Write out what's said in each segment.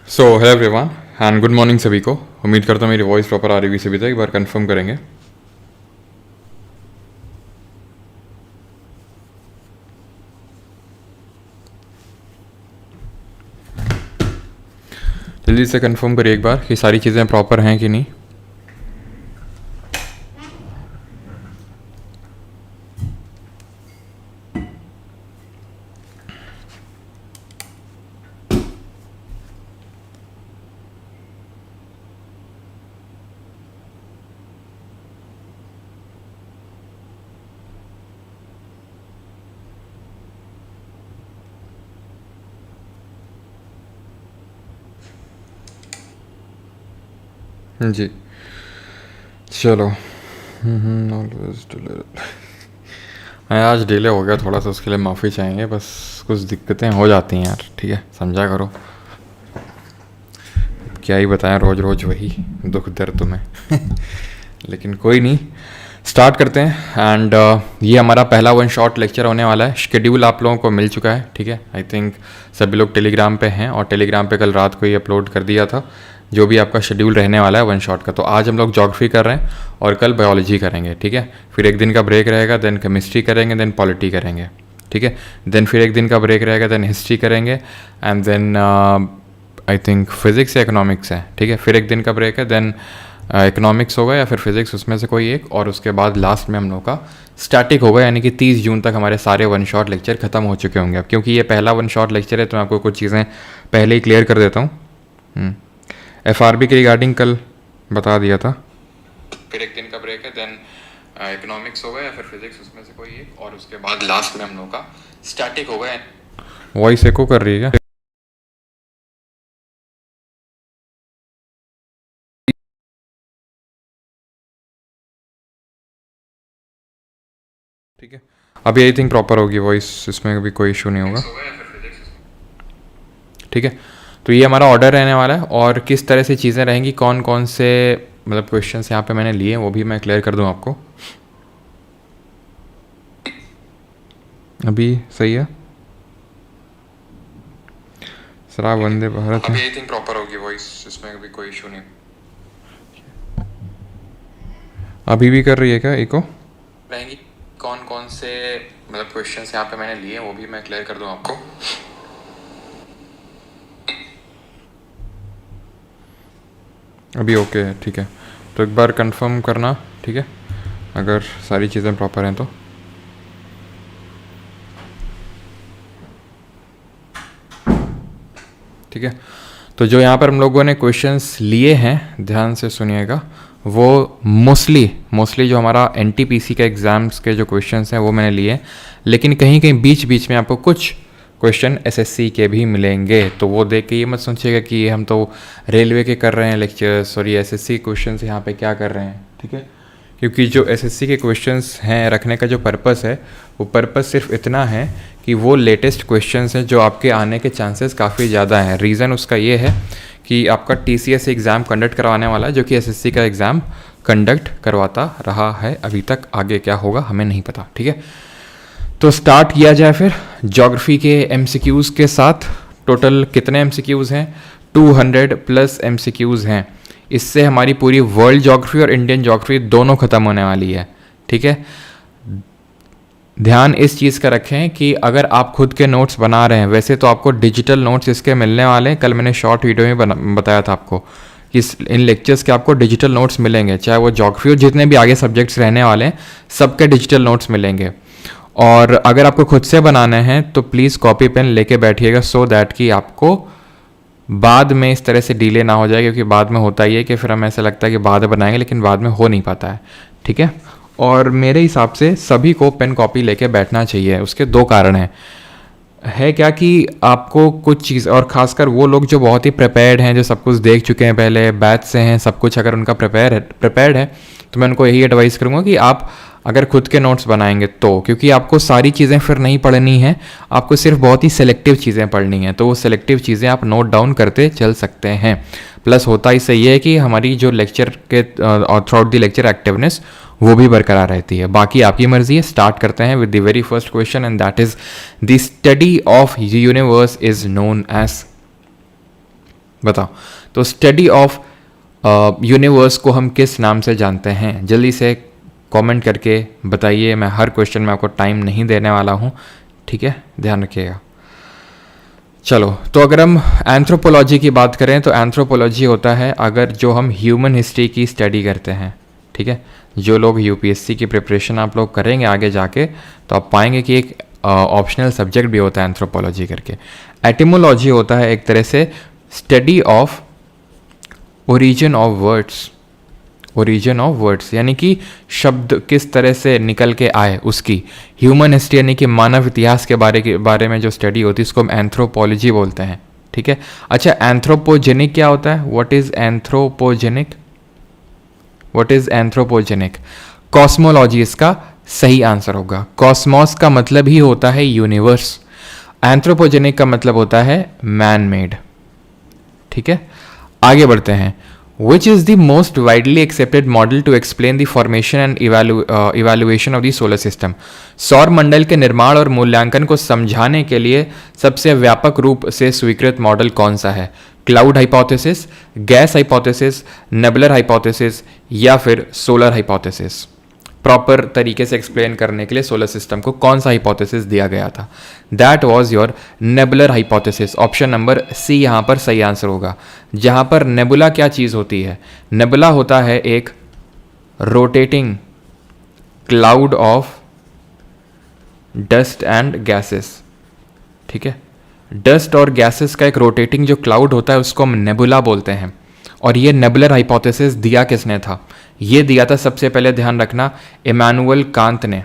So hello everyone and good morning सभी को। उम्मीद करता हूँ मेरी वॉइस प्रॉपर आ रही हुई सभी तक। एक बार कंफर्म करेंगे। जल्दी से कंफर्म करिए एक बार कि सारी चीज़ें प्रॉपर हैं कि नहीं। जी चलो। Always delay. आज डिले हो गया थोड़ा सा, उसके लिए माफ़ी चाहेंगे। बस कुछ दिक्कतें हो जाती हैं यार, ठीक है, समझा करो। क्या ही बताएं, रोज़ रोज़ वही दुख दर्द तुम्हें लेकिन कोई नहीं, स्टार्ट करते हैं। एंड ये हमारा पहला वन शॉट लेक्चर होने वाला है। शेड्यूल आप लोगों को मिल चुका है, ठीक है। आई थिंक सभी लोग टेलीग्राम पे हैं और टेलीग्राम पे कल रात को ही अपलोड कर दिया था जो भी आपका शेड्यूल रहने वाला है वन शॉट का। तो आज हम लोग ज्योग्राफी कर रहे हैं और कल बायोलॉजी करेंगे, ठीक है। फिर एक दिन का ब्रेक रहेगा, देन केमिस्ट्री करेंगे, देन पॉलिटी करेंगे, ठीक है। देन फिर एक दिन का ब्रेक रहेगा, देन हिस्ट्री करेंगे, and then I think physics या इकोनॉमिक्स है, ठीक है। फिर एक दिन का ब्रेक है, देन इकोनॉमिक्स होगा या फिर फिज़िक्स, उसमें से कोई एक। और उसके बाद लास्ट में हम लोग का स्टैटिक होगा, यानी कि 30 जून तक हमारे सारे वन शॉट लेक्चर खत्म हो चुके होंगे। अब क्योंकि ये पहला वन शॉट लेक्चर है तो मैं आपको कुछ चीज़ें पहले ही क्लियर कर देता हूँ। FRB के रिगार्डिंग कल बता दिया था। फिर एक दिन का ब्रेक है, देन इकोनॉमिक्स होगा या फिर फिज़िक्स, उसमें से कोई एक। और उसके बाद लास्ट में हम लोग का स्टैटिक होगा। वॉइस एको कर रही है क्या? ठीक है, अभी आई थिंक प्रॉपर होगी वॉइस, इसमें भी कोई इशू नहीं होगा, ठीक है। तो ये हमारा ऑर्डर रहने वाला है और किस तरह से चीज़ें रहेंगी, कौन कौन से मतलब क्वेश्चंस यहाँ पे मैंने लिए हैं वो भी मैं क्लियर कर दूँ आपको। अभी सही है सर, आप वंदे भारत अभी आई थिंक प्रॉपर होगी वॉइस, इसमें भी कोई इशू नहीं। अभी भी कर रही है क्या इको? रहेंगी कौन कौन से मतलब क्वेश्चंस यहाँ पे मैंने लिए हैं वो भी मैं क्लियर कर दूँ आपको। अभी ओके है, ठीक है। तो एक बार कंफर्म करना, ठीक है, अगर सारी चीज़ें प्रॉपर हैं तो। ठीक है, तो जो यहाँ पर हम लोगों ने क्वेश्चंस लिए हैं ध्यान से सुनिएगा, वो मोस्टली जो हमारा NTPC के एग्ज़ाम्स के जो क्वेश्चंस हैं वो मैंने लिए हैं, लेकिन कहीं कहीं बीच बीच में आपको कुछ क्वेश्चन SSC के भी मिलेंगे। तो वो देख के ये मत सोचिएगा कि ये हम तो रेलवे के कर रहे हैं लेक्चर्स और ये SSC क्वेश्चंस यहाँ पे क्या कर रहे हैं, ठीक है। क्योंकि जो SSC के क्वेश्चंस हैं रखने का जो पर्पस है, वो पर्पस सिर्फ इतना है कि वो लेटेस्ट क्वेश्चंस हैं जो आपके आने के चांसेस काफ़ी ज़्यादा हैं। रीज़न उसका ये है कि आपका TCS एग्ज़ाम कंडक्ट करवाने वाला है, जो कि SSC का एग्ज़ाम कंडक्ट करवाता रहा है अभी तक। आगे क्या होगा हमें नहीं पता, ठीक है। तो स्टार्ट किया जाए फिर ज्योग्राफी के MCQs के साथ। टोटल कितने MCQs हैं? 200+ MCQs हैं। इससे हमारी पूरी वर्ल्ड ज्योग्राफी और इंडियन ज्योग्राफी दोनों ख़त्म होने वाली है, ठीक है। ध्यान इस चीज़ का रखें कि अगर आप खुद के नोट्स बना रहे हैं, वैसे तो आपको डिजिटल नोट्स इसके मिलने वाले हैं। कल मैंने शॉर्ट वीडियो में बताया था आपको कि इन लेक्चर्स के आपको डिजिटल नोट्स मिलेंगे, चाहे वो ज्योग्राफी और जितने भी आगे सब्जेक्ट्स रहने वाले हैं सबके डिजिटल नोट्स मिलेंगे। और अगर आपको खुद से बनाने हैं तो प्लीज़ कॉपी पेन लेके बैठिएगा, सो दैट कि आपको बाद में इस तरह से डिले ना हो जाए। क्योंकि बाद में होता ही है कि फिर हमें ऐसा लगता है कि बाद में बनाएंगे, लेकिन बाद में हो नहीं पाता है, ठीक है। और मेरे हिसाब से सभी को पेन कॉपी लेके बैठना चाहिए। उसके दो कारण हैं। है क्या कि आपको कुछ चीज़, और ख़ासकर वो लोग जो बहुत ही प्रिपेयर्ड हैं, जो सब कुछ देख चुके हैं पहले, बैच से हैं, सब कुछ अगर उनका प्रिपेयर्ड है तो मैं उनको यही एडवाइस करूँगा कि आप अगर खुद के नोट्स बनाएंगे तो, क्योंकि आपको सारी चीज़ें फिर नहीं पढ़नी है, आपको सिर्फ बहुत ही सेलेक्टिव चीज़ें पढ़नी हैं। तो वो सेलेक्टिव चीज़ें आप नोट डाउन करते चल सकते हैं। प्लस होता इससे ये है कि हमारी जो लेक्चर के through out the lecture activeness वो भी बरकरार रहती है। बाकी आपकी मर्जी है। स्टार्ट करते हैं with the very first question, and that is the study of universe is known as. बताओ। तो स्टडी ऑफ यूनिवर्स को हम किस नाम से जानते हैं? जल्दी से कमेंट करके बताइए। मैं हर क्वेश्चन में आपको टाइम नहीं देने वाला हूँ, ठीक है, ध्यान रखिएगा। चलो, तो अगर हम एंथ्रोपोलॉजी की बात करें तो एंथ्रोपोलॉजी होता है अगर जो हम ह्यूमन हिस्ट्री की स्टडी करते हैं, ठीक है। जो लोग यूपीएससी की प्रिपरेशन आप लोग करेंगे आगे जाके, तो आप पाएंगे कि एक ऑप्शनल सब्जेक्ट भी होता है एंथ्रोपोलॉजी करके। एटिमोलॉजी होता है एक तरह से study of origin of words, origin of words यानी कि शब्द किस तरह से निकल के आए उसकी। ह्यूमन हिस्ट्री यानी कि मानव इतिहास के बारे में जो स्टडी होती है उसको हम एंथ्रोपोलॉजी बोलते हैं, ठीक है। अच्छा, एंथ्रोपोजेनिक क्या होता है? What is anthropogenic? What is anthropogenic? Cosmology इसका सही आंसर होगा। कॉस्मोस का मतलब ही होता है यूनिवर्स, एंथ्रोपोजेनिक का मतलब होता है मैन मेड, ठीक है। आगे बढ़ते हैं। Which is the most widely accepted model to explain the formation and evaluation of the solar system? सौर मंडल के निर्माण और मूल्यांकन को समझाने के लिए सबसे व्यापक रूप से स्वीकृत मॉडल कौन सा है? Cloud hypothesis, gas hypothesis, nebular hypothesis या फिर सोलर हाइपोथेसिस? प्रॉपर तरीके से एक्सप्लेन करने के लिए सोलर सिस्टम को कौन सा हाइपोथेसिस दिया गया था? That was your nebular hypothesis. Option number C यहाँ पर सही आंसर होगा। जहाँ पर नेबुला क्या चीज़ होती है? नेबुला होता है एक rotating cloud of dust and gases, ठीक है। डस्ट और गैसेस का एक रोटेटिंग जो क्लाउड होता है उसको हम नेबुला बोलते हैं। और ये नेबुलर हाइपोथेसिस दिया किसने था? ये दिया था, सबसे पहले ध्यान रखना, इमैनुअल कांत ने,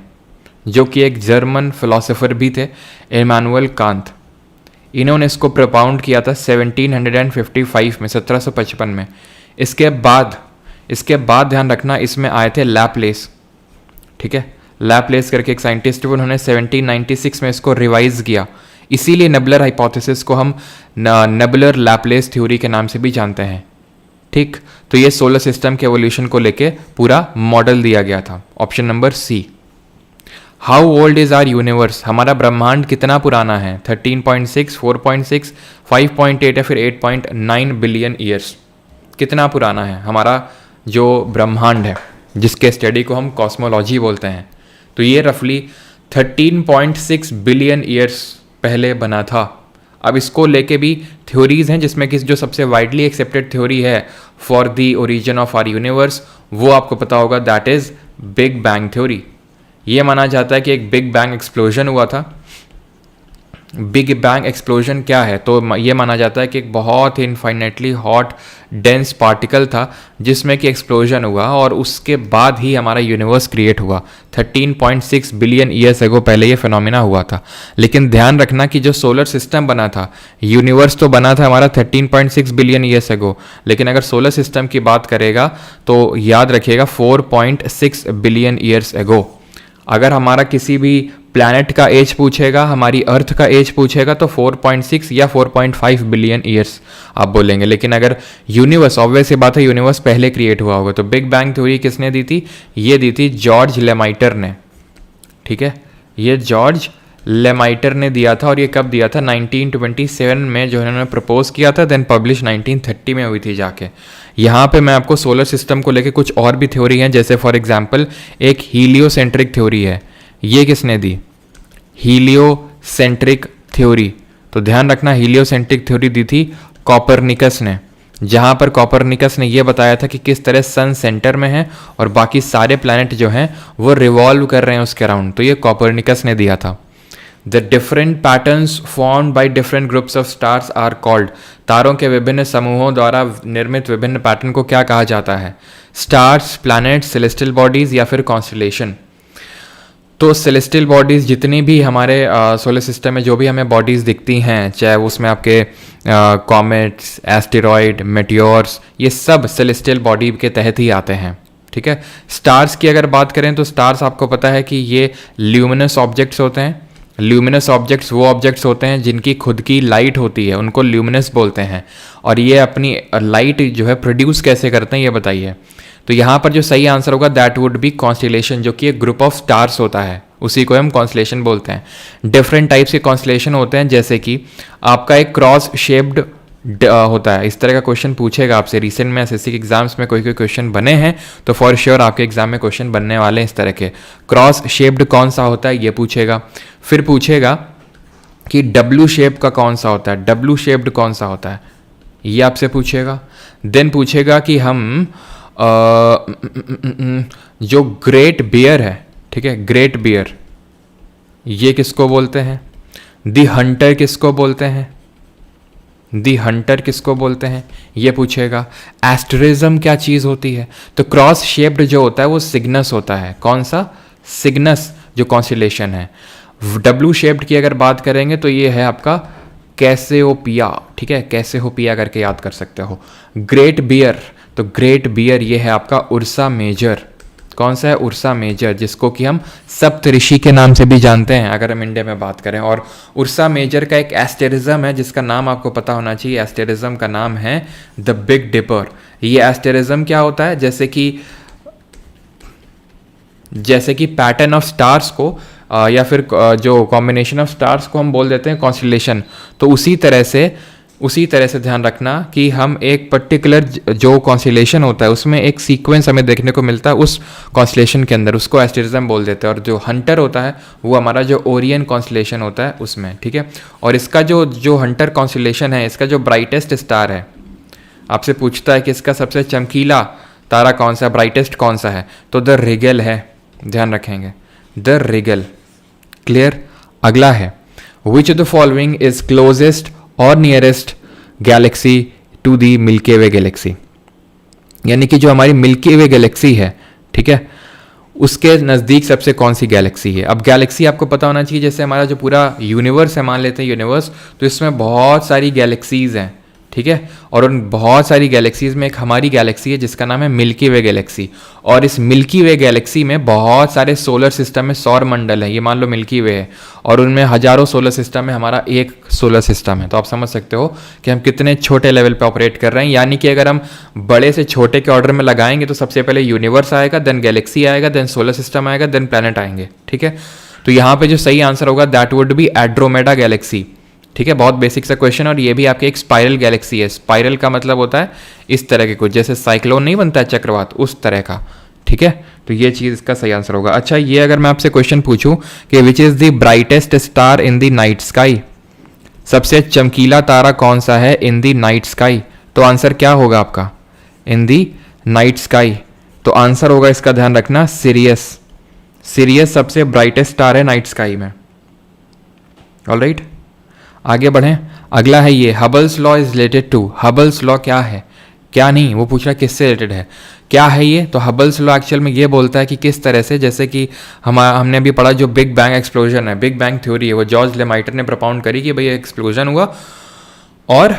जो कि एक जर्मन फिलोसोफर भी थे, इमैनुअल कांत। इन्होंने इसको प्रपाउंड किया था 1755 में, 1755 में। इसके बाद ध्यान रखना इसमें आए थे लैपलेस, ठीक है। लैपलेस करके एक साइंटिस्ट थे, उन्होंने 1796 में इसको रिवाइज किया। इसीलिए नेबुलर हाइपोथेसिस को हम नेबुलर लैपलेस थ्योरी के नाम से भी जानते हैं, ठीक। तो ये सोलर सिस्टम के एवोल्यूशन को लेके पूरा मॉडल दिया गया था। Option number C. How old is our universe? हमारा ब्रह्मांड कितना पुराना है? 13.6, 4.6, 5.8 या फिर 8.9 बिलियन ईयर्स? कितना पुराना है हमारा जो ब्रह्मांड है, जिसके स्टडी को हम कॉस्मोलॉजी बोलते हैं? तो ये रफली 13.6 बिलियन ईयर्स पहले बना था। अब इसको लेके भी थ्योरीज हैं, जिसमें कि जो सबसे वाइडली एक्सेप्टेड थ्योरी है for the origin of our universe, वो आपको पता होगा, that is big bang theory. ये माना जाता है कि एक बिग बैंग एक्सप्लोजन हुआ था। बिग बैंग एक्सप्लोजन क्या है? तो ये माना जाता है कि एक बहुत ही इनफाइनाइटली हॉट डेंस पार्टिकल था जिसमें कि एक्सप्लोजन हुआ और उसके बाद ही हमारा यूनिवर्स क्रिएट हुआ। 13.6 बिलियन ईयर्स एगो पहले ये फिनोमिना हुआ था। लेकिन ध्यान रखना कि जो सोलर सिस्टम बना था, यूनिवर्स तो बना था हमारा 13.6 बिलियन ईयर्स एगो, लेकिन अगर सोलर सिस्टम की बात करेगा तो याद रखिएगा 4.6 बिलियन ईयर्स एगो। अगर हमारा किसी भी प्लैनेट का एज पूछेगा, हमारी अर्थ का एज पूछेगा, तो 4.6 या 4.5 बिलियन ईयर्स आप बोलेंगे। लेकिन अगर यूनिवर्स, ऑब्वियस सी बात है, यूनिवर्स पहले क्रिएट हुआ होगा। तो बिग बैंग थ्योरी किसने दी थी? ये दी थी जॉर्ज लेमाइटर ने, ठीक है। ये जॉर्ज लेमाइटर ने दिया था। और ये कब दिया था? 1927 में जो इन्होंने प्रपोज किया था, देन पब्लिश 1930 में हुई थी जाके। यहाँ पे मैं आपको सोलर सिस्टम को लेके कुछ और भी थ्योरी हैं, जैसे फॉर एग्जांपल एक हीलियोसेंट्रिक थ्योरी है। ये किसने दी? Heliocentric theory. तो ध्यान रखना, हीलियोसेंट्रिक थ्योरी दी थी कॉपरनिकस ने, जहाँ पर कॉपरनिकस ने यह बताया था कि किस तरह सन सेंटर में है और बाकी सारे प्लैनेट जो हैं वो रिवॉल्व कर रहे हैं उसके अराउंड। तो ये कॉपरनिकस ने दिया था। The different patterns formed by different groups of stars are called. तारों के विभिन्न समूहों द्वारा निर्मित विभिन्न पैटर्न को क्या कहा जाता है? स्टार्स, प्लैनेट्स, सेलेस्टियल बॉडीज या फिर कॉन्स्टलेशन? तो सेलेस्टियल बॉडीज़ जितनी भी हमारे सोलर सिस्टम में जो भी हमें बॉडीज़ दिखती हैं, चाहे उसमें आपके कॉमेट्स, एस्टेरॉयड, मेटियोर्स, ये सब सेलेस्टियल बॉडी के तहत ही आते हैं, ठीक है। स्टार्स की अगर बात करें तो स्टार्स आपको पता है कि ये ल्यूमिनस ऑब्जेक्ट्स होते हैं। ल्यूमिनस ऑब्जेक्ट्स वो ऑब्जेक्ट्स होते हैं जिनकी खुद की लाइट होती है, उनको ल्यूमिनस बोलते हैं। और ये अपनी लाइट जो है प्रोड्यूस कैसे करते हैं ये बताइए। तो यहाँ पर जो सही आंसर होगा दैट वुड बी कॉन्स्टेलेशन, जो कि एक ग्रुप ऑफ स्टार्स होता है, उसी को हम कॉन्स्टेलेशन बोलते हैं। डिफरेंट टाइप्स के कॉन्स्टेलेशन होते हैं, जैसे कि आपका एक क्रॉस शेप्ड होता है। इस तरह का क्वेश्चन पूछेगा आपसे। रिसेंट में एसएससी के एग्जाम्स में कोई कोई क्वेश्चन बने हैं, तो फॉर श्योर आपके एग्जाम में क्वेश्चन बनने वाले हैं इस तरह के। क्रॉस शेप्ड कौन सा होता है ये पूछेगा। फिर पूछेगा कि डब्ल्यू शेप का कौन सा होता है, डब्ल्यू शेप्ड कौन सा होता है, ये आपसे पूछेगा। देन पूछेगा कि हम जो ग्रेट बियर है, ठीक है, ग्रेट बियर ये किसको बोलते हैं, दी हंटर किसको बोलते हैं, दी हंटर किसको बोलते हैं, ये पूछेगा। एस्टरिज्म क्या चीज़ होती है, तो क्रॉस शेप्ड जो होता है वो सिग्नस होता है। कौन सा, सिग्नस, जो कॉन्स्टेलेशन है। डब्ल्यू शेप्ड की अगर बात करेंगे तो ये है आपका कैसियोपिया, ठीक है, कैसियोपिया करके याद कर सकते हो। ग्रेट बियर, तो ग्रेट बियर ये है आपका उर्सा मेजर। कौन सा है, उर्सा मेजर, जिसको कि हम सप्तऋषि के नाम से भी जानते हैं अगर हम इंडिया में बात करें। और उर्सा मेजर का एक एस्टेरिज्म है जिसका नाम आपको पता होना चाहिए। एस्टेरिज्म का नाम है द बिग डिपर। ये एस्टेरिज्म क्या होता है, जैसे कि पैटर्न ऑफ स्टार्स को या फिर जो कॉम्बिनेशन ऑफ स्टार्स को हम बोल देते हैं कॉन्स्टेलेशन, तो उसी तरह से ध्यान रखना कि हम एक पर्टिकुलर जो कॉन्स्टेलेशन होता है उसमें एक सीक्वेंस हमें देखने को मिलता है उस कॉन्स्टेलेशन के अंदर, उसको एस्टेरिज्म बोल देते हैं। और जो हंटर होता है वो हमारा जो ओरियन कॉन्स्टेलेशन होता है उसमें, ठीक है। और इसका जो हंटर कॉन्स्टेलेशन है, इसका जो ब्राइटेस्ट स्टार है, आपसे पूछता है कि इसका सबसे चमकीला तारा कौन सा है, ब्राइटेस्ट कौन सा है, तो द रिगल है, ध्यान रखेंगे, द रिगल। क्लियर। अगला है which of the following is closest or nearest galaxy to the Milky Way galaxy, यानी कि जो हमारी मिल्की वे गैलेक्सी है, ठीक है, उसके नज़दीक सबसे कौन सी गैलेक्सी है। अब गैलेक्सी आपको पता होना चाहिए, जैसे हमारा जो पूरा यूनिवर्स है, मान लेते हैं यूनिवर्स, तो इसमें बहुत सारी गैलेक्सीज हैं, ठीक है। और उन बहुत सारी गैलेक्सीज में एक हमारी गैलेक्सी है जिसका नाम है मिल्की वे गैलेक्सी। और इस मिल्की वे गैलेक्सी में बहुत सारे सोलर सिस्टम में सौर मंडल है, ये मान लो मिल्की वे है, और उनमें हजारों सोलर सिस्टम में हमारा एक सोलर सिस्टम है। तो आप समझ सकते हो कि हम कितने छोटे लेवल पे ऑपरेट कर रहे हैं। यानी कि अगर हम बड़े से छोटे के ऑर्डर में लगाएंगे तो सबसे पहले यूनिवर्स आएगा, देन गैलेक्सी आएगा, देन सोलर सिस्टम आएगा, देन प्लैनेट आएंगे, ठीक है। तो यहाँ पे जो सही आंसर होगा that would B Andromeda Galaxy, ठीक है। बहुत बेसिक सा क्वेश्चन। और ये भी आपके एक स्पाइरल गैलेक्सी है। स्पाइरल का मतलब होता है इस तरह के कुछ, जैसे साइक्लोन नहीं बनता है चक्रवात, उस तरह का, ठीक है। तो ये चीज़ इसका सही आंसर होगा। अच्छा, ये अगर मैं आपसे क्वेश्चन पूछूं कि which is the brightest star in the night sky, सबसे चमकीला तारा कौन सा है इन द नाइट स्काई, तो आंसर क्या होगा आपका, इन द नाइट स्काई। तो आंसर होगा, इसका ध्यान रखना, सिरियस। सिरियस सबसे ब्राइटेस्ट स्टार है नाइट स्काई में। ऑलराइट, आगे बढ़ें। अगला है ये Hubble's law is related to. Hubble's law क्या है, क्या नहीं, वो पूछ रहा है किससे रिलेटेड है, क्या है ये। तो हबल्स लॉ एक्चुअल में ये बोलता है कि किस तरह से, जैसे कि हमने अभी पढ़ा जो बिग बैंग एक्सप्लोजन है, बिग बैंग थ्योरी है, वो जॉर्ज लेमाइटर ने प्रपोंड करी कि भाई एक्सप्लोजन हुआ और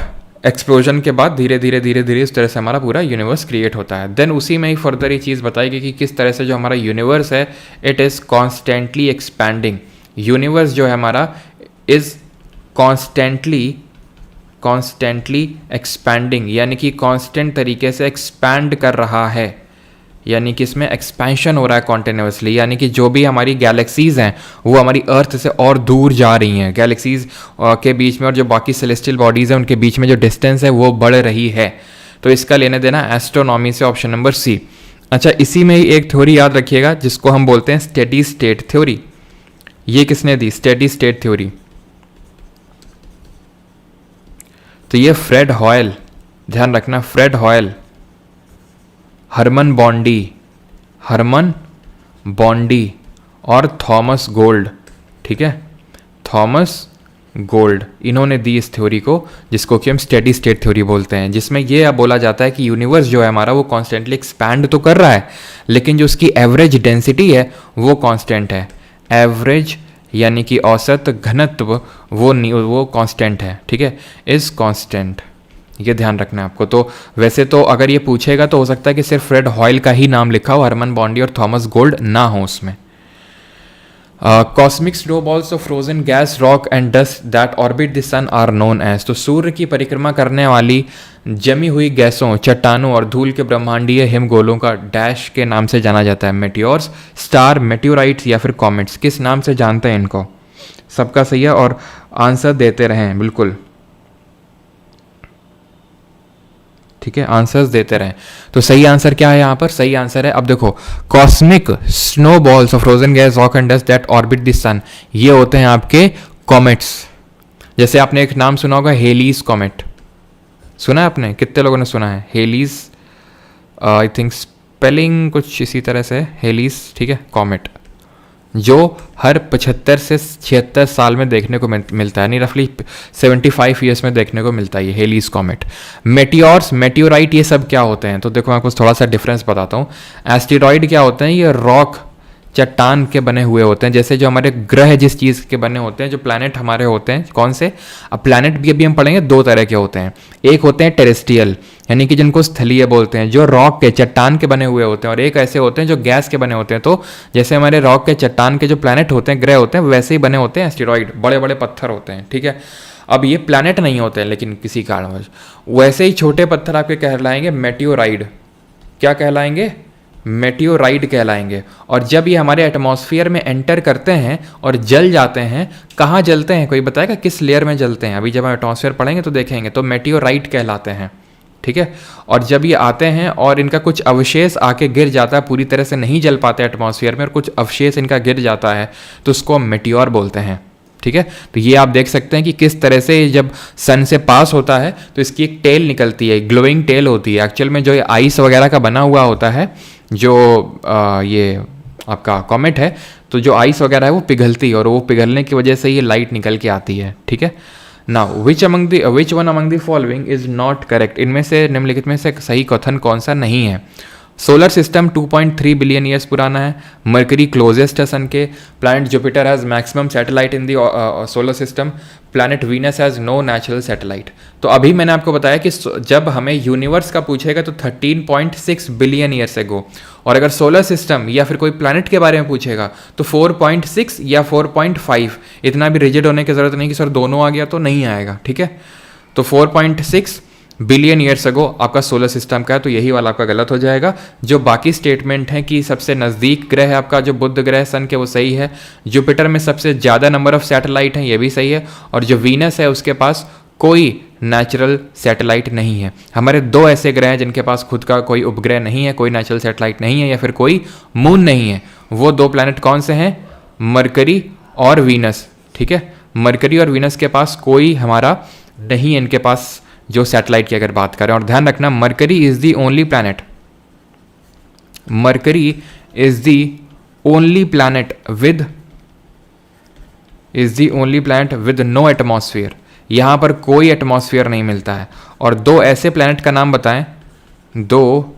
एक्सप्लोजन के बाद धीरे धीरे इस तरह से हमारा पूरा यूनिवर्स क्रिएट होता है। देन उसी में ही फर्दर ये चीज़ बताएगी कि किस तरह से जो हमारा यूनिवर्स है it is constantly expanding. Universe जो है हमारा इज़ कॉन्स्टेंटली एक्सपैंडिंग, यानी कि कांस्टेंट तरीके से एक्सपैंड कर रहा है, यानी कि इसमें एक्सपेंशन हो रहा है कॉन्टिन्यूसली। यानी कि जो भी हमारी गैलेक्सीज हैं वो हमारी अर्थ से और दूर जा रही हैं, गैलेक्सीज के बीच में और जो बाकी सेलेस्टियल बॉडीज़ हैं उनके बीच में जो डिस्टेंस है वो बढ़ रही है। तो इसका लेने देना एस्ट्रोनॉमी से, ऑप्शन नंबर सी। अच्छा, इसी में ही एक थ्योरी याद रखिएगा जिसको हम बोलते हैं स्टेडी स्टेट थ्योरी। ये किसने दी, स्टेडी स्टेट थ्योरी, तो ये फ्रेड हॉयल, ध्यान रखना, फ्रेड हॉयल, हरमन बॉन्डी और थॉमस गोल्ड, ठीक है, थॉमस गोल्ड, इन्होंने दी इस थ्योरी को जिसको कि हम स्टेडी स्टेट थ्योरी बोलते हैं, जिसमें ये बोला जाता है कि यूनिवर्स जो है हमारा वो कॉन्स्टेंटली एक्सपैंड तो कर रहा है लेकिन जो उसकी एवरेज डेंसिटी है वो कांस्टेंट है। एवरेज यानी कि औसत घनत्व वो कांस्टेंट है, ठीक है, इज कांस्टेंट, ये ध्यान रखना है आपको। तो वैसे तो अगर ये पूछेगा तो हो सकता है कि सिर्फ फ्रेड हॉयल का ही नाम लिखा हो, हरमन बॉन्डी और थॉमस गोल्ड ना हो उसमें। Cosmic snowballs of frozen gas, rock and dust that orbit the sun are known as. तो सूर्य की परिक्रमा करने वाली जमी हुई गैसों, चट्टानों और धूल के ब्रह्मांडीय हिमगोलों का डैश के नाम से जाना जाता है। मेटियोर्स, स्टार, मेट्योराइट्स या फिर कॉमेट्स, किस नाम से जानते हैं इनको। सबका सही है और आंसर देते रहें बिल्कुल। ठीक है, आंसर्स देते रहें। तो सही आंसर क्या है यहाँ पर? सही आंसर है, अब देखो, cosmic snow balls of frozen gas rock and dust that orbit the sun, ये होते हैं आपके कॉमेट्स। जैसे आपने एक नाम सुना होगा, हेलीज कॉमेट, सुना है आपने? कितने लोगों ने सुना है हेलीज? आई थिंक स्पेलिंग कुछ इसी तरह से, हेलीज, ठीक है, कॉमेट, जो हर 75 से 76 साल में देखने को मिलता है, नहीं रफली 75 ईयर्स में देखने को मिलता है ये हेलीज कॉमेट। मेटियोर्स, मेटियोराइट, ये सब क्या होते हैं? तो देखो मैं आपको थोड़ा सा डिफरेंस बताता हूँ। एस्टेरॉइड क्या होते हैं? ये रॉक, चट्टान के बने हुए होते हैं, जैसे जो हमारे ग्रह जिस चीज़ के बने होते हैं, जो प्लैनेट हमारे होते हैं, कौन से? अब प्लैनेट भी अभी हम पढ़ेंगे, दो तरह के होते हैं। एक होते हैं टेरेस्ट्रियल, यानी कि जिनको स्थलीय बोलते हैं, जो रॉक के, चट्टान के बने हुए होते हैं, और एक ऐसे होते हैं जो गैस के बने होते हैं। तो जैसे हमारे रॉक के, चट्टान के जो प्लैनेट होते हैं, ग्रह होते हैं, वैसे ही बने होते हैं एस्टेरॉइड, बड़े बड़े पत्थर होते हैं, ठीक है। अब ये प्लैनेट नहीं होते हैं, लेकिन किसी कारणवश वैसे ही छोटे पत्थर आपके कहलाएंगे मेटियोराइड। क्या कहलाएंगे? मेटियोराइड कहलाएंगे। और जब ये हमारे एटमॉस्फेयर में एंटर करते हैं और जल जाते हैं, कहाँ जलते हैं? कोई बताएगा किस लेयर में जलते हैं? अभी जब हम एटमॉस्फेयर पढ़ेंगे तो देखेंगे, तो मेटियोराइड कहलाते हैं, ठीक है। और जब ये आते हैं और इनका कुछ अवशेष आके गिर जाता है, पूरी तरह से नहीं जल पाते एटमॉस्फेयर में, और कुछ अवशेष इनका गिर जाता है, तो उसको मेटियोर बोलते हैं, ठीक है। तो ये आप देख सकते हैं कि किस तरह से जब सन से पास होता है तो इसकी एक टेल निकलती है, ग्लोइंग टेल होती है। एक्चुअल में जो ये आइस वगैरह का बना हुआ होता है, जो ये आपका कॉमेट है, तो जो आइस वगैरह है वो पिघलती है, और वो पिघलने की वजह से ये लाइट निकल के आती है, ठीक है। Now which one among the following is not correct, इनमें से निम्नलिखित में से सही कथन कौन सा नहीं है? सोलर सिस्टम 2.3 बिलियन ईयर्स पुराना है, मरकरी क्लोजेस्ट है सन के, planet Jupiter has maximum satellite in the solar system, planet Venus has no natural satellite. तो अभी मैंने आपको बताया कि जब हमें यूनिवर्स का पूछेगा तो 13.6 बिलियन ईयर्स एगो, और अगर सोलर सिस्टम या फिर कोई प्लैनेट के बारे में पूछेगा तो 4.6 या 4.5। इतना भी रिजिड होने की ज़रूरत नहीं कि सर दोनों आ गया तो नहीं आएगा, ठीक है। तो 4.6 बिलियन ईयर्स अगो आपका सोलर सिस्टम का है, तो यही वाला आपका गलत हो जाएगा। जो बाकी स्टेटमेंट है कि सबसे नज़दीक ग्रह है आपका जो बुध ग्रह सन के, वो सही है। जुपिटर में सबसे ज़्यादा नंबर ऑफ सैटेलाइट हैं, ये भी सही है। और जो वीनस है उसके पास कोई नेचुरल सैटेलाइट नहीं है। हमारे दो ऐसे ग्रह हैं जिनके पास खुद का कोई उपग्रह नहीं है, कोई नेचुरल सैटेलाइट नहीं है, या फिर कोई मून नहीं है। वो दो प्लैनेट कौन से हैं? मरकरी और वीनस, ठीक है। मरकरी और वीनस के पास कोई हमारा नहीं है, इनके पास जो सैटेलाइट की अगर बात करें। और ध्यान रखना, Mercury is the only planet, Mercury is the only planet with no atmosphere, यहां पर कोई एटमॉस्फेयर नहीं मिलता है। और दो ऐसे प्लैनेट का नाम बताएं, दो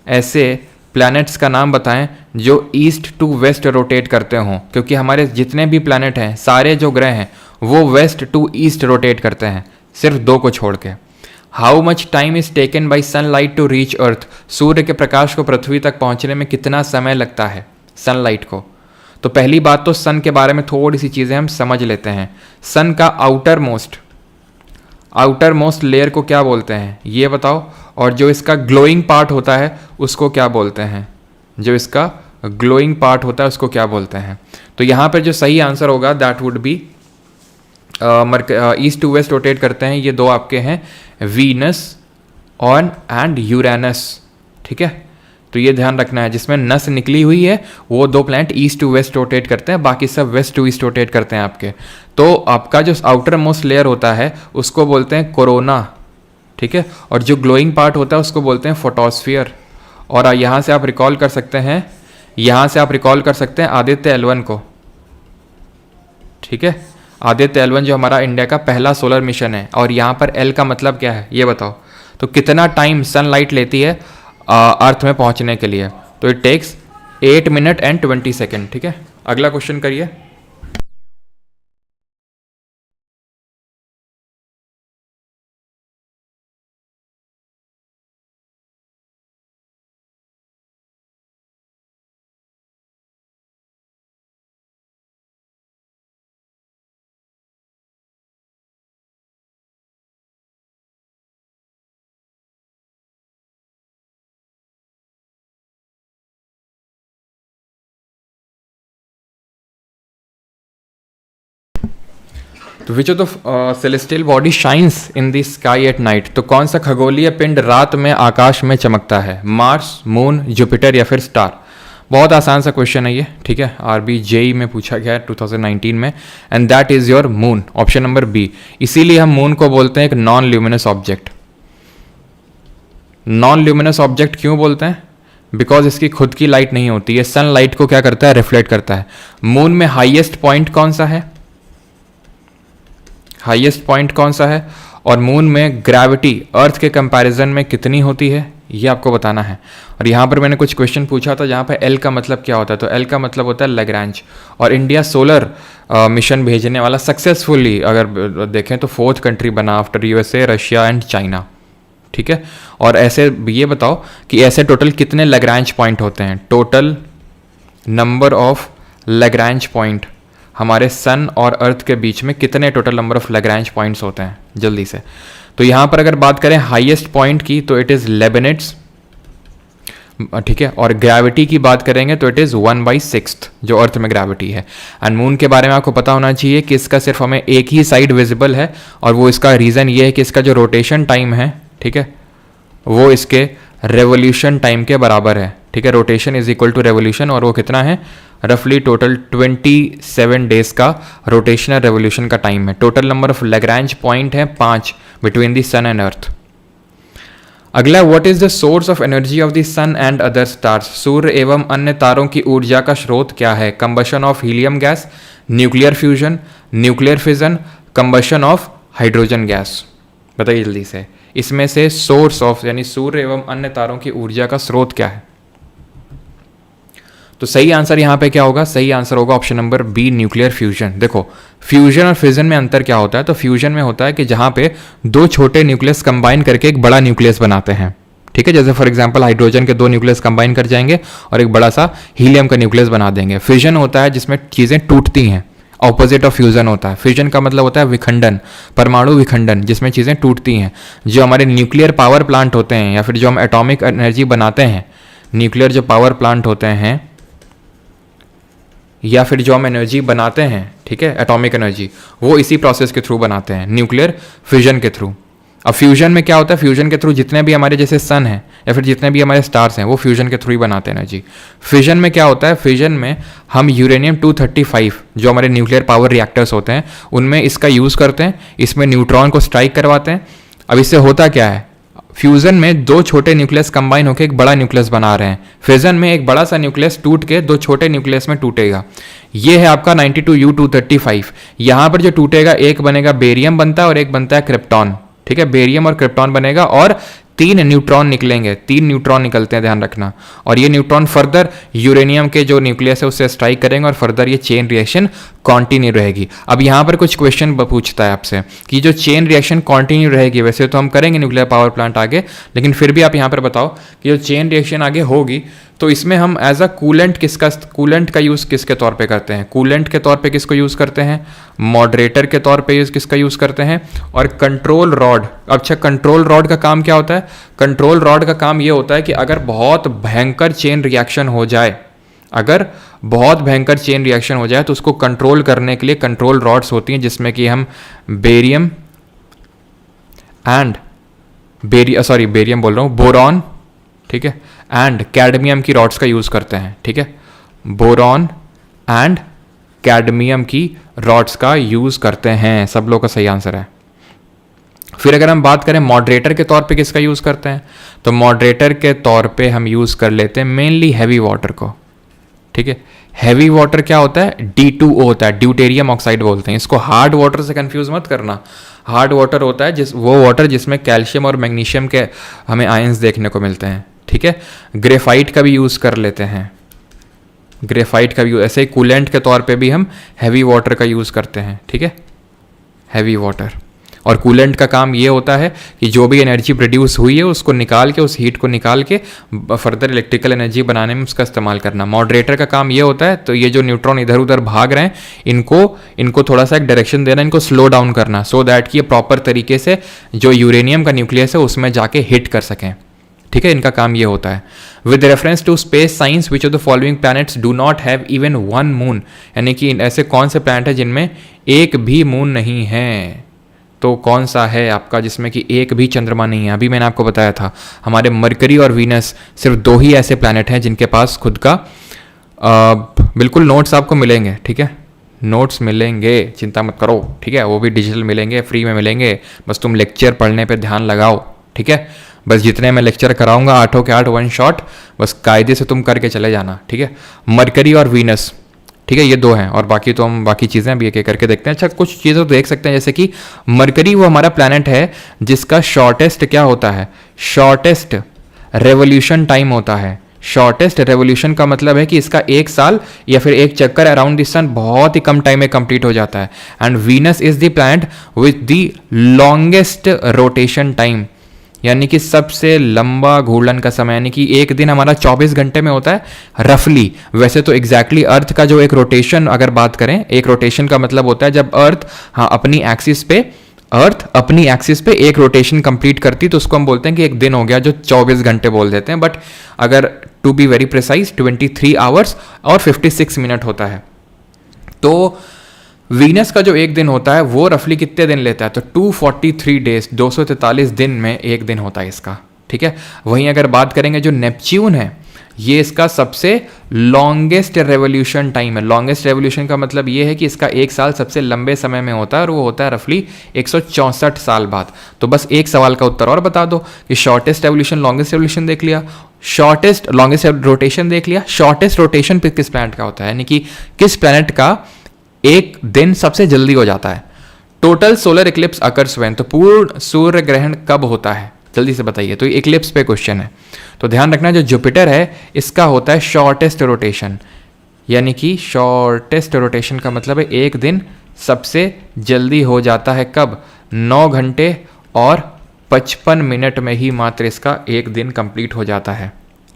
ऐसे प्लैनेट्स का नाम बताएं जो ईस्ट टू वेस्ट रोटेट करते हों, क्योंकि हमारे जितने भी प्लैनेट हैं, सारे जो ग्रह हैं, वो वेस्ट टू ईस्ट रोटेट करते हैं, सिर्फ दो को छोड़ के। How much time is taken by sunlight to reach earth, सूर्य के प्रकाश को पृथ्वी तक पहुंचने में कितना समय लगता है सनलाइट को? तो पहली बात तो सन के बारे में थोड़ी सी चीज़ें हम समझ लेते हैं। सन का आउटर मोस्ट लेयर को क्या बोलते हैं ये बताओ? और जो इसका ग्लोइंग पार्ट होता है उसको क्या बोलते हैं? जो इसका ग्लोइंग पार्ट होता है उसको क्या बोलते हैं? तो यहाँ पर जो सही आंसर होगा that would be east to west rotate करते हैं, ये दो आपके हैं, वीनस ऑन एंड यूरेनस, ठीक है। तो ये ध्यान रखना है, जिसमें नस निकली हुई है वो दो planet east to west rotate करते हैं, बाकी सब वेस्ट टू ईस्ट रोटेट करते हैं आपके। तो आपका जो आउटर मोस्ट लेयर होता है उसको बोलते हैं कोरोना, ठीक है। और जो ग्लोइंग पार्ट होता है उसको बोलते हैं फोटोस्फियर। और यहाँ से आप रिकॉल कर सकते हैं, आदित्य L1 को, ठीक है। आदित्य L1 जो हमारा इंडिया का पहला सोलर मिशन है। और यहाँ पर L का मतलब क्या है ये बताओ? तो कितना टाइम सनलाइट लेती है अर्थ में पहुँचने के लिए? तो it takes 8 minute and 20 second, ठीक है। अगला क्वेश्चन करिए। तो which of the celestial body shines in the sky at night, तो कौन सा खगोलीय पिंड रात में आकाश में चमकता है? मार्स, मून, जुपिटर या फिर स्टार? बहुत आसान सा क्वेश्चन है ये, ठीक है, आरबी जेई में पूछा गया है 2019 में, and that is your moon, option number B. इसीलिए हम मून को बोलते हैं एक non luminous object. Non luminous object क्यों बोलते हैं? बिकॉज इसकी खुद की लाइट नहीं होती है, सन लाइट को क्या करता है? रिफ्लेक्ट करता है। मून में हाईएस्ट पॉइंट कौन सा है? हाईएस्ट पॉइंट कौन सा है? और मून में ग्रेविटी अर्थ के कंपैरिजन में कितनी होती है, ये आपको बताना है। और यहाँ पर मैंने कुछ क्वेश्चन पूछा था जहाँ पे एल का मतलब क्या होता है, तो एल का मतलब होता है लैग्रैंज। और इंडिया सोलर मिशन भेजने वाला सक्सेसफुली अगर देखें तो 4th कंट्री बना after USA, Russia and China, ठीक है। और ऐसे ये बताओ कि ऐसे टोटल कितने लैग्रैंज पॉइंट होते हैं? Total number of Lagrange point हमारे सन और अर्थ के बीच में कितने टोटल नंबर ऑफ लैग्रैंज पॉइंट्स होते हैं, जल्दी से। तो यहाँ पर अगर बात करें हाईएस्ट पॉइंट की तो इट इज़ लेबनेट्स, ठीक है। और ग्रेविटी की बात करेंगे तो इट इज़ 1/6 जो अर्थ में ग्रेविटी है। एंड मून के बारे में आपको पता होना चाहिए कि इसका सिर्फ हमें एक ही साइड विजिबल है, और वो इसका रीज़न ये है कि इसका जो रोटेशन टाइम है, ठीक है, वो इसके रेवोल्यूशन टाइम के बराबर है, ठीक है। Rotation is equal to revolution, और वो कितना है? रफली टोटल 27 डेज का रोटेशनल रेवोल्यूशन का टाइम है। Total number of Lagrange point है 5 between the sun and earth. अगला, what is the source of energy of the sun and other stars? सूर्य एवं अन्य तारों की ऊर्जा का स्रोत क्या है? Combustion of helium gas, nuclear fusion, nuclear fission, combustion of hydrogen gas? बताइए जल्दी से, इसमें से सोर्स ऑफ यानी सूर्य एवं अन्य तारों की ऊर्जा का स्रोत क्या है? तो सही आंसर यहां पे क्या होगा? सही आंसर होगा option number B, nuclear fusion. देखो, फ्यूजन और फिजन में अंतर क्या होता है? तो फ्यूजन में होता है कि जहां पे दो छोटे न्यूक्लियस कंबाइन करके एक बड़ा न्यूक्लियस बनाते हैं, ठीक है। जैसे फॉर एग्जांपल हाइड्रोजन के 2 न्यूक्लियस कंबाइन कर जाएंगे और एक बड़ा सा हीलियम का न्यूक्लियस बना देंगे। फिजन होता है जिसमें चीजें टूटती हैं, ऑपोजिट ऑफ फ्यूजन होता है। फ्यूजन का मतलब होता है विखंडन, परमाणु विखंडन, जिसमें चीज़ें टूटती हैं। जो हमारे न्यूक्लियर पावर प्लांट होते हैं या फिर जो हम एटॉमिक एनर्जी बनाते हैं, न्यूक्लियर जो पावर प्लांट होते हैं या फिर जो हम एनर्जी बनाते हैं, ठीक है, एटॉमिक एनर्जी, वो इसी प्रोसेस के थ्रू बनाते हैं, न्यूक्लियर फ्यूजन के थ्रू। अब फ्यूजन में क्या होता है? फ्यूजन के थ्रू जितने भी हमारे जैसे सन है या फिर जितने भी हमारे स्टार्स हैं वो फ्यूजन के थ्रू ही बनाते हैं एनर्जी। फिजन में क्या होता है? फिजन में हम यूरेनियम 235 जो हमारे न्यूक्लियर पावर रिएक्टर्स होते हैं उनमें इसका यूज़ करते हैं, इसमें न्यूट्रॉन को स्ट्राइक करवाते हैं। अब इससे होता क्या है? फ्यूजन में 2 छोटे न्यूक्लियस कंबाइन होकर एक बड़ा न्यूक्लियस बना रहे हैं। फिजन में एक बड़ा सा न्यूक्लियस टूट के 2 छोटे न्यूक्लियस में टूटेगा। ये है आपका 92U235। यहाँ पर जो टूटेगा एक बनेगा बेरियम बनता है और एक बनता है क्रिप्टॉन, ठीक है। बेरियम और क्रिप्टॉन बनेगा और 3 न्यूट्रॉन निकलेंगे, 3 न्यूट्रॉन निकलते हैं, ध्यान रखना। और ये न्यूट्रॉन फर्दर यूरेनियम के जो न्यूक्लियस है उससे स्ट्राइक करेंगे और फर्दर ये चेन रिएक्शन कंटिन्यू रहेगी। अब यहाँ पर कुछ क्वेश्चन पूछता है आपसे कि जो चेन रिएक्शन कंटिन्यू रहेगी, वैसे तो हम करेंगे न्यूक्लियर पावर प्लांट आगे, लेकिन फिर भी आप यहाँ पर बताओ कि जो चेन रिएक्शन आगे होगी तो इसमें हम एज अ कूलेंट कूलेंट का यूज़ किसके तौर पे करते हैं? कूलेंट के तौर पे किसको यूज़ करते हैं? मॉडरेटर के तौर पे किसका यूज़ करते हैं? और कंट्रोल रॉड। अच्छा, कंट्रोल रॉड का काम क्या होता है? कंट्रोल रॉड का काम ये होता है कि अगर बहुत भयंकर चेन रिएक्शन हो जाए, अगर बहुत भयंकर चेन रिएक्शन हो जाए तो उसको कंट्रोल करने के लिए कंट्रोल रॉड्स होती हैं, जिसमें कि हम बेरियम एंड बेरियम बोल रहा हूँ, बोरॉन, ठीक है, एंड कैडमियम की रॉड्स का यूज़ करते हैं, ठीक है। बोरॉन एंड कैडमियम की रॉड्स का यूज़ करते हैं, सब लोग का सही आंसर है। फिर अगर हम बात करें मॉडरेटर के तौर पे किसका यूज़ करते हैं, तो मॉडरेटर के तौर पे हम यूज़ कर लेते हैं मेनली हैवी वाटर को, ठीक है। हैवी वाटर क्या होता है? D2O होता है, ड्यूटेरियम ऑक्साइड बोलते हैं इसको। हार्ड वाटर से कंफ्यूज मत करना। हार्ड वाटर होता है वो वाटर जिसमें कैल्शियम और मैग्नीशियम के हमें आयंस देखने को मिलते हैं, ठीक है। ग्रेफाइट का भी यूज़ कर लेते हैं, ग्रेफाइट का भी ऐसे ही कूलेंट के तौर पे भी हम हैवी वाटर का यूज़ करते हैं, ठीक है, हैवी वाटर। और कूलेंट का काम ये होता है कि जो भी एनर्जी प्रोड्यूस हुई है उसको निकाल के, उस हीट को निकाल के फर्दर इलेक्ट्रिकल एनर्जी बनाने में उसका इस्तेमाल करना। मॉडरेटर का काम ये होता है, तो ये जो न्यूट्रॉन इधर उधर भाग रहे हैं इनको थोड़ा सा एक डायरेक्शन देना, इनको स्लो डाउन करना, सो दैट कि ये प्रॉपर तरीके से जो यूरेनियम का न्यूक्लियस है उसमें जाके हिट कर सकें, ठीक है। इनका काम ये होता है। With reference to space science which of the following planets do not have even 1 moon, यानी कि ऐसे कौन से प्लैनेट है जिनमें एक भी मून नहीं है। तो कौन सा है आपका जिसमें कि एक भी चंद्रमा नहीं है? अभी मैंने आपको बताया था हमारे मरकरी और वीनस सिर्फ दो ही ऐसे प्लैनेट हैं जिनके पास खुद का बिल्कुल नोट्स आपको मिलेंगे, ठीक है, नोट्स मिलेंगे, चिंता मत करो, ठीक है, वो भी डिजिटल मिलेंगे, फ्री में मिलेंगे, बस तुम लेक्चर पढ़ने पे ध्यान लगाओ, ठीक है, बस जितने मैं लेक्चर कराऊंगा 8 के 8 वन शॉट, बस कायदे से तुम करके चले जाना, ठीक है। मरकरी और वीनस, ठीक है, ये दो हैं, और बाकी तो हम बाकी चीज़ें अभी एक एक करके देखते हैं। अच्छा, कुछ चीज़ें तो देख सकते हैं, जैसे कि मरकरी वो हमारा प्लैनेट है जिसका शॉर्टेस्ट क्या होता है, शॉर्टेस्ट रेवोल्यूशन टाइम होता है। शॉर्टेस्ट रेवोल्यूशन का मतलब है कि इसका एक साल या फिर एक चक्कर अराउंड द सन बहुत ही कम टाइम में कंप्लीट हो जाता है। And Venus is the planet with the longest rotation time, यानी कि सबसे लंबा घूर्णन का समय, यानी कि एक दिन हमारा 24 घंटे में होता है रफली। वैसे तो एग्जैक्टली अर्थ का जो एक रोटेशन अगर बात करें, एक रोटेशन का मतलब होता है जब अर्थ अपनी एक्सिस पे एक रोटेशन कंप्लीट करती, तो उसको हम बोलते हैं कि एक दिन हो गया, जो 24 घंटे बोल देते हैं। बट अगर to be very precise 23 hours और 56 मिनट होता है। तो वीनस का जो एक दिन होता है वो रफली कितने दिन लेता है, तो 243 डेज, 243 दिन में एक दिन होता है इसका, ठीक है। वहीं अगर बात करेंगे जो नेपच्यून है, ये इसका सबसे लॉन्गेस्ट रेवोल्यूशन टाइम है। लॉन्गेस्ट रेवोल्यूशन का मतलब ये है कि इसका एक साल सबसे लंबे समय में होता है, और वो होता है रफली 164 साल बाद। तो बस एक सवाल का उत्तर और बता दो कि शॉर्टेस्ट रेवोल्यूशन, लॉन्गेस्ट रेवोल्यूशन देख लिया, शॉर्टेस्ट लॉन्गेस्ट रोटेशन देख लिया, शॉर्टेस्ट रोटेशन पे किस प्लैनेट का होता है, यानी कि किस प्लैनेट का एक दिन सबसे जल्दी हो जाता है। Total solar Eclipse occurs when, तो पूर्ण सूर्य ग्रहण कब होता है, जल्दी से बताइए। तो इक्लिप्स पे क्वेश्चन है, तो ध्यान रखना जो जुपिटर है इसका होता है शॉर्टेस्ट रोटेशन, यानी कि शॉर्टेस्ट रोटेशन का मतलब है एक दिन सबसे जल्दी हो जाता है कब, 9 घंटे और 55 मिनट में ही मात्र इसका एक दिन कंप्लीट हो जाता है,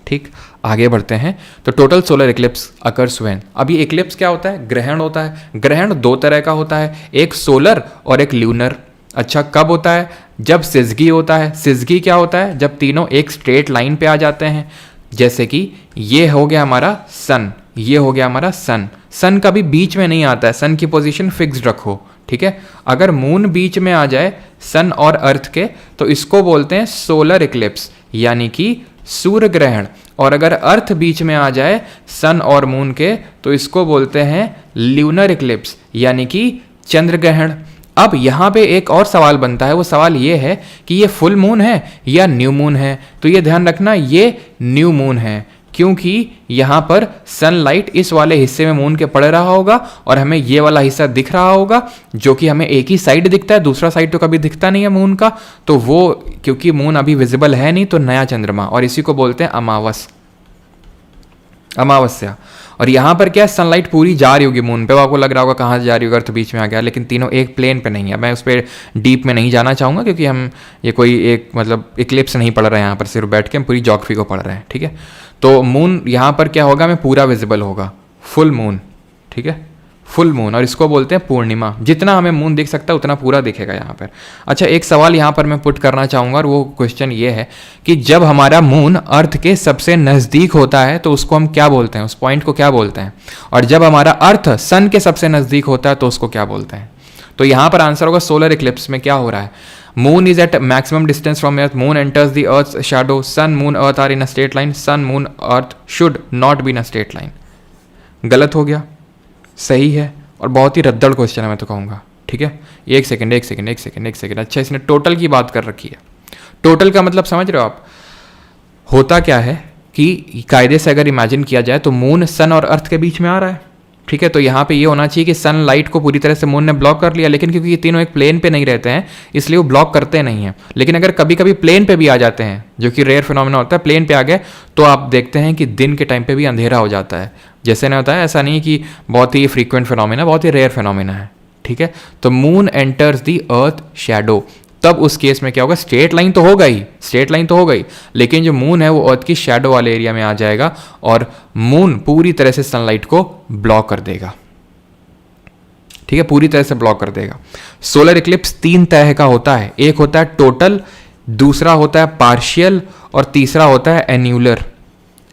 ठीक। आगे बढ़ते हैं, तो total solar Eclipse occurs when. अब ये इक्लिप्स क्या होता है, ग्रहण होता है। ग्रहण दो तरह का होता है, एक सोलर और एक ल्यूनर। अच्छा, कब होता है, जब सिजगी होता है। सिजगी क्या होता है, जब तीनों एक स्ट्रेट लाइन पे आ जाते हैं, जैसे कि ये हो गया हमारा सन, ये हो गया हमारा सन। सन कभी बीच में नहीं आता है, सन की पोजीशन फिक्स्ड रखो, ठीक है। अगर मून बीच में आ जाए सन और अर्थ के, तो इसको बोलते हैं सोलर इक्लिप्स, यानी कि सूर्य ग्रहण। और अगर अर्थ बीच में आ जाए सन और मून के, तो इसको बोलते हैं ल्यूनर इक्लिप्स, यानी कि चंद्र ग्रहण। अब यहाँ पे एक और सवाल बनता है, वो सवाल ये है कि ये फुल मून है या न्यू मून है। तो ये ध्यान रखना, ये न्यू मून है, क्योंकि यहाँ पर सनलाइट इस वाले हिस्से में मून के पड़ रहा होगा और हमें ये वाला हिस्सा दिख रहा होगा, जो कि हमें एक ही साइड दिखता है, दूसरा साइड तो कभी दिखता नहीं है मून का। तो वो क्योंकि मून अभी विजिबल है नहीं, तो नया चंद्रमा, और इसी को बोलते हैं अमावस्या। और यहाँ पर क्या है, सनलाइट पूरी जा रही होगी मून पे, वो आपको लग रहा होगा कहाँ से जा रही होगी, अर्थ बीच में आ गया, लेकिन तीनों एक प्लेन पे नहीं है। मैं उस पर डीप में नहीं जाना चाहूँगा, क्योंकि हम ये कोई एक मतलब इक्लिप्स नहीं पढ़ रहे हैं यहाँ पर, सिर्फ बैठ के हम पूरी ज्योग्राफी को पढ़ रहे हैं, ठीक है। तो मून यहाँ पर क्या होगा, हमें पूरा विजिबल होगा, फुल मून, ठीक है, फुल मून, और इसको बोलते हैं पूर्णिमा। जितना हमें मून दिख सकता है उतना पूरा दिखेगा यहाँ पर। अच्छा, एक सवाल यहाँ पर मैं पुट करना चाहूँगा, और वो क्वेश्चन ये है कि जब हमारा मून अर्थ के सबसे नज़दीक होता है तो उसको हम क्या बोलते हैं, उस पॉइंट को क्या बोलते हैं, और जब हमारा अर्थ सन के सबसे नज़दीक होता है तो उसको क्या बोलते हैं। तो यहाँ पर आंसर होगा सोलर इक्लिप्स में क्या हो रहा है, moon is at maximum distance from earth, moon enters the earth shadow, sun moon earth are in a straight line, sun moon earth should not be in a straight line. गलत हो गया, सही है, और बहुत ही रद्दड़ क्वेश्चन है मैं तो कहूँगा, ठीक है। एक सेकंड। अच्छा, इसने टोटल की बात कर रखी है। टोटल का मतलब समझ रहे हो आप, होता क्या है कि कायदे से अगर इमेजिन किया जाए तो मून सन और अर्थ के बीच में आ रहा है, ठीक है। तो यहाँ पे ये होना चाहिए कि सनलाइट को पूरी तरह से मून ने ब्लॉक कर लिया, लेकिन क्योंकि ये तीनों एक प्लेन पे नहीं रहते हैं इसलिए वो ब्लॉक करते नहीं हैं। लेकिन अगर कभी कभी प्लेन पे भी आ जाते हैं, जो कि रेयर फिनोमेना होता है, प्लेन पे आ गए तो आप देखते हैं कि दिन के टाइम पे भी अंधेरा हो जाता है। जैसे नहीं होता है, ऐसा नहीं कि बहुत ही फ्रीक्वेंट फिनोमेना, बहुत ही रेयर फिनोमेना है, ठीक है। तो moon enters the earth shadow, तब उस केस में क्या होगा, स्ट्रेट लाइन तो हो गई, लेकिन जो मून है वो अर्थ की शैडो वाले एरिया में आ जाएगा और मून पूरी तरह से सनलाइट को ब्लॉक कर देगा, ठीक है, पूरी तरह से ब्लॉक कर देगा। सोलर इक्लिप्स 3 तरह का होता है, एक होता है टोटल, दूसरा होता है पार्शियल और तीसरा होता है एन्यूलर।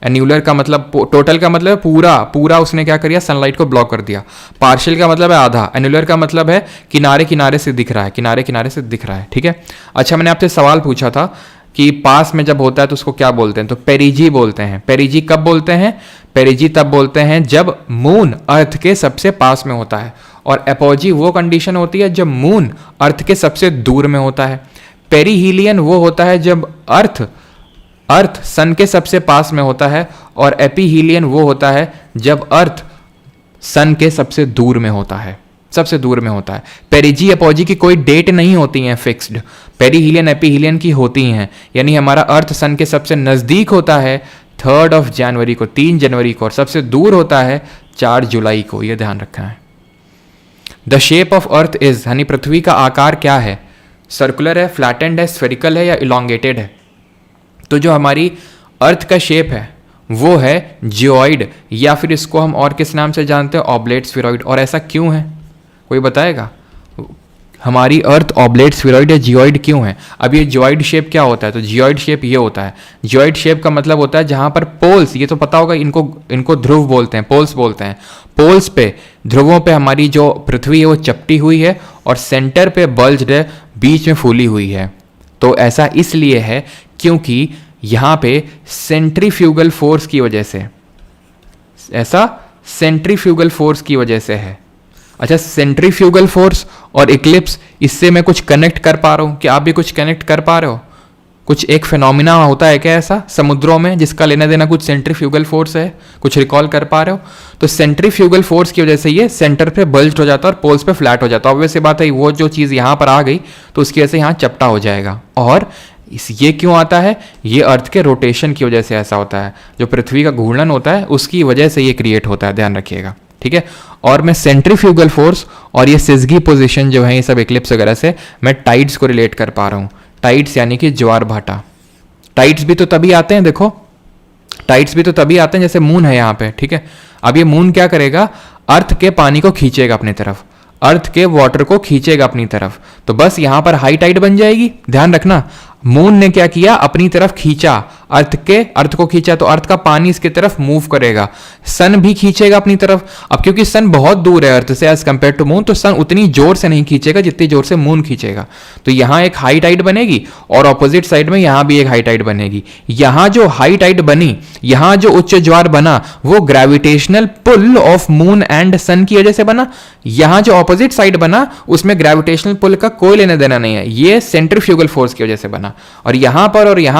एन्यूलर का मतलब टोटल का मतलब है पूरा पूरा उसने क्या कर दिया, सनलाइट को ब्लॉक कर दिया। पार्शियल का मतलब है आधा। एन्यूलर का मतलब है किनारे किनारे से दिख रहा है, किनारे किनारे से दिख रहा है, ठीक है। अच्छा, मैंने आपसे सवाल पूछा था कि पास में जब होता है तो उसको क्या बोलते हैं, तो पेरिजी बोलते हैं। पेरिजी कब बोलते हैं, पेरिजी तब बोलते हैं जब मून अर्थ के सबसे पास में होता है, और एपोजी वो कंडीशन होती है जब मून अर्थ के सबसे दूर में होता है। पेरीहीलियन वो होता है जब अर्थ सन के सबसे पास में होता है, और एपीहीलियन वो होता है जब अर्थ सन के सबसे दूर में होता है, सबसे दूर में होता है। पेरिजी एपोजी की कोई डेट नहीं होती है फिक्स्ड, पेरीहीलियन एपीहीलियन की होती हैं। यानी हमारा अर्थ सन के सबसे नज़दीक होता है 3 जनवरी को, 3 जनवरी को, और सबसे दूर होता है 4 जुलाई को, ये ध्यान रखना है। The shape of earth is, यानी पृथ्वी का आकार क्या है, सर्कुलर है, फ्लैटेंड है, स्फेरिकल है या इलोंगेटेड है। तो जो हमारी अर्थ का शेप है वो है जियोइड, या फिर इसको हम और किस नाम से जानते हैं, ऑब्लेट स्फीरॉइड। और ऐसा क्यों है, कोई बताएगा? हमारी अर्थ ऑब्लेट स्फीरॉइड या जियोइड क्यों है? अब ये जियोइड शेप क्या होता है, तो जियोइड शेप ये होता है, जियोइड शेप का मतलब होता है जहां पर पोल्स, ये तो पता होगा, इनको ध्रुव बोलते हैं, पोल्स बोलते हैं। पोल्स पे, ध्रुवों पे हमारी जो पृथ्वी है वो चपटी हुई है, और सेंटर पे बल्ज्ड है, बीच में फूली हुई है। तो ऐसा इसलिए है क्योंकि यहां पे सेंट्रीफ्यूगल फोर्स की वजह से, ऐसा सेंट्रीफ्यूगल फोर्स की वजह से है। अच्छा, सेंट्रीफ्यूगल फोर्स और इक्लिप्स, इससे मैं कुछ कनेक्ट कर पा रहा हूं, क्या आप भी कुछ कनेक्ट कर पा रहे हो? कुछ एक फिनोमिना होता है क्या ऐसा समुद्रों में जिसका लेना देना कुछ सेंट्रीफ्यूगल फोर्स है, कुछ रिकॉल कर पा रहे हो? तो सेंट्रीफ्यूगल फोर्स की वजह से ये सेंटर पे बल्ज्ड हो जाता है और पोल्स पे फ्लैट हो जाता है। ऑब्वियस सी बात है, वो जो चीज़ यहाँ पर आ गई तो उसकी वजह से यहाँ चपटा हो जाएगा। और ये क्यों आता है, ये अर्थ के रोटेशन की वजह से ऐसा होता है, जो पृथ्वी का घूर्णन होता है उसकी वजह से ये क्रिएट होता है, ध्यान रखिएगा, ठीक है। और मैं सेंट्रीफ्यूगल फोर्स और ये सिजगी पोजीशन जो है, ये सब इक्लिप्स वगैरह से मैं टाइड्स को रिलेट कर पा रहा हूँ। टाइड्स यानी कि ज्वार भाटा। टाइड्स भी तो तभी आते हैं, देखो टाइड्स भी तो तभी आते हैं जैसे मून है यहाँ पे, ठीक है। अब ये मून क्या करेगा, अर्थ के पानी को खींचेगा अपनी तरफ, अर्थ के वाटर को खींचेगा अपनी तरफ, तो बस यहां पर हाई टाइड बन जाएगी। ध्यान रखना, मून ने क्या किया, अपनी तरफ खींचा, अर्थ को खींचा, तो अर्थ का पानी इसकी तरफ मूव करेगा। सन भी खींचेगा अपनी तरफ। अब क्योंकि सन बहुत दूर है अर्थ से एज कंपेयर टू मून, तो सन उतनी जोर से नहीं खींचेगा जितनी जोर से मून खींचेगा। तो यहां एक हाई टाइड बनेगी और ऑपोजिट साइड में यहां भी एक हाई टाइड बनेगी। यहां जो हाई टाइड बनी, यहां जो उच्च ज्वार बना, वो gravitational pull of moon and sun की वजह से बना। यहां जो ऑपोजिट साइड बना उसमें ग्रेविटेशनल पुल का कोई लेना देना नहीं है, ये सेंट्रीफ्यूगल फोर्स की वजह से बना। और यहां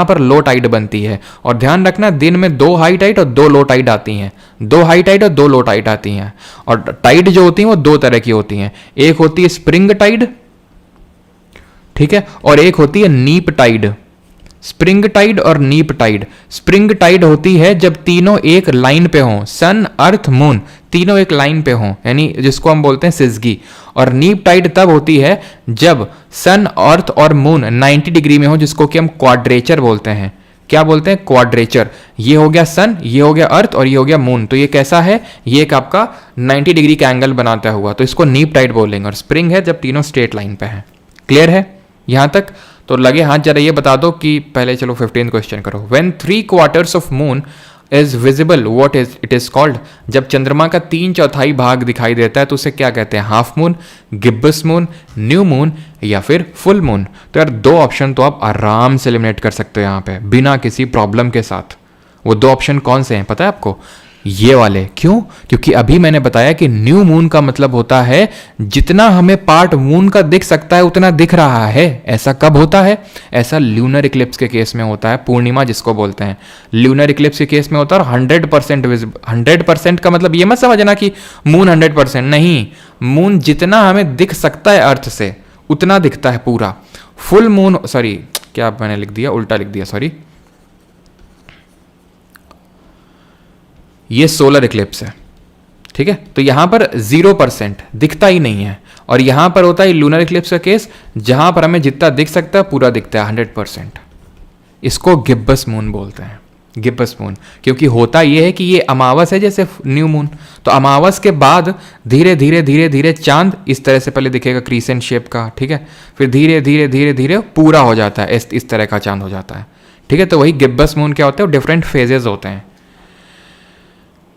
पर लो टाइड बनती है। और ध्यान रखना, दिन में 2 हाई टाइड और 2 लो टाइड आती हैं, 2 हाई टाइड और 2 लो टाइड आती हैं। और टाइड जो होती हैं वो 2 तरह की होती हैं, एक होती है स्प्रिंग टाइड, ठीक है, और एक होती है नीप टाइड। स्प्रिंग टाइड और नीप टाइड। स्प्रिंग टाइड होती है जब तीनों एक लाइन पे हों, सन अर्थ मून तीनों एक लाइन पे हों, यानी जिसको हम बोलते हैं सिजगी। और नीप टाइड तब होती है जब सन अर्थ और मून 90 डिग्री में हो, जिसको कि हम क्वाड्रेचर बोलते हैं। क्या बोलते हैं, क्वाड्रेचर। ये हो गया सन, ये हो गया अर्थ और ये हो गया मून, तो ये कैसा है, ये एक आपका 90 डिग्री का एंगल बनाता हुआ, तो इसको नीप टाइड बोलेंगे। और स्प्रिंग है जब तीनों स्ट्रेट लाइन पे है। क्लियर है यहां तक? तो लगे हाथ, जरा ये बता दो कि पहले चलो 15th क्वेश्चन करो। When 3/4 of moon is visible what is it is called. जब चंद्रमा का 3/4 भाग दिखाई देता है तो उसे क्या कहते हैं, half moon, gibbous moon, new moon या फिर फुल मून। तो यार 2 ऑप्शन तो आप आराम से एलिमिनेट कर सकते हो यहाँ पे बिना किसी प्रॉब्लम के साथ। वो 2 ऑप्शन कौन से हैं पता है आपको, ये वाले। क्यों? क्योंकि अभी मैंने बताया कि न्यू मून का मतलब होता है जितना हमें पार्ट मून का दिख सकता है उतना दिख रहा है। ऐसा कब होता है? ऐसा ल्यूनर इक्लिप्स के केस में होता है, पूर्णिमा जिसको बोलते हैं। ल्यूनर इक्लिप्स के केस में होता है और 100% विजिबल। 100% का मतलब ये मत समझना कि मून 100%, नहीं, मून जितना हमें दिख सकता है अर्थ से उतना दिखता है पूरा। फुल मून, सॉरी क्या मैंने लिख दिया, उल्टा लिख दिया, सॉरी, ये सोलर इक्लिप्स है, ठीक है। तो यहां पर 0% दिखता ही नहीं है। और यहां पर होता है लूनर इक्लिप्स का केस, जहां पर हमें जितना दिख सकता है पूरा दिखता है 100%। इसको गिब्बस मून बोलते हैं, गिब्बस मून। क्योंकि होता यह है कि ये अमावस है जैसे न्यू मून, तो अमावस के बाद धीरे धीरे धीरे धीरे चांद इस तरह से पहले दिखेगा क्रीसेंट शेप का, ठीक है, फिर धीरे धीरे धीरे धीरे पूरा हो जाता है, इस तरह का चांद हो जाता है, ठीक है। तो वही गिब्बस मून क्या होता है, डिफरेंट फेजेस होते हैं,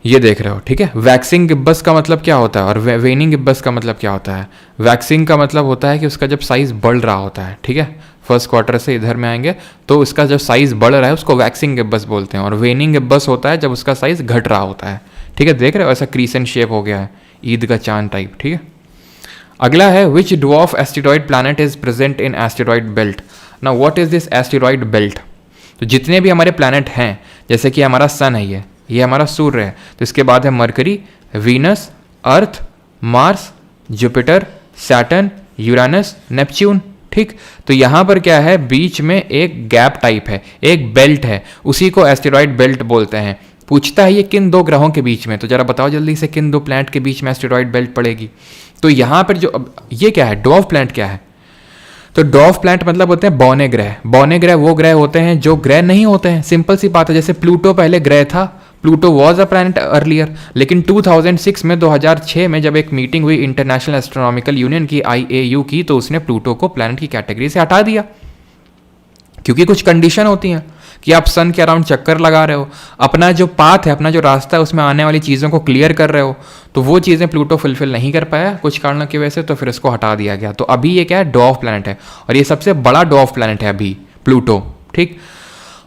ये देख रहे हो, ठीक है। वैक्सिंग गिब्बस का मतलब क्या होता है और वेनिंग गिब्बस का मतलब क्या होता है? वैक्सिंग का मतलब होता है कि उसका जब साइज़ बढ़ रहा होता है, ठीक है, फर्स्ट क्वार्टर से इधर में आएंगे तो उसका जब साइज़ बढ़ रहा है उसको वैक्सिंग गिब्बस बोलते हैं, और वेनिंग गिब्बस होता है जब उसका साइज़ घट रहा होता है, ठीक है। देख रहे हो ऐसा क्रीसेंट शेप हो गया है, ईद का चांद टाइप, ठीक है। अगला है which dwarf asteroid planet is present in asteroid belt. Now what is this asteroid belt? तो जितने भी हमारे प्लैनेट हैं, जैसे कि हमारा सन है, ये हमारा सूर्य है, तो इसके बाद है Mercury, Venus, Earth, Mars, Jupiter, Saturn, Uranus, Neptune, ठीक। तो यहाँ पर क्या है, बीच में एक गैप टाइप है, एक बेल्ट है, उसी को एस्टेरॉइड बेल्ट बोलते हैं। पूछता है ये किन दो ग्रहों के बीच में, तो जरा बताओ जल्दी से किन दो प्लैनेट के बीच में एस्टेरॉइड बेल्ट पड़ेगी। तो यहाँ पर जो ये क्या है, ड्वार्फ प्लैनेट क्या है? तो ड्वार्फ प्लैनेट मतलब होते हैं बौने ग्रह। बौने ग्रह वो ग्रह होते हैं जो ग्रह नहीं होते हैं, सिंपल सी बात है। जैसे प्लूटो पहले ग्रह था, Pluto was a planet earlier, लेकिन 2006 में 2006 में जब एक मीटिंग हुई इंटरनेशनल एस्ट्रोनॉमिकल यूनियन की, IAU की, तो उसने प्लूटो को प्लैनेट की कैटेगरी से हटा दिया, क्योंकि कुछ कंडीशन होती हैं कि आप सन के अराउंड चक्कर लगा रहे हो, अपना जो पाथ है, अपना जो रास्ता है, उसमें आने वाली चीज़ों को क्लियर कर रहे हो, तो वो चीज़ें प्लूटो फुलफिल नहीं कर पाया कुछ कारणों की वजह से, तो फिर इसको हटा दिया गया। तो अभी ये क्या है, ड्वार्फ प्लैनेट है, और ये सबसे बड़ा ड्वार्फ प्लैनेट है अभी प्लूटो, ठीक।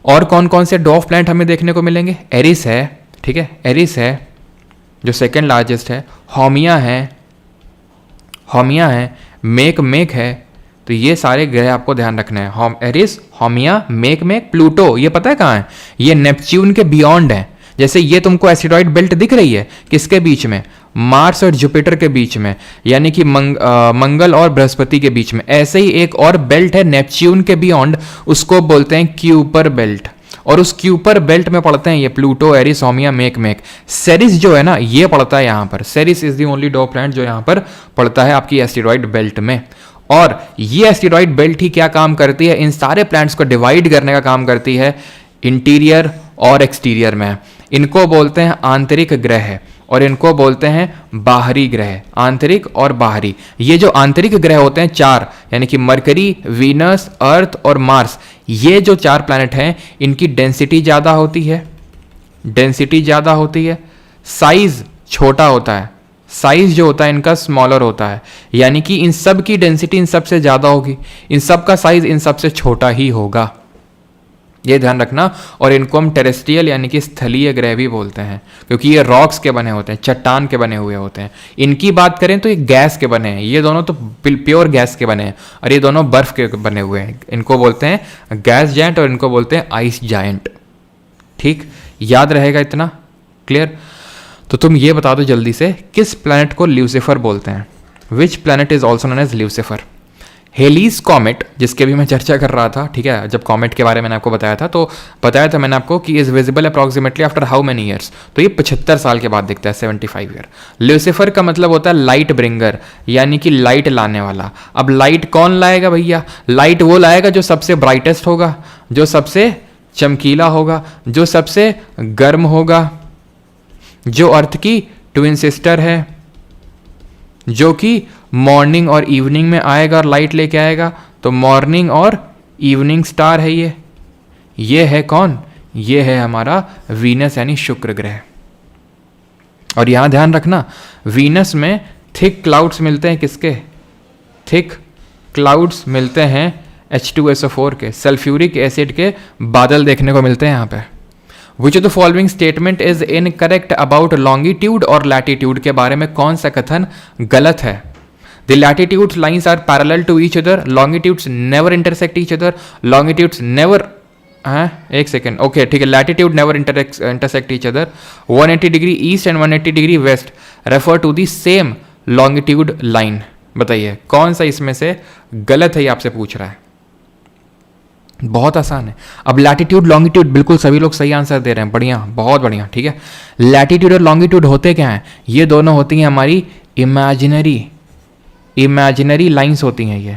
और कौन कौन से ड्वार्फ प्लैनेट हमें देखने को मिलेंगे? एरिस है, ठीक है, एरिस है जो सेकेंड लार्जेस्ट है, होमिया है, मेक है। तो ये सारे ग्रह आपको ध्यान रखना है, एरिस, होमिया, मेक, प्लूटो, ये पता है कहाँ है? ये नेपच्यून के बियॉन्ड है। जैसे ये तुमको एस्टेरॉइड बेल्ट दिख रही है, किसके बीच में? मार्स और जुपिटर के बीच में, यानी कि मंगल और बृहस्पति के बीच में। ऐसे ही एक और बेल्ट है नेपच्यून के बियॉन्ड, उसको बोलते हैं क्यूपर बेल्ट, और उस क्यूपर बेल्ट में पड़ते हैं ये प्लूटो, एरिस, होमिया, मेक। सेरिस जो है ना, ये पड़ता है यहाँ पर। सेरिस is the only dwarf planet जो यहाँ पर पड़ता है आपकी एस्टेरॉइड बेल्ट में। और ये एस्टेरॉइड बेल्ट ही क्या काम करती है, इन सारे प्लैनेट्स को डिवाइड करने का काम करती है, इंटीरियर और एक्सटीरियर में। इनको बोलते हैं आंतरिक ग्रह, और इनको बोलते हैं बाहरी ग्रह, आंतरिक और बाहरी। ये जो आंतरिक ग्रह होते हैं 4, यानी कि मरकरी, वीनस, अर्थ और मार्स, ये जो 4 प्लैनेट हैं, इनकी डेंसिटी ज़्यादा होती है, साइज छोटा होता है, साइज जो होता है इनका स्मॉलर होता है, यानी कि इन सब की डेंसिटी इन सब से ज़्यादा होगी, इन सब का साइज इन सब से छोटा ही होगा, ये ध्यान रखना। और इनको हम टेरेस्ट्रियल यानी कि स्थलीय ग्रह भी बोलते हैं, क्योंकि ये रॉक्स के बने होते हैं, चट्टान के बने हुए होते हैं। इनकी बात करें तो ये गैस के बने हैं, ये दोनों तो प्योर गैस के बने हैं, और ये दोनों बर्फ के बने हुए हैं। इनको बोलते हैं गैस जायंट और इनको बोलते हैं आइस जायंट, ठीक। याद रहेगा इतना, क्लियर? तो तुम ये बता दो जल्दी से, किस प्लैनेट को ल्यूसिफर बोलते हैं? Which planet is also known as Lucifer? Halley's comet, जिसके भी मैं चर्चा कर रहा था, ठीक है, जब कॉमेट के बारे में मैंने आपको बताया था, तो बताया था मैंने आपको कि is visible approximately after how many years. तो ये 75 साल के बाद दिखता है, 75 ईयर। ल्यूसिफर का मतलब होता है लाइट ब्रिंगर, यानी कि लाइट लाने वाला। अब लाइट कौन लाएगा भैया? लाइट वो लाएगा जो सबसे ब्राइटेस्ट होगा, जो सबसे चमकीला होगा, जो सबसे गर्म होगा, जो अर्थ की ट्विन सिस्टर है, जो कि मॉर्निंग और इवनिंग में आएगा और लाइट लेके आएगा। तो मॉर्निंग और इवनिंग स्टार है ये है कौन? ये है हमारा वीनस यानी शुक्र ग्रह। और यहां ध्यान रखना, वीनस में थिक क्लाउड्स मिलते हैं, किसके? थिक क्लाउड्स मिलते हैं H2SO4 के, सल्फ्यूरिक एसिड के बादल देखने को मिलते हैं यहाँ पे। Which of the following statement is incorrect about longitude और लैटिट्यूड के बारे में कौन सा कथन गलत है? The latitude lines are parallel to each other, longitudes never intersect each other, longitudes never, एक सेकेंड, ओके ठीक है, latitude never intersect each other, 180 degree east and 180 degree west refer to the same longitude line. बताइए कौन सा इसमें से गलत है, ये आपसे पूछ रहा है। बहुत आसान है। अब लैटिट्यूड लॉन्गिट्यूड बिल्कुल सभी लोग सही आंसर दे रहे हैं, बढ़िया, बहुत बढ़िया, ठीक है। लैटिट्यूड और लॉन्गिट्यूड होते क्या हैं? ये दोनों होती हैं हमारी इमेजिनरी लाइंस होती हैं। ये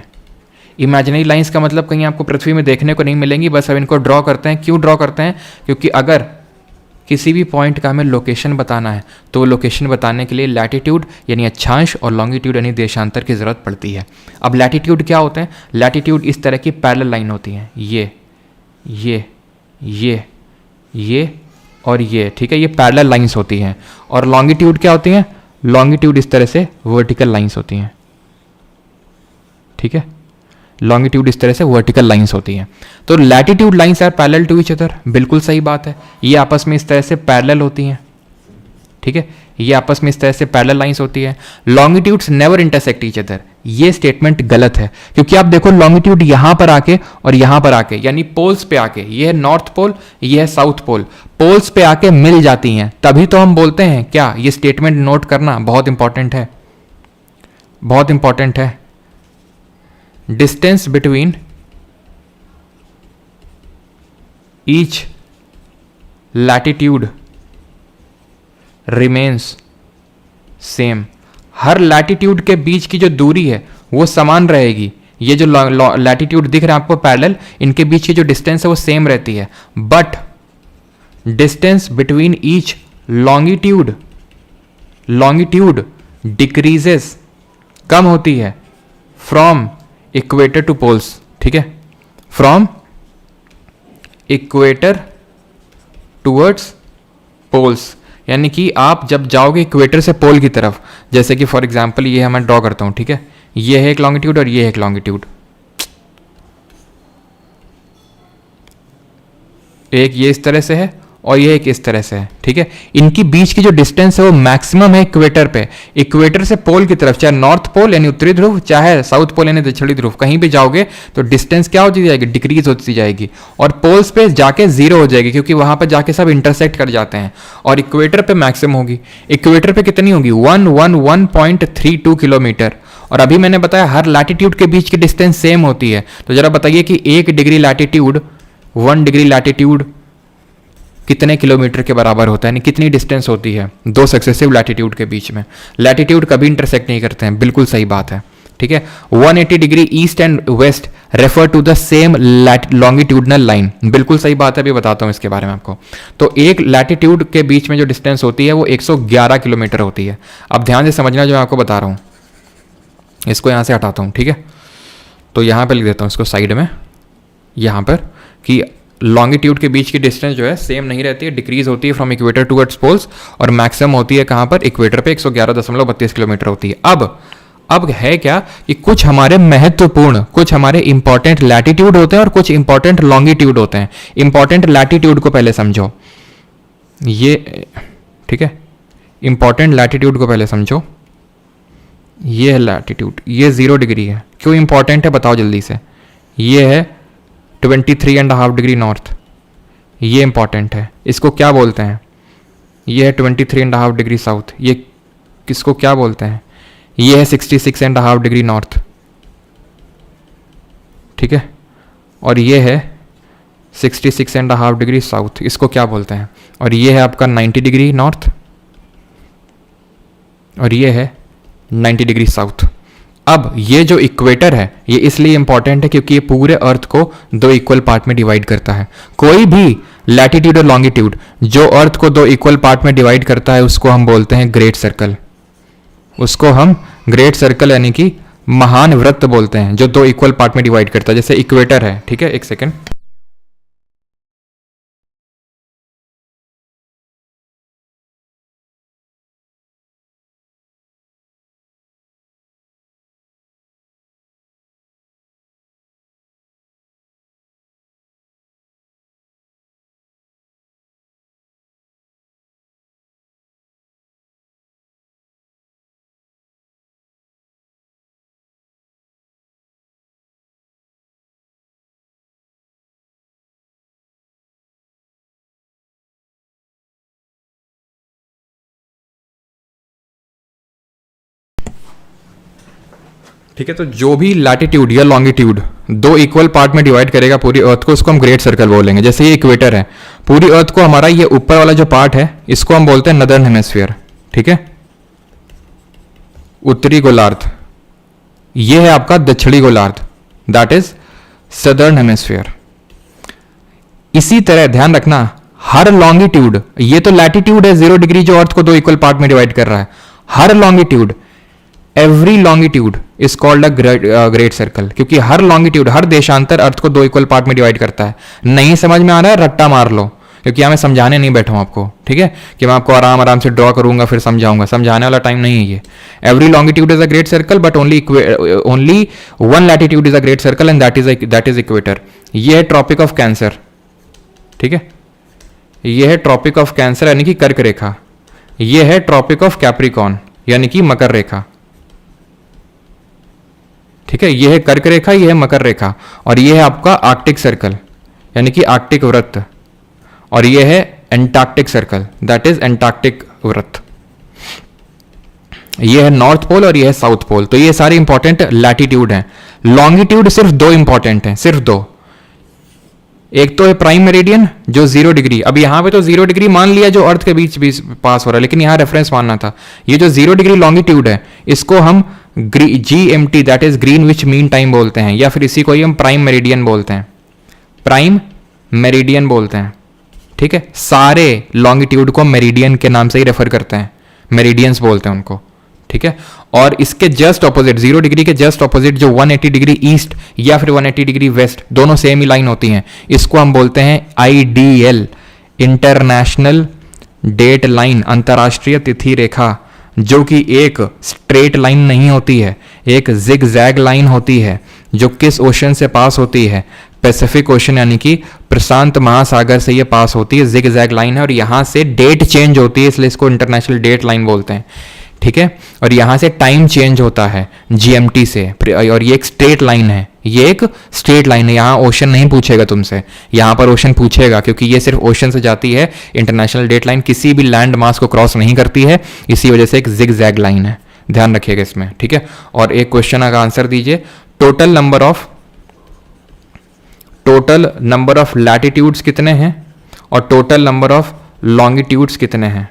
इमेजिनरी लाइंस का मतलब कहीं आपको पृथ्वी में देखने को नहीं मिलेंगी, बस अब इनको ड्रॉ करते हैं। क्यों ड्रॉ करते हैं? क्योंकि अगर किसी भी पॉइंट का हमें लोकेशन बताना है तो लोकेशन बताने के लिए लैटिट्यूड यानी अक्षांश और लॉन्गिट्यूड यानी देशांतर की ज़रूरत पड़ती है। अब लैटिट्यूड क्या होते हैं? लैटिट्यूड इस तरह की पैरेलल लाइन होती हैं, ये और ये, ठीक है, ये पैरेलल लाइंस होती हैं। और लॉन्गिट्यूड क्या होती हैं? लॉन्गिट्यूड इस तरह से वर्टिकल लाइंस होती हैं, ठीक है, लॉन्गिट्यूड इस तरह से वर्टिकल लाइंस होती हैं। तो latitude lines are parallel to each other, बिल्कुल सही बात है, ये आपस में इस तरह से पैरेलल होती हैं, ठीक है, ये आपस में इस तरह से पैरेलल लाइंस होती है। Longitudes never intersect each other, ये स्टेटमेंट गलत है, क्योंकि आप देखो लॉन्गिट्यूड यहां पर आके और यहां पर आके, यानी पोल्स पे आके, ये है नॉर्थ पोल, ये है साउथ पोल, पोल्स पे आके मिल जाती हैं, तभी तो हम बोलते हैं क्या, ये स्टेटमेंट नोट करना बहुत इंपॉर्टेंट है, बहुत इंपॉर्टेंट है। Distance between each latitude remains same, हर लैटिट्यूड के बीच की जो दूरी है वो समान रहेगी। ये जो लैटिट्यूड दिख रहा है आपको पैरेलल, इनके बीच की जो डिस्टेंस है वो सेम रहती है, but distance between each longitude decreases, कम होती है, फ्रॉम इक्वेटर टू पोल्स, ठीक है, फ्रॉम इक्वेटर टूवर्ड्स पोल्स, यानी कि आप जब जाओगे इक्वेटर से पोल की तरफ, जैसे कि फॉर एग्जांपल ये मैं ड्रॉ करता हूं, ठीक है, ये है एक लॉन्गिट्यूड और ये है एक लॉन्गिट्यूड, एक ये इस तरह से है और ये एक इस तरह से है, ठीक है, इनकी बीच की जो डिस्टेंस है वो मैक्सिमम है इक्वेटर पे, इक्वेटर से पोल की तरफ, चाहे नॉर्थ पोल यानी उत्तरी ध्रुव, चाहे साउथ पोल यानी दक्षिणी ध्रुव, कहीं भी जाओगे तो डिस्टेंस क्या होती जाएगी, डिक्रीज होती जाएगी, और पोल्स पे जाके जीरो हो जाएगी, क्योंकि वहां पर जाके सब इंटरसेक्ट कर जाते हैं, और इक्वेटर पे मैक्सिमम होगी। इक्वेटर पे कितनी होगी? 111.32 किलोमीटर। और अभी मैंने बताया हर लैटिट्यूड के बीच की डिस्टेंस सेम होती है, तो जरा बताइए कि 1 डिग्री लैटिट्यूड 1 डिग्री लैटिट्यूड कितने किलोमीटर के बराबर होता है, यानी कितनी डिस्टेंस होती है दो सक्सेसिव लैटिट्यूड के बीच में। लैटिट्यूड कभी इंटरसेक्ट नहीं करते हैं, बिल्कुल सही बात है, ठीक है। 180 degree east and west refer to the same longitudinal line, बिल्कुल सही बात है, अभी बताता हूं इसके बारे में आपको। तो एक लैटिट्यूड के बीच में जो डिस्टेंस होती है वो 111 किलोमीटर होती है। अब ध्यान से समझना जो मैं आपको बता रहा हूं, इसको यहां से हटाता हूं, ठीक है, तो यहां पर लिख देता हूं इसको साइड में, यहां पर, कि लॉन्गिट्यूड के बीच की डिस्टेंस जो है सेम नहीं रहती है, डिक्रीज होती है फ्रॉम इक्वेटर टुवर्ड्स पोल्स, और मैक्सिमम होती है कहां पर, इक्वेटर पे 111.32 किलोमीटर होती है। अब है क्या कि कुछ हमारे महत्वपूर्ण, कुछ हमारे इंपॉर्टेंट लैटिट्यूड होते हैं और कुछ इंपॉर्टेंट लॉन्गिट्यूड होते हैं। इंपॉर्टेंट लैटिट्यूड को पहले समझो, ये ठीक है, इंपॉर्टेंट लैटिट्यूड को पहले समझो, ये है लैटिट्यूड, ये 0 डिग्री है, क्यों इंपॉर्टेंट है बताओ जल्दी से। ये है 23.5 डिग्री नॉर्थ, ये इंपॉर्टेंट है, इसको क्या बोलते हैं, ये है 23.5 डिग्री साउथ, ये किसको क्या बोलते हैं, ये है 66.5 डिग्री नॉर्थ, ठीक है, और ये है 66.5 डिग्री साउथ, इसको क्या बोलते हैं, और ये है आपका 90 डिग्री नॉर्थ, और ये है 90 डिग्री साउथ। अब ये जो इक्वेटर है ये इसलिए इंपॉर्टेंट है क्योंकि ये पूरे अर्थ को 2 इक्वल पार्ट में डिवाइड करता है। कोई भी लैटिट्यूड और लॉन्गिट्यूड जो अर्थ को 2 इक्वल पार्ट में डिवाइड करता है उसको हम बोलते हैं ग्रेट सर्कल, उसको हम ग्रेट सर्कल यानी कि महान वृत्त बोलते हैं, जो 2 इक्वल पार्ट में डिवाइड करता है। जैसे इक्वेटर है, ठीक है, एक सेकेंड, ठीक है। तो जो भी लैटिट्यूड या लॉन्गिट्यूड 2 इक्वल पार्ट में डिवाइड करेगा पूरी अर्थ को, उसको हम ग्रेट सर्कल बोलेंगे। जैसे ये इक्वेटर है, पूरी अर्थ को हमारा ये ऊपर वाला जो पार्ट है इसको हम बोलते हैं नदर्न हेमिस्फीयर, ठीक है, उत्तरी गोलार्ध। ये है आपका दक्षिणी गोलार्ध, दैट इज सदर्न हेमिस्फीयर। इसी तरह ध्यान रखना हर लॉन्गिट्यूड, ये तो लैटिट्यूड है 0 डिग्री जो अर्थ को 2 इक्वल पार्ट में डिवाइड कर रहा है, हर longitude, every longitude is called a great circle, क्योंकि हर लॉन्गिट्यूड, हर देशांतर अर्थ को 2 इक्वल पार्ट में डिवाइड करता है। नहीं समझ में आ रहा है, रट्टा मार लो, क्योंकि यहाँ मैं समझाने नहीं बैठा हूँ आपको, ठीक है, कि मैं आपको आराम आराम से ड्रॉ करूंगा फिर समझाऊंगा, समझाने वाला टाइम नहीं है ये। Every longitude is a great circle but only one latitude is a great circle and that is equator. ये है ट्रॉपिक ऑफ कैंसर, ठीक है, ये है ट्रॉपिक ऑफ कैंसर यानी कि कर्क रेखा। ये है ट्रॉपिक ऑफ कैप्रिकॉन यानी कि मकर रेखा, ठीक है, ये है कर्क रेखा, ये है मकर रेखा, और ये है आपका आर्कटिक सर्कल यानी कि आर्कटिक वृत्त, और ये है Antarctic circle that is Antarctic वृत्त। ये है नॉर्थ पोल और ये है साउथ पोल। तो ये सारे इंपॉर्टेंट लैटिट्यूड हैं। लॉन्गिट्यूड सिर्फ दो इंपॉर्टेंट हैं, सिर्फ दो। एक तो है प्राइम मेरिडियन जो 0 डिग्री, अब यहां पे तो 0 डिग्री मान लिया जो अर्थ के बीच बीच पास हो रहा है, लेकिन यहां रेफरेंस मानना था। ये जो 0 डिग्री लॉन्गिट्यूड है इसको हम GMT that is Greenwich mean time बोलते हैं, या फिर इसी को ही हम प्राइम मेरिडियन बोलते हैं, प्राइम मेरिडियन बोलते हैं, ठीक है। सारे लॉन्गिट्यूड को मेरिडियन के नाम से ही रेफर करते हैं, मेरिडियंस बोलते हैं उनको, ठीक है। और इसके जस्ट ऑपोजिट 0 डिग्री के जस्ट ऑपोजिट जो 180 डिग्री ईस्ट या फिर 180 डिग्री वेस्ट, दोनों सेम ही लाइन होती हैं, इसको हम बोलते हैं IDL, इंटरनेशनल डेट लाइन, अंतर्राष्ट्रीय तिथि रेखा, जो कि एक स्ट्रेट लाइन नहीं होती है, एक जिग जैग लाइन होती है, जो किस ओशन से पास होती है, पैसिफिक ओशन यानी कि प्रशांत महासागर से ये पास होती है, जिग जैग लाइन है, और यहाँ से डेट चेंज होती है, इसलिए इसको इंटरनेशनल डेट लाइन बोलते हैं, ठीक है। और यहाँ से टाइम चेंज होता है GMT से, और ये एक स्ट्रेट लाइन है, ये एक स्ट्रेट लाइन है। यहाँ ओशन नहीं पूछेगा तुमसे, यहाँ पर ओशन पूछेगा, क्योंकि ये सिर्फ ओशन से जाती है। इंटरनेशनल डेट लाइन किसी भी लैंड मास को क्रॉस नहीं करती है, इसी वजह से एक जिग जैग लाइन है, ध्यान रखिएगा इसमें, ठीक है। और एक क्वेश्चन का आंसर दीजिए, टोटल नंबर ऑफ लैटिट्यूड्स कितने हैं और टोटल नंबर ऑफ लॉन्गिट्यूड्स कितने हैं।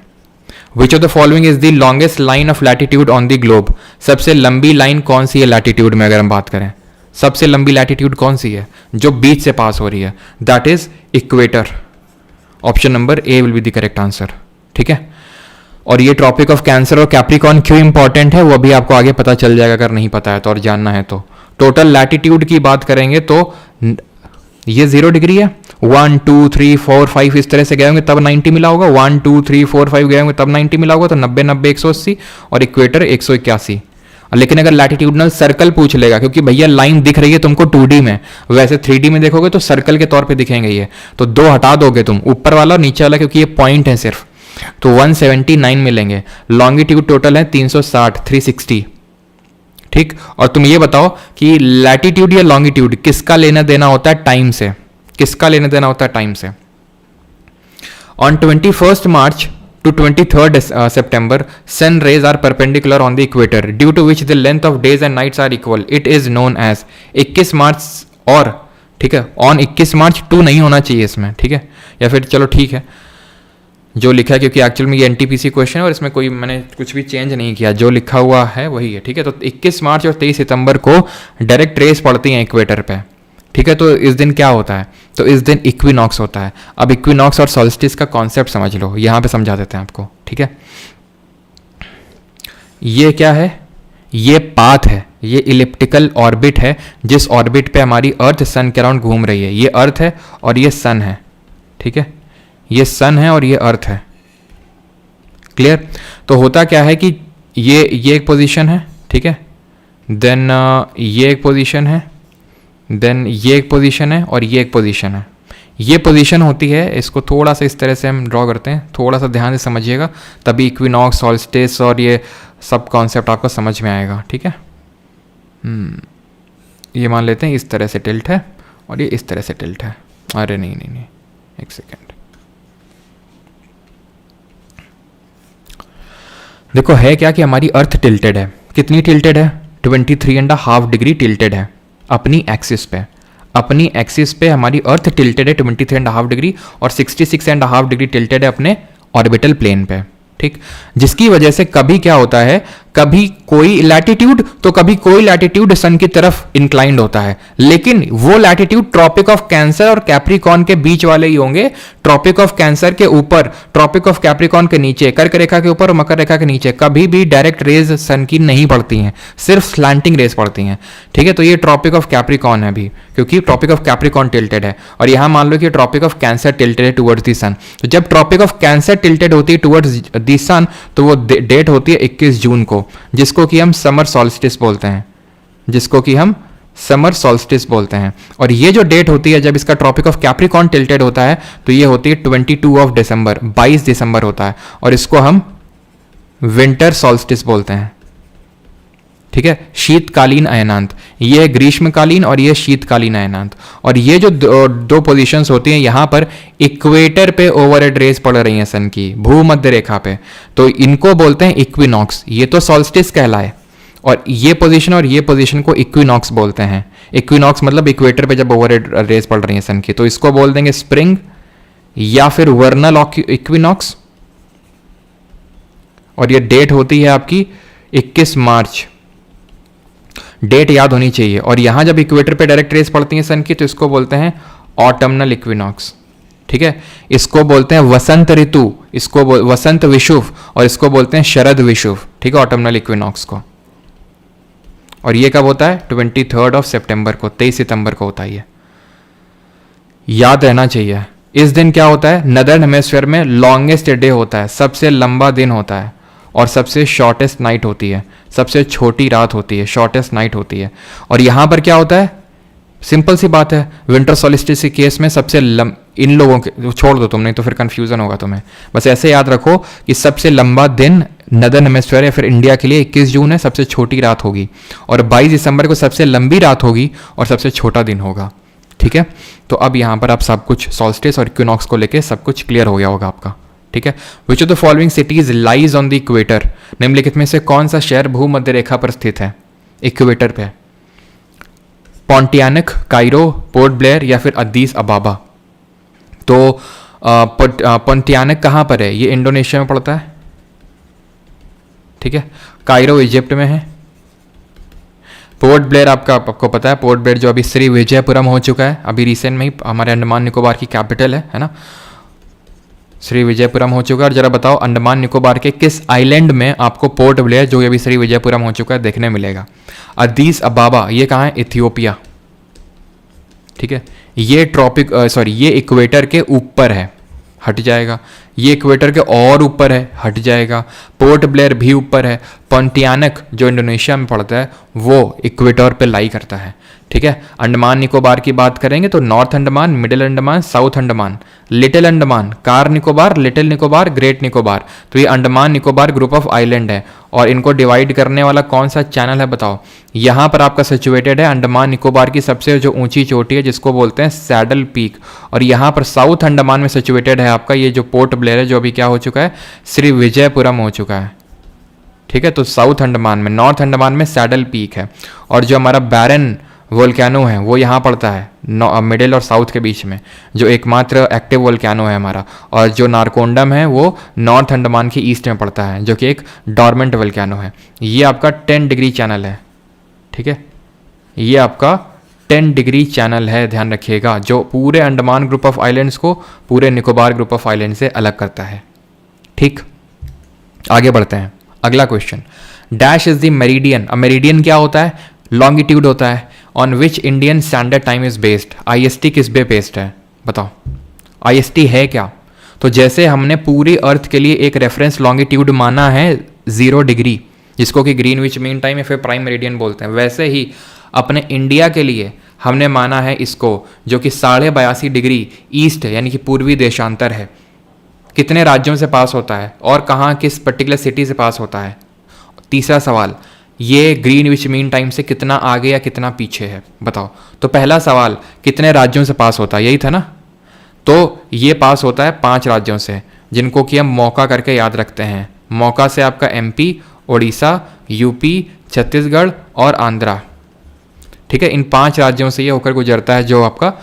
Which of the following is the longest line of latitude on the globe? सबसे लंबी लाइन कौन सी है लैटिट्यूड में, अगर हम बात करें सबसे लंबी लैटिट्यूड कौन सी है जो बीच से पास हो रही है, that is equator. Option number A will be the correct answer, ठीक है। और ये ट्रॉपिक ऑफ कैंसर और कैप्रिकॉन क्यों इंपॉर्टेंट है वो भी आपको आगे पता चल जाएगा अगर नहीं पता है तो, और जानना है तो। टोटल लैटिट्यूड की बात करेंगे तो ये 0 डिग्री है, 1 2 3 4 5 इस तरह से गए होंगे तब 90 मिला होगा, 1 2 3 4 5 गए होंगे तब 90 मिला होगा, तो 90 90 180 और इक्वेटर 181। लेकिन अगर लैटिट्यूडनल सर्कल पूछ लेगा, क्योंकि भैया लाइन दिख रही है तुमको 2D में, वैसे 3D में देखोगे तो सर्कल के तौर पे दिखेंगे ये, तो 2 हटा दोगे तुम, ऊपर वाला और नीचे वाला, क्योंकि ये पॉइंट है सिर्फ, तो 179 मिलेंगे। लॉन्गिट्यूड टोटल है 360 360, ठीक। और तुम ये बताओ कि लैटिट्यूड या लॉन्गिट्यूड किसका लेना देना होता है टाइम से, किसका लेना देना होता है टाइम से। On 21 March to 23rd September, sun rays are perpendicular on the equator, due to which the length of days and nights are equal. It is known as 21 मार्च और, ठीक है, ऑन 21 मार्च 2 नहीं होना चाहिए इसमें, ठीक है, या फिर चलो ठीक है जो लिखा है, क्योंकि एक्चुअल में ये NTPC क्वेश्चन है और इसमें कोई मैंने कुछ भी चेंज नहीं किया, जो लिखा हुआ है वही है, ठीक है। तो 21 मार्च और 23 सितंबर को डायरेक्ट रेस पड़ती हैं इक्वेटर पे, ठीक है। तो इस दिन क्या होता है, तो इस दिन इक्विनॉक्स होता है। अब इक्विनॉक्स और सॉल्स्टिस का कॉन्सेप्ट समझ लो, यहाँ पे समझा देते हैं आपको, ठीक है। ये क्या है, ये पाथ है, ये इलिप्टिकल ऑर्बिट है, जिस ऑर्बिट पे हमारी अर्थ सन के अराउंड घूम रही है। ये अर्थ है और ये सन है, ठीक है, ये सन है और ये अर्थ है, क्लियर। तो होता क्या है कि ये एक पोजीशन है, ठीक है, देन ये एक पोजीशन है, देन ये एक पोजीशन है और ये एक पोजीशन है। ये पोजीशन होती है, इसको थोड़ा सा इस तरह से हम ड्रॉ करते हैं, थोड़ा सा ध्यान से समझिएगा, तभी इक्विनॉक्स, सॉल्स्टिस और ये सब कॉन्सेप्ट आपको समझ में आएगा, ठीक है। ये मान लेते हैं इस तरह से टिल्ट है और ये इस तरह से टिल्ट है। अरे नहीं नहीं नहीं, एक सेकेंड, देखो है क्या कि हमारी अर्थ टिल्टेड है। कितनी टिल्टेड है, 23.5 डिग्री टिल्टेड है अपनी एक्सिस पे। अपनी एक्सिस पे हमारी अर्थ टिल्टेड है 23.5 डिग्री और 66.5 डिग्री टिल्टेड है अपने ऑर्बिटल प्लेन पे, ठीक। जिसकी वजह से कभी क्या होता है, कभी कोई लैटिट्यूड तो कभी कोई लैटिट्यूड सन की तरफ इंक्लाइंड होता है, लेकिन वो लैटिट्यूड ट्रॉपिक ऑफ कैंसर और कैप्रिकॉर्न के बीच वाले ही होंगे। ट्रॉपिक ऑफ कैंसर के ऊपर, ट्रॉपिक ऑफ कैप्रिकॉर्न के नीचे, कर्क रेखा के ऊपर और मकर रेखा के नीचे कभी भी डायरेक्ट रेज सन की नहीं पड़ती हैं, सिर्फ स्लैंटिंग रेज पड़ती हैं। ठीक है, तो ये ट्रॉपिक ऑफ कैप्रिकॉर्न है अभी, क्योंकि ट्रॉपिक ऑफ कैप्रिकॉर्न टिल्टेड है, और यहां मान लो कि ट्रॉपिक ऑफ कैंसर टिल्टेड है टुवर्ड्स द सन। तो जब ट्रॉपिक ऑफ कैंसर टिल्टेड होती है टुवर्ड्स द सन, तो वो डेट होती है 21 जून को, जिसको कि हम समर सॉल्स्टिस बोलते हैं, जिसको कि हम समर सॉल्स्टिस बोलते हैं। और ये जो डेट होती है जब इसका ट्रॉपिक ऑफ कैप्रिकॉर्न टिल्टेड होता है, तो ये होती है 22 ऑफ दिसंबर, 22 दिसंबर होता है, और इसको हम विंटर सॉल्स्टिस बोलते हैं। ठीक है, शीतकालीन अयनांत, ये है ग्रीष्मकालीन और ये शीतकालीन अयनांत। और ये जो दो पोजीशंस होती हैं, यहां पर इक्वेटर पे ओवरहेड रेज पड़ रही हैं सन की, भूमध्य रेखा पे, तो इनको बोलते हैं इक्विनॉक्स। ये तो सॉल्स्टिस कहलाए, और ये पोजीशन को इक्विनॉक्स बोलते हैं। इक्विनॉक्स मतलब इक्वेटर पे जब ओवरहेड रेज पड़ रही हैं सन की, तो इसको बोल देंगे स्प्रिंग या फिर वर्नल इक्विनॉक्स। और ये डेट होती है आपकी 21 मार्च, डेट याद होनी चाहिए। और यहां जब इक्वेटर पे डायरेक्ट रेज पड़ती हैं सन की, तो इसको बोलते हैं ऑटमनल इक्विनॉक्स। ठीक है, इसको बोलते हैं वसंत ऋतु, इसको वसंत विषुव, और इसको बोलते हैं शरद विषुव। ठीक है, ऑटमनल इक्विनॉक्स को। और ये कब होता है? 23 ऑफ सितंबर को, 23 सितंबर को होता है ये, याद रहना चाहिए। इस दिन क्या होता है? नदर्न हेमिस्फीयर में लॉन्गेस्ट डे होता है, सबसे लंबा दिन होता है, और सबसे शॉर्टेस्ट नाइट होती है, सबसे छोटी रात होती है, शॉर्टेस्ट नाइट होती है। और यहां पर क्या होता है? सिंपल सी बात है, विंटर सॉलिस्टिस के केस में सबसे इन लोगों के छोड़ दो तुम, नहीं तो फिर कंफ्यूजन होगा तुम्हें। बस ऐसे याद रखो कि सबसे लंबा दिन नदर्न हेमिस्फीयर या फिर इंडिया के लिए 21 जून है, सबसे छोटी रात होगी, और 22 दिसंबर को सबसे लंबी रात होगी और सबसे छोटा दिन होगा। ठीक है, तो अब यहाँ पर आप सब कुछ सॉल्स्टिस और इक्विनॉक्स को लेके सब कुछ क्लियर हो गया होगा आपका। ठीक है, which of the following cities lies on the equator? निम्नलिखित में से कौन सा शहर भूमध्य रेखा पर स्थित है, इक्वेटर पे? पॉन्टियानक, कायरो, पोर्ट ब्लेयर या फिर अदीस अबाबा? तो पॉन्टियानक कहाँ पर है? ये इंडोनेशिया में पड़ता है। ठीक है, कायरो इजिप्ट में है। पोर्ट ब्लेयर आपको पता है, पोर्ट ब्लेयर जो अभी श्री विजयपुरम हो चुका है, अभी रिसेंट में ही हमारे अंडमान निकोबार की कैपिटल है ना, श्री विजयपुरम हो चुका है। और जरा बताओ अंडमान निकोबार के किस आइलैंड में आपको पोर्ट ब्लेयर जो अभी श्री विजयपुरम हो चुका है देखने मिलेगा? अदीस अबाबा, ये कहाँ है? इथियोपिया। ठीक है, ये ये इक्वेटर के ऊपर है, हट जाएगा। ये इक्वेटर के और ऊपर है, हट जाएगा। पोर्ट ब्लेयर भी ऊपर है। पॉन्टियानक जो इंडोनेशिया में पड़ता है वो इक्वेटर पे लाई करता है। ठीक है, अंडमान निकोबार की बात करेंगे तो north Andaman, middle Andaman, south Andaman, Little Andaman, Car Nicobar, Little Nicobar, Great Nicobar. तो ये Andaman Nicobar group of island है, और इनको डिवाइड करने वाला कौन सा चैनल है बताओ? यहाँ पर आपका सिचुएटेड है अंडमान निकोबार की सबसे जो ऊंची चोटी है, जिसको बोलते हैं सैडल पीक। और यहाँ पर साउथ अंडमान में सिचुएटेड है आपका ये जो पोर्ट ब्लेयर है, जो अभी क्या हो चुका है? श्री विजयपुरम हो चुका है। ठीक है, तो साउथ अंडमान में, नॉर्थ अंडमान में सैडल पीक है। और जो हमारा बैरन वोल्केनो है वो यहाँ पड़ता है मिडिल और साउथ के बीच में, जो एकमात्र एक्टिव वोल्केनो है हमारा। और जो नारकोंडम है वो नॉर्थ अंडमान के ईस्ट में पड़ता है, जो कि एक डॉर्मेंट वोल्केनो है। ये आपका 10 डिग्री चैनल है। ठीक है, ये आपका 10 डिग्री चैनल है, ध्यान रखिएगा, जो पूरे अंडमान ग्रुप ऑफ आइलैंड्स को पूरे निकोबार ग्रुप ऑफ आइलैंड से अलग करता है। ठीक, आगे बढ़ते हैं। अगला question, dash is the meridian. अब मेरिडियन क्या होता है? लॉन्गिट्यूड होता है। On which Indian standard time is based? IST किस पे बेस्ड है बताओ? IST है क्या? तो जैसे हमने पूरी अर्थ के लिए एक रेफरेंस लॉन्गिट्यूड माना है 0 डिग्री, जिसको कि ग्रीनविच मीन टाइम या फिर प्राइम मेरिडियन बोलते हैं, वैसे ही अपने इंडिया के लिए हमने माना है इसको, जो कि 82.5 डिग्री ईस्ट है, यानी कि पूर्वी देशांतर है। कितने राज्यों से पास होता है और कहाँ, किस पर्टिकुलर सिटी से पास होता है? तीसरा सवाल, ये ग्रीनविच मीन टाइम से कितना आगे या कितना पीछे है बताओ? तो पहला सवाल, कितने राज्यों से पास होता है, यही था ना? तो ये पास होता है 5 राज्यों से, जिनको कि हम मौका करके याद रखते हैं। मौका से आपका MP, उड़ीसा, UP, छत्तीसगढ़ और आंध्रा। ठीक है, इन 5 राज्यों से ये होकर गुजरता है जो आपका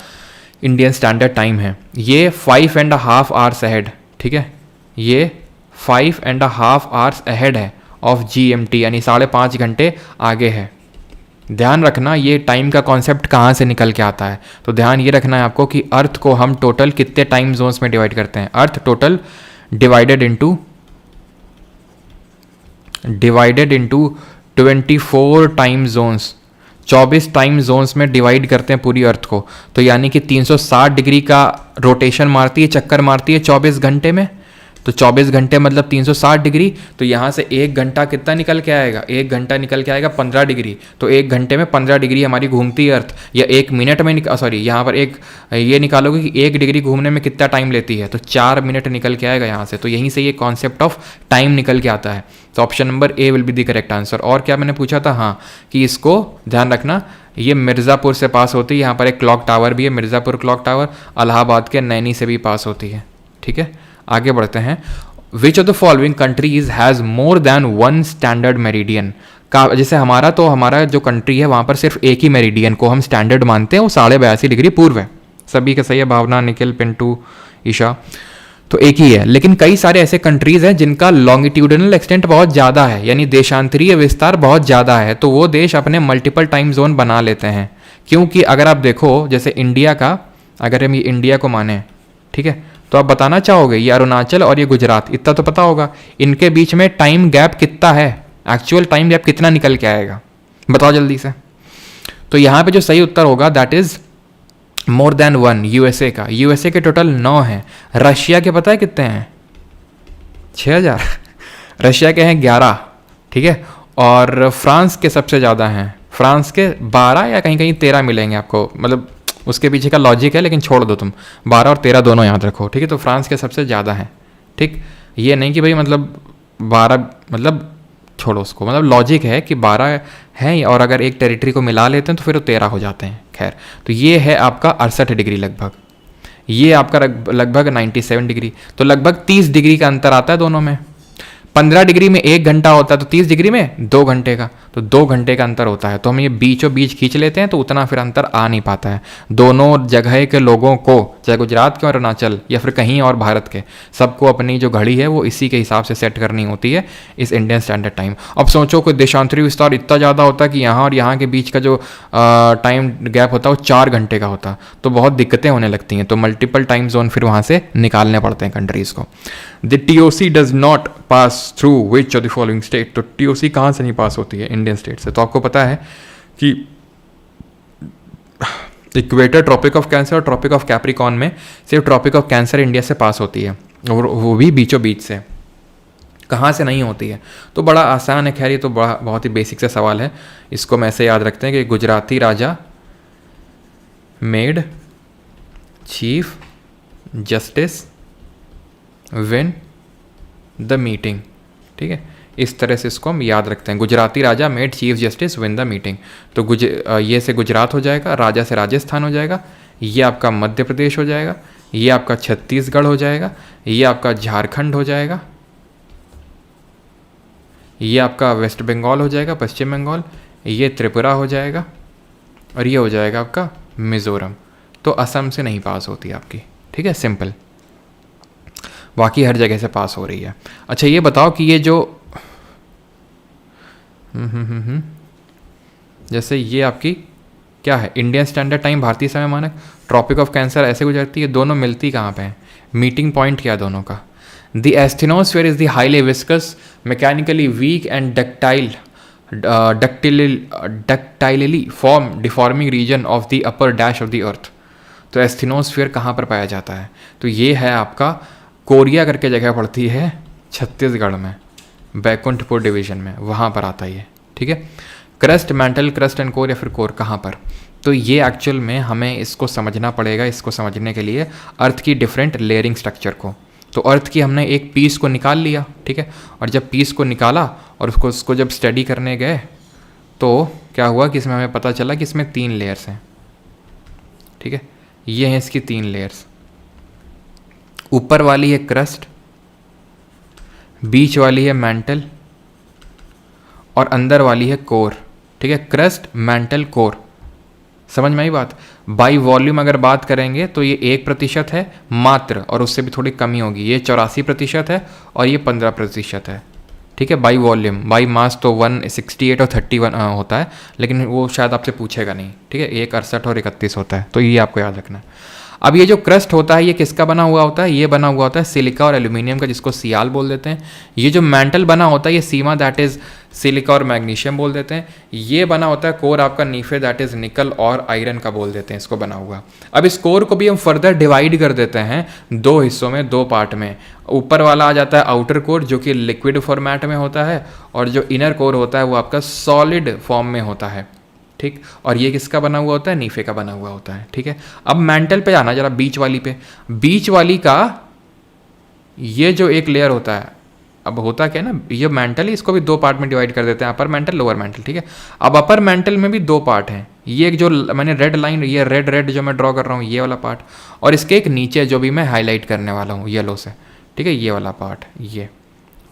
इंडियन स्टैंडर्ड टाइम है। ये 5.5 आवर्स अहेड। ठीक है, ये 5.5 आवर्स अहेड है, ऑफ GMT, यानी 5.5 घंटे आगे है। ध्यान रखना ये टाइम का कॉन्सेप्ट कहाँ से निकल के आता है। तो ध्यान ये रखना है आपको कि अर्थ को हम टोटल कितने टाइम जोन्स में डिवाइड करते हैं। Earth total divided into 24 time zones, 24 time zones में डिवाइड करते हैं पूरी अर्थ को। तो यानी कि 360 डिग्री का रोटेशन मारती है, चक्कर मारती है 24 घंटे में। तो 24 घंटे मतलब 360 डिग्री। तो यहाँ से 1 घंटा कितना निकल के आएगा, 1 घंटा निकल के आएगा 15 डिग्री। तो 1 घंटे में 15 डिग्री हमारी घूमती है अर्थ। या 1 मिनट में सॉरी यहाँ पर एक ये निकालोगे कि 1 डिग्री घूमने में कितना टाइम लेती है, तो 4 मिनट निकल के आएगा यहाँ से। तो यहीं से ये कॉन्सेप्ट ऑफ टाइम निकल के आता है। तो option number A will be the correct answer. और क्या मैंने पूछा था, हाँ, कि इसको ध्यान रखना ये मिर्ज़ापुर से पास होती है। यहाँ पर एक क्लॉक टावर भी है, मिर्ज़ापुर क्लॉक टावर। इलाहाबाद के नैनी से भी पास होती है। ठीक है, आगे बढ़ते हैं। विच of the following countries has more than one standard meridian का, जैसे हमारा जो कंट्री है वहाँ पर सिर्फ एक ही मेरिडियन को हम स्टैंडर्ड मानते हैं, वो 82.5 डिग्री पूर्व है। सभी का सही है, भावना, निखिल, पिंटू, ईशा, तो एक ही है। लेकिन कई सारे ऐसे कंट्रीज हैं जिनका लॉन्गिट्यूडनल एक्सटेंट बहुत ज़्यादा है, यानी देशांतरीय विस्तार बहुत ज़्यादा है। तो वो देश अपने मल्टीपल टाइम जोन बना लेते हैं। क्योंकि अगर आप देखो जैसे इंडिया का, अगर हम ये इंडिया को माने, ठीक है, तो आप बताना चाहोगे ये अरुणाचल और ये गुजरात, इतना तो पता होगा, इनके बीच में टाइम गैप कितना है, एक्चुअल टाइम गैप कितना निकल के आएगा, बताओ जल्दी से। तो यहाँ पे जो सही उत्तर होगा that is more than one. USA का, यूएसए के टोटल 9 हैं। रशिया के पता है कितने हैं, 6000। रशिया के हैं 11, ठीक है। और फ्रांस के सबसे ज़्यादा हैं, फ्रांस के 12 या कहीं कहीं 13 मिलेंगे आपको, मतलब उसके पीछे का लॉजिक है, लेकिन छोड़ दो तुम, 12 और 13 दोनों याद रखो, ठीक है। तो फ्रांस के सबसे ज़्यादा हैं, ठीक। ये नहीं कि भाई मतलब 12, मतलब छोड़ो उसको, मतलब लॉजिक है कि 12 हैं और अगर एक टेरिटरी को मिला लेते हैं तो फिर वो 13 हो जाते हैं। खैर, तो ये है आपका 68 डिग्री लगभग, ये आपका लगभग 97 डिग्री। तो लगभग 30 डिग्री का अंतर आता है दोनों में। 15 डिग्री में 1 घंटा होता है, तो 30 डिग्री में 2 घंटे का, तो 2 घंटे का अंतर होता है। तो हम ये बीचों बीच खींच लेते हैं तो उतना फिर अंतर आ नहीं पाता है। दोनों जगह के लोगों को, चाहे गुजरात के और अरुणाचल या फिर कहीं और भारत के, सबको अपनी जो घड़ी है वो इसी के हिसाब से सेट करनी होती है, इस इंडियन स्टैंडर्ड टाइम। अब सोचो कोई देशांतरी विस्तार इतना ज़्यादा होता है कि यहाँ और यहाँ के बीच का जो टाइम गैप होता है वो 4 घंटे का होता, तो बहुत दिक्कतें होने लगती हैं। तो मल्टीपल टाइम जोन फिर वहाँ से निकालने पड़ते हैं कंट्रीज़ को। The TOC does not pass through which of the following state. तो TOC कहाँ से नहीं पास होती है, इंडियन स्टेट से। तो आपको पता है कि इक्वेटर, ट्रॉपिक ऑफ कैंसर और ट्रॉपिक ऑफ कैप्रिकॉर्न में सिर्फ ट्रॉपिक ऑफ कैंसर इंडिया से पास होती है, और वो भी बीचों बीच से, कहाँ से नहीं होती है। तो बड़ा आसान है। खैर, ये तो बहुत ही बेसिक सा सवाल है, इसको हम ऐसे याद रखते हैं कि Gujarati raja made chief justice win the meeting, ठीक है। इस तरह से इसको हम याद रखते हैं, Gujarati raja made chief justice win the meeting. तो ये से गुजरात हो जाएगा, राजा से राजस्थान हो जाएगा, ये आपका मध्य प्रदेश हो जाएगा, ये आपका छत्तीसगढ़ हो जाएगा, ये आपका झारखंड हो जाएगा, ये आपका वेस्ट बंगाल हो जाएगा, पश्चिम बंगाल, ये त्रिपुरा हो जाएगा, और ये हो जाएगा आपका मिज़ोरम। तो असम से नहीं पास होती आपकी, ठीक है, सिंपल। बाकी हर जगह से पास हो रही है। अच्छा, ये बताओ कि ये जो जैसे ये आपकी क्या है, इंडियन स्टैंडर्ड टाइम, भारतीय समय मानक, ट्रॉपिक ऑफ कैंसर ऐसे गुजरती है, दोनों मिलती कहाँ पे हैं, मीटिंग पॉइंट क्या दोनों का। The asthenosphere is the highly viscous, mechanically weak and ductilely form deforming region of the upper dash of the earth. तो एस्थेनोस्फीयर कहाँ पर पाया जाता है, तो ये है आपका कोरिया करके जगह पड़ती है छत्तीसगढ़ में, बैकुंठपुर डिवीजन में, वहाँ पर आता है ये, ठीक है। Crust, mantle, crust and core, या फिर कोर कहाँ पर, तो ये एक्चुअल में हमें इसको समझना पड़ेगा। इसको समझने के लिए अर्थ की डिफरेंट लेयरिंग स्ट्रक्चर को, तो अर्थ की हमने एक पीस को निकाल लिया, ठीक है। और जब पीस को निकाला और उसको जब स्टडी करने गए तो क्या हुआ कि इसमें हमें पता चला कि इसमें 3 लेयर्स हैं, ठीक है। ये हैं इसकी 3 लेयर्स, ऊपर वाली है क्रस्ट, बीच वाली है मैंटल, और अंदर वाली है कोर, ठीक है। क्रस्ट, मैंटल, कोर, समझ में आई बात। बाई वॉल्यूम अगर बात करेंगे तो ये 1% है मात्र, और उससे भी थोड़ी कमी होगी, ये 84% है और ये 15% है, ठीक है, बाई वॉल्यूम, बाई मास तो 168 और 31 होता है, लेकिन वो शायद आपसे पूछेगा नहीं, ठीक है, एक 68 और 31 होता है, तो ये आपको याद रखना है। अब ये जो क्रस्ट होता है ये किसका बना हुआ होता है? ये बना हुआ होता है सिलिका और एल्यूमिनियम का, जिसको सियाल बोल देते हैं। ये जो मेंटल बना होता है ये सीमा, दैट इज सिलिका और मैग्नीशियम बोल देते हैं। ये बना होता है कोर आपका नीफे, दैट इज निकल और आयरन का बोल देते हैं इसको बना हुआ। अब इस कोर को भी हम फर्दर डिवाइड कर देते हैं दो हिस्सों में, दो पार्ट में। ऊपर वाला आ जाता है आउटर कोर जो कि लिक्विड फॉर्मेट में होता है, और जो इनर कोर होता है वो आपका सॉलिड फॉर्म में होता है, ठीक। और ये किसका बना हुआ होता है? नीफे का बना हुआ होता है, ठीक है। अब मेंटल पे जाना जरा, बीच वाली पे। बीच वाली का ये जो एक लेयर होता है, अब होता क्या है ना, ये मेंटल, इसको भी दो पार्ट में डिवाइड कर देते हैं, अपर मेंटल लोअर मेंटल, ठीक है। अब अपर मेंटल में भी दो पार्ट हैं, ये एक जो मैंने रेड लाइन, ये रेड जो मैं ड्रॉ कर रहा हूँ, ये वाला पार्ट, और इसके एक नीचे जो भी मैं हाईलाइट करने वाला हूँ येलो से, ठीक है, ये वाला पार्ट, ये,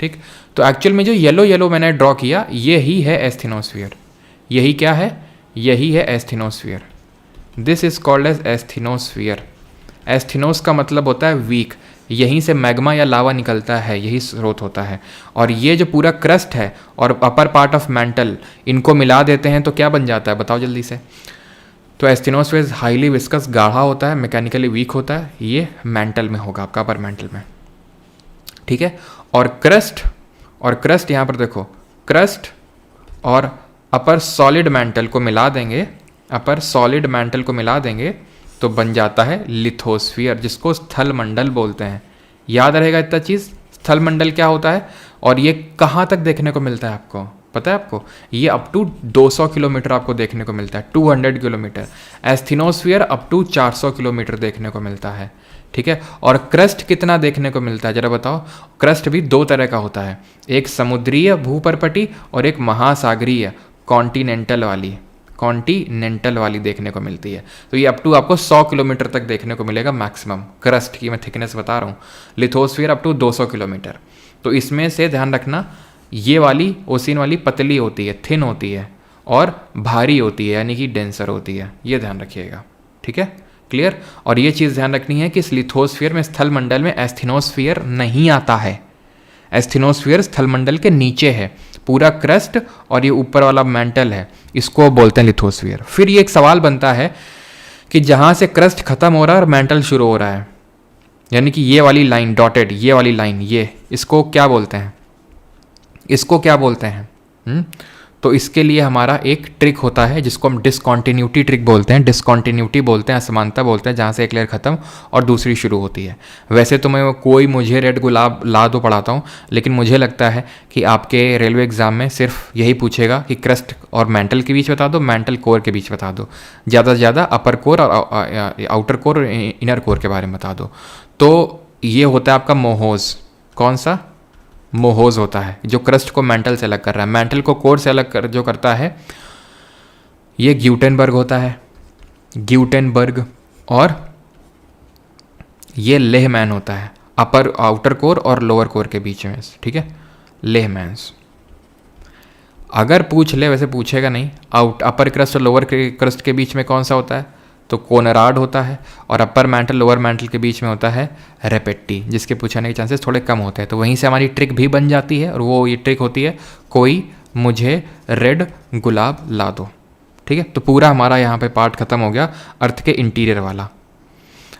ठीक। तो एक्चुअल में जो येलो मैंने ड्रॉ किया ये ही है एस्थेनोस्फीयर। यही क्या है? यही है asthenosphere. This is called as asthenosphere. Asthenos का मतलब होता है वीक, यहीं से मैग्मा या लावा निकलता है, यही स्रोत होता है। और ये जो पूरा क्रस्ट है और अपर पार्ट ऑफ मेंटल, इनको मिला देते हैं तो क्या बन जाता है बताओ जल्दी से। तो एस्थेनोस्फीयर हाईली विस्कस, गाढ़ा होता है, मैकेनिकली वीक होता है, ये मेंटल में होगा आपका, अपर मेंटल में, ठीक है। और क्रस्ट यहाँ पर देखो, क्रस्ट और अपर सॉलिड मेंटल को मिला देंगे, अपर सॉलिड मेंटल को मिला देंगे तो बन जाता है लिथोस्फीयर, जिसको स्थल मंडल बोलते हैं। याद रहेगा इतना चीज़, स्थल मंडल क्या होता है। और ये कहाँ तक देखने को मिलता है आपको पता है? आपको ये अप टू 200 किलोमीटर आपको देखने को मिलता है, 200 kilometre. Asthenosphere up to 400 kilometre देखने को मिलता है, ठीक है। और क्रस्ट कितना देखने को मिलता है जरा बताओ? क्रस्ट भी दो तरह का होता है, एक समुद्रीय भूपर्पटी और एक महासागरीय कॉन्टिनेंटल वाली देखने को मिलती है। तो ये अप टू आपको 100 किलोमीटर तक देखने को मिलेगा मैक्सिमम, क्रस्ट की मैं थिकनेस बता रहा हूँ। Lithosphere up to 200 kilometre. तो इसमें से ध्यान रखना, ये वाली ओसिन वाली पतली होती है, थिन होती है, और भारी होती है यानी कि डेंसर होती है, ये ध्यान रखिएगा, ठीक है, क्लियर। और ये चीज़ ध्यान रखनी है कि इस लिथोस्फीयर में, स्थल मंडल में एस्थेनोस्फीयर नहीं आता है। एस्थेनोस्फीयर स्थल मंडल के नीचे है, पूरा क्रस्ट और ये ऊपर वाला मेंटल है, इसको बोलते हैं लिथोस्फीयर। फिर ये एक सवाल बनता है कि जहाँ से क्रस्ट खत्म हो रहा है और मेंटल शुरू हो रहा है, यानी कि ये वाली लाइन डॉटेड, ये वाली लाइन, ये इसको क्या बोलते हैं? इसको क्या बोलते हैं? तो इसके लिए हमारा एक ट्रिक होता है जिसको हम डिसकॉन्टिन्यूटी ट्रिक बोलते हैं, डिसकॉन्टिन्यूटी बोलते हैं, असमानता बोलते हैं, जहाँ से एक लेयर खत्म और दूसरी शुरू होती है। वैसे तो मैं कोई मुझे रेड गुलाब ला दो पढ़ाता हूँ, लेकिन मुझे लगता है कि आपके रेलवे एग्जाम में सिर्फ यही पूछेगा कि क्रस्ट और मेंटल के बीच बता दो, मेंटल कोर के बीच बता दो, ज़्यादा से ज़्यादा अपर कोर और आउटर कोर और इनर कोर के बारे में बता दो। तो ये होता है आपका मोहोज। कौन सा? मोहोज होता है, जो क्रस्ट को मेंटल से अलग कर रहा है। मेंटल को कोर से अलग कर जो करता है ये ग्यूटेनबर्ग होता है, ग्यूटेनबर्ग। और ये लेहमैन होता है, अपर आउटर कोर और लोअर कोर के बीच में, ठीक है, लेहमैन्स। अगर पूछ ले, वैसे पूछेगा नहीं, अपर क्रस्ट और लोअर क्रस्ट के बीच में कौन सा होता है? तो कोनराड होता है। और अपर मेंटल लोअर मेंटल के बीच में होता है रेपेट्टी, जिसके पूछने के चांसेस थोड़े कम होते हैं। तो वहीं से हमारी ट्रिक भी बन जाती है, और वो ये ट्रिक होती है, कोई मुझे रेड गुलाब ला दो, ठीक है। तो पूरा हमारा यहाँ पे पार्ट खत्म हो गया अर्थ के इंटीरियर वाला।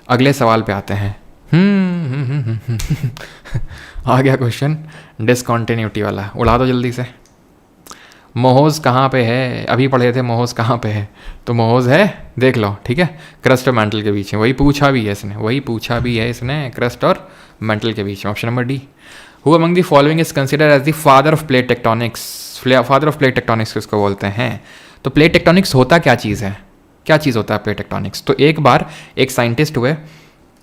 अगले सवाल पे आते हैं। आ गया क्वेश्चन डिसकॉन्टिन्यूटी वाला, उड़ा दो जल्दी से। मोहोज कहाँ पे है? अभी पढ़े थे मोहोज कहाँ पे है, तो मोहोज है, देख लो, ठीक है, क्रस्ट और मेंटल के बीच में। वही पूछा भी है इसने, क्रस्ट और मेंटल के बीच में। Option number D. Who among the following is considered as the father of plate tectonics? Father of plate tectonics किसको बोलते हैं? तो प्लेट टेक्टोनिक्स होता क्या चीज़ है? क्या चीज़ होता है प्लेट टेक्टोनिक्स? तो एक बार एक साइंटिस्ट हुए,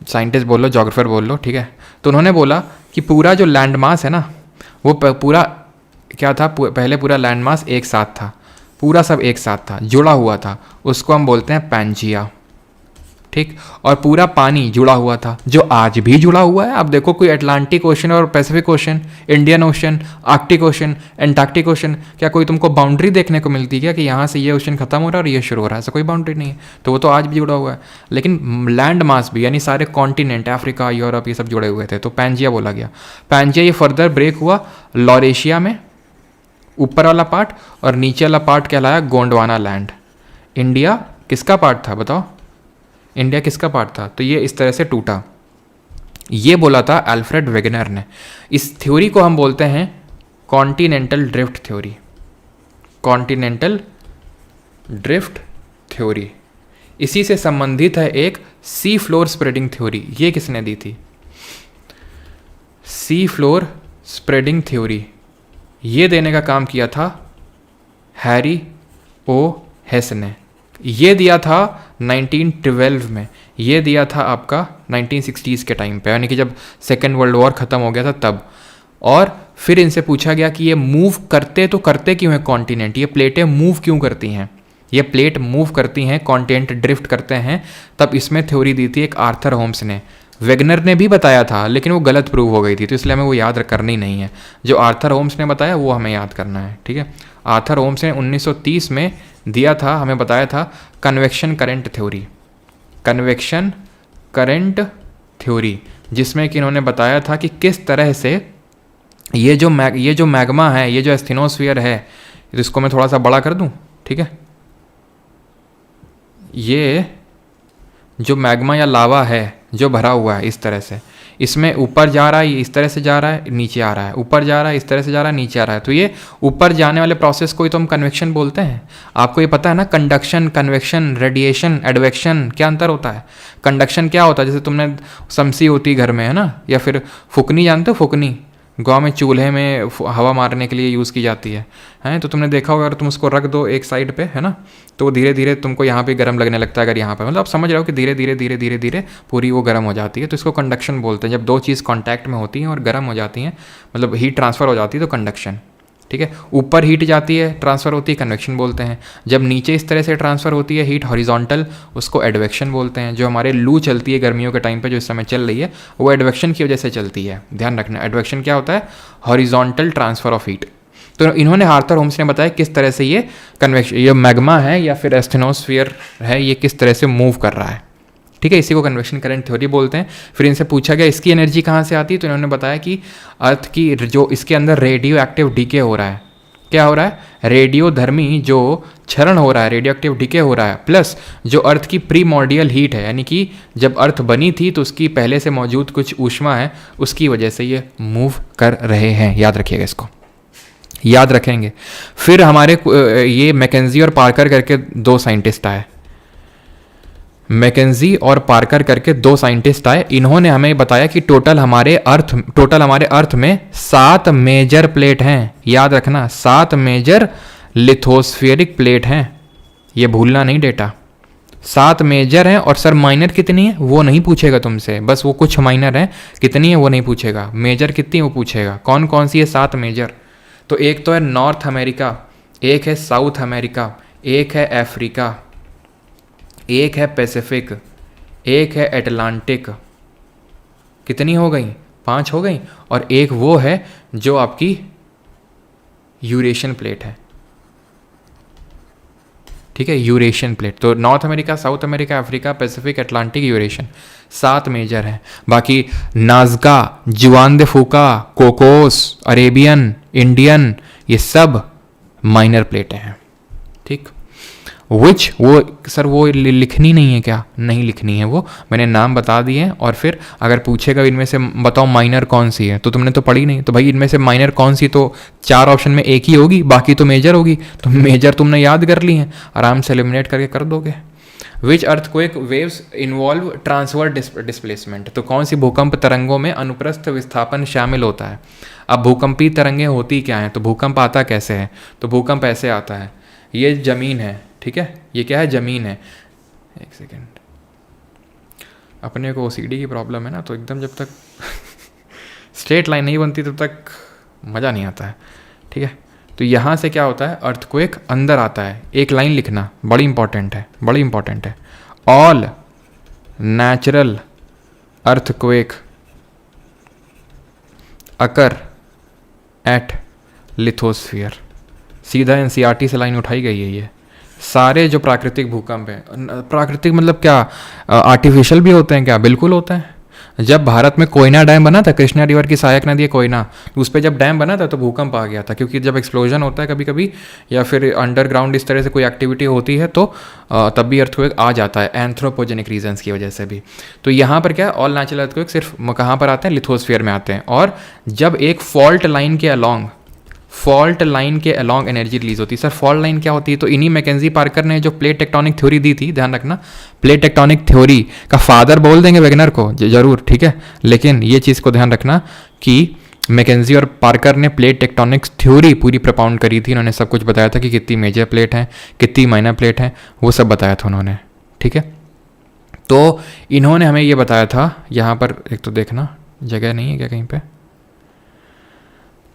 साइंटिस्ट बोल लो, जोग्राफर बोल लो, ठीक है, तो उन्होंने बोला कि पूरा जो लैंड मास है ना, वो पूरा क्या था? पहले पूरा लैंड मास एक साथ था, पूरा सब एक साथ था, जुड़ा हुआ था, उसको हम बोलते हैं पैंजिया। ठीक। और पूरा पानी जुड़ा हुआ था, जो आज भी जुड़ा हुआ है। आप देखो कोई अटलांटिक ओशन और Pacific ocean, Indian ocean, Arctic ocean, Antarctic ocean, क्या कोई तुमको बाउंड्री देखने को मिलती है क्या कि यहाँ से ये ओशन खत्म हो रहा है और ये शुरू हो रहा है? ऐसा कोई बाउंड्री नहीं है। तो वो तो आज भी जुड़ा हुआ है। लेकिन लैंड मास भी, यानी सारे कॉन्टिनेंट, अफ्रीका, यूरोप, ये सब जुड़े हुए थे, तो पैंजिया बोला गया। पैंजिया ये फर्दर ब्रेक हुआ लॉरेशिया में, ऊपर वाला पार्ट, और नीचे वाला पार्ट कहलाया गोंडवाना लैंड। इंडिया किसका पार्ट था बताओ? इंडिया किसका पार्ट था? तो ये इस तरह से टूटा। ये बोला था अल्फ्रेड वेगनर ने। इस थ्योरी को हम बोलते हैं continental drift theory. Continental drift theory. इसी से संबंधित है एक सी फ्लोर स्प्रेडिंग थ्योरी। ये किसने दी थी? सी फ्लोर स्प्रेडिंग थ्योरी ये देने का काम किया था हैरी ओ हेस ने। ये दिया था 1912 में। ये दिया था आपका 1960s के टाइम पे, यानी कि जब सेकेंड वर्ल्ड वॉर ख़त्म हो गया था तब। और फिर इनसे पूछा गया कि ये मूव करते तो करते क्यों हैं कॉन्टिनेंट? ये प्लेटें मूव क्यों करती हैं? ये प्लेट मूव करती हैं, कॉन्टिनेंट ड्रिफ्ट करते हैं। तब इसमें थ्योरी दी थी एक आर्थर होम्स ने। वेगनर ने भी बताया था, लेकिन वो गलत प्रूव हो गई थी, तो इसलिए हमें वो याद करनी नहीं है। जो आर्थर होम्स ने बताया वो हमें याद करना है, ठीक है। आर्थर होम्स ने 1930 में दिया था, हमें बताया था convection current theory. Convection current theory, जिसमें कि इन्होंने बताया था कि किस तरह से ये जो मैग्मा है, ये जो एस्थेनोस्फीयर है, इसको मैं थोड़ा सा बड़ा कर दूं, ठीक है। ये जो मैग्मा या लावा है जो भरा हुआ है इस तरह से, इसमें ऊपर जा रहा है, इस तरह से जा रहा है, नीचे आ रहा है, ऊपर जा रहा है, इस तरह से जा रहा है, नीचे आ रहा है। तो ये ऊपर जाने वाले प्रोसेस को ही तो हम कन्वेक्शन बोलते हैं। आपको ये पता है ना, कंडक्शन, कन्वेक्शन, रेडिएशन, एडवेक्शन, क्या अंतर होता है? कंडक्शन क्या होता है? जैसे तुमने शमसी होती घर में, है ना, या फिर फुकनी जानते हो? फुकनी गांव में चूल्हे में हवा मारने के लिए यूज़ की जाती है, हैं? तो तुमने देखा होगा, अगर तुम उसको रख दो एक साइड पे, है ना, तो धीरे धीरे तुमको यहाँ पे गर्म लगने लगता है। अगर यहाँ पे, मतलब आप समझ रहे हो कि धीरे धीरे धीरे धीरे धीरे पूरी वो गर्म हो जाती है। तो इसको कंडक्शन बोलते हैं। जब दो चीज़ कांटेक्ट में होती हैं और गर्म हो जाती हैं, मतलब हीट ट्रांसफ़र हो जाती है, तो कंडक्शन, ठीक है। ऊपर हीट जाती है, ट्रांसफ़र होती है, कन्वेक्शन बोलते हैं। जब नीचे इस तरह से ट्रांसफ़र होती है हीट हॉरिजॉन्टल, उसको एडवेक्शन बोलते हैं। जो हमारे लू चलती है गर्मियों के टाइम पे, जो इस समय चल रही है, वो एडवेक्शन की वजह से चलती है। ध्यान रखना, एडवेक्शन क्या होता है? Horizontal transfer of heat. तो इन्होंने आर्थर होम्स ने बताया किस तरह से ये कन्वेक्शन, ये मैग्मा है या फिर एस्थेनोस्फीयर है, ये किस तरह से मूव कर रहा है, ठीक है। इसी को कन्वेक्शन करंट थ्योरी बोलते हैं। फिर इनसे पूछा गया इसकी एनर्जी कहाँ से आती है, तो इन्होंने बताया कि अर्थ की जो इसके अंदर रेडियो एक्टिव डीके हो रहा है, क्या हो रहा है? रेडियोधर्मी जो क्षरण हो रहा है, रेडियो एक्टिव डीके हो रहा है, प्लस जो अर्थ की प्रीमॉर्डियल हीट है, यानी कि जब अर्थ बनी थी तो उसकी पहले से मौजूद कुछ ऊष्मा है, उसकी वजह से ये मूव कर रहे हैं। याद रखिएगा, इसको याद रखेंगे। फिर हमारे ये मैकेंजी और पार्कर करके दो साइंटिस्ट आए। मैकेंजी और पार्कर करके दो साइंटिस्ट आए। इन्होंने हमें बताया कि टोटल हमारे अर्थ में 7 मेजर प्लेट हैं। याद रखना, 7 मेजर लिथोस्फेरिक प्लेट हैं। ये भूलना नहीं डेटा। 7 मेजर हैं। और सर माइनर कितनी है वो नहीं पूछेगा तुमसे, बस वो कुछ माइनर है, कितनी है वो नहीं पूछेगा, मेजर कितनी वो पूछेगा। कौन कौन सी है 7 मेजर? तो एक तो है नॉर्थ अमेरिका, एक है साउथ अमेरिका, एक है अफ्रीका, एक है पैसिफिक, एक है एटलांटिक। कितनी हो गई? 5 हो गई। और एक वो है जो आपकी यूरेशियन प्लेट है, ठीक है, यूरेशियन प्लेट। तो North America, South America, Africa, Pacific, Atlantic, Eurasian, 7 major हैं। बाकी नाज़का, जुआन दे फूका, कोकोस, अरेबियन, इंडियन, ये सब माइनर प्लेटें हैं, ठीक। विच, वो सर वो लिखनी नहीं है क्या? नहीं लिखनी है, वो मैंने नाम बता दिए हैं। और फिर अगर पूछेगा इनमें से बताओ माइनर कौन सी है, तो तुमने तो पढ़ी नहीं, तो भाई इनमें से माइनर कौन सी, तो 4 ऑप्शन में एक ही होगी, बाकी तो मेजर होगी। तो मेजर तुमने याद कर ली हैं, आराम से एलिमिनेट करके कर दोगे। Which earthquake waves involve transfer displacement, तो कौन सी भूकंप तरंगों में अनुप्रस्थ विस्थापन शामिल होता है। अब भूकंपी तरंगें होती क्या हैं, तो भूकंप आता कैसे है? तो भूकंप ऐसे आता है, ये ज़मीन है, ठीक है, ये क्या है? ज़मीन है। एक सेकेंड, अपने को ओसीडी की प्रॉब्लम है ना, तो एकदम जब तक स्ट्रेट लाइन नहीं बनती तब तक मज़ा नहीं आता है, ठीक है। तो यहाँ से क्या होता है? अर्थक्वेक अंदर आता है। एक लाइन लिखना, बड़ी इंपॉर्टेंट है, बड़ी इंपॉर्टेंट है। All natural earthquake occur at lithosphere। सीधा एनसीईआरटी से लाइन उठाई गई है। ये सारे जो प्राकृतिक भूकंप हैं, प्राकृतिक मतलब क्या, आर्टिफिशियल भी होते हैं क्या? बिल्कुल होते हैं। जब भारत में कोयना डैम बना था, कृष्णा रिवर की सहायक नदी है कोयना, उस पर जब डैम बना था तो भूकंप आ गया था, क्योंकि जब एक्सप्लोजन होता है कभी कभी या फिर अंडरग्राउंड इस तरह से कोई एक्टिविटी होती है तो तब भी अर्थक्वेक आ जाता है, एंथ्रोपोजेनिक रीजंस की वजह से भी। तो यहाँ पर क्या है, ऑल नेचुरल अर्थक्वेक सिर्फ कहाँ पर आते हैं? लिथोस्फीयर में आते हैं। और जब एक फॉल्ट लाइन के अलॉन्ग एनर्जी रिलीज होती है। सर फॉल्ट लाइन क्या होती है? तो इन्हीं मैकेंजी पार्कर ने जो प्लेट टेक्टोनिक थ्योरी दी थी, ध्यान रखना, प्लेट टेक्टोनिक थ्योरी का फादर बोल देंगे वेगनर को जरूर, ठीक है, लेकिन ये चीज़ को ध्यान रखना कि मैकेंजी और पार्कर ने प्लेट टेक्टोनिक्स थ्योरी पूरी प्रपाउंड करी थी। उन्होंने सब कुछ बताया था कि कितनी मेजर प्लेट हैं, कितनी माइनर प्लेट हैं, वो सब बताया था उन्होंने, ठीक है। तो इन्होंने हमें ये बताया था, यहाँ पर एक तो देखना जगह नहीं है क्या कहीं पे,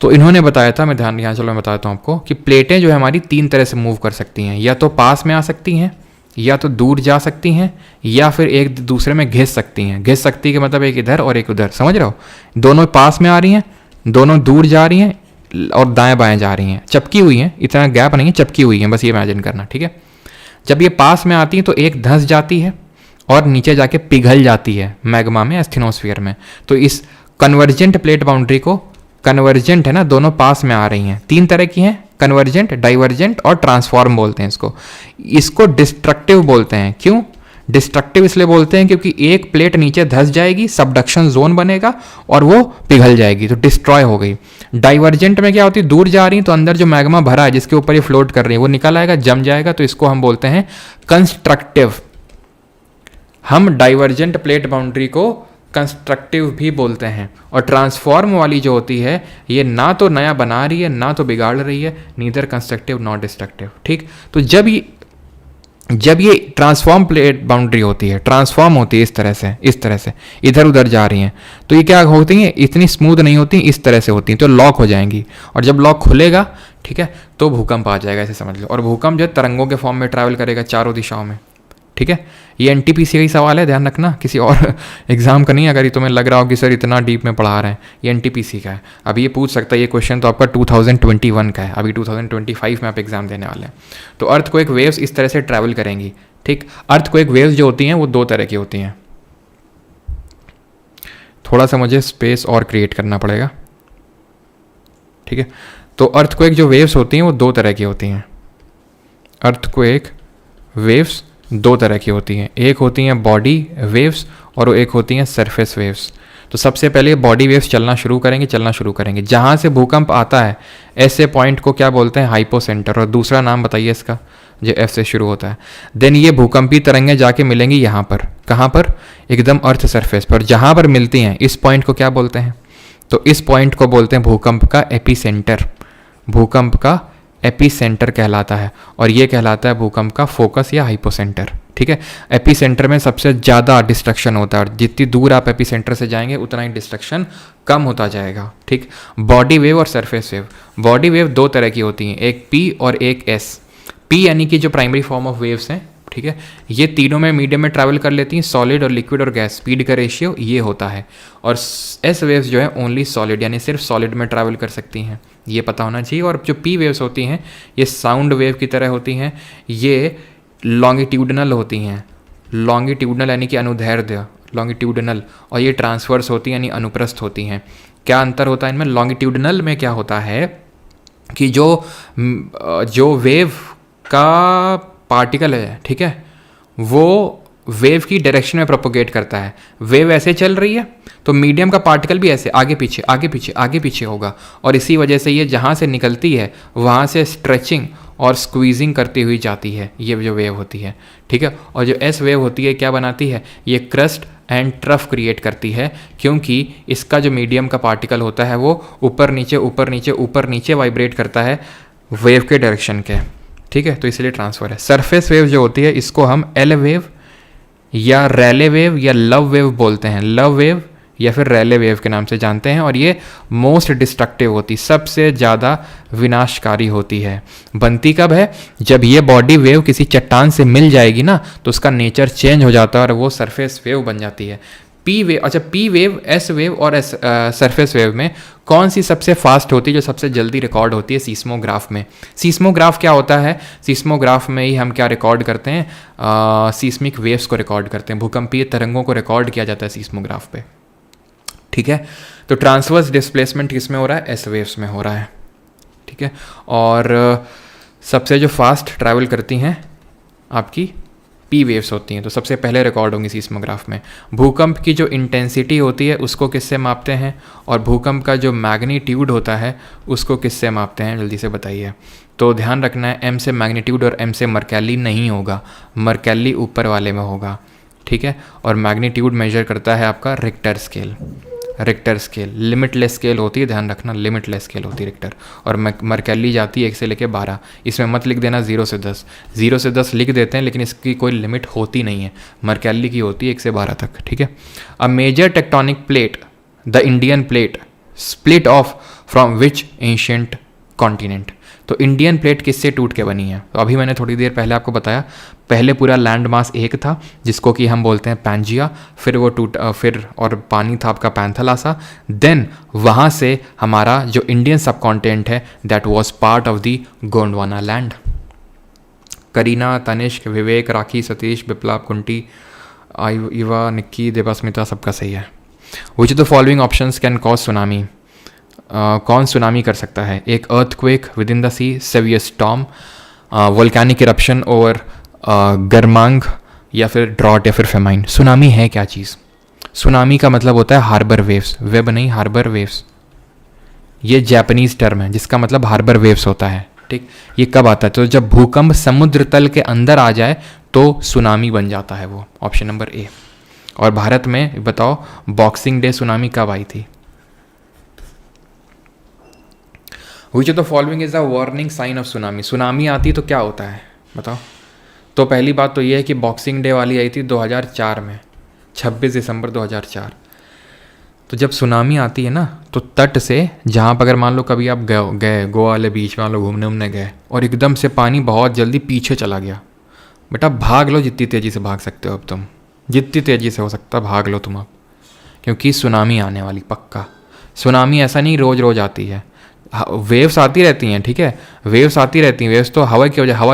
तो इन्होंने बताया था, मैं ध्यान यहाँ चलो मैं बताता हूँ आपको, कि प्लेटें जो है हमारी 3 तरह से मूव कर सकती हैं, या तो पास में आ सकती हैं, या तो दूर जा सकती हैं, या फिर एक दूसरे में घिस सकती हैं। घिस सकती है मतलब एक इधर और एक उधर, समझ रहे हो? दोनों पास में आ रही हैं, दोनों दूर जा रही हैं और दाएं बाएं जा रही हैं, चपकी हुई हैं, इतना गैप नहीं है, चपकी हुई हैं, बस ये इमेजिन करना, ठीक है। जब ये पास में आती हैं तो एक धंस जाती है और नीचे जाके पिघल जाती है मैग्मा में, एस्थेनोस्फीयर में। तो इस कन्वर्जेंट प्लेट बाउंड्री को, कन्वर्जेंट है ना, दोनों पास में आ रही हैं, 3 तरह की हैं, कन्वर्जेंट, डाइवर्जेंट और ट्रांसफॉर्म बोलते हैं इसको। इसको डिस्ट्रक्टिव बोलते हैं। क्यों डिस्ट्रक्टिव? इसलिए बोलते हैं क्योंकि एक प्लेट नीचे धंस जाएगी, सबडक्शन जोन बनेगा और वो पिघल जाएगी, तो डिस्ट्रॉय हो गई। डाइवर्जेंट में क्या होती है, दूर जा रही तो अंदर जो मैग्मा भरा है जिसके ऊपर ये फ्लोट कर रही है वो निकल आएगा, जम जाएगा, तो इसको हम बोलते हैं कंस्ट्रक्टिव। हम डाइवर्जेंट प्लेट बाउंड्री को कंस्ट्रक्टिव भी बोलते हैं। और ट्रांसफॉर्म वाली जो होती है, ये ना तो नया बना रही है ना तो बिगाड़ रही है, नीदर कंस्ट्रक्टिव नॉट डिस्ट्रक्टिव, ठीक। तो जब ये ट्रांसफॉर्म प्लेट बाउंड्री होती है, ट्रांसफॉर्म होती है इस तरह से इधर उधर जा रही हैं, तो ये क्या होती हैं, इतनी स्मूथ नहीं होती, इस तरह से होती हैं, तो लॉक हो जाएंगी। और जब लॉक खुलेगा, ठीक है, तो भूकंप आ जाएगा, ऐसे समझ लो। और भूकंप जो है तरंगों के फॉर्म में ट्रैवल करेगा चारों दिशाओं में, ठीक है। ये एनटीपीसी का ही सवाल है, ध्यान रखना, किसी और एग्जाम का नहीं। अगर ये तुम्हें लग रहा हो कि सर इतना डीप में पढ़ा रहे हैं, ये एनटीपीसी का है। अभी ये पूछ सकता है, ये क्वेश्चन तो आपका 2021 का है, अभी 2025 में आप एग्जाम देने वाले हैं। तो अर्थक्वेक वेव्स इस तरह से ट्रैवल करेंगी, ठीक। अर्थक्वेक वेव्स जो होती हैं वो 2 तरह की होती हैं। थोड़ा सा मुझे स्पेस और क्रिएट करना पड़ेगा, ठीक है। तो अर्थक्वेक जो वेव्स होती हैं वो 2 तरह की होती हैं। अर्थक्वेक वेव्स 2 तरह की होती हैं, एक होती हैं बॉडी वेव्स और एक होती हैं सरफेस वेव्स। तो सबसे पहले बॉडी वेव्स चलना शुरू करेंगे। जहाँ से भूकंप आता है ऐसे पॉइंट को क्या बोलते हैं, हाइपोसेंटर, और दूसरा नाम बताइए इसका जो एफ से शुरू होता है। देन ये भूकंपी तरंगें जाके मिलेंगी यहाँ पर, कहाँ पर, एकदम अर्थ सरफेस पर। जहाँ पर मिलती हैं इस पॉइंट को क्या बोलते हैं, तो इस पॉइंट को बोलते हैं भूकंप का एपिसेंटर। भूकंप का एपिसेंटर कहलाता है, और ये कहलाता है भूकंप का फोकस या हाइपोसेंटर, ठीक है। एपिसेंटर में सबसे ज़्यादा डिस्ट्रक्शन होता है, और जितनी दूर आप एपिसेंटर से जाएंगे उतना ही डिस्ट्रक्शन कम होता जाएगा, ठीक। बॉडी वेव और सरफेस वेव। बॉडी वेव 2 तरह की होती हैं, एक पी और एक एस। पी यानी कि जो प्राइमरी फॉर्म ऑफ वेव्स हैं, ठीक है, ये तीनों में मीडियम में ट्रैवल कर लेती हैं, सॉलिड और लिक्विड और गैस, स्पीड का रेशियो ये होता है। और एस वेव्स जो है ओनली सॉलिड, यानी सिर्फ सॉलिड में ट्रैवल कर सकती हैं, ये पता होना चाहिए। और जो पी वेव्स होती हैं ये साउंड वेव की तरह होती हैं, ये लॉन्गिट्यूडनल होती हैं, लॉन्गिट्यूडनल यानी कि अनुदैर्ध्य, लॉन्गिट्यूडनल, और ये ट्रांसवर्स होती हैं यानी अनुप्रस्थ होती हैं। क्या अंतर होता है इनमें? लॉन्गिट्यूडनल में क्या होता है कि जो वेव का पार्टिकल है, ठीक है, वो वेव की डायरेक्शन में प्रोपोगेट करता है। वेव ऐसे चल रही है तो मीडियम का पार्टिकल भी ऐसे आगे पीछे होगा, और इसी वजह से ये जहाँ से निकलती है वहाँ से स्ट्रेचिंग और स्क्वीजिंग करती हुई जाती है, ये जो वेव होती है, ठीक है। और जो एस वेव होती है क्या बनाती है, ये क्रस्ट एंड ट्रफ क्रिएट करती है, क्योंकि इसका जो मीडियम का पार्टिकल होता है वो ऊपर नीचे वाइब्रेट करता है वेव के डायरेक्शन के, ठीक है, तो इसलिए ट्रांसफर है। सरफेस वेव जो होती है इसको हम एल वेव या रैले वेव या लव वेव बोलते हैं। लव वेव या फिर रैले वेव के नाम से जानते हैं, और ये मोस्ट डिस्ट्रक्टिव होती, सबसे ज़्यादा विनाशकारी होती है। बनती कब है? जब ये बॉडी वेव किसी चट्टान से मिल जाएगी ना, तो उसका नेचर चेंज हो जाता है और वो सरफेस वेव बन जाती है। पी वेव, अच्छा पी वेव, एस वेव और सरफेस वेव में कौन सी सबसे फास्ट होती है, जो सबसे जल्दी रिकॉर्ड होती है? सीस्मोग्राफ में। सीस्मोग्राफ क्या होता है? सीस्मोग्राफ में ही हम क्या रिकॉर्ड करते हैं? सीस्मिक वेव्स को रिकॉर्ड करते हैं, भूकंपीय तरंगों को रिकॉर्ड किया जाता है सीस्मोग्राफ पे। ठीक है, तो ट्रांसवर्स डिस्प्लेसमेंट किस में हो रहा है? एस वेव्स में हो रहा है। ठीक है, और सबसे जो फास्ट ट्रैवल करती हैं आपकी पी वेव्स होती हैं, तो सबसे पहले रिकॉर्ड होंगी सीस्मोग्राफ में। भूकंप की जो इंटेंसिटी होती है उसको किससे मापते हैं, और भूकंप का जो मैग्नीट्यूड होता है उसको किससे मापते हैं? जल्दी से बताइए। तो ध्यान रखना है, एम से मैग्नीट्यूड और एम से मरकैली नहीं होगा, मरकैली ऊपर वाले में होगा। ठीक है, और मैग्नीट्यूड मेजर करता है आपका Richter scale. Richter scale limitless scale होती है, ध्यान रखना, लिमिटलेस स्केल होती है रिक्टर, और मरकैली जाती है 1 से लेकर 12। इसमें मत लिख देना 0 से 10, 0 से 10 लिख देते हैं लेकिन इसकी कोई लिमिट होती नहीं है, मरकैली की होती है 1 से 12 तक। ठीक है, a major tectonic plate, the Indian plate, split off from which ancient continent. तो इंडियन प्लेट किससे टूट के बनी है? तो अभी मैंने थोड़ी देर पहले आपको बताया, पहले पूरा लैंड मास एक था जिसको कि हम बोलते हैं पैंजिया, फिर वो फिर और पानी था आपका पैंथलासा, देन वहाँ से हमारा जो इंडियन सब कॉन्टिनेंट है that was part of the Gondwana land. Kareena, Tanishk, Vivek, Rakhi, Satish, Viplav, Kunti, Eva, Nikki, Devasmita, सबका सही है। Which of the following options can cause tsunami? कौन सुनामी कर सकता है? एक earthquake within the sea, severe storm, volcanic eruption over गर्मांग, या फिर ड्रॉट, या फिर फेमाइन। सुनामी है क्या चीज़? सुनामी का मतलब होता है हार्बर वेव्स, वेब नहीं, हार्बर वेव्स। ये जापानीज टर्म है जिसका मतलब हार्बर वेव्स होता है। ठीक, ये कब आता है? तो जब भूकंप समुद्र तल के अंदर आ जाए तो सुनामी बन जाता है वो, ऑप्शन नंबर ए। और भारत में बताओ बॉक्सिंग डे सुनामी कब आई थी? Which of the following is the warning sign of tsunami? Tsunami आती तो क्या होता है बताओ? तो पहली बात तो ये है कि बॉक्सिंग डे वाली आई थी 2004 में, 26 दिसंबर 2004। तो जब सुनामी आती है ना, तो तट से जहाँ पर अगर मान लो कभी आप गए गोवा वाले बीच में मान लो घूमने गए और एकदम से पानी बहुत जल्दी पीछे चला गया, बेटा भाग लो, जितनी तेज़ी से भाग सकते हो अब तुम, जितनी तेज़ी से हो सकता है भाग लो तुम अब, क्योंकि सुनामी आने वाली पक्का। सुनामी ऐसा नहीं रोज़ रोज़ आती है, वेव्स आती रहती हैं। ठीक है, वेव्स आती रहती हैं, वेव्स तो हवा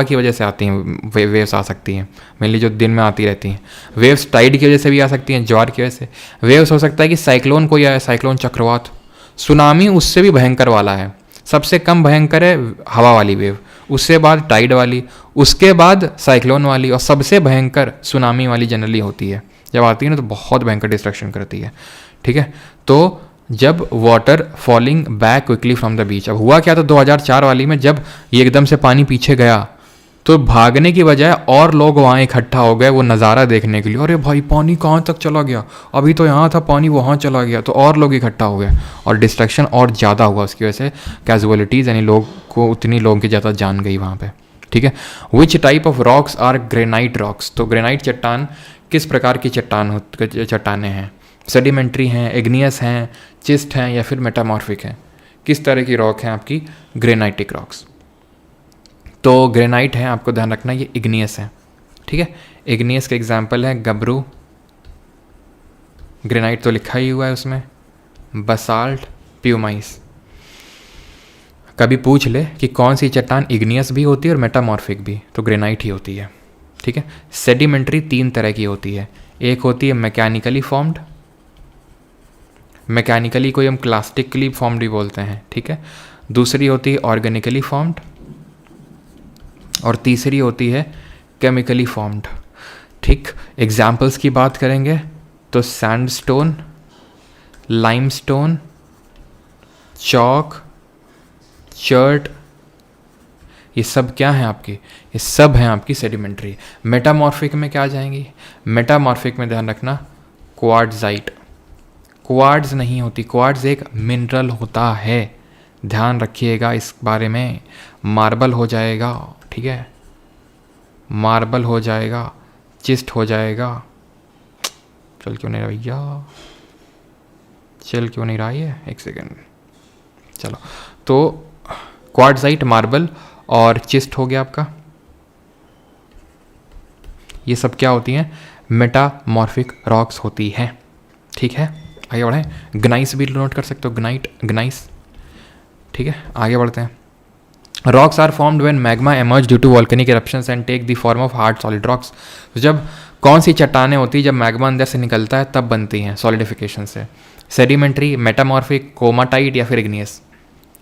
की वजह से आती हैं, वेव्स आ सकती हैं मेनली जो दिन में आती रहती हैं। वेव्स टाइड की वजह से भी आ सकती हैं, ज्वार की वजह से। वेव्स हो सकता है कि साइक्लोन कोई आए, साइक्लोन चक्रवात। सुनामी उससे भी भयंकर वाला है, सबसे कम भयंकर है हवा वाली वेव, उससे बाद टाइड वाली, उसके बाद साइक्लोन वाली, और सबसे भयंकर सुनामी वाली जनरली होती है। जब आती है ना तो बहुत भयंकर डिस्ट्रक्शन करती है। ठीक है, तो जब water falling back quickly from the beach, अब हुआ क्या था 2004 वाली में, जब ये एकदम से पानी पीछे गया तो भागने की बजाय और लोग वहाँ इकट्ठा हो गए वो नज़ारा देखने के लिए। अरे भाई पानी कहाँ तक चला गया, अभी तो यहाँ था पानी वहाँ चला गया, तो और लोग इकट्ठा हो गए और डिस्ट्रक्शन और ज़्यादा हुआ। उसकी वजह से कैजुअलिटीज़ यानी लोग को उतनी लोगों की ज़्यादा जान गई वहाँ पे। ठीक है, which type of rocks are granite rocks? तो ग्रेनाइट चट्टान किस प्रकार की चट्टानें हैं? सेडिमेंट्री हैं, इग्नियस हैं, चिस्ट हैं, या फिर मेटामॉर्फिक हैं? किस तरह की रॉक हैं आपकी ग्रेनाइटिक रॉक्स? तो ग्रेनाइट है, आपको ध्यान रखना ये इग्नियस है। ठीक है, इग्नियस के एग्जाम्पल है गबरू, ग्रेनाइट तो लिखा ही हुआ है उसमें, बसाल्ट, प्यूमाइस। कभी पूछ ले कि कौन सी चट्टान इग्नियस भी होती है और मेटामॉर्फिक भी, तो ग्रेनाइट ही होती है। ठीक है, सेडिमेंट्री 3 तरह की होती है, एक होती है मैकेनिकली फॉर्म्ड, मैकेनिकली कोई हम क्लास्टिकली फॉर्म्ड भी बोलते हैं। ठीक है, दूसरी होती है ऑर्गेनिकली फॉर्म्ड, और तीसरी होती है केमिकली फॉर्म्ड। ठीक, एग्जाम्पल्स की बात करेंगे तो सैंडस्टोन, लाइमस्टोन, चॉक, चर्ट, ये सब क्या हैं आपकी? ये सब हैं आपकी सेडिमेंट्री। मेटामॉर्फिक में क्या आ जाएंगी? मेटामॉर्फिक में ध्यान रखना क्वार्ट्जाइट, क्वार्ट्ज नहीं होती, क्वार्ट्ज एक मिनरल होता है, ध्यान रखिएगा इस बारे में। मार्बल हो जाएगा, ठीक है, मार्बल हो जाएगा, चिस्ट हो जाएगा, चल क्यों नहीं भैया, चल क्यों नहीं रहा है, एक सेकेंड। चलो, तो क्वार्ट्जाइट, मार्बल और चिस्ट हो गया आपका। ये सब क्या होती हैं, मेटामॉर्फिक रॉक्स होती हैं, ठीक है। आगे बढ़ें, ग्नाइस भी नोट कर सकते हो, ग्नाइस, ठीक है। आगे बढ़ते हैं। Rocks are formed when magma emerge due to volcanic eruptions and take the form of hard solid rocks. तो जब कौन सी चट्टानें होती है, जब मैग्मा अंदर से निकलता है तब बनती हैं सॉलिडिफिकेशन से। सेडिमेंट्री, मेटामॉर्फिक, कोमाटाइट या फिर इग्नियस।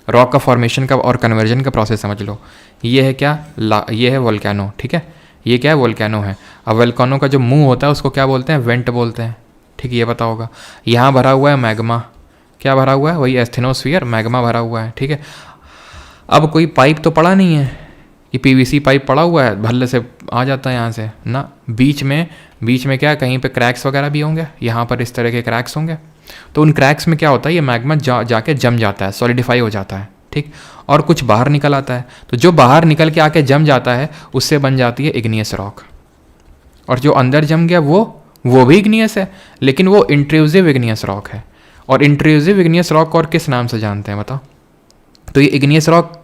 रॉक का फॉर्मेशन का और कन्वर्जन का प्रोसेस समझ लो। ये है क्या, ये है वोल्केनो, ठीक है। ये क्या है, वोल्केनो है। अब वोल्केनो का जो मुंह होता है उसको क्या बोलते हैं, वेंट बोलते हैं, ठीक है, ये पता होगा। यहाँ भरा हुआ है मैग्मा, क्या भरा हुआ है, वही एस्थेनोस्फीयर, मैग्मा भरा हुआ है, ठीक है। अब कोई पाइप तो पड़ा नहीं है, ये पीवीसी पाइप पड़ा हुआ है, भल्ले से आ जाता है यहाँ से ना। बीच में क्या, कहीं पे क्रैक्स वगैरह भी होंगे, यहाँ पर इस तरह के क्रैक्स होंगे। तो उन क्रैक्स में क्या होता है, ये मैग्मा जाके जम जाता है, सॉलिडिफाई हो जाता है, ठीक। और कुछ बाहर निकल आता है, तो जो बाहर निकल के आके जम जाता है उससे बन जाती है इग्नियस रॉक। और जो अंदर जम गया वो भी इग्नियस है, लेकिन वो इंट्रूसिव इग्नियस रॉक है। और इंट्रूसिव इग्नियस रॉक और किस नाम से जानते हैं बताओ? तो ये इग्नियस रॉक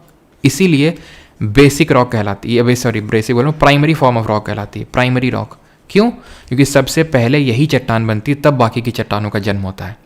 इसीलिए बेसिक रॉक कहलाती है, सॉरी बेसिक बोल, प्राइमरी फॉर्म ऑफ रॉक कहलाती है, प्राइमरी रॉक। क्यों? क्योंकि सबसे पहले यही चट्टान बनती है, तब बाकी की चट्टानों का जन्म होता है।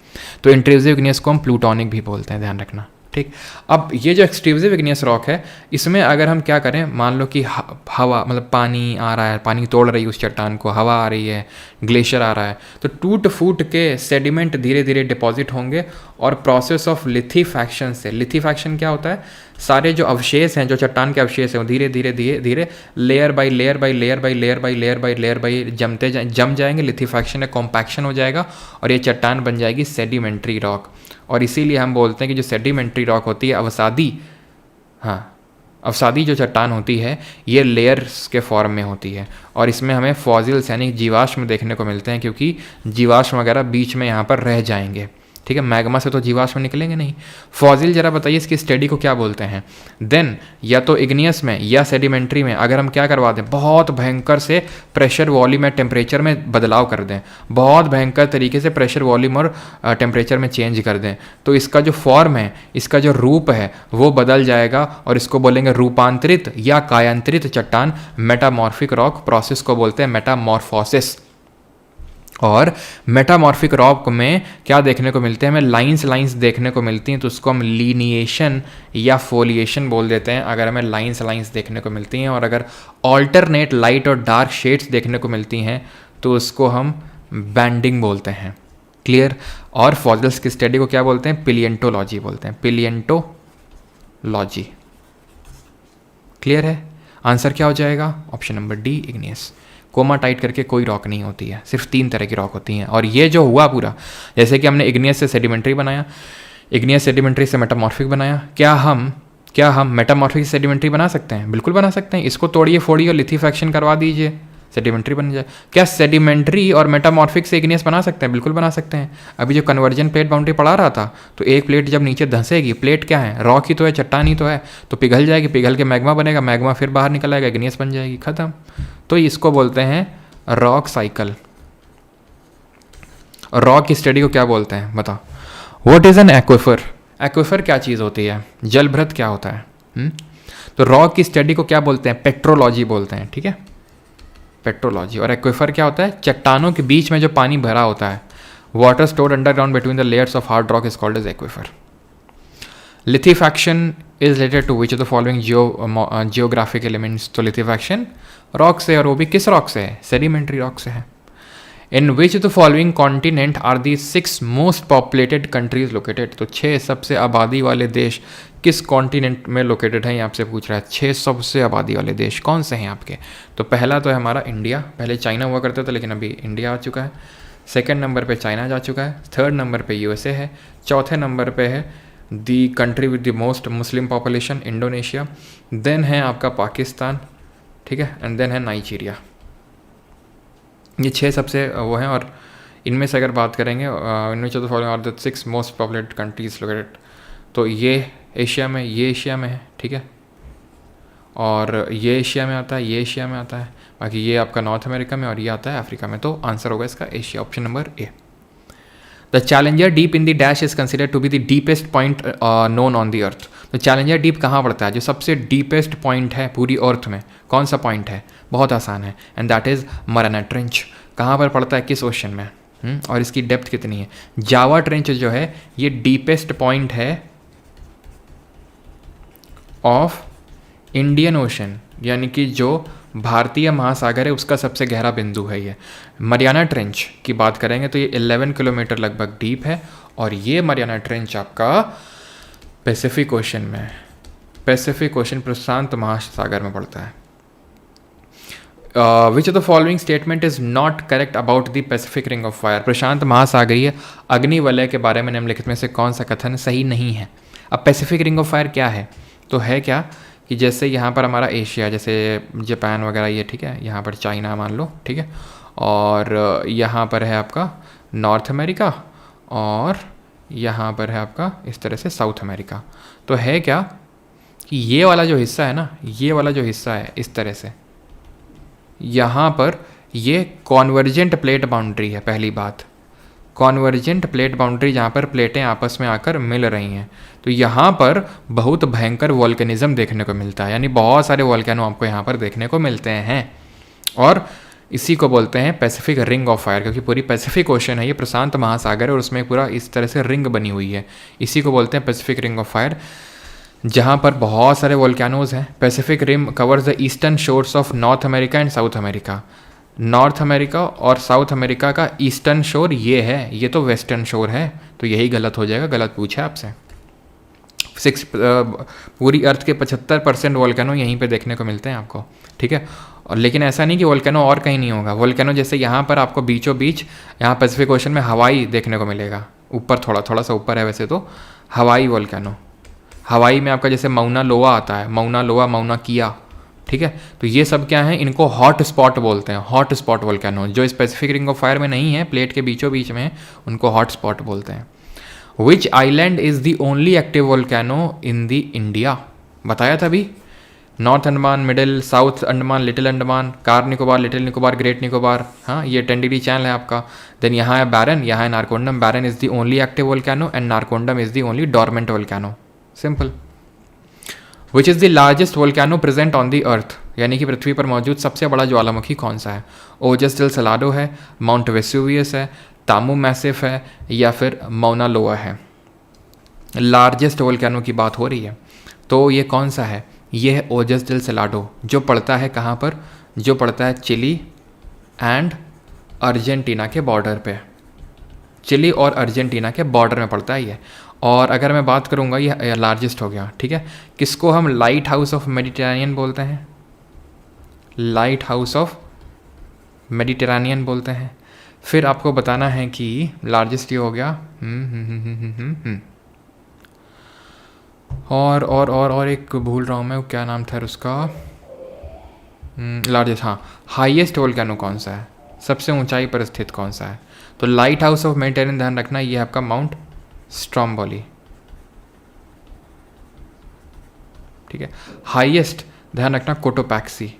तो इंट्रूसिव इग्नियस को हम प्लूटोनिक भी बोलते हैं, ध्यान रखना, ठीक। अब ये जो एक्सट्रूसिव इग्नियस रॉक है, इसमें अगर हम क्या करें, मान लो कि हवा, मतलब पानी आ रहा है, पानी तोड़ रही है उस चट्टान को, हवा आ रही है, ग्लेशियर आ रहा है, तो टूट फूट के सेडिमेंट धीरे धीरे डिपॉजिट होंगे। और प्रोसेस ऑफ लिथीफैक्शन से, लिथीफैक्शन क्या होता है, सारे जो अवशेष हैं, जो चट्टान के अवशेष हैं, वो धीरे धीरे धीरे धीरे layer by layer by layer by layer by layer by layer by जम जाएंगे। लिथीफैक्शन या कॉम्पैक्शन हो जाएगा और ये चट्टान बन जाएगी सेडिमेंट्री रॉक। और इसीलिए हम बोलते हैं कि जो सेडिमेंट्री रॉक होती है, अवसादी जो चट्टान होती है, ये लेयर्स के फॉर्म में होती है। और इसमें हमें फॉसिल्स यानी जीवाश्म देखने को मिलते हैं, क्योंकि जीवाश्म वगैरह बीच में यहाँ पर रह जाएंगे, ठीक है। मैग्मा से तो जीवाश्म निकलेंगे नहीं। फॉसिल जरा बताइए इसकी स्टडी को क्या बोलते हैं। देन या तो इग्नियस में या सेडिमेंट्री में अगर हम क्या करवा दें, बहुत भयंकर से प्रेशर, वॉल्यूम या टेम्परेचर में बदलाव कर दें, बहुत भयंकर तरीके से प्रेशर, वॉल्यूम और टेम्परेचर में चेंज कर दें, तो इसका जो फॉर्म है, इसका जो रूप है वो बदल जाएगा। और इसको बोलेंगे रूपांतरित या कायांतरित चट्टान। मेटामॉर्फिक रॉक प्रोसेस को बोलते हैं मेटामॉर्फोसिस। और मेटामॉर्फिक रॉक में क्या देखने को मिलते हैं, हमें लाइंस देखने को मिलती हैं, तो उसको हम लीनिएशन या फोलिएशन बोल देते हैं अगर हमें लाइंस देखने को मिलती हैं। और अगर ऑल्टरनेट लाइट और डार्क शेड्स देखने को मिलती हैं तो उसको हम बैंडिंग बोलते हैं। क्लियर? और फॉसिल्स की स्टडी को क्या बोलते हैं, पिलियंटोलॉजी बोलते हैं, पिलियंटोलॉजी। क्लियर है? आंसर क्या हो जाएगा, ऑप्शन नंबर डी, इग्नियस। कोमाटाइट करके कोई रॉक नहीं होती है, सिर्फ 3 तरह की रॉक होती हैं। और ये जो हुआ पूरा, जैसे कि हमने इग्नियस से सेडिमेंट्री बनाया, इग्नियस सेडिमेंट्री से मेटामॉर्फिक बनाया, क्या हम मेटामॉर्फिक से सेडिमेंट्री बना सकते हैं? बिल्कुल बना सकते हैं। इसको तोड़िए फोड़िए और लिथीफैक्शन करवा दीजिए, सेडिमेंट्री बन जाए। क्या सेडिमेंट्री और मेटामॉर्फिक से इग्नियस बना सकते हैं? बिल्कुल बना सकते हैं। अभी जो कन्वर्जन प्लेट बाउंड्री पढ़ा रहा था, तो एक प्लेट जब नीचे धंसेगी, प्लेट क्या है, रॉक ही तो है, चट्टान ही तो है, तो पिघल जाएगी, पिघल के मैग्मा बनेगा, मैग्मा फिर बाहर निकल आएगा, इग्नियस बन जाएगी, खत्म। तो इसको बोलते हैं रॉक साइकिल। रॉक की स्टडी को क्या बोलते हैं बताओ? What is an aquifer? Aquifer क्या चीज़ होती है? जलभृत क्या होता है? तो रॉक की स्टडी को क्या बोलते हैं? पेट्रोलॉजी बोलते हैं, ठीक है, पेट्रोलॉजी। और एक्विफर क्या होता है? चट्टानों के बीच में जो पानी भरा होता है, water stored underground between the layers of hard rock is called as aquifer. Lithification is related to which of the following geographic elements? तो लिथीफैक्शन रॉक से, और वो भी किस रॉक से है? सेडिमेंट्री रॉक से है। In which of the following continent are the 6 most populated countries located? तो 6 सबसे आबादी वाले देश किस कॉन्टिनेंट में लोकेटेड हैं, ये आपसे पूछ रहा है। 6 सबसे आबादी वाले देश कौन से हैं आपके? तो पहला तो है हमारा इंडिया, पहले चाइना हुआ करता था लेकिन अभी इंडिया आ चुका है। सेकंड नंबर पे चाइना जा चुका है। थर्ड नंबर पे यूएसए है। चौथे नंबर पे है the country with the most Muslim population, Indonesia. Then है आपका पाकिस्तान, ठीक है, एंड देन है नाइजीरिया। ये 6 सबसे वो हैं। और इनमें से अगर बात करेंगे, इनमें जो following are the 6 most populated countries located, तो ये एशिया में, ये एशिया में है, ठीक है, और ये एशिया में आता है, ये एशिया में आता है, बाकी ये आपका नॉर्थ अमेरिका में, और ये आता है अफ्रीका में। तो आंसर होगा इसका Asia, option number A. The Challenger Deep in the dash is considered to be the deepest point known on the earth. तो चैलेंजर डीप कहाँ पड़ता है? जो सबसे डीपेस्ट पॉइंट है पूरी अर्थ में, कौन सा पॉइंट है? बहुत आसान है, and that is Mariana trench. कहाँ पर पड़ता है? किस ओशन में? और इसकी डेप्थ कितनी है? जावा ट्रेंच जो है ये डीपेस्ट पॉइंट है ऑफ इंडियन ओशन, यानी कि जो भारतीय महासागर है उसका सबसे गहरा बिंदु है ये। मरियाना ट्रेंच की बात करेंगे तो ये 11 किलोमीटर लगभग डीप है, और ये मरियाना ट्रेंच आपका पैसिफिक ओशन में, पैसिफिक ओशन प्रशांत महासागर में पड़ता है। Which of the following statement is not correct about the Pacific ring of fire? प्रशांत महासागरीय अग्निवलय के बारे में निम्नलिखित में से कौन सा कथन सही नहीं है? अब पैसिफिक रिंग ऑफ फायर क्या है? तो है क्या कि जैसे यहाँ पर हमारा एशिया, जैसे जापान वगैरह ये, ठीक है, यहाँ पर चाइना मान लो, ठीक है, और यहाँ पर है आपका नॉर्थ अमेरिका, और यहाँ पर है आपका इस तरह से साउथ अमेरिका। तो है क्या कि ये वाला जो हिस्सा है ना, ये वाला जो हिस्सा है इस तरह से, यहाँ पर ये कॉन्वर्जेंट प्लेट बाउंड्री है। पहली बात, कॉन्वर्जेंट प्लेट बाउंड्री, जहाँ पर प्लेटें आपस में आकर मिल रही हैं, तो यहाँ पर बहुत भयंकर वोल्केनिज्म देखने को मिलता है, यानी बहुत सारे वोल्केनो आपको यहाँ पर देखने को मिलते हैं, और इसी को बोलते हैं पैसिफिक रिंग ऑफ फायर, क्योंकि पूरी पैसिफिक ओशन है, ये प्रशांत महासागर है और उसमें पूरा इस तरह से रिंग बनी हुई है, इसी को बोलते हैं पैसिफिक रिंग ऑफ फायर, जहाँ पर बहुत सारे वोल्केनोज हैं। Pacific rim covers the eastern shores of North America and South America. North America और साउथ अमेरिका का ईस्टर्न शोर ये है, ये तो वेस्टर्न शोर है, तो यही गलत हो जाएगा, गलत पूछा आपसे। पूरी अर्थ के 75% वोल्केनो यहीं पे देखने को मिलते हैं आपको, ठीक है। और लेकिन ऐसा नहीं कि वोल्केनो और कहीं नहीं होगा। वोल्केनो जैसे यहाँ पर आपको बीचों बीच यहाँ पैसिफिक ओशन में हवाई देखने को मिलेगा, ऊपर थोड़ा सा ऊपर है वैसे तो, हवाई वोल्केनो। हवाई में आपका जैसे मौना लोआ आता है, मौना लोआ, मौना किया, ठीक है। तो ये सब क्या है, इनको हॉट स्पॉट बोलते हैं, हॉट स्पॉट वोल्केनो। जो स्पेसिफिक रिंग ऑफ फायर में नहीं है, प्लेट के बीचों बीच में, उनको हॉट स्पॉट बोलते हैं। Which island is the only active volcano in the India? बताया था अभी, North Andaman, Middle, South Andaman, Little Andaman, Car Nicobar, Little Nicobar, Great Nicobar, हाँ ये 10 डिग्री चैनल है आपका। देन यहाँ है बैरन, यहाँ है Narcondam. Barren is the only active volcano and Narcondam is the only dormant volcano. Simple. Which is the largest volcano present on the earth? यानी कि पृथ्वी पर मौजूद सबसे बड़ा ज्वालामुखी कौन सा है? ओजस डेल सलाडो है, माउंट वेसुवियस है, तामू मैसिफ है, या फिर मौना लोआ है? लार्जेस्ट वोल्केनो की बात हो रही है, तो ये कौन सा है? ये है ओजस डेल सलाडो, जो पड़ता है कहाँ पर? जो पड़ता है चिली एंड अर्जेंटीना के बॉर्डर पे। चिली और अर्जेंटीना के बॉर्डर में पड़ता है ये। और अगर मैं बात करूँगा, ये लार्जेस्ट हो गया, ठीक है। किसको हम लाइट हाउस ऑफ मेडिटेरेनियन बोलते हैं? लाइट हाउस ऑफ मेडिटेरेनियन बोलते हैं। फिर आपको बताना है कि लार्जेस्ट ये हो गया। और एक भूल रहा हूँ मैं, क्या नाम था उसका? लार्जेस्ट, हाँ, हाईएस्ट वोल्केनो कौन सा है? सबसे ऊंचाई पर स्थित कौन सा है? तो लाइट हाउस ऑफ मेडिटेरेनियन ध्यान रखना, ये आपका माउंट स्ट्रोम्बोली, ठीक है। हाईएस्ट ध्यान रखना कोटोपैक्सी,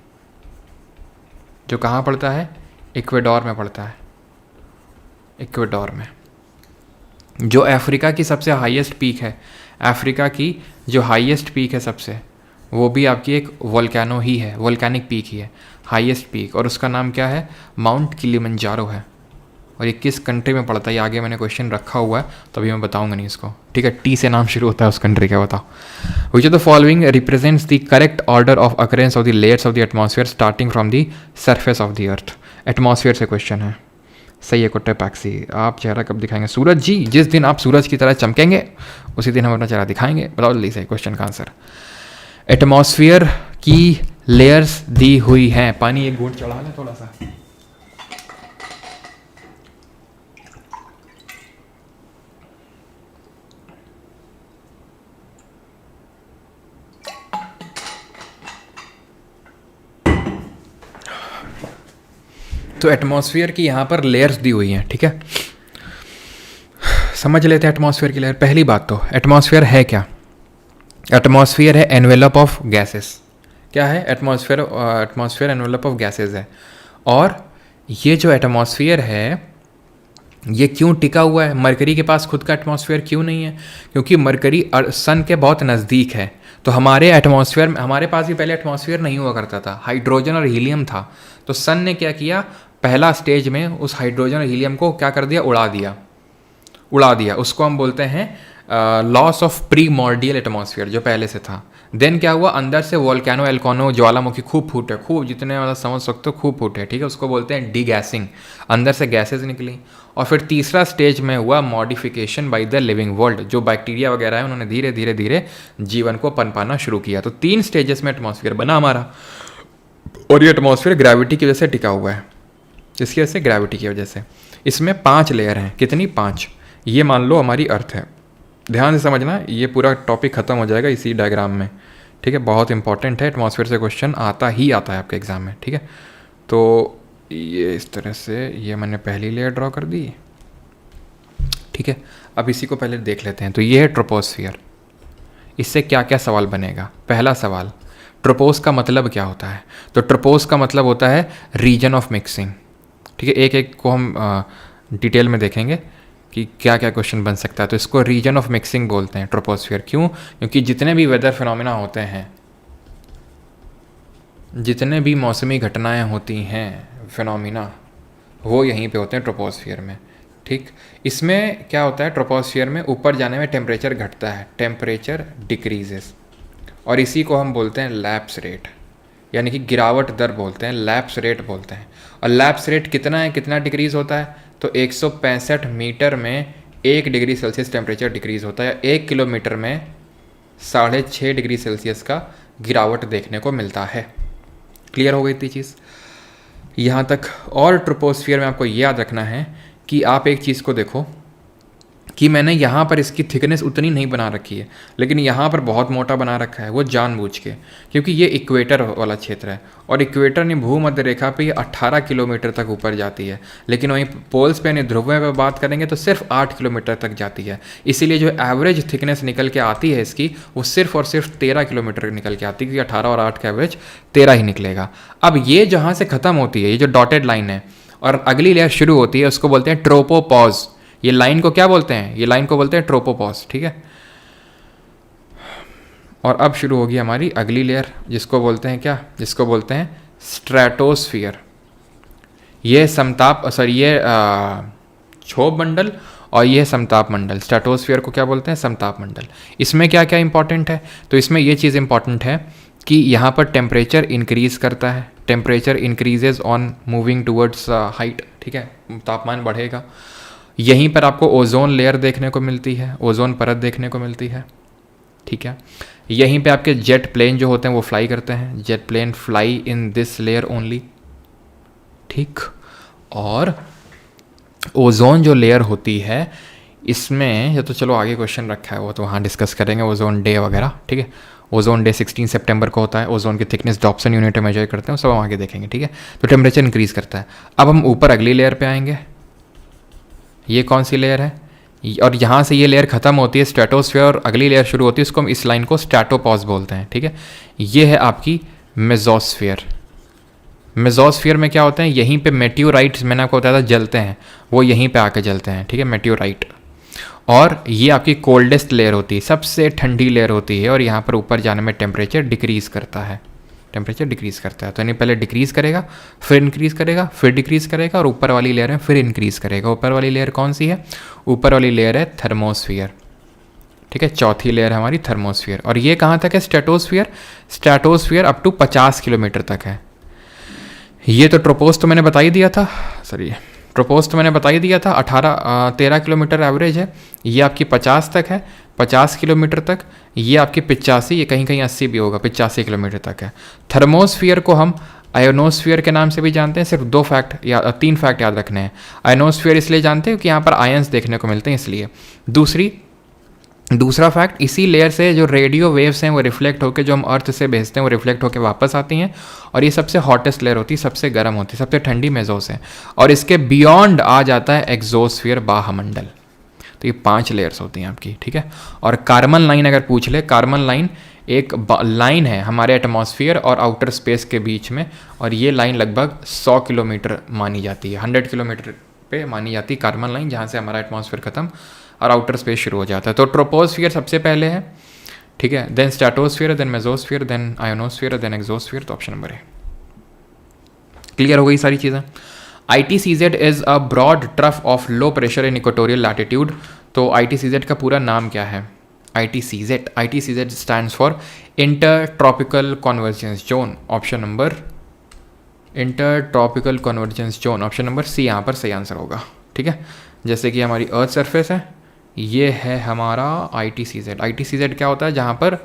जो कहाँ पड़ता है? इक्वेडोर में पड़ता है, इक्वेडोर में। जो अफ्रीका की सबसे हाईएस्ट पीक है, अफ्रीका की जो हाईएस्ट पीक है सबसे, वो भी आपकी एक वोल्केनो ही है, वोल्केनिक पीक ही है, हाईएस्ट पीक, और उसका नाम क्या है? माउंट किलिमंजारो है। और ये किस कंट्री में पड़ता है, ये आगे मैंने क्वेश्चन रखा हुआ है, तो अभी मैं बताऊंगा नहीं इसको, ठीक है। टी से नाम शुरू होता है उस कंट्री का, बताओ। विच of the following represents the correct order of occurrence of the layers of the atmosphere starting from the surface of the earth? Atmosphere से क्वेश्चन है, सही है कोटोपैक्सी। आप चेहरा कब दिखाएंगे? सूरज जी, जिस दिन आप सूरज की तरह चमकेंगे उसी दिन हम अपना चेहरा दिखाएंगे। बताओ जल्दी से क्वेश्चन का आंसर। एटमॉस्फेयर की लेयर्स दी हुई हैं। पानी एक घूंट चढ़ा लें थोड़ा सा। तो एटमॉस्फेयर की यहाँ पर लेयर्स दी हुई हैं, ठीक है। समझ लेते हैं एटमॉस्फेयर की लेयर। पहली बात तो एटमॉस्फेयर है क्या? एटमॉस्फेयर है एनवेलप ऑफ गैसेस। क्या है? Atmosphere, atmosphere envelope of gases है। और ये जो एटमॉस्फेयर है ये क्यों टिका हुआ है? मरकरी के पास खुद का एटमॉस्फेयर क्यों नहीं है? क्योंकि मरकरी सन के बहुत नज़दीक है। तो हमारे एटमॉस्फेयर में, हमारे पास भी पहले एटमॉस्फेयर नहीं हुआ करता था, हाइड्रोजन और हीलियम था। तो सन ने क्या किया, पहला स्टेज में उस हाइड्रोजन और हीलियम को क्या कर दिया, उड़ा दिया। उसको हम बोलते हैं लॉस ऑफ प्रीमॉर्डियल एटमॉस्फेयर, जो पहले से था। देन क्या हुआ, अंदर से वोल्केनो एल्कोनो ज्वालामुखी खूब फूटे, खूब जितने मतलब समझ सकते हो खूब फूटे, ठीक है, उसको बोलते हैं डी गैसिंग, अंदर से गैसेज निकली। और फिर तीसरा स्टेज में हुआ modification by the living world, जो बैक्टीरिया वगैरह है उन्होंने धीरे धीरे धीरे जीवन को पनपाना शुरू किया। तो 3 स्टेजेस में एटमॉस्फेयर बना हमारा, और ये एटमॉस्फेयर ग्रेविटी की वजह से टिका हुआ है। इसकी वजह से, ग्रेविटी की वजह से। इसमें 5 लेयर हैं, कितनी, 5। ये मान लो हमारी अर्थ है। ध्यान से समझना, ये पूरा टॉपिक खत्म हो जाएगा इसी डायग्राम में, ठीक है। बहुत इंपॉर्टेंट है, एटमॉस्फेयर से क्वेश्चन आता है आपके एग्जाम में, ठीक है। तो ये इस तरह से, ये मैंने पहली लेयर ड्रॉ कर दी, ठीक है। अब इसी को पहले देख लेते हैं। तो ये है ट्रोपोस्फियर। इससे क्या क्या सवाल बनेगा? पहला सवाल, ट्रोपोस का मतलब क्या होता है? तो ट्रोपोस का मतलब होता है रीजन ऑफ मिक्सिंग, ठीक है। एक एक को हम डिटेल में देखेंगे कि क्या क्या क्वेश्चन बन सकता है। तो इसको रीजन ऑफ मिक्सिंग बोलते हैं, ट्रोपोस्फियर। क्यों? क्योंकि जितने भी वेदर फिनोमिना होते हैं, जितने भी मौसमी घटनाएं होती हैं, फिनोमिना, वो यहीं पे होते हैं ट्रोपोस्फियर में, ठीक। इसमें क्या होता है, ट्रोपोस्फियर में ऊपर जाने में टेम्परेचर घटता है, टेम्परेचर डिक्रीजेस, और इसी को हम बोलते हैं लैप्स रेट, यानी कि गिरावट दर बोलते हैं, लैप्स रेट बोलते हैं। और लैप्स रेट कितना है, कितना डिक्रीज़ होता है? तो 165 मीटर में 1 डिग्री सेल्सियस टेम्परेचर डिक्रीज़ होता है। 1 किलोमीटर में 6.5 डिग्री सेल्सियस का गिरावट देखने को मिलता है। क्लियर हो गई इतनी चीज़ यहाँ तक। और ट्रोपोस्फियर में आपको ये याद रखना है कि आप एक चीज़ को देखो कि मैंने यहाँ पर इसकी थिकनेस उतनी नहीं बना रखी है, लेकिन यहाँ पर बहुत मोटा बना रखा है, वो जानबूझ के, क्योंकि ये इक्वेटर वाला क्षेत्र है, और इक्वेटर ने भूमध्य रेखा पे ये 18 किलोमीटर तक ऊपर जाती है, लेकिन वहीं पोल्स पे यानी ध्रुवों पे बात करेंगे तो सिर्फ 8 किलोमीटर तक जाती है। इसीलिए जो एवरेज थिकनेस निकल के आती है इसकी, वो सिर्फ और सिर्फ 13 किलोमीटर निकल के आती है, क्योंकि 18 और 8 का एवरेज 13 ही निकलेगा। अब ये जहाँ से ख़त्म होती है, ये जो डॉटेड लाइन है, और अगली लेयर शुरू होती है, उसको बोलते हैं ट्रोपोपॉज। ये लाइन को क्या बोलते हैं? ये लाइन को बोलते हैं ट्रोपोपॉज, ठीक है। और अब शुरू होगी हमारी अगली लेयर, जिसको बोलते हैं क्या, जिसको बोलते हैं स्ट्रेटोस्फियर। ये समताप, सॉरी, ये क्षोभ मंडल, और ये समताप मंडल। स्ट्रेटोस्फियर को क्या बोलते हैं? समताप मंडल। इसमें क्या क्या इंपॉर्टेंट है? तो इसमें ये चीज़ इंपॉर्टेंट है कि यहाँ पर टेम्परेचर इंक्रीज करता है, temperature increases on moving towards height, ठीक है, तापमान बढ़ेगा। यहीं पर आपको ओजोन लेयर देखने को मिलती है, ओजोन परत देखने को मिलती है, ठीक है। यहीं पे आपके जेट प्लेन जो होते हैं वो फ्लाई करते हैं, jet plane fly in this layer only, ठीक। और ओजोन जो लेयर होती है इसमें, ये तो चलो आगे क्वेश्चन रखा है, वो तो वहाँ डिस्कस करेंगे, ओजोन डे वगैरह, ठीक है। ओजोन डे 16 सितंबर को होता है। ओजोन की थिकनेस डॉप्सन यूनिट में मेजर करते हैं, सब हम आगे देखेंगे, ठीक है। तो टेम्परेचर इंक्रीज करता है। अब हम ऊपर अगली लेयर पे आएंगे। ये कौन सी लेयर है? और यहाँ से ये लेयर खत्म होती है स्ट्रेटोस्फीयर, और अगली लेयर शुरू होती है, उसको हम इस लाइन को स्ट्रेटोपॉज बोलते हैं, ठीक है। ये है आपकी मेसोस्फीयर। मेसोस्फीयर में क्या होते हैं? यहीं पे मेटियोराइट्स, मैंने आपको बताया था, जलते हैं, वो यहीं पे आके जलते हैं, ठीक है, मेटियोराइट। और ये आपकी कोल्डेस्ट लेयर होती है, सबसे ठंडी लेयर होती है, और यहाँ पर ऊपर जाने में टेम्परेचर डिक्रीज करता है, टेम्परेचर डिक्रीज करता है। तो यानी पहले डिक्रीज करेगा, फिर इंक्रीज करेगा, फिर डिक्रीज करेगा, और ऊपर वाली लेयर में फिर इंक्रीज करेगा। ऊपर वाली लेयर कौन सी है? ऊपर वाली लेयर है थर्मोस्फीयर, ठीक है, चौथी लेयर है हमारी थर्मोस्फीयर। और ये कहाँ तक है? Stratosphere. Stratosphere up to 50 kilometre तक है। ये तो ट्रोपोस तो मैंने बता ही दिया था, सॉरी, ट्रोपोस तो मैंने बता ही दिया था, 13 किलोमीटर एवरेज है। ये आपकी 50 तक है, 50 किलोमीटर तक। ये आपकी 85, ये कहीं कहीं 80 भी होगा, 85 किलोमीटर तक है। थर्मोस्फीयर को हम आयोनोस्फीयर के नाम से भी जानते हैं। सिर्फ 3 फैक्ट याद रखने हैं। आयोनोस्फीयर इसलिए जानते हैं कि यहाँ पर आयंस देखने को मिलते हैं, इसलिए। दूसरा फैक्ट, इसी लेयर से जो रेडियो वेव्स हैं वो रिफ्लेक्ट होकर, जो हम अर्थ से भेजते हैं, वो रिफ्लेक्ट होकर वापस आती हैं, और ये सबसे हॉटेस्ट लेयर होती है, सबसे गर्म होती है, सबसे ठंडी मेसोस है। और इसके बियॉन्ड आ जाता है एक्सोस्फीयर, बाह्यमंडल। तो ये 5 लेयर्स होती हैं आपकी, ठीक है। और कार्बन लाइन अगर पूछ ले, कार्बन लाइन एक लाइन है हमारे एटमॉस्फेयर और आउटर स्पेस के बीच में, और ये लाइन लगभग 100 किलोमीटर मानी जाती है, 100 किलोमीटर पे मानी जाती कार्बन लाइन, जहाँ से हमारा एटमॉस्फेयर खत्म और आउटर स्पेस शुरू हो जाता है। तो ट्रोपोस्फियर सबसे पहले है, ठीक है, then stratosphere, then mesosphere, then ionosphere, then exosphere. तो ऑप्शन नंबर है। क्लियर हो गई सारी चीज़ें। ITCZ is a broad trough of low pressure in equatorial latitude. तो ITCZ का पूरा नाम क्या है? ITCZ stands for inter tropical convergence zone. Option number inter tropical convergence zone, option number C यहाँ पर सही आंसर होगा। ठीक है, जैसे कि हमारी अर्थ सरफेस है, ये है हमारा ITCZ क्या होता है? जहाँ पर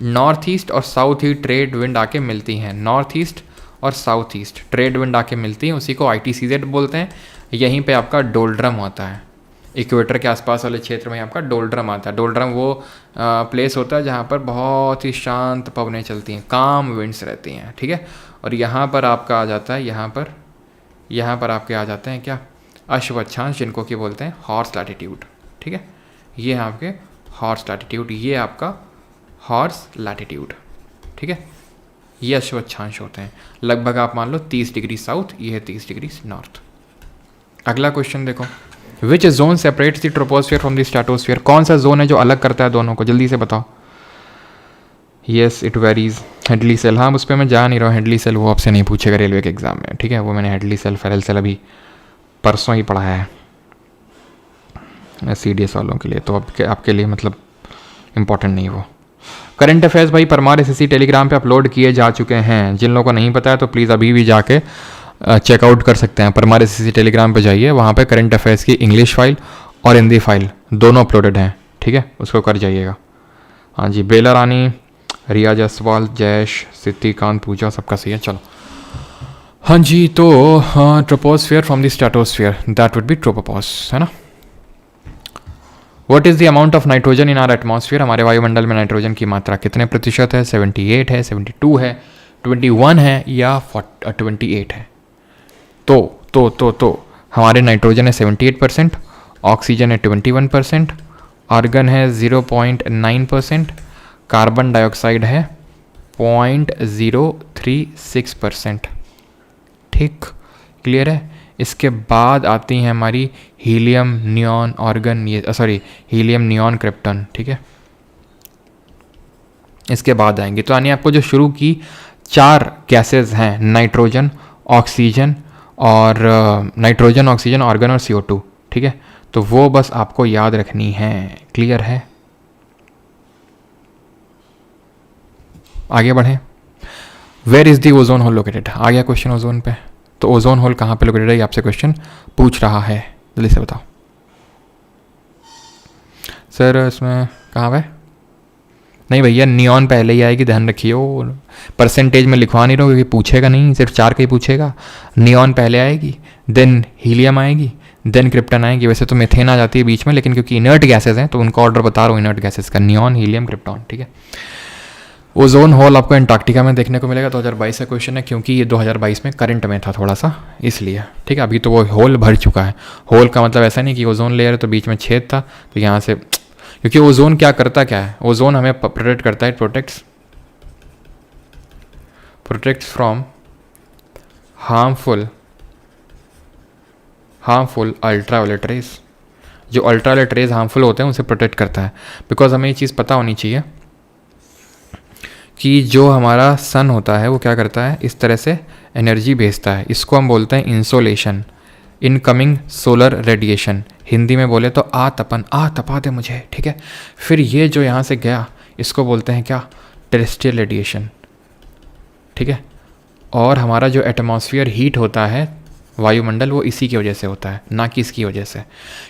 नॉर्थ ईस्ट और साउथ ईस्ट ट्रेड विंड आके मिलती हैं, नॉर्थ ईस्ट और साउथ ईस्ट ट्रेड विंड आके मिलती हैं, उसी को ITCZ बोलते हैं। यहीं पे आपका डोल्ड्रम होता है, इक्वेटर के आसपास वाले क्षेत्र में आपका डोल्ड्रम आता है। डोल्ड्रम वो प्लेस होता है जहाँ पर बहुत ही शांत पवनें चलती हैं, काम विंड्स रहती हैं। ठीक है, और यहाँ पर आपका आ जाता है, यहाँ पर आपके आ जाते हैं क्या? अश्वक्षांश, जिनको कि बोलते हैं हॉर्स लैटिट्यूड। ठीक है, ये आपके हॉर्स लैटिट्यूड, ये आपका हॉर्स लैटिट्यूड। ठीक है, ये अश्वक्षांश होते हैं। लगभग आप मान लो 30 डिग्री साउथ, ये है 30 डिग्री नॉर्थ। अगला क्वेश्चन देखो, which zone separates the troposphere from the stratosphere? कौन सा जोन है जो अलग करता है दोनों को? जल्दी से बताओ। Yes, it varies. Hadley cell, हाँ उस पर मैं जा नहीं रहा हूँ। हेडली सेल वो आपसे नहीं पूछेगा रेलवे के एग्जाम में। ठीक है, वो मैंने हेडली सेल फेरल सेल अभी परसों ही पढ़ाया है CDS वालों के लिए, तो आपके लिए मतलब इम्पोर्टेंट नहीं वो। करंट अफेयर्स भाई परमार SSC टेलीग्राम पे अपलोड किए जा चुके हैं। जिन लोगों को नहीं पता है तो प्लीज़ अभी भी जाके चेकआउट कर सकते हैं। परमार SSC टेलीग्राम पे जाइए, वहाँ पे करंट अफेयर्स की इंग्लिश फाइल और हिंदी फाइल दोनों अपलोडेड हैं। ठीक है, उसको कर जाइएगा। हाँ जी, बेला रानी, रिया जायसवाल, जयेश, सिद्धिकांत, पूजा, सबका सही है। चलो, हाँ जी, तो troposphere from the stratosphere, that would be tropopause, है ना। What is the amount of nitrogen in our atmosphere? हमारे वायुमंडल में नाइट्रोजन की मात्रा कितने प्रतिशत है? 78 है, 72 है, 21 है या 28 है? तो हमारे नाइट्रोजन है 78%, ऑक्सीजन है 21%, आर्गन है 0.9%, कार्बन डाइऑक्साइड है 0.036%। ठीक, क्लियर है। इसके बाद आती हैं हमारी हीलियम, नियॉन, ऑर्गन, ये हीलियम, नियॉन, क्रिप्टन। ठीक है, इसके बाद आएंगे। तो यानी आपको जो शुरू की 4 गैसेस हैं, नाइट्रोजन, ऑक्सीजन और आर्गन और CO2। ठीक है, तो वो बस आपको याद रखनी है। क्लियर है, आगे बढ़ें। Where is the ozone hole located? आ गया क्वेश्चन ओजोन पे। तो ओजोन होल कहाँ पे लोकेटेड है, ये आपसे क्वेश्चन पूछ रहा है, जल्दी से बताओ। सर इसमें कहाँ पे? नहीं भैया, नियॉन पहले ही आएगी, ध्यान रखिए। वो परसेंटेज में लिखवा नहीं रहा क्योंकि पूछेगा नहीं, सिर्फ 4 का ही पूछेगा। नियॉन पहले आएगी, देन हीलियम आएगी, देन क्रिप्टन आएगी। वैसे तो मेथेन आ जाती है बीच में, लेकिन क्योंकि इनर्ट गैसेज हैं तो उनका ऑर्डर बता रहा हूँ इनर्ट गैसेज का, नियॉन, हीलियम, क्रिप्टॉन। ठीक है, ओजोन होल आपको एंटार्क्टिका में देखने को मिलेगा। 2022 का क्वेश्चन है, क्योंकि ये 2022 में करंट में था थोड़ा सा, इसलिए। ठीक है, अभी तो वो होल भर चुका है। होल का मतलब ऐसा नहीं कि ओजोन लेयर है तो बीच में छेद था तो यहाँ से, क्योंकि ओजोन क्या करता क्या है? ओजोन हमें प्रोटेक्ट करता है, protects from harmful ultraviolet rays. जो अल्ट्रावायलेट रेज हार्मफुल होते हैं उनसे प्रोटेक्ट करता है। बिकॉज हमें ये चीज़ पता होनी चाहिए कि जो हमारा सन होता है वो क्या करता है, इस तरह से एनर्जी भेजता है। इसको हम बोलते हैं insolation, incoming solar radiation. Hindi में बोले तो आतपन, तपा दे मुझे। ठीक है, फिर ये जो यहाँ से गया इसको बोलते हैं क्या? Terrestrial radiation. ठीक है, और हमारा जो एटमॉस्फेयर हीट होता है, वायुमंडल, वो इसी की वजह से होता है, ना कि इसकी वजह से।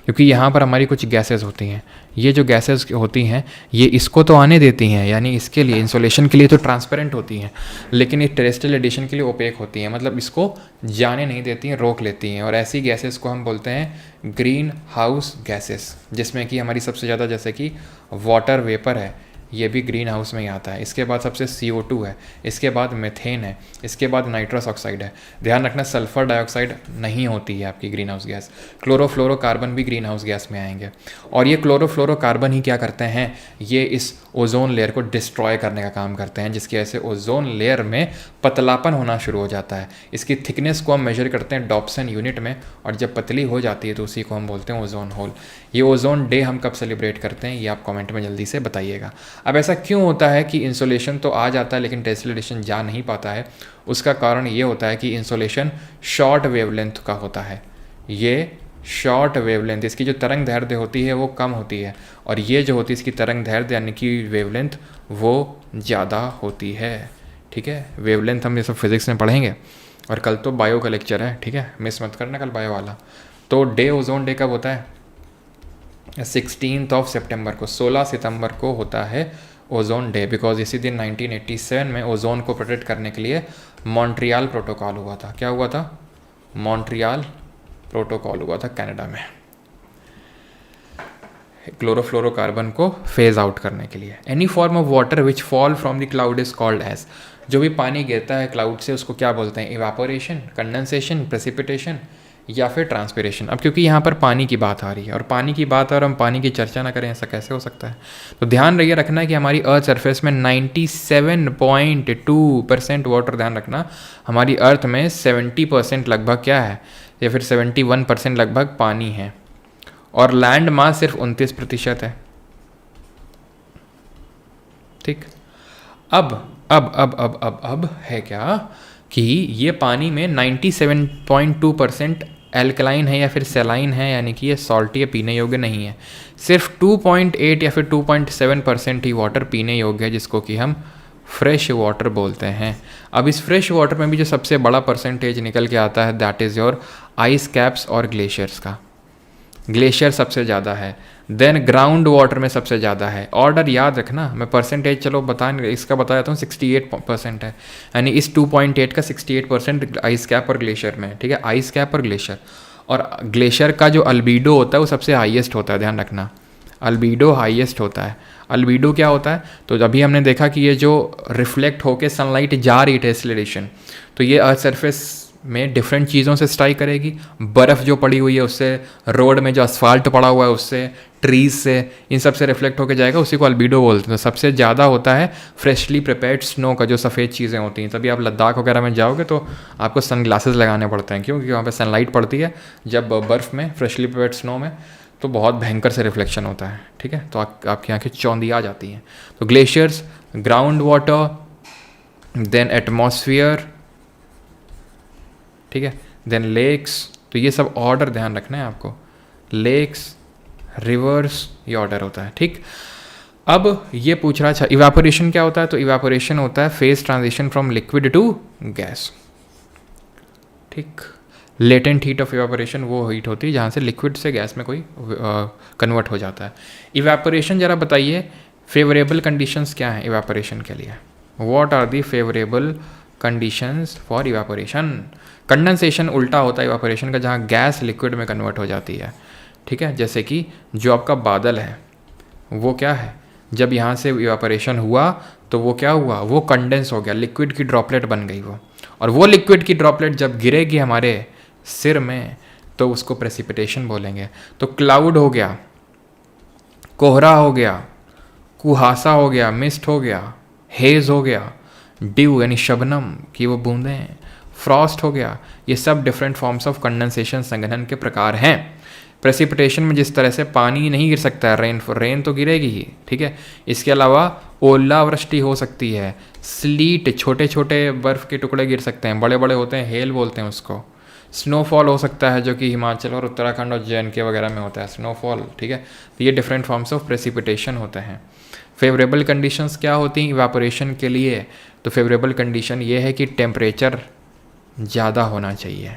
क्योंकि यहाँ पर हमारी कुछ गैसेस होती हैं, ये जो गैसेस होती हैं ये इसको तो आने देती हैं, यानी इसके लिए इंसोलेशन के लिए तो ट्रांसपेरेंट होती हैं, लेकिन ये टेरेस्ट्रियल रेडिएशन के लिए ओपेक होती हैं, मतलब इसको जाने नहीं देती हैं, रोक लेती हैं। और ऐसी गैसेस को हम बोलते हैं ग्रीन हाउस गैसेस, जिसमें कि हमारी सबसे ज़्यादा जैसे कि वाटर वेपर है, ये भी ग्रीन हाउस में ही आता है। इसके बाद सबसे CO2 है, इसके बाद मीथेन है, इसके बाद नाइट्रस ऑक्साइड है। ध्यान रखना सल्फर डाइऑक्साइड नहीं होती है आपकी ग्रीन हाउस गैस। क्लोरोफ्लोरोकार्बन भी ग्रीन हाउस गैस में आएंगे। और ये क्लोरोफ्लोरोकार्बन ही क्या करते हैं, ये इस ओजोन लेयर को डिस्ट्रॉय करने का काम करते हैं, जिसकी वजह से ओजोन लेयर में पतलापन होना शुरू हो जाता है। इसकी थिकनेस को हम मेजर करते हैं डॉप्सन यूनिट में, और जब पतली हो जाती है तो उसी को हम बोलते हैं ओजोन होल। ये ओजोन डे हम कब सेलिब्रेट करते हैं, ये आप कमेंट में जल्दी से बताइएगा। अब ऐसा क्यों होता है कि इंसोलेशन तो आ जाता है लेकिन टेस्लेशन जा नहीं पाता है? उसका कारण ये होता है कि इंसोलेशन शॉर्ट वेवलेंथ का होता है। ये शॉर्ट वेवलेंथ, इसकी जो तरंग दैर्ध्य होती है वो कम होती है, और ये जो होती है इसकी तरंग दैर्ध्य यानी कि वेवलेंथ वो ज़्यादा होती है। ठीक है, वेवलेंथ हम ये सब फिजिक्स में पढ़ेंगे, और कल तो बायो का लेक्चर है, ठीक है, मिस मत करना कल बायो वाला। तो डे ओजोन डे कब होता है? 16 सितंबर को, 16 सितंबर को होता है ओजोन डे, बिकॉज इसी दिन 1987 में ओजोन को प्रोटेक्ट करने के लिए मॉन्ट्रियल प्रोटोकॉल हुआ था। क्या हुआ था? मॉन्ट्रियल प्रोटोकॉल हुआ था कनाडा में, क्लोरोफ्लोरोकार्बन को फेज आउट करने के लिए। Any form of water which fall from the cloud is called as, जो भी पानी गिरता है क्लाउड से उसको क्या बोलते हैं? इवापोरेशन, कंडेंसेशन, प्रेसिपिटेशन या फिर ट्रांसपिरेशन। अब क्योंकि यहाँ पर पानी की बात आ रही है और पानी की बात और हम पानी की चर्चा ना करें, ऐसा कैसे हो सकता है? तो ध्यान रखिए रखना है कि हमारी अर्थ सरफेस में 97.2% वाटर, ध्यान रखना हमारी अर्थ में 70% लगभग क्या है, या फिर 71% लगभग पानी है, और लैंड मास सिर्फ 29% है। ठीक, अब है क्या कि ये पानी में 97.2% एल्कलाइन है या फिर सेलाइन है, यानी कि ये सॉल्टी या पीने योग्य नहीं है। सिर्फ 2.8 या फिर 2.7% ही वाटर पीने योग्य है, जिसको कि हम फ्रेश वाटर बोलते हैं। अब इस फ्रेश वाटर में भी जो सबसे बड़ा परसेंटेज निकल के आता है that is your eyes caps और ग्लेशियर्स का। ग्लेशियर सबसे ज़्यादा है, देन ग्राउंड वाटर में सबसे ज़्यादा है। ऑर्डर याद रखना, मैं परसेंटेज चलो इसका बता देता हूँ। 68% है, यानी इस 2.8 का 68% आइस कैप और ग्लेशियर में है। ठीक है, आइस कैप और ग्लेशियर। और ग्लेशियर का जो अल्बीडो होता है वो सबसे हाईएस्ट होता है, ध्यान रखना अल्बीडो हाईएस्ट होता है। अल्बीडो क्या होता है? तो अभी हमने देखा कि ये जो रिफ्लेक्ट होके सनलाइट जा रही है टेस्लेशन, तो ये अर्थ सरफेस में डिफरेंट चीज़ों से स्ट्राइक करेगी। बर्फ़ जो पड़ी हुई है उससे, रोड में जो असफाल्ट पड़ा हुआ है उससे, ट्रीज से, इन सब से रिफ्लेक्ट होकर जाएगा, उसी को अल्बीडो बोलते हैं। सबसे ज़्यादा होता है फ्रेशली प्रिपेयर्ड स्नो का, जो सफ़ेद चीज़ें होती हैं। तभी आप लद्दाख वगैरह में जाओगे तो आपको सन ग्लासेस लगाने पड़ते हैं, क्योंकि वहाँ पे सनलाइट पड़ती है जब बर्फ़ में, फ्रेशली प्रिपेयर्ड स्नो में, तो बहुत भयंकर से रिफ्लेक्शन होता है। ठीक है, तो आपकी आँखें चौंधिया जाती हैं। तो glaciers, ground water, then atmosphere, ठीक है, देन लेक्स। तो ये सब ऑर्डर ध्यान रखना है आपको, लेक्स, रिवर्स, ये ऑर्डर होता है। ठीक, अब ये पूछ रहा है इवापोरेशन क्या होता है? तो इवापोरेशन होता है phase transition from liquid to gas. ठीक, लेटेंट हीट ऑफ इवापोरेशन वो हीट होती है जहाँ से लिक्विड से गैस में कोई कन्वर्ट हो जाता है। इवापोरेशन जरा बताइए, फेवरेबल कंडीशंस क्या हैं इवापोरेशन के लिए? What are the favourable conditions for evaporation? Condensation उल्टा होता है इवापोरेशन का, जहाँ गैस लिक्विड में कन्वर्ट हो जाती है। ठीक है, जैसे कि जो आपका बादल है वो क्या है, जब यहाँ से इवापोरेशन हुआ तो वो क्या हुआ, वो कंडेंस हो गया, लिक्विड की ड्रॉपलेट बन गई वो, और वो लिक्विड की ड्रॉपलेट जब गिरेगी हमारे सिर में तो उसको प्रेसिपिटेशन बोलेंगे। तो क्लाउड हो गया, कोहरा हो गया, कुहासा हो गया, मिस्ट हो गया, हेज हो गया, ड्यू यानी शबनम की वो बूंदें, फ्रॉस्ट हो गया, ये सब डिफरेंट फॉर्म्स ऑफ कंडेंसेशन, संघनन के प्रकार हैं। प्रेसिपिटेशन में जिस तरह से पानी नहीं गिर सकता है, रेन तो गिरेगी ही, ठीक है, इसके अलावा ओलावृष्टि हो सकती है, स्लीट, छोटे छोटे बर्फ़ के टुकड़े गिर सकते हैं, बड़े बड़े होते हैं, हेल बोलते हैं उसको। स्नोफॉल हो सकता है, जो कि हिमाचल और उत्तराखंड और JNK वगैरह में होता है स्नोफॉल। ठीक है, तो ये डिफरेंट फॉर्म्स ऑफ प्रेसिपिटेशन होते हैं। फेवरेबल कंडीशंस क्या होती हैं इवापोरेशन के लिए? तो फेवरेबल कंडीशन ये है कि टेम्परेचर ज़्यादा होना चाहिए।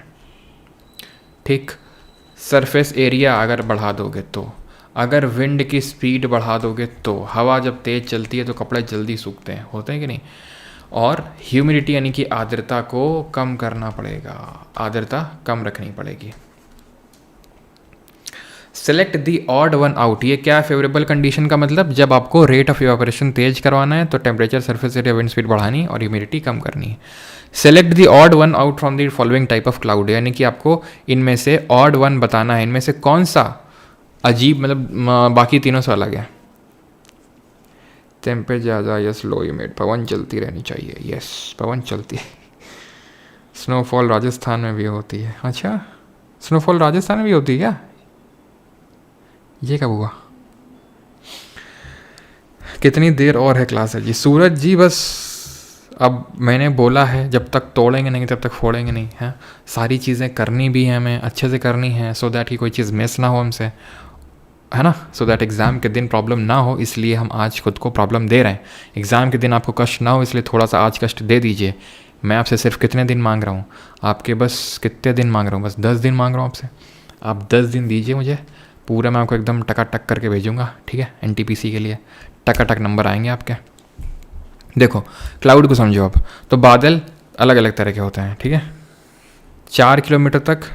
ठीक, सरफेस एरिया अगर बढ़ा दोगे तो, अगर विंड की स्पीड बढ़ा दोगे तो, हवा जब तेज़ चलती है तो कपड़े जल्दी सूखते हैं, होते हैं कि नहीं? और ह्यूमिडिटी यानी कि आर्द्रता को कम करना पड़ेगा, आर्द्रता कम रखनी पड़ेगी। Select the odd one out, ये क्या फेवरेबल कंडीशन का मतलब, जब आपको रेट ऑफ इवापोरेशन तेज करवाना है तो temperature, surface area, wind speed बढ़ानी और ह्यूमिडिटी कम करनी है। Select the odd one out from the following type of cloud, यानी कि आपको इनमें से ऑड वन बताना है, इनमें से कौन सा अजीब, मतलब बाकी तीनों से अलग है। टेम्परेचर ज़्यादा, यस, लो ह्यूमिड, पवन चलती रहनी चाहिए, यस पवन चलती है। स्नोफॉल राजस्थान में भी होती है, अच्छा स्नोफॉल राजस्थान में भी होती है क्या, ये कब हुआ? कितनी देर और है क्लास है जी? सूरज जी बस अब मैंने बोला है जब तक तोड़ेंगे नहीं तब तक फोड़ेंगे नहीं, हैं सारी चीज़ें करनी भी हैं, हमें अच्छे से करनी है, सो दैट कि कोई चीज़ मिस ना हो हमसे, है ना, सो दैट एग्ज़ाम के दिन प्रॉब्लम ना हो, इसलिए हम आज खुद को प्रॉब्लम दे रहे हैं। एग्ज़ाम के दिन आपको कष्ट ना हो इसलिए थोड़ा सा आज कष्ट दे दीजिए। मैं आपसे सिर्फ कितने दिन मांग रहा हूँ, आपके बस कितने दिन मांग रहा हूँ, बस 10 दिन मांग रहा हूँ आपसे। आप 10 दिन दीजिए मुझे, पूरा मैं आपको एकदम टकाटक करके भेजूँगा, ठीक है। NTPC के लिए टकाटक नंबर आएंगे आपके। देखो क्लाउड को समझो आप, तो बादल अलग अलग तरह के होते हैं, ठीक है। 4 किलोमीटर तक,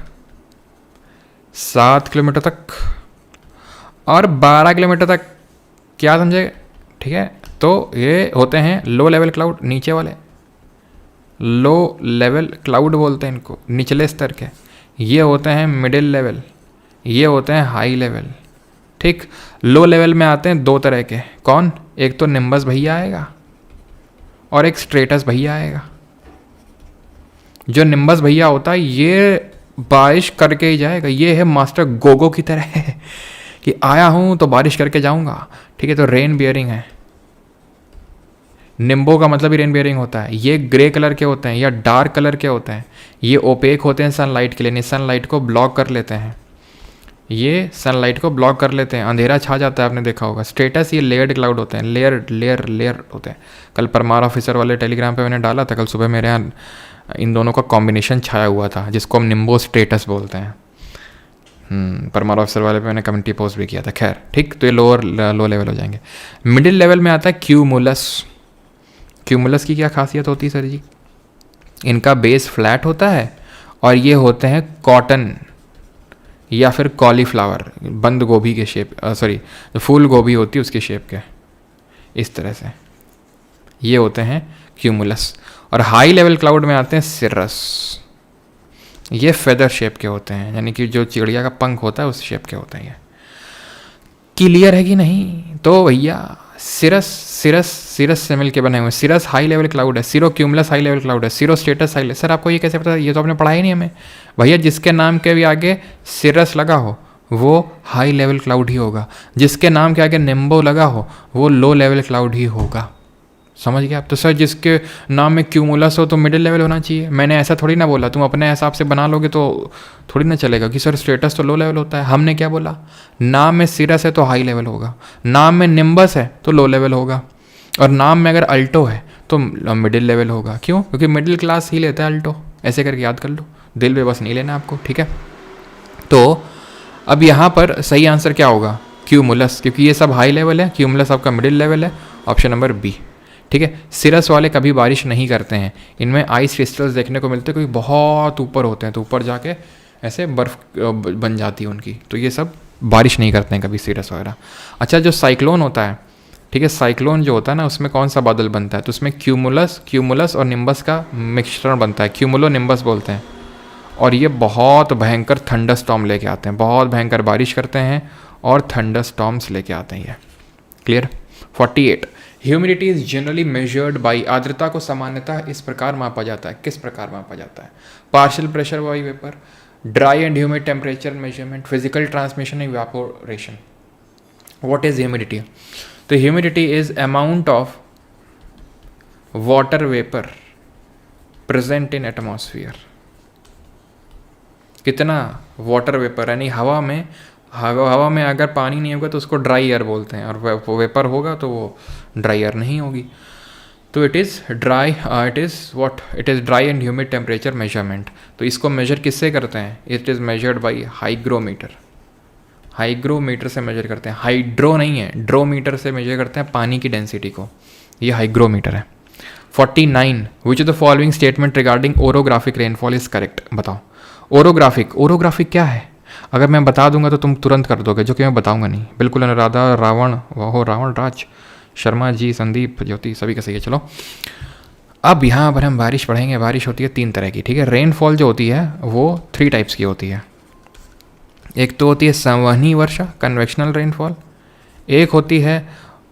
7 किलोमीटर तक और 12 किलोमीटर तक, क्या समझे, ठीक है। तो ये होते हैं लो लेवल क्लाउड, नीचे वाले लो लेवल क्लाउड बोलते हैं इनको, निचले स्तर के। ये होते हैं मिडिल लेवल, ये होते हैं हाई लेवल, ठीक। लो लेवल में आते हैं 2 तरह के, कौन, एक तो निम्बस भैया आएगा और एक स्ट्रेटस भैया आएगा। जो निम्बस भैया होता है ये बारिश करके ही जाएगा, ये है मास्टर गोगो की तरह कि आया हूँ तो बारिश करके जाऊँगा, ठीक है। तो रेन बियरिंग है, निम्बो का मतलब ही रेन बियरिंग होता है। ये ग्रे कलर के होते हैं या डार्क कलर के होते हैं, ये ओपेक होते हैं सनलाइट के लिए, सनलाइट को ब्लॉक कर लेते हैं, ये सनलाइट को ब्लॉक कर लेते हैं, अंधेरा छा जाता है, आपने देखा होगा। स्टेटस ये लेयर्ड क्लाउड होते हैं, लेयर होते हैं। कल परमार ऑफिसर वाले टेलीग्राम पे मैंने डाला था, कल सुबह मेरे यहाँ इन दोनों का कॉम्बिनेशन छाया हुआ था जिसको हम निम्बो स्टेटस बोलते हैं। परमार ऑफिसर वाले पे मैंने कम्युनिटी पोस्ट भी किया था, खैर ठीक। तो ये लो लेवल हो जाएंगे। मिडिल लेवल में आता है क्यूमुलस। क्यूमुलस की क्या खासियत होती है सर जी? इनका बेस फ्लैट होता है और ये होते हैं कॉटन या फिर कॉलीफ्लावर, बंद गोभी के शेप, सॉरी फूल गोभी होती है उसके शेप के, इस तरह से ये होते हैं क्यूमुलस। और हाई लेवल क्लाउड में आते हैं सिरस, ये फेदर शेप के होते हैं, यानी कि जो चिड़िया का पंख होता है उस शेप के होते हैं। ये क्लियर है कि नहीं? तो भैया सिरस से मिलके बने हुए, सिरस हाई लेवल क्लाउड है, सिरो क्यूमुलस हाई लेवल क्लाउड है, सिरो स्टेटस हाई लेवल। सर आपको ये कैसे पता? ये तो आपने पढ़ा ही नहीं हमें भैया। जिसके नाम के भी आगे सिरस लगा हो वो हाई लेवल क्लाउड ही होगा, जिसके नाम के आगे निम्बो लगा हो वो लो लेवल क्लाउड ही होगा। समझ गए आप? तो सर जिसके नाम में क्यूमुलस हो तो मिडिल लेवल होना चाहिए। मैंने ऐसा थोड़ी ना बोला, तुम अपने हिसाब से बना लोगे तो थोड़ी ना चलेगा कि सर स्टेटस तो लो लेवल होता है। हमने क्या बोला? नाम में सिरस है तो हाई लेवल होगा, नाम में निम्बस है तो लो लेवल होगा, और नाम में अगर अल्टो है तो मिडिल लेवल होगा। क्यों? क्योंकि मिडिल क्लास ही लेता है अल्टो। ऐसे करके याद कर लो, दिल पे बस नहीं लेना आपको, ठीक है। तो अब यहाँ पर सही आंसर क्या होगा? क्यूमुलस, क्योंकि ये सब हाई लेवल है, क्यूमुलस आपका मिडिल लेवल है, ऑप्शन नंबर बी, ठीक है। सिरस वाले कभी बारिश नहीं करते हैं, इनमें आइस क्रिस्टल्स देखने को मिलते हैं, क्योंकि बहुत ऊपर होते हैं तो ऊपर जाके ऐसे बर्फ़ बन जाती है उनकी, तो ये सब बारिश नहीं करते हैं कभी सिरस वगैरह। अच्छा, जो साइक्लोन होता है, ठीक है, साइक्लोन जो होता है ना उसमें कौन सा बादल बनता है? तो उसमें क्यूमुलस और निम्बस का मिश्रण बनता है, क्यूमुलो निम्बस बोलते हैं। और ये बहुत भयंकर थंडर स्टॉर्म लेके आते हैं, बहुत भयंकर बारिश करते हैं और थंडर स्टॉर्म्स लेके आते हैं ये। Clear? 48 humidity is generally measured by, आर्द्रता को सामान्यतः इस प्रकार मापा जाता है। किस प्रकार मापा जाता है? Partial pressure by vapour, dry and humid temperature measurement, physical transmission, evaporation. What is humidity? तो humidity is amount of water vapour present in atmosphere. कितना वाटर वेपर, यानी हवा में अगर पानी नहीं होगा तो उसको ड्राई एयर बोलते हैं, और वेपर होगा तो वो ड्राई एयर नहीं होगी। तो it is dry and humid temperature measurement. तो इसको मेजर किससे करते हैं? It is measured by hygrometer. Hygrometer से मेजर करते हैं, हाइड्रो नहीं है, ड्रोमीटर से मेजर करते हैं पानी की डेंसिटी को, ये हाइग्रोमीटर है। 49 विच of the following statement regarding orographic rainfall is correct? बताओ। ओरोग्राफिक क्या है? अगर मैं बता दूंगा तो तुम तुरंत कर दोगे, जो कि मैं बताऊंगा नहीं। बिल्कुल अनुराधा, रावण, वाहो रावण राज, शर्मा जी, संदीप, ज्योति, सभी का सही है। चलो अब यहाँ पर हम बारिश पढ़ेंगे। बारिश होती है 3 तरह की, ठीक है। रेनफॉल जो होती है वो 3 टाइप्स की होती है। एक तो होती है संवहनी वर्षा, कन्वेक्शनल रेनफॉल। एक होती है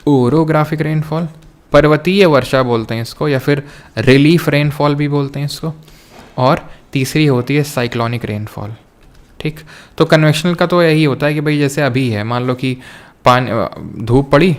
ओरोग्राफिक रेनफॉल, पर्वतीय वर्षा बोलते हैं इसको, या फिर रिलीफ रेनफॉल भी बोलते हैं इसको। और तीसरी होती है साइक्लोनिक रेनफॉल, ठीक। तो कन्वेक्शनल का तो यही होता है कि भाई जैसे अभी है, मान लो कि पानी, धूप पड़ी,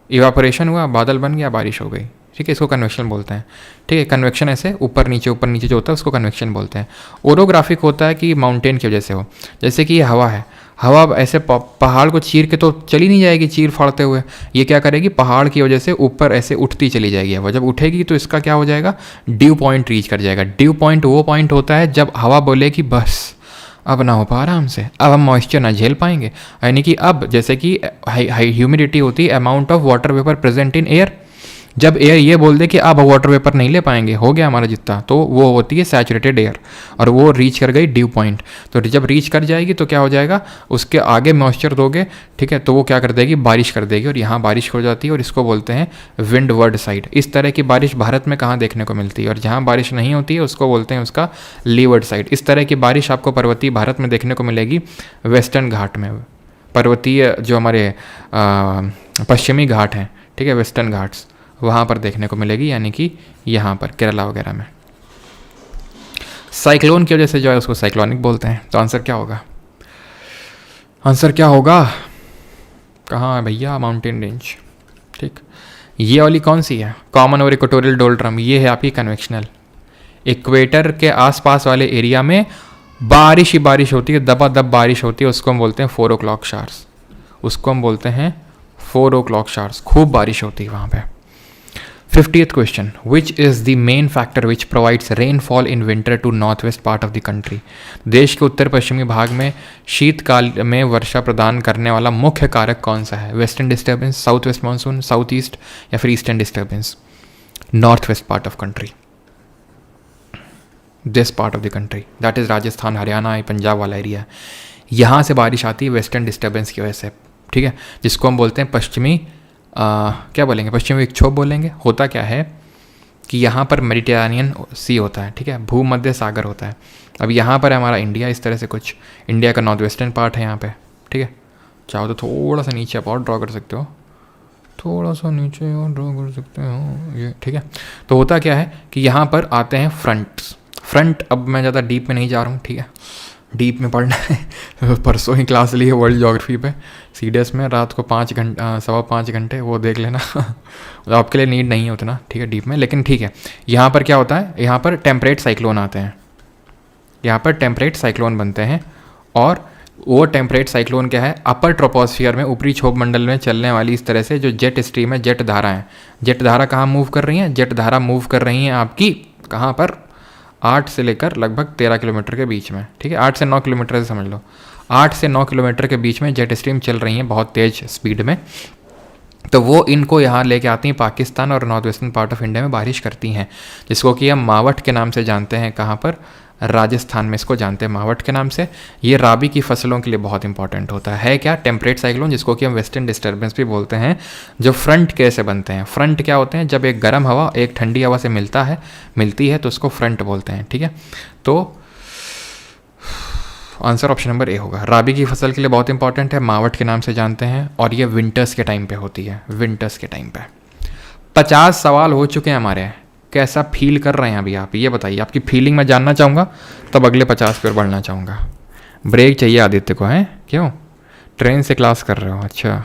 इवापोरेशन हुआ, बादल बन गया, बारिश हो गई, ठीक है, इसको कन्वेक्शन बोलते हैं, ठीक है। कन्वेक्शन ऐसे ऊपर नीचे जो होता है उसको कन्वेक्शन बोलते हैं। ओरोग्राफिक होता है कि माउंटेन की वजह से हो, जैसे कि ये हवा है, हवा ऐसे पहाड़ को चीर के तो चली नहीं जाएगी चीर फाड़ते हुए, ये क्या करेगी, पहाड़ की वजह से ऊपर ऐसे उठती चली जाएगी हवा। जब उठेगी तो इसका क्या हो जाएगा, ड्यू पॉइंट रीच कर जाएगा। ड्यू पॉइंट वो पॉइंट होता है जब हवा बोले कि बस अब ना हो पा रहा हमसे, अब हम मॉइस्चर ना झेल पाएंगे, यानी कि अब जैसे कि हाई ह्यूमिडिटी होती है, amount of water vapour present in air. जब एयर ये बोल दे कि अब वाटर वेपर नहीं ले पाएंगे, हो गया हमारा जितना, तो वो होती है सैचुरेटेड एयर, और वो रीच कर गई ड्यू पॉइंट। तो जब रीच कर जाएगी तो क्या हो जाएगा, उसके आगे मॉइस्चर दोगे, ठीक है, तो वो क्या कर देगी, बारिश कर देगी, और यहाँ बारिश हो जाती है, और इसको बोलते हैं विंड वर्ड साइड। इस तरह की बारिश भारत में कहाँ देखने को मिलती है, और जहाँ बारिश नहीं होती है उसको बोलते हैं उसका लीवर्ड साइड। इस तरह की बारिश आपको पर्वतीय भारत में देखने को मिलेगी वेस्टर्न घाट में, पर्वतीय जो हमारे पश्चिमी घाट हैं, ठीक है, वेस्टर्न घाट्स, वहाँ पर देखने को मिलेगी, यानी कि यहाँ पर केरला वगैरह में। साइक्लोन की वजह से जो है उसको साइक्लोनिक बोलते हैं। तो आंसर क्या होगा, आंसर क्या होगा, कहाँ है भैया, माउंटेन रेंज, ठीक। ये वाली कौन सी है, कॉमन और इक्वेटोरियल डोल्ट्रम, ये है आपकी कन्वेक्शनल। इक्वेटर के आसपास वाले एरिया में बारिश ही बारिश होती है, दबादब बारिश होती है, उसको हम बोलते हैं 4 o'clock शावर्स, उसको हम बोलते हैं 4 o'clock शावर्स, खूब बारिश होती है वहाँ पे। 50th question, which is the main factor which provides rainfall in winter to northwest part of the country? देश के उत्तर पश्चिमी भाग में शीतकाल में वर्षा प्रदान करने वाला मुख्य कारक कौन सा है? Western disturbance, south west monsoon, south east, या फिर eastern disturbance? North west part of country, this part of the country, that is Rajasthan, Haryana, Punjab वाला एरिया, यहाँ से बारिश आती है वेस्टर्न डिस्टर्बेंस की वजह से, ठीक है, जिसको हम बोलते हैं पश्चिमी क्या बोलेंगे, पश्चिमी विक्षोभ बोलेंगे। होता क्या है कि यहाँ पर मेडिटेरेनियन सी होता है, ठीक है, भूमध्य सागर होता है। अब यहाँ पर है हमारा इंडिया, इस तरह से कुछ इंडिया का नॉर्थ वेस्टर्न पार्ट है यहाँ पे, ठीक है। चाहो तो थोड़ा सा नीचे आप और ड्रॉ कर सकते हो, थोड़ा सा नीचे और ड्रॉ कर सकते हो ये, ठीक है। तो होता क्या है कि यहाँ पर आते हैं फ्रंट। अब मैं ज़्यादा डीप में नहीं जा रहा हूँ, ठीक है, डीप में पढ़ना है परसों ही क्लास ली है वर्ल्ड ज्योग्राफी पे CDS में, रात को 5 घंटे 5.25 घंटे, वो देख लेना आपके लिए नीड नहीं है उतना, ठीक है, डीप में। लेकिन ठीक है, यहाँ पर क्या होता है, यहाँ पर टेम्परेट साइक्लोन आते हैं, यहाँ पर टेम्परेट साइक्लोन बनते हैं, और वो टेम्परेट साइक्लोन क्या है, अपर ट्रोपोस्फियर में, ऊपरी क्षोभ मंडल में चलने वाली इस तरह से जो जेट स्ट्रीम है, जेट धारा है, जेट धारा कहाँ मूव कर रही हैं, जेट धारा मूव कर रही हैं आपकी कहाँ पर, 8 से लेकर लगभग 13 किलोमीटर के बीच में, ठीक है, 8 से 9 किलोमीटर से समझ लो, 8 से 9 किलोमीटर के बीच में जेट स्ट्रीम चल रही हैं बहुत तेज़ स्पीड में। तो वो इनको यहाँ लेके आती हैं पाकिस्तान और north western part of India में बारिश करती हैं, जिसको कि हम मावठ के नाम से जानते हैं। कहाँ पर, राजस्थान में इसको जानते हैं मावठ के नाम से। ये राबी की फसलों के लिए बहुत इंपॉर्टेंट होता है क्या, टेम्परेट साइक्लोन, जिसको कि हम वेस्टर्न डिस्टर्बेंस भी बोलते हैं। जो फ्रंट कैसे बनते हैं, फ्रंट क्या होते हैं, जब एक गर्म हवा एक ठंडी हवा से मिलती है तो उसको फ्रंट बोलते हैं, ठीक है। तो आंसर ऑप्शन नंबर ए होगा। राबी की फसल के लिए बहुत इंपॉर्टेंट है, मावठ के नाम से जानते हैं, और ये विंटर्स के टाइम पे होती है, विंटर्स के टाइम पे। 50 सवाल हो चुके हैं हमारे, कैसा फील कर रहे हैं अभी आप, ये बताइए, आपकी फीलिंग मैं जानना चाहूँगा, तब अगले 50 पे बढ़ना चाहूँगा। ब्रेक चाहिए आदित्य को, है क्यों, ट्रेन से क्लास कर रहे हो, अच्छा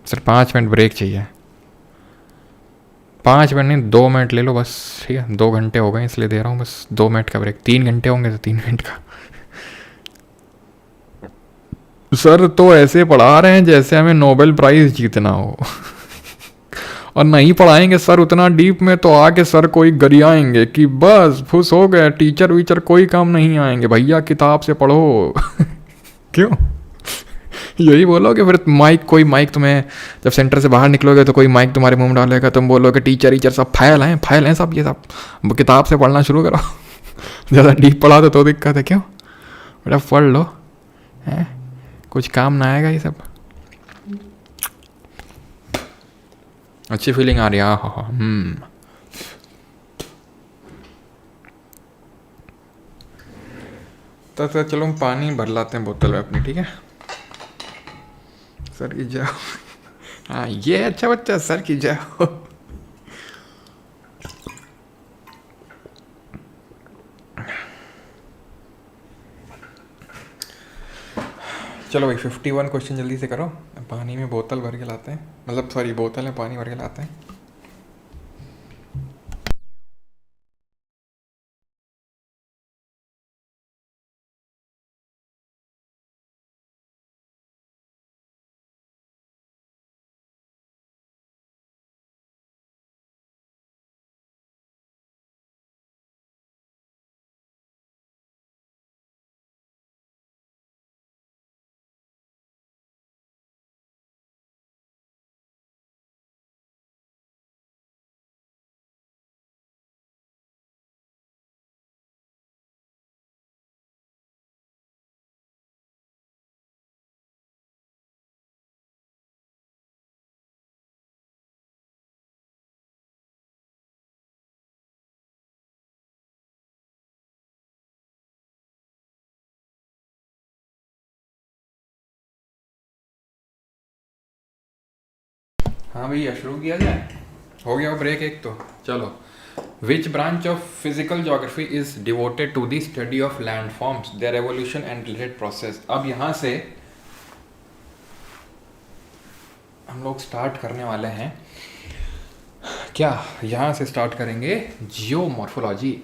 सर 5 मिनट ब्रेक चाहिए, 5 मिनट नहीं 2 मिनट ले लो बस, ठीक है, 2 घंटे हो गए इसलिए दे रहा हूँ बस 2 मिनट का ब्रेक, 3 घंटे होंगे तो 3 मिनट का। सर तो ऐसे पढ़ा रहे हैं जैसे हमें नोबेल प्राइज जीतना हो और नहीं पढ़ाएंगे सर उतना डीप में तो आके सर कोई गरियाएंगे कि बस खुश हो गए, टीचर वीचर कोई काम नहीं आएंगे, भैया किताब से पढ़ो क्यों यही बोलोगे फिर, कोई माइक तुम्हें जब सेंटर से बाहर निकलोगे तो कोई माइक तुम्हारे मुंह में डालेगा, तुम बोलोगे टीचर वीचर सब फाइल हैं सब, ये सब किताब से पढ़ना शुरू करो ज़्यादा डीप पढ़ा तो दिक्कत है, क्यों बेटा पढ़ लो, हैं कुछ काम ना आएगा ये सब। अच्छी फीलिंग आ रही है। हाँ। तो चलो हम पानी भर लाते हैं बोतल में अपनी, ठीक है। सर की जाओ। हाँ ये अच्छा बच्चा, सर की जाओ। चलो भाई 51 क्वेश्चन जल्दी से करो। पानी में बोतल भर के लाते हैं, मतलब सॉरी बोतल में पानी भर के लाते हैं। हाँ भैया शुरू किया जाए। हो गया ब्रेक एक तो। चलो, which branch of physical geography is devoted to the study of landforms, their evolution and related process. अब यहाँ से हम लोग स्टार्ट करने वाले हैं क्या, यहाँ से स्टार्ट करेंगे जियोमॉर्फोलॉजी।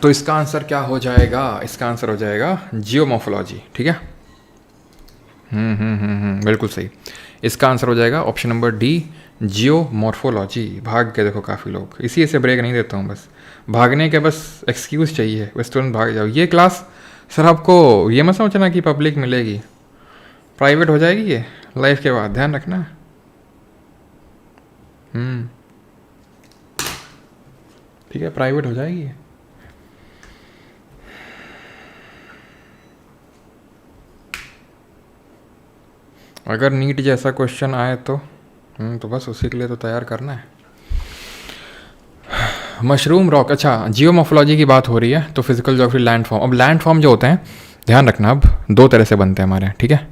तो इसका आंसर क्या हो जाएगा, इसका आंसर हो जाएगा जियोमॉर्फोलॉजी, ठीक है। बिल्कुल सही। इसका आंसर हो जाएगा ऑप्शन नंबर डी, जियोमॉर्फोलॉजी। भाग के देखो काफ़ी लोग, इसी से ब्रेक नहीं देता हूँ, बस भागने के बस एक्सक्यूज़ चाहिए, बस तुरंत भाग जाओ। ये क्लास सर आपको ये मत सोचना कि पब्लिक मिलेगी, प्राइवेट हो जाएगी ये लाइफ के बाद, ध्यान रखना। ठीक है, प्राइवेट हो जाएगी। अगर नीट जैसा क्वेश्चन आए तो बस उसी के लिए तो तैयार करना है। मशरूम रॉक, अच्छा जियोमॉर्फोलॉजी की बात हो रही है तो फिजिकल ज्योग्राफी लैंडफॉर्म। अब लैंडफॉर्म जो होते हैं ध्यान रखना, अब दो तरह से बनते हैं हमारे, ठीक है।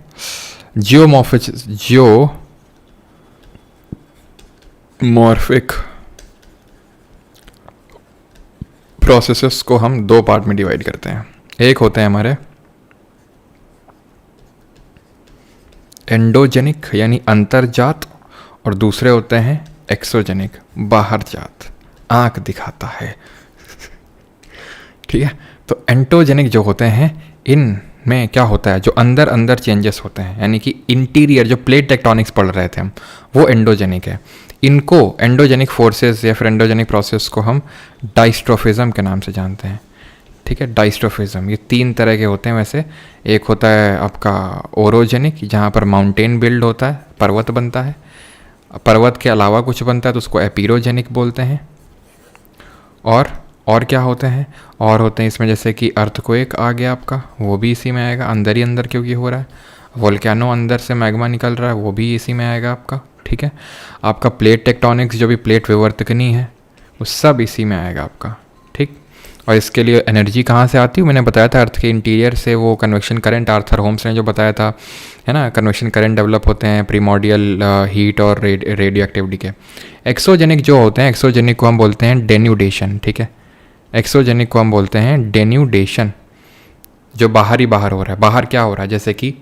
जियोमॉर्फिक प्रोसेसेस को हम दो पार्ट में डिवाइड करते हैं। एक होते हैं हमारे एंडोजेनिक यानी अंतर्जात, और दूसरे होते हैं एक्सोजेनिक बाहर जात, आंख दिखाता है। ठीक है, तो एंटोजेनिक जो होते हैं इनमें क्या होता है, जो अंदर अंदर चेंजेस होते हैं, यानी कि इंटीरियर जो प्लेट टेक्टोनिक्स पढ़ रहे थे हम, वो एंडोजेनिक है। इनको एंडोजेनिक फोर्सेस या फिर एंडोजेनिक प्रोसेस को हम डाइस्ट्रोफिज्म के नाम से जानते हैं। ठीक है, डाइस्ट्रोफिज्म ये तीन तरह के होते हैं वैसे। एक होता है आपका ओरोजेनिक, जहाँ पर माउंटेन बिल्ड होता है, पर्वत बनता है, पर्वत के अलावा कुछ बनता है तो उसको एपिरोजेनिक बोलते हैं। और क्या होते हैं, और होते हैं इसमें जैसे कि अर्थक्वेक आ गया आपका, वो भी इसी में आएगा, अंदर ही अंदर क्योंकि हो रहा है। वोल्केनो अंदर से मैग्मा निकल रहा है, वो भी इसी में आएगा आपका। ठीक है, आपका प्लेट टेक्टोनिक्स जो भी प्लेट विवर्तकनी है वो सब इसी में आएगा आपका। ठीक, और इसके लिए एनर्जी कहाँ से आती है, मैंने बताया था अर्थ के इंटीरियर से, वो कन्वेक्शन करंट आर्थर होम्स ने जो बताया था, है ना। कन्वेक्शन करंट डेवलप होते हैं प्रीमोडियल हीट और रेडियो एक्टिविटी के। एक्सोजेनिक जो होते हैं, एक्सोजेनिक को हम बोलते हैं डेन्यूडेशन। ठीक है, एक्सोजेनिक को हम बोलते हैं डेन्यूडेशन, जो बाहर ही बाहर हो रहा है। बाहर क्या हो रहा है, जैसे कि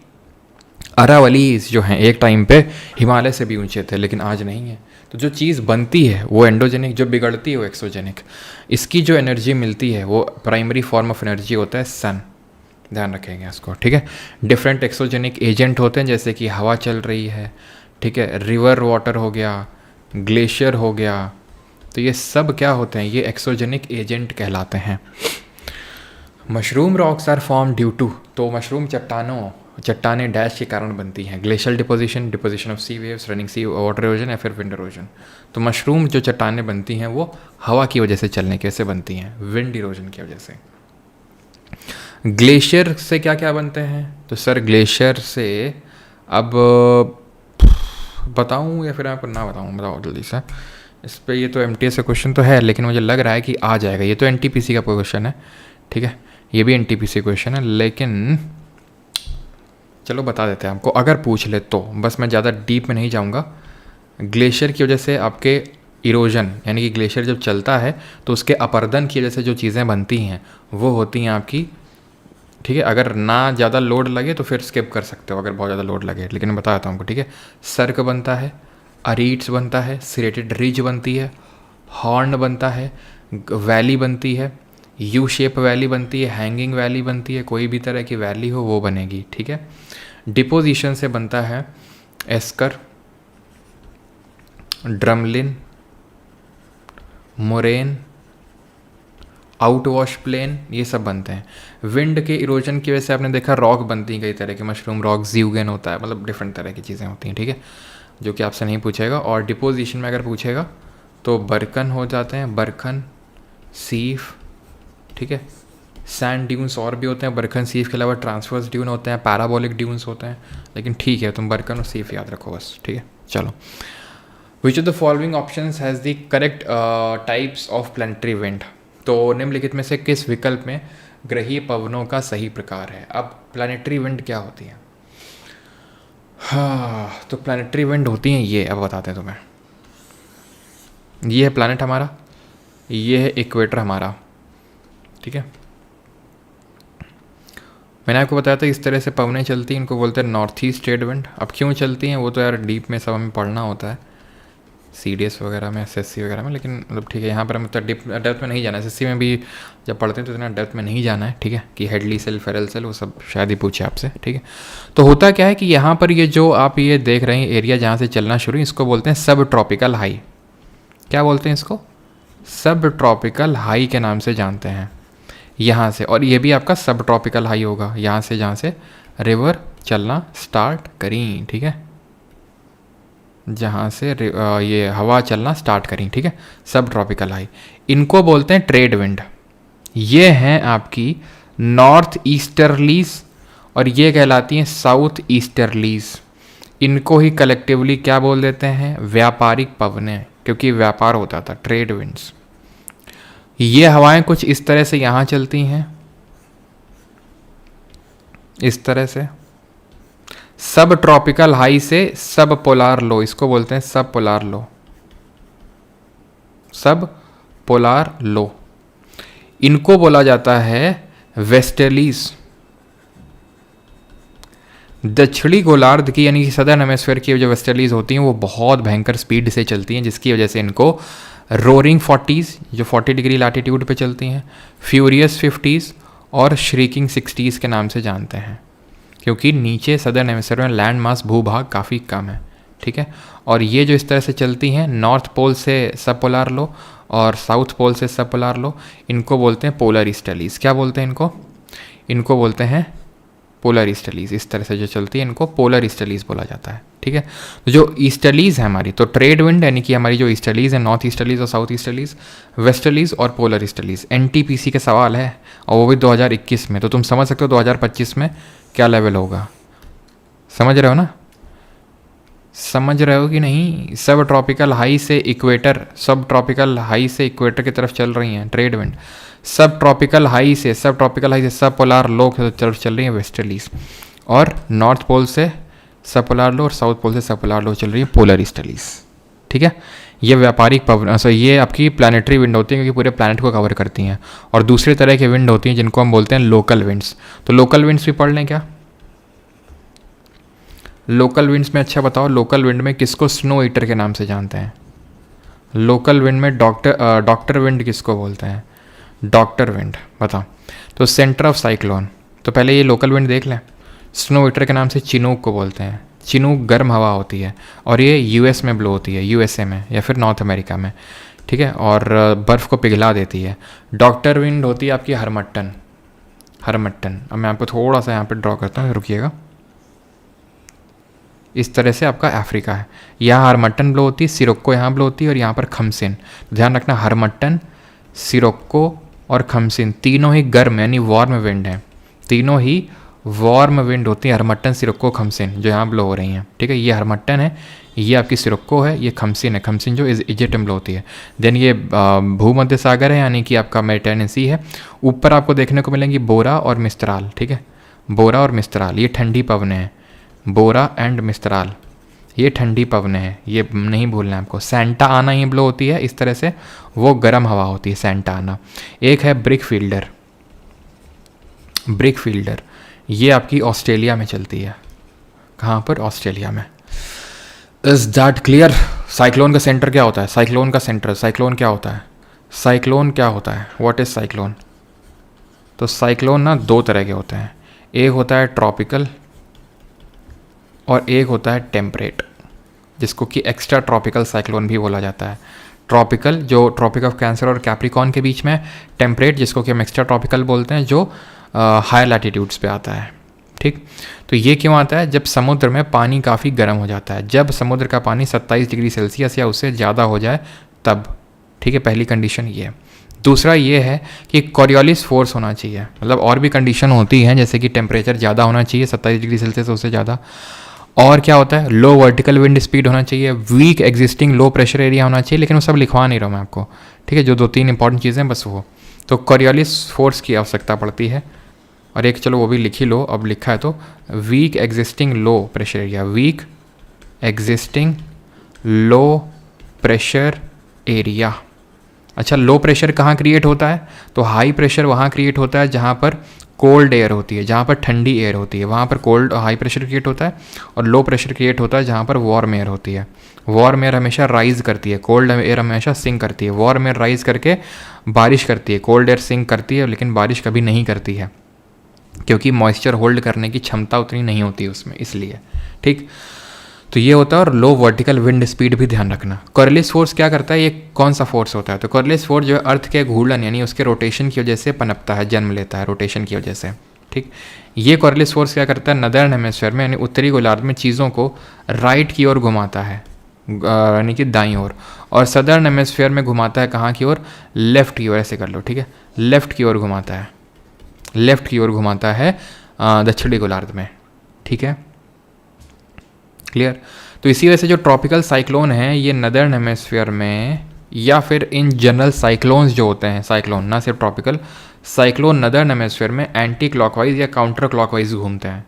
अरावलीज जो हैं एक टाइम पे हिमालय से भी ऊंचे थे लेकिन आज नहीं है, तो जो चीज़ बनती है वो एंडोजेनिक, जो बिगड़ती है वो एक्सोजेनिक। इसकी जो एनर्जी मिलती है वो प्राइमरी फॉर्म ऑफ एनर्जी होता है सन, ध्यान रखेंगे इसको। ठीक है, डिफरेंट एक्सोजेनिक एजेंट होते हैं जैसे कि हवा चल रही है, ठीक है, रिवर वाटर हो गया, ग्लेशियर हो गया, तो ये सब क्या होते हैं, ये एक्सोजेनिक एजेंट कहलाते हैं। Mushroom rocks are form due to, तो मशरूम चट्टानों चट्टानें डैश के कारण बनती हैं, glacial deposition, deposition of sea waves, running sea water erosion या फिर विंड इरोजन। तो मशरूम जो चट्टानें बनती हैं वो हवा की वजह से चलने की वजह से बनती हैं, विंड इरोजन की वजह से। ग्लेशियर से क्या क्या बनते हैं? तो सर ग्लेशियर से अब बताऊं या फिर आपको ना बताऊं? बताओ जल्दी से इस पे। ये तो एमटीएस का क्वेश्चन तो है, लेकिन मुझे लग रहा है कि आ जाएगा। ये तो एनटीपीसी का क्वेश्चन है, ठीक है, ये भी एनटीपीसी क्वेश्चन है, लेकिन चलो बता देते हैं आपको अगर पूछ ले तो। बस मैं ज़्यादा डीप में नहीं जाऊँगा। ग्लेशियर की वजह से आपके इरोजन, यानी कि ग्लेशियर जब चलता है तो उसके अपर्दन की वजह से जो चीज़ें बनती हैं वो होती हैं आपकी, ठीक है। अगर ना ज़्यादा लोड लगे तो फिर स्किप कर सकते हो अगर बहुत ज़्यादा लोड लगे, लेकिन मैं बता देता हूँ आपको, ठीक है। सर्क बनता है, अरीट्स बनता है, सिरेटेड रिज बनती है, हॉर्न बनता है, वैली बनती है, यू शेप वैली बनती है, हैंगिंग वैली बनती है, कोई भी तरह की वैली हो वो बनेगी, ठीक है। डिपोजिशन से बनता है esker, drumlin, moraine, outwash plain, ये सब बनते हैं। विंड के इरोजन की वजह से आपने देखा रॉक बनती हैं कई तरह के, मशरूम रॉक, ज़्यूगेन होता है, मतलब डिफरेंट तरह की चीज़ें होती हैं, ठीक है, जो कि आपसे नहीं पूछेगा। और डिपोजिशन में अगर पूछेगा तो बर्कन हो जाते हैं, बर्कन, सीफ, ठीक है। सैंड ड्यून्स और भी होते हैं बर्कन सीफ के अलावा, ट्रांसवर्स ड्यून होते हैं, पैराबोलिक ड्यून्स होते हैं, लेकिन ठीक है तुम बर्कन और सीफ याद रखो बस, ठीक है। चलो, which of the following options has the correct types of planetary wind? तो निम्नलिखित में से किस विकल्प में ग्रहीय पवनों का सही प्रकार है? अब प्लैनेटरी विंड क्या होती है? हाँ, तो प्लैनेटरी विंड होती हैं ये, अब बताते हैं तुम्हें। ये है प्लैनेट हमारा, ये है इक्वेटर हमारा, ठीक है। मैंने आपको बताया था इस तरह से पवनें चलती हैं, इनको बोलते हैं नॉर्थ ईस्ट ट्रेड विंड। अब क्यों चलती हैं वो तो यार डीप में सब हमें पढ़ना होता है, सीडीएस वगैरह में, एसएससी वगैरह में, लेकिन मतलब ठीक है यहाँ पर मतलब डेप्थ में नहीं जाना है। एसएससी में भी जब पढ़ते हैं तो इतना डेप्थ में नहीं जाना है, ठीक है, कि हेडली सेल, फेरल सेल, वो सब शायद ही पूछे आपसे, ठीक है। तो होता क्या है कि यहाँ पर ये जो आप ये देख रहे हैं एरिया जहाँ से चलना शुरू, इसको बोलते हैं सब ट्रॉपिकल हाई। क्या बोलते हैं इसको? सब ट्रॉपिकल हाई के नाम से जानते हैं यहाँ से। और ये भी आपका सब ट्रॉपिकल हाई होगा यहाँ से, जहाँ से रिवर चलना स्टार्ट करी, ठीक है, जहाँ से ये हवा चलना स्टार्ट करी, ठीक है, सब ट्रॉपिकल हाई। इनको बोलते हैं ट्रेड विंड। ये हैं आपकी नॉर्थ ईस्टर्लीज और ये कहलाती हैं साउथ ईस्टर्लीज। इनको ही कलेक्टिवली क्या बोल देते हैं? व्यापारिक पवनें, क्योंकि व्यापार होता था, ट्रेड विंड्स। ये हवाएं कुछ इस तरह से यहाँ चलती हैं, इस तरह से, सब ट्रॉपिकल हाई से सब पोलार लो, इसको बोलते हैं सब पोलार लो, सब पोलार लो। इनको बोला जाता है वेस्टर्लीज। दक्षिणी गोलार्ध की यानी कि सदर्न हेमिस्फीयर की जो वेस्टर्लीज होती हैं वो बहुत भयंकर स्पीड से चलती हैं, जिसकी वजह से इनको रोरिंग 40s जो 40 डिग्री लैटिट्यूड पे चलती हैं, फ्यूरियस 50s और श्रीकिंग 60s के नाम से जानते हैं, क्योंकि नीचे सदर्न हेमिस्फीयर में लैंड मास भूभाग काफ़ी कम है, ठीक है। और ये जो इस तरह से चलती हैं, नॉर्थ पोल से सब पोलार लो और साउथ पोल से सब पोलार लो, इनको बोलते हैं पोलर ईस्टर्लीज। क्या बोलते हैं इनको? इनको बोलते हैं पोलर ईस्टर्लीज। इस तरह से जो चलती है इनको पोलर ईस्टर्लीज बोला जाता है, ठीक है। तो जो ईस्टर्लीज है हमारी, तो ट्रेड विंड यानी कि हमारी जो ईस्टर्लीज है, नॉर्थ ईस्टर्लीज और साउथ ईस्टर्लीज, वेस्टर्लीज और पोलर ईस्टर्लीज। एनटीपीसी का सवाल है और वो भी 2021 में, तो तुम समझ सकते हो 2025 में क्या लेवल होगा। समझ रहे हो ना? समझ रहे हो कि नहीं? सब ट्रॉपिकल हाई से इक्वेटर, सब ट्रॉपिकल हाई से इक्वेटर की तरफ चल रही हैं ट्रेड विंड। सब ट्रॉपिकल हाई से सब पोलार लो की तरफ चल रही हैं वेस्टर्लीज, और नॉर्थ पोल से सब पोलार लो और साउथ पोल से सब पोलार लो चल रही है पोलर ईस्टर्लीज, ठीक है। ये व्यापारिक पवन, ये आपकी प्लानिटरी विंड होती है क्योंकि पूरे प्लानट को कवर करती हैं। और दूसरे तरह के विंड होती हैं जिनको हम बोलते हैं लोकल विंड्स। तो लोकल विंड्स भी पढ़ लें क्या? लोकल विंड्स में अच्छा बताओ, लोकल विंड में किसको स्नो ईटर के नाम से जानते हैं? लोकल विंड में डॉक्टर विंड किसको बोलते हैं? डॉक्टर विंड, बताओ। तो सेंटर ऑफ साइक्लोन, तो पहले ये लोकल विंड देख लें। स्नो ईटर के नाम से चिनूक को बोलते हैं। चिनूक गर्म हवा होती है और ये यूएस में ब्लो होती है, यूएसए में या फिर नॉर्थ अमेरिका में, ठीक है, और बर्फ़ को पिघला देती है। डॉक्टर विंड होती है आपकी हरमट्टन। अब मैं आपको थोड़ा सा यहाँ पे ड्रॉ करता हूँ, रुकिएगा। इस तरह से आपका अफ्रीका है। यहाँ हरमट्टन ब्लो होती है, सिरोक्को यहाँ ब्लो होती है, और यहाँ पर खमसिन। ध्यान रखना, हरमट्टन, सिरोक्को और खमसिन तीनों ही गर्म यानी वार्म विंड हैं। तीनों ही वार्म विंड होती है, हरमट्टन, सिरोक्को, खमसिन, जो यहाँ ब्लो हो रही हैं। ठीक है, ये हरमट्टन है, ये आपकी सिरोक्को है, ये खमसिन है, खमसिन जो इजिप्ट में ब्लो होती है। देन ये भूमध्य सागर है यानी कि आपका मेडिटेरेनियन सी है। ऊपर आपको देखने को मिलेंगी बोरा और मिस्त्राल। ठीक है, बोरा और मिस्त्राल ये ठंडी पवनें हैं। बोरा एंड मिस्त्राल ये ठंडी पवनें हैं, ये नहीं भूलना है आपको। सेंटा आना ही ब्लो होती है इस तरह से, वो गर्म हवा होती है सेंटा आना। एक है ब्रिक फील्डर, ब्रिक फील्डर ये आपकी ऑस्ट्रेलिया में चलती है। कहाँ पर? ऑस्ट्रेलिया में। Is that clear? साइक्लोन का सेंटर क्या होता है? साइक्लोन का सेंटर, साइक्लोन क्या होता है? साइक्लोन क्या होता है? What is cyclone? तो साइक्लोन ना दो तरह के होते हैं, एक होता है ट्रॉपिकल और एक होता है टेम्परेट, जिसको कि एक्स्ट्रा ट्रॉपिकल साइक्लोन भी बोला जाता है। ट्रॉपिकल जो ट्रॉपिक ऑफ कैंसर और कैप्रिकॉन के बीच में, टेम्परेट जिसको कि हम एक्स्ट्रा ट्रॉपिकल बोलते हैं, जो हायर लैटिट्यूड्स पे आता है। ठीक, तो ये क्यों आता है? जब समुद्र में पानी काफ़ी गर्म हो जाता है, जब समुद्र का पानी 27 डिग्री सेल्सियस या उससे ज़्यादा हो जाए तब। ठीक है, पहली कंडीशन ये है। दूसरा ये है कि कॉरियोलिस फोर्स होना चाहिए, मतलब और भी कंडीशन होती हैं, जैसे कि टेम्परेचर ज़्यादा होना चाहिए 27 डिग्री सेल्सियस उससे ज़्यादा, और क्या होता है, लो वर्टिकल विंड स्पीड होना चाहिए, weak existing low pressure area होना चाहिए, लेकिन वो सब लिखवा नहीं रहा हूँ मैं आपको। ठीक है, जो 2-3 इंपॉर्टेंट चीज़ें बस वो। तो कॉरियोलिस फोर्स की आवश्यकता पड़ती है, और एक चलो वो भी लिख ही लो, अब लिखा है तो, weak existing low pressure area, weak existing low pressure area. अच्छा, लो प्रेशर कहाँ क्रिएट होता है? तो हाई प्रेशर वहाँ क्रिएट होता है जहाँ पर कोल्ड एयर होती है, जहाँ पर ठंडी एयर होती है, वहाँ पर कोल्ड हाई प्रेशर क्रिएट होता है। और लो प्रेशर क्रिएट होता है जहाँ पर वार्म एयर होती है। वार्म एयर हमेशा राइज करती है, कोल्ड एयर हमेशा सिंक करती है। वार्म एयर राइज करके बारिश करती है, कोल्ड एयर सिंक करती है, लेकिन बारिश कभी नहीं करती है, क्योंकि मॉइस्चर होल्ड करने की क्षमता उतनी नहीं होती उसमें, इसलिए। ठीक, तो ये होता है। और लो वर्टिकल विंड स्पीड भी ध्यान रखना। कॉरियोलिस फोर्स क्या करता है? ये कौन सा फोर्स होता है? तो कॉरियोलिस फोर्स जो है अर्थ के घूर्णन यानी उसके रोटेशन की वजह से पनपता है, जन्म लेता है रोटेशन की वजह से। ठीक, ये कॉरियोलिस फोर्स क्या करता है? नदर्न हेमिस्फीयर में यानी उत्तरी गोलार्ध में चीज़ों को राइट की ओर घुमाता है, यानी कि दाईं ओर, और सदर्न हेमिस्फीयर में घुमाता है कहाँ की ओर? लेफ्ट की ओर। ऐसे कर लो, ठीक है, लेफ्ट की ओर घुमाता है, लेफ्ट की ओर घुमाता है दक्षिणी गोलार्ध में। ठीक है, क्लियर? तो इसी वजह से जो ट्रॉपिकल साइक्लोन है ये नदर्न हेमिस्फीयर में, या फिर इन जनरल साइक्लोन्स जो होते हैं, साइक्लोन ना सिर्फ ट्रॉपिकल, साइक्लोन नदर्न हेमिस्फीयर में एंटी क्लॉकवाइज या काउंटर क्लॉकवाइज घूमते हैं,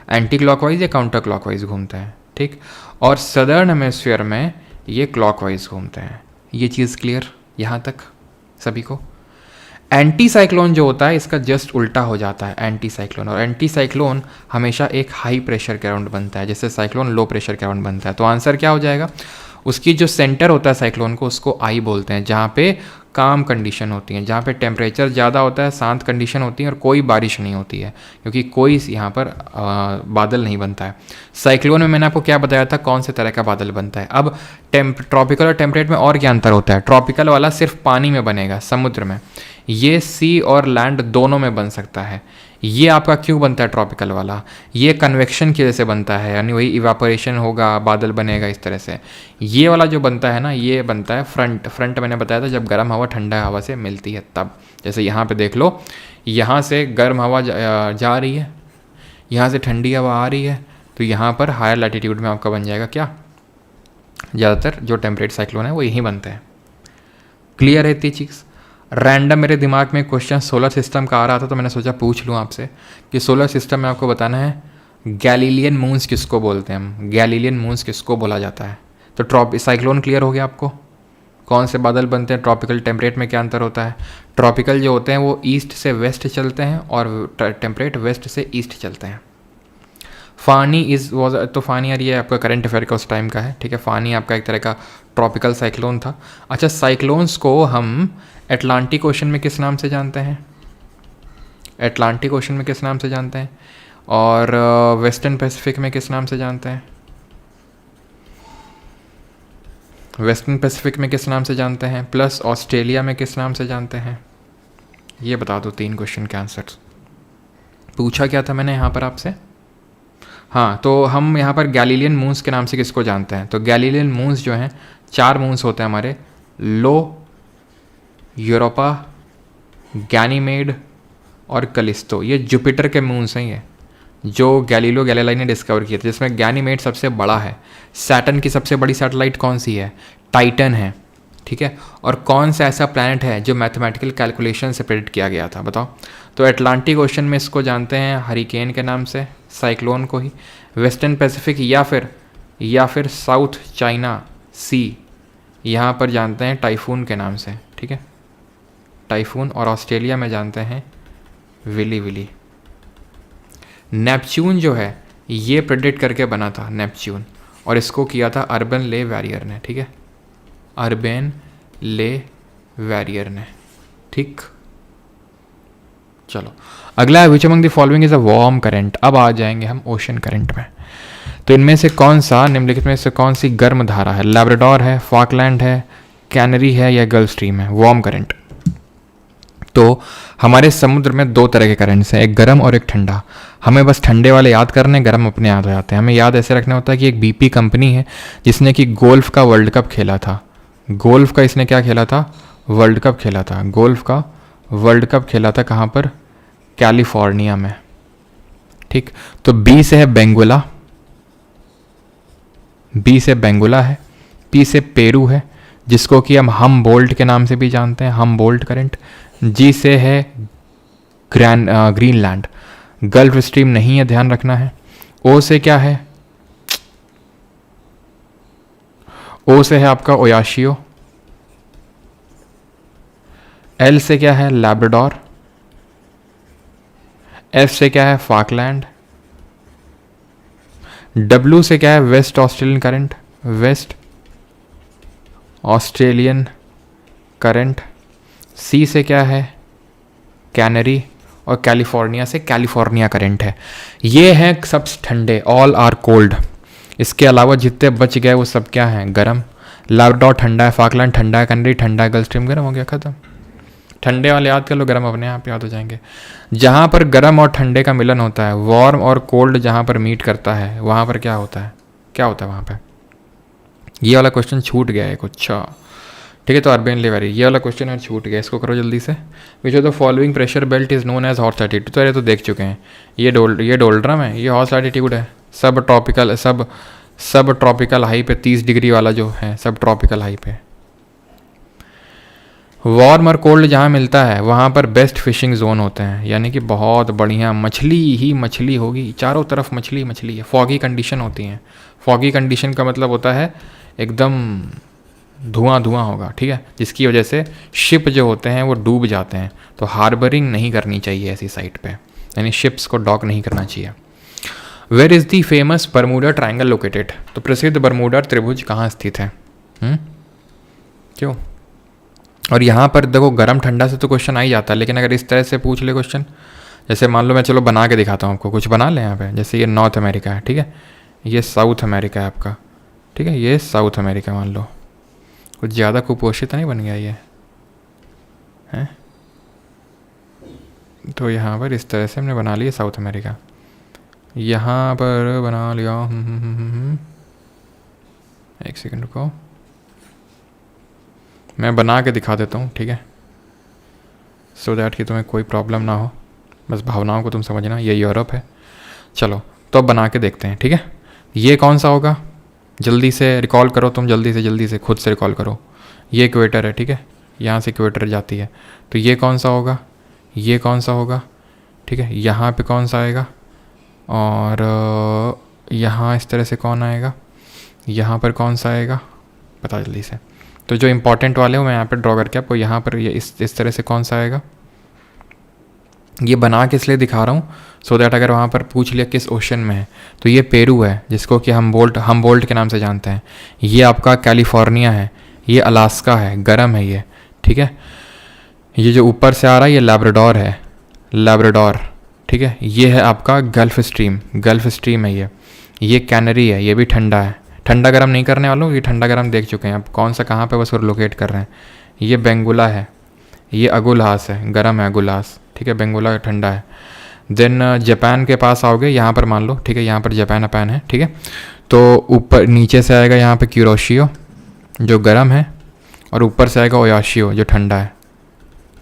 एंटी क्लॉकवाइज या काउंटर क्लॉकवाइज घूमते हैं। ठीक, और सदर्न हेमिस्फीयर में ये क्लॉकवाइज घूमते हैं। ये चीज़ क्लियर यहाँ तक सभी को? एंटी साइक्लोन जो होता है इसका जस्ट उल्टा हो जाता है एंटी साइक्लोन, और एंटी साइक्लोन हमेशा एक हाई प्रेशर के अराउंड बनता है, जैसे साइक्लोन लो प्रेशर के अराउंड बनता है। तो आंसर क्या हो जाएगा? उसकी जो सेंटर होता है साइक्लोन को, उसको आई बोलते हैं, जहाँ पे काम कंडीशन होती हैं, जहाँ पे टेम्परेचर ज़्यादा होता है, शांत कंडीशन होती है, और कोई बारिश नहीं होती है, क्योंकि कोई यहाँ पर बादल नहीं बनता है। साइक्लोन में मैंने आपको क्या बताया था, कौन से तरह का बादल बनता है। अब ट्रॉपिकल और टेम्परेट में और क्या अंतर होता है? ट्रॉपिकल वाला सिर्फ पानी में बनेगा, समुद्र में। ये सी और लैंड दोनों में बन सकता है। ये आपका क्यों बनता है ट्रॉपिकल वाला? ये कन्वेक्शन की वजह से बनता है, यानी वही इवापोरेशन होगा, बादल बनेगा इस तरह से। ये वाला जो बनता है ना, ये बनता है फ्रंट मैंने बताया था, जब गर्म हवा ठंडा हवा से मिलती है तब। जैसे यहाँ पे देख लो, यहाँ से गर्म हवा जा रही है, यहाँ से ठंडी हवा आ रही है, तो यहाँ पर हायर लैटिट्यूड में आपका बन जाएगा क्या? ज़्यादातर जो टेम्परेट साइक्लोन है वो यहीं बनते हैं। क्लियर है इतनी चीज़? रैंडम मेरे दिमाग में क्वेश्चन सोलर सिस्टम का आ रहा था, तो मैंने सोचा पूछ लूँ आपसे कि सोलर सिस्टम में आपको बताना है गैलीलियन मून्स किसको बोलते हैं हम, गैलीलियन मून्स किसको बोला जाता है। तो साइक्लोन क्लियर हो गया आपको? कौन से बादल बनते हैं? ट्रॉपिकल टेम्परेट में क्या अंतर होता है? ट्रॉपिकल जो होते हैं वो ईस्ट से वेस्ट चलते हैं, और टेम्परेट वेस्ट से ईस्ट चलते हैं। फानी तो फानी यार ये आपका करंट अफेयर का उस टाइम का है। ठीक है, फानी आपका एक तरह का ट्रॉपिकल साइक्लोन था। अच्छा, साइक्लोन्स को हम अटलांटिक ओशन में किस नाम से जानते हैं? अटलांटिक ओशन में किस नाम से जानते हैं? और वेस्टर्न पैसिफिक में किस नाम से जानते हैं? वेस्टर्न पैसिफिक में किस नाम से जानते हैं? प्लस ऑस्ट्रेलिया में किस नाम से जानते हैं? ये बता दो 3 क्वेश्चन के आंसर्स। पूछा क्या था मैंने यहाँ पर आपसे? हाँ, तो हम यहाँ पर गैलीलियन मून्स के नाम से किसको जानते हैं? तो गैलीलियन मून्स जो हैं, 4 मून्स होते हैं हमारे, लो, यूरोपा, गैनीमेड और कलिस्टो। ये जुपिटर के मून्स हैं, ये जो गैलीलियो गैलीलाई ने डिस्कवर किए थे, जिसमें गैनीमेड सबसे बड़ा है। सैटर्न की सबसे बड़ी सैटेलाइट कौन सी है? टाइटन है, ठीक है। और कौन सा ऐसा प्लैनेट है जो मैथमेटिकल कैलकुलेशन से प्रेडिक्ट किया गया था, बताओ? तो अटलांटिक ओशन में इसको जानते हैं हरिकेन के नाम से, साइक्लोन को ही। वेस्टर्न पैसिफिक या फिर साउथ चाइना सी, यहाँ पर जानते हैं टाइफून के नाम से, ठीक है, टाइफून। और ऑस्ट्रेलिया में जानते हैं विली विली। नेपच्यून जो है ये प्रेडिक्ट करके बना था नेपच्यून, और इसको किया था अर्बन ले वैरियर ने, ठीक है, अर्बन ले वैरियर ने, ठीक। चलो अगला है which among the following is a warm current. अब आ जाएंगे हम ओशन करंट में। तो इनमें से कौन सा, निम्नलिखित में से कौन सी गर्म धारा है? लैब्राडोर है, फॉकलैंड है, कैनरी है या गल्फ स्ट्रीम है? Warm current. तो हमारे समुद्र में 2 तरह के करंट्स हैं, एक गर्म और एक ठंडा। हमें बस ठंडे वाले याद करने, गर्म अपने याद हो जाते हैं। हमें याद ऐसे रखना होता है कि एक BP कंपनी है जिसने कि गोल्फ का वर्ल्ड कप खेला था। गोल्फ का इसने क्या खेला था? वर्ल्ड कप खेला था। गोल्फ का वर्ल्ड कप खेला था कहाँ पर? कैलिफोर्निया में, ठीक। तो B से है बेंगुला, B से बेंगुला है, P से पेरू है जिसको कि हम बोल्ट के नाम से भी जानते हैं, हम बोल्ट करंट। G से है ग्रीनलैंड, गल्फ स्ट्रीम नहीं है, ध्यान रखना है। O से क्या है? O से है आपका ओयाशियो। L से क्या है? लैब्राडोर। F से क्या है? फाकलैंड। W से क्या है? Waste Australian current, waste Australian current. C से क्या है? कैनरी। और कैलिफोर्निया से कैलिफोर्निया करंट है। ये हैं सब ठंडे, ऑल आर कोल्ड। इसके अलावा जितने बच गए वो सब क्या हैं? गर्म। लैब्राडोर ठंडा है, फाकलैंड ठंडा है, कैनरी ठंडा है, गल्फ स्ट्रीम गर्म हो गया, खत्म। ठंडे वाले याद कर लो, गर्म अपने आप याद हो जाएंगे। जहाँ पर गर्म और ठंडे का मिलन होता है, वार्म और कोल्ड जहाँ पर मीट करता है, वहाँ पर क्या होता है? क्या होता है वहाँ पे? ये वाला क्वेश्चन छूट गया है कुछ, अच्छा ठीक है। तो अर्बन ले वैरी, ये वाला क्वेश्चन है छूट गया, इसको करो जल्दी से। Which of the following pressure belt is known as hot latitude. तो अरे तो देख चुके हैं, ये डोल्ड्रम है, ये हॉट लैटिट्यूड है। सब ट्रॉपिकल हाई पे 30 डिग्री वाला जो है, सब ट्रॉपिकल हाई पे। वार्म और कोल्ड जहाँ मिलता है वहाँ पर बेस्ट फिशिंग जोन होते हैं, यानी कि बहुत बढ़िया मछली ही मछली होगी, चारों तरफ मछली मछली है। फॉगी कंडीशन होती हैं। फॉगी कंडीशन का मतलब होता है एकदम धुआं धुआं होगा, ठीक है, जिसकी वजह से शिप जो होते हैं वो डूब जाते हैं। तो हार्बरिंग नहीं करनी चाहिए ऐसी साइट पे, यानी शिप्स को डॉक नहीं करना चाहिए। Where is the famous Bermuda Triangle located. तो प्रसिद्ध बरमूडा त्रिभुज कहाँ स्थित है? क्यों? और यहाँ पर देखो गर्म ठंडा से तो क्वेश्चन आ ही जाता है, लेकिन अगर इस तरह से पूछ ले क्वेश्चन, जैसे मान लो मैं चलो बना के दिखाता हूँ आपको, कुछ बना लें यहाँ पे। जैसे ये नॉर्थ अमेरिका है, ठीक है, ये साउथ अमेरिका है आपका, ठीक है, ये साउथ अमेरिका मान लो। कुछ ज़्यादा कुपोषित नहीं बन गया ये है? तो यहाँ पर इस तरह से हमने बना लिया साउथ अमेरिका, यहाँ पर बना लिया। एक सेकंड को मैं बना के दिखा देता हूँ, ठीक है, सो दैट कि तुम्हें कोई प्रॉब्लम ना हो, बस भावनाओं को तुम समझना। ये यूरोप है, चलो तो अब बना के देखते हैं, ठीक है। ये कौन सा होगा? जल्दी से रिकॉल करो तुम, जल्दी से खुद से रिकॉल करो। ये इक्वेटर है, ठीक है, यहाँ से इक्वेटर जाती है। तो ये कौन सा होगा? ये कौन सा होगा? ठीक है, यहाँ पे कौन सा आएगा? और यहाँ इस तरह से कौन आएगा? यहाँ पर कौन सा आएगा? पता जल्दी से। तो जो इंपॉर्टेंट वाले हो मैं यहाँ पर ड्रॉ करके आपको, यहाँ पर ये इस तरह से कौन सा आएगा? ये बना के इसलिए दिखा रहा हूँ सो दैट अगर वहाँ पर पूछ लिया किस ओशन में है, तो ये पेरू है जिसको कि हम बोल्ट के नाम से जानते हैं। ये आपका कैलिफोर्निया है, ये अलास्का है, गर्म है ये, ठीक है। ये जो ऊपर से आ रहा है ये लैब्राडोर, ठीक है। ये है आपका गल्फ स्ट्रीम है ये कैनरी है, ये भी ठंडा है। ठंडा गर्म नहीं करने वालों, ये ठंडा गर्म देख चुके हैं, अब कौन सा कहाँ पे बस वो लोकेट कर रहे हैं। ये बेंगुला है, ये अगुलहास है, गर्म है अगुलहास, ठीक है, बेंगुला ठंडा है। देन जापान के पास आओगे, यहाँ पर मान लो, ठीक है, यहाँ पर जापान अपान है, ठीक है। तो ऊपर नीचे से आएगा यहाँ पे क्यूरोशियो जो गर्म है, और ऊपर से आएगा ओयाशियो जो ठंडा है,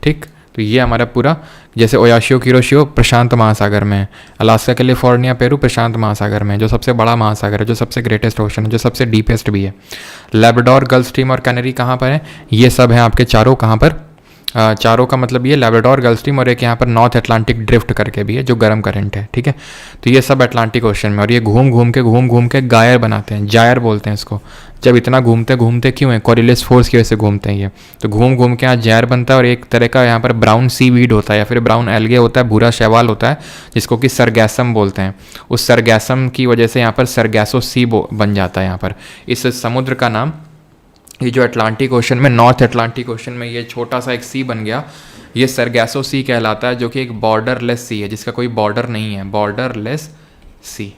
ठीक। तो ये हमारा पूरा, जैसे ओयाशियो क्यूरोशियो प्रशांत महासागर में है, अलास्का कैलिफोर्निया पेरू प्रशांत महासागर में है, जो सबसे बड़ा महासागर है, जो सबसे ग्रेटेस्ट ओशन है, जो सबसे डीपेस्ट भी है। लेब्राडोर, गल्फ स्ट्रीम और कैनरी कहाँ पर है? ये सब हैं आपके चारों, कहाँ पर? चारों का मतलब ये लेब्राडोर, गल्फ स्ट्रीम और एक यहाँ पर नॉर्थ अटलांटिक ड्रिफ्ट करके भी है जो गर्म करंट है, ठीक है। तो ये सब अटलांटिक ओशन में, और ये घूम घूम के गायर बनाते हैं, जायर बोलते हैं इसको। जब इतना घूमते क्यों है? कोरिलेस फोर्स की वजह से घूमते हैं ये। तो घूम के यहाँ जायर बनता है, और एक तरह का यहाँ पर ब्राउन सी वीड होता है या फिर ब्राउन एल्गे होता है, भूरा शैवाल होता है, जिसको कि सरगैसम बोलते हैं। उस सरगैसम की वजह से यहाँ पर सरगैसो सी बन जाता है। यहाँ पर इस समुद्र का नाम, ये जो अटलांटिक ओशन में, नॉर्थ अटलांटिक ओशन में ये छोटा सा एक सी बन गया, ये सरगैसो सी कहलाता है, जो कि एक बॉर्डरलेस सी है, जिसका कोई बॉर्डर नहीं है, बॉर्डरलेस सी।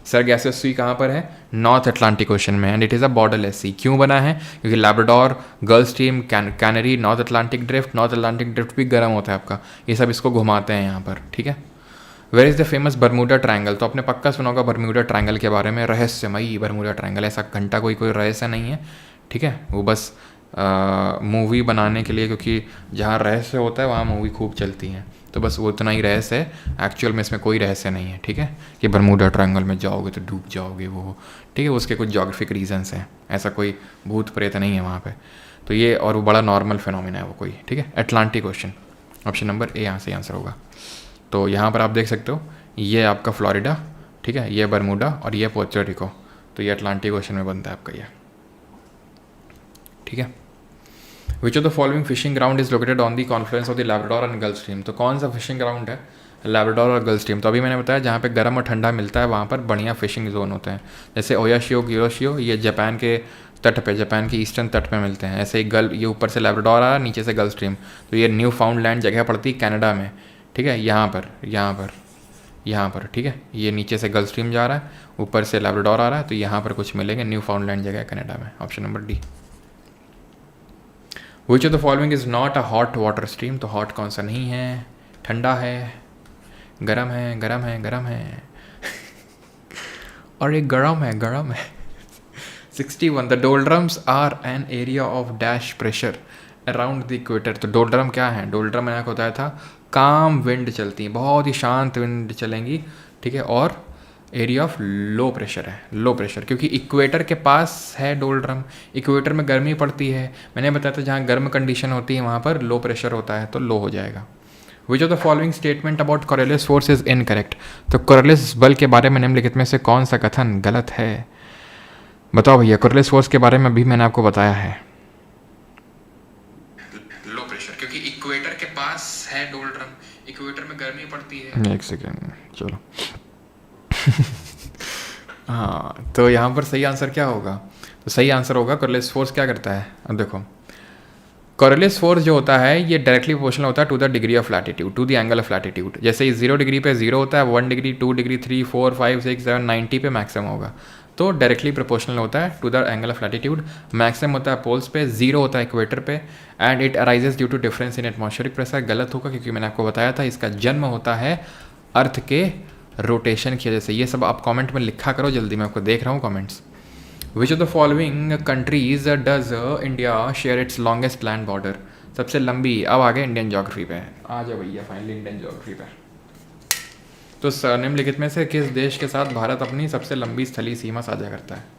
सरगैसो सी कहाँ पर है? नॉर्थ अटलांटिक ओशन में, and it is a borderless sea. क्यों बना है? क्योंकि Labrador, Gulf Stream, Canary, North Atlantic drift भी गर्म होता है आपका, ये सब इसको घुमाते हैं यहाँ पर, ठीक है। Where is the famous Bermuda Triangle? तो आपने पक्का सुना होगा बर्मुडा ट्रायंगल के बारे में, रहस्यमयी बर्मुडा ट्रायंगल, ऐसा घंटा कोई रहस्य नहीं है, ठीक है। वो बस मूवी बनाने के लिए, क्योंकि जहाँ रहस्य होता है वहाँ मूवी खूब चलती है, तो बस वो उतना ही रहस्य है, एक्चुअल में इसमें कोई रहस्य नहीं है, ठीक है। कि बर्मुडा ट्रायंगल में जाओगे तो डूब जाओगे, वो ठीक है, उसके कुछ जोग्राफिक रीजंस हैं, ऐसा कोई भूत प्रेत नहीं है वहाँ पे। तो ये, और वो बड़ा नॉर्मल फिनोमिना है वो कोई, ठीक है। अटलांटिक ओशन, ऑप्शन नंबर ए यहाँ से आंसर होगा। तो यहाँ पर आप देख सकते हो, ये आपका फ्लोरिडा, ठीक है, ये बर्मुडा और ये पोर्टो रिको, तो ये अटलांटिक ओशन में बनता है आपका ये, ठीक है। Which of the following fishing ground is located on the Confluence of the Labrador and gulf stream? तो कौन सा फिशिंग ग्राउंड है लैब्राडोर और गल्फ स्ट्रीम? तो अभी मैंने बताया जहाँ पे गर्म और ठंडा मिलता है वहाँ पर बढ़िया फिशिंग जोन होते हैं, जैसे ओयाशियो, क्यूरोशियो, ये जापान के तट पे, जापान के ईस्टर्न तट पे मिलते हैं। ऐसे ही गल्फ, ये ऊपर से लैब्राडोर आ रहा है, नीचे से गल्फ स्ट्रीम, तो ये न्यू फाउंडलैंड जगह पड़ती है कनाडा में, ठीक है, यहाँ पर, ठीक है। ये नीचे से गल्फ स्ट्रीम जा रहा है, ऊपर से लैब्राडोर आ रहा है, तो यहाँ पर कुछ मिलेंगे, न्यू फाउंडलैंड जगह कनाडा में, option number D. Which of the following is not a hot water stream? तो हॉट कौन सा नहीं है, ठंडा है, गरम है और एक गरम है 61 the doldrums are an area of dash pressure around the equator. तो डोल्ड्रम क्या है? डोल्ड्रम मैंने आपको बताया था, काम विंड चलती है, बहुत ही शांत विंड चलेंगी, ठीक है, और एरिया ऑफ लो प्रेशर है, लो प्रेशर, क्योंकि इक्वेटर के पास है डोल्ड्रम, इक्वेटर में गर्मी पड़ती है, मैंने बताया था जहाँ गर्म कंडीशन होती है वहाँ पर लो प्रेशर होता है, तो लो हो जाएगा। Which of the following statement about Coriolis force is incorrect? तो कोरिलेस बल के बारे में निम्नलिखित में से कौन सा कथन गलत है? बताओ भैया, कोरिलेस फोर्स के बारे में भी मैंने आपको बताया है, लो प्रेशर, क्योंकि इक्वेटर के पास है डोल्ड्रम, इक्वेटर में गर्मी पड़ती है। एक सेकेंड, चलो हाँ, तो यहाँ पर सही आंसर क्या होगा? तो सही आंसर होगा, कोरिलेस फोर्स क्या करता है? अब देखो, कोरिलेस फोर्स जो होता है ये डायरेक्टली प्रोपोर्शनल होता है to the degree of latitude, to the angle of latitude. जैसे 0 डिग्री पे 0 होता है, 1 डिग्री, 2 डिग्री, 3, 4, 5, 6, 7, 90 पे मैक्सिमम होगा, तो डायरेक्टली प्रोपोर्शनल होता है to the angle of latitude. Maximum होता है पोल्स पे, 0 होता है इक्वेटर पे, and it arises due to difference in atmospheric pressure. गलत होगा, क्योंकि मैंने आपको बताया था इसका जन्म होता है अर्थ के रोटेशन की वजह से। ये सब आप कमेंट में लिखा करो जल्दी, मैं आपको देख रहा हूँ comments. Which of the following countries does India share its longest land border? सबसे लंबी, अब आ गए इंडियन ज्योग्राफी पे, आ जाओ भैया फाइनली इंडियन ज्योग्राफी पे। तो निम्नलिखित में से किस देश के साथ भारत अपनी सबसे लंबी स्थलीय सीमा साझा करता है?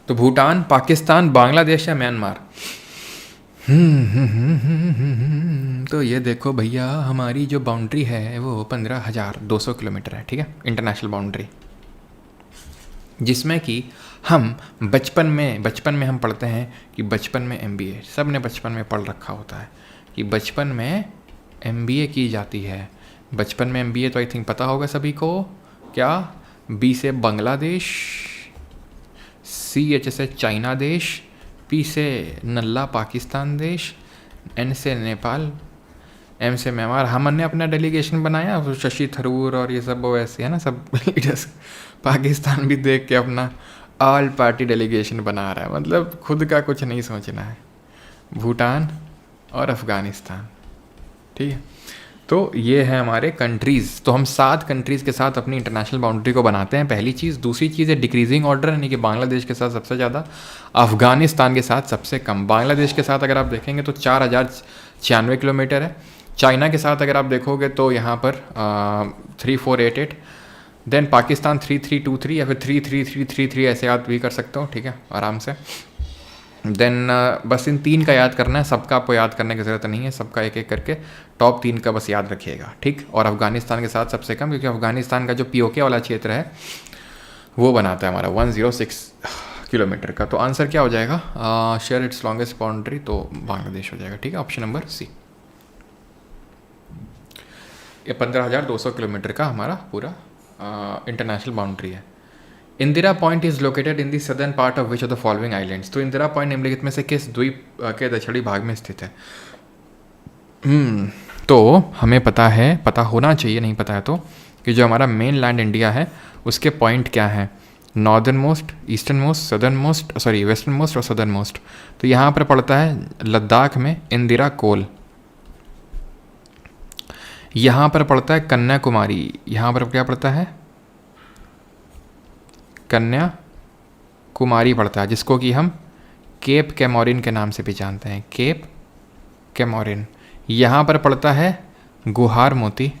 तो भूटान, पाकिस्तान, बांग्लादेश या म्यांमार? तो ये देखो भैया, हमारी जो बाउंड्री है वो 15,200 किलोमीटर है, ठीक है, इंटरनेशनल बाउंड्री, जिसमें कि हम बचपन में हम पढ़ते हैं कि बचपन में MBA, सब ने बचपन में पढ़ रखा होता है कि बचपन में MBA की जाती है। बचपन में MBA तो आई थिंक पता होगा सभी को, क्या? B से बांग्लादेश, CH से चाइना देश, P से नल्ला पाकिस्तान देश, N से नेपाल, एम से म्यांमार, हमने अपना डेलीगेशन बनाया, वो शशि थरूर और ये सब वो ऐसे है ना सब लीडर्स। पाकिस्तान भी देख के अपना ऑल पार्टी डेलीगेशन बना रहा है, मतलब खुद का कुछ नहीं सोचना है। भूटान और अफ़गानिस्तान, ठीक है। तो ये है हमारे कंट्रीज़। तो हम 7 कंट्रीज़ के साथ अपनी इंटरनेशनल बाउंड्री को बनाते हैं, पहली चीज़। दूसरी चीज़ है डिक्रीजिंग ऑर्डर, यानी कि बांग्लादेश के साथ सबसे ज़्यादा, अफ़गानिस्तान के साथ सबसे कम। बांग्लादेश के साथ अगर आप देखेंगे तो 4096 किलोमीटर है। चाइना के साथ अगर आप देखोगे तो यहाँ पर 3488, देन पाकिस्तान 3323 या फिर 33333, ऐसे याद भी कर सकते हो, ठीक है, आराम से। देन बस इन 3 का याद करना है, सबका आपको याद करने की ज़रूरत नहीं है, सबका एक एक करके टॉप 3 का बस याद रखिएगा, ठीक। और अफ़गानिस्तान के साथ सबसे कम, क्योंकि अफ़गानिस्तान का जो पीओके वाला क्षेत्र है वो बनाता है हमारा 106 किलोमीटर का। तो आंसर क्या हो जाएगा? शेयर इट्स लॉन्गेस्ट बाउंड्री, तो बांग्लादेश हो जाएगा, ठीक है, ऑप्शन नंबर सी। ये 15,200 किलोमीटर का हमारा पूरा इंटरनेशनल बाउंड्री है। Indira point is located in the southern part of which of the following islands. तो इंदिरा पॉइंट निम्नलिखित में से किस द्वीप के दक्षिणी भाग में स्थित है? तो हमें पता है, पता होना चाहिए, नहीं पता है तो, कि जो हमारा मेन लैंड इंडिया है उसके पॉइंट क्या है? Northern most, eastern most, southern most, sorry western most और सदर्न मोस्ट। तो यहाँ पर पड़ता है लद्दाख में इंदिरा कोल, यहाँ पर पड़ता है कन्याकुमारी, यहाँ पर क्या पड़ता है? कन्याकुमारी पड़ता है, जिसको कि हम केप कैमोरिन के नाम से भी जानते हैं, केप कैमोरिन। यहाँ पर पड़ता है गुहार मोती,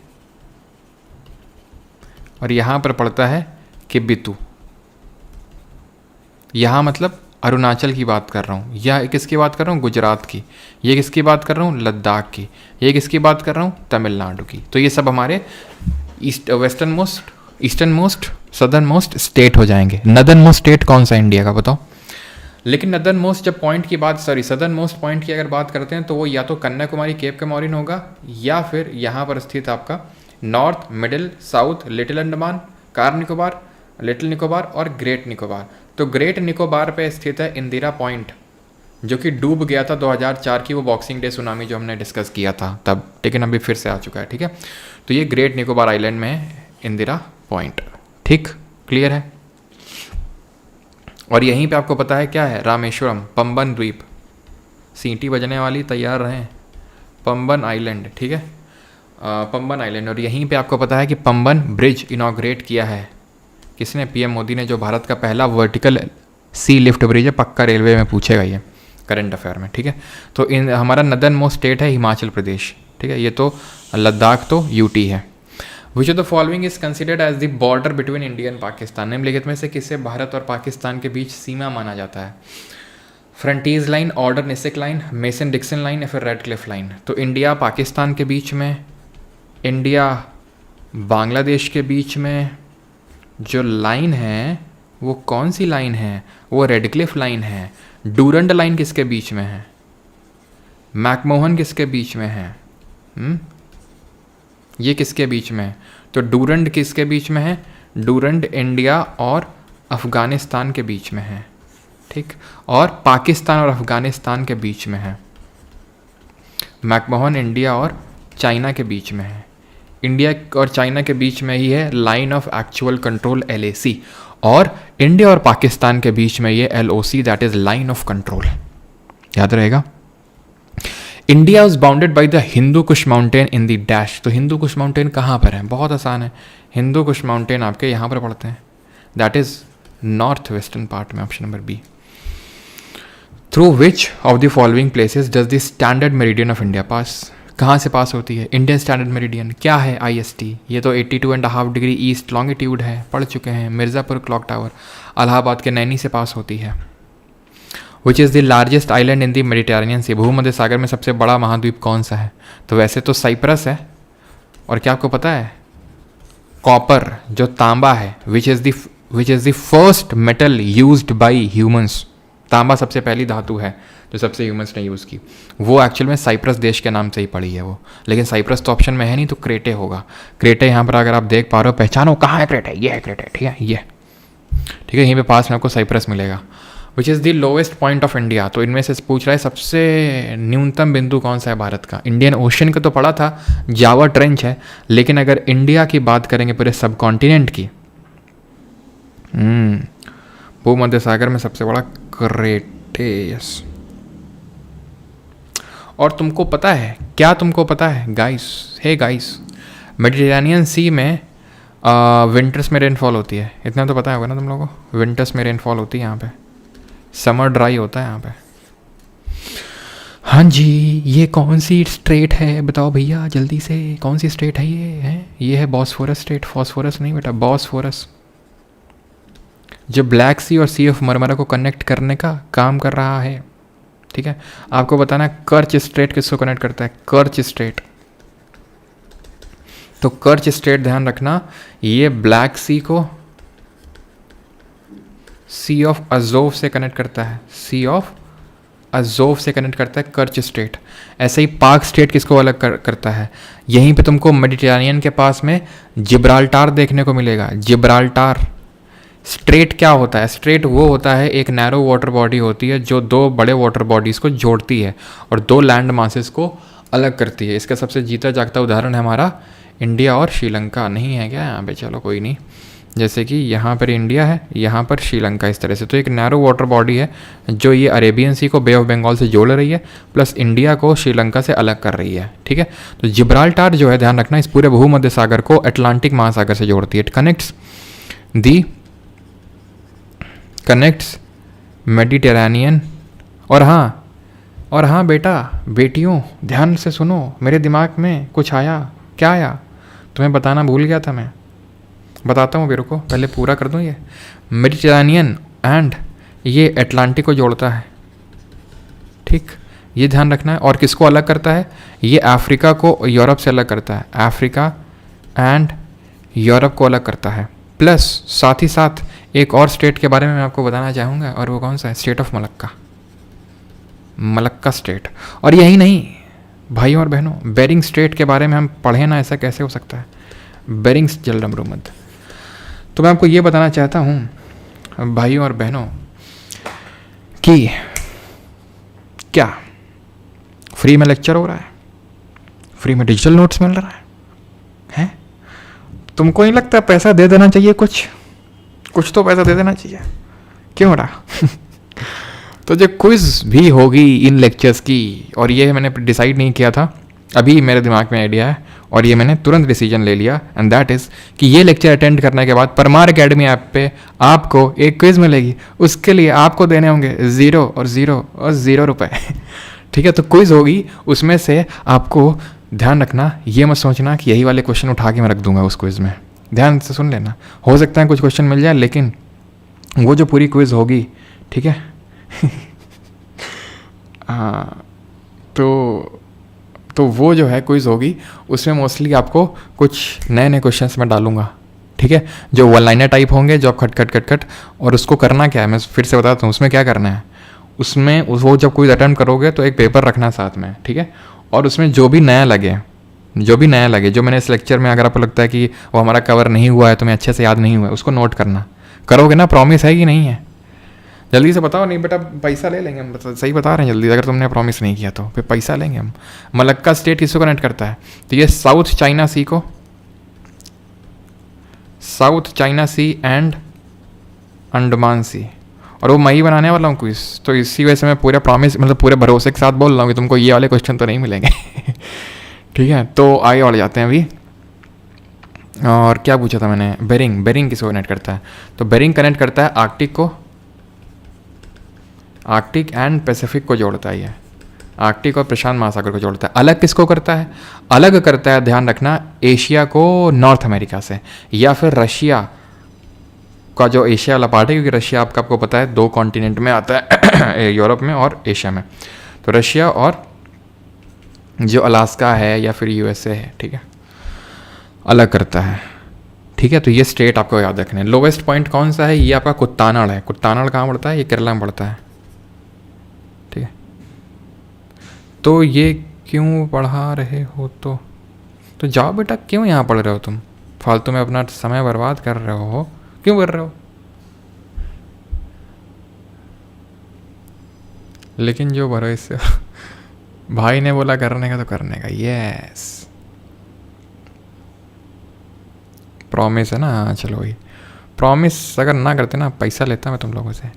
और यहाँ पर पड़ता है किबितू। यहाँ मतलब अरुणाचल की बात कर रहा हूँ, या किसकी बात कर रहा हूँ? गुजरात की। ये किसकी बात कर रहा हूँ? लद्दाख की। ये किसकी बात कर रहा हूँ? तमिलनाडु की। तो ये सब हमारे western most, eastern most, southern most state हो जाएंगे। नदर्न मोस्ट स्टेट कौन सा इंडिया का बताओ? लेकिन नदर्न मोस्ट जब पॉइंट की बात, सॉरी सदर्न मोस्ट पॉइंट की अगर बात करते हैं तो वो या तो कन्याकुमारी केप कैमोरिन होगा, या फिर यहाँ पर स्थित आपका north, middle, south, little Andaman, Car Nicobar, Little Nicobar और ग्रेट निकोबार। तो ग्रेट निकोबार पे स्थित है इंदिरा पॉइंट, जो कि डूब गया था 2004 की वो बॉक्सिंग डे सुनामी जो हमने डिस्कस किया था तब, लेकिन अभी फिर से आ चुका है, ठीक है। तो ये ग्रेट निकोबार आइलैंड में है इंदिरा पॉइंट, ठीक, क्लियर है। और यहीं पे आपको पता है क्या है? रामेश्वरम, पंबन द्वीप, सीटी बजने वाली, तैयार रहें, पंबन आइलैंड, ठीक है, पंबन आइलैंड। और यहीं पे आपको पता है कि पंबन ब्रिज इनॉग्रेट किया है किसने? पीएम मोदी ने, जो भारत का पहला वर्टिकल सी लिफ्ट ब्रिज है, पक्का रेलवे में पूछेगा ये करंट अफेयर में, ठीक है। तो इन हमारा नदर्न मोस्ट स्टेट है हिमाचल प्रदेश, ठीक है, ये तो लद्दाख तो यूटी है। Which of the following is considered as the border between India and Pakistan. निम्नलिखित में से किसे भारत और पाकिस्तान के बीच सीमा माना जाता है? फ्रंटीज लाइन, ऑर्डर निसिक लाइन, मेसन डिक्सन लाइन या फिर रेड क्लिफ लाइन। तो इंडिया पाकिस्तान के बीच में, इंडिया बांग्लादेश के बीच में जो लाइन है वो कौन सी लाइन है? वो रेड क्लिफ लाइन है। डूरंड लाइन किसके बीच में है? मैकमोहन किसके बीच में है? ये किसके बीच में है? तो डूरंड किसके बीच में है? डूरंड इंडिया और अफ़गानिस्तान के बीच में है, ठीक, और पाकिस्तान और अफ़गानिस्तान के बीच में है। मैकमोहन इंडिया और चाइना के बीच में है। इंडिया और चाइना के बीच में ही है line of actual control LAC, और इंडिया और पाकिस्तान के बीच में ये LOC, that is line of control, याद रहेगा। India is bounded by the Hindu Kush mountain in the dash. तो हिंदू कुश माउंटेन कहाँ पर है? बहुत आसान है, हिंदू कुश माउंटेन आपके यहाँ पर पड़ते हैं, that is north western part में, option number B. Through which of the following places does the standard meridian of India pass? कहाँ से पास होती है इंडियन स्टैंडर्ड मेरिडियन? क्या है IST? ये तो 82.5 डिग्री ईस्ट लॉन्गिट्यूड है, पढ़ चुके हैं। मिर्ज़ापुर क्लॉक टावर इलाहाबाद के नैनी से पास होती है। Which is the largest island in the Mediterranean sea? भूमध्य सागर में सबसे बड़ा महाद्वीप कौन सा है? तो वैसे तो साइप्रस है, और क्या आपको पता है? कॉपर, जो तांबा है, which is the first metal used by humans. तांबा सबसे पहली धातु है जो सबसे ह्यूमंस ने यूज़ की, वो एक्चुअल में साइप्रस देश के नाम से ही पड़ी है वो, लेकिन साइप्रस तो ऑप्शन में है नहीं, तो क्रेटे होगा। क्रेटे यहाँ पर अगर आप देख पा रहे हो, पहचानो कहाँ है क्रेटे? ये है क्रेटे, ठीक है, ये ठीक है, यहीं पे पास में आपको साइप्रस मिलेगा। विच is the lowest point of India. तो इनमें से पूछ रहा है सबसे न्यूनतम बिंदु कौन सा है भारत का। इंडियन ओशन का तो पड़ा था, जावा ट्रेंच है, लेकिन अगर इंडिया की बात करेंगे पूरे सब कॉन्टिनेंट की, भूमध्य सागर में सबसे बड़ा क्रेटेयस। और तुमको पता है क्या, तुमको पता है गाइस, हे गाइस, मेडिटेरेनियन सी में विंटर्स में रेनफॉल होती है, इतना तो पता होगा ना तुम लोगों को। विंटर्स में रेनफॉल होती है यहाँ पे, समर ड्राई होता है यहाँ पे। हाँ जी, ये कौन सी स्टेट है बताओ भैया जल्दी से, कौन सी स्टेट है ये? है ये है बॉस्फोरस स्टेट, फॉस्फोरस नहीं बेटा, बॉस्फोरस, जो ब्लैक सी और सी ऑफ मरमरा को कनेक्ट करने का काम कर रहा है। ठीक है, आपको बताना कर्च स्ट्रेट किसको कनेक्ट करता है, कर्च स्ट्रेट। तो कर्च स्ट्रेट ध्यान रखना, ये ब्लैक सी को सी ऑफ अजोव से कनेक्ट करता है, सी ऑफ अजोव से कनेक्ट करता है कर्च स्ट्रेट। ऐसे ही पाक स्टेट किसको अलग करता है, यहीं पे तुमको मेडिटेरेनियन के पास में जिब्राल्टार देखने को मिलेगा। जिब्राल्टार स्ट्रेट क्या होता है, स्ट्रेट वो होता है एक नैरो वाटर बॉडी होती है जो दो बड़े वाटर बॉडीज़ को जोड़ती है और दो लैंड मासेस को अलग करती है। इसका सबसे जीता जागता उदाहरण है हमारा इंडिया और श्रीलंका। नहीं है क्या यहाँ पे? चलो कोई नहीं, जैसे कि यहाँ पर इंडिया है, यहाँ पर श्रीलंका, इस तरह से। तो एक नैरो वाटर बॉडी है जो ये अरेबियन सी को बे ऑफ बंगाल से जोड़ रही है, प्लस इंडिया को श्रीलंका से अलग कर रही है। ठीक है, तो जिब्राल्टार जो है ध्यान रखना, इस पूरे भूमध्य सागर को अटलांटिक महासागर से जोड़ती है। It connects Mediterranean. और हाँ बेटा बेटियों ध्यान से सुनो, मेरे दिमाग में कुछ आया। क्या आया? तुम्हें बताना भूल गया था मैं, बताता हूँ मेरे को, पहले पूरा कर दूँ। ये मेडिटेरेनियन एंड ये अटलांटिक को जोड़ता है। ठीक, ये ध्यान रखना है। और किसको अलग करता है? ये अफ्रीका को यूरोप से अलग करता है, अफ्रीका एंड यूरोप को अलग करता है। प्लस साथ ही साथ एक और स्टेट के बारे में मैं आपको बताना चाहूँगा, और वो कौन सा है? State of Malacca, Malacca state. और यही नहीं भाइयों और बहनों, बेरिंग स्टेट के बारे में हम पढ़े ना, ऐसा कैसे हो सकता है? बेरिंग जल मरुमध्य। तो मैं आपको ये बताना चाहता हूँ भाइयों और बहनों कि क्या फ्री में लेक्चर हो रहा है, फ्री में डिजिटल नोट्स मिल रहा है? तुमको नहीं लगता पैसा दे देना चाहिए? कुछ तो पैसा दे देना चाहिए, क्यों रहा? तो जो क्विज भी होगी इन लेक्चर्स की, और ये मैंने डिसाइड नहीं किया था, अभी मेरे दिमाग में आइडिया है और ये मैंने तुरंत डिसीजन ले लिया, एंड दैट इज़ कि ये लेक्चर अटेंड करने के बाद परमार एकेडमी ऐप पे आपको एक क्विज मिलेगी। उसके लिए आपको देने होंगे 0 और 0 रुपए। ठीक है, तो क्विज होगी, उसमें से आपको ध्यान रखना, ये मत सोचना कि यही वाले क्वेश्चन उठा के मैं रख दूंगा उस क्विज में। ध्यान से सुन लेना, हो सकता है कुछ क्वेश्चन मिल जाए, लेकिन वो जो पूरी क्विज होगी, ठीक है हाँ, तो वो जो है क्विज होगी, उसमें मोस्टली आपको कुछ नए नए क्वेश्चंस मैं डालूंगा। ठीक है, जो वन लाइनर टाइप होंगे, जो आप खट और उसको करना क्या है मैं फिर से बताता हूँ। उसमें क्या करना है, उसमें वो जब क्विज अटेम्प्ट करोगे तो एक पेपर रखना साथ में। ठीक है, और उसमें जो भी नया लगे, जो मैंने इस लेक्चर में, अगर आपको लगता है कि वो हमारा कवर नहीं हुआ है, तुम्हें अच्छे से याद नहीं हुआ है, उसको नोट करना। करोगे ना? प्रॉमिस है कि नहीं है? जल्दी से बताओ। नहीं बेटा पैसा ले लेंगे हम, सही बता रहे हैं जल्दी, अगर तुमने प्रॉमिस नहीं किया तो फिर पैसा लेंगे हम। मलक्का स्टेट किसको कनेक्ट करता है? तो ये साउथ चाइना सी को, South China sea and Andaman sea, और वो मैं ही बनाने वाला हूँ क्विज, तो इसी वजह से मैं पूरे प्रॉमिस, मतलब पूरे भरोसे के साथ बोल रहा हूँ कि तुमको ये वाले क्वेश्चन तो नहीं मिलेंगे। ठीक है, तो आगे बढ़ जाते हैं अभी। और क्या पूछा था मैंने? बेरिंग किसको कनेक्ट करता है? तो बेरिंग कनेक्ट करता है आर्कटिक को, आर्कटिक एंड पैसिफिक को जोड़ता है ये, आर्कटिक और प्रशांत महासागर को जोड़ता है। अलग किसको करता है? अलग करता है, ध्यान रखना, एशिया को नॉर्थ अमेरिका से, या फिर रशिया का जो एशिया वाला पार्ट है, क्योंकि रशिया आपको पता है 2 कॉन्टिनेंट में आता है, यूरोप में और एशिया में। तो रशिया और जो अलास्का है या फिर यूएसए है, ठीक है, अलग करता है। ठीक है, तो ये स्टेट आपको याद रखना है। लोवेस्ट पॉइंट कौन सा है? ये आपका कुत्तानाड़ है। कुत्तानाड़ कहाँ पड़ता है? ये केरला में पड़ता है। ठीक है, तो ये क्यों पढ़ा रहे हो? तो जाओ बेटा, क्यों यहाँ पढ़ रहे हो तुम? फालतू में अपना समय बर्बाद कर रहे हो, क्यों कर रहे हो? लेकिन जो भरोसे भाई ने बोला करने का तो करने का। यस, प्रॉमिस है ना। हाँ चलो भाई, प्रॉमिस अगर ना करते ना, पैसा लेता मैं तुम लोगों से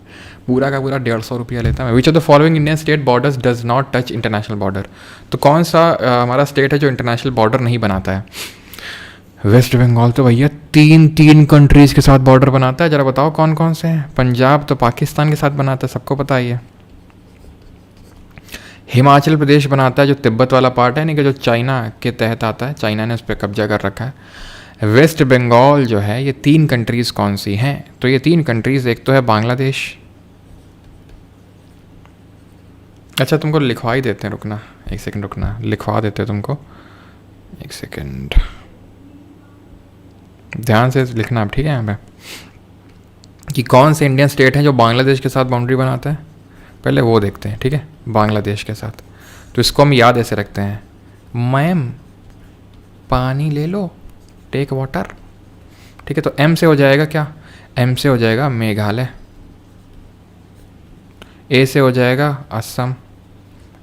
पूरा का पूरा 150 रुपया लेता मैं। विच of the following Indian state borders does not touch international border. तो कौन सा हमारा स्टेट है जो इंटरनेशनल बॉर्डर नहीं बनाता है? वेस्ट बंगाल तो भैया तीन कंट्रीज़ के साथ बॉर्डर बनाता है। ज़रा बताओ कौन कौन से हैं? पंजाब तो पाकिस्तान के साथ बनाता है, सबको पता ही है। हिमाचल प्रदेश बनाता है जो तिब्बत वाला पार्ट है, नहीं कि जो चाइना के तहत आता है, चाइना ने उस पर कब्जा कर रखा है। वेस्ट बंगाल जो है, ये 3 कंट्रीज़ कौन सी हैं? तो ये 3 कंट्रीज़, एक तो है बांग्लादेश। अच्छा तुमको लिखवा ही देते हैं, रुकना 1 सेकंड, रुकना लिखवा देते हैं तुमको 1 सेकंड, ध्यान से लिखना आप, ठीक है? यहाँ पे कि कौन से इंडियन स्टेट हैं जो बांग्लादेश के साथ बाउंड्री बनाता है, पहले वो देखते हैं, ठीक है? बांग्लादेश के साथ। तो इसको हम याद ऐसे रखते हैं, मैम पानी ले लो, टेक वाटर, ठीक है? तो एम से हो जाएगा क्या? एम से हो जाएगा मेघालय, ए से हो जाएगा असम,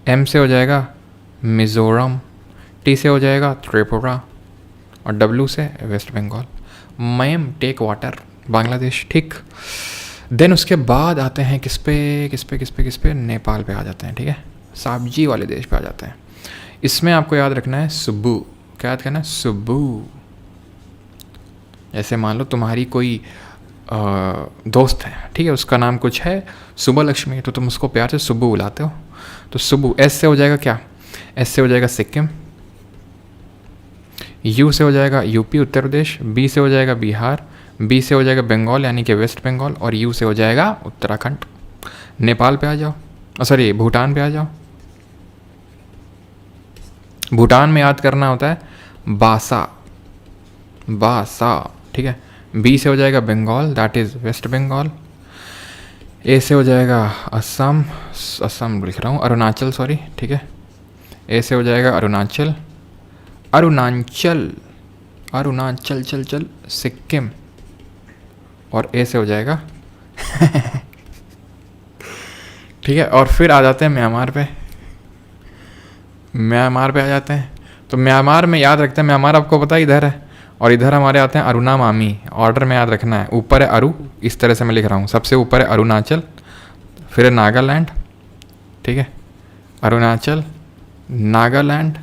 एम से हो जाएगा मिज़ोरम, टी से हो जाएगा त्रिपुरा, और डब्ल्यू से West Bengal. Ma'am take water, Bangladesh, ठीक। देन उसके बाद आते हैं किस पे? नेपाल पे आ जाते हैं, ठीक है? साबजी वाले देश पे आ जाते हैं। इसमें आपको याद रखना है सुब्बू। क्या याद करना है? सुब्बू। ऐसे मान लो तुम्हारी कोई दोस्त है, ठीक है? उसका नाम कुछ है सुबह लक्ष्मी, तो तुम उसको प्यार से सुब्बू बुलाते हो, तो सुब्बू। एस से हो जाएगा क्या? एस से हो जाएगा सिक्किम, यू से हो जाएगा यूपी उत्तर प्रदेश, बी से हो जाएगा बिहार, बी से हो जाएगा बंगाल यानी कि वेस्ट बंगाल, और यू से हो जाएगा उत्तराखंड। नेपाल पे आ जाओ, सॉरी भूटान पे आ जाओ। भूटान में याद करना होता है बासा, ठीक है? बी से हो जाएगा Bengal, that is west Bengal. A से हो जाएगा असम लिख रहा हूँ, अरुणाचल, सॉरी, ठीक है? ए से हो जाएगा अरुणाचल चल सिक्किम, और ए से हो जाएगा ठीक है? और फिर आ जाते हैं म्यांमार पे आ जाते हैं। तो म्यांमार में याद रखते हैं, म्यांमार आपको पता है इधर है, और इधर हमारे आते हैं अरुणा मामी। ऑर्डर में याद रखना है, ऊपर है अरु, इस तरह से मैं लिख रहा हूँ, सबसे ऊपर है अरुणाचल, फिर है नागालैंड, ठीक है? अरुणाचल, नागालैंड,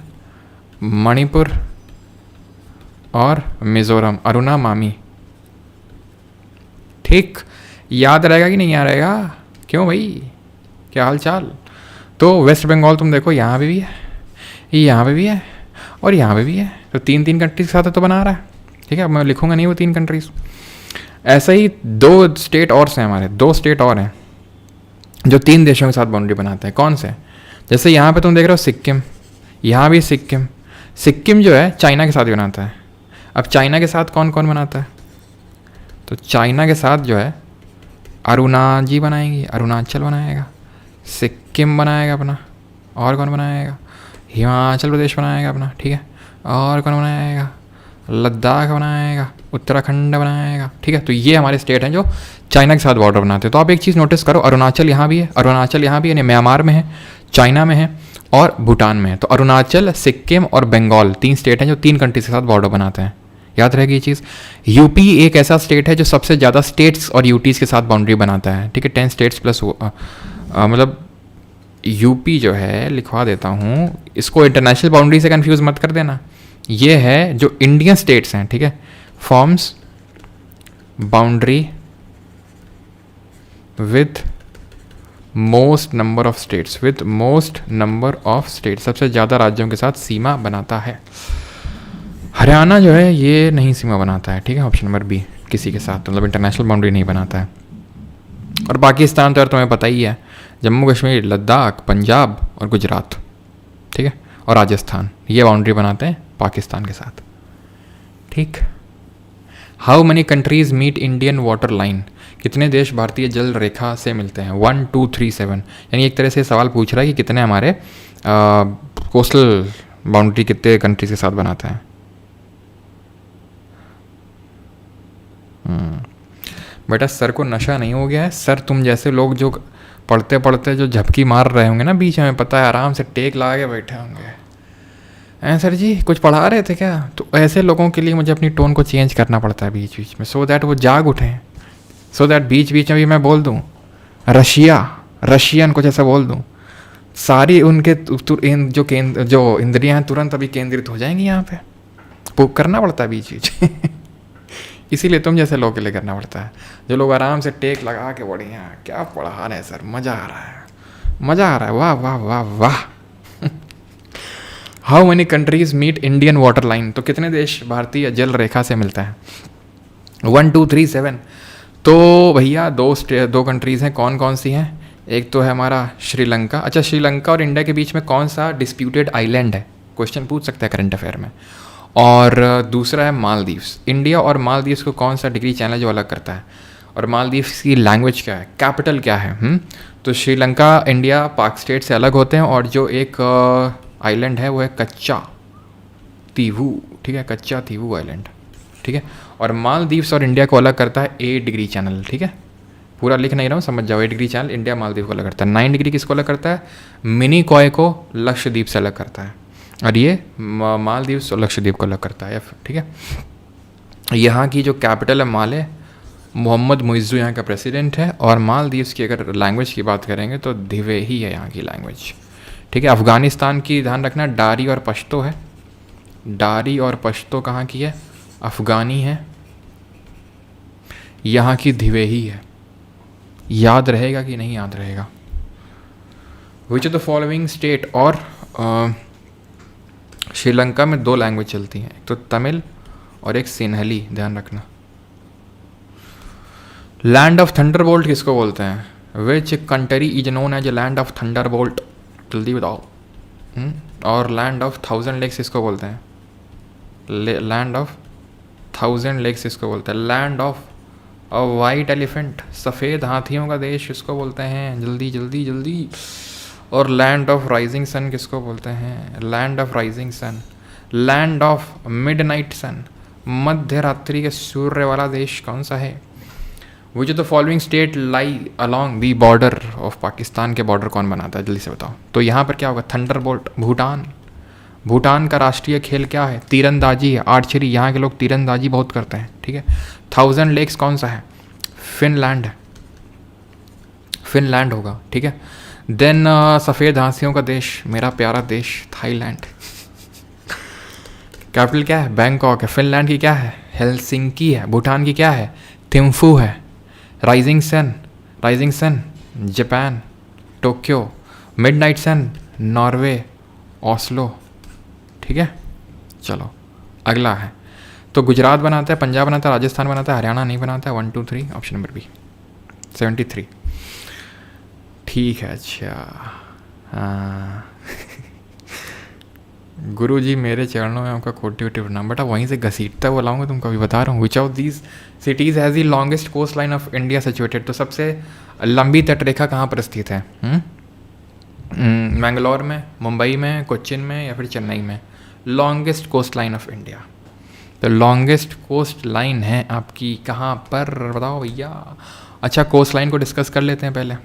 मणिपुर और मिज़ोरम, अरुणा मामी, ठीक? याद रहेगा कि नहीं याद रहेगा? क्यों भाई, क्या हाल चाल? तो वेस्ट बंगाल तुम देखो, यहाँ पे भी है, यहाँ पे भी है, और यहाँ पे भी है। तो 3 कंट्रीज के साथ तो बना रहा है, ठीक है? अब मैं लिखूंगा नहीं वो 3 कंट्रीज। ऐसे ही 2 स्टेट और हैं हमारे, 2 स्टेट और हैं जो 3 देशों के साथ बाउंड्री बनाते हैं। कौन से? जैसे यहाँ पे तुम देख रहे हो सिक्किम, यहाँ भी सिक्किम जो है चाइना के साथ भी बनाता है। अब चाइना के साथ कौन कौन बनाता है? तो चाइना के साथ जो है अरुणाजी बनाएंगी, अरुणाचल बनाएगा, सिक्किम बनाएगा अपना, और कौन बनाएगा? हिमाचल प्रदेश बनाएगा अपना, ठीक है? और कौन बनाएगा? लद्दाख बनाएगा, उत्तराखंड बनाएगा, ठीक है? तो ये हमारे स्टेट हैं जो चाइना के साथ बॉर्डर बनाते हैं। तो आप एक चीज़ नोटिस करो, अरुणाचल यहाँ भी है, यानी म्यांमार में है, चाइना में है, और भूटान में है। तो अरुणाचल, सिक्किम और बंगाल 3 स्टेट हैं जो 3 कंट्रीज के साथ बॉर्डर बनाते हैं। याद रहेगी ये चीज़। यूपी एक ऐसा स्टेट है जो सबसे ज़्यादा स्टेट्स और यूटीज़ के साथ बाउंड्री बनाता है, ठीक है? 10 स्टेट्स प्लस मतलब यूपी जो है, लिखवा देता हूँ, इसको इंटरनेशनल बाउंड्री से कंफ्यूज मत कर देना। ये है जो इंडियन स्टेट्स हैं, ठीक है? Forms boundary with most number of states, सबसे ज़्यादा राज्यों के साथ सीमा बनाता है। हरियाणा जो है ये नहीं सीमा बनाता है, ठीक है? ऑप्शन नंबर बी, किसी के साथ मतलब इंटरनेशनल बाउंड्री नहीं बनाता है। और पाकिस्तान तो यार तुम्हें पता ही है, जम्मू कश्मीर, लद्दाख, पंजाब और गुजरात, ठीक है? और राजस्थान, ये बाउंड्री बनाते हैं पाकिस्तान के साथ, ठीक? How many countries meet Indian water line? कितने देश भारतीय जल रेखा से मिलते हैं? 1 2 3 7, यानी एक तरह से सवाल पूछ रहा है कि कितने हमारे कोस्टल बाउंड्री कितने कंट्रीज के साथ बनाते हैं। बेटा सर को नशा नहीं हो गया है? सर तुम जैसे लोग जो पढ़ते पढ़ते जो झपकी मार रहे होंगे ना बीच में, पता है आराम से टेक लगा के बैठे होंगे, हैं सर जी कुछ पढ़ा रहे थे क्या? तो ऐसे लोगों के लिए मुझे अपनी टोन को चेंज करना पड़ता है बीच बीच में, सो दैट वो जाग उठें, सो दैट बीच बीच में भी मैं बोल दूँ रशियन कुछ ऐसा बोल दूँ, सारी उनके जो इंद्रियां हैं तुरंत अभी केंद्रित हो जाएंगी यहाँ पे। करना पड़ता है बीच बीच इसीलिए तुम जैसे लोगों के लिए करना पड़ता है, जो लोग आराम से टेक लगा के बढ़िया क्या पढ़ा रहे हैं सर, मज़ा आ रहा है, मज़ा आ रहा है, वाह वाह वाह वाह। How many countries meet Indian water line, तो कितने देश भारतीय जल रेखा से मिलता है? 1 2 3 7। तो भैया दो कंट्रीज़ हैं, कौन कौन सी हैं? एक तो है हमारा श्रीलंका। अच्छा, श्रीलंका और इंडिया के बीच में कौन सा डिस्प्यूटेड आइलैंड है, क्वेश्चन पूछ सकते हैं करंट अफेयर में। और दूसरा है मालदीव्स। इंडिया और मालदीव्स को कौन सा डिग्री चैनल जो अलग करता है, और मालदीव्स की लैंग्वेज क्या है, कैपिटल क्या है? तो श्रीलंका इंडिया पाक स्टेट से अलग होते हैं, और जो एक आइलैंड है वो है कच्चा तीवू, ठीक है, कच्चा तीवू आइलैंड, ठीक है। और मालदीव्स और इंडिया को अलग करता है 8 डिग्री चैनल, ठीक है, पूरा लिख नहीं रहा हूँ, समझ जाओ। 8 डिग्री चैनल इंडिया मालदीव को अलग करता है। 9 डिग्री किसको अलग करता है? मिनी कॉय को लक्षद्वीप से अलग करता है, और ये मालदीव्स और लक्षद्वीप को अलग करता है, ठीक है। यहाँ की जो कैपिटल है माले, मोहम्मद मुइज़्ज़ू यहाँ का प्रेसिडेंट है। और मालदीव्स की अगर लैंग्वेज की बात करेंगे तो दिवेही है यहाँ की लैंग्वेज, ठीक है। अफ़गानिस्तान की ध्यान रखना डारी और पश्तो है। डारी और पश्तो कहाँ की है? अफ़गानी है। यहाँ की दिवेही है। याद रहेगा कि नहीं याद रहेगा? विच ऑफ द फॉलोइंग स्टेट, और श्रीलंका में 2 लैंग्वेज चलती हैं, एक तो तमिल और एक सिन्हली, ध्यान रखना। लैंड ऑफ थंडरबोल्ट किसको बोलते हैं? Which country is known as land of thunderbolt, जल्दी बताओ। और लैंड ऑफ 1000 लेक्स किसको बोलते हैं? लैंड ऑफ 1000 लेक्स किसको बोलते हैं? लैंड ऑफ वाइट एलिफेंट, सफ़ेद हाथियों का देश किसको बोलते हैं? जल्दी जल्दी जल्दी। और लैंड ऑफ राइजिंग सन किसको बोलते हैं? Land of rising sun. Land of midnight sun, मध्य रात्रि के सूर्य वाला देश कौन सा है? Which of the following state lie along the border of Pakistan के बॉर्डर कौन बनाता है? जल्दी से बताओ। तो यहाँ पर क्या होगा? थंडरबोल्ट, भूटान। भूटान का राष्ट्रीय खेल क्या है? तीरंदाजी है, आर्चरी। यहाँ के लोग तीरंदाजी बहुत करते हैं, ठीक है। 1000 लेक्स कौन सा है? फिनलैंड है, फिनलैंड होगा, ठीक है। देन सफ़ेद हाथियों का देश, मेरा प्यारा देश थाईलैंड। कैपिटल क्या है? बैंकॉक है। फिनलैंड की क्या है? हेलसिंकी है। भूटान की क्या है? थिम्फू है। Rising sun, rising sun Japan, Tokyo. Midnight sun Norway, Oslo, ठीक है। चलो अगला है, तो गुजरात बनाता है, पंजाब बनाता है, राजस्थान बनाता है, हरियाणा नहीं बनाता है। 1 2 3, ऑप्शन नंबर बी 73, ठीक है। अच्छा हाँ गुरु जी मेरे चरणों में आपका कोटि कोटि प्रणाम। बेटा वहीं से घसीटता हुआ लाऊंगा तुमको, अभी बता रहा हूँ। Which of these cities has the longest coast line of India situated, तो सबसे लंबी तटरेखा कहाँ पर स्थित है? मैंगलोर में, मुंबई में, कोच्चिन में, या फिर चेन्नई में? Longest coast line of India, तो लॉन्गेस्ट कोस्ट लाइन है आपकी कहाँ पर बताओ भैया। अच्छा कोस्ट लाइन को डिस्कस कर लेते हैं पहले,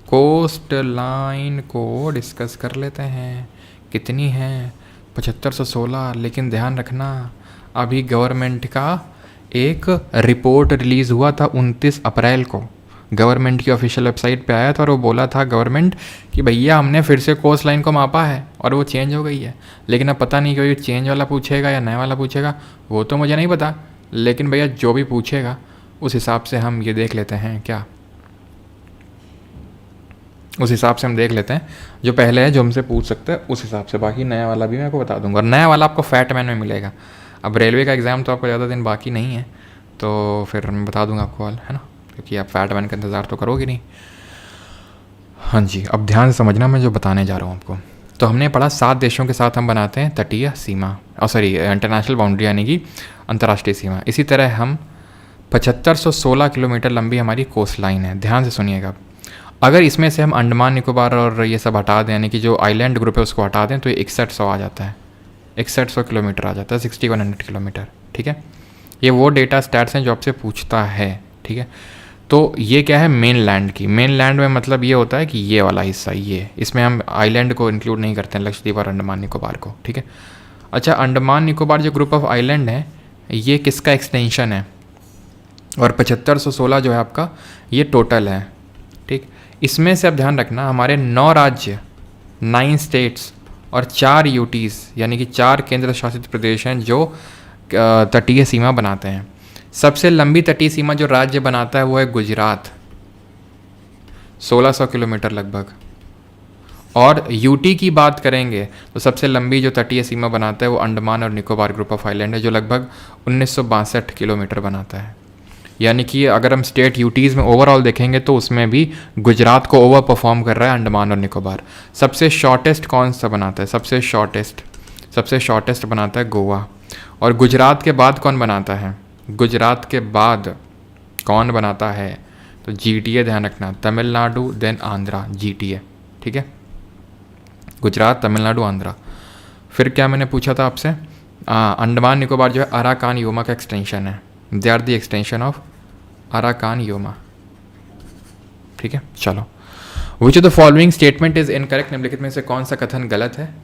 कोस्ट लाइन को डिस्कस कर लेते हैं। कितनी है? 7516। लेकिन ध्यान रखना अभी गवर्नमेंट का एक रिपोर्ट रिलीज़ हुआ था 29 अप्रैल को, गवर्नमेंट की ऑफिशियल वेबसाइट पे आया था, और वो बोला था गवर्नमेंट कि भैया हमने फिर से कोस्ट लाइन को मापा है और वो चेंज हो गई है। लेकिन अब पता नहीं कि चेंज वाला पूछेगा या नया वाला पूछेगा, वो तो मुझे नहीं पता। लेकिन भैया जो भी पूछेगा उस हिसाब से हम ये देख लेते हैं, क्या उस हिसाब से हम देख लेते हैं जो पहले है जो हमसे पूछ सकते हैं उस हिसाब से। बाकी नया वाला भी मैं आपको बता दूंगा, और नया वाला आपको फैट मैन में मिलेगा। अब रेलवे का एग्ज़ाम तो आपको ज़्यादा दिन बाकी नहीं है, तो फिर मैं बता दूंगा आपको वाल, है ना, क्योंकि आप फैट मैन का इंतज़ार तो करोगे नहीं। हाँ जी, अब ध्यान से समझना मैं जो बताने जा रहा हूँ आपको। तो हमने पढ़ा 7 देशों के साथ हम बनाते हैं तटीय सीमा, और सॉरी इंटरनेशनल बाउंड्री यानी कि अंतर्राष्ट्रीय सीमा। इसी तरह हम 7516 किलोमीटर लंबी हमारी कोस्ट लाइन है। ध्यान से सुनिएगा, अगर इसमें से हम अंडमान निकोबार और ये सब हटा दें, यानी कि जो आइलैंड ग्रुप है उसको हटा दें, तो ये 6100 आ जाता है, 6100 किलोमीटर आ जाता है, 6100 किलोमीटर, ठीक है। ये वो डेटा स्टैट्स हैं जो आपसे पूछता है, ठीक है। तो ये क्या है, मेन लैंड की। मेन लैंड में मतलब ये होता है कि ये वाला हिस्सा, ये, इसमें हम आइलैंड को इंक्लूड नहीं करते हैं, लक्षद्वीप और अंडमान निकोबार को, ठीक है। अच्छा, अंडमान निकोबार जो ग्रुप ऑफ आइलैंड है, ये किसका एक्सटेंशन है, और 7516 जो है आपका ये टोटल है, ठीक। इसमें से अब ध्यान रखना, हमारे 9 राज्य, 9 स्टेट्स और 4 यूटीज़ यानी कि 4 केंद्र शासित प्रदेश हैं जो तटीय सीमा बनाते हैं। सबसे लंबी तटीय सीमा जो राज्य बनाता है वो है गुजरात, 1600 किलोमीटर लगभग। और यूटी की बात करेंगे तो सबसे लंबी जो तटीय सीमा बनाता है वो अंडमान और निकोबार ग्रुप ऑफ आइलैंड है, जो लगभग 1962 किलोमीटर बनाता है। यानी कि अगर हम स्टेट यूटीज़ में ओवरऑल देखेंगे तो उसमें भी गुजरात को ओवर परफॉर्म कर रहा है अंडमान और निकोबार। सबसे शॉर्टेस्ट कौन सा बनाता है, सबसे शॉर्टेस्ट बनाता है गोवा। और गुजरात के बाद कौन बनाता है, गुजरात के बाद कौन बनाता है, तो जीटीए, ध्यान रखना, तमिलनाडु देन आंध्रा, जीटीए, ठीक है। गुजरात, तमिलनाडु, आंध्रा। फिर क्या मैंने पूछा था आपसे, अंडमान निकोबार जो है अराकान योमा का एक्सटेंशन है, they are the extension of Arakan Yoma, ठीक है। चलो, which of the following statement is incorrect, निम्नलिखित में से कौन सा कथन गलत है।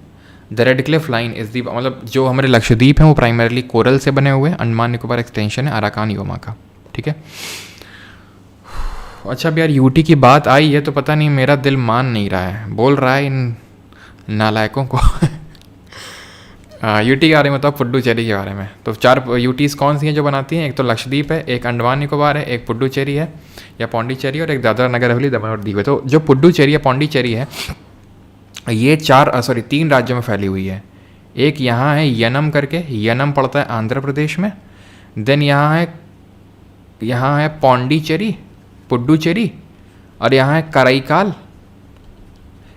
The Radcliffe line is the, मतलब जो हमारे लक्षद्वीप हैं वो प्राइमरीली कोरल से बने हुए, अंडमान निकोबार एक्सटेंशन है अराकान योमा का, ठीक है। अच्छा, अब यार यूटी की बात आई है तो पता नहीं मेरा दिल मान नहीं रहा है, बोल रहा है इन नालायकों को यूटी के बारे में, तो पुडुचेरी के बारे में। तो 4 यूटीज़ कौन सी हैं जो बनाती हैं, एक तो लक्षद्वीप है, एक अंडमान निकोबार है, एक पुडुचेरी है या पौंडीचेरी, और एक दादरा नगर हवेली, दमन और दीव है। तो जो पुडुचेरी या पौंडीचेरी है ये 3 राज्यों में फैली हुई है। एक यहाँ है यनम करके, यनम पड़ता है आंध्र प्रदेश में। देन यहाँ है पौंडीचेरी, पुडुचेरी, और यहाँ है कराईकाल,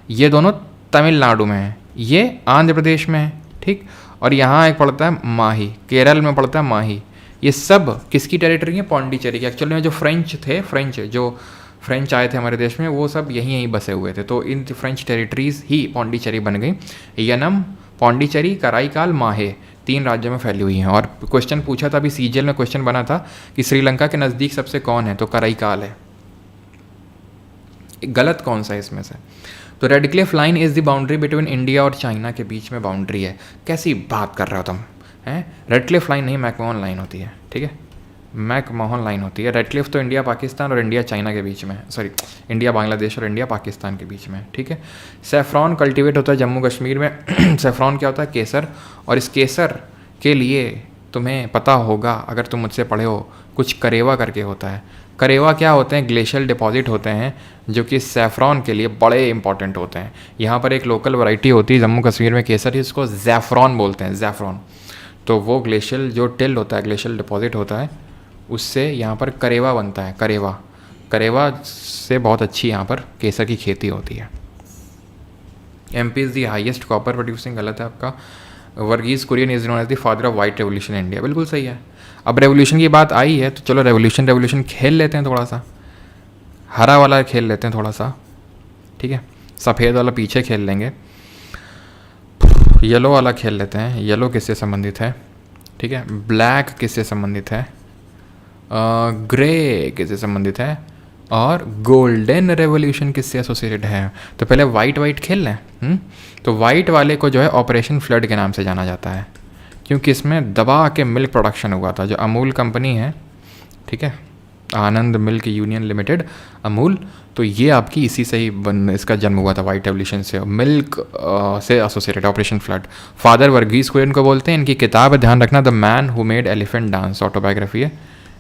ये दोनों तमिलनाडु में है, ये आंध्र प्रदेश में है, ठीक। और यहाँ एक पड़ता है माही, केरल में पड़ता है माही। ये सब किसकी टेरिटरी है, पौंडीचेरी की। एक्चुअली में जो फ्रेंच आए थे हमारे देश में, वो सब यहीं बसे हुए थे, तो इन फ्रेंच टेरिटरीज ही पौंडीचेरी बन गई। यनम, पौंडीचेरी, कराईकाल, माहे 3 राज्यों में फैली हुई हैं। और क्वेश्चन पूछा था अभी, सीजीएल में क्वेश्चन बना था कि श्रीलंका के नज़दीक सबसे कौन है, तो कराईकाल है। गलत कौन सा है इसमें से, तो red Cliff line is the boundary between India और चाइना के बीच में बाउंड्री है। कैसी बात कर रहे हो तुम, हैं। रेड क्लिफ लाइन नहीं, मैकमोहन लाइन होती है, ठीक है, मैकमोहन लाइन होती है। रेड क्लिफ तो इंडिया पाकिस्तान और इंडिया चाइना के बीच में, सॉरी, इंडिया बांग्लादेश और इंडिया पाकिस्तान के बीच में, ठीक है। सैफ्रॉन कल्टीवेट होता है जम्मू कश्मीर में। सैफ्रॉन क्या होता है, केसर। और इस केसर के लिए तुम्हें पता होगा अगर तुम मुझसे पढ़े हो, कुछ करेवा करके होता है। करेवा क्या होते हैं, ग्लेशियल डिपॉजिट होते हैं जो कि सैफ्रॉन के लिए बड़े इंपॉर्टेंट होते हैं। यहाँ पर एक लोकल वैरायटी होती है जम्मू कश्मीर में केसर, इसको ज़ैफ़रॉन बोलते हैं, ज़ैफ़रॉन। तो वो ग्लेशियल जो टिल होता है, ग्लेशियल डिपॉजिट होता है, उससे यहाँ पर करेवा बनता है। करेवा से बहुत अच्छी यहाँ पर केसर की खेती होती है। MP is the highest copper producing, गलत है आपका। Verghese Kurien is known as the father of white revolution in India, बिल्कुल सही है। अब रेवोल्यूशन की बात आई है तो चलो रेवोल्यूशन खेल लेते हैं, थोड़ा सा हरा वाला खेल लेते हैं थोड़ा सा, ठीक है। सफ़ेद वाला पीछे खेल लेंगे, येलो वाला खेल लेते हैं। येलो किससे संबंधित है, ठीक है। ब्लैक किससे संबंधित है, ग्रे किससे संबंधित है, और गोल्डन रेवोल्यूशन किससे एसोसिएटेड है। तो पहले वाइट खेल लें। तो वाइट वाले को जो है ऑपरेशन फ्लड के नाम से जाना जाता है, क्योंकि इसमें दबा के मिल्क प्रोडक्शन हुआ था। जो अमूल कंपनी है, ठीक है, आनंद मिल्क यूनियन लिमिटेड, अमूल, तो ये आपकी इसी से ही इसका जन्म हुआ था, वाइट रेवोल्यूशन से, मिल्क से associated, operation flood. Father Verghese Kurien को बोलते हैं। इनकी किताब है, ध्यान रखना, the man who made elephant dance, autobiography है,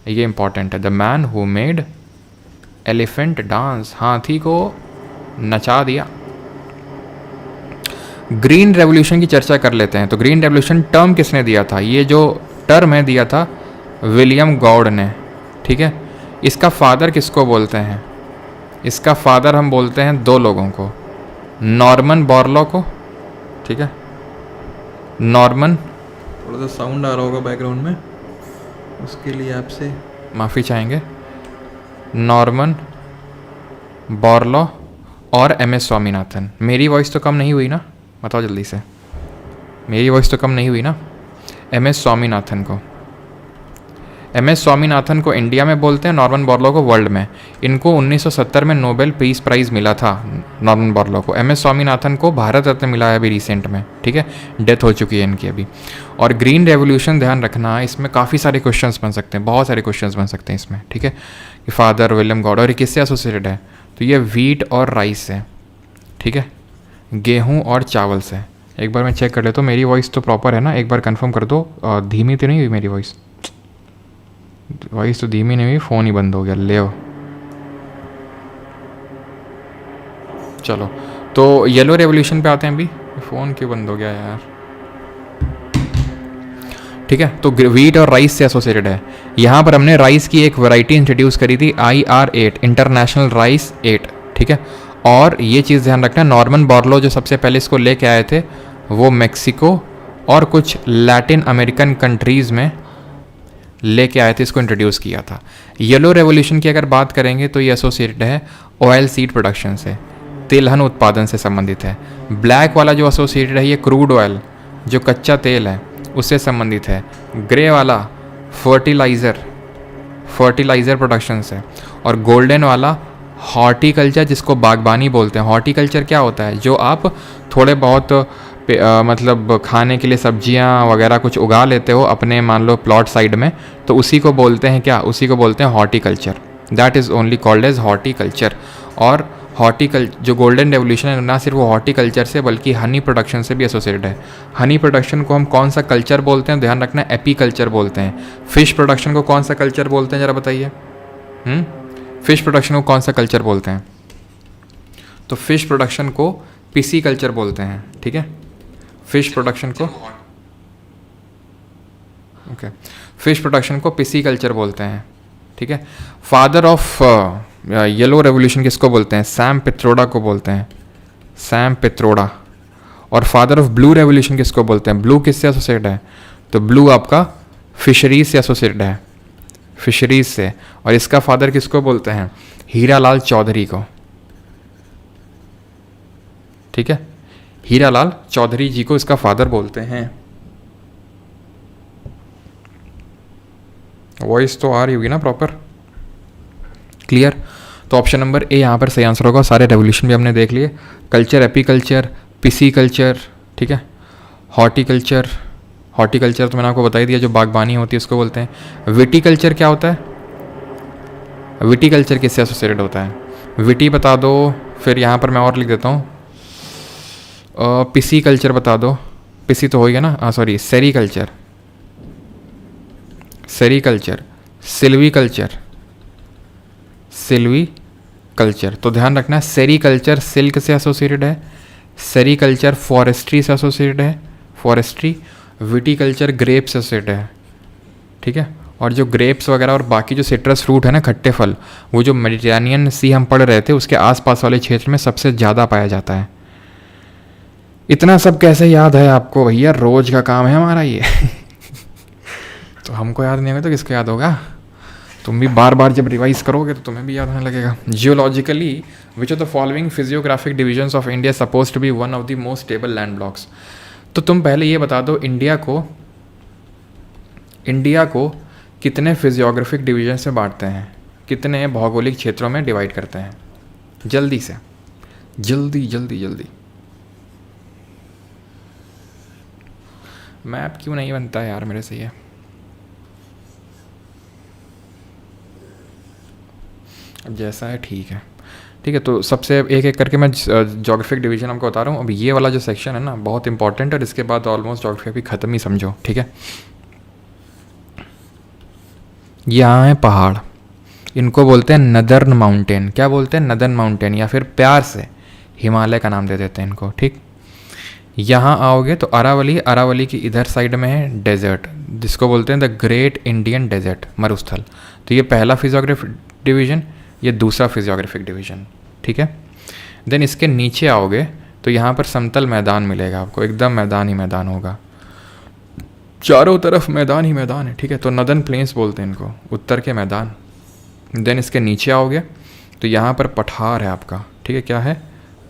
ये इंपॉर्टेंट है। The man who made elephant dance, हाथी को नचा दिया। ग्रीन रेवोल्यूशन की चर्चा कर लेते हैं। तो ग्रीन रेवोल्यूशन टर्म किसने दिया था, ये जो टर्म है दिया था विलियम गॉड ने, ठीक है। इसका फादर किसको बोलते हैं, इसका फादर हम बोलते हैं 2 लोगों को, नॉर्मन बोरलॉ को, ठीक है। नॉर्मन, थोड़ा सा साउंड आ रहा होगा बैकग्राउंड में, उसके लिए आपसे माफ़ी चाहेंगे। नॉर्मन बोरलॉ और MS स्वामीनाथन। मेरी वॉइस तो कम नहीं हुई ना, बताओ जल्दी से, मेरी वॉइस तो कम नहीं हुई ना। MS स्वामीनाथन को, MS स्वामीनाथन को इंडिया में बोलते हैं, नॉर्मन बोरलॉग को वर्ल्ड में। इनको 1970 में नोबेल पीस प्राइज़ मिला था नॉर्मन बोरलॉग को। MS स्वामीनाथन को भारत रत्न मिला है अभी रिसेंट में, ठीक है, डेथ हो चुकी है इनकी अभी। और ग्रीन रेवोल्यूशन ध्यान रखना, इसमें काफ़ी सारे क्वेश्चंस बन सकते हैं, बहुत सारे क्वेश्चंस बन सकते हैं इसमें, ठीक है, कि फादर विलियम गॉड, और ये किससे एसोसिएटेड है, तो ये वीट और राइस से, ठीक है, गेहूँ और चावल से। एक बार मैं चेक कर लेता हूँ मेरी वॉइस तो प्रॉपर है ना, एक बार कंफर्म कर दो। धीमी तो नहीं हुई मेरी वॉइस? वॉइस तो धीमी नहीं हुई, फ़ोन ही बंद हो गया, ले आओ। चलो तो येलो रेवोल्यूशन पे आते हैं अभी। फ़ोन क्यों बंद हो गया यार? ठीक है, तो वीट और राइस से एसोसिएटेड है। यहाँ पर हमने राइस की एक वैरायटी इंट्रोड्यूस करी थी, IR8, इंटरनेशनल राइस 8, ठीक है। और ये चीज़ ध्यान रखना, नॉर्मन बोरलॉग जो सबसे पहले इसको लेके आए थे वो मेक्सिको और कुछ लैटिन अमेरिकन कंट्रीज़ में लेके आए थे, इसको इंट्रोड्यूस किया था। येलो रेवोल्यूशन की अगर बात करेंगे तो ये एसोसिएटेड है ऑयल सीड प्रोडक्शन से, तिलहन उत्पादन से संबंधित है। ब्लैक वाला जो एसोसिएटेड है ये क्रूड ऑयल, जो कच्चा तेल है, उससे संबंधित है। ग्रे वाला फर्टिलाइज़र प्रोडक्शन से। और गोल्डन वाला हॉर्टिकल्चर, जिसको बागबानी बोलते हैं। हॉर्टिकल्चर क्या होता है, जो आप थोड़े बहुत मतलब खाने के लिए सब्जियां वगैरह कुछ उगा लेते हो अपने मान लो प्लॉट साइड में, तो उसी को बोलते हैं क्या, उसी को बोलते हैं horticulture. That is only called as horticulture. और जो गोल्डन रेवोल्यूशन है ना सिर्फ वो हॉर्टिकल्चर से बल्कि हनी प्रोडक्शन से भी एसोसिएटेड है। हनी प्रोडक्शन को हम कौन सा कल्चर बोलते हैं, ध्यान रखना, एपीकल्चर बोलते हैं। फिश प्रोडक्शन को कौन सा कल्चर बोलते हैं, ज़रा बताइए। फिश प्रोडक्शन को कौन सा कल्चर बोलते हैं? तो फिश प्रोडक्शन को पिसी कल्चर बोलते हैं, ठीक है। फिश प्रोडक्शन को ओके, फिश प्रोडक्शन को पिसी कल्चर बोलते हैं, ठीक है। फादर ऑफ येलो रेवोल्यूशन किसको बोलते हैं? सैम पित्रोडा को बोलते हैं, सैम पित्रोडा। और फादर ऑफ ब्लू रेवोल्यूशन किसको बोलते हैं? ब्लू किससे एसोसिएटेड है? तो ब्लू आपका फिशरीज से एसोसिएटेड है, फिशरीज से। और इसका फादर किसको बोलते हैं? हीरालाल चौधरी को, ठीक है, हीरालाल चौधरी जी को इसका फादर बोलते हैं। वॉइस तो आ रही होगी ना प्रॉपर, क्लियर? तो ऑप्शन नंबर ए यहाँ पर सही आंसर होगा। सारे रेवोल्यूशन भी हमने देख लिए, कल्चर, एपीकल्चर, पिसीकल्चर, ठीक है, हॉर्टिकल्चर। हॉर्टिकल्चर तो मैंने आपको बता ही दिया, जो बागबानी होती है उसको बोलते हैं। विटीकल्चर क्या होता है? विटीकल्चर किससे एसोसिएटेड होता है? विटी बता दो, फिर यहाँ पर मैं और लिख देता हूँ, पिसीकल्चर बता दो। पिसी तो हो गया ना, sorry, sericulture, sericulture, silviculture, silviculture. तो ध्यान रखना, सेरीकल्चर सिल्क से एसोसिएटेड है, सेरीकल्चर फॉरेस्ट्री से एसोसिएटेड है, फॉरेस्ट्री। विटीकल्चर ग्रेप्स से एसोसिएटेड है, ठीक है। और जो ग्रेप्स वगैरह और बाकी जो सिट्रस फ्रूट है ना, खट्टे फल, वो जो मेडिटेरेनियन सी हम पढ़ रहे थे उसके आसपास वाले क्षेत्र में सबसे ज़्यादा पाया जाता है। इतना सब कैसे याद है आपको भैया? रोज का काम है हमारा ये तो हमको याद नहीं होगा तो किसको याद होगा? तुम भी बार बार जब रिवाइज करोगे तो तुम्हें भी याद होने लगेगा। Geologically which of the following physiographic divisions of India suppose to be one of the most stable land blocks? तो तुम पहले ये बता दो, इंडिया को कितने फिजियोग्राफिक डिवीजन से बांटते हैं, कितने भौगोलिक क्षेत्रों में डिवाइड करते हैं? जल्दी से, जल्दी जल्दी जल्दी। मैप क्यों नहीं बनता है यार मेरे से ये? अब जैसा है ठीक है, ठीक है। तो सबसे एक एक करके मैं ज्योग्राफिक डिवीजन आपको बता रहा हूँ। अब ये वाला जो सेक्शन है ना बहुत इंपॉर्टेंट है, और इसके बाद ऑलमोस्ट ज्योग्राफी भी ख़त्म ही समझो, ठीक है। यहाँ है पहाड़, इनको बोलते हैं नदर्न माउंटेन। क्या बोलते हैं? नदर्न माउंटेन, या फिर प्यार से हिमालय का नाम दे देते हैं इनको, ठीक। यहाँ आओगे तो अरावली, अरावली की इधर साइड में है डेजर्ट, जिसको बोलते हैं द ग्रेट इंडियन डेजर्ट, मरुस्थल। तो ये पहला फिजियोग्राफिक डिवीजन, ये दूसरा फिजियोग्राफिक डिवीजन, ठीक है। देन इसके नीचे आओगे तो यहाँ पर समतल मैदान मिलेगा आपको, एकदम मैदान ही मैदान होगा, चारों तरफ मैदान ही मैदान है, ठीक है। तो नदर्न प्लेन्स बोलते हैं इनको, उत्तर के मैदान। देन इसके नीचे आओगे तो यहाँ पर पठार है आपका, ठीक है। क्या है?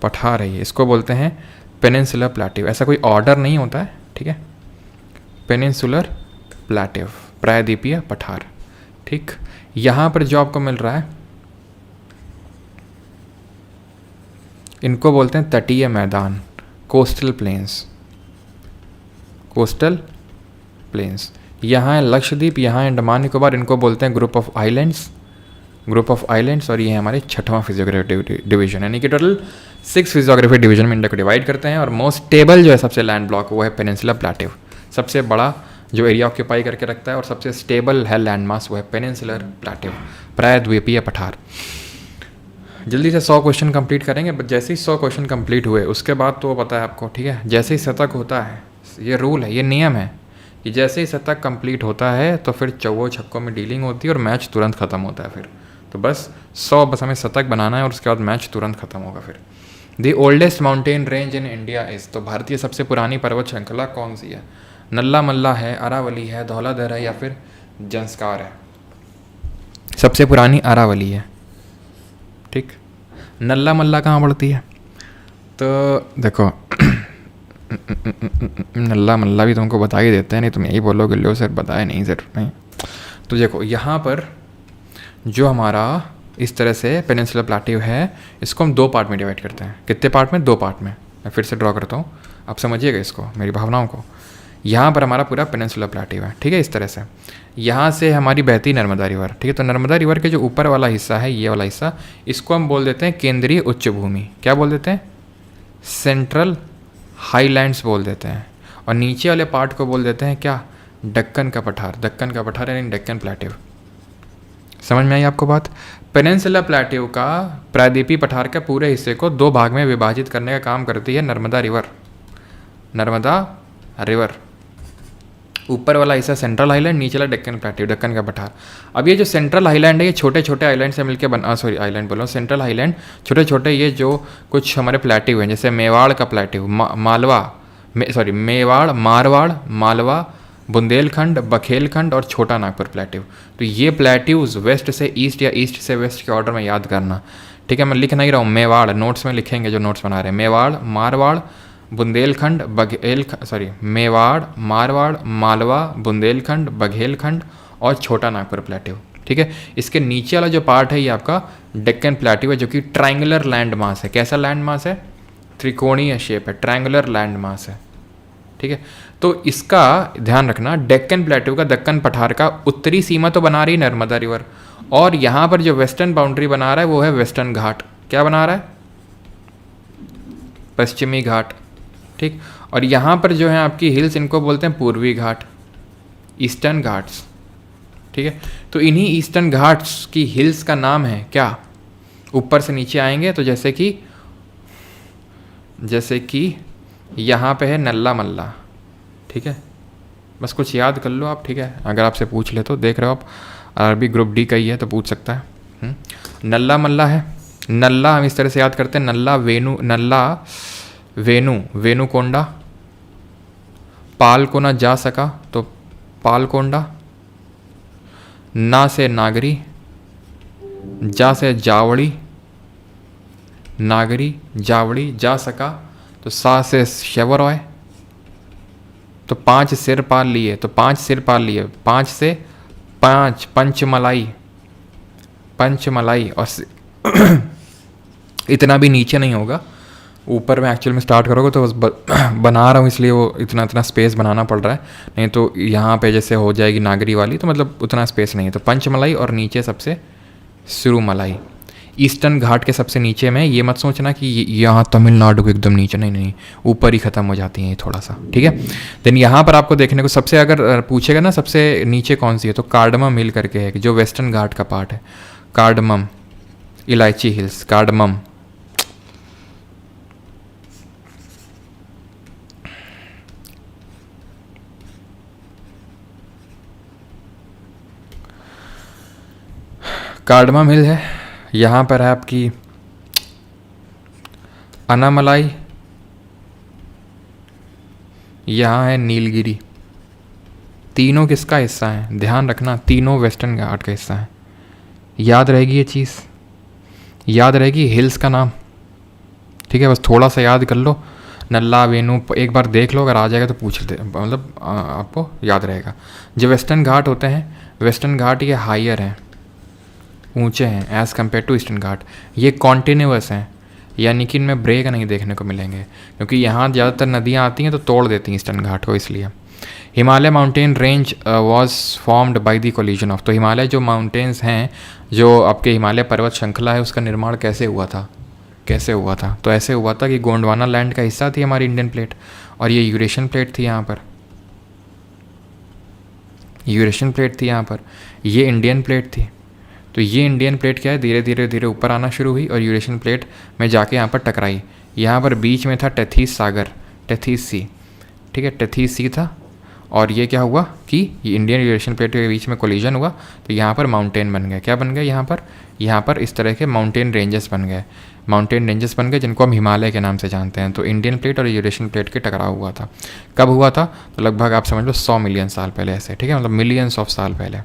पठार है ये, इसको बोलते हैं पेनिनसुलर प्लेटिव। ऐसा कोई ऑर्डर नहीं होता है, ठीक है। पेनिनसुलर प्लेटिव, प्रायद्वीपीय पठार। ठीक, यहाँ पर जो आपको मिल रहा है इनको बोलते हैं तटीय मैदान, कोस्टल प्लेन्स, कोस्टल प्लेन्स। यहाँ है लक्षद्वीप, यहाँ है अंडमान निकोबार, इनको बोलते हैं group of islands, group of islands. और ये है हमारे 6वां फिजियोग्राफी डिवीजन, यानी कि टोटल 6 फिजियोग्राफी डिवीजन में इंडिया को डिवाइड करते हैं। और मोस्ट स्टेबल जो है सबसे लैंड ब्लॉक वो है पेनिनसुला प्लेटो, सबसे बड़ा जो एरिया ऑक्यूपाई करके रखता है और सबसे स्टेबल है लैंड मास वो है पेनिनसुलर प्लेटो, प्रायद्वीपीय पठार। जल्दी से 100 क्वेश्चन कंप्लीट करेंगे, बट जैसे ही 100 क्वेश्चन कंप्लीट हुए उसके बाद तो पता है आपको, ठीक है, जैसे ही शतक होता है, ये रूल है, ये नियम है कि जैसे ही शतक कंप्लीट होता है तो फिर चौवो छक्कों में डीलिंग होती है और मैच तुरंत ख़त्म होता है। फिर तो बस 100 बस हमें शतक बनाना है और उसके बाद मैच तुरंत खत्म होगा। फिर the oldest mountain range in India is, तो भारतीय सबसे पुरानी पर्वत श्रृंखला कौन सी है? नल्ला मल्ला है, अरावली है, धौलाधर है या फिर जंस्कार है? सबसे पुरानी अरावली है। ठीक, नल्ला मल्ला कहाँ पड़ती है? तो देखो नल्ला मल्ला भी तुमको बता ही देते हैं, नहीं तुम यही बोलोगे लो सर बताए नहीं सर नहीं। तो देखो यहाँ पर जो हमारा इस तरह से पेनिनसुलर प्लेटो है, इसको हम 2 पार्ट में डिवाइड करते हैं। कितने पार्ट में? 2 पार्ट में। मैं फिर से ड्रॉ करता हूँ, आप समझिएगा इसको, मेरी भावनाओं को। यहाँ पर हमारा पूरा पेनिनसुलर प्लेटो है, ठीक है, इस तरह से। यहाँ से हमारी बहती नर्मदा रिवर, ठीक है। तो नर्मदा रिवर के जो ऊपर वाला हिस्सा है, ये वाला हिस्सा, इसको हम बोल देते हैं केंद्रीय उच्च भूमि। क्या बोल देते हैं? सेंट्रल हाईलैंड्स बोल देते हैं। और नीचे वाले पार्ट को बोल देते हैं क्या? दक्कन का पठार। दक्कन का पठार यानी डेक्कन प्लेटो। समझ में आई आपको बात? पेनिनसुलर प्लेटो का प्रायद्वीपीय पठार के पूरे हिस्से को 2 भाग में विभाजित करने का काम करती है नर्मदा रिवर। नर्मदा रिवर, ऊपर वाला हिस्सा सेंट्रल आइलैंड, नीचे वाला डेक्कन प्लेटो, दक्कन का पठार। अब ये जो सेंट्रल आइलैंड है, ये छोटे छोटे आइलैंड से मिलकर बना, सॉरी आइलैंड बोलो, सेंट्रल आइलैंड छोटे छोटे, ये जो कुछ हमारे प्लेटो हैं, जैसे मेवाड़ का प्लेटो, मेवाड़, मारवाड़, मालवा, बुंदेलखंड, बखेलखंड और छोटा नागपुर प्लेटो। तो ये प्लेट्यूज वेस्ट से ईस्ट या ईस्ट से वेस्ट के ऑर्डर में याद करना, ठीक है। मैं लिख नहीं रहा हूँ, मेवाड़ नोट्स में लिखेंगे जो नोट्स बना रहे हैं। मेवाड़, मारवाड़, बुंदेलखंड, मेवाड़, मारवाड़, मालवा, बुंदेलखंड, बघेलखंड और छोटा नागपुर प्लेटो, ठीक है। इसके नीचे वाला जो पार्ट है ये आपका डेक्कन प्लेटो है, जो कि ट्रायंगुलर लैंड मास है। कैसा लैंड मास है? त्रिकोणीय शेप है, ट्रायंगुलर लैंड मास है, ठीक है। तो इसका ध्यान रखना, डेक्कन प्लेटो का दक्कन पठार का उत्तरी सीमा तो बना रही नर्मदा रिवर, और यहाँ पर जो वेस्टर्न बाउंड्री बना रहा है वो है वेस्टर्न घाट। क्या बना रहा है? पश्चिमी घाट, ठीक। और यहाँ पर जो है आपकी हिल्स, इनको बोलते हैं पूर्वी घाट, ईस्टर्न घाट्स, ठीक है। तो इन्हीं ईस्टर्न घाट्स की हिल्स का नाम है क्या? ऊपर से नीचे आएंगे तो जैसे कि यहाँ पे है नल्ला मल्ला, ठीक है। बस कुछ याद कर लो आप, ठीक है। अगर आपसे पूछ ले तो, देख रहे हो आप अरबी ग्रुप डी का ही है तो पूछ सकता है। नल्ला मल्ला है, नल्ला हम इस तरह से याद करते हैं, नल्ला वेणु, नल्ला वेणु, वेणुकोंडा। पाल को ना जा सका तो पालकोंडा, ना से नागरी, जा से जावड़ी, नागरी, जावड़ी, जा सका तो सा से शवरॉय। तो 5 सिर पाल लिए, तो 5 सिर पाल लिए, 5 से 5 पंचमलाई, पंचमलाई। और इतना भी नीचे नहीं होगा, ऊपर में एक्चुअल में स्टार्ट करोगे तो बस बना रहा हूँ इसलिए वो इतना स्पेस बनाना पड़ रहा है, नहीं तो यहाँ पे जैसे हो जाएगी नागरी वाली तो मतलब उतना स्पेस नहीं है। तो पंचमलाई और नीचे सबसे सिरुमलाई, ईस्टर्न घाट के सबसे नीचे में। ये मत सोचना कि यहाँ तमिलनाडु के एकदम नीचे, नहीं नहीं, ऊपर ही ख़त्म हो जाती हैं ये थोड़ा सा, ठीक है। देन यहाँ पर आपको देखने को सबसे, अगर पूछेगा ना सबसे नीचे कौन सी है, तो कार्डमम हिल करके है जो वेस्टर्न घाट का पार्ट है। कार्डमम, इलायची हिल्स, कार्डमम। कार्डमम हिल है, यहाँ पर है आपकी अनामलाई, यहाँ है नीलगिरी। तीनों किसका हिस्सा है? ध्यान रखना, तीनों वेस्टर्न घाट का हिस्सा है। याद रहेगी ये चीज़, याद रहेगी हिल्स का नाम, ठीक है। बस थोड़ा सा याद कर लो, नल्ला वेणु एक बार देख लो, अगर आ जाएगा तो पूछ लेते, मतलब आपको याद रहेगा। जो वेस्टर्न घाट होते हैं वेस्टर्न घाट ये हायर हैं, ऊंचे हैं एज़ कम्पेयर टू ईस्टर्न घाट। ये कॉन्टिन्यूअस हैं, यानी कि इनमें ब्रेक नहीं देखने को मिलेंगे, क्योंकि यहाँ ज़्यादातर नदियाँ आती हैं तो तोड़ देती हैं ईस्टर्न घाट को, इसलिए। Himalaya mountain range was formed by the collision of, तो हिमालय जो माउंटेन्स हैं, जो आपके हिमालय पर्वत श्रृंखला है, उसका निर्माण कैसे हुआ था, कैसे हुआ था? तो ऐसे हुआ था कि गोंडवाना लैंड का हिस्सा थी हमारी इंडियन प्लेट, और ये यूरेशियन प्लेट थी यहाँ पर, यूरेशियन प्लेट थी यहाँ पर, ये इंडियन प्लेट थी। तो ये इंडियन प्लेट क्या है, धीरे धीरे धीरे ऊपर आना शुरू हुई और यूरेशियन प्लेट में जाके यहाँ पर टकराई। यहाँ पर बीच में था टेथीस सागर, टेथीस सी, ठीक है, टेथीस सी था। और ये क्या हुआ कि ये इंडियन यूरेशियन प्लेट के बीच में कोलिजन हुआ, तो यहाँ पर माउंटेन बन गए। क्या बन गए यहाँ पर इस तरह के माउंटेन रेंजेस बन गए, माउंटेन रेंजेस बन गए, जिनको हम हिमालय के नाम से जानते हैं। तो इंडियन प्लेट और यूरेशियन प्लेट के टकराव हुआ था। कब हुआ था? तो लगभग आप समझ लो 100 मिलियन साल पहले, ऐसे, ठीक है, मतलब मिलियंस ऑफ साल पहले,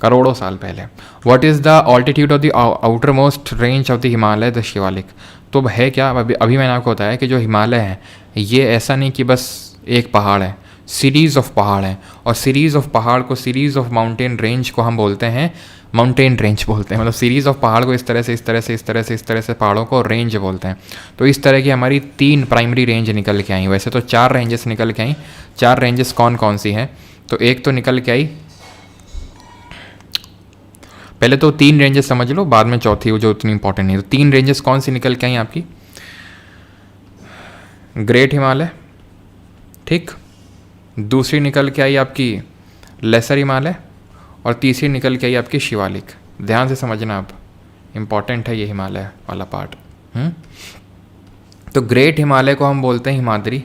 करोड़ों साल पहले। What is the altitude of the outer most range of the Himalaya, the Shivalik. तो है क्या, अभी मैंने आपको बताया कि जो हिमालय है ये ऐसा नहीं कि बस एक पहाड़ है, सीरीज़ ऑफ पहाड़ हैं, और सीरीज़ ऑफ पहाड़ को, सीरीज़ ऑफ माउंटेन रेंज को हम बोलते हैं माउंटेन रेंज बोलते हैं। मतलब सीरीज़ ऑफ पहाड़ को इस तरह से, इस तरह से, इस तरह से, इस तरह से पहाड़ों को रेंज बोलते हैं। तो इस तरह की हमारी 3 प्राइमरी रेंज निकल के आई, वैसे तो 4 रेंजेस निकल के आई। 4 रेंजेस कौन कौन सी हैं? तो एक तो निकल के आई, पहले तो 3 रेंजेस समझ लो, बाद में चौथी वो जो उतनी इंपॉर्टेंट नहीं। तो 3 रेंजेस कौन सी निकल के आई आपकी? ग्रेट हिमालय, ठीक, दूसरी निकल के आई आपकी लेसर हिमालय, और तीसरी निकल के आई आपकी शिवालिक। ध्यान से समझना, आप इम्पॉर्टेंट है ये हिमालय वाला पार्ट। तो ग्रेट हिमालय को हम बोलते हैं हिमाद्री।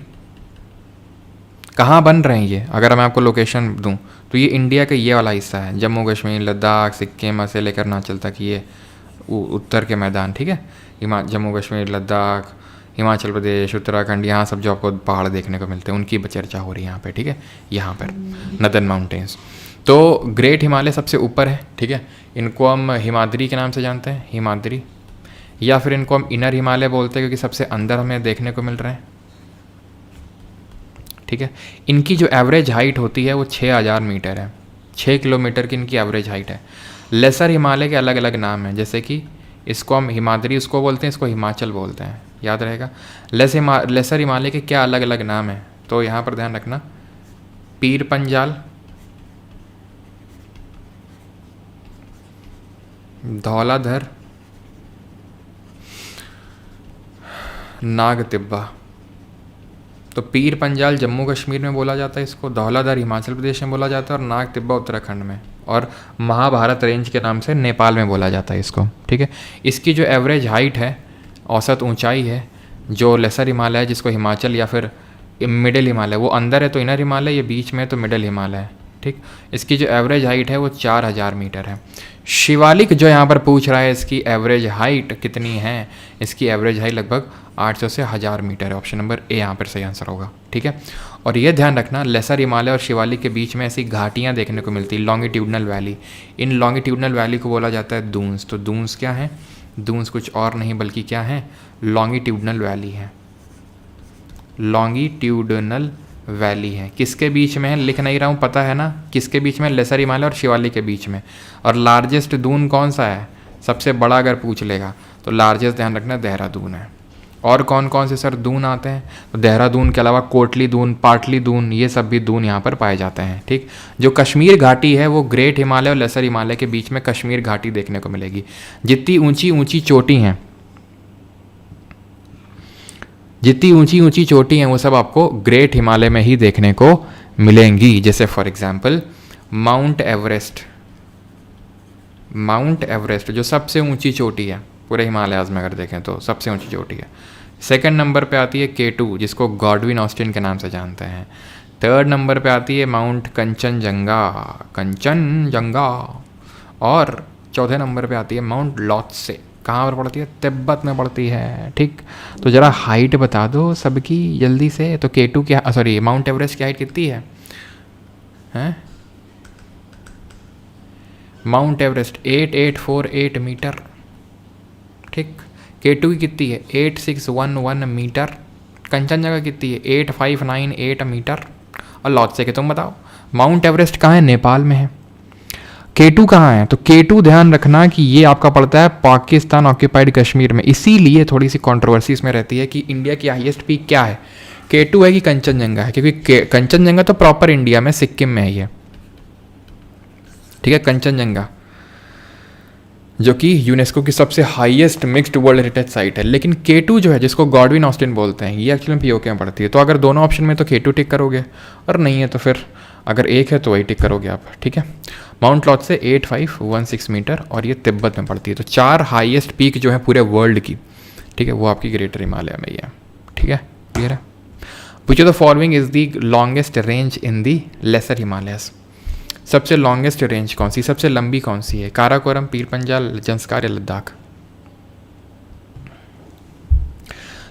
कहाँ बन रहे हैं ये, अगर मैं आपको लोकेशन दूं तो ये इंडिया का ये वाला हिस्सा है, जम्मू कश्मीर, लद्दाख, सिक्किम से लेकर हिमाचल तक, ये उत्तर के मैदान, ठीक है, जम्मू कश्मीर, लद्दाख, हिमाचल प्रदेश, उत्तराखंड, यहाँ सब जो आपको पहाड़ देखने को मिलते हैं उनकी चर्चा हो रही है यहाँ पे, ठीक है, यहाँ पर नदन माउंटेन्स। तो ग्रेट हिमालय सबसे ऊपर है, ठीक है, इनको हम हिमाद्री के नाम से जानते हैं, हिमाद्री, या फिर इनको हम इनर हिमालय बोलते हैं क्योंकि सबसे अंदर हमें देखने को मिल रहे हैं, ठीक है। इनकी जो एवरेज हाइट होती है वो 6000 मीटर है, 6 किलोमीटर की इनकी एवरेज हाइट है। लेसर हिमालय के अलग अलग नाम हैं, जैसे कि इसको हम हिमाद्री उसको बोलते हैं, इसको हिमाचल बोलते हैं, याद रहेगा। लेसर हिमालय के क्या अलग अलग नाम हैं, तो यहाँ पर ध्यान रखना, पीर पंजाल, धौलाधर, नाग तिब्बा। तो पीर पंजाल जम्मू कश्मीर में बोला जाता है इसको, धौलाधर हिमाचल प्रदेश में बोला जाता है, और नाग तिब्बा उत्तराखंड में, और महाभारत रेंज के नाम से नेपाल में बोला जाता है इसको, ठीक है। इसकी जो एवरेज हाइट है, औसत ऊंचाई है, जो लेसर हिमालय है जिसको हिमाचल या फिर मिडिल हिमालय, वो अंदर है तो इनर हिमालय, ये बीच में तो मिडिल हिमालय है, ठीक। इसकी जो एवरेज हाइट है वो 4000 मीटर है। शिवालिक जो यहाँ पर पूछ रहा है, इसकी एवरेज हाइट कितनी है, इसकी एवरेज हाइट लगभग 800 से 1000 मीटर है। ऑप्शन नंबर ए यहाँ पर सही आंसर होगा, ठीक है। और ये ध्यान रखना, लेसर हिमालय और शिवालिक के बीच में ऐसी घाटियाँ देखने को मिलती है, लॉन्गिट्यूडनल वैली। इन लॉन्गिट्यूडनल वैली को बोला जाता है दून्स। तो दून्स क्या है? दून्स कुछ और नहीं बल्कि क्या है, लॉन्गिट्यूडनल वैली है, लॉन्गिट्यूडनल वैली है। किसके बीच में है, लिख नहीं रहा हूँ, पता है ना किसके बीच में, लेसर हिमालय और शिवालिक के बीच में। और लार्जेस्ट दून कौन सा है, सबसे बड़ा अगर पूछ लेगा तो लार्जेस्ट ध्यान रखना देहरादून है। और कौन कौन से सर दून आते हैं, तो देहरादून के अलावा कोटली दून, पाटली दून, ये सब भी दून यहाँ पर पाए जाते हैं, ठीक। जो कश्मीर घाटी है वो ग्रेट हिमालय और लेसर हिमालय के बीच में कश्मीर घाटी देखने को मिलेगी। जितनी ऊंची ऊंची चोटी हैं, जितनी ऊंची ऊंची चोटी हैं वो सब आपको ग्रेट हिमालय में ही देखने को मिलेंगी। जैसे for example mount Everest, mount Everest जो सबसे ऊंची चोटी है पूरे हिमालयाज़ में, अगर देखें तो सबसे ऊंची चोटी है। सेकंड नंबर पे आती है K2 जिसको गॉडविन ऑस्टिन के नाम से जानते हैं। थर्ड नंबर पे आती है माउंट कंचनजंगा, कंचनजंगा। और चौथे नंबर पे आती है माउंट लोत्से। कहाँ पर पड़ती है, तिब्बत में पड़ती है, ठीक। तो ज़रा हाइट बता दो सबकी जल्दी से। तो K2 की, सॉरी, माउंट एवरेस्ट की हाइट कितनी है, हैं? माउंट एवरेस्ट 8848 मीटर, ठीक। K2 की कितनी है, 8611 मीटर। कंचनजंगा कितनी है, 8598 मीटर। और लोत्से के तुम बताओ। माउंट एवरेस्ट कहाँ है, नेपाल में है। K2 कहाँ है? तो K2 ध्यान रखना कि ये आपका पड़ता है पाकिस्तान ऑक्यूपाइड कश्मीर में। इसीलिए थोड़ी सी कंट्रोवर्सी इसमें रहती है कि इंडिया की हाईएस्ट पीक क्या है, K2 है कि कंचनजंगा है, क्योंकि कंचनजंगा तो प्रॉपर इंडिया में सिक्किम में है ये, ठीक है। कंचनजंगा जो कि यूनेस्को की सबसे highest mixed world heritage site है। लेकिन K2 जो है, जिसको गॉडविन ऑस्टिन बोलते हैं, ये एक्चुअली पीओके में पड़ती है। तो अगर दोनों ऑप्शन में तो K2 टिक करोगे, और नहीं है तो फिर अगर एक है तो वही टिक करोगे आप, ठीक है। माउंट लॉट से 8516 मीटर, और ये तिब्बत में पड़ती है। तो 4 हाईएस्ट पीक जो है पूरे वर्ल्ड की, ठीक है, वो आपकी ग्रेटर हिमालय में ही है, ठीक है, क्लियर है। Which of the following is the longest range in the lesser Himalayas? सबसे लॉन्गेस्ट रेंज कौन सी, सबसे लंबी कौन सी है? काराकोरम, पीर पंजाल, जंस्कार या लद्दाख?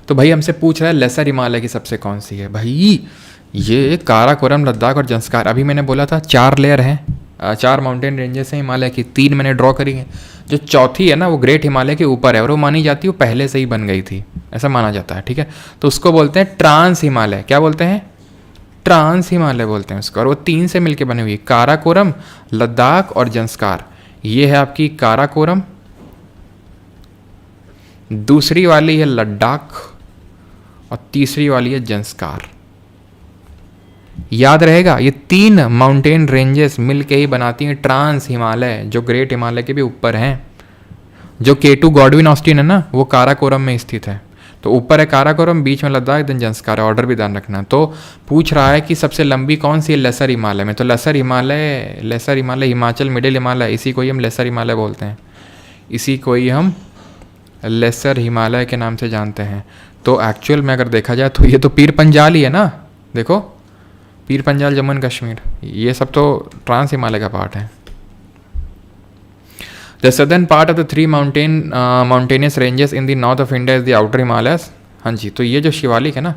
तो भाई हमसे पूछ रहा है लेसर हिमालय की सबसे कौन सी है। भाई ये काराकोरम, लद्दाख और जंस्कार। अभी मैंने बोला था 4 लेयर हैं, 4 माउंटेन रेंजेस हैं हिमालय की, 3 मैंने ड्रॉ करी है। जो चौथी है ना, वो ग्रेट हिमालय के ऊपर है, और वो मानी जाती है वो पहले से ही बन गई थी, ऐसा माना जाता है, ठीक है। तो उसको बोलते हैं ट्रांस हिमालय। क्या बोलते हैं? ट्रांस हिमालय बोलते हैं उसको। और वो 3 से मिलकर बनी हुई, काराकोरम, लद्दाख और जंस्कार। ये है आपकी काराकोरम, दूसरी वाली है लद्दाख, और तीसरी वाली है जंस्कार। याद रहेगा, ये 3 माउंटेन रेंजेस मिलके ही बनाती हैं ट्रांस हिमालय, जो ग्रेट हिमालय के भी ऊपर हैं। जो K2 गॉडविन ऑस्टिन है ना, वो काराकोरम में स्थित है। तो ऊपर है काराकोरम, बीच में लद्दाख, देन जंस्कार है। ऑर्डर भी ध्यान रखना। तो पूछ रहा है कि सबसे लंबी कौन सी है लेसर हिमालय में। तो लेसर हिमालय हिमाचल, मिडिल हिमालय, इसी को ही हम लेसर हिमालय बोलते हैं, इसी को ही हम लेसर हिमालय के नाम से जानते हैं। तो एक्चुअल में अगर देखा जाए तो ये तो पीर पंजाल ही है ना। देखो, पीर पंजाल, जम्मू एंड कश्मीर, ये सब तो ट्रांस हिमालय का पार्ट है। The southern part of the 3 mountainous ranges in the north of India is the outer Himalayas. हाँ जी, तो ये जो शिवालिक है ना,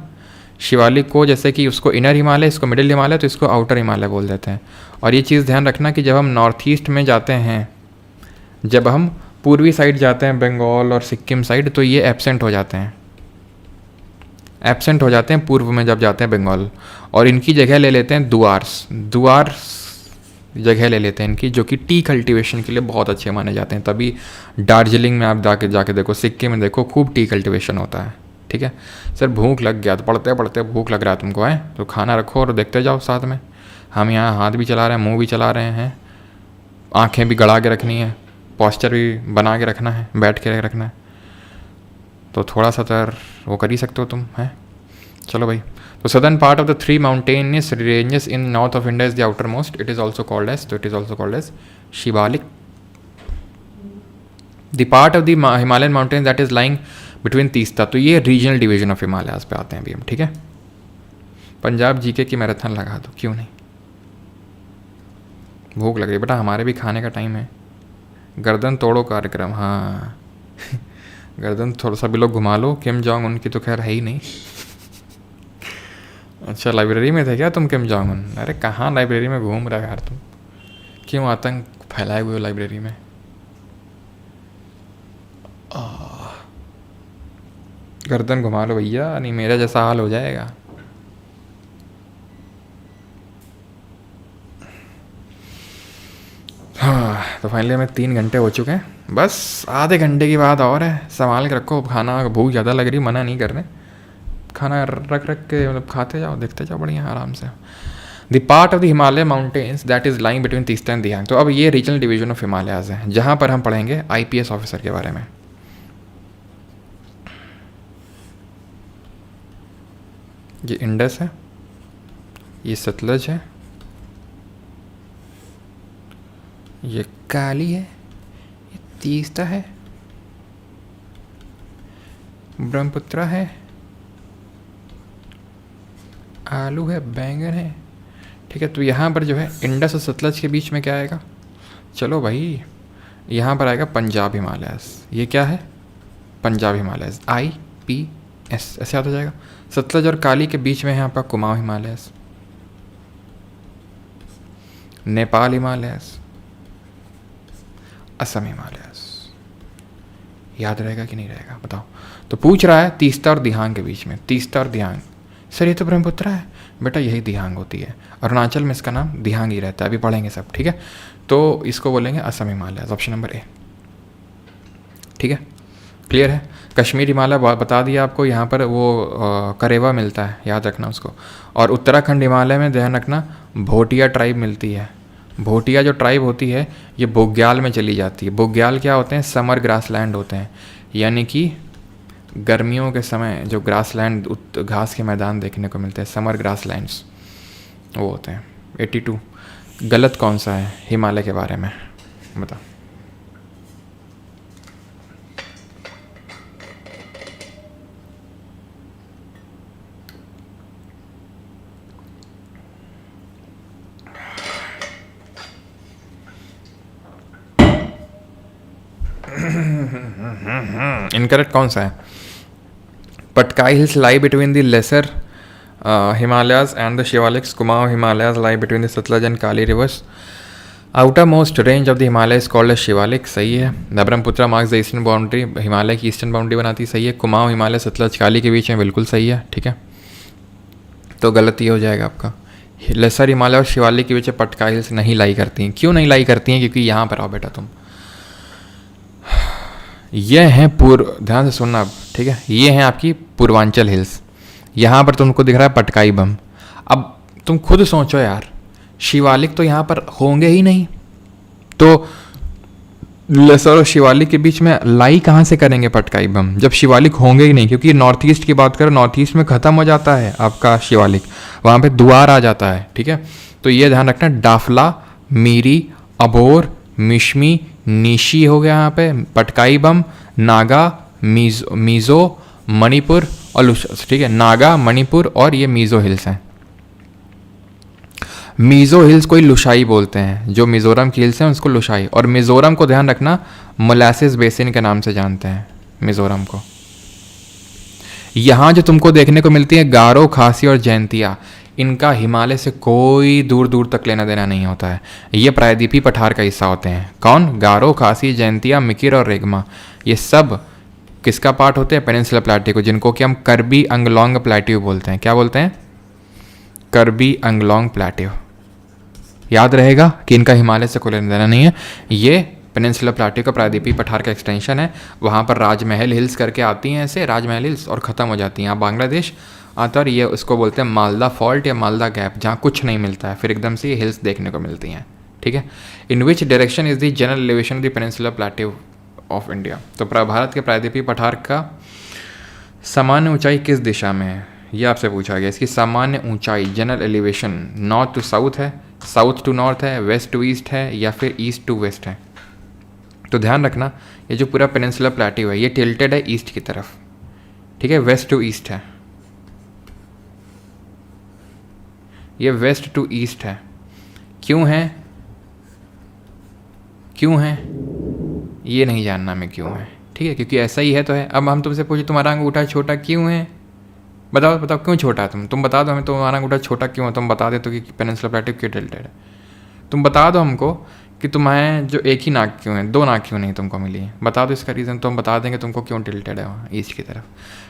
शिवालिक को जैसे कि उसको इनर हिमालय, इसको मिडिल हिमालय, तो इसको आउटर हिमालय बोल देते हैं। और ये चीज़ ध्यान रखना कि जब हम नॉर्थ ईस्ट में जाते हैं, जब हम पूर्वी साइड जाते हैं, बंगाल और सिक्किम साइड, तो ये एब्सेंट हो जाते हैं, एब्सेंट हो जाते हैं पूर्व में जब जाते हैं बंगाल, और इनकी जगह ले लेते हैं दुआर्स जगह ले लेते हैं इनकी, जो कि टी कल्टीवेशन के लिए बहुत अच्छे माने जाते हैं। तभी दार्जिलिंग में आप जाके देखो, सिक्किम में देखो, खूब टी कल्टीवेशन होता है, ठीक है। सर भूख लग गया, तो पढ़ते पढ़ते भूख लग रहा है तुमको, है तो खाना रखो और देखते जाओ साथ में। हम यहाँ हाथ भी चला रहे हैं, मुँह भी चला रहे हैं, आँखें भी गड़ा के रखनी है, पॉस्चर भी बना के रखना है, बैठ के रखना है। तो थोड़ा सा तो वो कर ही सकते हो तुम, हैं। चलो भाई, तो southern part of the 3 mountainous ranges in north of India is the outer most, it is also called as Shivalik. The part of the Himalayan mountain that is lying between Teesta. तो ये रीजनल डिवीजन ऑफ हिमालयाज पे आते हैं अभी हम, ठीक है। Punjab GK की मैराथन लगा दो, क्यों नहीं। भूख लग रही बेटा, हमारे भी खाने का टाइम है। गर्दन तोड़ो कार्यक्रम, हाँ गर्दन थोड़ा सा भी लोग घुमा लो। किम जोंग उन की तो खैर है ही नहीं। अच्छा, लाइब्रेरी में थे क्या तुम, किम जोंग उन? अरे कहाँ लाइब्रेरी में घूम रहा है यार तुम, क्यों आतंक फैलाए हुए हो लाइब्रेरी में। गर्दन घुमा लो भैया, नहीं मेरा जैसा हाल हो जाएगा। हाँ, तो फाइनली हमें 3 घंटे हो चुके हैं, बस आधे घंटे की बात और है। संभाल के रखो खाना, भूख ज़्यादा लग रही, मना नहीं कर रहे। खाना रख के मतलब खाते जाओ, देखते जाओ बढ़िया आराम से। The part of the Himalaya mountains that is lying between Teesta and Dihang. तो अब ये रीजनल डिवीजन ऑफ हिमालयाज है, जहाँ पर हम पढ़ेंगे IPS ऑफिसर के बारे में। ये इंडस है, ये सतलज है, ये काली है, ये तीस्ता है, ब्रह्मपुत्र है, आलू है, बैंगन है, ठीक है। तो यहाँ पर जो है इंडस और सतलज के बीच में क्या आएगा? चलो भाई, यहाँ पर आएगा पंजाब हिमालयस। ये क्या है? पंजाब हिमालयस, IPS ऐसे याद हो जाएगा। सतलज और काली के बीच में है आपका Kumaon Himalayas, Nepal Himalayas, Assam Himalayas. याद रहेगा कि नहीं रहेगा बताओ। तो पूछ रहा है तीस्ता और दिहांग के बीच में। तीस्ता और दिहांग सर ये तो ब्रह्मपुत्र है। बेटा यही दिहांग होती है, अरुणाचल में इसका नाम दिहांग ही रहता है, अभी पढ़ेंगे सब, ठीक है। तो इसको बोलेंगे असम हिमालय, ऑप्शन नंबर ए, ठीक है, क्लियर है। कश्मीर हिमालय बता दिया आपको, यहाँ पर वो करेवा मिलता है, याद रखना उसको। और उत्तराखंड हिमालय में ध्यान रखना भोटिया ट्राइब मिलती है। भोटिया जो ट्राइब होती है ये बुग्याल में चली जाती है। बुग्याल क्या होते हैं? समर ग्रासलैंड होते हैं, यानी कि गर्मियों के समय जो ग्रासलैंड घास के मैदान देखने को मिलते हैं, समर ग्रासलैंड्स वो होते हैं। 82 गलत कौन सा है हिमालय के बारे में बताओ। इनकरेक्ट कौन सा है? Patkai hills lie between the lesser Himalayas and the Shivaliks. Kumaon Himalayas lie between the Sutlej and Kali rivers. Outer most range of the Himalaya is called Shivalik, सही है। The Brahmaputra marks the eastern boundary, Himalaya की ईस्टर्न बाउंड्री बनाती, सही है। कुमाऊं हिमालय सतलज काली के बीच में, बिल्कुल सही है, ठीक है। तो गलत ये हो जाएगा आपका। लेसर हिमालय और शिवालिक के बीच में पटकाई हिल्स नहीं लाई करती हैं। क्यों नहीं लाई करती हैं? क्योंकि यहाँ पर आओ बेटा तुम, ये हैं पूर्व, ध्यान से सुनना अब, ठीक है। ये हैं आपकी पूर्वांचल हिल्स, यहाँ पर तुमको दिख रहा है पटकाई बम। अब तुम खुद सोचो यार, शिवालिक तो यहाँ पर होंगे ही नहीं, तो लेसर और शिवालिक के बीच में लाई कहाँ से करेंगे पटकाई बम, जब शिवालिक होंगे ही नहीं। क्योंकि नॉर्थ ईस्ट की बात करें, नॉर्थ ईस्ट में ख़त्म हो जाता है आपका शिवालिक, वहाँ पे दुआर आ जाता है, ठीक है। तो ये ध्यान रखना, डाफला, मीरी, अबोर, मिशमी, निशी हो गया यहाँ पे, पटकाई बम, नागा, मीज़ो, मणिपुर और ठीक है, नागा, मणिपुर और ये मीज़ो हिल्स हैं। मीज़ो हिल्स को ही लुशाई बोलते हैं, जो मिज़ोरम की हिल्स हैं उसको लुशाई। और मिज़ोरम को ध्यान रखना मोलासिस बेसिन के नाम से जानते हैं मिज़ोरम को। यहाँ जो तुमको देखने को मिलती है गारो, खासी और जैंतिया, इनका हिमालय से कोई दूर दूर तक लेना देना नहीं होता है। ये प्रायद्वीपीय पठार का हिस्सा होते हैं। कौन? गारो, खासी, जैंतिया, मिकिर और रेगमा, ये सब किसका पार्ट होते हैं? पेनिनसुला प्लेट्यू को, जिनको कि हम कर्बी अंगलोंग प्लेट्यू बोलते हैं। क्या बोलते हैं? कर्बी अंगलोंग प्लेट्यू। याद रहेगा कि इनका हिमालय से कोई लेना देना नहीं है। ये पेनिनसुला प्लेट्यू का प्रायद्वीपीय पठार का एक्सटेंशन है। वहाँ पर राजमहल हिल्स करके आती हैं ऐसे, राजमहल हिल्स, और ख़त्म हो जाती हैं। यहाँ बांग्लादेश आता है और ये उसको बोलते हैं मालदा फॉल्ट या मालदा गैप, जहाँ कुछ नहीं मिलता है, फिर एकदम से ये हिल्स देखने को मिलती हैं, ठीक है। In which direction is the general elevation of the peninsula plateau of India. तो भारत के प्रायद्वीपीय पठार का सामान्य ऊंचाई किस दिशा में है, ये आपसे पूछा गया। इसकी सामान्य ऊंचाई, general elevation, north to south है, साउथ टू नॉर्थ है, वेस्ट टू ईस्ट है, या फिर ईस्ट टू वेस्ट है। तो ध्यान रखना, ये जो पूरा पेनिनसुला प्लेट्यू है ये टिल्टेड है ईस्ट की तरफ, ठीक है, वेस्ट टू ईस्ट है, ये वेस्ट टू ईस्ट है। क्यों है? क्यों है ये नहीं जानना मैं क्यों है, ठीक है, क्योंकि ऐसा ही है तो है। अब हम तुमसे पूछे तुम्हारा अंगूठा छोटा क्यों है, बताओ बताओ क्यों छोटा है? तुम बता दो हमें, तुम्हारा अंगूठा छोटा क्यों है, तुम बता दे तो कि पेनिनसुला प्लेट्यू क्यों टिल्टेड है। तुम बता दो हमको कि तुम्हें जो एक ही नाक क्यों है, दो नाक क्यों नहीं तुमको मिली है, बता दो इसका रीज़न, तो हम बता देंगे तुमको क्यों टिल्टेड है वहाँ ईस्ट की तरफ,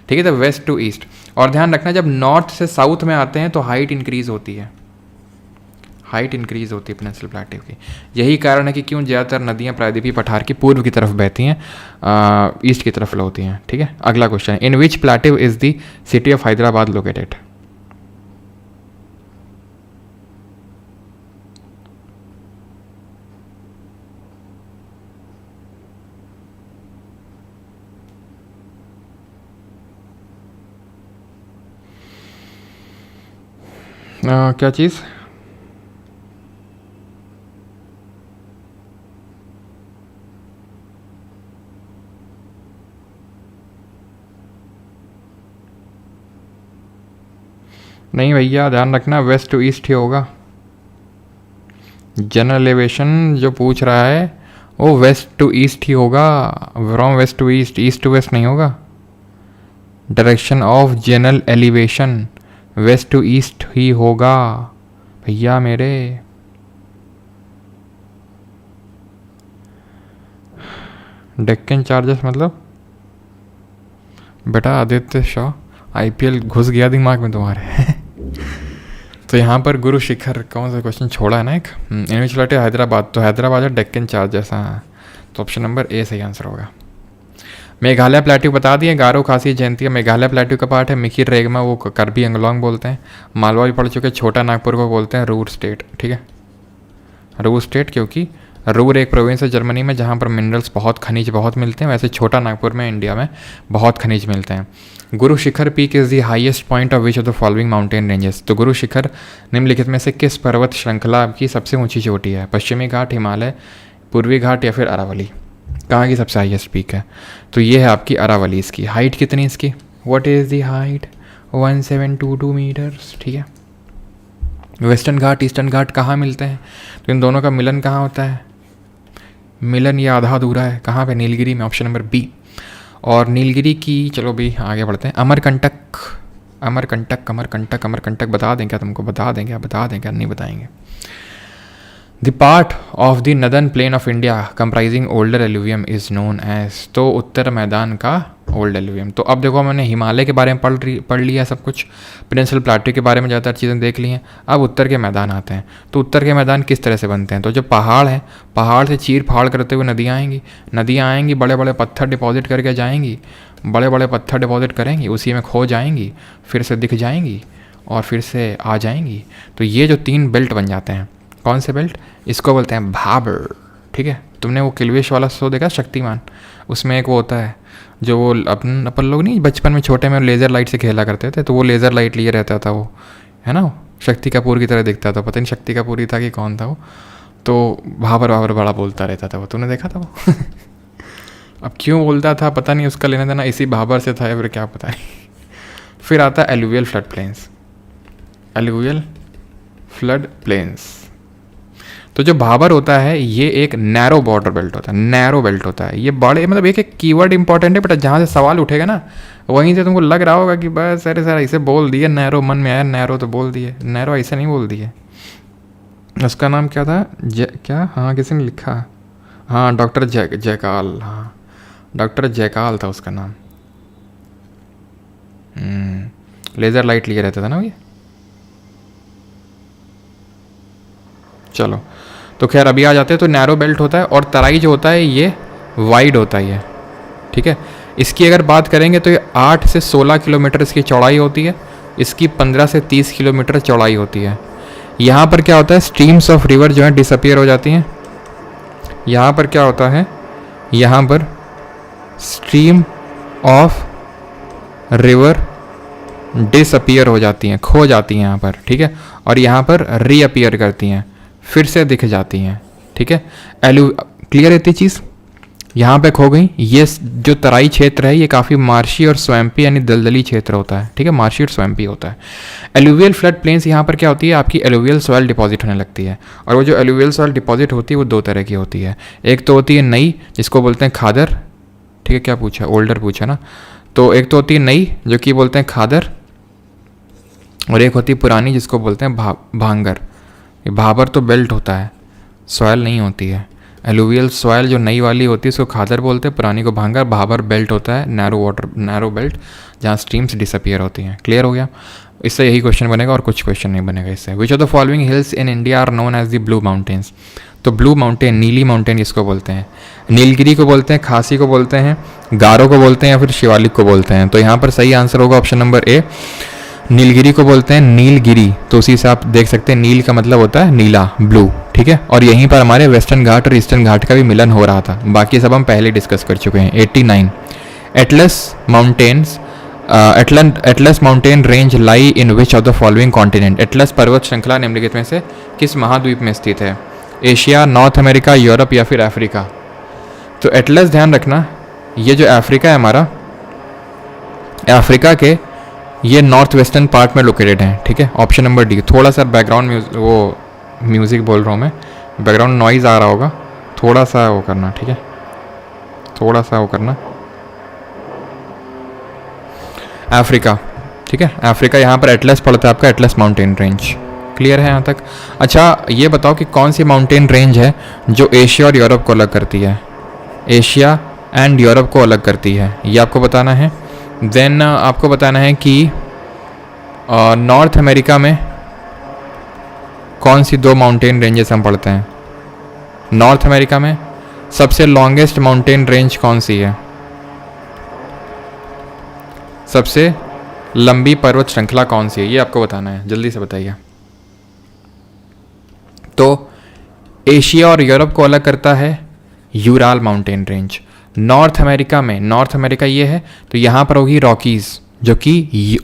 ठीक है। तो वेस्ट टू ईस्ट। और ध्यान रखना, जब नॉर्थ से साउथ में आते हैं तो हाइट इंक्रीज होती है, हाइट इंक्रीज होती है पेनिनसुला प्लेट्यू की। यही कारण है कि क्यों ज़्यादातर नदियाँ प्रायद्वीपीय पठार की पूर्व की तरफ बहती हैं, ईस्ट की तरफ फ्लो होती हैं, ठीक है। अगला क्वेश्चन है, in which plateau is the city of Hyderabad located. क्या चीज़? नहीं भैया, ध्यान रखना वेस्ट टू ईस्ट ही होगा। जनरल एलिवेशन जो पूछ रहा है वो वेस्ट टू ईस्ट ही होगा, from west to east, east to west नहीं होगा। Direction of general elevation west to east ही होगा भैया मेरे। डेक्कन चार्जेस मतलब बेटा आदित्य शाह, IPL घुस गया दिमाग में तुम्हारे। तो यहाँ पर गुरु शिखर कौन सा क्वेश्चन छोड़ा है ना एक, इनविजिलिटी हैदराबाद, तो हैदराबाद है डेक्कन चार्जर्स, हाँ तो ऑप्शन नंबर ए सही आंसर होगा। मेघालय प्लेट्यू बता दिए, गारो खासी जयंती मेघालय प्लेट्यू का पार्ट है। मिकिर रेगमा वो कार्बी एंगलोंग बोलते हैं। मालवा भी पढ़ चुके, छोटा नागपुर को बोलते हैं रूर स्टेट, ठीक है रूर स्टेट, क्योंकि रूर एक प्रोविंस है जर्मनी में जहाँ पर मिनरल्स बहुत खनिज बहुत मिलते हैं, वैसे छोटा नागपुर में इंडिया में बहुत खनिज मिलते हैं। Guru Shikhar peak is the highest point of which of the following mountain ranges, तो गुरु शिखर निम्नलिखित में से किस पर्वत श्रृंखला की सबसे ऊंची चोटी है? पश्चिमी घाट, हिमालय, पूर्वी घाट या फिर अरावली? कहाँ की सबसे हाईएस्ट पीक है? तो ये है आपकी अरावली। इसकी हाइट कितनी इसकी? What is the height? 1722 metres, ठीक है। वेस्टर्न घाट ईस्टर्न घाट कहाँ मिलते हैं? तो इन दोनों का मिलन कहाँ होता है? मिलन या आधा अधूरा है कहाँ पे? नीलगिरी में, ऑप्शन नंबर बी। और नीलगिरी की, चलो भी आगे बढ़ते हैं। अमरकंटक, अमरकंटक अमरकंटक अमरकंटक बता दें क्या तुमको? बता दें क्या? बता दें क्या? नहीं बताएंगे। The part of the northern plain of India comprising older alluvium is known as, तो उत्तर मैदान का ओल्ड एलुवियम। तो अब देखो मैंने हिमालय के बारे में पढ़ लिया सब कुछ, पेनिनसुलर प्लेटू के बारे में ज़्यादातर चीज़ें देख ली हैं। अब उत्तर के मैदान आते हैं। तो उत्तर के मैदान किस तरह से बनते हैं? तो जो पहाड़ है, पहाड़ से चीर फाड़ करते हुए नदियाँ आएंगी, बड़े बड़े पत्थर डिपॉजिट करके जाएंगी, बड़े बड़े पत्थर डिपॉजिट करेंगी, उसी में खो जाएंगी, फिर से दिख जाएंगी और फिर से आ जाएंगी। तो ये जो 3 बेल्ट बन जाते हैं, कौन से बेल्ट? इसको बोलते हैं भाबर, ठीक है। तुमने वो किल्वेश वाला शो देखा शक्तिमान? उसमें एक वो होता है जो वो अपन लोग नहीं बचपन में छोटे में लेज़र लाइट से खेला करते थे, तो वो लेज़र लाइट लिए रहता था वो, है ना, शक्ति कपूर की तरह दिखता था, पता नहीं शक्ति कपूर ही था कि कौन था वो। तो भाबर भाबर बड़ा बोलता रहता था वो, तूने देखा था वो? अब क्यों बोलता था पता नहीं, उसका लेना देना इसी भाबर से था या फिर क्या पता नहीं। फिर आता है alluvial flood plains, alluvial flood plains. तो जो भाबर होता है ये एक नैरो बॉर्डर बेल्ट होता है, नैरो बेल्ट होता है ये बड़े, मतलब एक कीवर्ड इंपॉर्टेंट है बेटा, जहाँ से सवाल उठेगा ना वहीं से तुमको लग रहा होगा कि बस अरे सर ऐसे बोल दिए, नैरो मन में आया, नैरो तो बोल दिए, नैरो ऐसे नहीं बोल दिए। उसका नाम क्या था? क्या, हाँ किसी ने लिखा, हाँ डॉक्टर जयकाल, हाँ डॉक्टर जयकाल था उसका नाम। लेज़र लाइट लिए रहता था ना ये। चलो तो खैर अभी आ जाते हैं। तो नैरो बेल्ट होता है और तराई जो होता है ये वाइड होता है, ठीक है। इसकी अगर बात करेंगे तो ये 8 से 16 किलोमीटर इसकी चौड़ाई होती है, इसकी 15 से 30 किलोमीटर चौड़ाई होती है। यहाँ पर क्या होता है? स्ट्रीम्स ऑफ रिवर जो है डिसअपियर हो जाती हैं। यहाँ पर क्या होता है? यहाँ पर स्ट्रीम ऑफ रिवर डिसअपियर हो जाती हैं, खो जाती हैं यहाँ पर, ठीक है। और यहाँ पर रीअपियर करती हैं, फिर से दिख जाती हैं, ठीक है। क्लियर है इतनी चीज़? यहाँ पे खो गई। ये जो तराई क्षेत्र है ये काफ़ी मार्शी और स्वैम्पी यानी दलदली क्षेत्र होता है, ठीक है, मार्शी और स्वैम्पी होता है। एलुवियल फ्लड प्लेन्स यहाँ पर क्या होती है? आपकी एलुवियल सॉइल डिपॉजिट होने लगती है। और वो जो एलुवियल सॉइल डिपॉजिट होती है वो 2 तरह की होती है। एक तो होती है नई, जिसको बोलते हैं खादर, ठीक है। क्या पूछा? ओल्डर पूछा ना। तो एक तो होती है नई जो कि बोलते हैं खादर, और एक होती है पुरानी जिसको बोलते हैं भांगर। भाबर तो बेल्ट होता है, सॉयल नहीं होती है। एलुवियल सॉयल जो नई वाली होती है उसको खादर बोलते हैं, पुरानी को भांगर। भाबर बेल्ट होता है, नैरो बेल्ट, जहाँ स्ट्रीम्स डिसअपियर होती हैं। क्लियर हो गया? इससे यही क्वेश्चन बनेगा और कुछ क्वेश्चन नहीं बनेगा इससे। Which of the following hills in India are known as the blue mountains? तो ब्लू माउंटेन, नीली माउंटेन जिसको बोलते हैं, नीलगिरी को बोलते हैं, खासी को बोलते हैं, गारो को बोलते हैं या फिर शिवालिक को बोलते हैं। तो यहाँ पर सही आंसर होगा ऑप्शन नंबर ए, नीलगिरी को बोलते हैं नीलगिरी। तो उसी से आप देख सकते हैं नील का मतलब होता है नीला, ब्लू, ठीक है। और यहीं पर हमारे वेस्टर्न घाट और ईस्टर्न घाट का भी मिलन हो रहा था। बाकी सब हम पहले डिस्कस कर चुके हैं। 89 Atlas mountains, Atlas mountain range lie in which of the following continent? Atlas पर्वत श्रृंखला निम्नलिखित में से किस महाद्वीप में स्थित है? एशिया, नॉर्थ अमेरिका, यूरोप या फिर अफ्रीका? तो एटलस ध्यान रखना, ये जो अफ्रीका है हमारा, अफ्रीका के ये नॉर्थ वेस्टर्न पार्ट में लोकेटेड है, ठीक है। Option number D. थोड़ा सा बैकग्राउंड म्यूज़िक बोल रहा हूँ मैं, बैकग्राउंड नॉइज़ आ रहा होगा, थोड़ा सा वो करना, ठीक है, थोड़ा सा वो करना। अफ्रीका, ठीक है, अफ्रीका यहाँ पर एटलस पड़ता है आपका, एटलस माउंटेन रेंज। क्लियर है यहाँ तक? अच्छा ये बताओ कि कौन सी माउंटेन रेंज है जो एशिया और यूरोप को अलग करती है? एशिया एंड यूरोप को अलग करती है, ये आपको बताना है। देन आपको बताना है कि नॉर्थ अमेरिका में कौन सी 2 माउंटेन रेंजेस हम पढ़ते हैं। नॉर्थ अमेरिका में सबसे लॉन्गेस्ट माउंटेन रेंज कौन सी है, सबसे लंबी पर्वत श्रृंखला कौन सी है, ये आपको बताना है, जल्दी से बताइए। तो एशिया और यूरोप को अलग करता है Ural mountain range. North America में, नॉर्थ अमेरिका ये है तो यहाँ पर होगी रॉकीज़ जो कि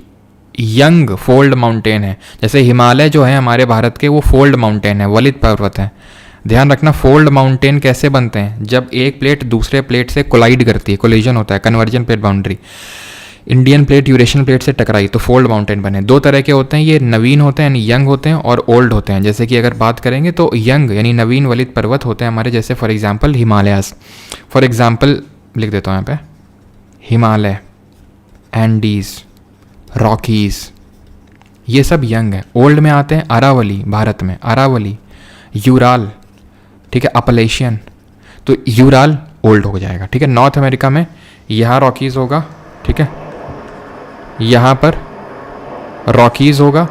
यंग फोल्ड माउंटेन है। जैसे हिमालय जो है हमारे भारत के वो फोल्ड माउंटेन है, वलित पर्वत है। ध्यान रखना फोल्ड माउंटेन कैसे बनते हैं, जब एक प्लेट दूसरे प्लेट से कोलाइड करती है, कोलिजन होता है, conversion plate boundary, Indian plate Eurasian plate से टकराई तो फोल्ड माउंटेन बने। 2 तरह के होते हैं ये, नवीन होते हैं यानी यंग होते हैं और ओल्ड होते हैं। जैसे कि अगर बात करेंगे तो यंग यानी नवीन वलित पर्वत होते हैं हमारे, जैसे for example Himalayas, for example लिख देता हूँ यहाँ पे, हिमालय, एंडीज, रॉकीज, ये सब यंग है। ओल्ड में आते हैं अरावली, भारत में अरावली, यूराल, ठीक है, अपलेशियन, तो यूराल ओल्ड हो जाएगा, ठीक है। नॉर्थ अमेरिका में यहाँ रॉकीज होगा, ठीक है, यहाँ पर रॉकीज होगा,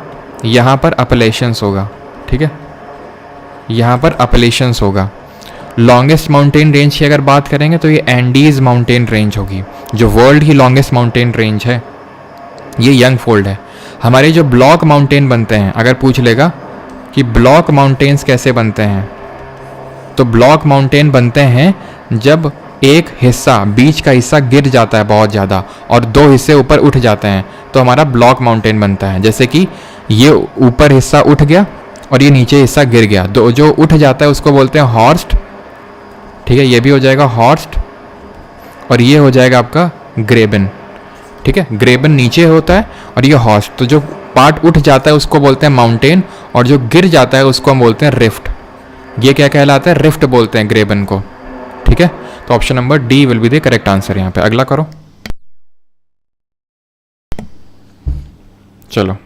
यहाँ पर अपलेशियंस होगा, ठीक है, यहाँ पर अपलेशियंस होगा। लॉन्गेस्ट माउंटेन रेंज की अगर बात करेंगे तो ये एंडीज माउंटेन रेंज होगी, जो वर्ल्ड की लॉन्गेस्ट माउंटेन रेंज है, ये यंग फोल्ड है। हमारे जो ब्लॉक माउंटेन बनते हैं, अगर पूछ लेगा कि ब्लॉक माउंटेन्स कैसे बनते हैं, तो ब्लॉक माउंटेन बनते हैं जब एक हिस्सा, बीच का हिस्सा गिर जाता है बहुत ज़्यादा और 2 हिस्से ऊपर उठ जाते हैं, तो हमारा ब्लॉक माउंटेन बनता है। जैसे कि ये ऊपर हिस्सा उठ गया और ये नीचे हिस्सा गिर गया, जो उठ जाता है उसको बोलते हैं हॉर्स्ट, ठीक है, ये भी हो जाएगा हॉर्स्ट और ये हो जाएगा आपका ग्रेबन, ठीक है। ग्रेबन नीचे होता है और ये हॉर्स्ट, तो जो पार्ट उठ जाता है उसको बोलते हैं माउंटेन और जो गिर जाता है उसको हम बोलते हैं रिफ्ट। ये क्या कहलाता है, रिफ्ट बोलते हैं ग्रेबन को, ठीक है। तो option number D will be the correct answer यहाँ पे। अगला करो, चलो।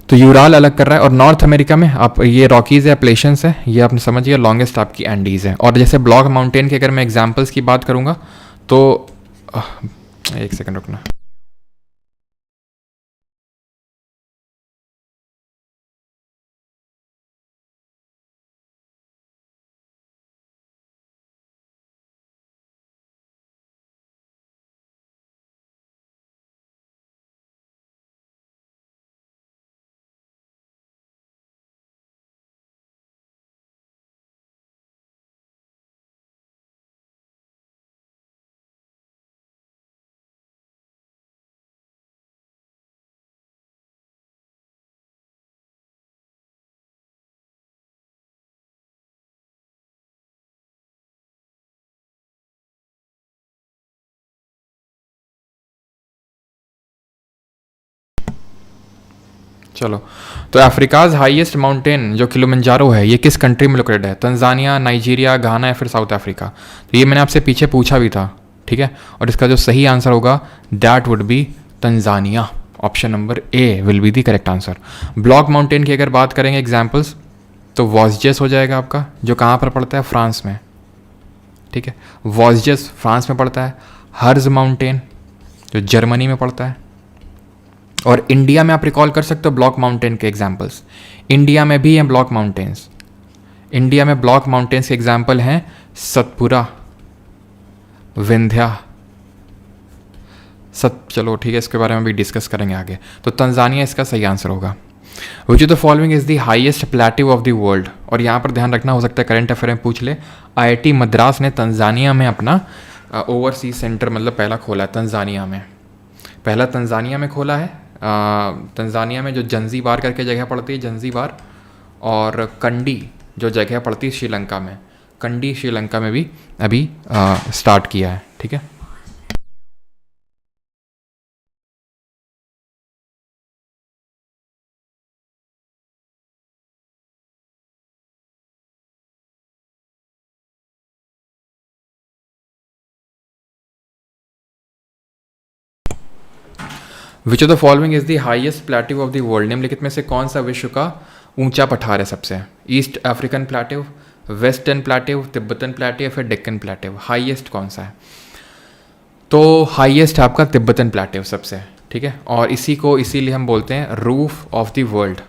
तो यूराल अलग कर रहा है और नॉर्थ अमेरिका में आप ये रॉकीज है, अपलेशियंस है, ये आपने समझिए, लॉन्गेस्ट आपकी एंडीज है। और जैसे ब्लॉक माउंटेन के अगर मैं एग्जांपल्स की बात करूंगा तो एक सेकंड रुकना, चलो। तो अफ्रीकाज हाईएस्ट माउंटेन जो किलिमंजारो है, ये किस कंट्री में लोकेटेड है, तंजानिया, नाइजीरिया, घाना या फिर साउथ अफ्रीका। तो ये मैंने आपसे पीछे पूछा भी था, ठीक है, और इसका जो सही आंसर होगा that would B Tanzania. Option number A will be the correct answer. Block mountain की अगर बात करेंगे एग्जाम्पल्स तो वॉस्जेस हो जाएगा आपका, जो कहाँ पर पड़ता है, फ्रांस में, ठीक है, वॉस्जेस फ्रांस में पड़ता है। हर्ज माउंटेन जो जर्मनी में पड़ता है। और इंडिया में आप रिकॉल कर सकते हो ब्लॉक माउंटेन के एग्जाम्पल्स, इंडिया में भी हैं ब्लॉक माउंटेन्स। इंडिया में ब्लॉक माउंटेन्स के एग्जाम्पल हैं सतपुरा, विंध्या, चलो ठीक है, इसके बारे में भी डिस्कस करेंगे आगे। तो तंजानिया इसका सही आंसर होगा। विच of the following is the highest plateau of the world. और यहाँ पर ध्यान रखना, हो सकता है करंट अफेयर में पूछ ले, IIT मद्रास ने तंजानिया में अपना ओवरसीज सेंटर मतलब पहला खोला है तंजानिया में, पहला तंजानिया में खोला है। तंजानिया में जो जंजीबार करके जगह पड़ती है, जंजीबार, और कंडी जो जगह पड़ती है श्रीलंका में, कंडी श्रीलंका में भी अभी स्टार्ट किया है, ठीक है। Which of the following is the highest plateau of the world. निम्नलिखित में से कौन सा विश्व का ऊंचा पठार है सबसे, east African plateau, western प्लेटिव, Tibetan प्लेटिव, फिर डेक्कन प्लेटिव, हाईएस्ट कौन सा है? तो हाईएस्ट है आपका तिब्बतन प्लेटिव सबसे, ठीक है। और इसी को इसीलिए हम बोलते हैं रूफ ऑफ द वर्ल्ड,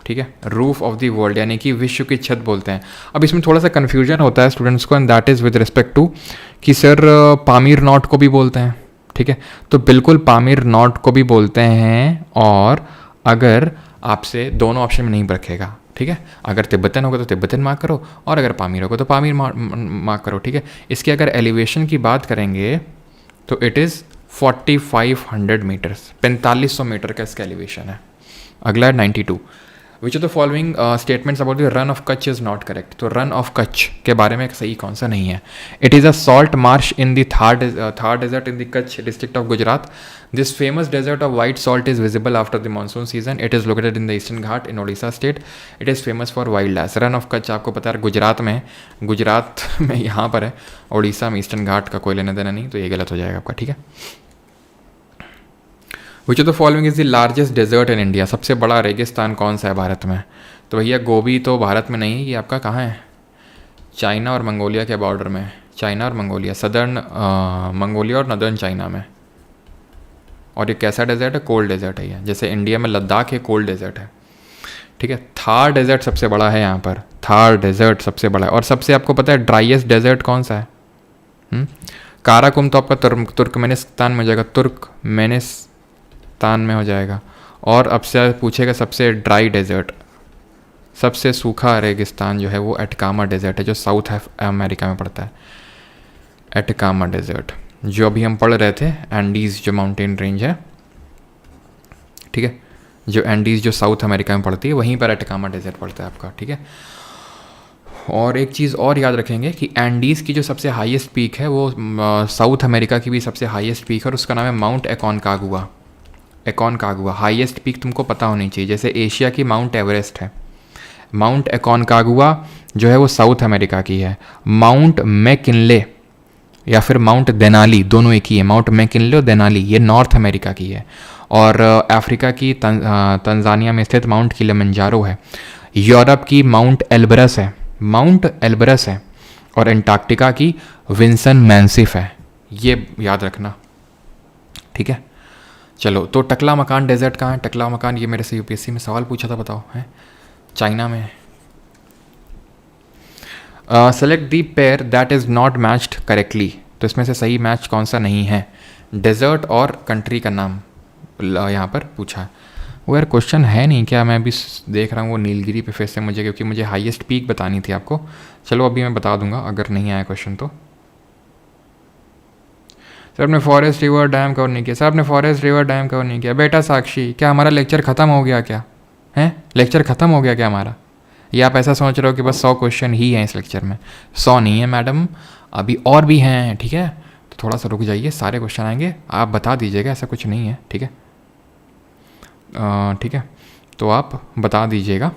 ठीक है, रूफ ऑफ द वर्ल्ड, यानी कि विश्व की छत बोलते हैं। अब इसमें थोड़ा सा कन्फ्यूजन होता है स्टूडेंट्स को, and that is with respect to कि सर पामीर नॉट को भी बोलते हैं, ठीक है। तो बिल्कुल पामीर नॉट को भी बोलते हैं, और अगर आपसे दोनों ऑप्शन में नहीं रखेगा, ठीक है। अगर तिब्बतन होगा तो तिब्बतन मार्क करो, और अगर पामीर होगा तो पामीर मार्क करो, ठीक है। इसकी अगर एलिवेशन की बात करेंगे तो इट इज़ 4500 मीटर्स, 4500 मीटर का इसका एलिवेशन है। अगला है 92, which of the following statements about the Rann of Kutch is not correct. तो रन ऑफ कच्छ के बारे में सही कौन सा नहीं है? It is a salt marsh in the Thar desert in the Kutch district of Gujarat. This famous desert of white salt is visible after the monsoon season. It is located in the eastern Ghat in Odisha state. It is famous for wild life. Run of Kutch आपको पता है गुजरात में है, गुजरात में यहाँ पर है, ओडिशा में ईस्टर्न घाट का कोई लेना देना नहीं, तो ये गलत हो जाएगा आपका, ठीक है। Which of the following is the largest desert in India. सबसे बड़ा रेगिस्तान कौन सा है भारत में? तो भैया गोभी तो भारत में नहीं है, ये आपका कहाँ है? चाइना और मंगोलिया के बॉर्डर में, चाइना और मंगोलिया, सदर्न मंगोलिया और नदर्न चाइना में। और ये कैसा डेजर्ट है? कोल्ड डेजर्ट है ये, जैसे इंडिया में लद्दाख है, कोल्ड डेजर्ट है, ठीक है। थार डेजर्ट सबसे बड़ा है यहाँ पर, थार डेजर्ट सबसे बड़ा है। और सबसे आपको पता है ड्राइएस्ट डेजर्ट कौन सा है? काराकुम तो आपका तुर्कमेनिस्तान में हो जाएगा, तुर्कमेनिस्तान में हो जाएगा। और अब से पूछेगा सबसे ड्राई डेजर्ट, सबसे सूखा रेगिस्तान जो है वो एटकामा डेजर्ट है, जो साउथ अमेरिका में पड़ता है। एटकामा डेजर्ट जो अभी हम पढ़ रहे थे, एंडीज़ जो माउंटेन रेंज है, ठीक है, जो एंडीज़ जो साउथ अमेरिका में पड़ती है, वहीं पर एटकामा डेजर्ट पड़ता है आपका, ठीक है। और एक चीज़ और याद रखेंगे कि एंडीज़ की जो सबसे हाईएस्ट पीक है वो साउथ अमेरिका की भी सबसे हाईएस्ट पीक है, और उसका नाम है mount Aconcagua. Aconcagua highest peak तुमको पता होनी चाहिए, जैसे एशिया की माउंट एवरेस्ट है। माउंट एकोनकागुआ जो है वो साउथ अमेरिका की है। माउंट मैकिनले या फिर माउंट देनाली, दोनों एक ही है, माउंट मैकिनले और देनाली, ये नॉर्थ अमेरिका की है। और अफ्रीका की तंजानिया में स्थित माउंट किलिमंजारो है। यूरोप की माउंट एल्बरस है, माउंट एल्बरस है। और अंटार्कटिका की विंसन मैंसिफ है, ये याद रखना, ठीक है। चलो, तो टकला मकान डेजर्ट कहाँ है? टकला मकान ये मेरे से यूपीएससी में सवाल पूछा था, बताओ, है चाइना में। Select the pair that is not matched correctly. तो इसमें से सही मैच कौन सा नहीं है? डेजर्ट और कंट्री का नाम यहाँ पर पूछा है। वो यार क्वेश्चन है नहीं क्या? मैं अभी देख रहा हूँ वो नीलगिरी पे फिर से मुझे, क्योंकि मुझे हाईएस्ट पीक बतानी थी आपको। चलो अभी मैं बता दूंगा अगर नहीं आया क्वेश्चन तो। सर आपने फॉरेस्ट रिवर डैम कवर नहीं किया, सर आपने फॉरेस्ट रिवर डैम कवर नहीं किया। बेटा साक्षी, क्या हमारा लेक्चर ख़त्म हो गया क्या? है लेक्चर ख़त्म हो गया क्या हमारा? या आप ऐसा सोच रहे हो कि बस 100 क्वेश्चन ही हैं इस लेक्चर में? 100 नहीं है मैडम, अभी और भी हैं, ठीक है। तो थोड़ा सा रुक जाइए, सारे क्वेश्चन आएंगे, आप बता दीजिएगा, ऐसा कुछ नहीं है, ठीक है। ठीक है, तो आप बता दीजिएगा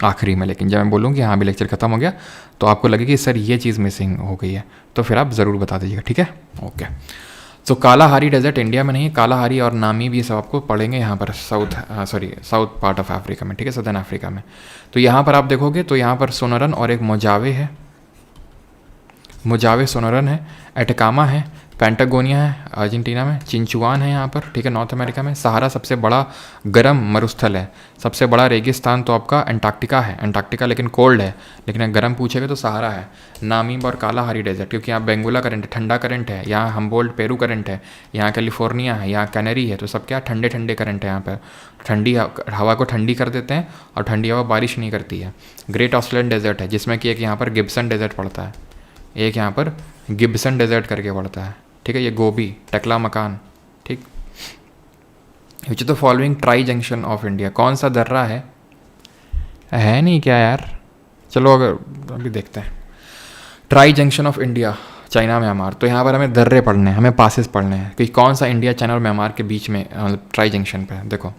आखिरी में। लेकिन जब मैं बोलूँ कि हाँ अभी लेक्चर ख़त्म हो गया तो आपको लगे कि सर ये चीज़ मिसिंग हो गई है, तो फिर आप ज़रूर बता दीजिएगा, ठीक है। ओके, तो कालाहारी डेजर्ट इंडिया में नहीं है, कालाहारी और नामीब ये सब आपको पढ़ेंगे यहाँ पर साउथ पार्ट ऑफ अफ्रीका में, ठीक है, सदर्न अफ्रीका में। तो यहाँ पर आप देखोगे तो यहाँ पर सोनरन और एक मोजावे है, मोजावे सोनरन है, एटकामा है, पेंटागोनिया है अर्जेंटीना में, चिंचुआन है यहाँ पर, ठीक है, नॉर्थ अमेरिका में। सहारा सबसे बड़ा गर्म मरुस्थल है। सबसे बड़ा रेगिस्तान तो आपका अंटार्कटिका है, अंटार्कटिका लेकिन कोल्ड है, लेकिन अगर गर्म पूछेगा तो सहारा है। नामीब और कालाहारी डेजर्ट, क्योंकि यहाँ बेंगुला करंट है, ठंडा करंट है, यहाँ हम्बोल्ट पेरू करंट है, यहाँ कैलिफोर्निया है, यहाँ कैनरी है, तो सब क्या ठंडे ठंडे करंट है यहाँ पर। ठंडी हवा को ठंडी कर देते हैं और ठंडी हवा बारिश नहीं करती है। ग्रेट ऑस्ट्रेलियन डेजर्ट है, जिसमें कि एक यहाँ पर गिब्सन डेजर्ट पड़ता है, एक यहाँ पर गिब्सन डेजर्ट करके पड़ता है, ठीक है। ये गोभी, टकला मकान, ठीक। Which the following tri junction of India, कौन सा दर्रा है नहीं क्या यार? चलो अगर अभी देखते हैं। Tri junction of India, China Myanmar. तो यहाँ पर हमें दर्रे पढ़ने हैं, हमें पासेस पढ़ने हैं कि कौन सा इंडिया, चाइना और म्यांमार के बीच में ट्राई जंक्शन पे है। देखो,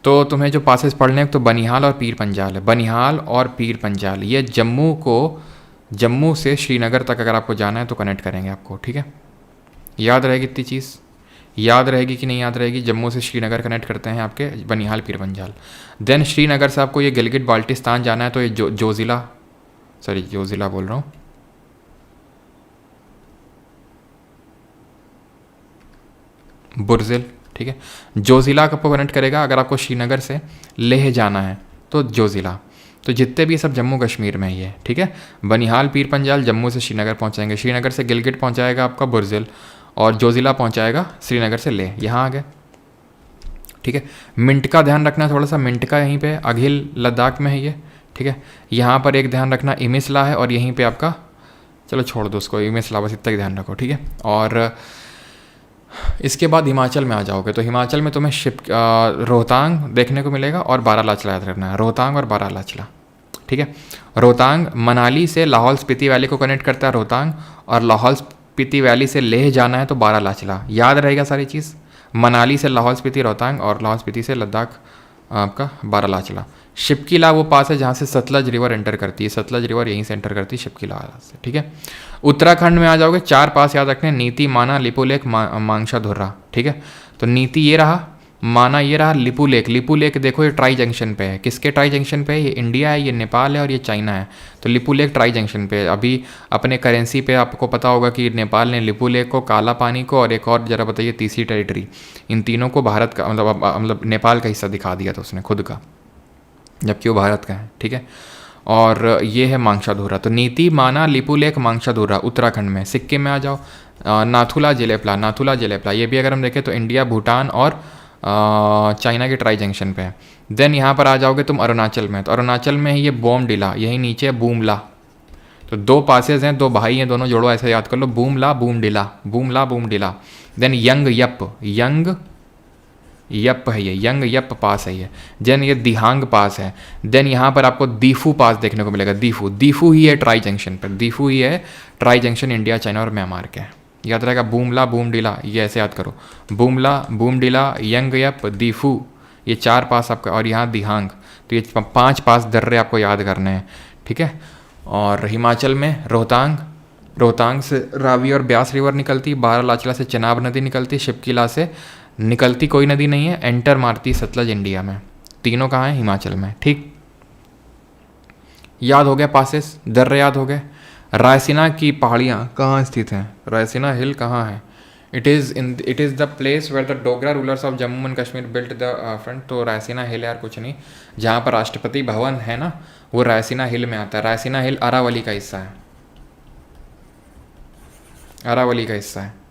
तो तुम्हें जो पासेस पढ़ने हैं तो बनिहाल और पीर पंजाल है। बनिहाल और पीर पंजाल ये जम्मू से श्रीनगर तक अगर आपको जाना है तो कनेक्ट करेंगे आपको, ठीक है। याद रहेगी इतनी चीज़, याद रहेगी कि नहीं याद रहेगी? जम्मू से श्रीनगर कनेक्ट करते हैं आपके बनिहाल पीर पंजाल। देन श्रीनगर से आपको ये गिलगित बाल्टिस्तान जाना है तो ये जोजिला सॉरी जोजिला बोल रहा हूँ, बुर्जिल, ठीक है। जोजिला आपको कनेक्ट करेगा अगर आपको श्रीनगर से लेह जाना है तो जोजिला। तो जितने भी सब जम्मू कश्मीर में ही है, ठीक है। बनिहाल पीर पंजाल जम्मू से श्रीनगर पहुंचाएंगे, श्रीनगर से गिलगित पहुंचाएगा आपका बुर्जिल, और जोजिला पहुंचाएगा श्रीनगर से लेह। यहाँ आ गए, ठीक है। मिंट का ध्यान रखना थोड़ा सा, मिंट का यहीं पे अघिल लद्दाख में है ये, ठीक है। यहाँ पर एक ध्यान रखना इमिसला है, और यहीं पे आपका, चलो छोड़ दो उसको, इमिसला बस इतना ही ध्यान रखो, ठीक है। और इसके बाद हिमाचल में आ जाओगे तो हिमाचल में तुम्हें रोहतांग देखने को मिलेगा और बारालाचला याद रखना है, रोहतांग और बारालाचला, ठीक है। रोहतांग मनाली से लाहौल स्पीति वैली को कनेक्ट करता है रोहतांग, और लाहौल स्पीति वैली से लेह जाना है तो बारालाचला। याद रहेगा सारी चीज़, मनाली से लाहौल स्पीति रोहतांग और लाहौल स्पीति से लद्दाख आपका बारालाचला। शिपकीला वो पास है जहाँ से सतलज रिवर एंटर करती है, सतलज रिवर यहीं से एंटर करती है शिपकीला से, ठीक है। उत्तराखंड में आ जाओगे, 4 पास याद रखने, नीति, माना, लिपुलेख, मांगशा धुर्रा, ठीक है। तो नीति ये रहा, माना ये रहा, लिपुलेख, लिपुलेख देखो ये ट्राई जंक्शन पे है। किसके ट्राई जंक्शन पे है? ये इंडिया है, ये नेपाल है और ये चाइना है। तो लिपुलेख ट्राई जंक्शन पे है। अभी अपने करेंसी पे आपको पता होगा कि नेपाल ने लिपुलेख को, काला पानी को, और एक और जरा बताइए तीसरी टेरिटरी, इन तीनों को भारत का मतलब नेपाल का हिस्सा दिखा दिया था उसने खुद का, जबकि वो भारत का है, ठीक है। और ये है मांगशाधुरा। तो नीति, माना, लिपुलेख, मांगशाधुरा उत्तराखंड में। सिक्किम में आ जाओ, नाथुला, जेलेपला, नाथुला जेलेपला, ये भी अगर हम देखें तो इंडिया, भूटान और चाइना के ट्राई जंक्शन पे है। देन यहाँ पर आ जाओगे तुम अरुणाचल में, तो अरुणाचल में है ये बोमडिला, यही नीचे है बूमला। तो 2 पासेज हैं, 2 भाई हैं, दोनों जोड़ो, ऐसे याद कर लो, Bumla Bomdila, Bumla Bomdila. Then Yangyap, Yangyap है ये, यंग यप पास है ये। देन ये दिहांग पास है। देन यहाँ पर आपको दीफू पास देखने को मिलेगा, दीफू, दीफू ही है ट्राई जंक्शन पर, दीफू ही है ट्राई जंक्शन इंडिया, चाइना और म्यांमार के। याद रहेगा बूमला बूमडिला, ये ऐसे याद करो, बूमला बूमडिला, यंग यप, दीफू, ये 4 पास आपका, और यहाँ दिहांग। तो ये 5 पास दर्रे आपको याद करने हैं, ठीक है। और हिमाचल में रोहतांग, रोहतांग से रावी और ब्यास रिवर निकलती, बारालाचला से चिनाब नदी निकलती, शिपकीला से निकलती कोई नदी नहीं है, एंटर मारती सतलज इंडिया में। तीनों कहाँ हैं? हिमाचल में, ठीक। याद हो गया पासेस, दर्रे याद हो गए। रायसीना की पहाड़ियाँ कहाँ स्थित हैं? रायसीना हिल कहाँ है? It is the place where the Dogra rulers of Jammu and Kashmir built the front. तो रायसीना हिल यार कुछ नहीं, जहाँ पर राष्ट्रपति भवन है ना, वो रायसीना हिल में आता है। रायसीना हिल अरावली का हिस्सा है, अरावली का हिस्सा है।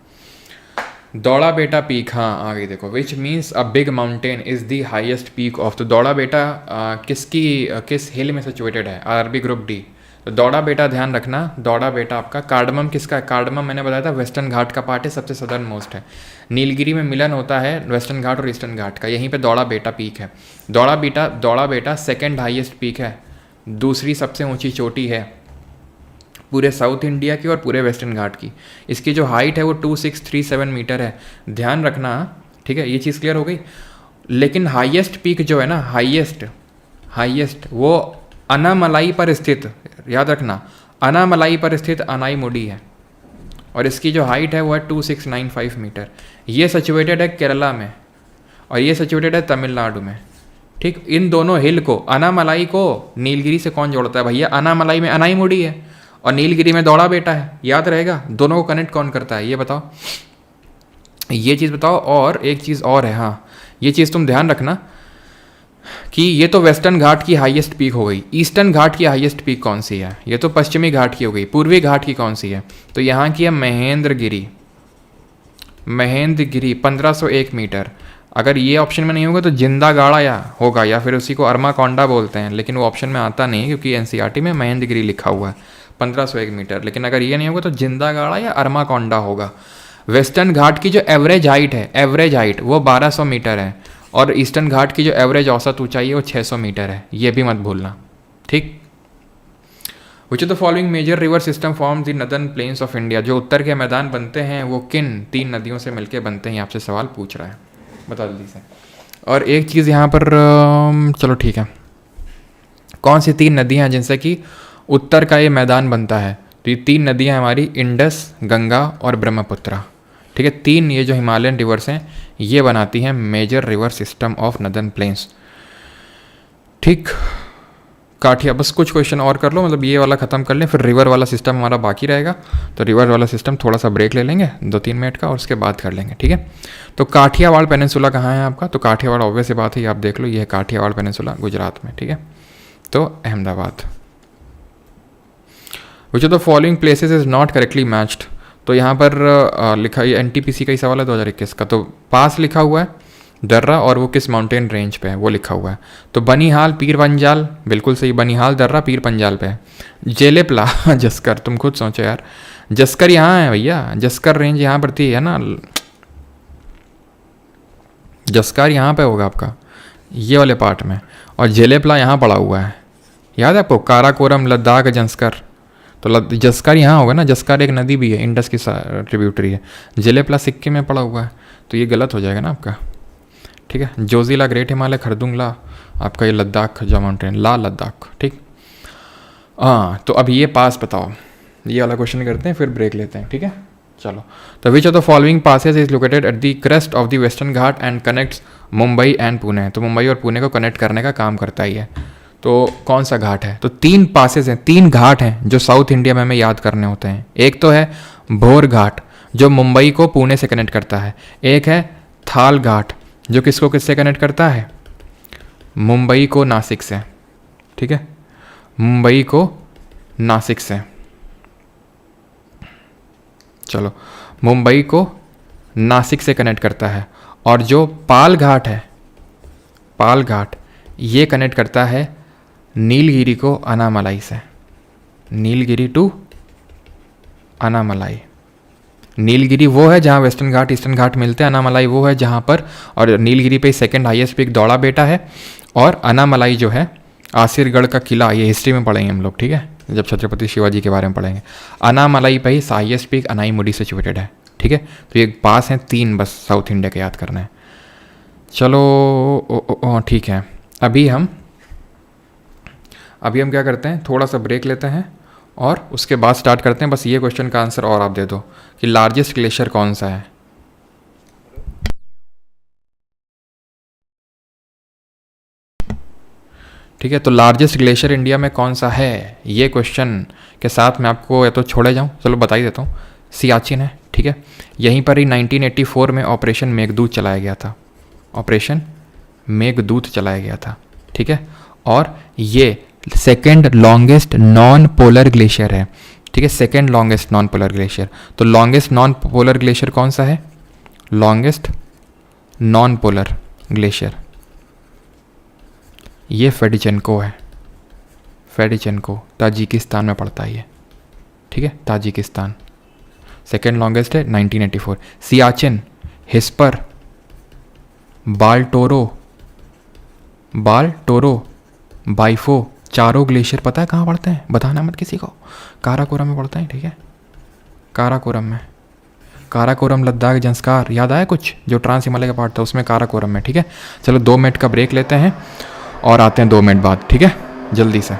दौड़ा बेटा पीक, हाँ आ गई देखो, which means a big mountain is the highest peak of. तो दौड़ा बेटा किस हिल में सिचुएटेड है? RB group D. तो दौड़ा बेटा ध्यान रखना, दौड़ा बेटा आपका, कार्डमम किसका है? कार्डमम मैंने बताया था वेस्टर्न घाट का पार्ट है, सबसे सदर्न मोस्ट है। नीलगिरी में मिलन होता है वेस्टर्न घाट और ईस्टर्न घाट का, यहीं पे दौड़ा बेटा पीक है। दौड़ा बेटा सेकंड हाईएस्ट पीक है, दूसरी सबसे ऊंची चोटी है पूरे साउथ इंडिया की और पूरे वेस्टर्न घाट की। इसकी जो हाइट है वो 2637 मीटर है, ध्यान रखना, ठीक है। ये चीज़ क्लियर हो गई। लेकिन हाईएस्ट पीक जो है ना, हाईएस्ट वो अनामलाई पर स्थित, याद रखना, अनामलाई पर स्थित अनाईमुडी है, और इसकी जो हाइट है वो है 2695 मीटर। ये सिचुएटेड है केरला में और ये सिचुएटेड है तमिलनाडु में, ठीक। इन दोनों हिल को, अनामलाई को नीलगिरी से कौन जोड़ता है भैया? अनामलाई में अनाईमुडी है और नीलगिरी में दौड़ा बेटा है, याद रहेगा। दोनों को कनेक्ट कौन करता है ये बताओ, ये चीज़ बताओ। और एक चीज़ और है, हाँ ये चीज़ तुम ध्यान रखना कि ये तो वेस्टर्न घाट की हाईएस्ट पीक हो गई, ईस्टर्न घाट की हाईएस्ट पीक कौन सी है? ये तो पश्चिमी घाट की हो गई, पूर्वी घाट की कौन सी है? तो यहाँ की है महेंद्रगिरी, महेंद्रगिरी 1501 मीटर। अगर ये ऑप्शन में नहीं होगा तो जिंदागाड़ा या होगा, या फिर उसी को अरमाकोंडा बोलते हैं, लेकिन वो ऑप्शन में आता नहीं क्योंकि एनसीईआरटी में महेंद्रगिरी लिखा हुआ है 1501 मीटर। लेकिन अगर ये नहीं होगा तो जिंदागाड़ा या अरमाकोंडा होगा। वेस्टर्न घाट की जो एवरेज हाइट है, एवरेज हाइट वो 1200 मीटर है, और ईस्टर्न घाट की जो एवरेज औसत ऊंचाई है वो 600 मीटर है, ये भी मत भूलना, ठीक। Which of the following major river system form the northern plains of India. जो उत्तर के मैदान बनते हैं वो किन 3 नदियों से मिलकर बनते हैं? आपसे सवाल पूछ रहा है, बता जल्दी से। और एक चीज़ यहाँ पर, चलो ठीक है, कौन सी 3 नदियाँ हैं जिनसे कि उत्तर का ये मैदान बनता है? तो ये 3 नदियाँ हमारी इंडस, गंगा और ब्रह्मपुत्रा, ठीक है। 3 ये जो हिमालयन रिवर्स हैं ये बनाती हैं major river system of northern plains, ठीक। काठिया, बस कुछ क्वेश्चन और कर लो, मतलब ये वाला ख़त्म कर लें, फिर रिवर वाला सिस्टम हमारा बाकी रहेगा। तो रिवर वाला सिस्टम थोड़ा सा ब्रेक ले लेंगे 2-3 मिनट का, और उसके बाद कर लेंगे, ठीक है। तो काठियावाड़ पेनिनसुला कहाँ है आपका? तो काठियावाड़ ऑब्वियस सी बात है, आप देख लो, ये है काठियावाड़ पेनिनसुला गुजरात में, ठीक है। तो अहमदाबाद। विच of the following places is not correctly matched? तो यहाँ पर लिखा, ये NTPC का ही सवाल है 2021 का। तो पास लिखा हुआ है दर्रा, और वो किस माउंटेन रेंज पे है वो लिखा हुआ है। तो बनिहाल पीर पंजाल, बिल्कुल सही, बनिहाल दर्रा पीर पंजाल पे है। जेलेपला जस्कर, तुम खुद सोचो यार, जस्कर यहाँ है भैया, जस्कर रेंज यहाँ पर थी, है ना, जस्कर यहाँ पे होगा आपका, ये वाले पार्ट में, और जेलेपला यहाँ पड़ा हुआ है, याद है आपको, काराकोरम लद्दाख जस्कर। तो जस्कर यहाँ होगा ना, जस्कर एक नदी भी है, इंडस की ट्रिब्यूटरी है। जेलेपला सिक्किम में पड़ा हुआ है, तो ये गलत हो जाएगा ना आपका, ठीक है। जोजिला ग्रेट हिमालय, खरदुंगला आपका ये लद्दाख जो माउंटेन, ला लद्दाख, ठीक। हाँ, तो अब ये पास बताओ, ये वाला क्वेश्चन करते हैं फिर ब्रेक लेते हैं, ठीक है। चलो, तो which of the following passes is located at the crest of the western Ghat and connects Mumbai and Pune? तो मुंबई और पुणे को कनेक्ट करने का काम करता ही है। तो कौन सा घाट है? तो 3 पासेज हैं, 3 घाट हैं जो साउथ इंडिया में हमें याद करने होते हैं। एक तो है भोर घाट जो मुंबई को पुणे से कनेक्ट करता है, एक है थाल घाट जो किसको किससे कनेक्ट करता है? मुंबई को नासिक से, ठीक है, मुंबई को नासिक से। चलो, मुंबई को नासिक से कनेक्ट करता है। और जो पाल घाट है, पाल घाट, ये कनेक्ट करता है नीलगिरी को अनामलाई से, नीलगिरी टू अनामलाई। नीलगिरी वो है जहाँ वेस्टर्न घाट ईस्टर्न घाट मिलते हैं, अनामलाई वो है जहाँ पर, और नीलगिरी पे सेकंड हाईएस्ट पीक दौड़ा बेटा है, और अनामलाई जो है आसिरगढ़ का किला, ये हिस्ट्री में पढ़ेंगे हम लोग, ठीक है, जब छत्रपति शिवाजी के बारे में पढ़ेंगे। अनामलाई पे ही हाईएस्ट पीक अनाईमुडी सिचुएटेड है, ठीक है। तो ये पास हैं 3 बस साउथ इंडिया के याद करना है। चलो ठीक है, अभी हम क्या करते हैं, थोड़ा सा ब्रेक लेते हैं और उसके बाद स्टार्ट करते हैं। बस ये क्वेश्चन का आंसर और आप दे दो कि लार्जेस्ट ग्लेशियर कौन सा है। ठीक है, तो लार्जेस्ट ग्लेशियर इंडिया में कौन सा है, ये क्वेश्चन के साथ मैं आपको या तो छोड़े जाऊँ, चलो बता ही देता हूँ, सियाचिन है, ठीक है। यहीं पर ही 1984 में ऑपरेशन मेघदूत चलाया गया था, ऑपरेशन मेघदूत चलाया गया था, ठीक है। और ये second longest non polar glacier है, ठीक है, second longest non polar glacier. तो लॉन्गेस्ट नॉन पोलर ग्लेशियर कौन सा है? लॉन्गेस्ट नॉन पोलर ग्लेशियर ये फेडिचेनको है, फेडिचेनको, ताजिकिस्तान में पड़ता है ये, ठीक है, ताजिकिस्तान। सेकेंड लॉन्गेस्ट है 1984। सियाचिन, हिस्पर, बाल्टोरो, बाइफो, चारों ग्लेशियर पता है कहाँ पड़ते हैं? बताना मत किसी को, काराकोरम में पड़ता है, ठीक है, काराकोरम में। काराकोरम लद्दाख जंस्कार याद आया कुछ, जो ट्रांस हिमालय का पार्ट था उसमें काराकोरम में, ठीक है। चलो 2 मिनट का ब्रेक लेते हैं और आते हैं 2 मिनट बाद, ठीक है, जल्दी से।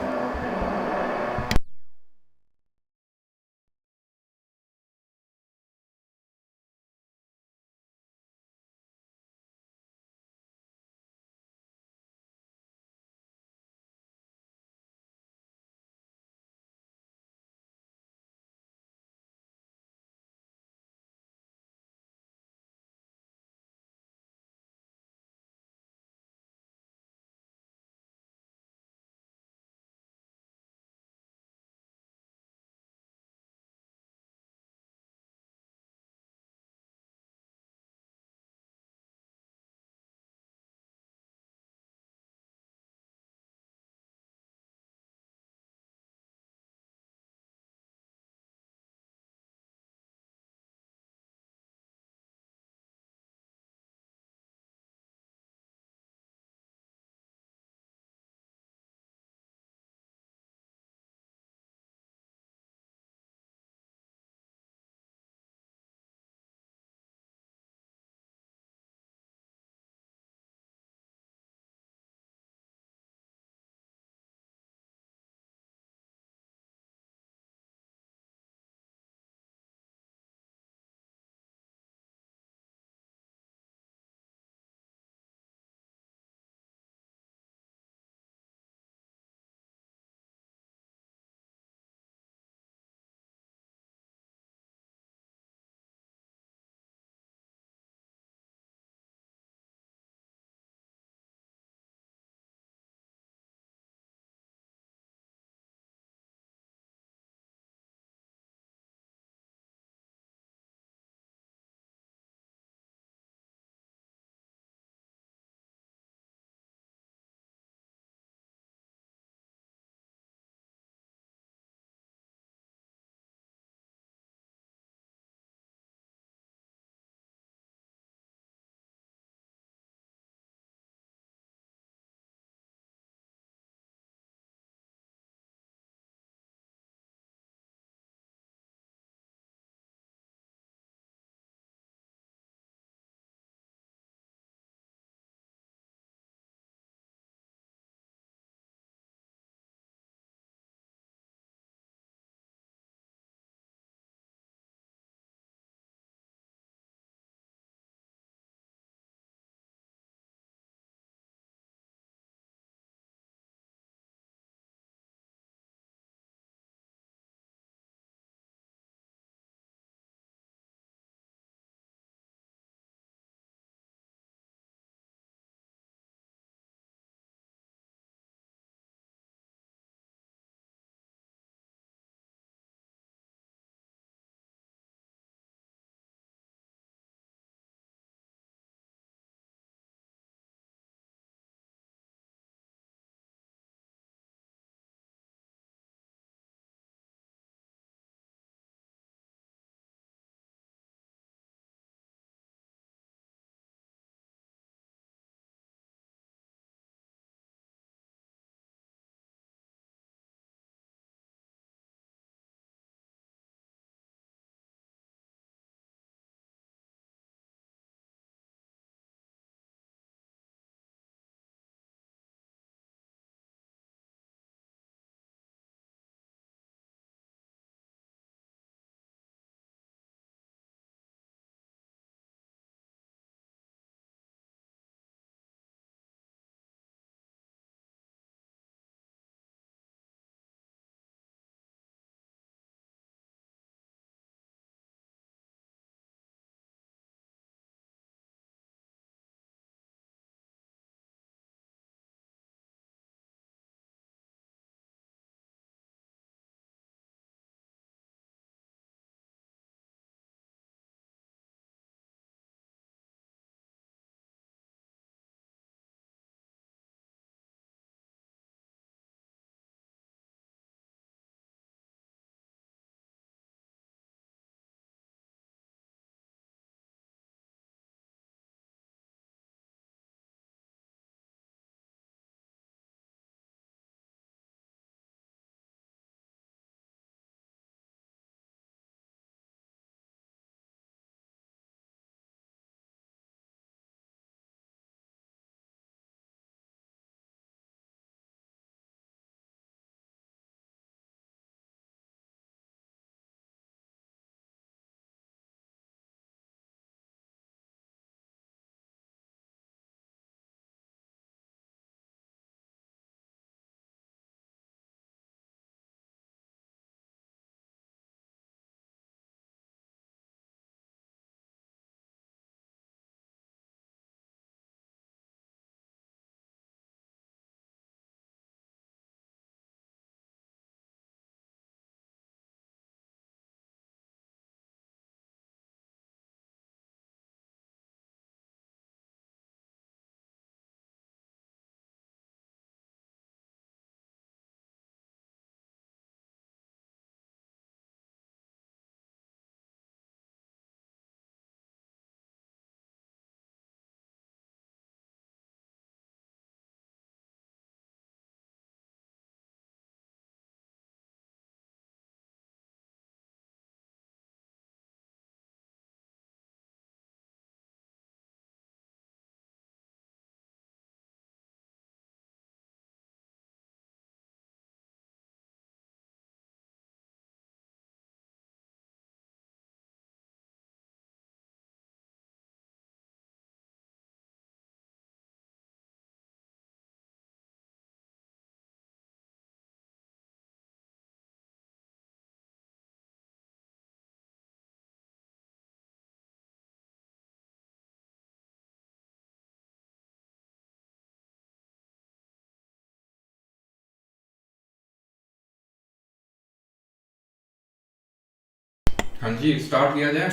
हाँ जी, स्टार्ट किया जाए।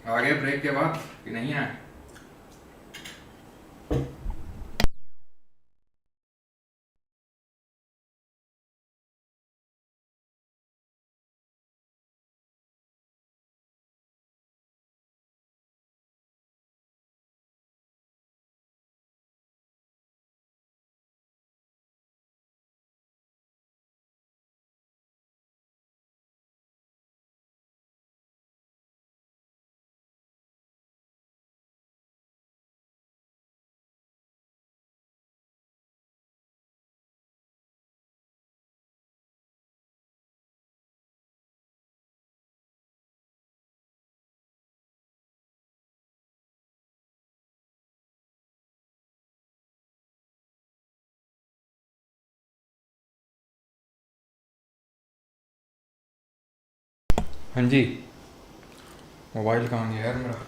आ गया ब्रेक के बाद कि नहीं आया? हाँ जी, मोबाइल कहाँ गया यार मेरा?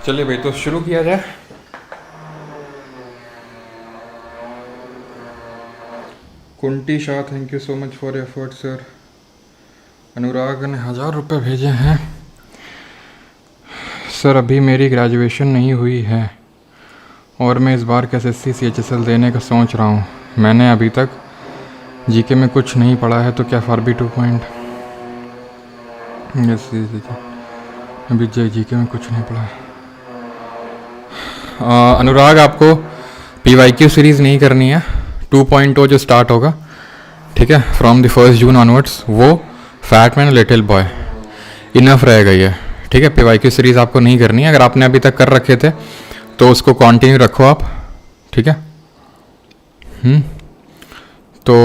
चलिए भाई, तो शुरू किया जाए। Kunti Shah, thank you so much for effort sir. Anurag ने 1000 रुपये भेजे हैं। सर अभी मेरी ग्रेजुएशन नहीं हुई है और मैं इस बार एसएससी CHSL देने का सोच रहा हूँ। मैंने अभी तक जीके में कुछ नहीं पढ़ा है, तो क्या FRB 2 पॉइंट? यस, अभी जीके में कुछ नहीं पढ़ा है। अनुराग, आपको PYQ सीरीज़ नहीं करनी है। 2.0 जो स्टार्ट होगा, ठीक है, फ्रॉम द 1 जून ऑनवर्ड्स, वो fat man little boy enough रहेगा ये, ठीक है। PYQ सीरीज़ आपको नहीं करनी है। अगर आपने अभी तक कर रखे थे तो उसको कंटिन्यू रखो आप, ठीक है। तो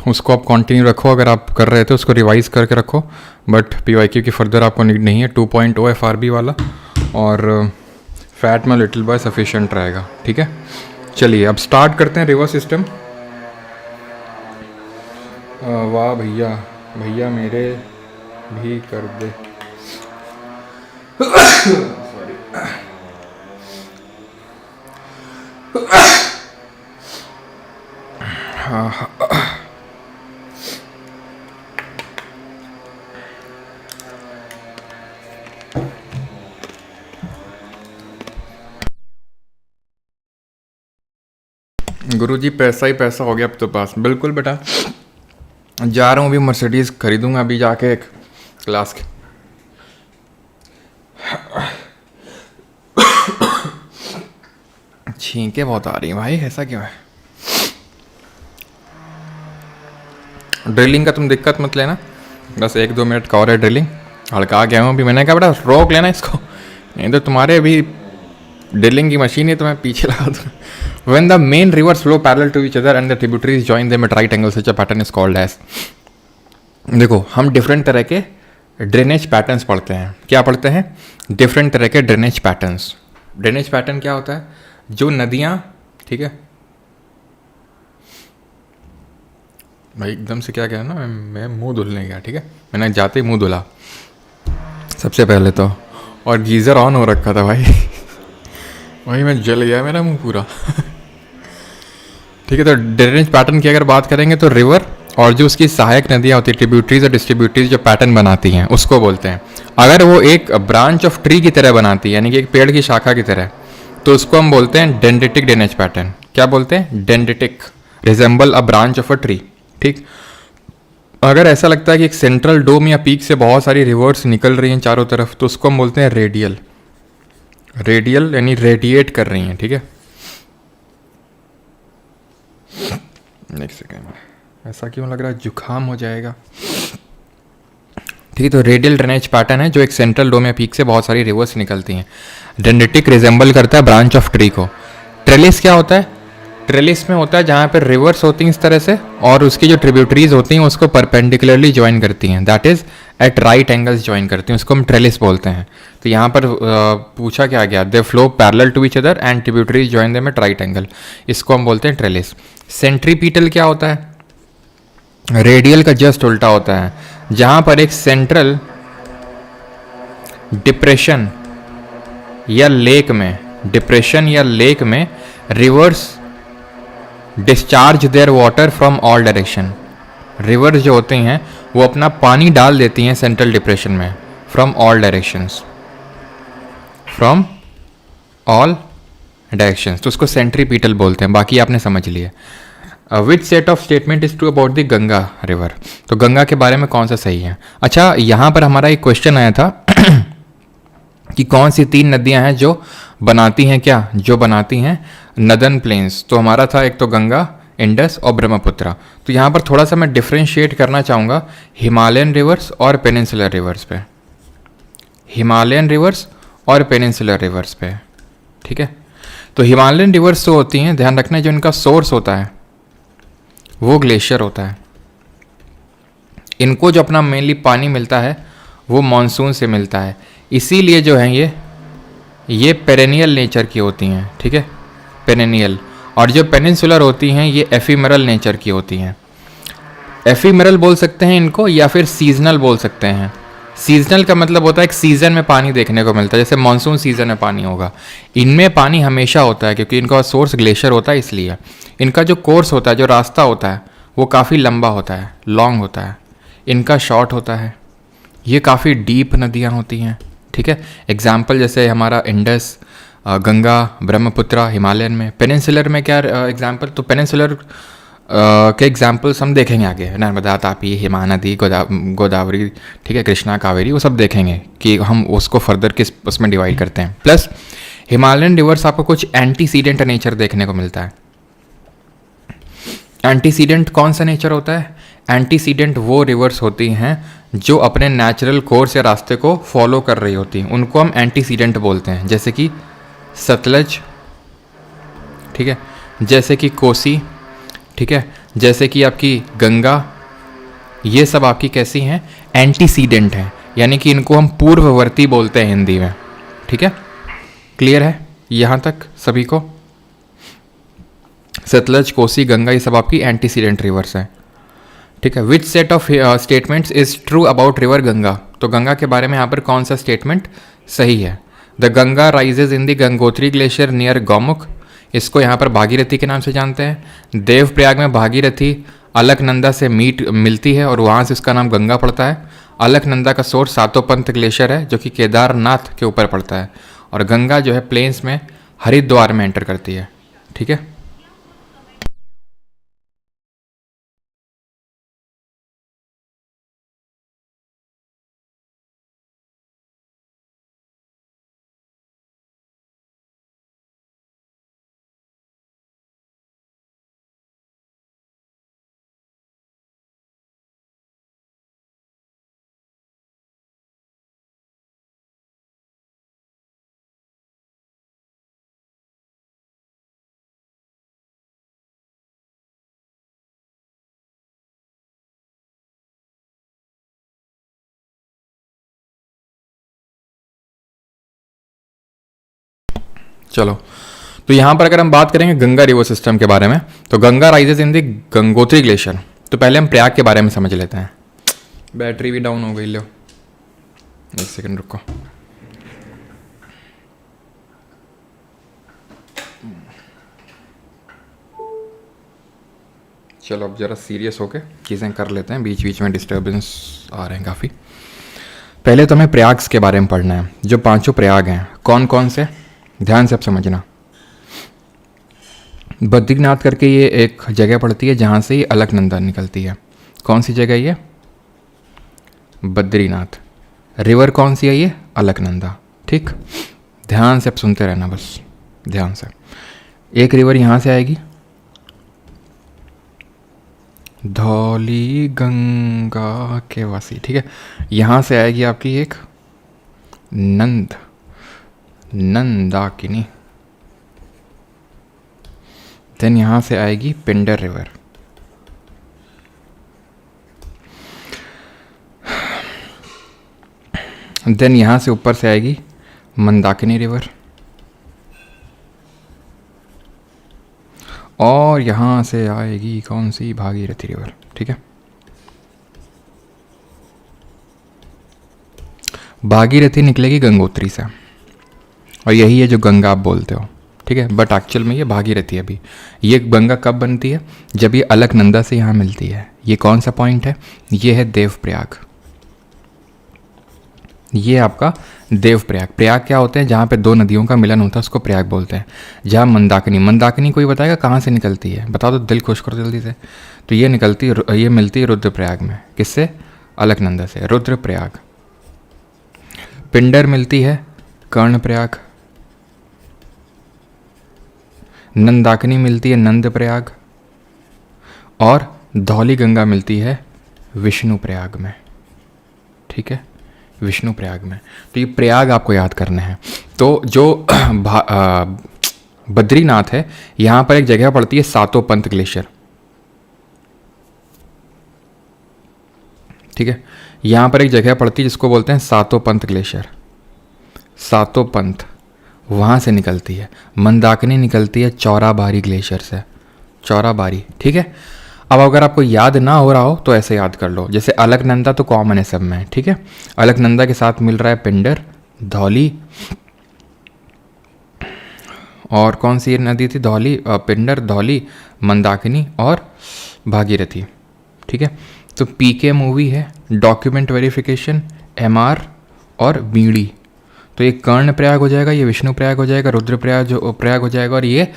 उसको आप कंटिन्यू रखो। अगर आप कर रहे थे उसको रिवाइज करके रखो, बट PYQ की फर्दर आपको नीड नहीं है। 2.0 FRB वाला और फैट में लिटिल बॉय सफिशिएंट रहेगा, ठीक है। चलिए अब स्टार्ट करते हैं रिवर्स सिस्टम। वाह भैया, भैया मेरे भी कर दे। सॉरी। गुरुजी पैसा ही पैसा हो गया अब तो पास। बिल्कुल बेटा, जा रहा हूँ अभी, मर्सिडीज़ खरीदूंगा अभी जाके एक क्लास के। छींके बहुत आ रही हैं भाई, ऐसा क्यों है? ड्रिलिंग का तुम दिक्कत मत लेना, बस 1-2 मिनट का और है ड्रिलिंग। हड़का गया हूँ अभी, मैंने कहा बेटा रोक लेना इसको, नहीं तो तुम्हारे अभी ड्रिलिंग की मशीन है तो मैं पीछे लगा दूँ। When the main rivers flow parallel to each other and the tributaries join them at right angles, such a pattern is called as। देखो, हम डिफरेंट तरह के ड्रेनेज पैटर्न्स पढ़ते हैं। क्या पढ़ते हैं? डिफरेंट तरह के ड्रेनेज पैटर्न्स। ड्रेनेज पैटर्न क्या होता है? जो नदियाँ, ठीक है भाई, एकदम से क्या कहना ना, मैं मुंह धुलने गया, ठीक है, मैंने जाते ही मुंह धुला सबसे पहले तो, और गीज़र ऑन हो रखा था भाई। वही मैं जल गया मेरा मुंह पूरा। ठीक है, तो ड्रेनेज पैटर्न की अगर बात करेंगे तो रिवर और जो उसकी सहायक नदियाँ होती है, ट्रिब्यूटरीज और डिस्ट्रीब्यूटरीज, जो पैटर्न बनाती हैं उसको बोलते हैं। अगर वो एक ब्रांच ऑफ ट्री की तरह बनाती है, यानी कि एक पेड़ की शाखा की तरह, तो उसको हम बोलते हैं डेंड्रिटिक ड्रेनेज पैटर्न। क्या बोलते हैं? Dendritic, resemble a branch of a tree, ठीक। अगर ऐसा लगता है कि एक सेंट्रल डोम या पीक से बहुत सारी रिवर्स निकल रही हैं चारों तरफ, तो उसको हम बोलते हैं रेडियल। रेडियल यानी रेडिएट कर रही हैं, ठीक है। नेक्स्ट सेकेंड, ऐसा क्यों लग रहा है, जुकाम हो जाएगा। ठीक है, तो रेडियल ड्रेनेज पैटर्न है जो एक सेंट्रल डोम या पीक से बहुत सारी रिवर्स निकलती हैं। डेंड्रिटिक रिजेंबल करता है ब्रांच ऑफ ट्री को। ट्रेलिस क्या होता है? ट्रेलिस में होता है जहाँ पर रिवर्स होती हैं इस तरह से, और उसकी जो ट्रिब्यूटरीज होती हैं उसको परपेंडिकुलरली ज्वाइन करती हैं, that is at right angles join करती हैं, उसको हम ट्रेलिस बोलते हैं। तो यहाँ पर पूछा क्या गया, they flow parallel to each other and tributaries join them at right angle, इसको हम बोलते हैं ट्रेलिस। सेंट्रीपीटल क्या होता है? रेडियल का जस्ट उल्टा होता है, जहाँ पर एक सेंट्रल डिप्रेशन या लेक में rivers discharge their water from all direction. Rivers जो होती हैं वो अपना पानी डाल देती हैं सेंट्रल डिप्रेशन में, फ्रॉम ऑल डायरेक्शंस, तो उसको सेंट्रीपीटल बोलते हैं। बाकी आपने समझ लिया। Which set of statement is true about the Ganga river? तो गंगा के बारे में कौन सा सही है? अच्छा, यहाँ पर हमारा एक क्वेश्चन आया था कि कौन सी 3 नदियां हैं जो बनाती हैं नदन प्लेन्स। तो हमारा था एक तो गंगा, इंडस और ब्रह्मपुत्रा। तो यहाँ पर थोड़ा सा मैं डिफ्रेंशिएट करना चाहूँगा हिमालयन रिवर्स और पेनिनसुलर रिवर्स पे। ठीक है, तो हिमालयन रिवर्स जो होती हैं, ध्यान रखना, जो इनका सोर्स होता है वो ग्लेशियर होता है। इनको जो अपना मेनली पानी मिलता है वो मॉनसून से मिलता है, इसीलिए जो है ये पेरेनियल नेचर की होती हैं। ठीक है, पेरेनियल। और जो पेनिनसुलर होती हैं ये एफिमेरल नेचर की होती हैं। एफिमेरल बोल सकते हैं इनको, या फिर सीजनल बोल सकते हैं। सीजनल का मतलब होता है एक सीज़न में पानी देखने को मिलता है, जैसे मानसून सीज़न में पानी होगा। इनमें पानी हमेशा होता है क्योंकि इनका सोर्स ग्लेशियर होता है, इसलिए इनका जो कोर्स होता है, जो रास्ता होता है, वो काफ़ी लंबा होता है, लॉन्ग होता है। इनका शॉर्ट होता है। ये काफ़ी डीप नदियाँ होती हैं। ठीक है, एग्जाम्पल जैसे हमारा इंडस, गंगा, ब्रह्मपुत्रा हिमालयन में। पेनिनसुलर में क्या एग्जाम्पल? तो पेनिनसुलर के एग्जाम्पल्स हम देखेंगे आगे, नर्मदा, तापी, हिमानदी, गोदावरी, ठीक है, कृष्णा, कावेरी, वो सब देखेंगे कि हम उसको फर्दर किस उसमें डिवाइड करते हैं। प्लस हिमालयन रिवर्स आपको कुछ एंटीसीडेंट नेचर देखने को मिलता है। एंटीसीडेंट कौन सा नेचर होता है? एंटीसीडेंट वो रिवर्स होती हैं जो अपने नेचुरल कोर्स या रास्ते को फॉलो कर रही होती हैं, उनको हम एंटीसीडेंट बोलते हैं। जैसे कि सतलज, ठीक है, जैसे कि कोसी, ठीक है, जैसे कि आपकी गंगा, ये सब आपकी कैसी हैं? एंटीसीडेंट हैं, यानी कि इनको हम पूर्ववर्ती बोलते हैं हिंदी में। ठीक है, क्लियर है यहाँ तक सभी को? सतलज, कोसी, गंगा, ये सब आपकी एंटीसीडेंट रिवर्स हैं। ठीक है, which set of statements is true about river Ganga? तो गंगा के बारे में यहाँ पर कौन सा स्टेटमेंट सही है? The Ganga rises in the Gangotri glacier near Gaumukh, इसको यहाँ पर भागीरथी के नाम से जानते हैं। देवप्रयाग में भागीरथी अलकनंदा से मिलती है और वहाँ से इसका नाम गंगा पड़ता है। अलकनंदा का सोर्स सातोपंथ ग्लेशियर है जो कि केदारनाथ के ऊपर पड़ता है, और गंगा जो है प्लेन्स में हरिद्वार में एंटर करती है। ठीक है, चलो, तो यहाँ पर अगर हम बात करेंगे गंगा रिवर सिस्टम के बारे में, तो Ganga rises in the Gangotri glacier. तो पहले हम प्रयाग के बारे में समझ लेते हैं। बैटरी भी डाउन हो गई, लो 1 सेकंड रुको। चलो अब ज़रा सीरियस होके चीज़ें कर लेते हैं, बीच बीच में डिस्टर्बेंस आ रहे हैं काफ़ी। पहले तो हमें प्रयाग के बारे में पढ़ना है। जो 5 प्रयाग हैं कौन कौन से, ध्यान से अब समझना। बद्रीनाथ करके ये एक जगह पड़ती है जहाँ से ये अलकनंदा निकलती है। कौन सी जगह ये? बद्रीनाथ। रिवर कौन सी है ये? अलकनंदा। ठीक, ध्यान से अब सुनते रहना, बस ध्यान से। एक रिवर यहाँ से आएगी, धौली गंगा के वासी, ठीक है। यहाँ से आएगी आपकी एक नंदाकिनी, देन यहाँ से आएगी पिंडर रिवर, देन यहाँ से ऊपर से आएगी मंदाकिनी रिवर, और यहाँ से आएगी कौन सी, भागीरथी रिवर, ठीक है। भागीरथी निकलेगी गंगोत्री से, और यही है जो गंगा आप बोलते हो, ठीक है। बट एक्चुअल में ये भागीरथी है। अभी ये गंगा कब बनती है, जब ये अलकनंदा से यहाँ मिलती है। ये कौन सा पॉइंट है, ये है देवप्रयाग, ये आपका देवप्रयाग। प्रयाग क्या होते हैं, जहाँ पे दो नदियों का मिलन होता है उसको प्रयाग बोलते हैं। जहाँ मंदाकिनी कोई बताएगा कहाँ से निकलती है, बताओ तो दिल खुश करो जल्दी से। तो ये मिलती है रुद्रप्रयाग में, किससे, अलकनंदा से, रुद्रप्रयाग। पिंडर मिलती है कर्णप्रयाग, नंदाकिनी मिलती है नंदप्रयाग, और धौली गंगा मिलती है विष्णुप्रयाग में, ठीक है, विष्णुप्रयाग में। तो ये प्रयाग आपको याद करने हैं। तो जो बद्रीनाथ है, यहाँ पर एक जगह पड़ती है सातोपंथ ग्लेशियर, ठीक है। यहाँ पर एक जगह पड़ती है जिसको बोलते हैं सातोपंथ ग्लेशियर, सातोपंथ वहाँ से निकलती है। मंदाकिनी निकलती है चौराबारी ग्लेशियर से, चौराबारी, ठीक है। अब अगर आपको याद ना हो रहा हो तो ऐसे याद कर लो, जैसे अलकनंदा तो कॉमन है सब में, ठीक है। अलकनंदा के साथ मिल रहा है पिंडर, धौली, और कौन सी नदी थी, धौली, पिंडर, धौली, मंदाकिनी और भागीरथी, ठीक है। तो पीके मूवी है, डॉक्यूमेंट वेरिफिकेशन, एमआर और बीड़ी। तो ये कर्ण प्रयाग हो जाएगा, ये विष्णु प्रयाग हो जाएगा, रुद्र प्रयाग हो जाएगा, और ये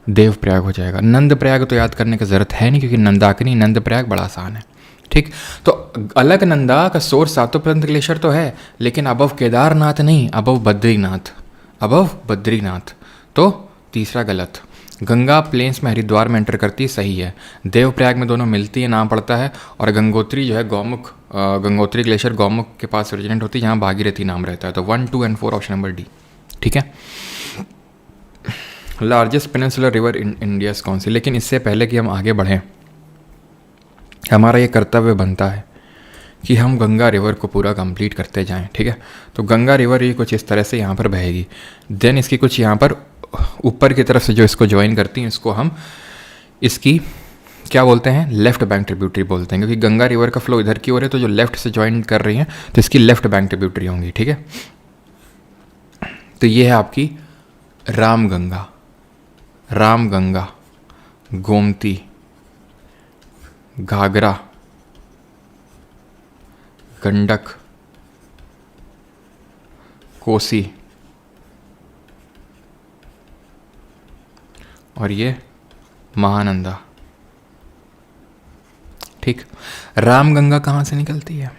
देव प्रयाग हो जाएगा। नंद प्रयाग तो याद करने की ज़रूरत है नहीं, क्योंकि नंदाकिनी नंद प्रयाग बड़ा आसान है, ठीक। तो अलकनंदा का सोर्स सातोपंथ ग्लेशियर तो है, लेकिन अबव केदारनाथ नहीं, अबव बद्रीनाथ, अबव बद्रीनाथ। तो तीसरा गलत। गंगा प्लेन्स में हरिद्वार में एंटर करती है, सही है। देवप्रयाग में दोनों मिलती है, नाम पड़ता है। और गंगोत्री जो है गौमुख, गंगोत्री ग्लेशियर गौमुख के पास ओरिजिनेट होती है, जहाँ भागीरथी नाम रहता है। तो 1, 2 और 4 ऑप्शन नंबर डी, ठीक है। Largest peninsular river in India कौन सी। लेकिन इससे पहले कि हम आगे बढ़ें, हमारा ये कर्तव्य बनता है कि हम गंगा रिवर को पूरा कंप्लीट करते जाएं, ठीक है। तो गंगा रिवर ये कुछ इस तरह से यहाँ पर बहेगी, देन इसकी कुछ यहाँ पर ऊपर की तरफ से जो इसको ज्वाइन करती हैं, इसको हम इसकी क्या बोलते हैं, लेफ्ट बैंक ट्रिब्यूटरी बोलते हैं, क्योंकि गंगा रिवर का फ्लो इधर की ओर है, तो जो लेफ्ट से ज्वाइन कर रही हैं तो इसकी लेफ्ट बैंक ट्रिब्यूटरी होंगी, ठीक है। तो ये है आपकी रामगंगा, गोमती, घाघरा, गंडक, कोसी, और ये महानंदा, ठीक। रामगंगा कहाँ से निकलती है,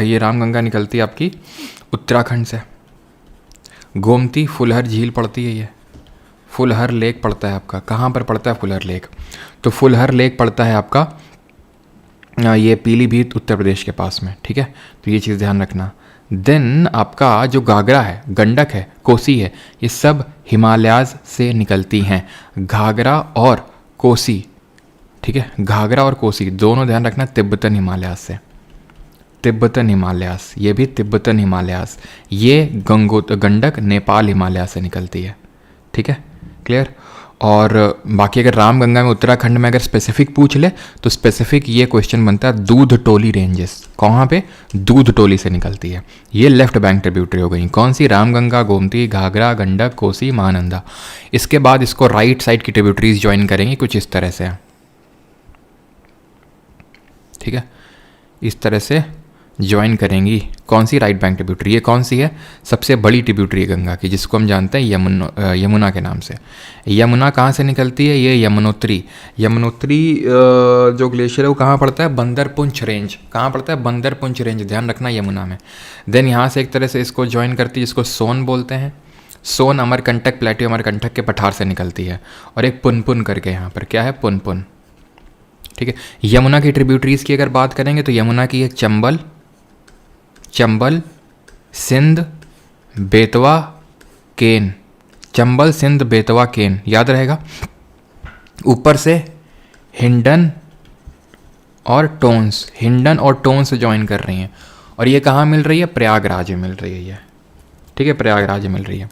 ये रामगंगा निकलती है आपकी उत्तराखंड से। गोमती फुलहर झील पड़ती है, ये फुलहर लेक पड़ता है आपका, कहाँ पर पड़ता है फुलहर लेक, तो फुलहर लेक पड़ता है आपका ये पीलीभीत उत्तर प्रदेश के पास में, ठीक है। तो ये चीज़ ध्यान रखना। देन आपका जो घाघरा है, गंडक है, कोसी है, ये सब हिमालयाज से निकलती हैं, घाघरा और कोसी, ठीक है। घाघरा और कोसी दोनों ध्यान रखना तिब्बतन हिमालयाज से, तिब्बतन हिमालयास, ये भी तिब्बतन हिमालयास। ये गंडक नेपाल हिमालय से निकलती है, ठीक है, क्लियर। और बाकी अगर रामगंगा में उत्तराखंड में अगर स्पेसिफिक पूछ ले तो स्पेसिफिक ये क्वेश्चन बनता है दूध टोली रेंजेस, कहाँ पे, दूध टोली से निकलती है। ये लेफ्ट बैंक ट्रिब्यूटरी हो गई, कौन सी, रामगंगा, गोमती, घाघरा, गंडक, कोसी, महानंदा। इसके बाद इसको राइट साइड की ट्रिब्यूटरीज ज्वाइन करेंगी कुछ इस तरह से, ठीक है, इस तरह से ज्वाइन करेंगी। कौन सी, राइट बैंक ट्रिब्यूटरी। ये कौन सी है, सबसे बड़ी ट्रिब्यूटरी है गंगा की, जिसको हम जानते हैं यमुना के नाम से। यमुना कहाँ से निकलती है, ये यमुनोत्री जो ग्लेशियर है वो कहाँ पड़ता है, बंदरपुंछ रेंज, कहाँ पड़ता है, बंदरपुंछ रेंज, ध्यान रखना यमुना में। देन यहाँ से एक तरह से इसको ज्वाइन करती है, जिसको सोन बोलते हैं, सोन अमरकंटक प्लेट्यू अमरकंटक के पठार से निकलती है। और एक पुनपुन करके यहाँ पर क्या है, पुनपुन, ठीक है। यमुना की ट्रिब्यूटरीज की अगर बात करेंगे तो यमुना की एक चंबल, चंबल, सिंध, बेतवा, केन, चंबल, सिंध, बेतवा, केन, याद रहेगा। ऊपर से हिंडन और टोन्स, हिंडन और टोन्स ज्वाइन कर रही हैं। और ये कहाँ मिल रही है, प्रयागराज में मिल रही है ये, ठीक है, प्रयागराज में मिल रही है।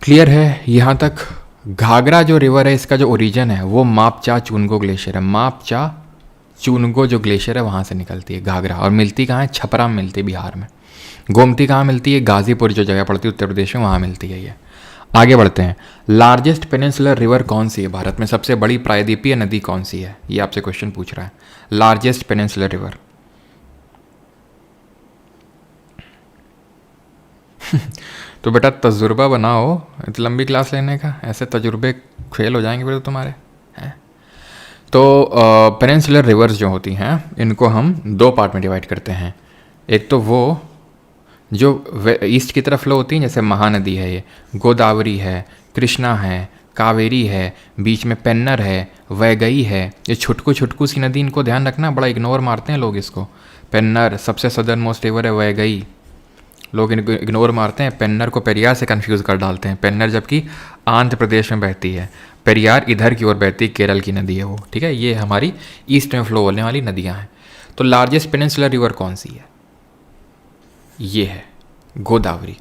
क्लियर है यहाँ तक। घाघरा जो रिवर है इसका जो ओरिजिन है वो मापचा चुनगो ग्लेशियर है, मापचा चुनगो जो ग्लेशियर है वहाँ से निकलती है घाघरा। और मिलती कहाँ है, छपरा में मिलती है बिहार में। गोमती कहाँ मिलती है, गाजीपुर जो जगह पड़ती है उत्तर प्रदेश में, वहाँ मिलती है ये। आगे बढ़ते हैं। लार्जेस्ट पेनिनसुलर रिवर कौन सी है भारत में, सबसे बड़ी प्रायद्वीपीय नदी कौन सी है, ये आपसे क्वेश्चन पूछ रहा है। लार्जेस्ट पेनिनसुलर रिवर तो बेटा तजुर्बा बनाओ, इतनी लंबी क्लास लेने का, ऐसे तजुर्बे फेल हो जाएंगे फिर तुम्हारे हैं। तो पेनिनसुलर रिवर्स जो होती हैं इनको हम दो पार्ट में डिवाइड करते हैं। एक तो वो जो ईस्ट की तरफ फ्लो होती हैं, जैसे महानदी है ये, गोदावरी है, कृष्णा है, कावेरी है, बीच में पेन्नर है, वैगई है। ये छुटकू छुटकू सी नदी, इनको ध्यान रखना, बड़ा इग्नोर मारते हैं लोग इसको। पेन्नर सबसे सदर्न मोस्ट रिवर है, वैगई लोग इग्नोर मारते हैं। पेन्नर को पेरियार से कंफ्यूज कर डालते हैं। पेन्नर जबकि आंध्र प्रदेश में बहती है, पेरियार इधर की ओर बहती है, केरल की नदी है वो, ठीक है। ये हमारी ईस्ट में फ्लो होने वाली नदियाँ हैं। तो लार्जेस्ट पेनिनसुलर रिवर कौन सी है, ये है गोदावरी,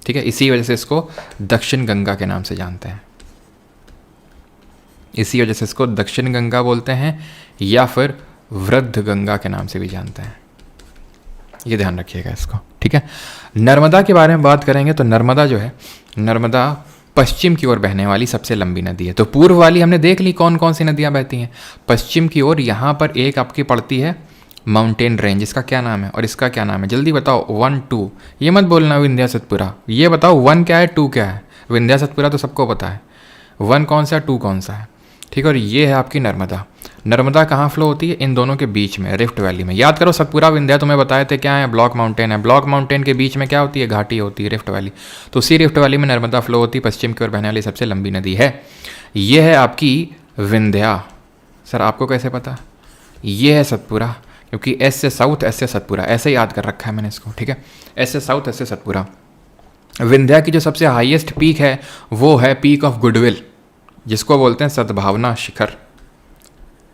ठीक है। इसी वजह से इसको दक्षिण गंगा के नाम से जानते हैं, इसी वजह से इसको दक्षिण गंगा बोलते हैं या फिर वृद्ध गंगा के नाम से भी जानते हैं। ये ध्यान रखिएगा इसको, ठीक है। नर्मदा के बारे में बात करेंगे तो नर्मदा जो है, नर्मदा पश्चिम की ओर बहने वाली सबसे लंबी नदी है। तो पूर्व वाली हमने देख ली कौन कौन सी नदियाँ बहती हैं। पश्चिम की ओर यहाँ पर एक आपकी पड़ती है माउंटेन रेंज, इसका क्या नाम है और इसका क्या नाम है, जल्दी बताओ। 1 2, ये मत बोलना विंध्या सतपुरा, ये बताओ 1 क्या है 2 क्या है। विंध्या सतपुरा तो सबको पता है, 1 कौन सा है 2 कौन सा है, ठीक है। और ये है आपकी नर्मदा। नर्मदा कहाँ फ्लो होती है, इन दोनों के बीच में, रिफ्ट वैली में। याद करो सतपुरा विंध्या तुम्हें बताए थे क्या है, ब्लॉक माउंटेन है। ब्लॉक माउंटेन के बीच में क्या होती है, घाटी होती है, रिफ्ट वैली। तो उसी रिफ्ट वैली में नर्मदा फ्लो होती है, पश्चिम की ओर बहने वाली सबसे लंबी नदी है। ये है आपकी विंध्या। सर आपको कैसे पता, ये है सतपुरा, क्योंकि एस से साउथ, एस से सतपुरा, ऐसे याद कर रखा है मैंने इसको, ठीक है। एस से साउथ, एस से सतपुरा। विंध्या की जो सबसे हाईएस्ट पीक है वो है पीक ऑफ गुडविल, जिसको बोलते हैं सद्भावना शिखर,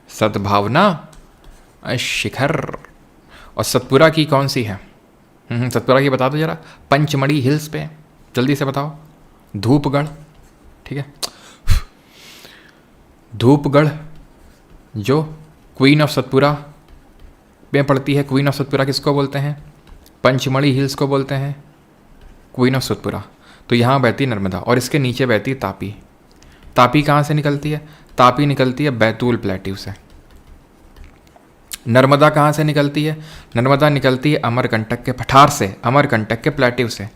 सद्भावना शिखर। और सतपुरा की कौन सी है, सतपुरा की बता दो जरा। पंचमढ़ी हिल्स पे, जल्दी से बताओ। धूपगढ़, ठीक है। धूपगढ़ जो क्वीन ऑफ सतपुरा में पड़ती है, क्वीन ऑफ सतपुरा किसको बोलते हैं, पंचमढ़ी हिल्स को बोलते हैं क्वीन ऑफ सतपुरा। तो यहाँ बहती नर्मदा और इसके नीचे बहती तापी। तापी कहाँ से निकलती है, तापी निकलती है बैतूल प्लेट्यू से। नर्मदा कहाँ से निकलती है, नर्मदा निकलती है अमरकंटक के पठार से, अमरकंटक के प्लेट्यू से।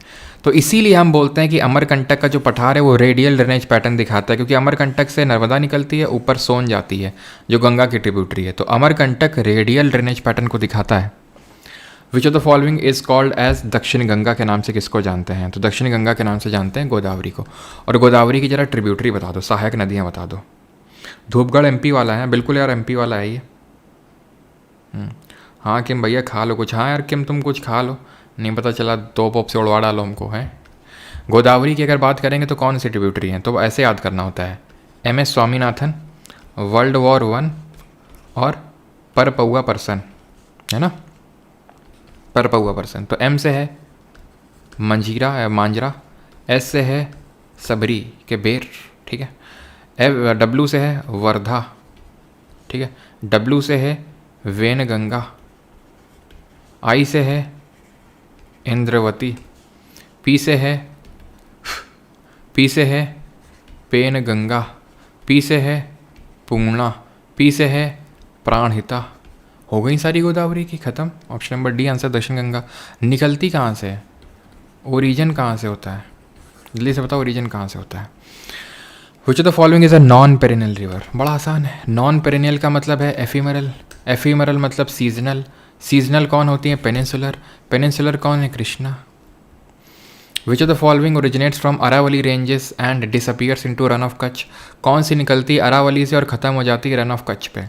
तो इसीलिए हम बोलते हैं कि अमरकंटक का जो पठार है वो रेडियल ड्रेनेज पैटर्न दिखाता है, क्योंकि अमरकंटक से नर्मदा निकलती है, ऊपर सोन जाती है जो गंगा की ट्रिब्यूटरी है। तो अमरकंटक रेडियल ड्रेनेज पैटर्न को दिखाता है। Which of the following is called as Dakshin Ganga के नाम से किसको जानते हैं, तो दक्षिण गंगा के नाम से जानते हैं गोदावरी को। और गोदावरी की जरा ट्रिब्यूटरी बता दो, सहायक नदियाँ बता दो। धूपगढ़ एमपी वाला है, बिल्कुल यार एमपी वाला है ये। हाँ किम भैया खा लो कुछ, हाँ यार किम तुम कुछ खा लो, नहीं पता चला दो पोप से उड़वा डालो हमको है। गोदावरी की अगर बात करेंगे तो कौन सी ट्रिब्यूटरी है, तो ऐसे याद करना होता है। MS स्वामीनाथन, वर्ल्ड वॉर 1 और परपौआ परसन, है ना, परपौआ परसन। तो M से है मंजीरा मांजरा, S से है सबरी के बेर, ठीक है। W से है वर्धा, ठीक है। W से है वेनगंगा, I से है इंद्रवती, P से है पेनगंगा, P से है पूर्णा, P से है प्राणहिता। हो गई सारी गोदावरी की ख़त्म। ऑप्शन नंबर डी आंसर दक्षिण गंगा। निकलती कहाँ से है, ओरिजिन कहाँ से होता है, जल्दी से बताओ ओरिजिन कहाँ से होता है। Which of the following is a non perennial river, बड़ा आसान है। नॉन पेरिनियल का मतलब है एफीमरल, एफीमरल मतलब सीजनल, सीजनल कौन होती है पेनिनसुलर, पेनिनसुलर कौन है Krishna. Which of the following originates from Aravalli ranges and disappears into Rann of Kutch. कौन सी निकलती है अरावली से और ख़त्म हो जाती है रन ऑफ कच्छ पे?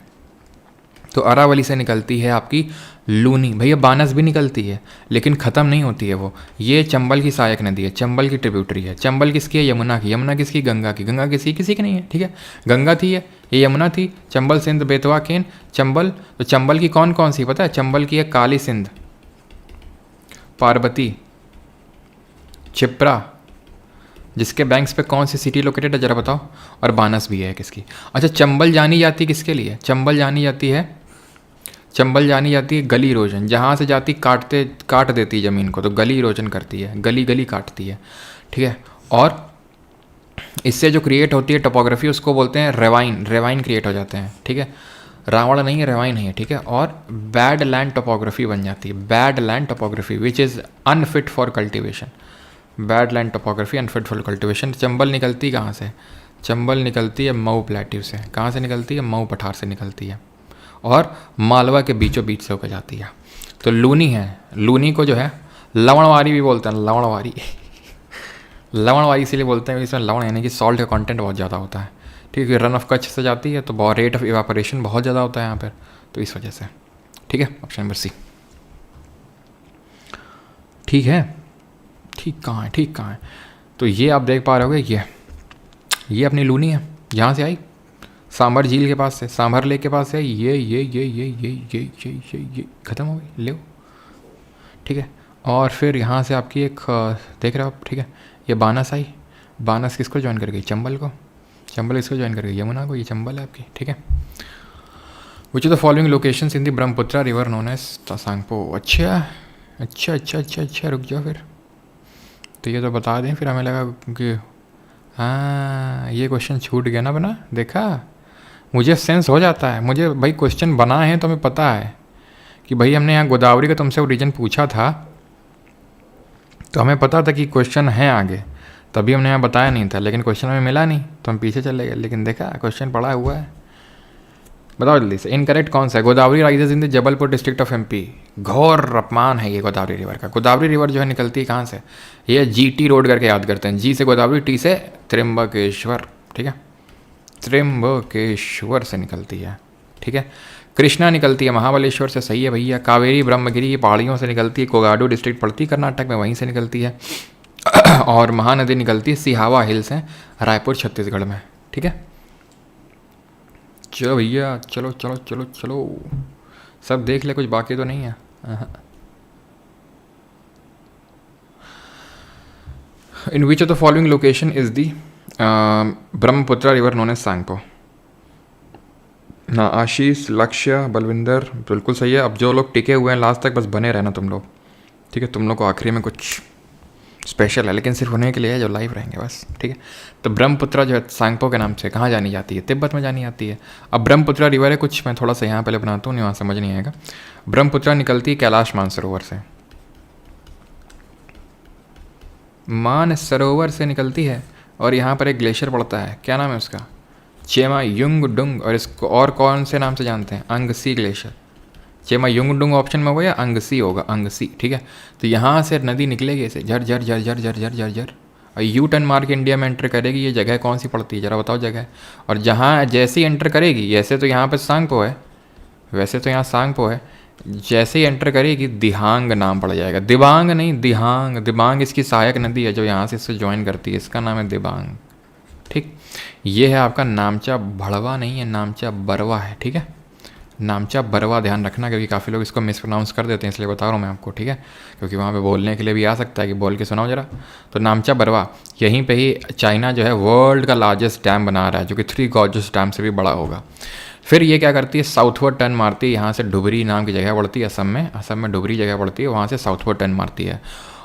तो अरावली से निकलती है आपकी लूनी। भैया बानस भी निकलती है लेकिन ख़त्म नहीं होती है वो। ये चंबल की सहायक नदी है, चंबल की ट्रिब्यूटरी है। चंबल किसकी है? यमुना की। यमुना किसकी? गंगा की। गंगा किसी किसी की नहीं है, ठीक है। गंगा थी ये यमुना थी। चंबल सिंध बेतवा केन चंबल। तो चंबल की कौन कौन सी पता है? चंबल की है काली सिंध, पार्वती, क्षिप्रा, जिसके बैंक्स पे कौन सी सिटी लोकेटेड है जरा बताओ, और बानस भी है किसकी। अच्छा चंबल जानी जाती किसके लिए? चंबल जानी जाती है गली इरोजन। जहाँ से जाती काट देती है ज़मीन को, तो गली इरोजन करती है, गली गली काटती है, ठीक है। और इससे जो क्रिएट होती है टोपोग्राफी उसको बोलते हैं रेवाइन क्रिएट हो जाते हैं, ठीक है। रावण नहीं है, रेवाइन है, ठीक है। और बैड लैंड टोपोग्राफी बन जाती है, bad land topography which is unfit for cultivation. Bad land topography unfit for cultivation. Chambal निकलती कहाँ से? चंबल निकलती है मऊ प्लेट्यू से। कहाँ से निकलती है? मऊ पठार से निकलती है और मालवा के बीचों बीच से होकर जाती है। तो लूनी है, लूनी को जो है लवणवारी भी बोलते हैं, लवणवारी लवणवारी इसीलिए बोलते हैं इसमें लवण यानी कि सॉल्ट का कंटेंट बहुत ज़्यादा होता है, ठीक है। रन ऑफ कच्छ से जाती है तो बहुत रेट ऑफ इवापोरेशन बहुत ज़्यादा होता है यहाँ पर, तो इस वजह से, ठीक है। ऑप्शन नंबर सी ठीक है। ठीक कहाँ है? तो ये आप देख पा रहे होगे, ये अपनी लूनी है, यहाँ से आई सांभर झील के पास से, सांभर लेक के पास से ये ख़त्म हो गई, ले, ठीक है। और फिर यहाँ से आपकी एक देख रहे हो आप, ठीक है। ये बानस आई, बानस किसको ज्वाइन कर गई? चंबल को। चंबल किसको ज्वाइन कर गई? यमुना को। ये चंबल है आपकी, ठीक है। Which of the following locations in the Brahmaputra river known as Tsangpo. अच्छा रुक जाओ फिर, तो ये तो बता दें, फिर हमें लगा कि हाँ ये क्वेश्चन छूट गया ना बना। देखा, मुझे सेंस हो जाता है, मुझे भाई क्वेश्चन बना है तो हमें पता है कि भाई हमने यहाँ गोदावरी का तुमसे ओरिजिन पूछा था, तो हमें पता था कि क्वेश्चन है आगे, तभी हमने यहाँ बताया नहीं था, लेकिन क्वेश्चन हमें मिला नहीं तो हम पीछे चले गए। लेकिन देखा क्वेश्चन पड़ा हुआ है। बताओ जल्दी से, इनकरेक्ट कौन सा है? Godavari rises in the Jabalpur district of MP. घोर अपमान है ये गोदावरी रिवर का। गोदावरी रिवर जो है निकलती है कहाँ से? ये GT रोड करके याद करते हैं। जी से गोदावरी, T से त्र्यंबकेश्वर, ठीक है। त्र्यंबकेश्वर से निकलती है, ठीक है। कृष्णा निकलती है महाबलेश्वर से, सही है भैया। कावेरी ब्रह्मगिरी की पहाड़ियों से निकलती है, कोगाडू डिस्ट्रिक्ट पड़ती है कर्नाटक में, वहीं से निकलती है। और महानदी निकलती है सिहावा हिल से, रायपुर छत्तीसगढ़ में, ठीक है। चलो भैया, चलो सब देख ले, कुछ बाकी तो नहीं है। In which of the following location is the Brahmaputra river known as Tsangpo? ना आशीष, लक्ष्य, बलविंदर, बिल्कुल सही है। अब जो लोग टिके हुए हैं लास्ट तक, बस बने रहना तुम लोग, ठीक है। तुम लोग को आखिरी में कुछ स्पेशल है, लेकिन सिर्फ उन्हीं के लिए है जो लाइव रहेंगे बस, ठीक है। तो ब्रह्मपुत्रा जो है सांगपो के नाम से कहाँ जानी जाती है? तिब्बत में जानी जाती है। अब ब्रह्मपुत्रा रिवर है कुछ, मैं थोड़ा सा यहाँ पहले बनाता हूँ, नहीं वहाँ समझ नहीं आएगा। ब्रह्मपुत्रा निकलती है कैलाश मानसरोवर से, मानसरोवर से निकलती है। और यहाँ पर एक ग्लेशियर पड़ता है, क्या नाम है उसका? चेमा युंगडुंग। और इसको और कौन से नाम से जानते हैं? अंगसी ग्लेशियर। चेमा युंगडुंग ऑप्शन में होगा या अंगसी होगा? अंगसी, ठीक है। तो यहाँ से नदी निकलेगी ऐसे झर झर झर झर झर झर झर झर, और यू टर्न मार के इंडिया में एंटर करेगी। ये जगह कौन सी पड़ती है जरा बताओ जगह? और जहाँ जैसे ही एंटर करेगी, ऐसे तो यहाँ पर सांगपो है, वैसे तो यहाँ सांगपो है, जैसे ही एंटर करेगी दिहांग नाम पड़ जाएगा। दिबांग नहीं, दिहांग। दिबांग इसकी सहायक नदी है जो यहाँ से इससे ज्वाइन करती है, इसका नाम है दिबांग, ठीक। ये है आपका नामचा भड़वा, नहीं है नामचा बरवा है, ठीक है। नामचा बरवा ध्यान रखना, क्योंकि काफ़ी लोग इसको मिसप्रोनाउंस कर देते हैं, इसलिए बता रहा हूँ मैं आपको, ठीक है। क्योंकि वहाँ पे बोलने के लिए भी आ सकता है कि बोल के सुनाओ जरा। तो नामचा बरवा, यहीं पे ही चाइना जो है वर्ल्ड का लार्जेस्ट डैम बना रहा है, जो कि 3 गॉर्जस डैम से भी बड़ा होगा। फिर ये क्या करती है? साउथवर्ड टर्न मारती है, यहाँ से डुबरी नाम की जगह पड़ती है असम में डुबरी जगह पड़ती है, वहाँ से साउथवर्ड टर्न मारती है।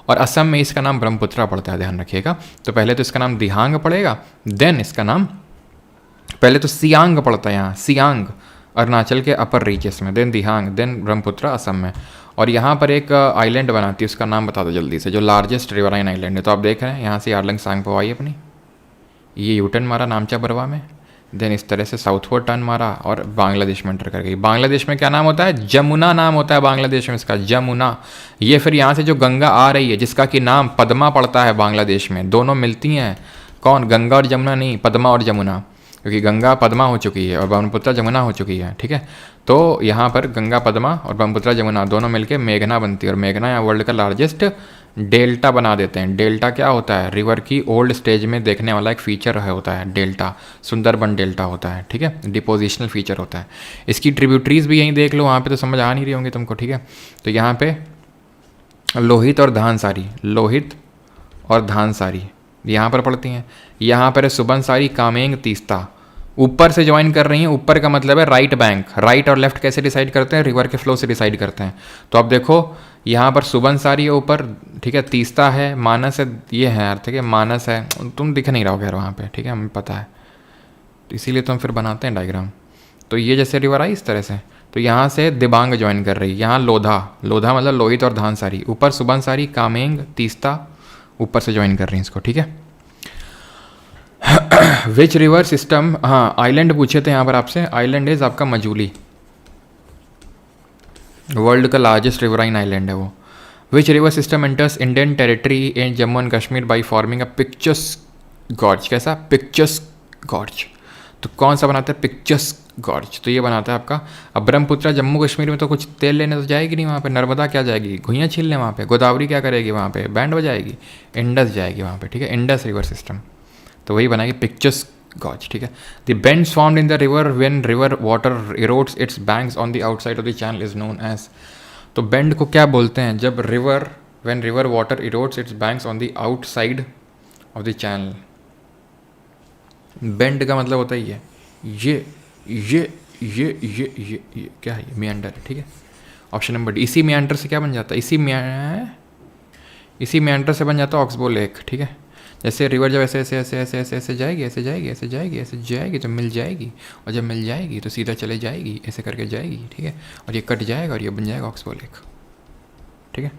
और असम में इसका नाम ब्रह्मपुत्रा पड़ता है, ध्यान रखिएगा। तो पहले तो इसका नाम दिहांग पड़ेगा, देन इसका नाम पहले तो सियांग पड़ता है, यहाँ सियांग अरुणाचल के अपर रीचेस में, देन दिहांग, देन ब्रह्मपुत्रा असम में। और यहाँ पर एक आइलैंड बनाती है, उसका नाम बता दो जल्दी से, जो लार्जेस्ट रिवराइन आइलैंड है। तो आप देख रहे हैं यहाँ से यारलंग सांगपो आई अपनी, ये यूटर्न मारा नामचा बरवा में, देन इस तरह से साउथवर्ड टर्न मारा और बांग्लादेश में एंटर कर गई। बांग्लादेश में क्या नाम होता है? जमुना नाम होता है बांग्लादेश में इसका, जमुना। ये फिर यहाँ से जो गंगा आ रही है जिसका कि नाम पद्मा पड़ता है बांग्लादेश में, दोनों मिलती हैं। कौन? गंगा और जमुना नहीं, पद्मा और जमुना, क्योंकि गंगा पद्मा हो चुकी है और ब्रह्मपुत्र जमुना हो चुकी है, ठीक है। तो यहाँ पर गंगा पद्मा और ब्रह्मपुत्र जमुना दोनों मिलके मेघना बनती है, और मेघना यहाँ वर्ल्ड का लार्जेस्ट डेल्टा बना देते हैं। डेल्टा क्या होता है? रिवर की ओल्ड स्टेज में देखने वाला एक फीचर है, होता है डेल्टा, सुंदरबन डेल्टा होता है, ठीक है, डिपोजिशनल फीचर होता है। इसकी ट्रिब्यूटरीज भी यहीं देख लो, वहाँ पे तो समझ आ नहीं रही होंगी तुमको, ठीक है। तो यहाँ पे लोहित और धानसारी, लोहित और धानसारी यहाँ पर पड़ती हैं। यहाँ पर है सुबनसारी, कामेंग, तीस्ता, ऊपर से ज्वाइन कर रही हैं। ऊपर का मतलब है राइट बैंक। राइट और लेफ्ट कैसे डिसाइड करते हैं? रिवर के फ्लो से डिसाइड करते हैं। तो अब देखो यहाँ पर सुबनसारी है ऊपर, ठीक है, तीस्ता है, मानस है, ये है यार, ठीक है, मानस है, तुम दिख नहीं रहो खैर वहाँ पे, ठीक है, हमें पता है, तो इसीलिए तो हम फिर बनाते हैं डायग्राम। तो ये जैसे रिवर आई इस तरह से, तो यहाँ से दिबांग ज्वाइन कर रही है। यहाँ लोधा, लोधा मतलब लोहित और धानसारी, ऊपर सुबनसारी, कामेंग, तीस्ता ऊपर से ज्वाइन कर रही हैं इसको, ठीक है। विच रिवर सिस्टम, हाँ आइलैंड पूछे थे यहाँ पर आपसे। आइलैंड इज आपका मजूली, वर्ल्ड का लार्जेस्ट रिवराइन आइलैंड है वो। Which river system enters Indian territory in Jammu and Kashmir by forming a picturesque gorge. कैसा? Picturesque gorge. तो कौन सा बनाता है? Picturesque gorge. तो ये बनाता है आपका। अब ब्रह्मपुत्र जम्मू कश्मीर में तो कुछ तेल लेने तो जाएगी नहीं वहाँ पे। नर्मदा क्या जाएगी? घुइयाँ छीलने वहाँ पे। गोदावरी क्या करेगी वहाँ पे? बैंड बजाएगी। इंडस जाएगी वहाँ पे, ठीक है, इंडस रिवर सिस्टम। तो वही बनाएगी पिक्चर्स गॉर्ज, ठीक है। The bends formed in the river when river water erodes its banks on the outside of the channel is known as. तो बेंड को क्या बोलते हैं? जब river, when river water erodes its banks on the outside of the channel. Bend का मतलब होता है ये क्या है? ये मियांडर है, ठीक है। Option number D. इसी मियांडर से क्या बन जाता है? इसी मियांडर से बन जाता है ऑक्सबो लेक, ठीक है। जैसे रिवर जब ऐसे ऐसे ऐसे ऐसे ऐसे ऐसे जाएगी, ऐसे जाएगी, ऐसे जाएगी, ऐसे जाएगी, तो मिल जाएगी, और जब मिल जाएगी तो सीधा चले जाएगी, ऐसे करके जाएगी, ठीक है, और ये कट जाएगा और ये बन जाएगा ऑक्सबो लेक, ठीक है।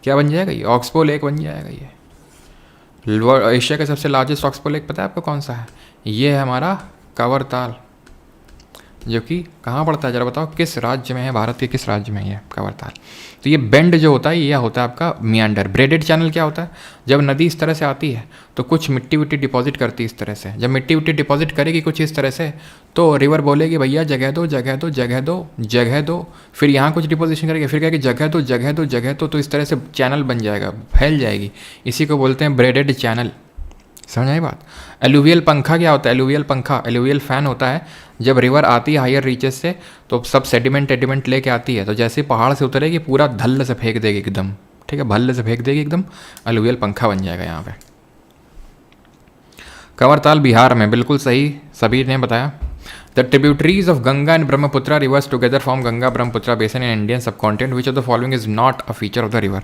क्या बन जाएगा? ये ऑक्सबो लेक बन जाएगा। ये एशिया का सबसे लार्जेस्ट ऑक्सबो लेक पता है आपको कौन सा है? ये है हमारा कावरताल, जो कि कहाँ पड़ता है? जरा बताओ, किस राज्य में है? भारत के किस राज्य में है ये कावरताल? तो ये बेंड जो होता है ये होता है आपका मियांडर। ब्रेडेड चैनल क्या होता है? जब नदी इस तरह से आती है तो कुछ मिट्टी विट्टी डिपॉजिट करती है इस तरह से। जब मिट्टी विट्टी डिपॉजिट करेगी कुछ इस तरह से, तो रिवर बोलेगी भैया जगह दो, जगह दो, जगह दो, जगह दो। फिर यहाँ कुछ डिपोजिशन करेगी, फिर कहेगी जगह दो, जगह दो, जगह दो। तो इस तरह से चैनल बन जाएगा, फैल जाएगी। इसी को बोलते हैं ब्रेडेड चैनल। समझ आई बात? एलुवियल पंखा क्या होता है? एलुवियल पंखा, एलुवियल फैन होता है। जब रिवर आती है हायर रीचेस से तो सब सेडिमेंट एडिमेंट लेके आती है, तो जैसे पहाड़ से उतरेगी पूरा धल्ल से फेंक देगी एकदम, ठीक है, भल्ले से फेंक देगी एकदम। एलुवियल पंखा बन जाएगा यहाँ पे। कंवरताल बिहार में, बिल्कुल सही, सभी ने बताया। The tributaries of Ganga and Brahmaputra rivers together form Ganga Brahmaputra basin in Indian सब continent, which of the following is not a feature of the river.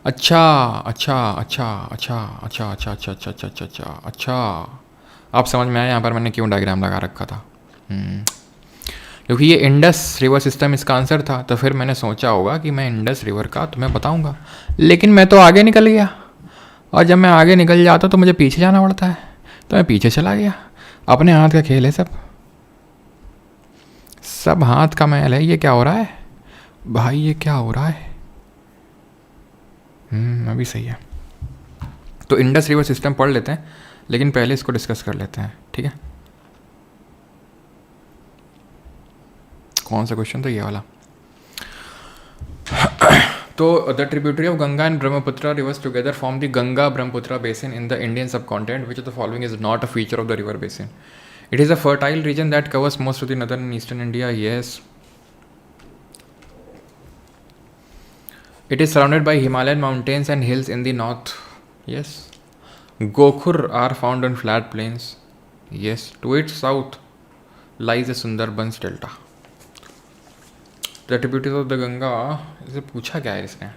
अच्छा अच्छा अच्छा अच्छा अच्छा अच्छा अच्छा अच्छा अच्छा अच्छा अच्छा अच्छा, आप समझ में आया यहाँ पर मैंने क्यों डायग्राम लगा रखा था। क्योंकि ये इंडस रिवर सिस्टम इसका आंसर था, तो फिर मैंने सोचा होगा कि मैं इंडस रिवर का तुम्हें बताऊंगा, लेकिन मैं तो आगे निकल गया, और जब मैं आगे निकल जाता तो मुझे पीछे जाना पड़ता है, तो मैं पीछे चला गया। अपने हाथ का खेल है सब, सब हाथ का मैल है। ये क्या हो रहा है भाई, ये क्या हो रहा है? अभी सही है। तो इंडस रिवर सिस्टम पढ़ लेते हैं, लेकिन पहले इसको डिस्कस कर लेते हैं, ठीक है। कौन सा क्वेश्चन था? ये वाला। तो the tributary of Ganga and Brahmaputra rivers together form the Ganga Brahmaputra basin in the Indian सब continent, which of the following is not a feature of the river basin. It is a fertile region that covers most of the northern and eastern India. Yes, it is surrounded by Himalayan mountains and hills in the north. Yes. Gokhur are found on flat plains. Yes. To its south lies the Sundarbans Delta. The tributaries of the Ganga. इसे पूछा क्या है इसने?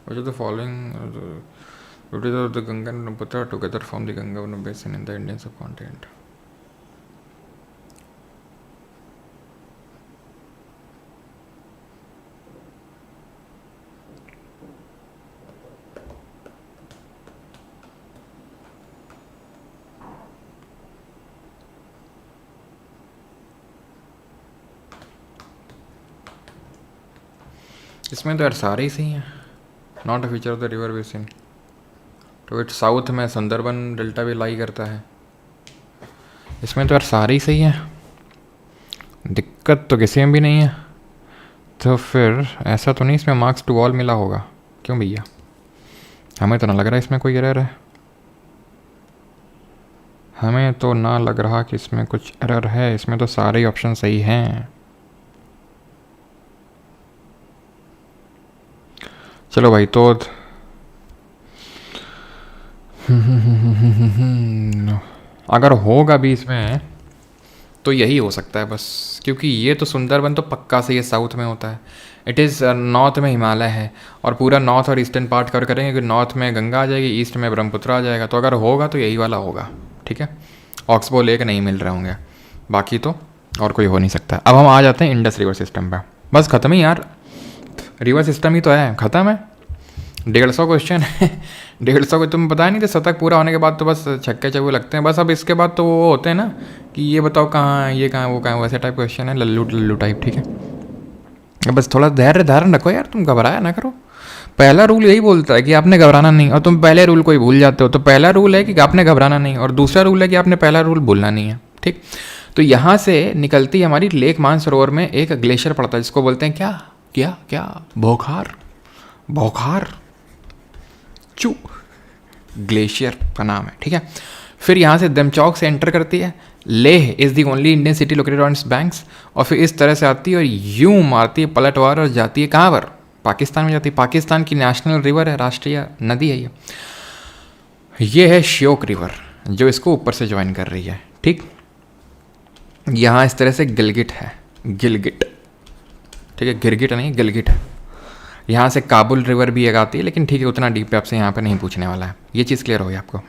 Which of the following tributaries of the Ganga and Brahmaputra together form the Ganga basin in the Indian subcontinent? इसमें तो यार सारे ही सही हैं। Not a feature of the river basin, तो इट साउथ में सुंदरबन डेल्टा भी लाई करता है। इसमें तो यार सारे ही सही हैं, दिक्कत तो किसी में भी नहीं है। तो फिर ऐसा तो नहीं इसमें मार्क्स टू ऑल मिला होगा, क्यों भैया? हमें तो ना लग रहा इसमें कोई एरर है, हमें तो ना लग रहा कि इसमें कुछ एरर है। इसमें तो सारे ही ऑप्शन सही हैं। चलो भाई, तो अगर होगा भी इसमें तो यही हो सकता है बस, क्योंकि ये तो सुंदरबन तो पक्का से ये साउथ में होता है। इट इज़ नॉर्थ में हिमालय है, और पूरा नॉर्थ और ईस्टर्न पार्ट कवर करेंगे कि नॉर्थ में गंगा आ जाएगी, ईस्ट में ब्रह्मपुत्र आ जाएगा। तो अगर होगा तो यही वाला होगा, ठीक है। ऑक्सबो लेक नहीं मिल रहे होंगे, बाकी तो और कोई हो नहीं सकता। अब हम आ जाते हैं इंडस रिवर सिस्टम पर। बस ख़त्म ही यार, रिवर सिस्टम ही तो है, ख़त्म है। 150 क्वेश्चन है 150 को तुम्हें पता नहीं था। शतक पूरा होने के बाद तो बस छक्के चौके लगते हैं बस। अब इसके बाद तो वो होते हैं ना कि ये बताओ कहाँ है, ये कहाँ है, वो कहाँ है, वैसे टाइप क्वेश्चन है, लल्लू लल्लू टाइप, ठीक है। बस थोड़ा धैर्य धारण रखो यार, तुम घबराया ना करो। पहला रूल यही बोलता है कि आपने घबराना नहीं, और तुम पहले रूल को ही भूल जाते हो। तो पहला रूल है कि आपने घबराना नहीं, और दूसरा रूल है कि आपने पहला रूल भूलना नहीं है, ठीक। तो यहाँ से निकलती हमारी लेक मानसरोवर में एक ग्लेशियर पड़ता है, जिसको बोलते हैं क्या क्या क्या, बोखार, बोखार चू ग्लेशियर का नाम है, ठीक है। फिर यहाँ से दमचौक से एंटर करती है। Leh is the only Indian city located on it's banks, और फिर इस तरह से आती है और यूं मारती है पलटवार और जाती है कहाँ पर? पाकिस्तान में जाती है। पाकिस्तान की नेशनल रिवर है, राष्ट्रीय नदी है ये है श्योक रिवर, जो इसको ऊपर से ज्वाइन कर रही है, ठीक। यहाँ इस तरह से गिलगिट है, गिलगिट, ठीक है, गिरगिट नहीं, गिलगिट है। यहाँ से काबुल रिवर भी एक आती है, लेकिन ठीक है, उतना डीप पे आपसे यहाँ पे नहीं पूछने वाला है। ये चीज़ क्लियर हो गई आपको?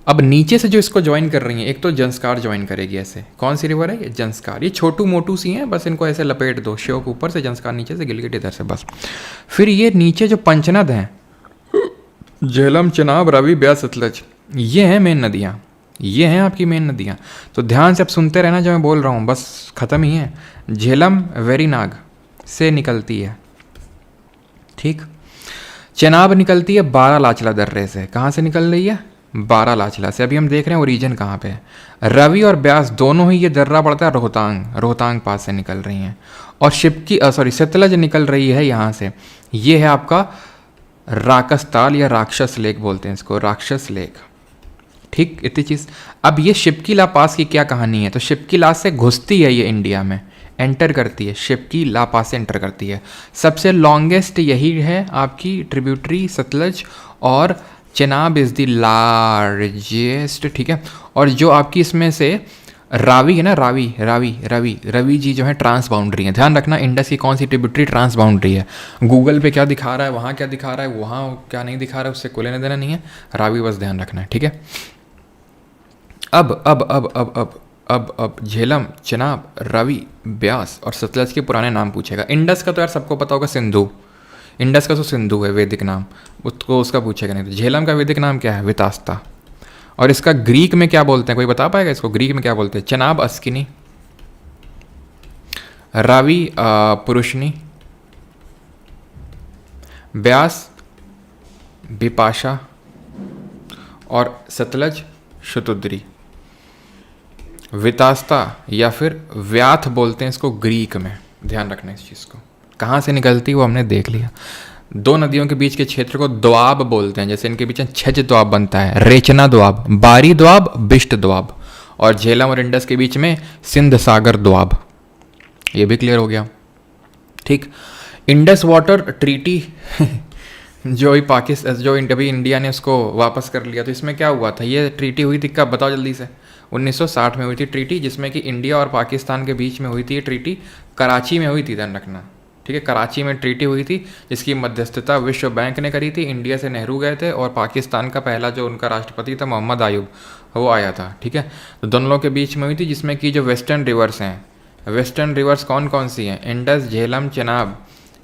अब नीचे से जो इसको ज्वाइन कर रही है, एक तो जंस्कार ज्वाइन करेगी ऐसे। कौन सी रिवर है ये? जंस्कार। ये छोटू मोटू सी हैं, बस इनको ऐसे लपेट दो। श्योक ऊपर से, जंस्कार नीचे से, गिलगिट इधर से, बस। फिर ये नीचे जो पंचनद हैं, झेलम, चिनाब, रावी, ब्यास, सतलज, ये हैं मेन नदियाँ, ये हैं आपकी मेन नदियाँ। तो ध्यान से अब सुनते रहना जो मैं बोल रहा हूँ, बस ख़त्म ही है। झेलम वेरीनाग से निकलती है, ठीक। चिनाब निकलती है बारालाचला दर्रे से। कहाँ से निकल रही है? बारालाचला से। अभी हम देख रहे हैं ओरिजिन कहाँ पे है। रवि और ब्यास दोनों ही ये दर्रा पड़ता है रोहतांग, रोहतांग पास से निकल रही हैं। और सतलज निकल रही है यहाँ से। ये है आपका राकसताल या राक्षस लेक बोलते हैं इसको, राक्षस लेक, ठीक। इतनी चीज़। अब ये शिपकीला पास की क्या कहानी है? तो शिपकीला से घुसती है ये इंडिया में, एंटर करती है, शिपकीला पास से एंटर करती है। सबसे लॉन्गेस्ट यही है आपकी ट्रिब्यूटरी सतलज, और चिनाब इज़ द लार्जेस्ट, ठीक है। और जो आपकी इसमें से रावी है ना, रवि जी जो है ट्रांस बाउंड्री है। ध्यान रखना इंडस की कौन सी ट्रिब्यूटरी ट्रांस बाउंड्री है। गूगल पे क्या दिखा रहा है, वहाँ क्या दिखा रहा है, वहाँ क्या नहीं दिखा रहा है, उससे कोई लेना देना नहीं है। रावी बस ध्यान रखना है, ठीक है। अब झेलम, चिनाब, रवि, ब्यास और सतलज के पुराने नाम पूछेगा। इंडस का तो यार सबको पता होगा, सिंधु। इंडस का तो सिंधु है वैदिक नाम, उसको उसका पूछेगा नहीं। तो झेलम का वैदिक नाम क्या है? वितास्ता। और इसका ग्रीक में क्या बोलते हैं, कोई बता पाएगा इसको ग्रीक में क्या बोलते हैं? चिनाब अस्किनी, रावी पुरुषनी, ब्यास बिपाशा, और सतलज शतुद्री। वितास्ता या फिर व्याथ बोलते हैं इसको ग्रीक में। ध्यान रखना इस चीज़ को। कहाँ से निकलती है वो हमने देख लिया। दो नदियों के बीच के क्षेत्र को द्वाब बोलते हैं। जैसे इनके बीच में छज द्वाब बनता है, रेचना द्वाब, बारी द्वाब, बिष्ट द्वाब। और झेलम और इंडस के बीच में सिंध सागर द्वाब। ये भी क्लियर हो गया, ठीक। इंडस वाटर ट्रीटी जो ही पाकिस्तान, जो अभी इंडिया ने उसको वापस कर लिया, तो इसमें क्या हुआ था? ये ट्रीटी हुई थी कब, बताओ जल्दी से। 1960 में हुई थी ट्रीटी, जिसमें कि इंडिया और पाकिस्तान के बीच में हुई थी। ये ट्रीटी कराची में हुई थी, ध्यान रखना, ठीक है। कराची में ट्रीटी हुई थी, जिसकी मध्यस्थता विश्व बैंक ने करी थी। इंडिया से नेहरू गए थे, और पाकिस्तान का पहला जो उनका राष्ट्रपति था मोहम्मद आयूब, वो आया था, ठीक है। तो दोनों लोगों के बीच में हुई थी, जिसमें कि जो वेस्टर्न रिवर्स हैं, वेस्टर्न रिवर्स कौन कौन सी हैं? इंडस, झेलम, चिनाब।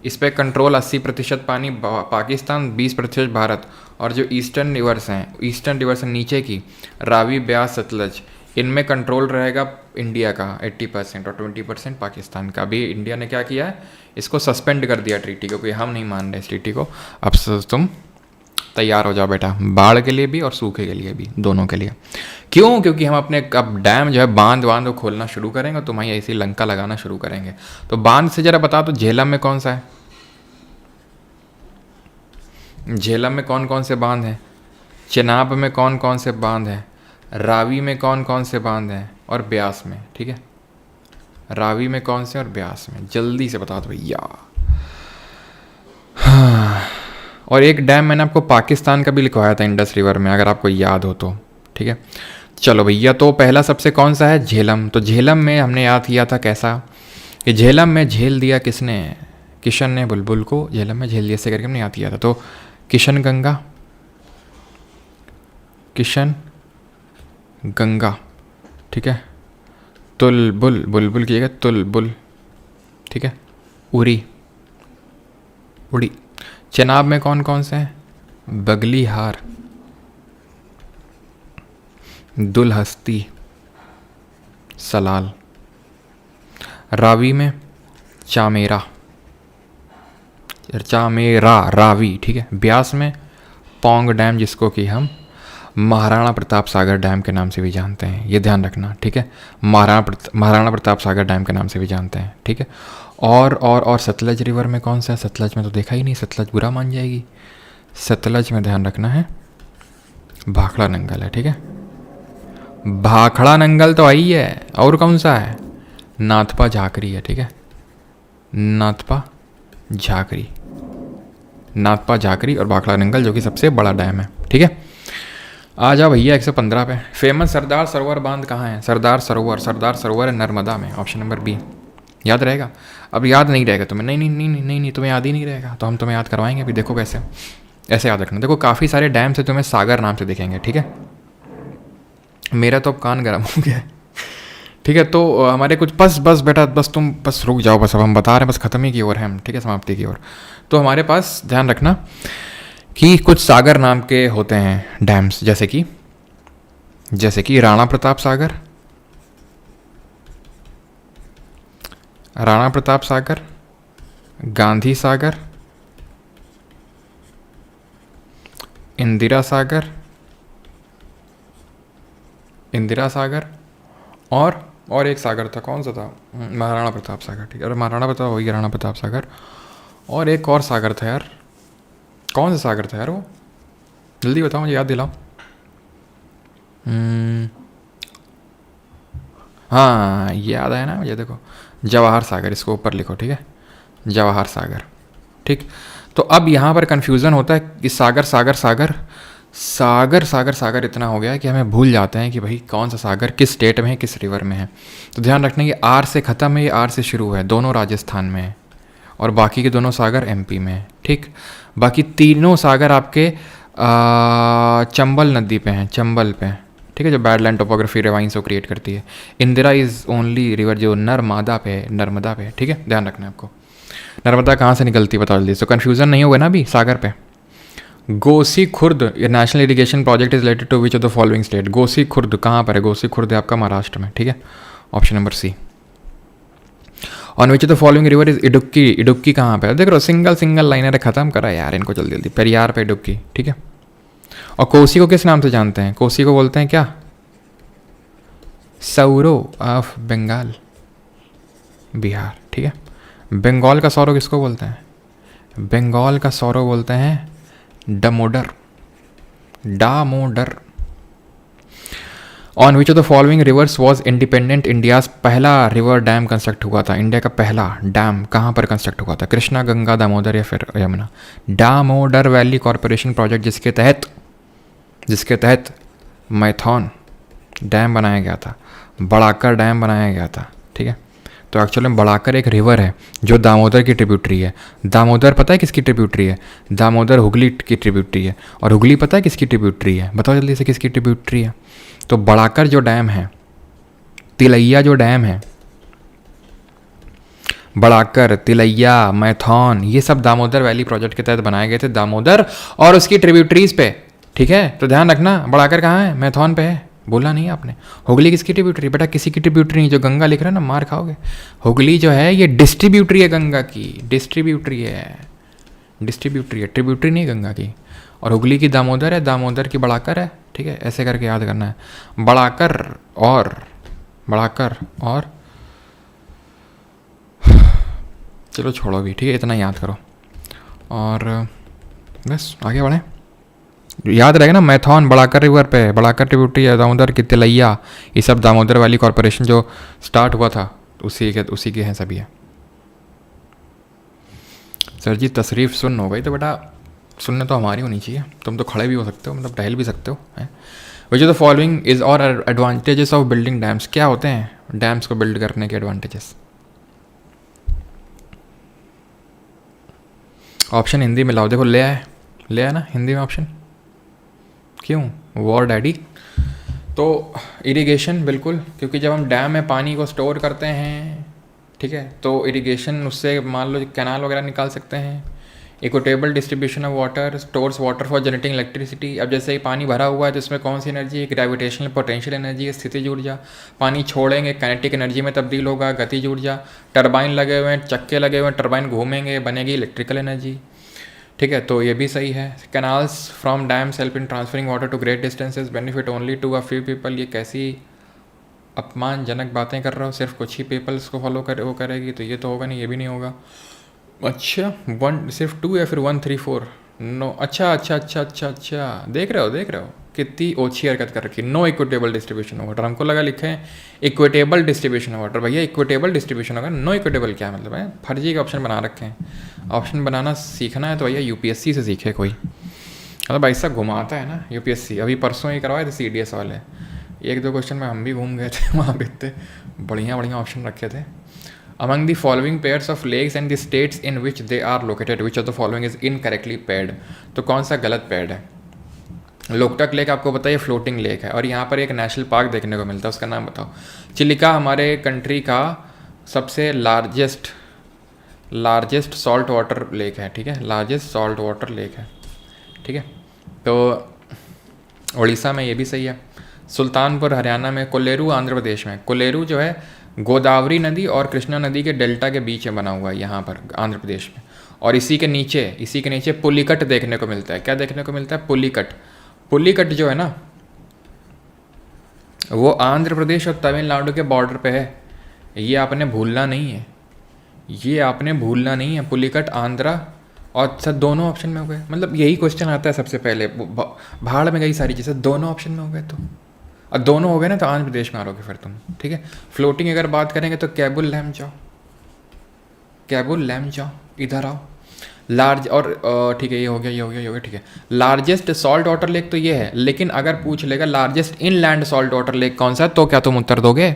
इस पर कंट्रोल 80% पानी पाकिस्तान, 20% भारत। और जो ईस्टर्न रिवर्स हैं, ईस्टर्न रिवर्स नीचे की, रावी, ब्यास, सतलज, इनमें कंट्रोल रहेगा इंडिया का 80% और 20% पाकिस्तान का। अभी इंडिया ने क्या किया है, इसको सस्पेंड कर दिया ट्रीटी को, क्योंकि हम नहीं मान रहे इस ट्रीटी को। अब तुम तैयार हो जाओ बेटा, बाढ़ के लिए भी और सूखे के लिए भी, दोनों के लिए। क्यों? क्योंकि हम अपने अब डैम जो है, बांध को खोलना शुरू करेंगे, तो वहीं ऐसी लंका लगाना शुरू करेंगे। तो बांध से ज़रा बता दो, झेलम में कौन सा है? झेलम में कौन कौन से बांध हैं? चेनाब में कौन कौन से बांध हैं? रावी में कौन कौन से बांध हैं? और ब्यास में, ठीक है, रावी में कौन से और ब्यास में, जल्दी से बता दो भैया। हाँ, और एक डैम मैंने आपको पाकिस्तान का भी लिखवाया था इंडस रिवर में, अगर आपको याद हो तो, ठीक है। चलो भैया, तो पहला सबसे कौन सा है? झेलम। तो झेलम में हमने याद किया था कैसा, कि झेलम में झेल दिया किसने? किशन ने बुलबुल को झेलम में झेल दिया, ऐसे करके हमने याद किया था। तो किशन गंगा, किशन गंगा, ठीक है। तुलबुल, बुलबुल की जगह तुलबुल, ठीक है। उरी, उड़ी। चेनाब में कौन कौन से हैं? बगली हार, दुलहस्ती, सलाल। रावी में चामेरा, चामेरा, रावी, ठीक है। ब्यास में पौंग डैम, जिसको कि हम महाराणा प्रताप सागर डैम के नाम से भी जानते हैं, ये ध्यान रखना, ठीक है। महाराणा प्रताप सागर डैम के नाम से भी जानते हैं, ठीक है। और सतलज रिवर में कौन सा है? सतलज में तो देखा ही नहीं, सतलज बुरा मान जाएगी। सतलज में ध्यान रखना है, भाखड़ा नंगल है, ठीक है। भाखड़ा नंगल तो आई है, और कौन सा है? नाथपा झाकरी है, ठीक है। नाथपा झाकरी, नाथपा झाकरी और भाखड़ा नंगल, जो कि सबसे बड़ा डैम है, ठीक है। आ जाओ भैया 115 पे। फेमस सरदार सरोवर बांध कहाँ है? सरदार सरोवर है नर्मदा में, ऑप्शन नंबर बी। याद रहेगा? अब याद नहीं रहेगा तुम्हें, नहीं, तुम्हें याद ही नहीं रहेगा, तो हम तुम्हें याद करवाएंगे। अभी देखो कैसे, ऐसे याद रखना। देखो काफ़ी सारे डैम से तुम्हें सागर नाम से दिखेंगे, ठीक है। मेरा तो अब कान गर्म हो गया है, ठीक है। तो हमारे कुछ बस बेटा, बस तुम बस रुक जाओ, बस अब हम बता रहे हैं, बस ख़त्म ही की ओर है हम, ठीक है, समाप्ति की ओर। तो हमारे पास ध्यान रखना कि कुछ सागर नाम के होते हैं डैम्स, जैसे कि राणा प्रताप सागर, गांधी सागर, इंदिरा सागर, और एक सागर था, कौन सा था? महाराणा प्रताप सागर, ठीक है। अरे महाराणा प्रताप हो गया, राणा प्रताप सागर, और एक और सागर था यार, कौन सा सागर था यार वो? जल्दी बताओ, मुझे याद दिलाओ। हाँ याद आया ना मुझे, देखो जवाहर सागर, इसको ऊपर लिखो, ठीक है, जवाहर सागर, ठीक। तो अब यहाँ पर कन्फ्यूज़न होता है कि सागर इतना हो गया है कि हमें भूल जाते हैं कि भाई कौन सा सागर किस स्टेट में है, किस रिवर में है। तो ध्यान रखना, ये आर से ख़त्म है, ये आर से शुरू है, दोनों राजस्थान में है, और बाकी के दोनों सागर एमपी में है, ठीक। बाकी तीनों सागर आपके चंबल नदी पे हैं, चंबल पे, ठीक है, जो बैडलैंड टोपोग्राफी रिवाइंस को क्रिएट करती है। इंदिरा इज़ ओनली रिवर जो नर्मदा पे, ठीक है, ध्यान रखना है आपको। नर्मदा कहाँ से निकलती है बताओ जल्दी, तो कन्फ्यूज़न नहीं होगा ना अभी सागर पे। Gosi Khurd national irrigation project is related to which of the following state? Gosi Khurd कहाँ पर है? गोसी खुर्द है आपका महाराष्ट्र में, ठीक है, option number C. On which of the following river is Idukki? Idukki कहाँ पे है? देख रहे हो, सिंगल लाइनर ख़त्म करा यार इनको जल्दी, पेरियार पे इडुक्की, ठीक है। और कोसी को किस नाम से जानते हैं? कोसी को बोलते हैं क्या? सौरो ऑफ बंगाल, बिहार, ठीक है। बंगाल का सौरो किसको बोलते हैं? बंगाल का सौरो बोलते हैं Damodar. On which of the following reverse was independent India's? पहला रिवर डैम कंस्ट्रक्ट हुआ था, इंडिया का पहला डैम कहाँ पर कंस्ट्रक्ट हुआ था? कृष्णा, गंगा, दामोदर या फिर Yamuna? Damodar valley corporation project, जिसके तहत मैथॉन डैम बनाया गया था, बड़ाकर डैम बनाया गया था, ठीक है। तो एक्चुअली में बड़ाकर एक रिवर है जो दामोदर की ट्रिब्यूटरी है। दामोदर पता है किसकी ट्रिब्यूटरी है? दामोदर हुगली की ट्रिब्यूटरी है। और हुगली पता है किसकी ट्रिब्यूटरी है? बताओ जल्दी से, किसकी ट्रिब्यूटरी है? तो बड़ाकर जो डैम है, तिलैया जो डैम है, बड़ाकर, तिलैया, मैथॉन, ये सब दामोदर वैली प्रोजेक्ट के तहत बनाए गए थे, दामोदर और उसकी ट्रिब्यूटरीज पे, ठीक है। तो ध्यान रखना, बड़ाकर कहाँ है? मैथॉन पे है, बोला नहीं आपने। हुगली किसकी ट्रिब्यूटरी? बेटा किसी की ट्रिब्यूटरी नहीं, जो गंगा लिख रहा है ना मार खाओगे। हुगली जो है ये डिस्ट्रीब्यूटरी है गंगा की, डिस्ट्रीब्यूटरी है, डिस्ट्रीब्यूटरी है, ट्रिब्यूटरी नहीं गंगा की। और हुगली की दामोदर है, दामोदर की बड़ाकर है, ठीक है, ऐसे करके याद करना है। बड़ाकर और बढ़ाकर और चलो छोड़ो भी, ठीक है, इतना याद करो और बस आगे बढ़ें। याद रहेगा ना, मैथॉन बढ़ाकर रिवर पे, बढ़ाकर ट्रिब्यूटरी है, दामोदर की तिलैया, ये सब दामोदर वाली कॉरपोरेशन जो स्टार्ट हुआ था उसी के हैं सभी है। सर जी तशरीफ़ सुन हो गई, तो बेटा सुनने तो हमारी होनी चाहिए, तुम तो खड़े भी हो सकते हो, मतलब टहल भी सकते हो हैं। विच द फॉलोइंग इज़ और एडवांटेजेस ऑफ बिल्डिंग डैम्स, क्या होते हैं डैम्स को बिल्ड करने के एडवांटेजेस? ऑप्शन हिंदी में लाओ, देखो ले आया ना हिंदी में ऑप्शन, क्यों वॉर डैडी? तो इरिगेशन बिल्कुल, क्योंकि जब हम डैम में पानी को स्टोर करते हैं, ठीक है, तो इरिगेशन उससे मान लो कैनाल वगैरह निकाल सकते हैं। Equitable distribution of water stores water for generating electricity, अब जैसे ही पानी भरा हुआ है तो इसमें कौन सी एनर्जी है? ग्रेविटेशनल पोटेंशियल एनर्जी है, स्थितिज ऊर्जा। पानी छोड़ेंगे काइनेटिक एनर्जी में तब्दील होगा, गतिज ऊर्जा। टरबाइन लगे हुए हैं, चक्के लगे हुए हैं, टरबाइन घूमेंगे, बनेगी इलेक्ट्रिकल एनर्जी, ठीक है, तो ये भी सही है। Canals from dams help in transferring water to great distances, benefit only to a few people, ये कैसी अपमानजनक बातें कर रहे हो, सिर्फ कुछ ही पीपल्स को फॉलो करे वो करेगी, तो ये तो होगा नहीं, ये भी नहीं होगा। अच्छा वन सिर्फ 2 या फिर 1 3 4 नो, अच्छा अच्छा अच्छा अच्छा अच्छा, देख रहे हो कितनी ओछी हरकत कर रखी। No equitable distribution of water, हमको लगा लिखे हैं इक्विटेबल डिस्ट्रीब्यूशन ऑफ वाटर, भैया इक्विटेबल डिस्ट्रीब्यूशन होगा, नो इक्विटेबल क्या मतलब है? फर्जी का ऑप्शन बना रखे हैं। ऑप्शन बनाना सीखना है तो भैया यूपीएससी से सीखे कोई, मतलब ऐसा घुमाता है ना यूपीएससी। अभी परसों ही करवाए थे सीडीएस वाले, 1-2 क्वेश्चन में हम भी घूम गए थे वहाँ पे, इतने बढ़िया ऑप्शन रखे थे। Among the following pairs of lakes and the states in which they are located, which of the following is incorrectly paired? तो कौन सा गलत पेड है? लोकटक लेक आपको पता है फ्लोटिंग लेक है, और यहाँ पर एक नेशनल पार्क देखने को मिलता है, उसका नाम बताओ। चिलिका हमारे कंट्री का सबसे लार्जेस्ट सॉल्ट वाटर लेक है, ठीक है, लार्जेस्ट सॉल्ट वाटर लेक है, ठीक है। तो उड़ीसा में ये भी सही है। सुल्तानपुर हरियाणा में, कोलेरू आंध्र प्रदेश में। कोलेरू जो है गोदावरी नदी और कृष्णा नदी के डेल्टा के बीच में बना हुआ है यहाँ पर आंध्र प्रदेश में। और इसी के नीचे पुलिकट देखने को मिलता है। क्या देखने को मिलता है? पुलिकट जो है ना, वो आंध्र प्रदेश और तमिलनाडु के बॉर्डर पे है। ये आपने भूलना नहीं है, पुलिकट आंध्रा और सब दोनों ऑप्शन में हो गए। मतलब यही क्वेश्चन आता है सबसे पहले, भाड़ में गई सारी चीज़ें, दोनों ऑप्शन में हो गए तो, और दोनों हो गए ना तो आंध्र प्रदेश में आ रहोगे फिर तुम, ठीक है। फ्लोटिंग अगर बात करेंगे तो कैबुल लैम जाओ, इधर आओ। लार्ज और ठीक है, ये हो गया, ठीक है। लार्जेस्ट सॉल्ट वाटर लेक तो ये है, लेकिन अगर पूछ लेगा largest inland salt water lake कौन सा है, तो क्या तुम उत्तर दोगे?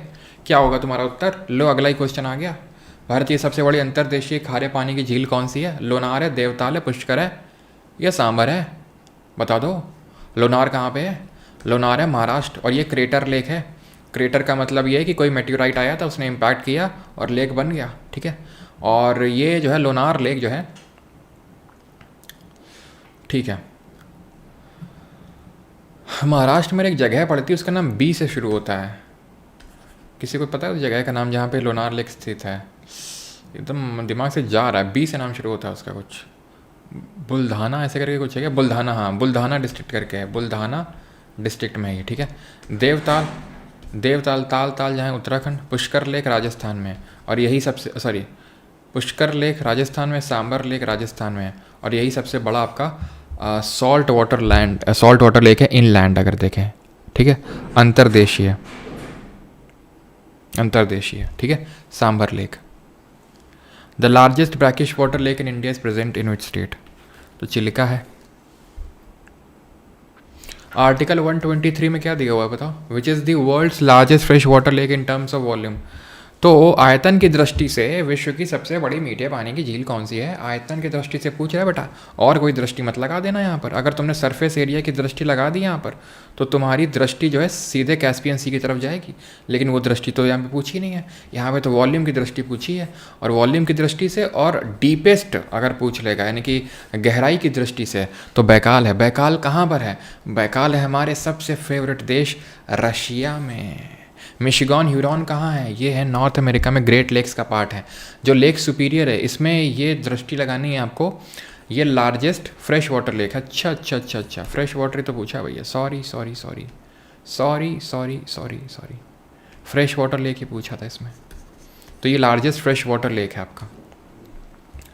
क्या होगा तुम्हारा उत्तर? लो अगला ही क्वेश्चन आ गया। भारत की सबसे बड़ी अंतर्देशीय खारे पानी की झील कौन सी है? लोनार है, देवताल है, पुष्कर है या सांबर है? बता दो। लोनार कहाँ पे है? लोनार है महाराष्ट्र, और ये क्रेटर लेक है। क्रेटर का मतलब ये है कि कोई मेट्योराइट आया था, उसने इम्पैक्ट किया और लेक बन गया, ठीक है। और ये जो है लोनार लेक जो है, ठीक है, महाराष्ट्र में एक जगह पड़ती है, उसका नाम बी से शुरू होता है। किसी को पता है उस जगह का नाम जहाँ पे लोनार लेक स्थित है? एकदम दिमाग से जा रहा है, बी से नाम शुरू होता है उसका, कुछ बुल्धाना ऐसे करके कुछ है क्या? बुल्धाना, हाँ बुल्धाना डिस्ट्रिक्ट करके है, बुल्धाना डिस्ट्रिक्ट में ही, ठीक है। देवताल ताल जहाँ उत्तराखंड। पुष्कर लेक राजस्थान में, और यही सबसे पुष्कर लेक राजस्थान में, सांबर लेक राजस्थान में है, और यही सबसे बड़ा आपका सॉल्ट वाटर लेक है इनलैंड अगर देखें, ठीक है, अंतर्देशीय, ठीक है, Sambhar lake. The largest brackish water lake in India is present in which state? तो चिलिका है। आर्टिकल 123 में क्या दिया हुआ है बताओ? Which is the world's largest fresh water lake in terms of volume? तो आयतन की दृष्टि से विश्व की सबसे बड़ी मीठे पानी की झील कौन सी है? आयतन की दृष्टि से पूछ रहा है बेटा, और कोई दृष्टि मत लगा देना यहाँ पर। अगर तुमने सरफेस एरिया की दृष्टि लगा दी यहाँ पर तो तुम्हारी दृष्टि जो है सीधे कैस्पियन सी की तरफ जाएगी, लेकिन वो दृष्टि तो यहाँ पे पूछी नहीं है। यहाँ पे तो वॉल्यूम की दृष्टि पूछी है, और वॉल्यूम की दृष्टि से और डीपेस्ट अगर पूछ लेगा यानी कि गहराई की दृष्टि से तो बैकाल है। बैकाल कहाँ पर है? बैकाल है हमारे सबसे फेवरेट देश रशिया में। मिशिगन ह्यूरॉन कहाँ है? ये है नॉर्थ अमेरिका में, ग्रेट लेक्स का पार्ट है। जो लेक सुपीरियर है इसमें ये दृष्टि लगानी है आपको, ये लार्जेस्ट फ्रेश वाटर लेक है। अच्छा अच्छा अच्छा अच्छा, फ्रेश वाटर ही तो पूछा भैया, sorry sorry sorry sorry sorry sorry sorry, fresh water lake ही पूछा था इसमें। तो ये लार्जेस्ट फ्रेश वाटर लेक है आपका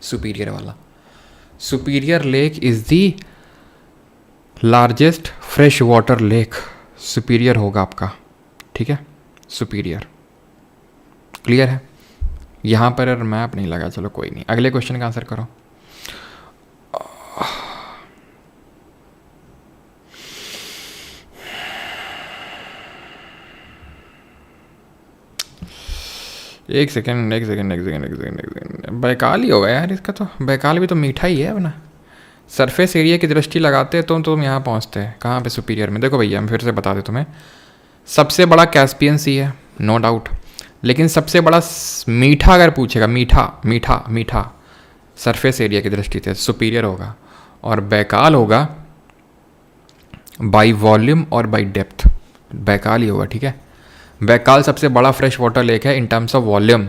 सुपीरियर वाला। Superior lake is the largest fresh water lake, superior होगा आपका, ठीक है, सुपीरियर। क्लियर है? यहाँ पर मैप नहीं लगा, चलो कोई नहीं, अगले क्वेश्चन का आंसर करो। एक सेकेंड, बैकाल ही होगा यार इसका, तो बैकाल भी तो मीठा ही है अपना। सरफेस एरिया की दृष्टि लगाते हैं तो तुम यहाँ पहुँचते हैं कहाँ पे? सुपीरियर में। देखो भैया, मैं फिर से बता दें तुम्हें, सबसे बड़ा कैस्पियन सी है, नो डाउट, लेकिन सबसे बड़ा मीठा अगर पूछेगा, मीठा मीठा मीठा सरफेस एरिया की दृष्टि से सुपीरियर होगा, और बैकाल होगा बाई वॉल्यूम और बाई डेप्थ, बैकाल ही होगा, ठीक है। बैकाल सबसे बड़ा फ्रेश वाटर लेक है इन टर्म्स ऑफ वॉल्यूम,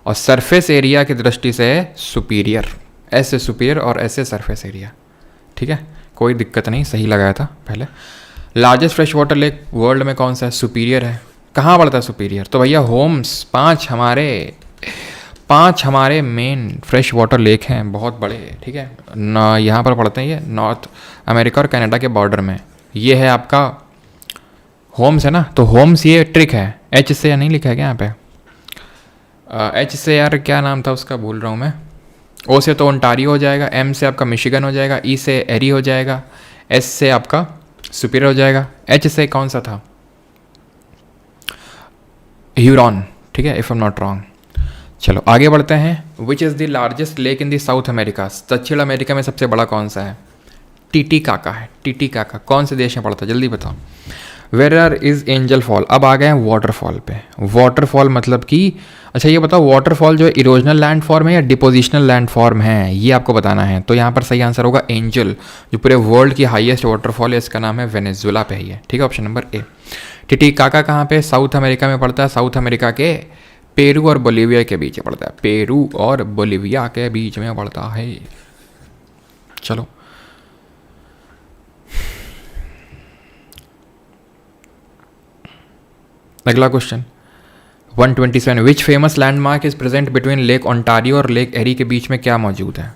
और सरफेस एरिया की दृष्टि से सुपीरियर, ऐसे सुपीरियर और ऐसे सरफेस एरिया, ठीक है, कोई दिक्कत नहीं, सही लगाया था पहले। Largest fresh water lake world में कौन सा है? सुपीरियर है। कहाँ पड़ता है सुपीरियर? तो भैया होम्स, पांच हमारे मेन फ्रेश वाटर लेक हैं, बहुत बड़े, ठीक है ना, यहाँ पर पड़ते हैं ये नॉर्थ अमेरिका और कनाडा के बॉर्डर में। ये है आपका होम्स है ना, तो होम्स ये ट्रिक है, एच से नहीं लिखा है क्या यहाँ पे? एच से यार क्या नाम था उसका, भूल रहा हूँ मैं। ओ से तो ओंटारियो हो जाएगा, एम से आपका मिशिगन हो जाएगा, ई से एरी हो जाएगा, एस से आपका सुपीरियर हो जाएगा, एच से कौन सा था? ह्यूरॉन, ठीक है, if I am not wrong. चलो आगे बढ़ते हैं। Which is the largest lake in the south America? दक्षिण अमेरिका में सबसे बड़ा कौन सा है? टीटीकाका है। टीटीकाका कौन से देश में पड़ता है? जल्दी बताओ। Where is Angel Fall? अब आ गए हैं वाटरफॉल पे। वाटरफॉल मतलब कि, अच्छा ये बताओ वाटरफॉल जो है इरोजनल लैंड फॉर्म है या डिपोजिशनल लैंड फॉर्म है, ये आपको बताना है। तो यहाँ पर सही आंसर होगा एंजल। जो पूरे वर्ल्ड की हाईएस्ट वाटरफॉल है इसका नाम है वेनेजुला पे ही है, ठीक है, ऑप्शन नंबर ए। टिटिकाका कहाँ पे? साउथ अमेरिका में पड़ता है, साउथ अमेरिका के पेरू और बोलिविया के बीच में पड़ता है, पेरू और बोलिविया के बीच में पड़ता है। चलो अगला question 127। Which famous landmark is present between lake Ontario और लेक एरी के बीच में क्या मौजूद है?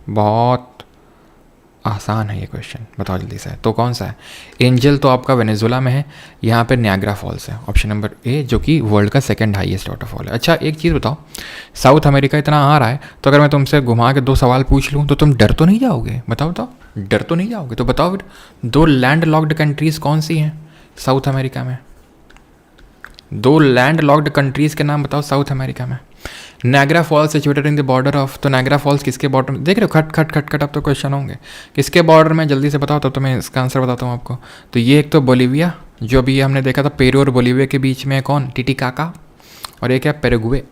बहुत आसान है ये क्वेश्चन, बताओ जल्दी से। तो कौन सा है? एंजल तो आपका वेनेजुला में है, यहाँ पे नियाग्रा फॉल्स है, ऑप्शन नंबर ए, जो कि वर्ल्ड का सेकंड हाईएस्ट वाटरफॉल है। अच्छा एक चीज़ बताओ, साउथ अमेरिका इतना आ रहा है तो अगर मैं तुमसे घुमा के 2 सवाल पूछ लूँ तो तुम डर तो नहीं जाओगे? बताओ बताओ, डर तो नहीं जाओगे? तो बताओ फिर 2 लैंड लॉक्ड कंट्रीज़ कौन सी हैं साउथ अमेरिका में? 2 लैंड लॉक्ड कंट्रीज़ के नाम बताओ साउथ अमेरिका में। Niagara false situated in the border of, तो नायग्रा फॉल्स किसके बॉर्डर में? देख रहे हो, खट खट खट खट अब तो क्वेश्चन होंगे, किसके बॉर्डर में? जल्दी से बताओ तब तो मैं इसका आंसर बताता हूँ आपको। तो ये एक तो बोलिविया, जो अभी हमने देखा था पेरू और बोलिविया के बीच में कौन? टिटिकाका। और एक है पेरेगुए।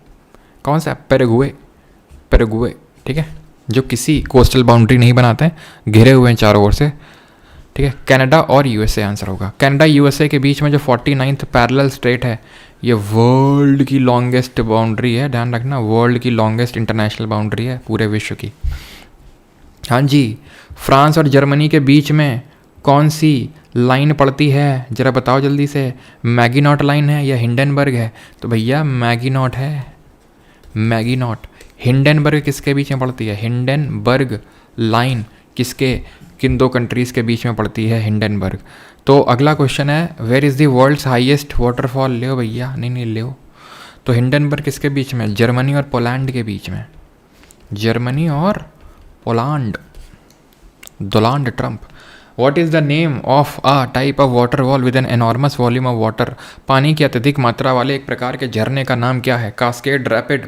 कौन सा? पेरेगुए, पेरेगुए, ठीक है, जो किसी कोस्टल बाउंड्री नहीं बनाते हैं, घिरे हुए हैं चारों ओर से, ठीक है। कनाडा और यूएसए आंसर होगा। कनाडा यूएसए के बीच में जो 49th पैरेलल स्ट्रेट है, ये वर्ल्ड की लॉन्गेस्ट बाउंड्री है, ध्यान रखना, वर्ल्ड की लॉन्गेस्ट इंटरनेशनल बाउंड्री है पूरे विश्व की। हाँ जी, फ्रांस और जर्मनी के बीच में कौन सी लाइन पड़ती है? ज़रा बताओ जल्दी से। मैगीनॉट लाइन है या हिंडनबर्ग है? तो भैया मैगीनॉट है, मैगीनॉट। हिंडनबर्ग किसके बीच में पड़ती है? हिंडनबर्ग लाइन किसके, किन 2 कंट्रीज़ के बीच में पड़ती है? हिंडनबर्ग। तो अगला क्वेश्चन है, where is the world's highest waterfall? ले भैया, नहीं ले। तो हिंडनबर्ग किसके बीच में? जर्मनी और पोलैंड के बीच में, जर्मनी और Poland, Donald Trump. What is the name of a type of waterfall with an enormous volume of water? पानी की अत्यधिक मात्रा वाले एक प्रकार के झरने का नाम क्या है? कास्केड, रैपिड,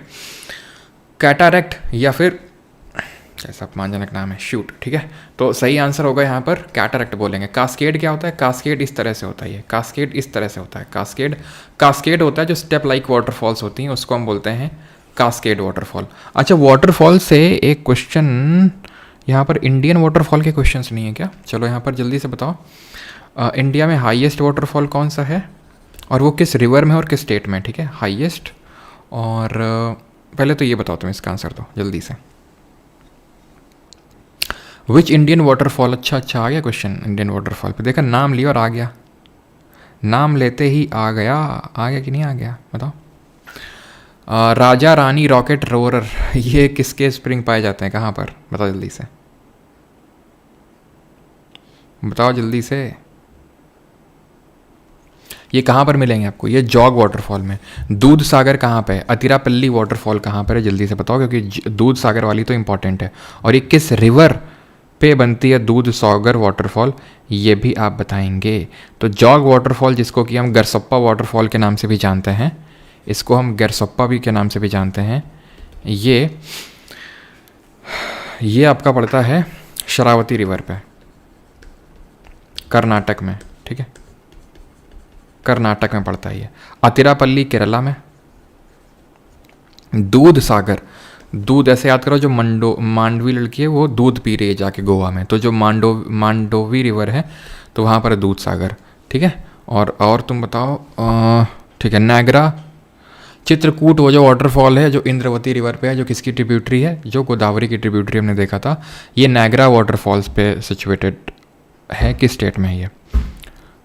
कैटारैक्ट या फिर कैसा अपमानजनक नाम है, शूट। ठीक है, तो सही आंसर होगा यहाँ पर कैटारैक्ट बोलेंगे। कास्केड क्या होता है? कास्केड इस तरह से होता है, ये कास्केड इस तरह से होता है। कास्केड होता है जो स्टेप लाइक वाटरफॉल्स होती हैं, उसको हम बोलते हैं कास्केड वाटरफॉल। अच्छा, वाटरफॉल से एक क्वेश्चन यहाँ पर, इंडियन वाटरफॉल के क्वेश्चंस नहीं है क्या? चलो यहाँ पर जल्दी से बताओ, इंडिया में हाईएस्ट वाटरफॉल कौन सा है और वो किस रिवर में और किस स्टेट में? ठीक है, हाईएस्ट। और पहले तो ये बताओ तुम इसका आंसर दो जल्दी से। विच इंडियन वाटरफॉल, अच्छा आ गया क्वेश्चन इंडियन वाटरफॉल पे, देखा नाम लिया और आ गया, नाम लेते ही आ गया कि नहीं आ गया बताओ। राजा रानी रॉकेट रोरर, ये किसके स्प्रिंग पाए जाते हैं, कहाँ पर? बताओ जल्दी से, बताओ जल्दी से, ये कहाँ पर मिलेंगे आपको? ये जॉग वाटरफॉल में। दूध सागर कहाँ पे है? अतिरापल्ली वाटरफॉल कहाँ पर है? जल्दी से बताओ, क्योंकि दूध सागर वाली तो इंपॉर्टेंट है। और ये किस रिवर पे बनती है दूध सागर वाटरफॉल, ये भी आप बताएंगे। तो जॉग वाटरफॉल, जिसको कि हम गरसप्पा वाटरफॉल के नाम से भी जानते हैं, इसको हम गरसप्पा भी के नाम से भी जानते हैं, ये आपका पड़ता है शरावती रिवर पे, कर्नाटक में। ठीक है, कर्नाटक में पड़ता है ये। अतिरापल्ली केरला में। दूध सागर, दूध ऐसे याद करो, जो मांडवी लड़की है वो दूध पी रही है जाके गोवा में, तो जो मांडोवी रिवर है तो वहाँ पर है दूध सागर। ठीक है, और तुम बताओ। ठीक है, नायग्रा चित्रकूट, वो जो वाटरफॉल है जो इंद्रवती रिवर पे है, जो किसकी ट्रिब्यूटरी है? जो गोदावरी की ट्रिब्यूटरी हमने देखा था। ये नायग्रा वाटरफॉल्स पे सिचुएटेड है, किस स्टेट में है ये?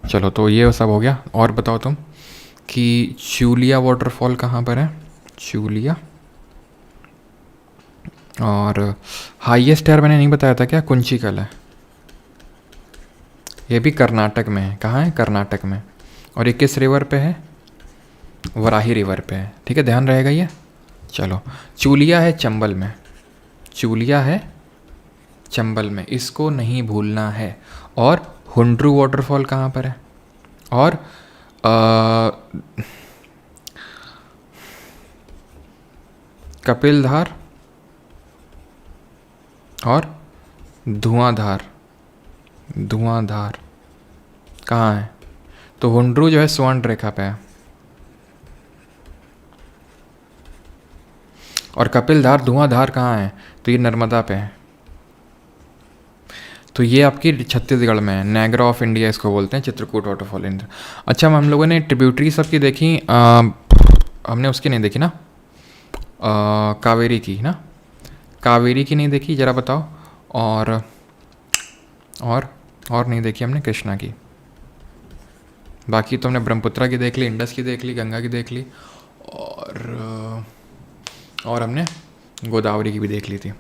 चलो, तो ये सब हो गया। और बताओ तुम कि चूलिया वाटरफॉल कहाँ पर है? चूलिया। और हाईएस्ट एयर मैंने नहीं बताया था क्या? कुंचिकल है, ये भी कर्नाटक में है। कहाँ है? कर्नाटक में। और ये किस रिवर पे है? वराही रिवर पे है। ठीक है, ध्यान रहेगा ये। चलो, चूलिया है चंबल में, चूलिया है चंबल में, इसको नहीं भूलना है। और हुंड्रू वाटरफॉल कहाँ पर है? और कपिलधार और धुआंधार कहाँ है? तो हुंड्रू जो है स्वर्ण रेखा पे है, और कपिलधार धुआंधार कहाँ है? तो ये नर्मदा पे है। तो ये आपकी छत्तीसगढ़ में है, नायग्रा ऑफ इंडिया इसको बोलते हैं, चित्रकूट वाटरफॉल इंद्र। अच्छा, हम लोगों ने ट्रिब्यूटरी सबकी देखी, हमने उसकी नहीं देखी ना, कावेरी की ना, कावेरी की नहीं देखी, ज़रा बताओ। और नहीं देखी हमने कृष्णा की। बाकी तो हमने ब्रह्मपुत्रा की देख ली, इंडस की देख ली, गंगा की देख ली, और हमने गोदावरी की भी देख ली थी।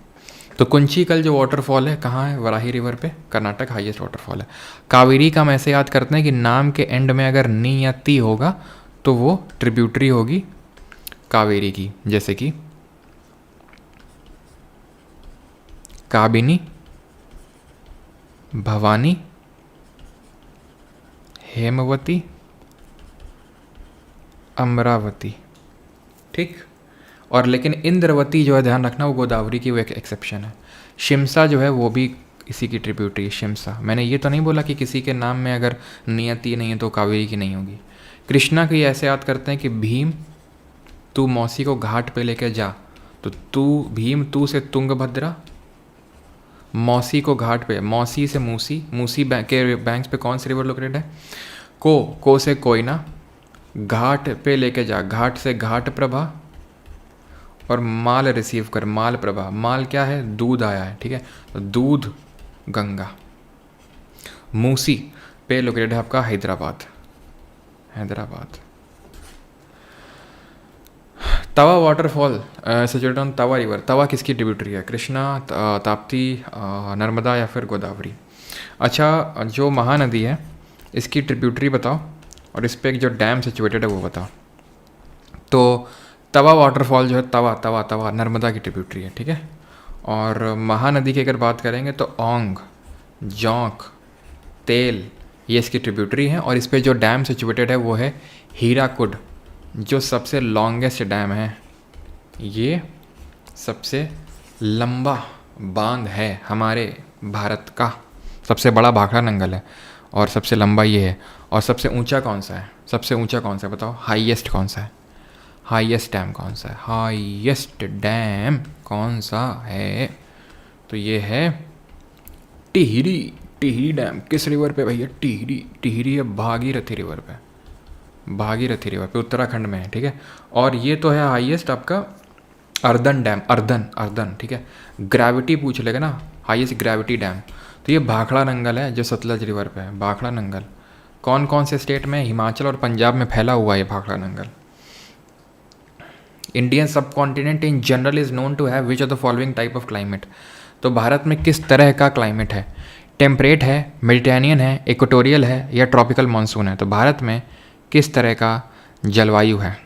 तो कुंचिकल जो वाटरफॉल है कहाँ है? वराही रिवर पे, कर्नाटक, हाईएस्ट वाटरफॉल है। कावेरी का हम ऐसे याद करते हैं कि नाम के एंड में अगर नी या ती होगा तो वो ट्रिब्यूटरी होगी कावेरी की, जैसे कि काबिनी, भवानी, हेमवती, अमरावती। ठीक, और लेकिन इंद्रवती जो है, ध्यान रखना, वो गोदावरी की वो एक एक्सेप्शन है। शिमसा जो है वो भी इसी की ट्रिब्यूटरी है, शिमसा। मैंने ये तो नहीं बोला कि किसी के नाम में अगर नियति नहीं है तो कावेरी की नहीं होगी। कृष्णा की ऐसे याद करते हैं कि भीम, तू मौसी को घाट पे लेके जा, तो तू भीम, तू से तुंगभद्रा, मौसी को घाट पे, मौसी से मूसी, मूसी के बैंक्स पे कौन सी रिवर लोकेटेड है? को से कोयना, घाट पे लेके जा, घाट से घाट प्रभा, और माल रिसीव कर, माल प्रभा। माल क्या है? दूध आया है। ठीक है, तो दूध गंगा। मूसी पे लोकेटेड है आपका Hyderabad. Tawa waterfall situated on Tawa river. Tawa किसकी ट्रिब्यूटरी है? कृष्णा, ताप्ती, नर्मदा या फिर गोदावरी? अच्छा, जो महानदी है इसकी ट्रिब्यूटरी बताओ, और इस पर एक जो डैम सिचुएटेड है वो बताओ। तो तवा वाटरफॉल जो है, तवा नर्मदा की ट्रिब्यूटरी है। ठीक है, और महानदी की अगर बात करेंगे तो ओंग, जोंक, तेल, ये इसकी ट्रिब्यूटरी है। और इस पे जो डैम सिचुएटेड है वो है हीराकुड, जो सबसे लॉन्गेस्ट डैम है। ये सबसे लंबा बांध है हमारे भारत का, सबसे बड़ा भाखड़ा नंगल है और सबसे लंबा ये है। और सबसे ऊंचा कौन सा है? सबसे ऊंचा कौन सा है बताओ? हाईएस्ट कौन सा है? हाईएस्ट डैम कौन सा है? हाईएस्ट डैम कौन सा है? तो ये है टिहरी। टिहरी डैम किस रिवर पे भैया? टिहरी। टिहरी है भागीरथी रिवर पे, भागीरथी रिवर पे उत्तराखंड में है, ठीक है। और ये तो है हाईएस्ट आपका अर्दन डैम, अर्दन, ठीक है। ग्रेविटी पूछ लेगा ना, हाईएस्ट ग्रेविटी डैम, तो ये भाखड़ा नंगल है जो सतलज रिवर पे है। भाखड़ा नंगल कौन कौन से स्टेट में? हिमाचल और पंजाब में फैला हुआ है भाखड़ा नंगल। इंडियन सब continent in general is known to have which of the following type of climate. तो भारत में किस तरह का क्लाइमेट है? टेम्परेट है, मेडिटेरेनियन है, इक्वेटोरियल है या ट्रॉपिकल मानसून है? तो भारत में किस तरह का जलवायु है?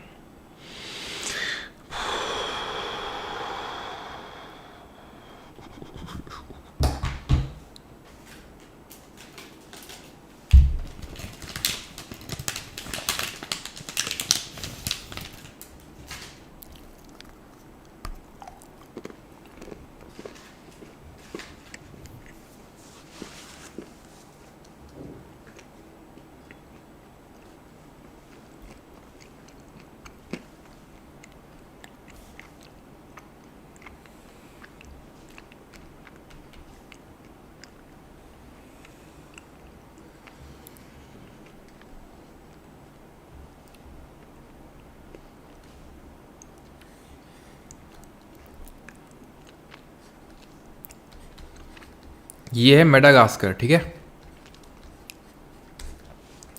ये है मेडागास्कर, ठीक है,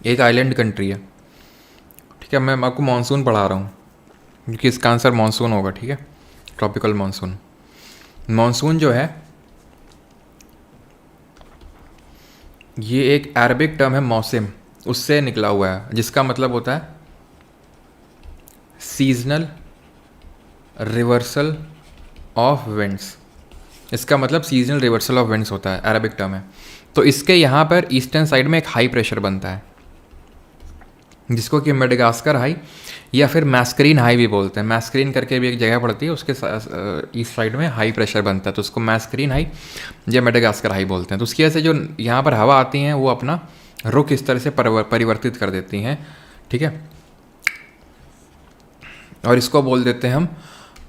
एक आइलैंड कंट्री है, ठीक है। मैं आपको मानसून पढ़ा रहा हूँ क्योंकि इसका आंसर मानसून होगा, ठीक है, ट्रॉपिकल मानसून। मानसून जो है ये एक अरबिक टर्म है मौसम, उससे निकला हुआ है, जिसका मतलब होता है सीजनल रिवर्सल ऑफ विंड्स। इसका मतलब सीजनल रिवर्सल ऑफ विंड्स होता है, अरबिक टर्म है। तो इसके यहाँ पर ईस्टर्न साइड में एक हाई प्रेशर बनता है जिसको कि मेडागास्कर हाई या फिर मैस्करीन हाई भी बोलते हैं। मैस्करीन करके भी एक जगह पड़ती है, उसके ईस्ट साइड में हाई प्रेशर बनता है, तो उसको मैस्करीन हाई या मेडागास्कर हाई बोलते हैं। तो उसकी वजह से जो यहाँ पर हवा आती हैं वो अपना रुख इस तरह से परिवर्तित कर देती हैं, ठीक है। और इसको बोल देते हैं हम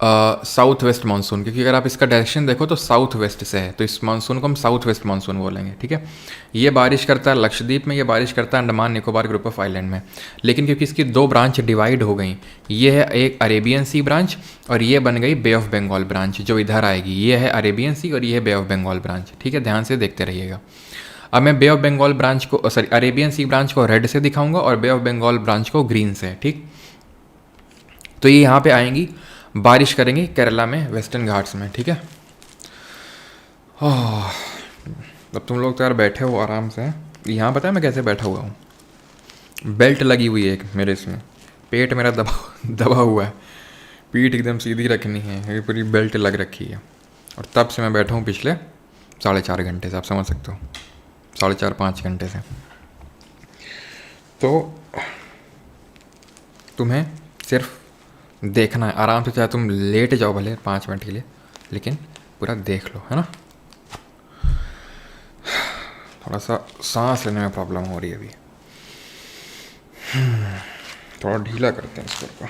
साउथ वेस्ट मानसून, क्योंकि अगर आप इसका डायरेक्शन देखो तो साउथ वेस्ट से है, तो इस मानसून को हम साउथ वेस्ट मानसून बोलेंगे, ठीक है। ये बारिश करता है लक्षद्वीप में, ये बारिश करता है Andaman Nicobar group of island में। लेकिन क्योंकि इसकी दो ब्रांच डिवाइड हो गई, ये है एक अरेबियन सी ब्रांच और ये बन गई बे ऑफ बंगाल ब्रांच, जो इधर आएगी। ये है अरेबियन सी और ये है बे ऑफ बंगाल ब्रांच, ठीक है, ध्यान से देखते रहिएगा। अब मैं बे ऑफ बंगाल ब्रांच को अरेबियन सी ब्रांच को रेड से दिखाऊंगा और बे ऑफ बंगाल ब्रांच को ग्रीन से, ठीक। तो ये यहाँ पे आएंगी, बारिश करेंगे केरला में, वेस्टर्न घाट्स में, ठीक है। अब तुम लोग तो यार बैठे हो आराम से। यहाँ पता है मैं कैसे बैठा हुआ हूँ? बेल्ट लगी हुई है एक मेरे इसमें, पेट मेरा दबा हुआ है, पीठ एकदम सीधी रखनी है, ये पूरी बेल्ट लग रखी है। और तब से मैं बैठा हूँ पिछले 4.5 घंटे से, आप समझ सकते हो, 4.5-5 घंटे से। तो तुम्हें सिर्फ देखना है आराम से, चाहे तुम लेट जाओ भले 5 मिनट के लिए, लेकिन पूरा देख लो, है ना। थोड़ा सा सांस लेने में प्रॉब्लम हो रही है अभी, थोड़ा ढीला करते हैं इसको।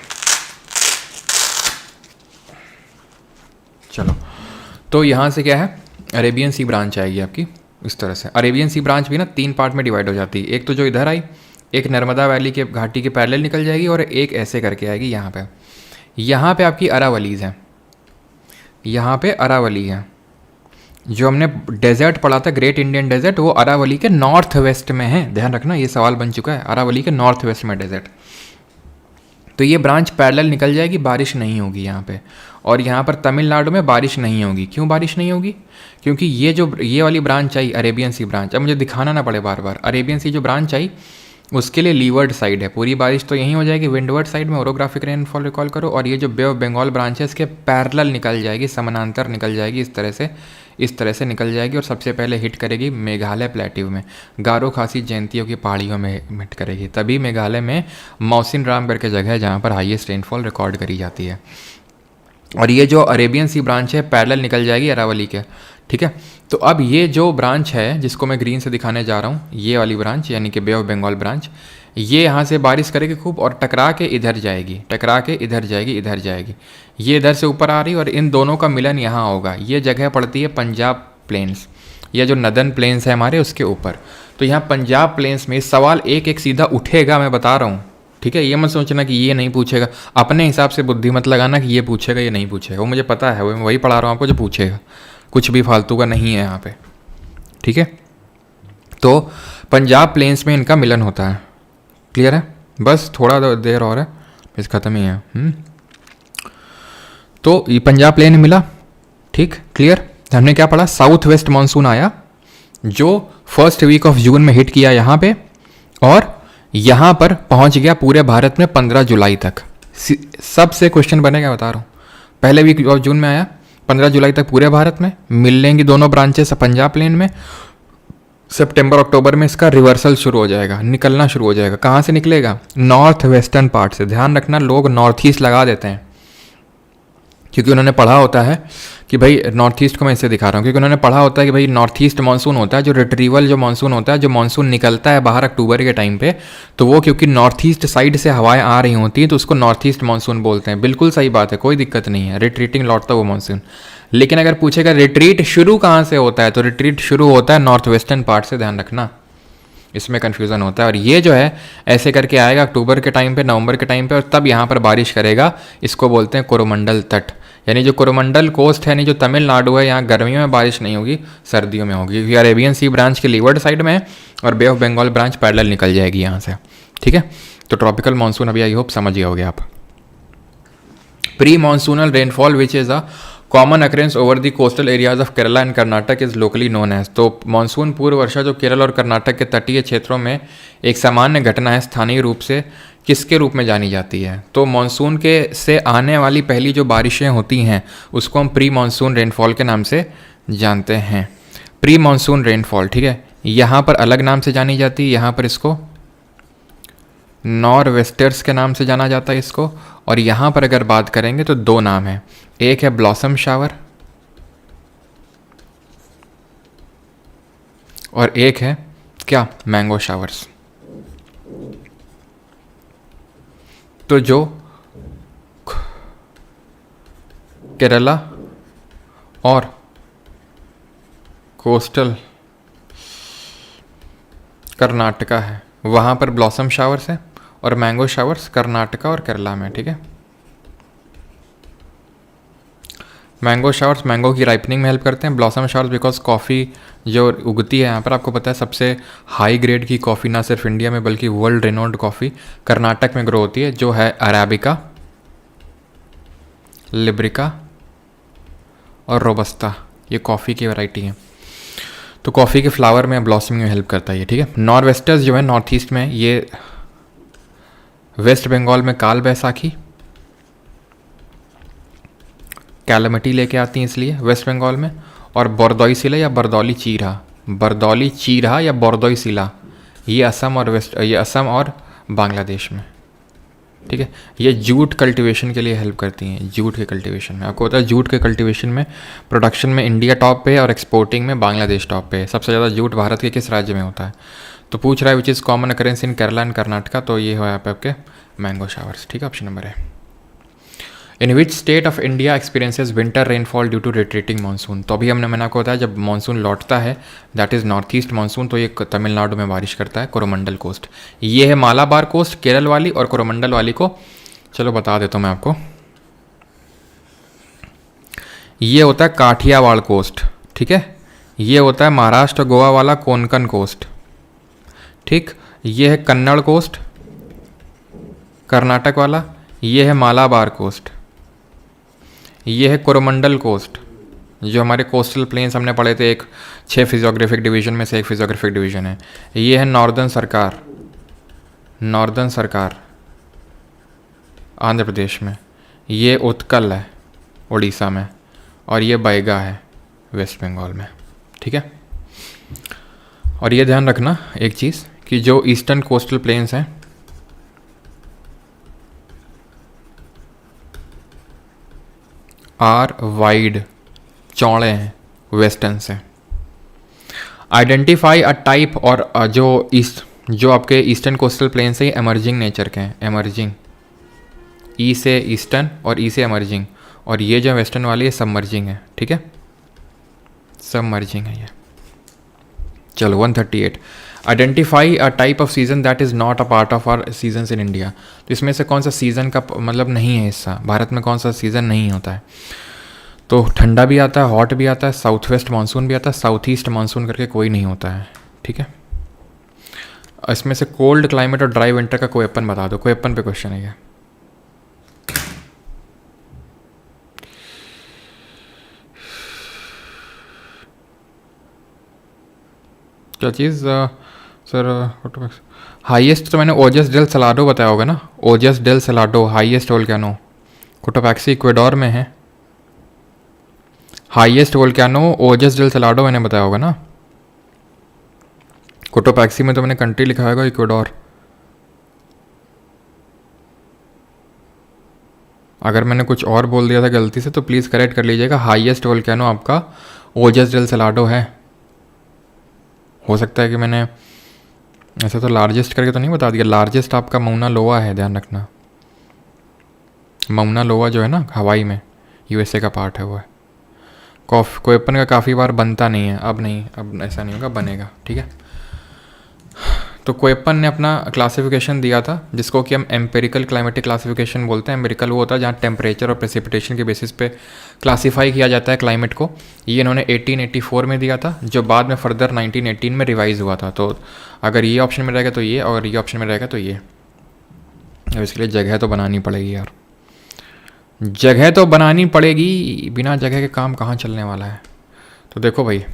चलो, तो यहाँ से क्या है, अरेबियन सी ब्रांच आएगी आपकी इस तरह से। अरेबियन सी ब्रांच भी ना 3 पार्ट में डिवाइड हो जाती है। एक तो जो इधर आई, एक नर्मदा वैली के घाटी के पैरेलल निकल जाएगी, और एक ऐसे करके आएगी यहाँ पे। यहाँ पे आपकी अरावलीज है, यहाँ पे अरावली है। जो हमने डेजर्ट पढ़ा था, ग्रेट इंडियन डेजर्ट, वो अरावली के नॉर्थ वेस्ट में है, ध्यान रखना, ये सवाल बन चुका है, अरावली के नॉर्थ वेस्ट में डेजर्ट। तो ये ब्रांच पैरेलल निकल जाएगी, बारिश नहीं होगी यहाँ पे। और यहाँ पर तमिलनाडु में बारिश नहीं होगी। क्यों बारिश नहीं होगी? क्योंकि ये वाली ब्रांच आई अरेबियन सी ब्रांच, अब मुझे दिखाना ना पड़े बार बार, अरेबियन सी जो ब्रांच आई उसके लिए लीवर्ड साइड है, पूरी बारिश तो यहीं हो जाएगी, विंडवर्ड साइड में ओरोग्राफिक रेनफॉल रिकॉल करो। और ये जो बे ऑफ बंगाल ब्रांच है इसके पैरेलल निकल जाएगी, समानांतर निकल जाएगी इस तरह से, इस तरह से निकल जाएगी और सबसे पहले हिट करेगी मेघालय प्लेट्यू में, गारो खासी जयंतियों की पहाड़ियों में हिट करेगी। तभी मेघालय में मौसिन राम करके जगह है जहाँ पर हाईएस्ट रेनफॉल रिकॉर्ड करी जाती है। और ये जो अरेबियन सी ब्रांच है पैरेलल निकल जाएगी अरावली के, ठीक है। तो अब ये जो ब्रांच है जिसको मैं ग्रीन से दिखाने जा रहा हूँ, ये वाली ब्रांच यानी कि बे ऑफ बंगाल ब्रांच, ये यहाँ से बारिश करेगी खूब और टकरा के इधर जाएगी, टकरा के इधर जाएगी, इधर जाएगी, ये इधर से ऊपर आ रही और इन दोनों का मिलन यहाँ होगा। ये जगह पड़ती है पंजाब प्लेन्स, ये जो नदर्न प्लेन्स है हमारे उसके ऊपर। तो यहाँ पंजाब प्लेन्स में सवाल एक एक सीधा उठेगा, मैं बता रहा हूँ, ठीक है। ये मत सोचना कि ये नहीं पूछेगा, अपने हिसाब से बुद्धि मत लगाना कि ये पूछेगा ये नहीं पूछेगा, वो मुझे पता है, वो मैं वही पढ़ा रहा हूँ आपको जो पूछेगा, कुछ भी फालतू का नहीं है यहाँ पे, ठीक है। तो पंजाब प्लेन्स में इनका मिलन होता है, क्लियर है। बस थोड़ा देर और है, बस ख़त्म ही है। तो ये पंजाब प्लेन मिला, ठीक, क्लियर। हमने क्या पढ़ा, साउथ वेस्ट मानसून आया जो फर्स्ट वीक ऑफ जून में हिट किया यहाँ पे और यहाँ पर पहुँच गया पूरे भारत में 15 जुलाई तक। सबसे क्वेश्चन बनेगा, बता रहा हूँ। पहले वीक ऑफ जून में आया, 15 जुलाई तक पूरे भारत में मिल लेंगी दोनों ब्रांचेस पंजाब प्लेन में। सितंबर अक्टूबर में इसका रिवर्सल शुरू हो जाएगा, निकलना शुरू हो जाएगा। कहाँ से निकलेगा, नॉर्थ वेस्टर्न पार्ट से। ध्यान रखना, लोग नॉर्थ ईस्ट लगा देते हैं क्योंकि उन्होंने पढ़ा होता है कि भाई नॉर्थ ईस्ट को मैं इससे दिखा रहा हूँ, क्योंकि उन्होंने पढ़ा होता है कि भाई नॉर्थ ईस्ट मानसून होता है जो रिट्रीवल जो मानसून होता है, जो मानसून निकलता है बाहर अक्टूबर के टाइम पे, तो वो क्योंकि नॉर्थ ईस्ट साइड से हवाएं आ रही होती हैं तो उसको नॉर्थ ईस्ट मानसून बोलते हैं। बिल्कुल सही बात है, कोई दिक्कत नहीं है, रिट्रीटिंग लौटता वो मानसून। लेकिन अगर पूछेगा रिट्रीट शुरू कहाँ से होता है, तो रिट्रीट शुरू होता है नॉर्थ वेस्टर्न पार्ट से, ध्यान रखना, इसमें कन्फ्यूज़न होता है। और ये जो है ऐसे करके आएगा अक्टूबर के टाइम पे, नवंबर के टाइम पे, और तब यहाँ पर बारिश करेगा। इसको बोलते हैं कोरोमंडल तट, यानी जो कोरोमंडल कोस्ट है, यानी जो तमिलनाडु है, यहाँ गर्मियों में बारिश नहीं होगी, सर्दियों में होगी, क्योंकि अरेबियन सी ब्रांच के लीवर्ड साइड में है और बे ऑफ बंगाल ब्रांच पैरेलल निकल जाएगी यहाँ से, ठीक है। तो ट्रॉपिकल मानसून अभी आई होप समझ गए होगे आप। Pre monsoonal rainfall which is a common occurrence over the coastal areas of Kerala and Karnataka is locally known as. तो मानसून पूर्व वर्षा जो केरल और कर्नाटक के तटीय क्षेत्रों में एक सामान्य घटना है, स्थानीय रूप से किसके रूप में जानी जाती है। तो मानसून के से आने वाली पहली जो बारिशें होती हैं उसको हम प्री मानसून रेनफॉल के नाम से जानते हैं। प्री मानसून रेनफॉल, ठीक है, यहाँ पर अलग नाम से जानी जाती है, यहाँ पर इसको नॉर वेस्टर्स के नाम से जाना जाता है इसको। और यहाँ पर अगर बात करेंगे तो दो नाम है, एक है ब्लॉसम शावर और एक है क्या, मैंगो शावर्स। तो जो केरला और कोस्टल कर्नाटका है वहाँ पर ब्लॉसम शावर्स है और मैंगो शावर्स कर्नाटका और केरला में, ठीक है। मैंगो शावर्स मैंगो की राइपनिंग में हेल्प करते हैं, ब्लॉसम शावर्स बिकॉज कॉफ़ी जो उगती है यहाँ पर, आपको पता है सबसे हाई ग्रेड की कॉफ़ी ना सिर्फ इंडिया में बल्कि वर्ल्ड रेनोल्ड कॉफ़ी कर्नाटक में ग्रो होती है, जो है अराबिका, लिब्रिका और रोबस्ता, ये कॉफ़ी की वैरायटी है। तो कॉफ़ी के फ्लावर में ब्लॉसमिंग में हेल्प करता है ये, ठीक है। नॉर्थ वेस्टर्स जो है नॉर्थ ईस्ट में, ये वेस्ट बंगाल में काल बैसाखी कैलमिटी लेके आती हैं इसलिए वेस्ट बंगाल में, और बरदौई सिला या बरदौली चीरा, बरदौली चीरा या बरदौई सिला, ये असम और बांग्लादेश में, ठीक है। ये जूट कल्टीवेशन के लिए हेल्प करती हैं, जूट के कल्टीवेशन में। आपको पता है जूट के कल्टीवेशन में प्रोडक्शन में इंडिया टॉप पे है और एक्सपोर्टिंग में बांग्लादेश टॉप पे है। सबसे ज़्यादा जूट भारत के किस राज्य में होता है, तो पूछ रहा है which is common occurrence in Kerala and Karnataka, तो ये हो यहाँ पे आपके मैंगो शावर्स, ठीक है, ऑप्शन नंबर है। In which state of India experiences winter rainfall due to retreating monsoon. तो अभी हमने मैंने आपको बताया जब मानसून लौटता है that is north east monsoon, तो ये तमिलनाडु में बारिश करता है, कोरोमंडल कोस्ट। ये है मालाबार कोस्ट केरल वाली, और कोरोमंडल वाली को चलो बता देता हूँ मैं आपको, ये होता है काठियावाड़ कोस्ट, ठीक है। ये होता है महाराष्ट्र गोवा वाला कोंकण कोस्ट, ठीक। ये है कन्नड़ कोस्ट कर्नाटक वाला, ये है मालाबार कोस्ट, ये है कोरोमंडल कोस्ट, जो हमारे कोस्टल प्लेन्स हमने पढ़े थे, एक 6 फिजियोग्राफिक डिवीजन में से एक फिजियोग्राफिक डिवीजन है। ये है नॉर्दर्न सरकार आंध्र प्रदेश में, ये उत्कल है उड़ीसा में, और ये बैगा है वेस्ट बंगाल में, ठीक है। और ये ध्यान रखना एक चीज़ कि जो ईस्टर्न कोस्टल प्लेन्स हैं आर वाइड, चौड़े हैं वेस्टर्न से। आइडेंटिफाई अ टाइप, और जो आपके ईस्टर्न कोस्टल प्लेन से एमर्जिंग नेचर के हैं, एमर्जिंग, ई से ईस्टर्न और ई से एमर्जिंग, और ये जो वेस्टर्न वाली है सबमर्जिंग है, ठीक है, सबमर्जिंग है ये। चलो 138, identify a type of season that is not a part of our seasons in India. तो इसमें से कौन सा सीज़न का मतलब नहीं है हिस्सा, भारत में कौन सा सीज़न नहीं होता है। तो ठंडा भी आता है, हॉट भी आता है, साउथ वेस्ट मानसून भी आता है, साउथ ईस्ट मानसून करके कोई नहीं होता है, ठीक है। इसमें से कोल्ड क्लाइमेट और ड्राई विंटर का कोई अपन बता दो, कोई अपन पे क्वेश्चन है ये। क्या चीज़ सर, हाईएस्ट तो मैंने ओजस डेल सलाडो बताया होगा ना, Ojos del Salado highest volcano, Cotopaxi Ecuador में है। Highest volcano Ojos del Salado मैंने बताया होगा ना। कोटोपैक्सी में तो मैंने कंट्री लिखा होगा इक्वेडोर। अगर मैंने कुछ और बोल दिया था गलती से तो प्लीज़ करेक्ट कर लीजिएगा। हाईएस्ट वोल्केनो आपका ओजस डेल सलाडो है। हो सकता है कि मैंने ऐसा तो लार्जेस्ट करके तो नहीं बता दिया। लार्जेस्ट आपका मौना लोआ है, ध्यान रखना। मौना लोआ जो है ना हवाई में, यूएसए का पार्ट है वो है। कोयपन का काफ़ी बार बनता नहीं है, अब नहीं, अब ऐसा नहीं होगा, बनेगा, ठीक है। तो कोयपन ने अपना क्लासिफिकेशन दिया था जिसको कि हम एम्पेरिकल क्लाइमेटिक क्लासिफिकेशन बोलते हैं। एम्पेरिकल वो होता है जहाँ टेम्परेचर और प्रेसिपिटेशन के बेसिस पे क्लासीफाई किया जाता है क्लाइमेट को। ये इन्होंने 1884 में दिया था, जो बाद में फर्दर 1918 में रिवाइज हुआ था। तो अगर ये ऑप्शन में रहेगा तो ये, और ये ऑप्शन में रहेगा तो ये। अब इसके लिए जगह तो बनानी पड़ेगी यार, जगह तो बनानी पड़ेगी, बिना जगह के काम कहाँ चलने वाला है। तो देखो भाई,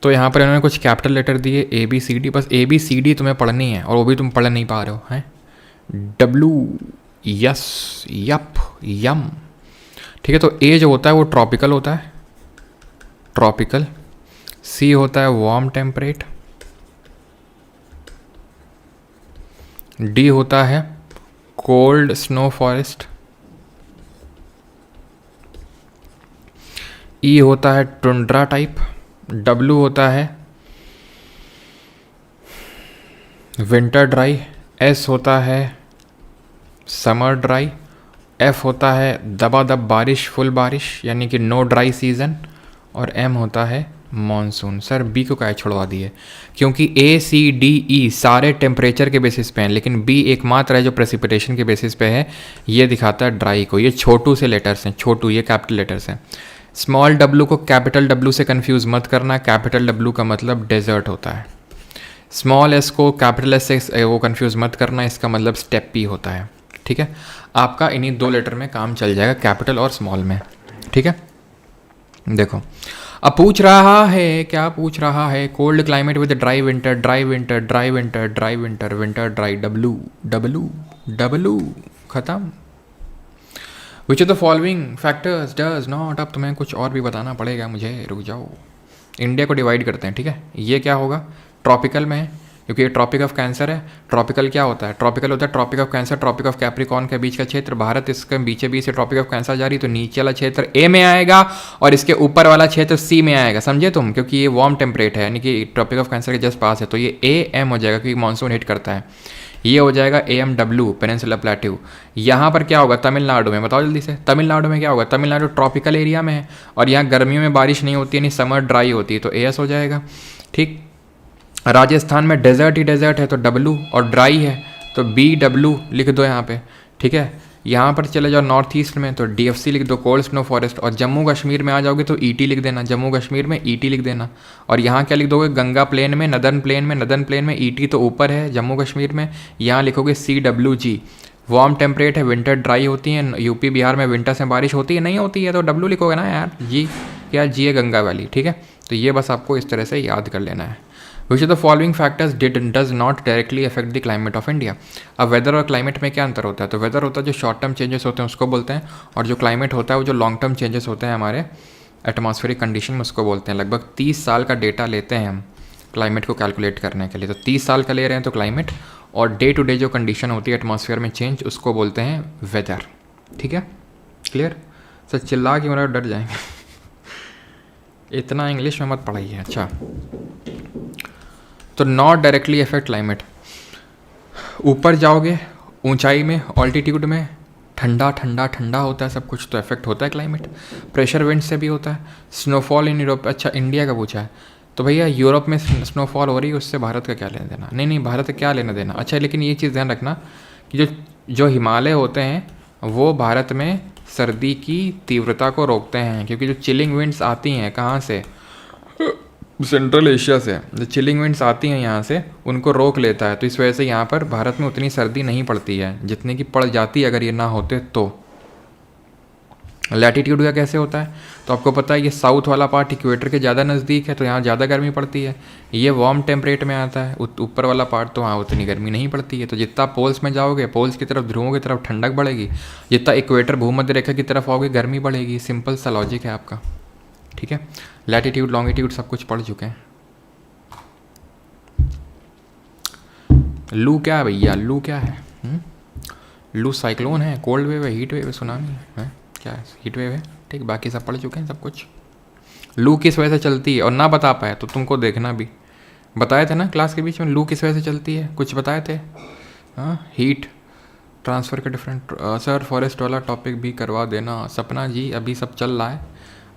तो यहाँ पर इन्होंने कुछ कैपिटल लेटर दिए ABCD, बस ABCD तुम्हें पढ़नी है और वो भी तुम पढ़ नहीं पा रहे हो, हैं। W, यस, यप, यम, ठीक है। तो A जो होता है वो ट्रॉपिकल होता है, ट्रॉपिकल। C होता है वार्म टेम्परेट। D होता है कोल्ड स्नो फॉरेस्ट। E होता है टुंड्रा टाइप। W होता है विंटर ड्राई। S होता है समर ड्राई। F होता है दबादब बारिश, फुल बारिश, यानी कि नो ड्राई सीजन। और M होता है मॉनसून। सर B को काहे छोड़वा दिए? क्योंकि ACDE सारे टेम्परेचर के बेसिस पे हैं, लेकिन B एकमात्र है जो प्रेसिपिटेशन के बेसिस पे है। ये दिखाता है ड्राई को। ये छोटू से लेटर्स हैं, छोटू, ये कैपिटल लेटर्स हैं। स्मॉल W को कैपिटल W से कंफ्यूज मत करना। कैपिटल W का मतलब डेजर्ट होता है। स्मॉल S को कैपिटल S से वो कंफ्यूज मत करना, इसका मतलब स्टेपी होता है, ठीक है। आपका इन्हीं दो लेटर में काम चल जाएगा, कैपिटल और स्मॉल में, ठीक है। देखो अब पूछ रहा है, क्या पूछ रहा है? Cold climate with dry winter, dry winter, dry winter, dry winter, winter dry, W W W, खत्म। विच of the following factors does not, अब तुम्हें कुछ और भी बताना पड़ेगा मुझे, रुक जाओ। इंडिया को डिवाइड करते हैं, ठीक है। ये क्या होगा? ट्रॉपिकल में है, क्योंकि ये ट्रॉपिक ऑफ कैंसर है। ट्रॉपिकल क्या होता है? ट्रॉपिकल होता है tropic of cancer, tropic of Capricorn के बीच का क्षेत्र। भारत इसके बीचे बीच से ट्रॉपिक ऑफ कैंसर जा रही, तो नीचे वाला क्षेत्र A में आएगा और इसके ऊपर वाला क्षेत्र C में आएगा, समझे तुम? क्योंकि ये वार्म टेम्परेट है, यानी कि ट्रॉपिक ऑफ कैंसर के जस्ट पास है, तो ये AM हो जाएगा क्योंकि मानसून हिट करता है। ये हो जाएगा AMW, पेनिनसुला प्लेट्यू। यहाँ पर क्या होगा? तमिलनाडु में, बताओ जल्दी से। तमिलनाडु में क्या होगा? तमिलनाडु ट्रॉपिकल एरिया में है और यहाँ गर्मियों में बारिश नहीं होती, यानी समर ड्राई होती है, तो AS हो जाएगा, ठीक। राजस्थान में डेजर्ट ही डेजर्ट है तो W, और ड्राई है तो BW लिख दो यहाँ पे, ठीक है। यहाँ पर चले जाओ नॉर्थ ईस्ट में तो DFC लिख दो, कोल्ड स्नो फॉरेस्ट। और जम्मू कश्मीर में आ जाओगे तो ET लिख देना, जम्मू कश्मीर में ET लिख देना। और यहाँ क्या लिख दोगे? गंगा प्लेन में, नदर्न प्लेन में, नदर्न प्लेन में ET तो ऊपर है जम्मू कश्मीर में, यहाँ लिखोगे CWG। वार्म टेम्परेट है, विंटर ड्राई होती है। UP बिहार में विंटर से बारिश होती है, नहीं होती है तो W लिखोगे ना यार। G क्या? G है गंगा वैली, ठीक है। तो ये बस आपको इस तरह से याद कर लेना है। Which of the following factors does not directly affect the climate of India. अब वेदर और क्लाइमेट में क्या अंतर होता है? तो वेदर होता है जो शॉर्ट टर्म चेंजेस होते हैं उसको बोलते हैं, और जो क्लाइमेट होता है वो जो लॉन्ग टर्म चेंजेस होते हैं हमारे, एटमॉस्फेरिक कंडीशन में उसको बोलते हैं। लगभग 30 साल का डेटा लेते हैं हम क्लाइमेट को कैलकुलेट करने के लिए। तो 30 साल का ले रहे हैं तो क्लाइमेट, और डे टू डे जो कंडीशन होती है एटमॉस्फेयर में चेंज, उसको बोलते हैं वेदर। ठीक है, क्लियर? सर चिल्ला के मेरा डर जाएंगे इतना इंग्लिश में मत पढ़ाइए। अच्छा, तो नॉट डायरेक्टली अफेक्ट क्लाइमेट। ऊपर जाओगे ऊंचाई में, ऑल्टीट्यूड में ठंडा ठंडा ठंडा होता है सब कुछ, तो इफेक्ट होता है क्लाइमेट। प्रेशर विंड से भी होता है। स्नोफॉल इन यूरोप, अच्छा इंडिया का पूछा है, तो भैया यूरोप में स्नोफॉल हो रही है, उससे भारत का क्या लेना देना? नहीं, भारत का क्या लेना देना। अच्छा, लेकिन ये चीज़ ध्यान रखना कि जो हिमालय होते हैं वो भारत में सर्दी की तीव्रता को रोकते हैं, क्योंकि जो चिलिंग विंड्स आती हैं कहाँ से, सेंट्रल एशिया से, जो चिलिंग विंड्स आती हैं यहाँ से, उनको रोक लेता है। तो इस वजह से यहाँ पर भारत में उतनी सर्दी नहीं पड़ती है जितनी की पड़ जाती है अगर ये ना होते तो। लैटिट्यूड का कैसे होता है, तो आपको पता है ये साउथ वाला पार्ट इक्वेटर के ज़्यादा नज़दीक है, तो यहाँ ज़्यादा गर्मी पड़ती है। ये वार्म टेम्परेट में आता है। ऊपर वाला पार्ट तो वहाँ उतनी गर्मी नहीं पड़ती है। तो जितना पोल्स में जाओगे, पोल्स की तरफ, ध्रुवों की तरफ ठंडक बढ़ेगी, जितना इक्वेटर भूमध्य रेखा की तरफ आओगे गर्मी बढ़ेगी। सिंपल सा लॉजिक है आपका। ठीक है, लैटिट्यूड लॉन्गिट्यूड सब कुछ पढ़ चुके हैं। लू क्या है भैया, लू क्या है? लू साइक्लोन है, कोल्ड वेव है, हीट वेव है, सुनामी है, क्या है? हीट वेव है। ठीक, बाकी सब पढ़ चुके हैं सब कुछ। लू किस वजह से चलती है और ना बता पाए तो तुमको देखना भी, बताए थे ना क्लास के बीच में, लू किस वजह से चलती है, कुछ बताए थे। हाँ, हीट ट्रांसफ़र के डिफरेंट। सर फॉरेस्ट वाला टॉपिक भी करवा देना। सपना जी अभी सब चल रहा है,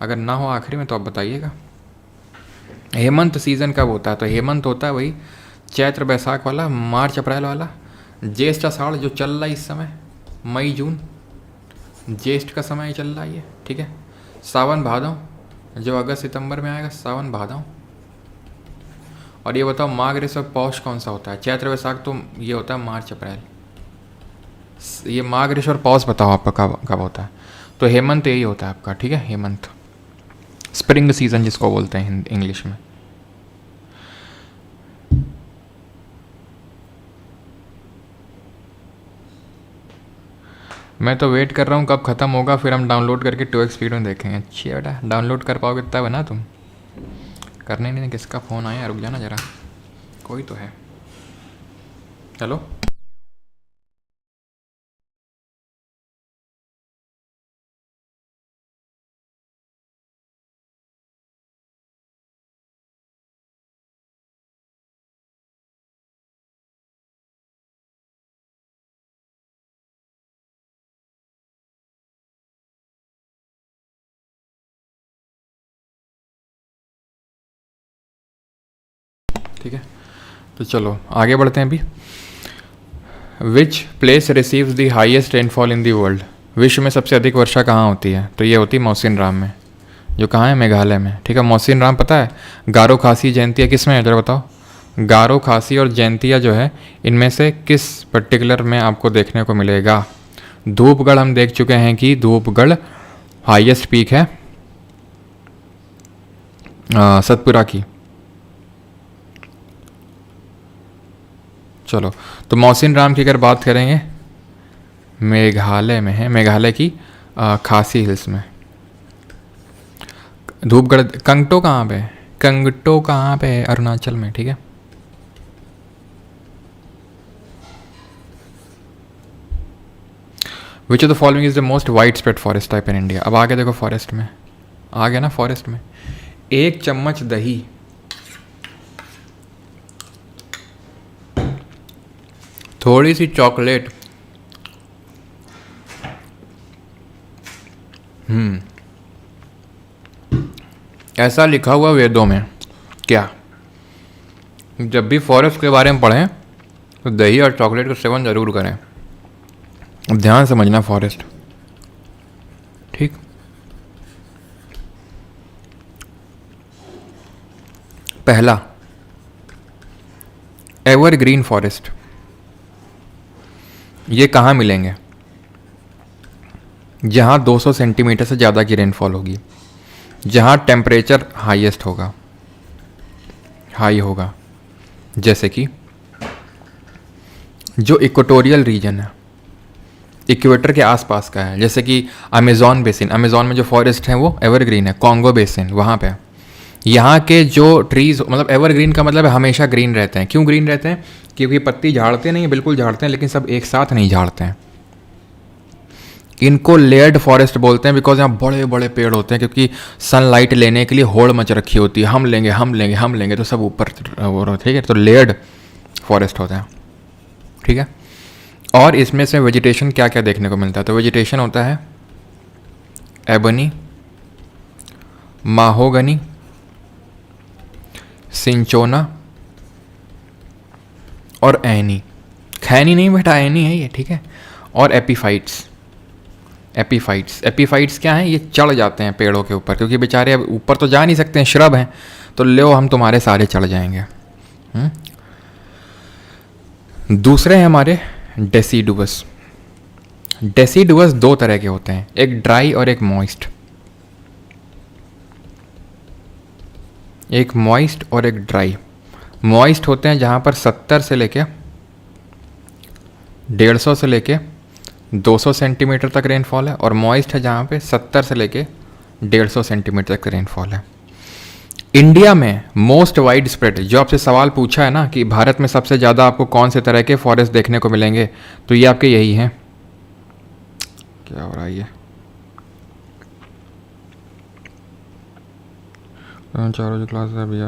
अगर ना हो आखिरी में तो आप बताइएगा। हेमंत सीज़न कब होता है, तो हेमंत होता है वही चैत्र बैसाख वाला, मार्च अप्रैल वाला। ज्येष्ठ आषाढ़ जो चल रहा है इस समय, मई जून, ज्येष्ठ का समय चल रहा है ये। ठीक है, सावन भादव जो अगस्त सितंबर में आएगा, सावन भादव। और ये बताओ माघ और पौष कौन सा होता है? चैत्र वैशाख तो ये होता है मार्च अप्रैल। ये माघ और पौष बताओ आपका कब होता है? तो हेमंत यही होता है आपका। ठीक है, हेमंत, स्प्रिंग सीजन जिसको बोलते हैं इंग्लिश में। मैं तो वेट कर रहा हूँ कब ख़त्म होगा, फिर हम डाउनलोड करके 2x स्पीड में देखेंगे। अच्छी बेटा, डाउनलोड कर पाओगे तब है ना तुम। करने नहीं, किसका फ़ोन आया, रुक जाना ज़रा, कोई तो है। हेलो, ठीक है, तो चलो आगे बढ़ते हैं अभी। Which place receives the highest rainfall in the world? विश्व में सबसे अधिक वर्षा कहाँ होती है? तो ये होती है मौसिन राम में, जो कहाँ है, मेघालय में। ठीक है, मौसिन राम पता है, गारो खासी जयंतिया किस में है जरा बताओ? गारो खासी और जयंतिया जो है, इनमें से किस पर्टिकुलर में आपको देखने को मिलेगा? धूपगढ़ हम देख चुके हैं कि धूपगढ़ हाईएस्ट पीक है सतपुरा की। चलो, तो मौसिन राम की अगर बात करेंगे, मेघालय में है, मेघालय की खासी हिल्स में। धूपगढ़, कंगटो कहाँ पे है? कंगटो कहाँ पे है? अरुणाचल में। ठीक है, which of the following is the most wide spread forest type in India? अब आगे देखो, फॉरेस्ट में आ गया ना, फॉरेस्ट में 1 चम्मच दही, थोड़ी सी चॉकलेट, ऐसा लिखा हुआ वेदों में। क्या? जब भी फॉरेस्ट के बारे में पढ़ें तो दही और चॉकलेट का सेवन जरूर करें। अब ध्यान समझना, फॉरेस्ट। ठीक, पहला एवरग्रीन फॉरेस्ट, ये कहाँ मिलेंगे? जहाँ 200 सेंटीमीटर से ज़्यादा की रेनफॉल होगी, जहाँ टेम्परेचर हाईएस्ट होगा, हाई होगा, जैसे कि जो इक्वेटोरियल रीजन है, इक्वेटर के आसपास का है, जैसे कि अमेज़ॉन बेसिन, अमेज़ॉन में जो फॉरेस्ट हैं वो एवरग्रीन है, कॉन्गो बेसिन वहाँ पे। यहाँ के जो ट्रीज़, मतलब एवरग्रीन का मतलब है हमेशा ग्रीन रहते हैं। क्यों ग्रीन रहते हैं? क्योंकि पत्ती झाड़ते नहीं, बिल्कुल झाड़ते हैं लेकिन सब एक साथ नहीं झाड़ते हैं। इनको लेयर्ड फॉरेस्ट बोलते हैं बिकॉज यहाँ बड़े बड़े पेड़ होते हैं, क्योंकि सनलाइट लेने के लिए होड़ मच रखी होती है, हम लेंगे हम लेंगे हम लेंगे, तो सब ऊपर वो, ठीक है, तो लेयर्ड फॉरेस्ट होते हैं, ठीक है। और इसमें से वेजिटेशन क्या क्या देखने को मिलता है? तो वेजिटेशन होता है एबनी, माहोगनी, सिंचोना और एनी। खैनी नहीं बेटा, एनी है ये, ठीक है। और एपीफाइट्स। एपीफाइट्स क्या हैं? ये चढ़ जाते हैं पेड़ों के ऊपर, क्योंकि बेचारे अब ऊपर तो जा नहीं सकते हैं, श्रब हैं, तो लो हम तुम्हारे सारे चढ़ जाएंगे। दूसरे हैं हमारे डेसीडुअस। डेसीडुअस दो तरह के होते हैं, एक ड्राई और एक मॉइस्ट। एक मॉइस्ट और एक ड्राई। मॉइस्ट होते हैं जहाँ पर 70 से लेके 150 से लेके 200 सेंटीमीटर तक रेनफॉल है, और मॉइस्ट है जहाँ पे 70 से लेके 150 सेंटीमीटर तक रेनफॉल है। इंडिया में मोस्ट वाइड स्प्रेड, जो आपसे सवाल पूछा है ना कि भारत में सबसे ज़्यादा आपको कौन से तरह के फॉरेस्ट देखने को मिलेंगे, तो ये आपके यही हैं। क्या हो रहा है ये? चारों जो क्लास है अभी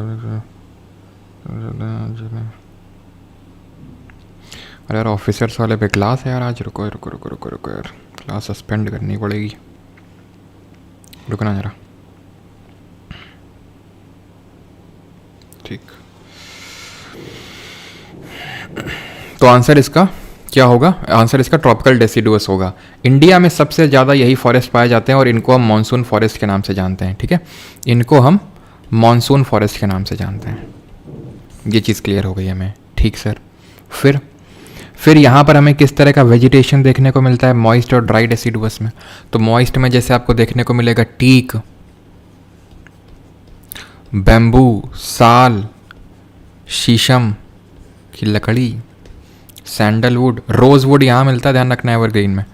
अरे यार ऑफिसर्स वाले पे क्लास है यार आज। रुको रुको रुको रुको रुको यार, क्लास सस्पेंड करनी पड़ेगी, रुकना जरा। ठीक, तो आंसर इसका क्या होगा? आंसर इसका ट्रॉपिकल डेसिडुअस होगा। इंडिया में सबसे ज़्यादा यही फॉरेस्ट पाए जाते हैं और इनको हम मानसून फॉरेस्ट के नाम से जानते हैं, ठीक है। इनको हम मानसून फॉरेस्ट के नाम से जानते हैं। ये चीज़ क्लियर हो गई हमें, ठीक सर। फिर यहाँ पर हमें किस तरह का वेजिटेशन देखने को मिलता है मॉइस्ट और ड्राई डेसिडुअस में? तो मॉइस्ट में जैसे आपको देखने को मिलेगा टीक, बैम्बू, साल, शीशम की लकड़ी, सैंडलवुड, रोजवुड यहाँ मिलता है, ध्यान रखना है एवरग्रीन में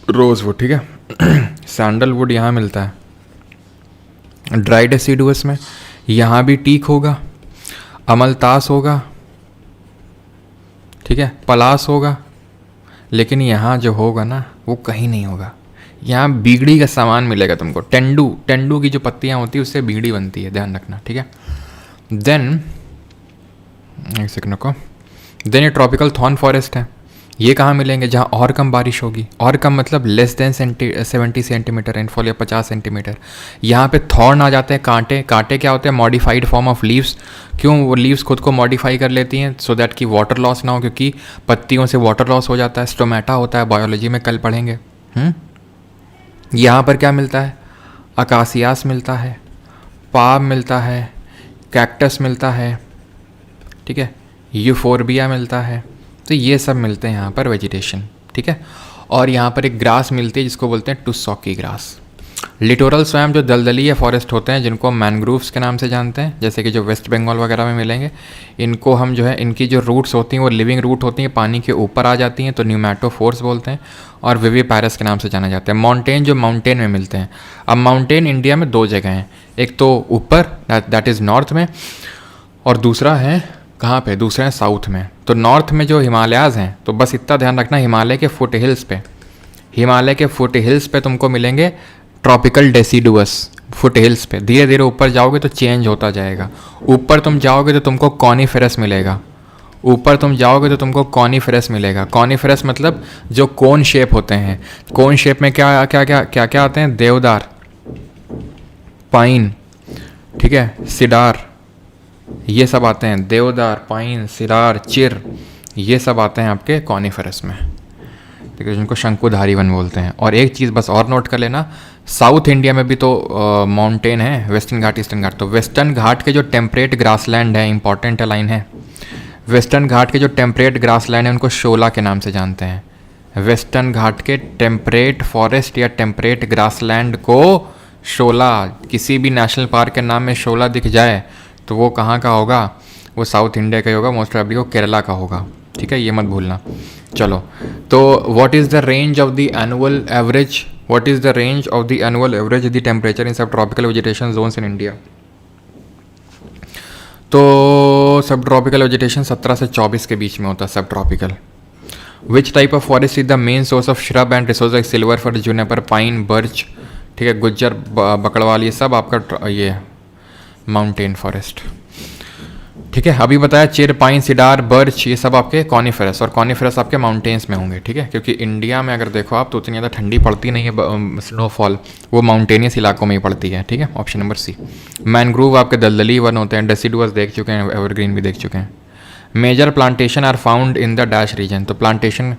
रोजवुड, ठीक है। सैंडलवुड यहाँ मिलता है। ड्राई डेसिडुअस में यहाँ भी टीक होगा, अमलतास होगा, ठीक है, पलास होगा, लेकिन यहाँ जो होगा ना वो कहीं नहीं होगा। यहाँ बीगड़ी का सामान मिलेगा तुमको, टेंडू की जो पत्तियाँ होती है उससे बीगड़ी बनती है, ध्यान रखना, ठीक है। देन एक सेकंड को, देन ये ट्रॉपिकल थॉर्न फॉरेस्ट है। ये कहाँ मिलेंगे? जहाँ और कम बारिश होगी, और कम मतलब लेस देन 70 सेंटीमीटर रेनफॉल या 50 सेंटीमीटर। यहाँ पे थॉर्न आ जाते हैं, कांटे क्या होते हैं? Modified form of leaves. क्यों? वो लीव्स खुद को मॉडिफाई कर लेती हैं सो दैट कि वाटर लॉस ना हो, क्योंकि पत्तियों से वाटर लॉस हो जाता है। स्टोमेटा होता है, बायोलॉजी में कल पढ़ेंगे। यहाँ पर क्या मिलता है? अकासियास मिलता है, पाम मिलता है, कैक्टस मिलता है, ठीक है, यूफोर्बिया मिलता है। तो ये सब मिलते हैं यहाँ पर वेजिटेशन, ठीक है। और यहाँ पर एक ग्रास मिलती है जिसको बोलते हैं टुस्सॉकी ग्रास। लिटोरल स्वयं जो दलदलीय फॉरेस्ट होते हैं जिनको हम मैनग्रोव्स के नाम से जानते हैं, जैसे कि जो वेस्ट बंगाल वगैरह में मिलेंगे, इनको हम जो है, इनकी जो रूट्स होती हैं वो लिविंग रूट होती हैं, पानी के ऊपर आ जाती हैं, तो न्यूमैटोफोर्स बोलते हैं, और विविपायरस के नाम से जाने जाते हैं। माउंटेन जो माउंटेन में मिलते हैं, अब माउंटेन इंडिया में दो जगह हैं, एक तो ऊपर दैट इज़ नॉर्थ में, और दूसरा है कहाँ पे? दूसरा है साउथ में। तो नॉर्थ में जो हिमालयाज़ हैं, तो बस इतना ध्यान रखना, हिमालय के फुट हिल्स पे तुमको मिलेंगे ट्रॉपिकल डेसिडुअस। फुट हिल्स पे धीरे धीरे ऊपर जाओगे तो चेंज होता जाएगा। ऊपर तुम जाओगे तो तुमको कॉनीफेरस मिलेगा, कॉनीफेरस मतलब जो कोन शेप होते हैं। कोन शेप में क्या क्या क्या क्या क्या आते हैं? देवदार, पाइन, ठीक है, सिडार, ये सब आते हैं। देवदार, पाइन, सिडार, चिर, ये सब आते हैं आपके कॉनीफेरस में, ठीक है, जिनको शंकुधारी वन बोलते हैं। और एक चीज़ बस और नोट कर लेना, साउथ इंडिया में भी तो माउंटेन है, वेस्टर्न घाट, ईस्टर्न घाट। तो वेस्टर्न घाट के जो टेम्परेट ग्रासलैंड है, इंपॉर्टेंट लाइन है, वेस्टर्न घाट के जो टेम्परेट ग्रासलैंड है उनको शोला के नाम से जानते हैं। वेस्टर्न घाट के टेम्परेट फॉरेस्ट या टेम्परेट ग्रासलैंड को शोला, किसी भी नेशनल पार्क के नाम में शोला दिख जाए तो वो कहाँ का होगा? वो साउथ इंडिया का ही होगा, मोस्ट प्रॉब्ली वो केरला का होगा, ठीक है, ये मत भूलना। चलो, तो what is the range of the annual average, what is the range of the annual average the temperature in subtropical vegetation zones in India? तो सब ट्रॉपिकल वेजिटेशन 17 से 24 के बीच में होता है सब tropical. Which type of forest is the main source of shrub and resource like silver fir, Juniper, pine, birch, ठीक है, गुज्जर, बकड़वाल, ये सब आपका ये माउंटेन फॉरेस्ट। ठीक है, अभी बताया चिर, पाइन, सिडार, बर्च, ये सब आपके कॉनिफेरस, और कॉनिफेरस आपके माउंटेन्स में होंगे। ठीक है, क्योंकि इंडिया में अगर देखो आप तो उतनी ज़्यादा ठंडी पड़ती नहीं है, स्नोफॉल वो माउंटेनियस इलाकों में ही पड़ती है। ठीक है, ऑप्शन नंबर सी। मैनग्रोव आपके दलदली वन होते हैं, डेसिडुअस देख चुके हैं, एवरग्रीन भी देख चुके हैं। Major plantation are found in the dash region, तो plantation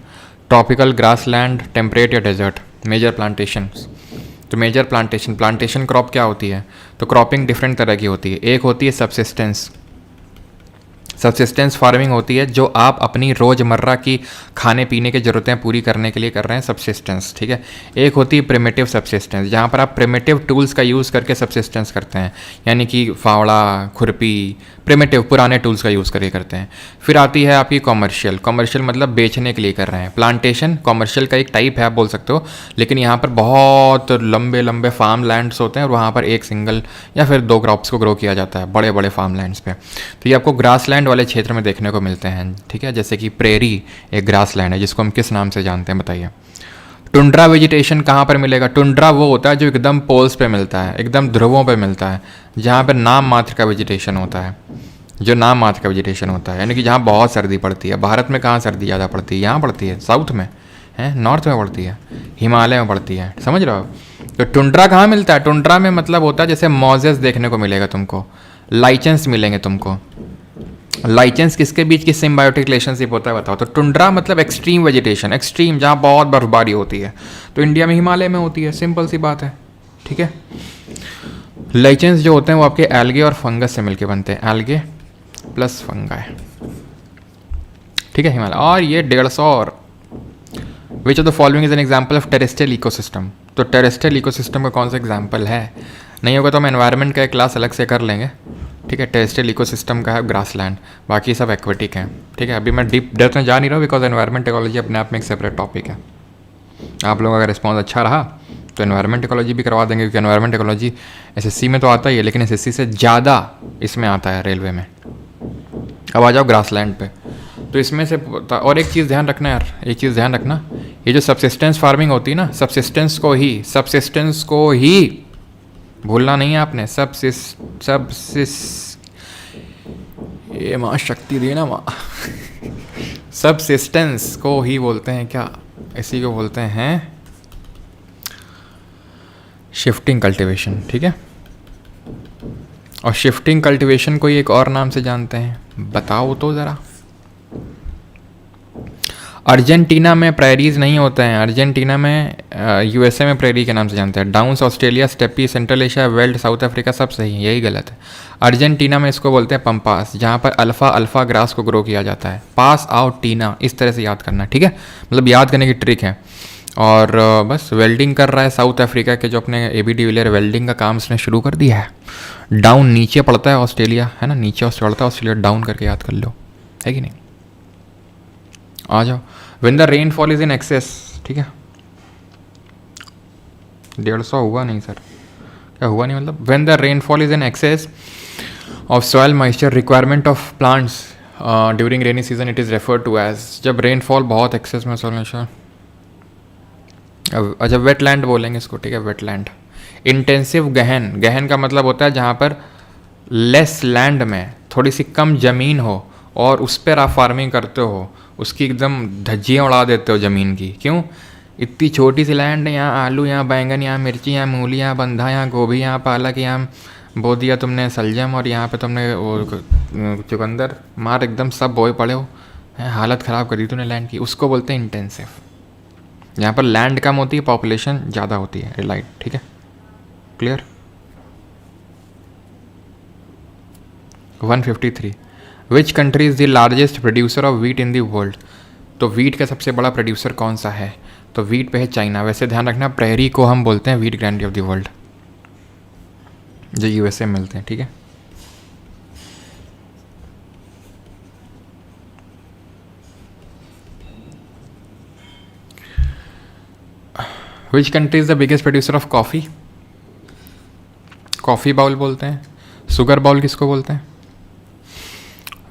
tropical, grassland, temperate या डेजर्ट। मेजर प्लांटेशन, तो मेजर प्लांटेशन, प्लांटेशन क्रॉप क्या होती है? तो क्रॉपिंग डिफरेंट तरह की होती है। एक होती है सब्सिस्टेंस, सब्सिस्टेंस फार्मिंग होती है जो आप अपनी रोज़मर्रा की खाने पीने की ज़रूरतें पूरी करने के लिए कर रहे हैं, सब्सिस्टेंस। ठीक है, एक होती है प्रिमिटिव सब्सिस्टेंस, जहाँ पर आप प्रिमिटिव टूल्स का यूज़ करके सब्सिस्टेंस करते हैं, यानी कि फावड़ा, खुरपी, प्रिमिटिव पुराने टूल्स का यूज़ करके करते हैं। फिर आती है आपकी कॉमर्शियल, कॉमर्शियल मतलब बेचने के लिए कर रहे हैं। प्लांटेशन कॉमर्शियल का एक टाइप है, आप बोल सकते हो, लेकिन यहाँ पर बहुत लंबे लंबे फार्म लैंड्स होते हैं और वहाँ पर एक सिंगल या फिर दो क्रॉप्स को ग्रो किया जाता है बड़े बड़े फार्म लैंड्स पे। तो ये आपको ग्रास लैंड वाले क्षेत्र में देखने को मिलते हैं। ठीक है, जैसे कि प्रेरी एक ग्रास लैंड है, जिसको हम किस नाम से जानते हैं बताइए? टुंड्रा वेजिटेशन कहाँ पर मिलेगा? टुंड्रा वो होता है जो एकदम पोल्स पे मिलता है, एकदम ध्रुवों पे मिलता है, जहाँ पर नाम मात्र का वेजिटेशन होता है, जो नाम मात्र का वेजिटेशन होता है, यानी कि जहाँ बहुत सर्दी पड़ती है। भारत में कहाँ सर्दी ज़्यादा पड़ती है? यहाँ पड़ती है, साउथ में है, नॉर्थ में पड़ती है, हिमालय में पड़ती है, समझ रहे हो? तो टुंड्रा कहाँ मिलता है? टुंड्रा में मतलब होता है जैसे मॉजेस देखने को मिलेगा तुमको, लाइचेंस मिलेंगे तुमको। लाइचेंस किसके बीच की सिम्बायोटिक रिलेशनशिप होता है बताओ? तो टुंड्रा मतलब एक्सट्रीम वेजिटेशन, एक्सट्रीम जहाँ बहुत बर्फबारी होती है, तो इंडिया में हिमालय में होती है, सिंपल सी बात है। ठीक है, लाइचेंस जो होते हैं वो आपके एल्गे और फंगस से मिलके बनते हैं, एल्गे प्लस फंगाई। ठीक है, हिमालय। और ये 150 और विच of the following is an example of terrestrial ecosystem, तो टेरेस्ट्रियल इकोसिस्टम का कौन सा एग्जाम्पल है? नहीं होगा तो हम एनवायरनमेंट का एक क्लास अलग से कर लेंगे। ठीक है, टेरेस्ट्रियल इकोसिस्टम का है ग्रासलैंड, बाकी सब एक्वेटिक हैं। ठीक है, अभी मैं डीप डेप्थ में जा नहीं रहा हूँ, बिकॉज एनवायरनमेंट इकोलॉजी अपने आप में एक सेपरेट टॉपिक है। आप लोगों का रिस्पॉन्स अच्छा रहा तो एनवायरनमेंट इकोलॉजी भी करवा देंगे, क्योंकि एनवायरनमेंट इकोलॉजी एसएससी में तो आता ही है, लेकिन एसएससी से ज़्यादा इसमें आता है रेलवे में। अब आ जाओ ग्रासलैंड पे, तो इसमें से और एक चीज़ ध्यान रखना यार, एक चीज़ ध्यान रखना, ये जो सब्सिस्टेंस फार्मिंग होती है ना, सब्सिस्टेंस को ही भूलना नहीं है आपने। ये माँ शक्ति दे ना माँ सब्सिस्टेंस को ही बोलते हैं क्या? इसी को बोलते हैं शिफ्टिंग कल्टीवेशन। ठीक है, और शिफ्टिंग कल्टीवेशन को एक और नाम से जानते हैं, बताओ तो ज़रा। अर्जेंटीना में प्रेरीज नहीं होते हैं, अर्जेंटीना में यूएसए में प्रेरी के नाम से जानते हैं। Downs Australia, steppe, central Asia, weld, south Africa, सब सही है, यही गलत है। अर्जेंटीना में इसको बोलते हैं पंपास, जहाँ पर अल्फ़ा ग्रास को ग्रो किया जाता है। पास आउट टीना, इस तरह से याद करना। ठीक है, मतलब याद करने की ट्रिक है। और बस वेल्डिंग कर रहा है साउथ अफ्रीका के जो अपने एबी डिविलियर, वेल्डिंग का काम उसने शुरू कर दिया है। डाउन नीचे पड़ता है ऑस्ट्रेलिया, है ना, नीचे पड़ता है ऑस्ट्रेलिया, डाउन करके याद कर लो, है कि नहीं? आ जाओ। When the rainfall is in excess, ठीक है, 150 हुआ नहीं सर, क्या हुआ नहीं मतलब? When the rainfall is in excess of soil moisture requirement of plants during rainy season, it is referred to as, जब रेनफॉल बहुत एक्सेस में soil moisture, अच्छा वेटलैंड बोलेंगे इसको। ठीक है, वेटलैंड। इंटेंसिव गहन, गहन का मतलब होता है जहाँ पर लेस लैंड में थोड़ी सी कम ज़मीन हो और उस पर आप फार्मिंग करते हो, उसकी एकदम धज्जियाँ उड़ा देते हो ज़मीन की। क्यों? इतनी छोटी सी लैंड है, यहाँ आलू, यहाँ बैंगन, यहाँ मिर्ची, यहाँ मूली, यहाँ बंधा, यहाँ गोभी, यहाँ पालक, यहाँ बो दिया तुमने सलजम, और यहाँ पे तुमने वो चुकंदर मार, एकदम सब बोए पड़े हो, हालत ख़राब करी तूने लैंड की। उसको बोलते हैं इंटेंसिव। यहाँ पर लैंड कम होती है, पॉपुलेशन ज़्यादा होती है, रिलाइट। ठीक है, clear? 153 which country is the largest producer of wheat in the world, तो वीट का सबसे बड़ा प्रोड्यूसर कौन सा है? तो वीट पे है चाइना। वैसे ध्यान रखना, प्रेरी को हम बोलते हैं wheat granary of the world, जो यूएसए में मिलते हैं। ठीक है, which country is the biggest producer of coffee? Coffee bowl बोलते हैं, शुगर बाउल किसको बोलते हैं?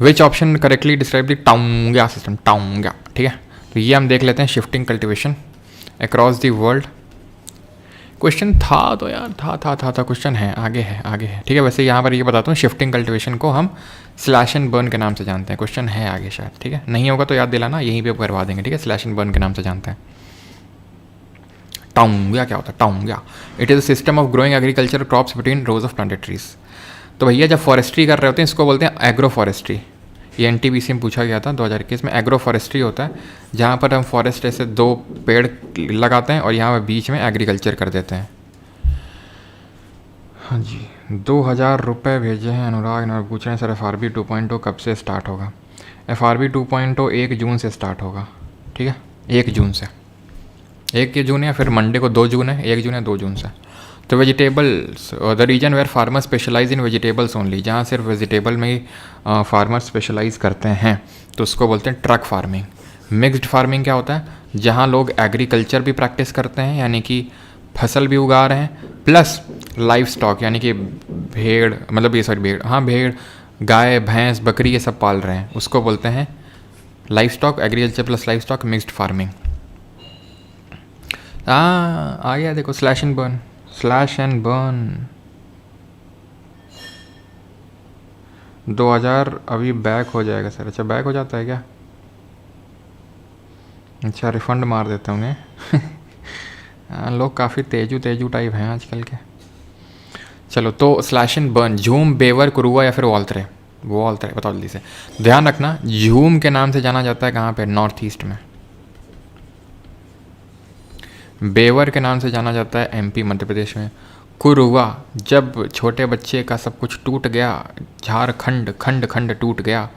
Which option correctly describe the taungya system? Taungya, ठीक है। तो ये हम देख लेते हैं, shifting cultivation across the world. Question था तो यार, था क्वेश्चन है, आगे है, ठीक है। वैसे यहाँ पर ये बताता हूँ, शिफ्टिंग कल्टिवेशन को हम स्लैश एंड बर्न के नाम से जानते हैं। क्वेश्चन है आगे शायद, ठीक है। नहीं होगा तो याद दिलाना, यहीं पे करवा देंगे, ठीक है। स्लैश एंड बर्न के नाम से जानते हैं। टाउंग्या क्या होता है? Taungya, it is a system of growing agriculture crops between rows of planted trees. तो भैया जब फॉरेस्ट्री कर रहे होते हैं इसको बोलते हैं एग्रो फॉरेस्ट्री। ये NTPC में पूछा गया था 2021 में। एग्रो फॉरेस्ट्री होता है जहाँ पर हम फॉरेस्ट ऐसे 2 पेड़ लगाते हैं और यहाँ पर बीच में एग्रीकल्चर कर देते हैं। हाँ जी, 2000 रुपये भेजे हैं अनुराग ने और पूछ रहे हैं सर FRB 2.0 कब से स्टार्ट होगा? FRB 2.0 1 जून से स्टार्ट होगा, ठीक है। 1 जून से, 1 जून या फिर मंडे को 2 जून है, 1 जून या 2 जून से। तो vegetables, the region where farmer specialise in vegetables only, जहाँ सिर्फ वेजिटेबल में ही फार्मर स्पेशलाइज करते हैं तो उसको बोलते हैं ट्रक फार्मिंग। मिक्स्ड फार्मिंग क्या होता है? जहाँ लोग एग्रीकल्चर भी प्रैक्टिस करते हैं, यानी कि फसल भी उगा रहे हैं, प्लस लाइव स्टॉक यानी कि भेड़, मतलब ये सॉरी भेड़, हाँ भेड़, गाय, भैंस, बकरी ये सब पाल रहे हैं, उसको बोलते हैं livestock. Agriculture plus livestock, mixed farming. आ गया देखो, slash and burn, slash and burn 2000 अभी बैक हो जाएगा सर। अच्छा बैक हो जाता है क्या? अच्छा रिफंड मार देते होंगे। लोग काफ़ी तेजू टाइप हैं आजकल के। चलो तो स्लैश एंड बर्न, झूम, बेवर, कुरुआ या फिर वॉल्तरे? वॉल्तरे, बताओ जल्दी से। ध्यान रखना, झूम के नाम से जाना जाता है कहाँ पे? नॉर्थ ईस्ट में। बेवर के नाम से जाना जाता है MP मध्य प्रदेश में। कुरुआ, जब छोटे बच्चे का सब कुछ टूट गया, झारखंड खंड खंड टूट गया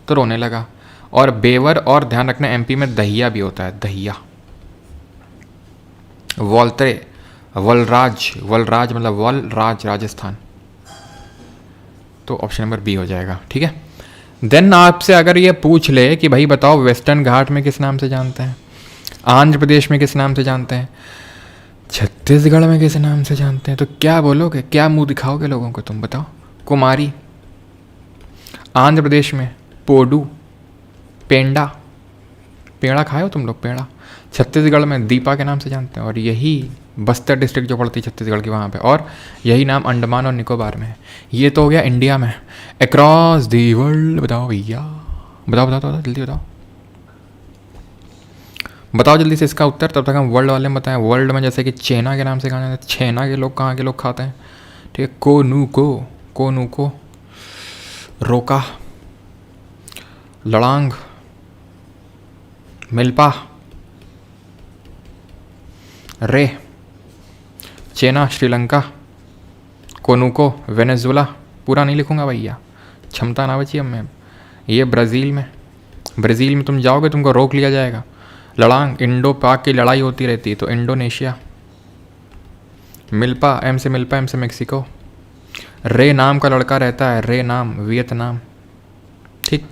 तो रोने लगा। और बेवर, और ध्यान रखना MP में दहिया भी होता है, दहिया। वॉल्तरे, वलराज, वलराज मतलब वलराज, राजस्थान। तो ऑप्शन नंबर B हो जाएगा, ठीक है। देन आपसे अगर ये पूछ ले कि भाई बताओ वेस्टर्न घाट में किस नाम से जानते हैं, आंध्र प्रदेश में किस नाम से जानते हैं, छत्तीसगढ़ में किस नाम से जानते हैं, तो क्या बोलोगे? क्या मुंह दिखाओगे लोगों को? तुम बताओ। कुमारी, आंध्र प्रदेश में पोडू, पेंडा, पेड़ा खाए हो तुम लोग? पेड़ा। छत्तीसगढ़ में दीपा के नाम से जानते हैं, और यही बस्तर डिस्ट्रिक्ट जो पड़ती है छत्तीसगढ़ की वहाँ पे, और यही नाम अंडमान और निकोबार में है। ये तो हो गया इंडिया में। अक्रॉस दी वर्ल्ड बताओ भैया, बताओ जल्दी बताओ, बताओ जल्दी से इसका उत्तर। तब तक हम वर्ल्ड वाले में बताएं। वर्ल्ड में जैसे कि चाइना के नाम से कहा जाता है, चाइना के लोग कहाँ के लोग खाते हैं, ठीक है। कोनुको, रोका, लड़ांग, मिल्पा, रे, चाइना, श्रीलंका, कोनुको, वेनेजुला। पूरा नहीं लिखूंगा भैया, क्षमता ना बची अब मैं। ये ब्राज़ील में तुम जाओगे तुमको रोक लिया जाएगा। लड़ांग, इंडो पाक की लड़ाई होती रहती है तो इंडोनेशिया। मिल्पा, M से मेक्सिको। रे नाम का लड़का रहता है, रे नाम, वियतनाम, ठीक।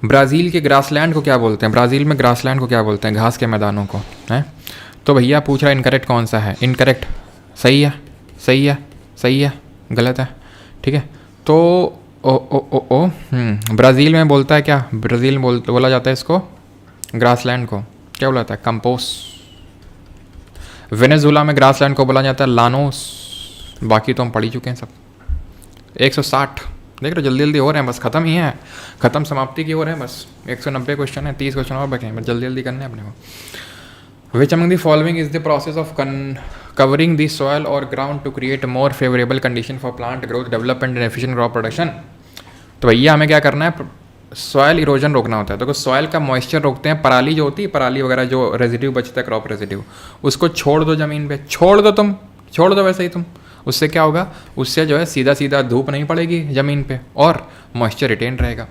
ब्राज़ील के ग्रासलैंड को क्या बोलते हैं? ब्राज़ील में ग्रासलैंड को क्या बोलते हैं? घास के मैदानों को, हैं। तो भैया पूछ रहा है इनकरेक्ट कौन सा है? इनकरेक्ट, सही है, गलत है, ठीक है। तो ब्राज़ील में बोलता है क्या? ब्राज़ील में बोला जाता है इसको, ग्रासलैंड को क्या बोला जाता है? कंपोस। वेनेजुला में ग्रासलैंड को बोला जाता है लानोस। बाकी तो हम पढ़ ही चुके हैं सब। 160 देख रहे, जल्दी हो रहे हैं, बस खत्म ही है, खत्म समाप्ति की हो रहे हैं बस। 190 क्वेश्चन है, 30 क्वेश्चन और बचे हैं, बस जल्दी करने हैं अपने को। Which among the following is the process of covering the soil or ground to create more favorable condition for plant growth, development and efficient crop production? तो भैया हमें क्या करना है? सॉयल इरोजन रोकना होता है। तो सॉयल का मॉइस्चर रोकते हैं। पराली जो होती है, पराली वगैरह जो रेजिड्यू बचता है, क्रॉप रेजिड्यू, उसको छोड़ दो ज़मीन पे, छोड़ दो वैसे ही तुम। उससे क्या होगा? उससे जो है सीधा धूप नहीं पड़ेगी ज़मीन पे और मॉइस्चर रिटेन रहेगा।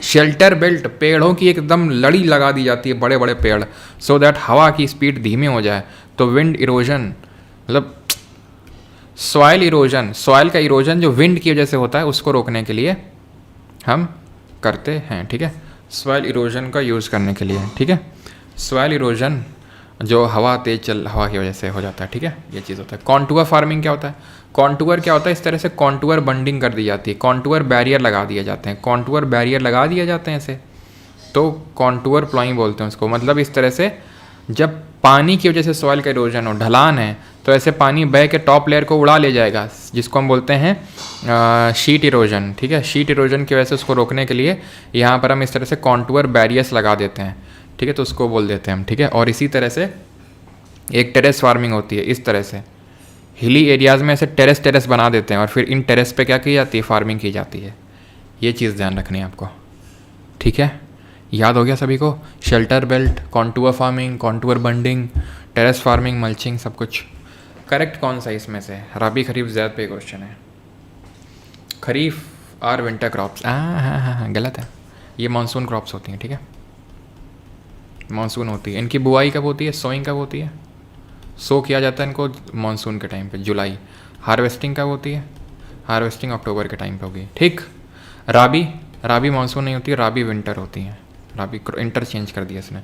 शेल्टर बेल्ट, पेड़ों की एकदम लड़ी लगा दी जाती है, बड़े बड़े पेड़, सो दैट हवा की स्पीड धीमी हो जाए। तो विंड इरोजन, मतलब सॉयल इरोजन, सॉयल का इरोजन जो विंड की वजह से होता है, उसको रोकने के लिए हम करते हैं, ठीक है। सॉयल इरोजन का यूज़ करने के लिए, ठीक है। सॉयल इरोजन जो हवा हवा की वजह से हो जाता है, ठीक है, ये चीज़ होता है। कॉन्टूर फार्मिंग क्या होता है? कॉन्टूर क्या होता है? इस तरह से कॉन्टूर बंडिंग कर दी जाती है, कॉन्टूर बैरियर लगा दिए जाते हैं, कॉन्टूर बैरियर लगा दिए जाते हैं ऐसे, तो कॉन्टूर प्लॉइंग बोलते हैं उसको। मतलब इस तरह से जब पानी की वजह से सॉइल का इरोजन हो, ढलान है, तो ऐसे पानी बह के टॉप लेयर को उड़ा ले जाएगा, जिसको हम बोलते हैं शीट इरोजन, ठीक है। शीट इरोजन की वजह से उसको रोकने के लिए यहाँ पर हम इस तरह से कॉन्टूर बैरियर्स लगा देते हैं, ठीक है, तो उसको बोल देते हैं हम, ठीक है। और इसी तरह से एक टेरेस फार्मिंग होती है, इस तरह से हिली एरियाज़ में ऐसे टेरेस बना देते हैं और फिर इन टेरेस पे क्या की जाती है? फार्मिंग की जाती है। ये चीज़ ध्यान रखनी है आपको, ठीक है। याद हो गया सभी को? Shelter belt, contour farming, contour bunding, terrace farming, mulching, सब कुछ। करेक्ट कौन सा इसमें से? रबी खरीफ ज़ैद पे क्वेश्चन है। खरीफ और विंटर क्रॉप्स, हाँ, गलत है, ये मानसून क्रॉप्स होती हैं, ठीक है, मानसून होती है। इनकी बुआई कब होती है? सोइंग कब होती है? सो किया जाता है इनको मानसून के टाइम पे, जुलाई। हार्वेस्टिंग कब होती है? हार्वेस्टिंग अक्टूबर के टाइम पे होगी, ठीक। राबी मानसून नहीं होती है, राबी विंटर होती है, राबी इंटरचेंज कर दिया इसने।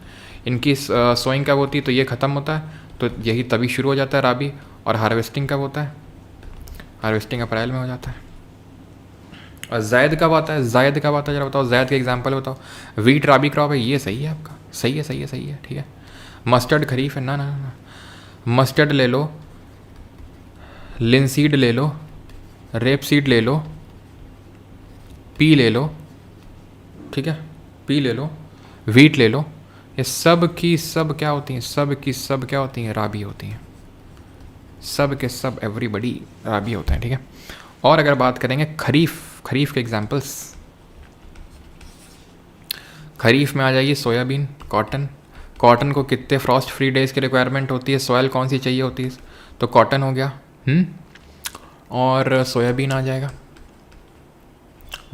इनकी सोइंग कब होती है? तो ये ख़त्म होता है, तो यही तभी शुरू हो जाता है राबी। और हार्वेस्टिंग कब होता है? हार्वेस्टिंग अप्रैल में हो जाता है। और जायद कब आता है? जायद कब आता है जरा बताओ, जायद के एग्जाम्पल बताओ। वीट राबी क्रॉप है, ये सही है आपका, सही है, ठीक है। मस्टर्ड खरीफ है, ना, मस्टर्ड ले लो, लिनसीड ले लो, रेप सीड ले लो, पी ले लो, ठीक है, पी ले लो, वीट ले लो, ये सब की सब क्या होती हैं? सब की सब क्या होती हैं? राबी होती हैं। सब के सब एवरीबडी राबी होते हैं, ठीक है। और अगर बात करेंगे खरीफ के एग्जाम्पल्स, खरीफ में आ जाइए सोयाबीन, कॉटन को कितने फ्रॉस्ट फ्री डेज की रिक्वायरमेंट होती है? सॉयल कौन सी चाहिए होती है? तो कॉटन हो गया, और सोयाबीन आ जाएगा,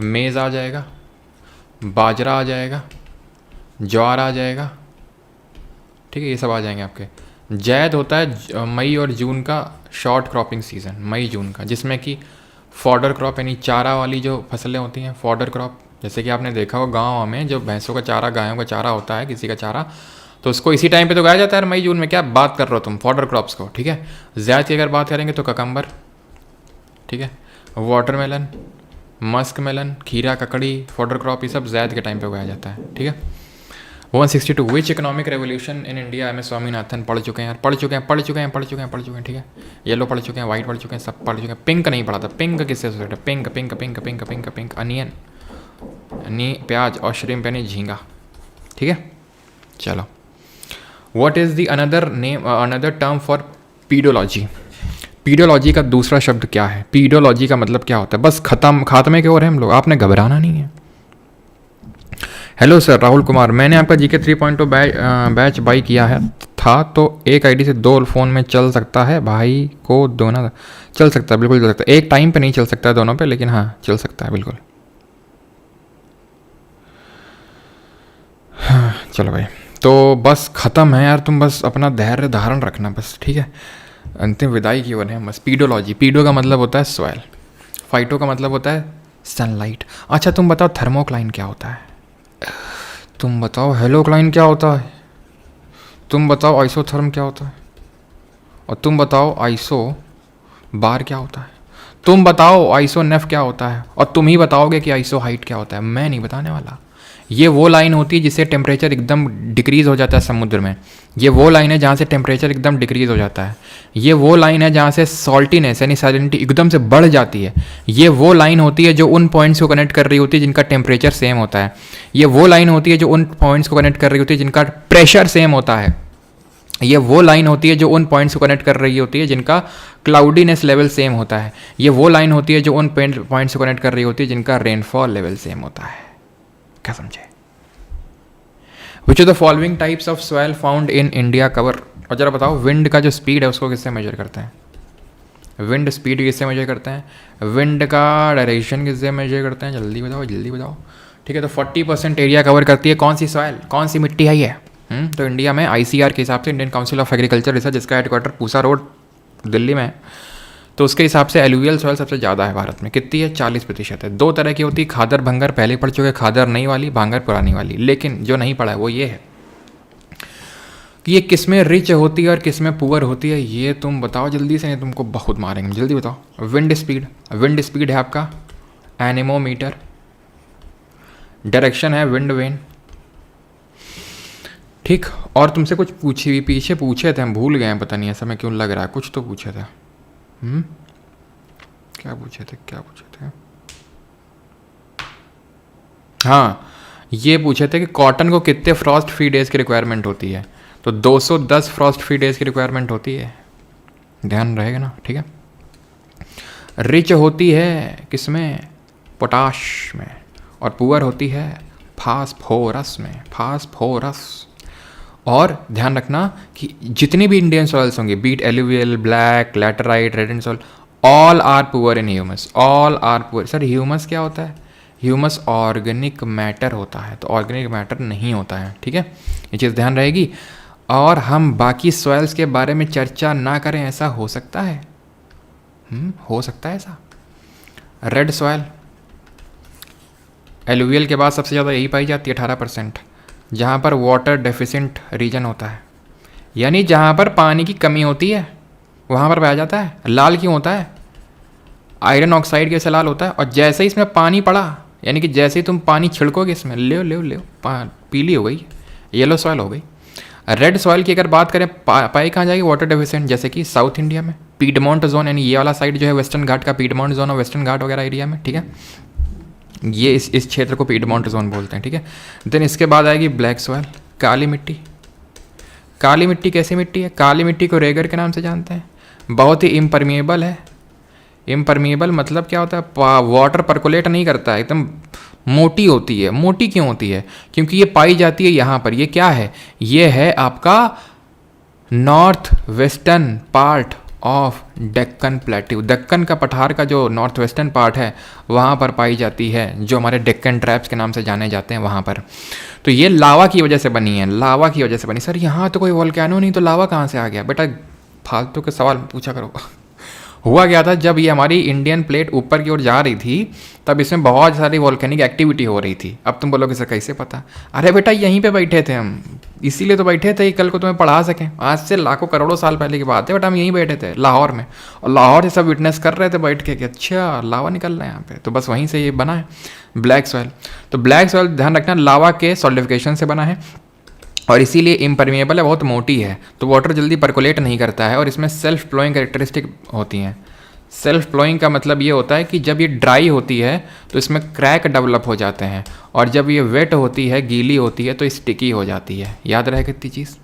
मेज़ आ जाएगा, बाजरा आ जाएगा, ज्वार आ जाएगा, ठीक है, ये सब आ जाएंगे आपके। जैद होता है मई और जून का शॉर्ट क्रॉपिंग सीज़न, मई जून का, जिसमें कि फॉडर क्रॉप यानी चारा वाली जो फसलें होती हैं, फॉडर क्रॉप, जैसे कि आपने देखा हो गाँव में जो भैंसों का चारा, गायों का चारा होता है, किसी का चारा, तो उसको इसी टाइम पे तो गाया जाता है, मई जून में। क्या बात कर रहे हो तुम? फॉडर क्रॉप्स को, ठीक है। ज़ैद की अगर बात करेंगे तो ककम्बर, ठीक है, वाटरमेलन, मस्क मेलन, खीरा, ककड़ी, फॉडर क्रॉप, ये सब ज़ैद के टाइम पे उगाया जाता है, ठीक है। 162 विच इकोनॉमिक रेवोल्यूशन इन इंडिया में स्वामीनाथन पढ़ चुके हैं यार, पढ़ चुके हैं, ठीक है। येलो पढ़ चुके हैं, वाइट पढ़ चुके हैं, सब पढ़ चुके हैं। पिंक नहीं पढ़ा था, पिंक किससे सोसाइटी? पिंक, अनियन यानी प्याज, और श्रिम्प यानी झींगा, ठीक है। चलो, what is the another term for pedology? Pedology का दूसरा शब्द क्या है? पीडोलॉजी का मतलब क्या होता है? बस खात्मे की ओर है हम लोग, आपने घबराना नहीं है। हेलो सर, राहुल कुमार, मैंने आपका जीके 3.0 बैच बाई किया है था, तो एक आईडी से 2 फ़ोन में चल सकता है? भाई को दोनों चल सकता है, बिल्कुल चल सकता है। एक टाइम पे नहीं चल सकता है दोनों पे, लेकिन हाँ चल सकता है, बिल्कुल। हाँ चलो भाई, तो बस ख़त्म है यार, तुम बस अपना धैर्य धारण रखना बस, ठीक है। अंतिम विदाई की ओर है बस। पीडोलॉजी, पीडो का मतलब होता है सॉइल, फाइटो का मतलब होता है सनलाइट। अच्छा तुम बताओ थर्मोक्लाइन क्या होता है? तुम बताओ हेलोक्लाइन क्या होता है? तुम बताओ आइसोथर्म क्या होता है? और तुम बताओ आइसो बार क्या होता है? तुम बताओ आइसो नेफ क्या होता है? और तुम ही बताओगे कि आइसो हाइट क्या होता है, मैं नहीं बताने वाला। ये वो लाइन होती है जिससे टेम्परेचर एकदम डिक्रीज़ हो जाता है समुद्र में। ये वो लाइन है जहाँ से टेम्परेचर एकदम डिक्रीज़ हो जाता है। ये वो लाइन है जहाँ से सॉल्टीनेस यानी सैलिनिटी एकदम से बढ़ जाती है। ये वो लाइन होती है जो उन पॉइंट्स को कनेक्ट कर रही होती है जिनका टेम्परेचर सेम होता है। ये वो लाइन होती है जो उन पॉइंट्स को कनेक्ट कर रही होती है जिनका प्रेशर सेम होता है। ये वो लाइन होती है जो उन पॉइंट्स को कनेक्ट कर रही होती है जिनका क्लाउडीनेस लेवल सेम होता है। ये वो लाइन होती है जो उन पॉइंट्स को कनेक्ट कर रही होती है जिनका रेनफॉल लेवल सेम होता है। क्या समझे? विच of the following types of soil found in India cover? और जरा बताओ विंड का जो स्पीड है उसको किससे मेजर करते हैं? विंड स्पीड किससे मेजर करते हैं? विंड का डायरेक्शन किससे मेजर करते हैं? जल्दी बताओ जल्दी बताओ। ठीक है, तो 40% एरिया कवर करती है कौन सी सॉइल, कौन सी मिट्टी है ये? तो इंडिया में ICR के हिसाब से, Indian council of agriculture research, जिसका हेडक्वार्टर पूसा रोड दिल्ली में है, तो उसके हिसाब से एलुवियल सॉइल सबसे ज़्यादा है भारत में। कितनी है? 40% है। 2 तरह की होती है, खादर भंगर, पहले पढ़ चुके, खादर नई वाली, भांगर पुरानी वाली। लेकिन जो नहीं पढ़ा है वो ये है कि ये किस में रिच होती है और किस में पुअर होती है, ये तुम बताओ जल्दी से, नहीं तुमको बहुत मारेंगे, जल्दी बताओ। विंड स्पीड, विंड स्पीड है आपका एनीमोमीटर, डायरेक्शन है विंड वेन, ठीक। और तुमसे कुछ पूछी हुई पीछे पूछे थे, हम भूल गए हैं, पता नहीं ऐसा मैं क्यों लग रहा है, कुछ तो पूछे थे। क्या पूछे थे, क्या पूछे थे? हाँ, ये पूछे थे कि कॉटन को कितने फ्रॉस्ट फ्री डेज की रिक्वायरमेंट होती है, तो 210 फ्रॉस्ट फ्री डेज की रिक्वायरमेंट होती है, ध्यान रहेगा ना, ठीक है। रिच होती है किसमें, पोटाश में, और पुअर होती है फास्फोरस में, फास्फोरस। और ध्यान रखना कि जितनी भी इंडियन सॉइल्स होंगे, बीट alluvial, black, laterite, red and soil, all are poor in humus, all are poor. Sir humus क्या होता है? ह्यूमस ऑर्गेनिक मैटर होता है, तो ऑर्गेनिक मैटर नहीं होता है, ठीक है, ये चीज़ ध्यान रहेगी। और हम बाकी सॉइल्स के बारे में चर्चा ना करें, ऐसा हो सकता है? हो सकता है ऐसा। रेड सॉइल एलुवियल के बाद सबसे ज़्यादा यही पाई जाती है 18%, जहाँ पर वाटर डेफिशिएंट रीजन होता है, यानी जहाँ पर पानी की कमी होती है वहाँ पर पाया जाता है। लाल क्यों होता है? आयरन ऑक्साइड के से लाल होता है। और जैसे ही इसमें पानी पड़ा, यानी कि जैसे ही तुम पानी छिड़कोगे इसमें, ले पीली हो गई, येलो सॉइल हो गई। रेड सॉइल की अगर बात करें, पाई कहाँ जाएगी? वाटर डेफिशिएंट, जैसे कि साउथ इंडिया में पीडमोंट जोन, यानी ये वाला साइड जो है वेस्टर्न घाट का, पीडमोंट जोन और वेस्टर्न घाट वगैरह एरिया में, ठीक है, ये इस क्षेत्र को पीडमोंट जोन बोलते हैं, ठीक है। देन इसके बाद आएगी ब्लैक सॉइल, काली मिट्टी। काली मिट्टी कैसी मिट्टी है? काली मिट्टी को रेगर के नाम से जानते हैं, बहुत ही इम्परमिएबल है। इम्परमिएबल मतलब क्या होता है? वाटर परकोलेट नहीं करता है, एकदम मोटी होती है। मोटी क्यों होती है? क्योंकि ये पाई जाती है यहाँ पर। ये क्या है? ये है आपका north western part of Deccan plateau. Deccan का पठार का जो नॉर्थ वेस्टर्न पार्ट है वहाँ पर पाई जाती है, जो हमारे डेक्कन ट्रैप्स के नाम से जाने जाते हैं वहाँ पर। तो ये लावा की वजह से बनी है, लावा की वजह से बनी। सर यहाँ तो कोई वोल्केनो नहीं, तो लावा कहाँ से आ गया? बेटा फालतू के सवाल पूछा करो। हुआ क्या था, जब ये हमारी इंडियन प्लेट ऊपर की ओर जा रही थी, तब इसमें बहुत सारी वॉल्केनिक एक्टिविटी हो रही थी। अब तुम बोलोगे सर कैसे पता? अरे बेटा यहीं पे बैठे थे हम, इसीलिए तो बैठे थे कल को तुम्हें पढ़ा सकें। आज से लाखों करोड़ों साल पहले की बात है, बट हम यहीं बैठे थे लाहौर में, और लाहौर से सब विटनेस कर रहे थे बैठ के कि अच्छा लावा निकल रहा है यहाँ पे, तो बस वहीं से ये बना है ब्लैक सॉइल। तो ब्लैक सॉइल ध्यान रखना लावा के सॉलिडिफिकेशन से बना है, और इसीलिए इम्परमिएबल है, बहुत मोटी है, तो वाटर जल्दी परकोलेट नहीं करता है। और इसमें सेल्फ फ्लोइंग कैरेक्टरिस्टिक होती हैं। सेल्फ फ्लोइंग का मतलब ये होता है कि जब ये ड्राई होती है तो इसमें क्रैक डेवलप हो जाते हैं, और जब ये वेट होती है, गीली होती है, तो स्टिकी हो जाती है। याद रहे कितनी चीज़,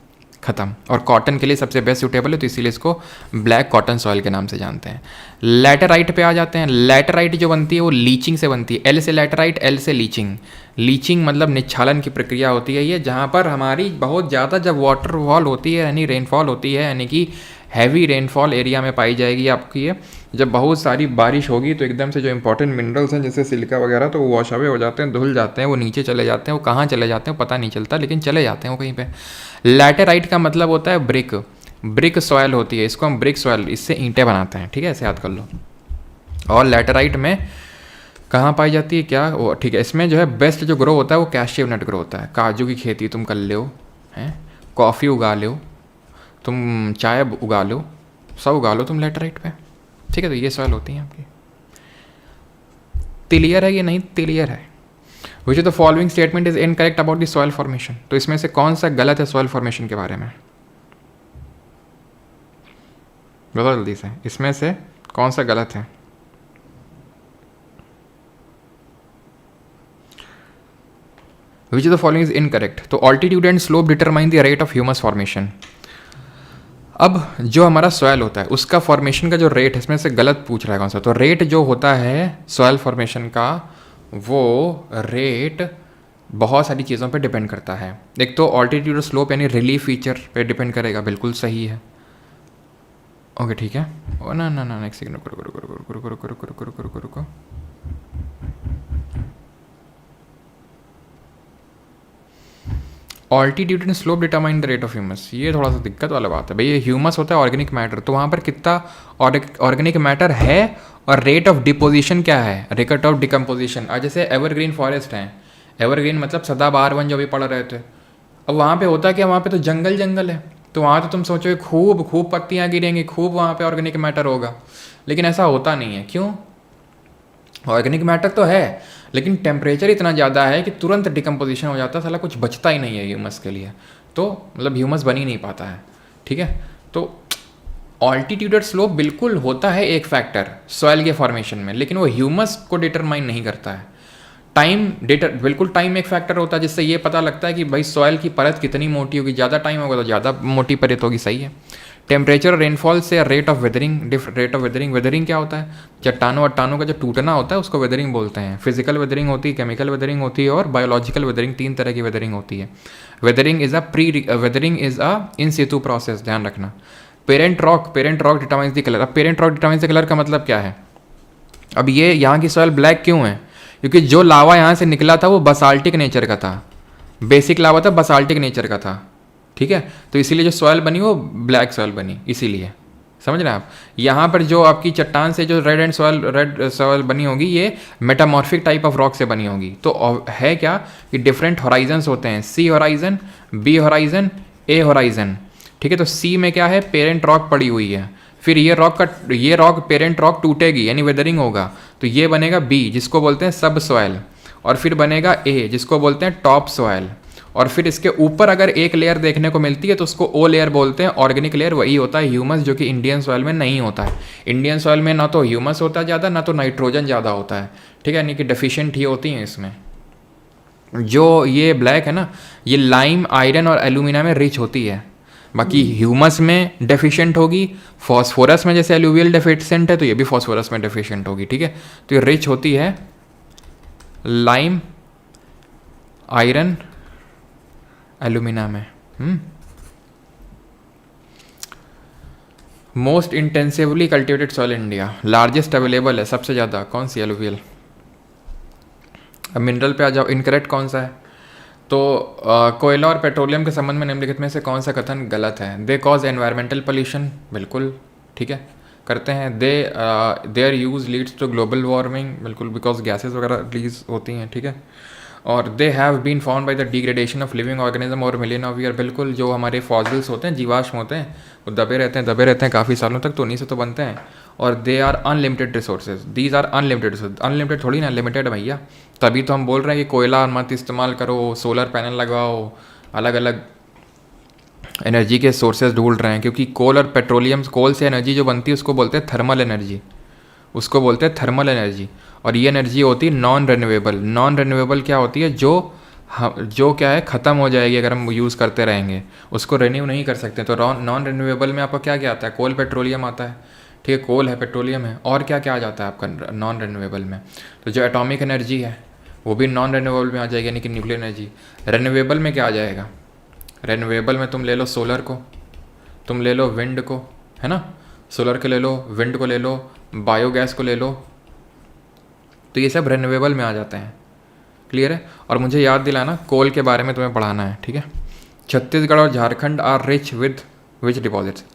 ख़त्म। और कॉटन के लिए सबसे बेस्ट सूटेबल है, तो इसीलिए इसको ब्लैक कॉटन सॉइल के नाम से जानते हैं। लैटेराइट पे आ जाते हैं। लैटेराइट जो बनती है वो लीचिंग से बनती है। एल से लैटेराइट, एल से लीचिंग। लीचिंग मतलब निच्छालन की प्रक्रिया होती है ये, जहाँ पर हमारी बहुत ज़्यादा जब वाटरफॉल होती है, यानी रेनफॉल होती है, यानी कि हैवी रेनफॉल एरिया में पाई जाएगी आपकी ये। जब बहुत सारी बारिश होगी तो एकदम से जो इंपॉर्टेंट मिनरल्स हैं जैसे सिलिका वगैरह, तो वो वॉश अवे हो जाते हैं, धुल जाते हैं, वो नीचे चले जाते हैं। वो कहाँ चले जाते हैं पता नहीं चलता, लेकिन चले जाते हैं वो कहीं पे। लैटेराइट का मतलब होता है ब्रिक। ब्रिक सॉयल होती है, इसको हम ब्रिक सॉयल, इससे ईंटें बनाते हैं, ठीक है, ऐसे याद कर लो। और लैटेराइट में कहाँ पाई जाती है क्या? वो ठीक है, इसमें जो है बेस्ट जो ग्रो होता है वो कैशिव नट ग्रो होता है। काजू की खेती तुम कर लो, हैं, कॉफ़ी उगा लो, तुम चाय उगा लो, सब उगा लो तुम लैटेराइट पे, ठीक है। तो ये सॉइल होती हैं आपकी। क्लियर है ये? नहीं क्लियर है? Which of the following statement is incorrect about the soil formation? तो इसमें से कौन सा गलत है सॉइल फॉर्मेशन के बारे में? बताओ जल्दी से, इसमें से कौन सा गलत है? Which of the following is incorrect? तो altitude and slope determine the rate of humus formation. अब जो हमारा सॉयल होता है उसका फॉर्मेशन का जो रेट है, इसमें से गलत पूछ रहा है कौन सा? तो रेट जो होता है सॉयल फॉर्मेशन का, वो रेट बहुत सारी चीज़ों पे डिपेंड करता है। एक तो ऑल्टीट्यूड स्लोप यानी रिलीफ फीचर पे डिपेंड करेगा, बिल्कुल सही है। ओके ठीक है। ओ ना ना ना, नेक्स्ट सेकंड, रुको रुको रुको रुको रुको रुको रुको रुको रुको रुको रुको। Altitude and slope determine the rate of humus, ये थोड़ा सा दिक्कत वाला बात है भाई। ये ह्यूमस होता है ऑर्गेनिक मैटर, तो वहाँ पर कितना ऑर्गेनिक मैटर है और रेट ऑफ डिपोजिशन क्या है, रेट ऑफ डिकम्पोजिशन। और जैसे एवरग्रीन फॉरेस्ट हैं, एवरग्रीन मतलब सदाबहार वन जो भी पढ़ रहे थे, अब वहाँ पे होता क्या, वहाँ पे तो जंगल जंगल है, तो वहाँ तो तुम सोचो खूब खूब पत्तियाँ गिरेंगी, खूब वहाँ पे ऑर्गेनिक मैटर होगा, लेकिन ऐसा होता नहीं है। क्यों? ऑर्गेनिक मैटर तो है, लेकिन टेम्परेचर इतना ज़्यादा है कि तुरंत डिकम्पोजिशन हो जाता है, साला कुछ बचता ही नहीं है ह्यूमस के लिए, तो मतलब ह्यूमस बन ही नहीं पाता है। ठीक है, तो ऑल्टीट्यूडल स्लोप बिल्कुल होता है एक फैक्टर सॉइल के फॉर्मेशन में, लेकिन वो ह्यूमस को डिटरमाइन नहीं करता है। टाइम बिल्कुल टाइम एक फैक्टर होता है जिससे ये पता लगता है कि भाई सॉइल की परत कितनी मोटी होगी, ज़्यादा टाइम होगा तो ज़्यादा मोटी परत होगी, सही है। टेम्परेचर और रेनफॉल से rate of weathering, rate of weathering, weathering क्या होता है? चट्टानों वट्टानों का जो टूटना होता है उसको वेदरिंग बोलते हैं। फिजिकल वेदरिंग होती है, केमिकल वेदरिंग होती है और बायोलॉजिकल वेदरिंग, 3 तरह की वेदरिंग होती है। Weathering is a in situ process, ध्यान रखना। Parent rock determines the colour. अब parent rock determines the colour का मतलब क्या है? अब ये यहाँ की सॉइल ब्लैक क्यों है? क्योंकि जो लावा यहाँ से निकला था वो बसाल्टिक नेचर का था, बेसिक लावा था, बसाल्टिक नेचर का था। ठीक है, तो इसीलिए जो सॉइल बनी वो ब्लैक सॉइल बनी, इसीलिए। समझ रहे हैं आप? यहाँ पर जो आपकी चट्टान से जो रेड सॉइल बनी होगी, ये मेटामॉर्फिक टाइप ऑफ रॉक से बनी होगी। तो है क्या कि डिफरेंट होराइजन्स होते हैं, C horizon, B horizon, A horizon. ठीक है, तो सी में क्या है? पेरेंट रॉक पड़ी हुई है, फिर ये रॉक पेरेंट रॉक टूटेगी यानी वेदरिंग होगा, तो ये बनेगा बी जिसको बोलते हैं सब सॉइल, और फिर बनेगा ए जिसको बोलते हैं टॉप सॉइल, और फिर इसके ऊपर अगर एक लेयर देखने को मिलती है तो उसको ओ लेयर बोलते हैं, ऑर्गेनिक लेयर, वही होता है ह्यूमस, जो कि इंडियन सॉइल में नहीं होता है। इंडियन सॉइल में ना तो ह्यूमस होता है ज़्यादा, ना तो नाइट्रोजन ज़्यादा होता है। ठीक है, यानी कि डेफिशिएंट ही होती हैं इसमें। जो ये ब्लैक है ना, ये लाइम, आयरन और एल्यूमिना में रिच होती है, बाकी ह्यूमस में डेफिशिएंट होगी। फॉस्फोरस में जैसे एलुवियल डेफिशिएंट है तो ये भी फॉस्फोरस में डेफिशिएंट होगी। ठीक है, तो ये रिच होती है लाइम, आयरन, एल्यूमिना में। Most intensively cultivated soil India, largest available है, सबसे ज़्यादा कौन सी? एलुवियल। अब मिनरल पे आ जाओ, इनकरेक्ट कौन सा है? तो कोयला और पेट्रोलियम के संबंध में निम्नलिखित में से कौन सा कथन गलत है? दे कॉज एनवायरमेंटल पोल्यूशन, बिल्कुल ठीक है, करते हैं। Their use leads to global warming, बिल्कुल, बिकॉज गैसेस वगैरह रिलीज होती हैं। ठीक है, और they have been found by the degradation of living organism और मिलियन ऑफ ईयर, बिल्कुल, जो हमारे फॉसिल्स होते हैं, जीवाश्म होते हैं, वो दबे रहते हैं काफ़ी सालों तक, तो उन्हीं से तो बनते हैं। और they are unlimited resources, these are unlimited, unlimited थोड़ी ना, लिमिटेड भैया। तभी तो हम बोल रहे हैं कि कोयला मत इस्तेमाल करो, सोलर पैनल लगाओ, अलग अलग एनर्जी के सोर्सेज ढूंढ रहे हैं, क्योंकि कोल और पेट्रोलियम, कोल से एनर्जी जो बनती है उसको बोलते हैं थर्मल एनर्जी, उसको बोलते हैं थर्मल एनर्जी। और ये एनर्जी होती है नॉन रिन्यूएबल। नॉन रिन्यूएबल क्या होती है? जो क्या है, ख़त्म हो जाएगी अगर हम यूज़ करते रहेंगे, उसको रिन्यू नहीं कर सकते। तो नॉन रिन्यूएबल में आपका क्या क्या आता है? कोल, पेट्रोलियम आता है। ठीक है, कोल है, पेट्रोलियम है, और क्या क्या आ जाता है आपका नॉन रिन्यूएबल में? तो जो एटॉमिक एनर्जी है वो भी नॉन रिन्यूएबल में आ जाएगी, यानी कि न्यूक्लियर एनर्जी। रिन्यूएबल में क्या आ जाएगा? रिन्यूएबल में तुम ले लो सोलर को, तुम ले लो विंड को, है ना, सोलर को ले लो, विंड को ले लो, बायोगैस को ले लो, तो ये सब रिन्यूएबल में आ जाते हैं। क्लियर है? और मुझे याद दिलाना, कोल के बारे में तुम्हें पढ़ाना है। ठीक है, छत्तीसगढ़ और Jharkhand are rich with which deposits?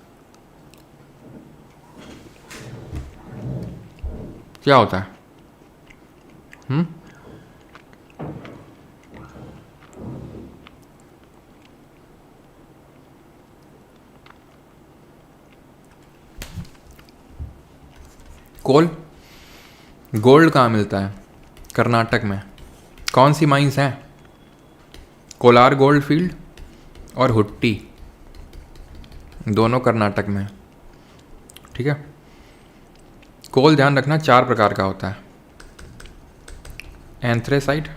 क्या होता है? कोल, गोल्ड कहाँ मिलता है? कर्नाटक में। कौन सी माइंस हैं? कोलार गोल्ड फील्ड और हुट्टी, दोनों कर्नाटक में। ठीक है, कोल ध्यान रखना 4 प्रकार का होता है। एंथ्रेसाइट,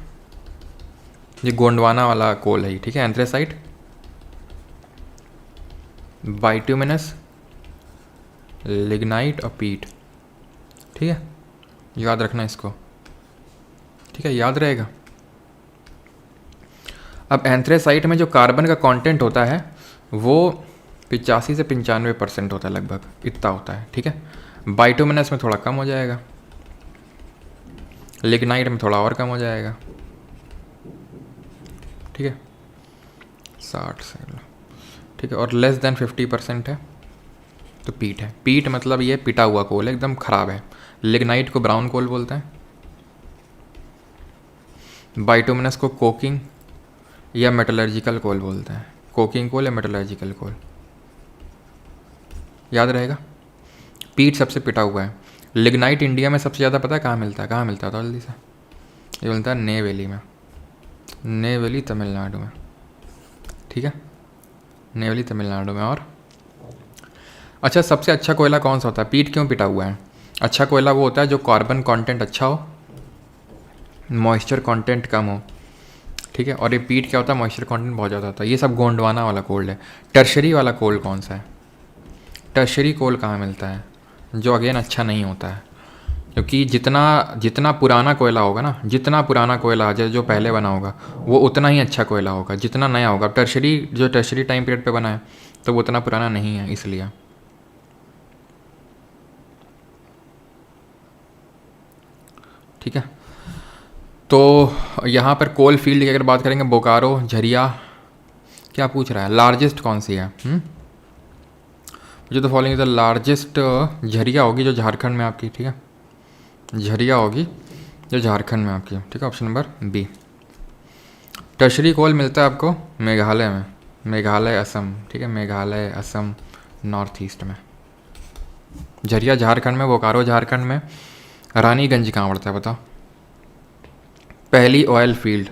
ये गोंडवाना वाला कोल है। ठीक है, एंथ्रेसाइट, बाइट्यूमिनस, लिग्नाइट और पीट। ठीक है, याद रखना इसको। ठीक है, याद रहेगा। अब एंथ्रेसाइट में जो कार्बन का कंटेंट होता है वो 85 से 95% होता है, लगभग इतना होता है। ठीक है, बाइट्यूमिनस में थोड़ा कम हो जाएगा, लिग्नाइट में थोड़ा और कम हो जाएगा। ठीक है, 60 से, ठीक है, और लेस देन 50% है तो पीट है। पीट मतलब ये पिटा हुआ कोल है, एकदम ख़राब है। लिग्नाइट को ब्राउन कोल बोलते हैं, बाइटुमिनस को कोकिंग या मेटलर्जिकल कोल बोलते हैं। कोकिंग कोल या मेटलर्जिकल कोल। याद रहेगा। पीट सबसे पिटा हुआ है। लिग्नाइट इंडिया में सबसे ज़्यादा पता है कहाँ मिलता है? कहाँ मिलता है तो जल्दी से? ये मिलता है नेवेली में, नेवेली तमिलनाडु में, ठीक है, नेवेली तमिलनाडु में। और अच्छा, सबसे अच्छा कोयला कौन सा होता है? पीट क्यों पिटा हुआ है? अच्छा कोयला वो होता है जो कार्बन कंटेंट अच्छा हो, मॉइस्चर कंटेंट कम हो, ठीक है। और ये पीट क्या होता है? मॉइस्चर कंटेंट बहुत ज़्यादा होता है। ये सब गोंडवाना वाला कोल है। टर्शरी वाला कोल कौन सा है? टर्शरी कोल कहाँ मिलता है? जो अगेन अच्छा नहीं होता है, क्योंकि जितना जितना पुराना कोयला होगा ना, जितना पुराना कोयला जो पहले बना होगा वो उतना ही अच्छा कोयला होगा जितना नया होगा। टर्शरी जो टर्शरी टाइम पीरियड पे बना है तो वो उतना पुराना नहीं है, इसलिए। ठीक है, तो यहाँ पर कोल फील्ड की अगर बात करेंगे, बोकारो, झरिया, क्या पूछ रहा है? लार्जेस्ट कौन सी है? मुझे तो फॉलोइंग द लार्जेस्ट झरिया होगी जो झारखंड में आपकी, ठीक है, झरिया होगी जो झारखंड में आपकी, ठीक है, ऑप्शन नंबर बी। टर्शरी कोल मिलता है आपको मेघालय में, मेघालय असम, ठीक है, मेघालय असम नॉर्थ ईस्ट में। झरिया झारखंड में, बोकारो झारखंड में। रानीगंज कहाँ पड़ता है बताओ? पहली ऑयल फील्ड,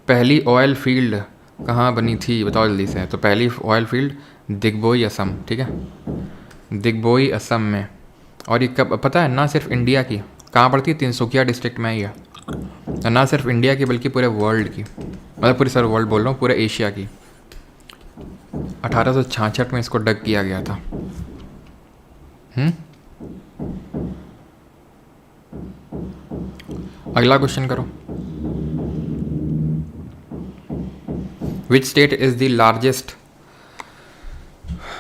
पहली ऑयल फील्ड कहाँ बनी थी बताओ जल्दी से? तो पहली ऑयल फील्ड दिग्बोई असम, ठीक है, दिग्बोई असम में। और ये कब पता है? ना सिर्फ इंडिया की, कहाँ पड़ती है? तिनसुकिया डिस्ट्रिक्ट में ही है। ना सिर्फ इंडिया की बल्कि पूरे वर्ल्ड की, मतलब पूरी सर वर्ल्ड बोल रहा हूँ, पूरे एशिया की। 1866 में इसको डग किया गया था। अगला क्वेश्चन करो। Which state is the largest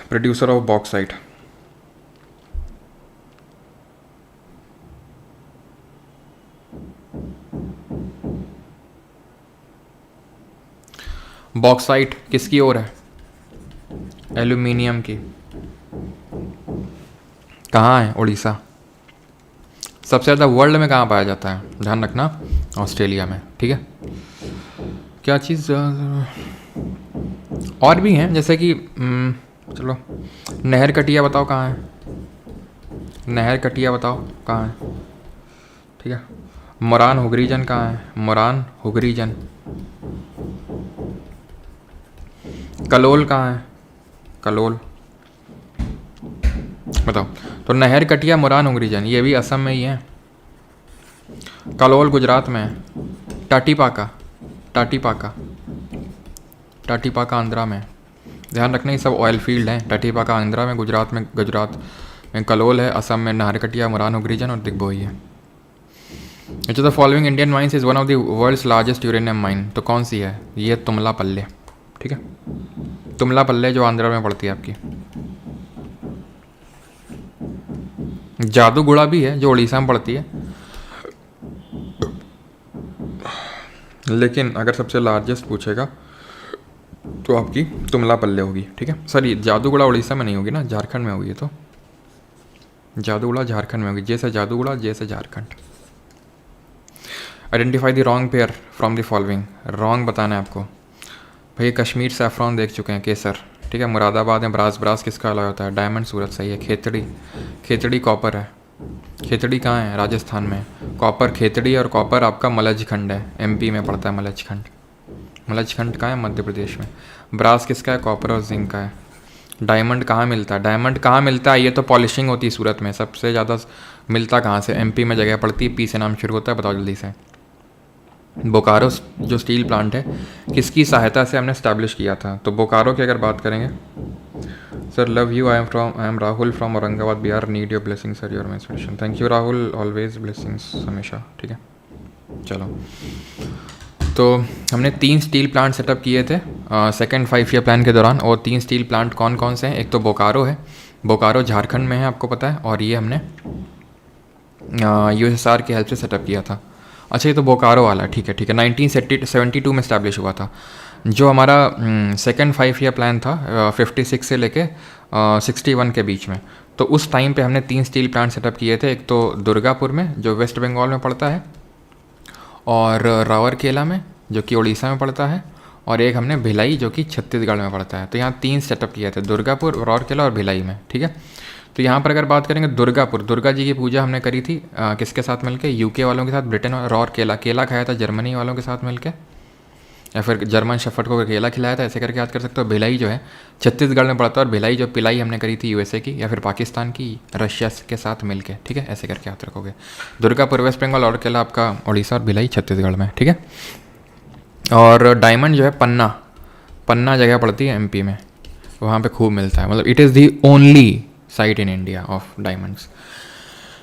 producer of bauxite? Bauxite किसकी ओर है? एल्यूमिनियम की। कहाँ है? उड़ीसा। सबसे ज़्यादा वर्ल्ड में कहाँ पाया जाता है? ध्यान रखना, ऑस्ट्रेलिया में, ठीक है। क्या चीज़ और भी हैं, जैसे कि चलो, नहर कटिया बताओ कहाँ है? नहर कटिया बताओ कहाँ है? ठीक है। मोरान हुगरीजन कहाँ है? मोरान हुगरीजन। कलोल कहाँ है? कलोल बताओ। तो नहर कटिया, मोरान हुगरीजन, ये भी असम में ही है। कलोल गुजरात में है। टाटीपाका, टाटीपाका, टाटीपाका आंध्रा में। ध्यान रखना, ये सब ऑयल फील्ड हैं। टाटीपाका आंध्रा में, गुजरात में कलोल है, असम में नाहरकटिया, मोरान हुगरीजन और दिग्बोई है। Which of the following Indian mines is one of the world's largest uranium mine? तो कौन सी है? ये तुमला पल्ले, ठीक है, तुमला पल्ले जो आंध्रा में पड़ती है आपकी। जादूगुड़ा भी है जो उड़ीसा में पड़ती है, लेकिन अगर सबसे लार्जेस्ट पूछेगा तो आपकी तुमला पल्ले होगी, ठीक है। सॉरी, जादूगुड़ा उड़ीसा में नहीं होगी ना, झारखंड में होगी। ये तो जादूगुड़ा झारखंड में होगी। जैसे जादूगुड़ा, जैसे Jharkhand. Identify the wrong pair from the following. Wrong बताना है आपको। भाई कश्मीर सैफरॉन देख चुके हैं, केसर, ठीक है। मुरादाबाद में ब्रास, ब्रास किसका अलग होता है? डायमंड सूरत, सही है। खेतड़ी, खेतड़ी कॉपर है। खेतड़ी कहाँ है? राजस्थान में। कॉपर खेतड़ी, और कॉपर आपका मलजखंड है, एमपी में पड़ता है मलजखंड। मलजखंड कहाँ है? मध्य प्रदेश में। ब्रास किसका है? कॉपर और जिंक का है। डायमंड कहाँ मिलता है? डायमंड कहाँ मिलता है? ये तो पॉलिशिंग होती है सूरत में। सबसे ज़्यादा मिलता कहाँ से? एमपी में जगह पड़ती है, पी से नाम शुरू होता है, बताओ जल्दी से। बोकारो जो स्टील प्लांट है, किसकी सहायता से हमने स्टैब्लिश किया था? तो बोकारो की अगर बात करेंगे, sir love you, I am Rahul from Aurangabad Bihar, need your blessing sir, your mention. Thank you Rahul, always blessings हमेशा, ठीक है। चलो, तो हमने 3 स्टील प्लांट सेटअप किए थे सेकेंड 5 ईयर प्लान के दौरान। और 3 स्टील प्लांट कौन कौन से हैं? एक तो बोकारो है, बोकारो झारखंड में है, आपको पता है। और ये हमने यूएसएसआर की हेल्प से सेटअप किया था। अच्छा, ये तो बोकारो वाला, ठीक है, ठीक है। 1972 में इस्टेब्लिश हुआ था। जो हमारा सेकेंड 5 ईयर प्लान था 56 से लेके 61 के बीच में, तो उस टाइम पे हमने 3 स्टील प्लांट सेटअप किए थे। एक तो दुर्गापुर में जो वेस्ट बंगाल में पड़ता है, और रावरकेला में जो कि उड़ीसा में पड़ता है, और एक हमने भिलाई जो कि छत्तीसगढ़ में पड़ता है। तो यहाँ 3 सेटअप किए थे, दुर्गापुर, राउरकेला और भिलाई में, ठीक है। तो यहाँ पर अगर बात करेंगे दुर्गापुर, दुर्गा जी की पूजा हमने करी थी किसके साथ मिलके, यूके वालों के साथ, ब्रिटेन और राउरकेला केला खाया था जर्मनी वालों के साथ मिलके, या फिर जर्मन शेफर्ड को केला खिलाया था, ऐसे करके याद कर सकते हो। भिलाई जो है छत्तीसगढ़ में पड़ता है, और भिलाई जो पिलाई हमने करी थी यूएसए की या फिर पाकिस्तान की, रशिया के साथ मिलके, ठीक है, ऐसे करके याद रखोगे। दुर्गापुर वेस्ट बंगाल, और केला आपका उड़ीसा, और भिलाई छत्तीसगढ़ में, ठीक है। और डायमंड जो है पन्ना, पन्ना जगह पड़ती है एमपी में, वहाँ पे खूब मिलता है, मतलब it is the only site in India of diamonds.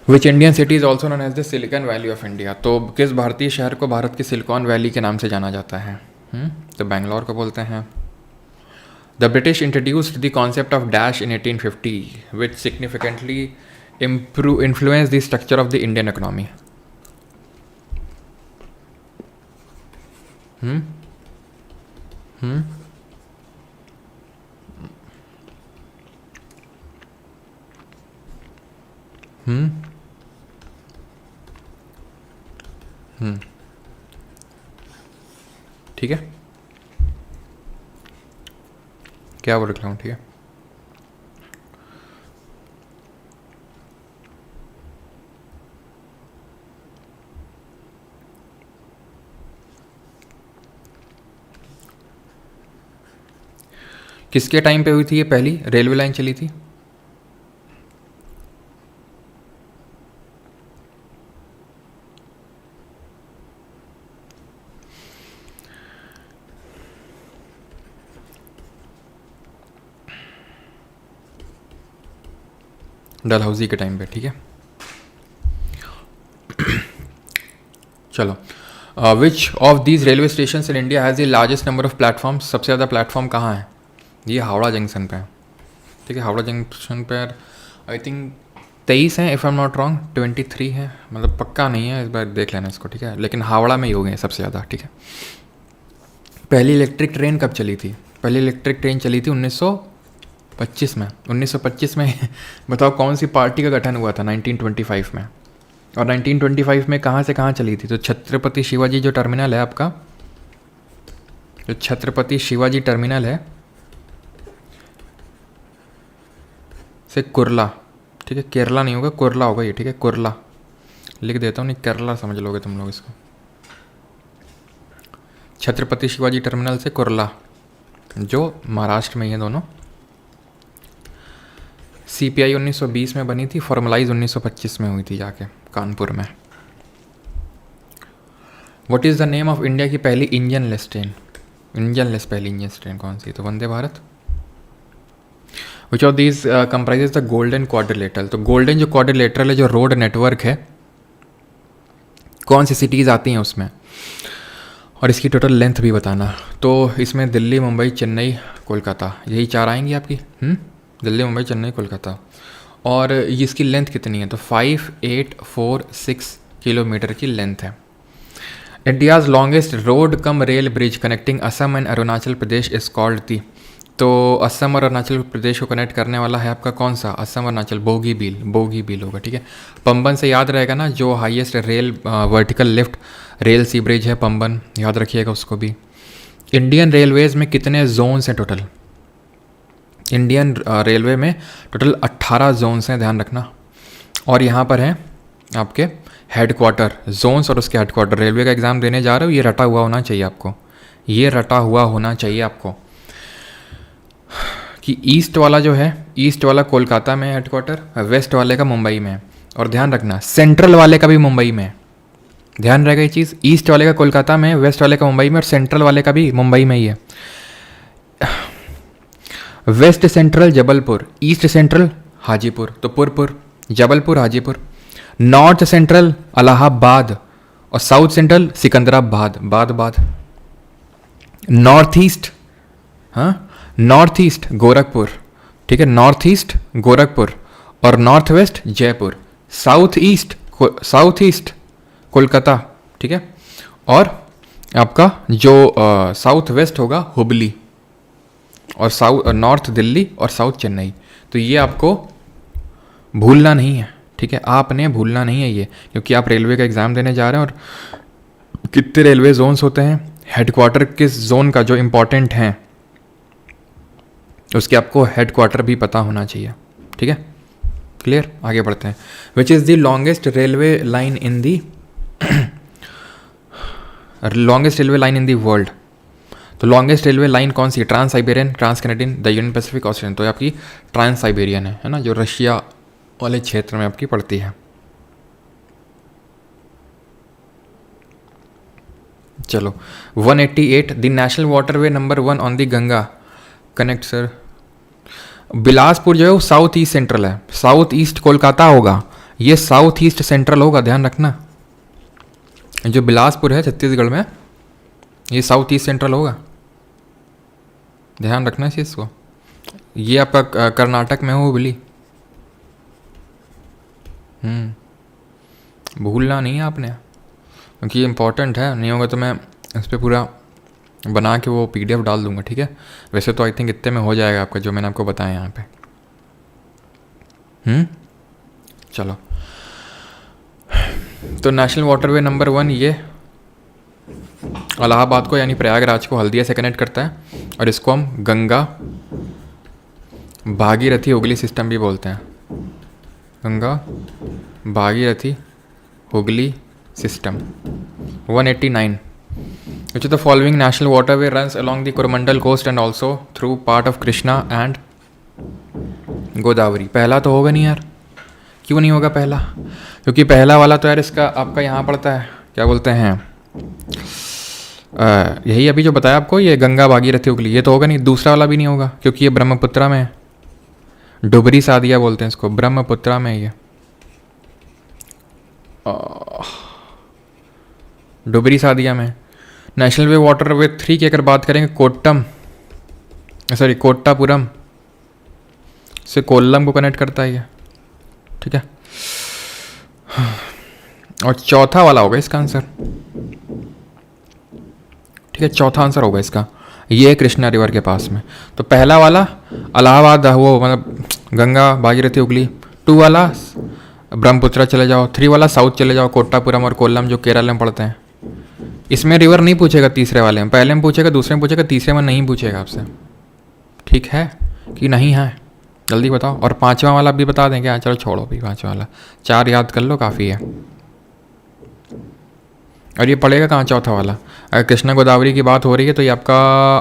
Which Indian city is also known as the Silicon Valley of India. तो किस भारतीय शहर को भारत की सिलिकॉन वैली के नाम से जाना जाता है? तो बेंगलोर को बोलते हैं। The British introduced the concept of dash in 1850 which significantly influence the structure of the Indian economy. ठीक है, क्या बोल रहा हूँ, ठीक है। किसके टाइम पे हुई थी ये पहली रेलवे लाइन चली थी? डलहौजी के टाइम पे, ठीक है। चलो, which of these railway station in India has the largest number of platform. सबसे ज़्यादा प्लेटफॉर्म कहाँ है? ये हावड़ा जंक्शन पे है, ठीक है। हावड़ा जंक्शन पर आई थिंक 23 हैं, if I am not wrong, 23 है, मतलब पक्का नहीं है, इस बार देख लेना इसको, ठीक है। लेकिन हावड़ा में ही हो गए सबसे ज़्यादा, ठीक है। पहली इलेक्ट्रिक ट्रेन कब चली थी? पहली इलेक्ट्रिक ट्रेन चली थी 1925 में। 1925 में बताओ कौन सी पार्टी का गठन हुआ था? 1925 में। और 1925 में कहाँ से कहाँ चली थी? तो छत्रपति शिवाजी जो टर्मिनल है आपका, जो छत्रपति शिवाजी टर्मिनल है से कुर्ला, ठीक है, केरला नहीं होगा, कुर्ला होगा ये, ठीक है, कुर्ला लिख देता हूँ, नहीं केरला समझ लोगे तुम लोग इसको। छत्रपति शिवाजी टर्मिनल से कुर्ला, जो महाराष्ट्र में ही है दोनों। सीपीआई 1920 में बनी थी, फॉर्मलाइज 1925 में हुई थी जाके कानपुर में। What is the name of India की पहली इंजनलेस ट्रेन? इंजनलेस पहली इंजन ट्रेन कौन सी? तो Vande Bharat. Which of these comprises the golden quadrilateral. तो गोल्डन जो क्वाड्रिलेटरल है, जो रोड नेटवर्क है, कौन सी सिटीज़ आती हैं उसमें, और इसकी टोटल लेंथ भी बताना। तो इसमें दिल्ली, मुंबई, चेन्नई, कोलकाता, यही 4 आएंगी आपकी। दिल्ली, मुंबई, चेन्नई, कोलकाता। और ये इसकी लेंथ कितनी है? तो 5846 किलोमीटर की लेंथ है। India's longest road cum rail bridge connecting Assam and Arunachal Pradesh is called the. तो असम और अरुणाचल प्रदेश को कनेक्ट करने वाला है आपका कौन सा? असम अरुणाचल, बोगीबील होगा, ठीक है। पंबन से याद रहेगा ना, जो highest rail vertical lift rail sea bridge है पंबन, याद रखिएगा उसको भी। इंडियन रेलवेज़ में कितने जोन्स हैं टोटल? इंडियन रेलवे में टोटल 18 जोन्स हैं, ध्यान रखना। और यहाँ पर हैं आपके हेडक्वार्टर, जोन्स और उसके हेडक्वार्टर। रेलवे का एग्ज़ाम देने जा रहे हो, ये रटा हुआ होना चाहिए आपको, ये रटा हुआ होना चाहिए आपको कि ईस्ट वाला जो है, ईस्ट वाला कोलकाता में हेडक्वार्टर, वेस्ट वाले का मुंबई में। और ध्यान रखना सेंट्रल वाले का भी मुंबई में, ध्यान रहेगा ये चीज़। ईस्ट वाले का कोलकाता में, वेस्ट वाले का मुंबई में, और सेंट्रल वाले का भी मुंबई में ही है। West central Jabalpur, east central Hajipur, तो पुरपुर, जबलपुर, हाजीपुर। नॉर्थ सेंट्रल इलाहाबाद, और साउथ सेंट्रल सिकंदराबाद, बाद। नॉर्थ ईस्ट, हाँ, नॉर्थ ईस्ट गोरखपुर, ठीक है, नॉर्थ ईस्ट गोरखपुर, और north west Jaipur. South east Kolkata, ठीक है। और आपका जो साउथ वेस्ट होगा हुबली, और नॉर्थ दिल्ली, और साउथ चेन्नई। तो ये आपको भूलना नहीं है, ठीक है, आपने भूलना नहीं है ये, क्योंकि आप रेलवे का एग्ज़ाम देने जा रहे हैं। और कितने रेलवे जोन्स होते हैं? हेडक्वार्टर किस जोन का जो इम्पोर्टेंट है उसके आपको हेडक्वार्टर भी पता होना चाहिए, ठीक है। क्लियर, आगे बढ़ते हैं। Which is the longest railway line in the longest railway line in the world. तो लॉन्गेस्ट रेलवे लाइन कौन सी है? Trans Siberian, trans Canadian, the Union Pacific, Australian. तो ये आपकी ट्रांस साइबेरियन है ना, जो रशिया वाले क्षेत्र में आपकी पड़ती है। चलो 188, the national waterway number 1 on the Ganga connect sir. Bilaspur जो है वो साउथ ईस्ट सेंट्रल है, साउथ ईस्ट कोलकाता होगा, ये साउथ ईस्ट सेंट्रल होगा, ध्यान रखना। जो बिलासपुर है छत्तीसगढ़ में, ये साउथ ईस्ट सेंट्रल होगा, ध्यान रखना इस चीज़ को। ये आपका कर्नाटक में हो हुबली, भूलना नहीं है आपने, क्योंकि ये इम्पोर्टेंट है। नहीं होगा तो मैं इस पर पूरा बना के वो PDF डाल दूंगा, ठीक है। वैसे तो आई थिंक इतने में हो जाएगा आपका, जो मैंने आपको बताया यहाँ पे। चलो, तो नेशनल वाटरवे नंबर 1 ये इलाहाबाद को यानी प्रयागराज को हल्दिया से कनेक्ट करता है, और इसको हम गंगा भागीरथी हुगली सिस्टम भी बोलते हैं। Ganga Bhagirathi Hooghly system. 189, which of the following national waterway runs along the Coromandel coast and also through part of Krishna and Godavari? पहला तो होगा नहीं यार, क्यों नहीं होगा पहला? क्योंकि पहला वाला तो यार इसका आपका यहाँ पड़ता है, क्या बोलते हैं, यही अभी जो बताया आपको, ये गंगा भागीरथी हुगली, ये तो होगा नहीं। दूसरा वाला भी नहीं होगा क्योंकि ये ब्रह्मपुत्रा में है, डुबरी सादिया बोलते हैं इसको, ब्रह्मपुत्रा में ये डुबरी सादिया में। नेशनल वे वाटरवे 3 की अगर बात करेंगे, कोट्टापुरम से कोल्लम को कनेक्ट करता है ये, ठीक है। और चौथा वाला होगा इसका आंसर, ठीक है, चौथा आंसर होगा इसका, ये कृष्णा रिवर के पास में। तो पहला वाला इलाहाबाद, वो मतलब गंगा भागीरथी हुगली, 2 वाला ब्रह्मपुत्रा चले जाओ, 3 वाला साउथ चले जाओ, कोट्टापुरम और कोल्लम जो केरल में पड़ते हैं। इसमें रिवर नहीं पूछेगा तीसरे वाले में, पहले में पूछेगा, दूसरे में पूछेगा, तीसरे में नहीं पूछेगा आपसे, ठीक है कि नहीं है? जल्दी बताओ। और 5वां वाला भी बता दें क्या? चलो छोड़ो भी 5वां वाला, 4 याद कर लो, काफ़ी है। और ये पड़ेगा कहाँ चौथा वाला? अगर कृष्णा गोदावरी की बात हो रही है तो ये आपका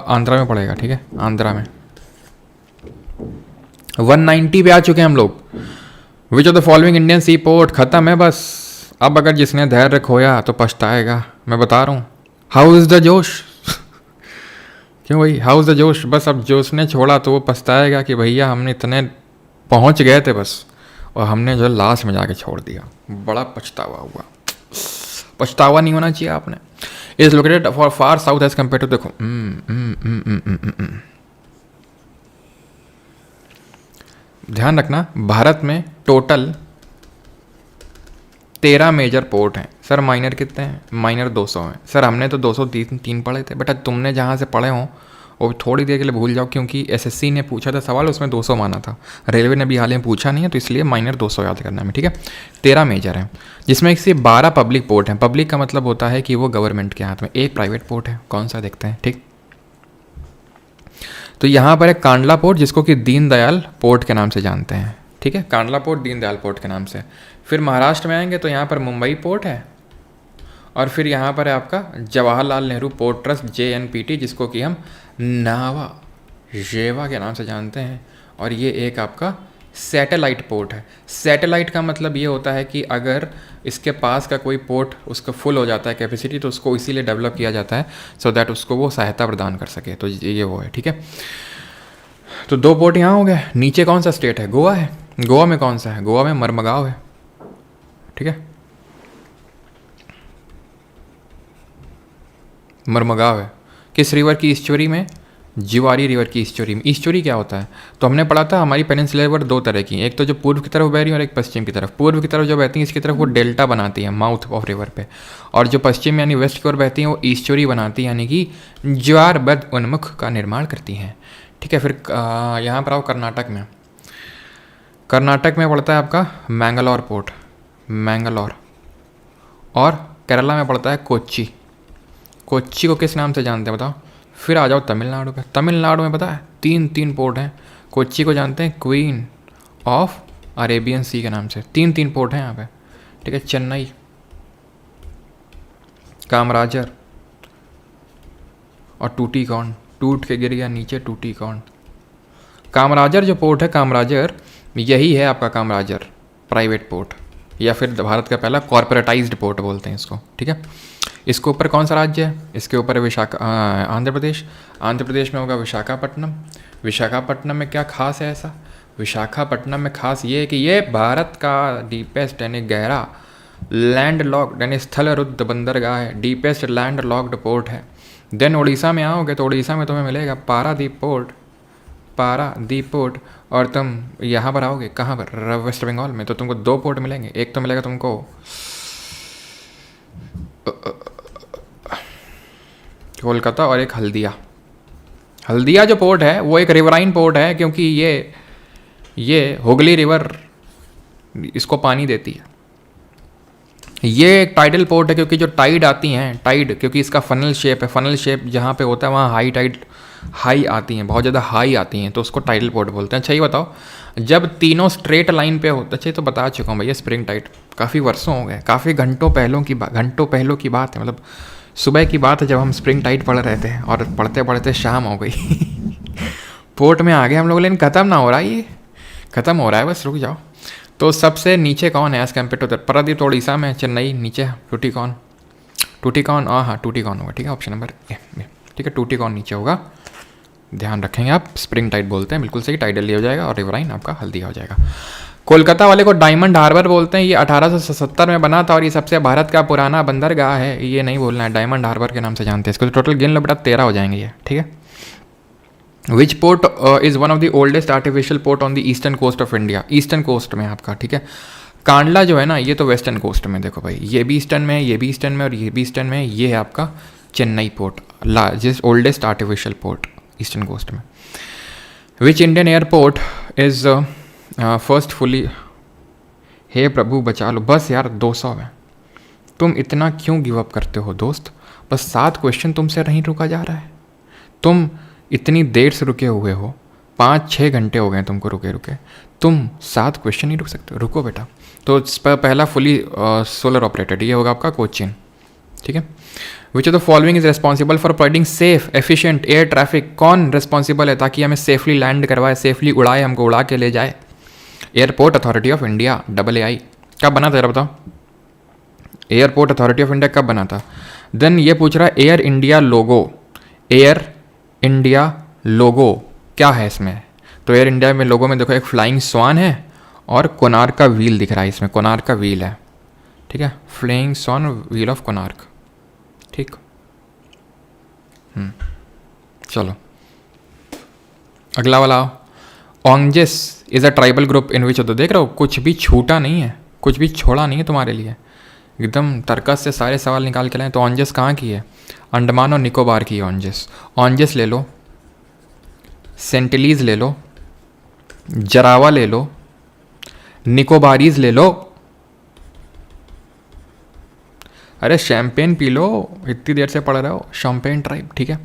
आंध्रा में पड़ेगा, ठीक है, आंध्रा में। 190 पे आ चुके हैं हम लोग। Which of the following Indian sea port? खत्म है बस। अब अगर जिसने धैर्य खोया तो पछताएगा, मैं बता रहा हूँ। हाउ इज़ द जोश? क्यों भाई, हाउ इज़ द जोश? बस अब जो उसने छोड़ा तो वो पछताएगा कि भैया हमने इतने पहुँच गए थे बस, और हमने जो लास्ट में जाके छोड़ दिया, बड़ा पछतावा हुआ। पछतावा नहीं होना चाहिए आपने। Is located for far south as compare to, देखो ध्यान रखना, भारत में टोटल 13 मेजर पोर्ट हैं। सर माइनर कितने हैं? माइनर 200 हैं। सर हमने तो 203 पढ़े थे। बेटा तुमने जहाँ से पढ़े हो वो थोड़ी देर के लिए भूल जाओ, क्योंकि SSC ने पूछा था सवाल, उसमें 200 माना था। रेलवे ने भी हाल में पूछा नहीं है, तो इसलिए माइनर 200 याद करना है, ठीक है। 13 मेजर हैं, जिसमें से 12 पब्लिक पोर्ट हैं। पब्लिक का मतलब होता है कि वो गवर्नमेंट के हाथ में। एक प्राइवेट पोर्ट है, कौन सा देखते हैं, ठीक। तो यहाँ पर है कांडला पोर्ट, जिसको कि दीनदयाल पोर्ट के नाम से जानते हैं, ठीक है। कांडला पोर्ट दीनदयाल पोर्ट के नाम से। फिर महाराष्ट्र में आएंगे तो यहाँ पर मुंबई पोर्ट है, और फिर यहाँ पर है आपका Jawaharlal Nehru port trust JNPT, जिसको कि हम नावा जेवा के नाम से जानते हैं। और ये एक आपका सैटेलाइट पोर्ट है। सैटेलाइट का मतलब ये होता है कि अगर इसके पास का कोई पोर्ट उसका फुल हो जाता है कैपेसिटी, तो उसको इसीलिए डेवलप किया जाता है सो दैट उसको वो सहायता प्रदान कर सके। तो ये वो है, ठीक है। तो 2 पोर्ट यहाँ हो गए। नीचे कौन सा स्टेट है? गोवा है। गोवा में कौन सा है? गोवा में मरमगांव है, ठीक है, मरमगांव है। किस रिवर की ईस्चुरी में? जिवारी रिवर की ईस्चुरी में। ईस्चुरी क्या होता है? तो हमने पढ़ा था हमारी पेनिनसुलर रिवर 2 तरह की, एक तो जो पूर्व की तरफ बह रही है और एक पश्चिम की तरफ। पूर्व की तरफ जो बहती है इसकी तरफ वो डेल्टा बनाती है, माउथ ऑफ रिवर पे, और जो पश्चिम यानी वेस्ट की ओर बहती है वो ईस्चुरी बनाती है, यानी कि ज्वारबद्ध उन्मुख का निर्माण करती हैं, ठीक है। फिर यहाँ पर आओ कर्नाटक में। कर्नाटक में पड़ता है आपका मैंगलोर पोर्ट, मैंगलोर। और केरला में पड़ता है कोच्चि, कोच्चि को किस नाम से जानते हैं बताओ। फिर आ जाओ तमिलनाडु पे। तमिलनाडु में पता है तीन पोर्ट हैं। कोच्चि को जानते हैं क्वीन ऑफ अरेबियन सी के नाम से। तीन पोर्ट हैं यहाँ पे, ठीक है। चेन्नई, कामराजर और टूटीकॉन। टूट के गिर गया नीचे टूटीकॉन। कामराजर जो पोर्ट है, कामराजर यही है आपका कामराजर प्राइवेट पोर्ट, या फिर भारत का पहला कॉर्पोरेटाइज्ड पोर्ट बोलते हैं इसको, ठीक है। इसके ऊपर कौन सा राज्य है? इसके ऊपर आंध्र प्रदेश। आंध्र प्रदेश में होगा विशाखापट्टनम। विशाखापट्टनम में क्या खास है ऐसा? विशाखापट्टनम में खास ये है कि ये भारत का डीपेस्ट यानी गहरा लैंड लॉक्ड यानी स्थल रुद्ध बंदरगाह है, डीपेस्ट लैंड लॉक्ड पोर्ट है। देन उड़ीसा में आओगे तो उड़ीसा में तुम्हें मिलेगा पारादीप पोर्ट, पारादीप पोर्ट। और तुम यहाँ पर आओगे कहाँ पर? वेस्ट बंगाल में, तो तुमको 2 पोर्ट मिलेंगे। एक तो मिलेगा तुमको कोलकाता और एक हल्दिया। हल्दिया जो पोर्ट है वो एक रिवराइन पोर्ट है, क्योंकि ये हुगली रिवर इसको पानी देती है। ये एक टाइडल पोर्ट है, क्योंकि जो टाइड आती हैं, टाइड क्योंकि इसका फनल शेप है, फनल शेप जहाँ पे होता है वहाँ हाई टाइड हाई आती हैं, बहुत ज़्यादा हाई आती हैं, तो उसको टाइडल पोर्ट बोलते हैं। अच्छा ये बताओ, जब तीनों स्ट्रेट लाइन पे होता, अच्छा तो बता चुका हूँ भैया, स्प्रिंग टाइड काफ़ी वर्षों हो गए, काफ़ी घंटों पहलों की बात है, मतलब सुबह की बात है जब हम स्प्रिंग टाइड पढ़ रहे थे और पढ़ते पढ़ते शाम हो गई। पोर्ट में आ गए हम लोग, लेकिन ख़त्म ना हो रहा, ये ख़त्म हो रहा है, बस रुक जाओ। तो सबसे नीचे कौन है एज कम्पेयर टू पारादीप? तो उड़ीसा में, चेन्नई नीचे, टूटीकॉन हाँ टूटीकॉन होगा, ठीक है, ऑप्शन नंबर ए, ठीक है, टूटीकॉन नीचे होगा, ध्यान रखेंगे आप। स्प्रिंग टाइड बोलते हैं, बिल्कुल सही, टाइडल हो जाएगा, और रिवराइन आपका हल्दिया हो जाएगा। कोलकाता वाले को डायमंड हार्बर बोलते हैं, ये 1870 में बना था और ये सबसे भारत का पुराना बंदरगाह है, ये नहीं बोलना है, डायमंड हार्बर के नाम से जानते हैं इसको। तो टोटल गिन लो बेटा 13 हो जाएंगे ये, ठीक है। Which port is one of the oldest artificial port on the eastern coast of India? Eastern coast में आपका, ठीक है। कांडला जो है ना, ये तो वेस्टर्न कोस्ट में, देखो भाई ये भी ईस्टर्न में है, ये भी ईस्टर्न में, और ये भी ईस्टर्न में है। ये है आपका Chennai port, largest oldest artificial port eastern coast में। Which Indian airport is first fully, हे प्रभु बचा लो, बस यार 200 में तुम इतना क्यों गिव अप करते हो दोस्त? बस 7 क्वेश्चन तुमसे नहीं रुका जा रहा है, तुम इतनी देर से रुके हुए हो, 5-6 घंटे हो गए तुमको रुके, तुम 7 क्वेश्चन नहीं रुक सकते? रुको बेटा। तो पहला फुली सोलर ऑपरेटेड, ये होगा आपका कोचिन, ठीक है। Which of the following is responsible for providing safe efficient air traffic? कौन रिस्पॉन्सिबल है ताकि हमें सेफली लैंड करवाए, सेफली उड़ाए, हमको उड़ा के ले जाए? Airport authority of India, AA। कब बना था जरा बताओ? एयरपोर्ट अथॉरिटी ऑफ इंडिया कब बना था? देन ये पूछ रहा है एयर इंडिया लोगो, एयर इंडिया लोगो क्या है इसमें? तो एयर इंडिया में लोगो में देखो एक फ्लाइंग स्वान है और कोनार्क का व्हील दिख रहा है, इसमें कोनार्क का व्हील है, ठीक है, flying swan wheel of Konark, ठीक। चलो अगला वाला। Onges is a tribal group in which, तो देख रहे हो कुछ भी छूटा नहीं है, कुछ भी छोड़ा नहीं है तुम्हारे लिए, एकदम तर्कस से सारे सवाल निकाल के लाए। तो ओंगजेस कहाँ की है? अंडमान और निकोबार की है ओंगजेस। ओंगजेस ले लो, सेंटिलीज ले लो, जरावा ले लो, निकोबारीज ले लो, अरे शैम्पेन पी लो, इतनी देर से पढ़ रहे हो, शैम्पेन ट्राइब, ठीक है।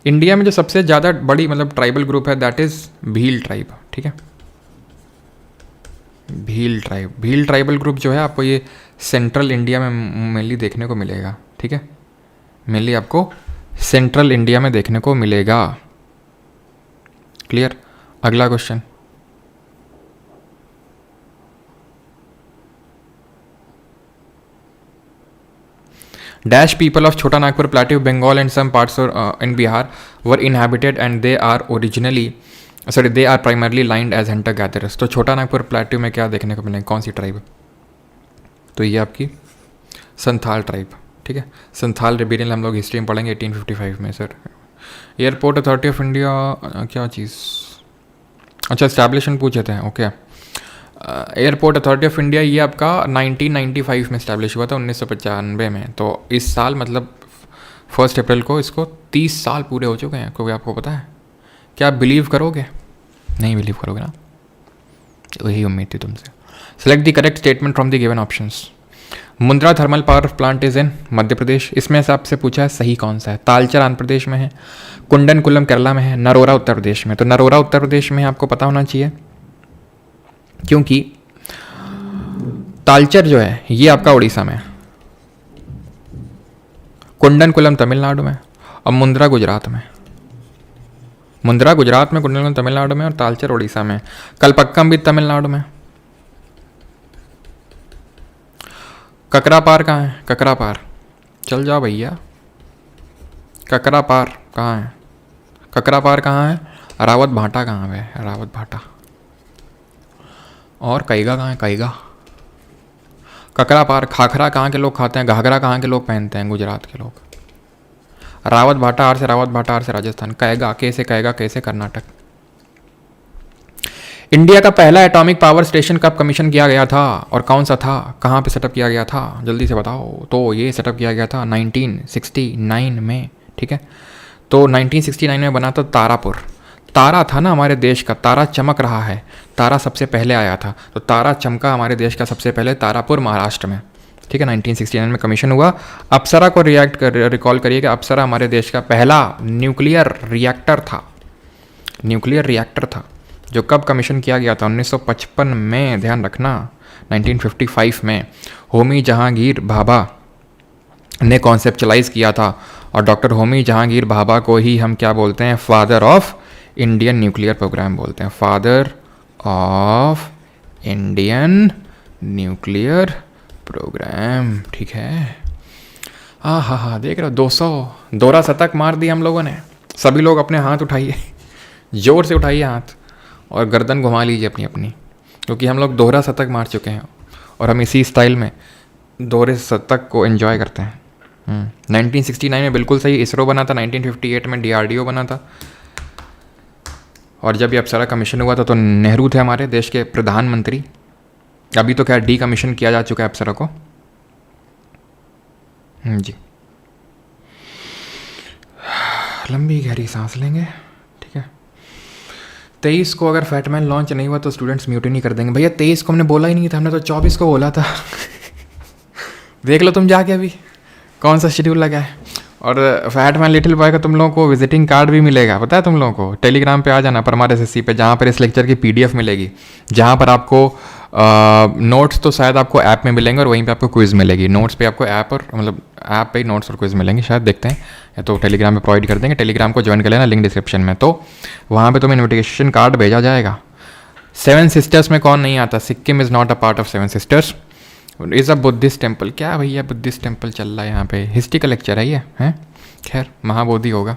इंडिया में जो सबसे ज़्यादा बड़ी मतलब ट्राइबल ग्रुप है दैट इज़ भील ट्राइब, ठीक है, Bhil tribe. Bhil tribal group जो है आपको ये सेंट्रल इंडिया में मेनली देखने को मिलेगा, ठीक है, मेनली आपको सेंट्रल इंडिया में देखने को मिलेगा। क्लियर? अगला question, dash people of Chota Nagpur plateau Bengal and some parts in Bihar were inhabited and they are originally they are primarily lined as hunter gatherers. तो छोटा नागपुर प्लेट्यू में क्या देखने को मिलेगा, कौन सी ट्राइब? तो ये आपकी संथाल ट्राइब, ठीक है। संथाल रिबेलियन हम लोग हिस्ट्री में पढ़ेंगे 1855 में sir. Airport authority of India क्या चीज़, अच्छा स्टैब्लिशमेंट पूछे थे, okay. Airport authority of India ये आपका 1995 में स्टैब्लिश हुआ था, 1995 में। तो इस साल मतलब 1 अप्रैल को इसको 30 साल पूरे हो चुके हैं, क्योंकि आपको पता है। क्या आप बिलीव करोगे? नहीं बिलीव करोगे ना, यही उम्मीद थी तुमसे। Select the correct statement from the given options. Mundra thermal power plant is in Madhya Pradesh. इसमें से आपसे पूछा है सही कौन सा है। तालचर आंध्र प्रदेश में है, कुंडनकुलम केरला में है, नरोरा उत्तर प्रदेश में। तो नरोरा उत्तर प्रदेश में आपको पता होना चाहिए, क्योंकि तालचर जो है ये आपका उड़ीसा में है, कुंडनकुलम तमिलनाडु में और मुंद्रा गुजरात में। मुंद्रा गुजरात में, कुंडनकुलम तमिलनाडु में और तालचर उड़ीसा में। कलपक्कम भी तमिलनाडु में। ककरापार कहाँ है? ककरापार चल जाओ भैया, ककरापार कहाँ है? ककरापार कहाँ है? रावत भाटा कहाँ है? रावत भाटा। और कैगा कहाँ है? कैगा। ककरापार। खाखरा कहाँ के लोग खाते हैं? घाघरा कहाँ के लोग पहनते हैं? गुजरात के लोग। रावत भाटा, आर से रावत भाटा, आर से राजस्थान। कैगा, कैसे कैगा, कैसे कर्नाटक। इंडिया का पहला एटॉमिक पावर स्टेशन कब कमीशन किया गया था और कौन सा था? कहाँ पे सेटअप किया गया था? जल्दी से बताओ। तो ये सेटअप किया गया था 1969 में, ठीक है। तो 1969 में बना था तारापुर। तारा था ना हमारे देश का, तारा चमक रहा है, तारा सबसे पहले आया था, तो तारा चमका हमारे देश का सबसे पहले तारापुर महाराष्ट्र में, ठीक है। 1969 में कमीशन हुआ। अप्सरा को रिकॉल करिए कि अप्सरा हमारे देश का पहला न्यूक्लियर रिएक्टर था, न्यूक्लियर रिएक्टर था, जो कब कमीशन किया गया था? 1955 में, ध्यान रखना। 1955 में होमी जहांगीर भाभा ने कॉन्सेप्चुलाइज किया था, और डॉक्टर होमी जहांगीर भाभा को ही हम क्या बोलते हैं? Father of Indian nuclear program बोलते हैं, father of Indian nuclear program, ठीक है। हाँ, देख रहे हो 200 दोहरा शतक मार दिया हम लोगों ने। सभी लोग अपने हाथ उठाइए, जोर से उठाइए हाथ और गर्दन घुमा लीजिए अपनी अपनी, क्योंकि हम लोग दोहरा शतक मार चुके हैं और हम इसी स्टाइल में दोहरे शतक को एंजॉय करते हैं। 1969 में बिल्कुल सही, इसरो बना था। 1958 में DRDO बना था। और जब ये अप्सरा कमीशन हुआ था तो नेहरू थे हमारे देश के प्रधानमंत्री। अभी तो क्या डी कमीशन किया जा चुका है अप्सरा को। जी, लंबी गहरी सांस लेंगे, ठीक है। 23 को अगर फैटमैन लॉन्च नहीं हुआ तो स्टूडेंट्स म्यूटिनी कर देंगे। भैया 23 को हमने बोला ही नहीं था, हमने तो 24 को बोला था। देख लो तुम जाके अभी कौन सा शेड्यूल लगा है। और फैटमैन लिटिल बॉय का तुम लोगों को विजिटिंग कार्ड भी मिलेगा, पता है तुम लोगों को। टेलीग्राम पे आ जाना परमार SSC पे, जहाँ पर इस लेक्चर की PDF मिलेगी, जहाँ पर आपको नोट्स तो शायद आपको ऐप में मिलेंगे और वहीं पे आपको क्विज़ मिलेगी। नोट्स पे आपको ऐप और मतलब ऐप पे ही नोट्स और क्विज़ मिलेंगे शायद, देखते हैं, या तो टेलीग्राम पे प्रोवाइड कर देंगे। टेलीग्राम को ज्वाइन कर लेना, लिंक डिस्क्रिप्शन में। तो वहाँ पे तुम्हें इन्विटेशन कार्ड भेजा जाएगा। 7 सिस्टर्स में कौन नहीं आता? Sikkim is not a part of 7 sisters, is a Buddhist temple. क्या भैया बुद्धिस्ट टेम्पल चल रहा है यहाँ पे? हिस्ट्री का लेक्चर है ये, हैं? खैर, महाबोधि होगा।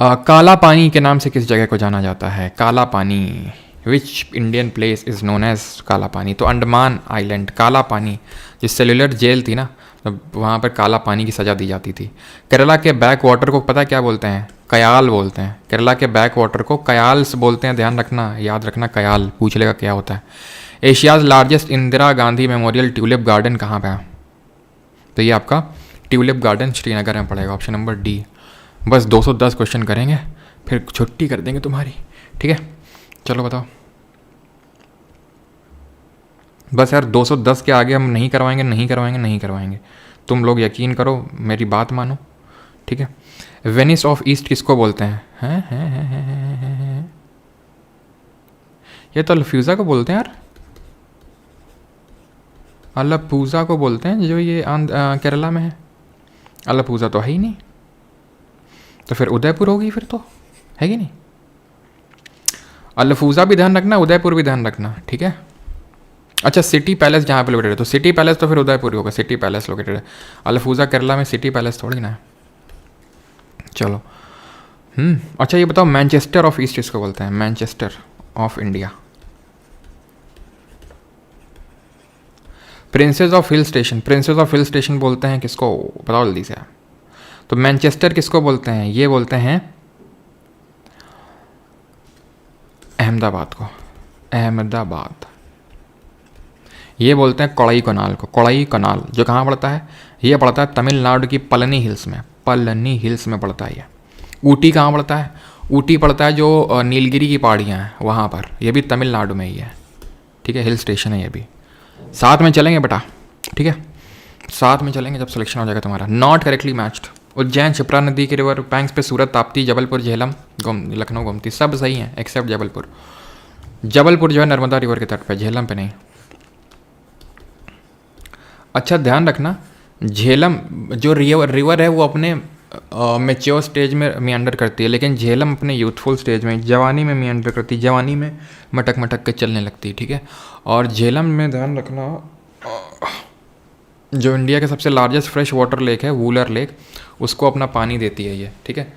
काला पानी के नाम से किस जगह को जाना जाता है? Kala Pani, which Indian place is known as Kala Pani? तो अंडमान आइलैंड। काला पानी जो सेल्युलर जेल थी ना, तो वहाँ पर काला पानी की सज़ा दी जाती थी। केरला के बैक वाटर को पता क्या बोलते हैं? कयाल बोलते हैं। केरला के बैक वाटर को कयाल्स बोलते हैं, ध्यान रखना, याद रखना। कयाल पूछ लेगा क्या होता है। Asia's largest Indira Gandhi memorial tulip garden कहाँ पे है? तो ये आपका ट्यूलिप गार्डन श्रीनगर में पड़ेगा, ऑप्शन नंबर डी। बस 210 क्वेश्चन करेंगे, फिर छुट्टी कर देंगे तुम्हारी, ठीक है। चलो बताओ। बस यार 210 के आगे हम नहीं करवाएंगे, नहीं करवाएंगे, नहीं करवाएंगे। तुम लोग यकीन करो, मेरी बात मानो, ठीक है। वेनिस ऑफ ईस्ट किसको बोलते हैं? हैं? ये तो अल्फूजा को बोलते हैं यार, अल्लापूजा को बोलते हैं, जो ये केरला में है। अल्लापूजा तो है ही नहीं, तो फिर उदयपुर होगी फिर तो, है कि नहीं? अल्फूजा भी ध्यान रखना, उदयपुर भी ध्यान रखना, ठीक है। अच्छा, सिटी पैलेस जहाँ पे लोकेटेड है, तो सिटी पैलेस तो फिर उदयपुर ही होगा। सिटी पैलेस लोकेटेड है, अल्फूजा केरला में सिटी पैलेस थोड़ी ना है। चलो, अच्छा ये बताओ, मैनचेस्टर ऑफ ईस्ट किसको बोलते हैं? Manchester of India. Princess of hill station, princess of hill station बोलते हैं किसको? बताओ जल्दी से। तो मैनचेस्टर किसको बोलते हैं? ये बोलते हैं अहमदाबाद को, अहमदाबाद। ये बोलते हैं कोड़ई कनाल को, कोड़ई कनाल, जो कहाँ पड़ता है? ये पड़ता है तमिलनाडु की पलनी हिल्स में, पलनी हिल्स में पड़ता है ये। ऊटी कहाँ पड़ता है? ऊटी पड़ता है जो नीलगिरी की पहाड़ियाँ हैं वहाँ पर, ये भी तमिलनाडु में ही है, ठीक है। हिल स्टेशन है ये भी। साथ में चलेंगे बेटा, ठीक है, साथ में चलेंगे जब सिलेक्शन हो जाएगा तुम्हारा। Not correctly matched. Ujjain, Shipra नदी के रिवर बैंक्स पे सूरत, ताप्ती, जबलपुर, झेलम, लखनऊ, गोमती, सब सही हैं एक्सेप्ट जबलपुर। जबलपुर जो है नर्मदा रिवर के तट पे, झेलम पे नहीं। अच्छा ध्यान रखना, झेलम जो रिवर है वो अपने मेच्योर स्टेज में मियंडर करती है, लेकिन झेलम अपने यूथफुल स्टेज में, जवानी में मियंडर करती है, जवानी में मटक मटक के चलने लगती है, ठीक है। और झेलम में ध्यान रखना, जो इंडिया के सबसे लार्जेस्ट फ्रेश वाटर लेक है वूलर लेक, उसको अपना पानी देती है ये, ठीक है।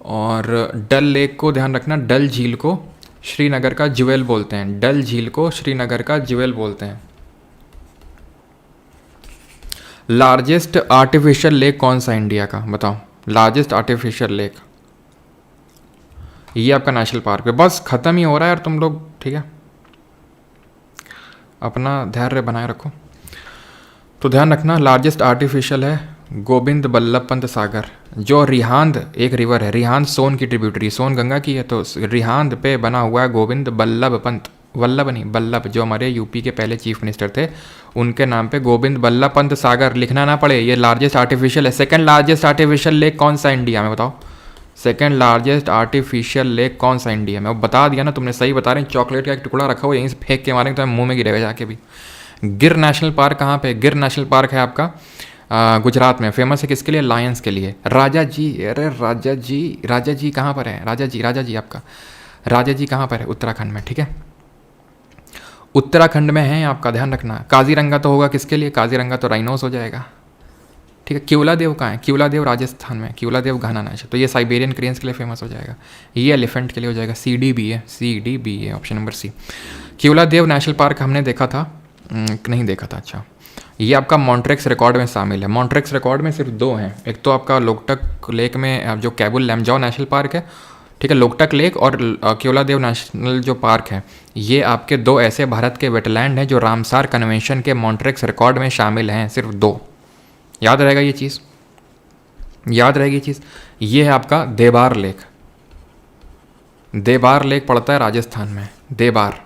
और डल लेक को ध्यान रखना, डल झील को श्रीनगर का ज्वेल बोलते हैं, डल झील को श्रीनगर का ज्वेल बोलते हैं। लार्जेस्ट आर्टिफिशियल लेक कौन सा इंडिया का, बताओ लार्जेस्ट आर्टिफिशियल लेक। ये आपका नेशनल पार्क है। बस ख़त्म ही हो रहा है यार तुम लोग, ठीक है, अपना धैर्य बनाए रखो। तो ध्यान रखना, लार्जेस्ट आर्टिफिशियल है गोविंद बल्लभ पंत सागर, जो रिहांद एक रिवर है, रिहांद सोन की ट्रिब्यूटरी, सोन गंगा की है, तो रिहांद पे बना हुआ है गोविंद बल्लभ पंत, वल्लभ नहीं बल्लभ, जो हमारे यूपी के पहले चीफ मिनिस्टर थे उनके नाम पे गोविंद बल्लभ पंत सागर, लिखना ना पड़े। ये लार्जेस्ट आर्टिफिशियल है। सेकंड लार्जेस्ट आर्टिफिशियल लेक कौन सा इंडिया में, बताओ सेकंड लार्जेस्ट आर्टिफिशियल लेक कौन सा इंडिया में। अब बता दिया ना तुमने, सही बता रहे हैं। चॉकलेट का एक टुकड़ा रखा हुआ, यहीं से फेंक के मारेंगे तो मुंह में गिरेगा जाके भी। गिर नेशनल पार्क कहाँ पे, गिर नेशनल पार्क है आपका गुजरात में। फेमस है किसके लिए, लायंस के लिए। राजा जी, अरे राजा जी कहाँ पर है, राजा जी आपका राजा जी कहाँ पर है, उत्तराखंड में, ठीक है, उत्तराखंड में है आपका, ध्यान रखना। काजीरंगा तो होगा किसके लिए, काजीरंगा तो राइनोस हो जाएगा, ठीक है। क्यूलादेव कहाँ है, क्यूलादेव राजस्थान में, क्यूलादेव घाना नेशनल, तो ये साइबेरियन क्रेन्स के लिए फेमस हो जाएगा। ये एलिफेंट के लिए हो जाएगा, CDB है option number C. Keoladeo national park हमने देखा था, नहीं देखा था, अच्छा। ये आपका मॉन्ट्रेक्स रिकॉर्ड में शामिल है। मॉन्ट्रेक्स रिकॉर्ड में सिर्फ 2 हैं, एक तो आपका लोकटक लेक में जो कैबुल लैमजाओ नेशनल पार्क है, ठीक है, लोकटक लेक, और क्यूलादेव नेशनल जो पार्क है, ये आपके 2 ऐसे भारत के वेटलैंड हैं जो रामसार कन्वेंशन के मॉन्ट्रेक्स रिकॉर्ड में शामिल हैं, सिर्फ 2। याद रहेगा ये चीज़, याद रहेगी ये चीज़। ये है आपका देबार लेक, देबार लेक पड़ता है राजस्थान में, देबार,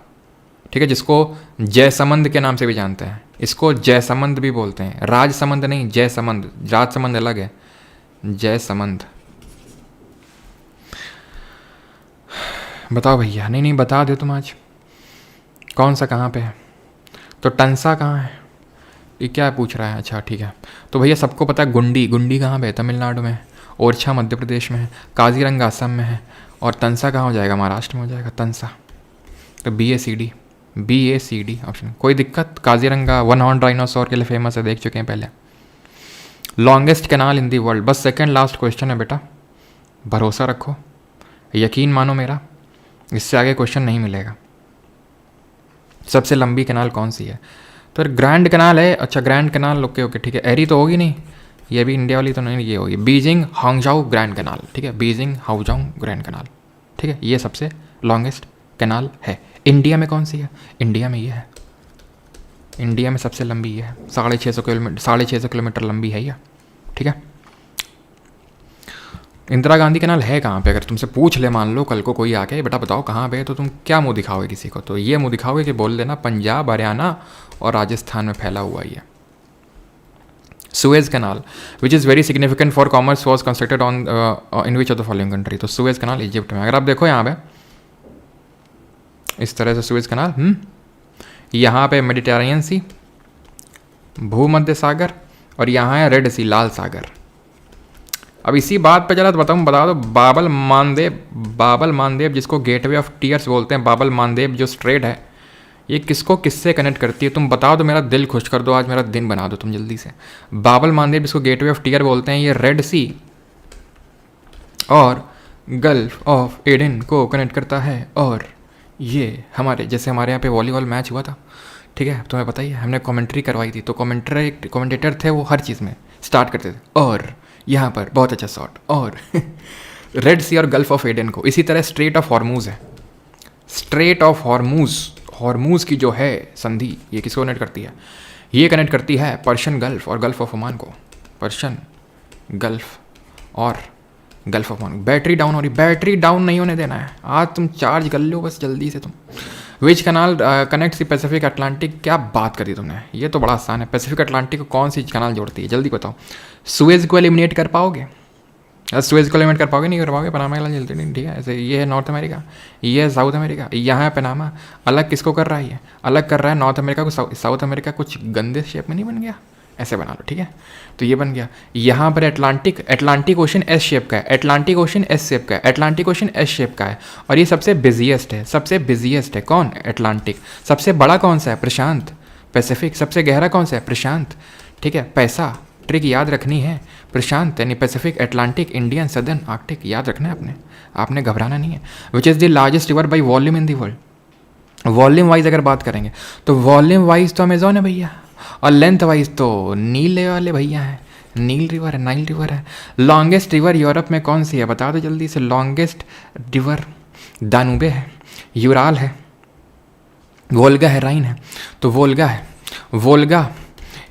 ठीक है, जिसको जयसमंद के नाम से भी जानते हैं। इसको जयसमंद भी बोलते हैं, राजसमंद नहीं, जयसमंद, राजसमंद अलग है, जयसमंद। बताओ भैया, नहीं बता दो तुम आज कौन सा कहाँ पे है। तो टंसा कहाँ है, ये क्या पूछ रहा है, अच्छा ठीक है। तो भैया सबको पता है गुंडी कहाँ पे है, तमिलनाडु में है, ओरछा मध्य प्रदेश में है, काजीरंगा असम में है, और तंसा कहाँ हो जाएगा, महाराष्ट्र में हो जाएगा तंसा। तो BACD ऑप्शन। कोई दिक्कत, काजीरंगा 1 हॉर्न डायनासोर के लिए फेमस है, देख चुके हैं पहले। Longest canal in the world, बस सेकेंड लास्ट क्वेश्चन है बेटा, भरोसा रखो, यकीन मानो मेरा, इससे आगे क्वेश्चन नहीं मिलेगा। सबसे लंबी कैनाल कौन सी है, तो ग्रैंड कैनाल है। अच्छा ग्रैंड कैनाल, ओके ठीक है। एरी तो होगी नहीं, ये भी इंडिया वाली तो नहीं, ये होगी बीजिंग हांगझाओ ग्रैंड कैनाल, ठीक है, बीजिंग हांगझाओ ग्रैंड कैनाल, ठीक है, ये सबसे लॉन्गेस्ट कैनाल है। इंडिया में कौन सी है, इंडिया में ये है, इंडिया में सबसे लंबी ये है, 650 किलोमीटर लंबी है ये, ठीक है। इंदिरा गांधी कैनाल है कहाँ पे, अगर तुमसे पूछ ले मान लो कल को कोई आके, बेटा बताओ कहाँ पे है, तो तुम क्या मुंह दिखाओगे किसी को, तो ये मुंह दिखाओगे कि बोल देना पंजाब, हरियाणा और राजस्थान में फैला हुआ ये। Suez canal which is very significant for commerce was constructed on in which of the following country, तो सुएज कैनाल इजिप्ट में। अगर आप देखो यहाँ पे इस तरह से सुएज कैनाल, यहाँ पे मेडिटेरेनियन सी, भूमध्य सागर, और यहाँ है रेड सी, लाल सागर। अब इसी बात पे जरा बता दो बाबल मानदेव जिसको गेटवे ऑफ टीयर्स बोलते हैं, बाबल मानदेव जो स्ट्रेट है, ये किसको किससे कनेक्ट करती है, तुम बता दो, मेरा दिल खुश कर दो, आज मेरा दिन बना दो तुम जल्दी से। बाबल मानदेव जिसको गेटवे ऑफ टीयर बोलते हैं, ये रेड सी और गल्फ ऑफ एडन को कनेक्ट करता है। और ये जैसे हमारे यहाँ पे वॉलीबॉल मैच हुआ था, ठीक है, तुम्हें पता ही है, हमने कमेंट्री करवाई थी, तो कमेंटेटर थे वो हर चीज़ में स्टार्ट करते थे, और यहाँ पर बहुत अच्छा शॉट, और रेड सी और गल्फ ऑफ एडन को। इसी तरह स्ट्रेट ऑफ हॉर्मूज है, स्ट्रेट ऑफ हॉर्मूज की जो है संधि, ये किसको कनेक्ट करती है, ये कनेक्ट करती है पर्शियन गल्फ और गल्फ ऑफ ओमान को, पर्शियन गल्फ और gulf of Oman. Battery down हो रही, बैटरी डाउन नहीं होने देना है, आज तुम चार्ज कर लो बस जल्दी से तुम। विच कनाल कनेक्ट्स द पैसिफिक अटलांटिक, क्या बात करी तुमने, ये तो बड़ा आसान है। पैसिफिक अटलांटिक को कौन सी कनाल जोड़ती है, जल्दी बताओ। सुएज को एलिमिनेट कर पाओगे, सुएज को एलिमिनेट कर पाओगे, नहीं कर पाओगे। पनामा कनाल जल्दी नहीं, ठीक है। ऐसे ये है नॉर्थ अमेरिका, ये है साउथ अमेरिका, यहाँ है पनामा। अलग किसको कर रहा है, ये अलग कर रहा है नॉर्थ अमेरिका को साउथ अमेरिका। कुछ गंदे शेप में नहीं बन गया, ऐसे बना लो, ठीक है। तो ये बन गया, यहाँ पर अटलांटिक ओशन एस शेप का है, अटलांटिक ओशन एस शेप का है, अटलांटिक ओशन एस शेप का है। और ये सबसे बिजिएस्ट है, सबसे बिजिएस्ट है कौन, अटलांटिक। सबसे बड़ा कौन सा है, प्रशांत। पैसिफिक सबसे गहरा कौन सा है, प्रशांत, ठीक है। पैसा ट्रिक याद रखनी है, प्रशांत यानी Pacific, Atlantic, Indian, southern, Arctic याद रखना है आपने घबराना नहीं है। Which is the largest river by volume in the world. Volume wise अगर बात करेंगे तो वॉल्यूम वाइज तो अमेजोन है भैया, और लेंथ वाइज तो नील वाले भैया हैं, नील रिवर है, नाइल रिवर है। लॉन्गेस्ट रिवर यूरोप में कौन सी है, बता दो जल्दी से। लॉन्गेस्ट रिवर दानूबे है, यूराल है, वोल्गा है, राइन है। तो वोल्गा है, वोल्गा,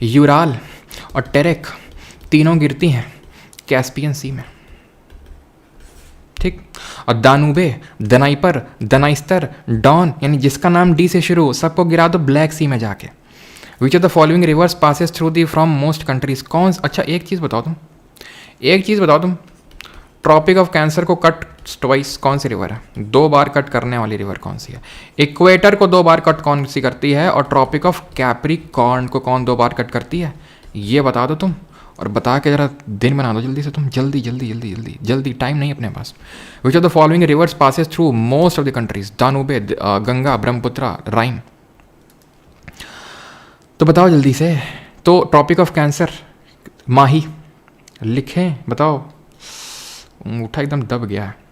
यूराल और टेरेक तीनों गिरती हैं कैस्पियन सी में, ठीक। और दानूबे, दनाइपर, दनाइस्तर, डॉन यानी जिसका नाम डी से शुरू हो, सबको गिरा दो ब्लैक सी में जाके। विच of the following rivers passes through the from most countries, कौन। अच्छा एक चीज़ बताओ तुम, एक चीज़ बताओ तुम, ट्रॉपिक ऑफ कैंसर को कट ट्वाइस कौन सी रिवर है, 2 बार कट करने वाली रिवर कौन सी है। इक्वेटर को 2 बार कट कौन सी करती है, और ट्रॉपिक ऑफ कैप्रिकॉर्न को कौन 2 बार कट करती है, ये बता दो तुम। और बता के जरा दिन बना दो जल्दी से तुम, जल्दी जल्दी जल्दी जल्दी जल्दी, टाइम नहीं अपने पास। Which of the following rivers passes through most of the countries, Danube, Ganga, Brahmaputra, Rhine. तो बताओ जल्दी से। तो ट्रॉपिक ऑफ कैंसर माही लिखें, बताओ। उठा एकदम दब गया है।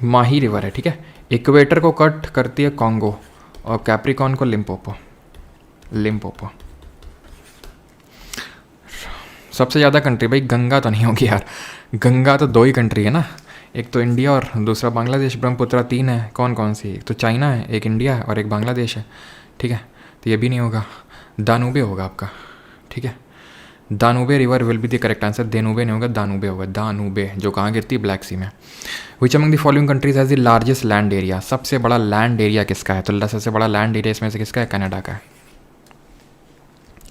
माही रिवर है, ठीक है। इक्वेटर को कट करती है कॉन्गो, और कैप्रिकॉर्न को लिम्पोपो, लिम्पोपो। सबसे ज़्यादा कंट्री भाई गंगा तो नहीं होगी यार, गंगा तो 2 ही कंट्री है ना, एक तो इंडिया और दूसरा बांग्लादेश। ब्रह्मपुत्रा 3 है, कौन कौन सी, एक तो चाइना है, एक इंडिया है और एक बांग्लादेश है, ठीक है। तो ये भी नहीं होगा, दानूबे होगा आपका, ठीक है। Danube river will be the correct answer, Danube नहीं होगा, दानूबे होगा, दानूबे, जो कहाँ गिरती है, ब्लैक सी में। Which among the following countries has the largest land area, सबसे बड़ा लैंड एरिया किसका है, तो सबसे बड़ा लैंड एरिया इसमें से किसका है, कनाडा का है।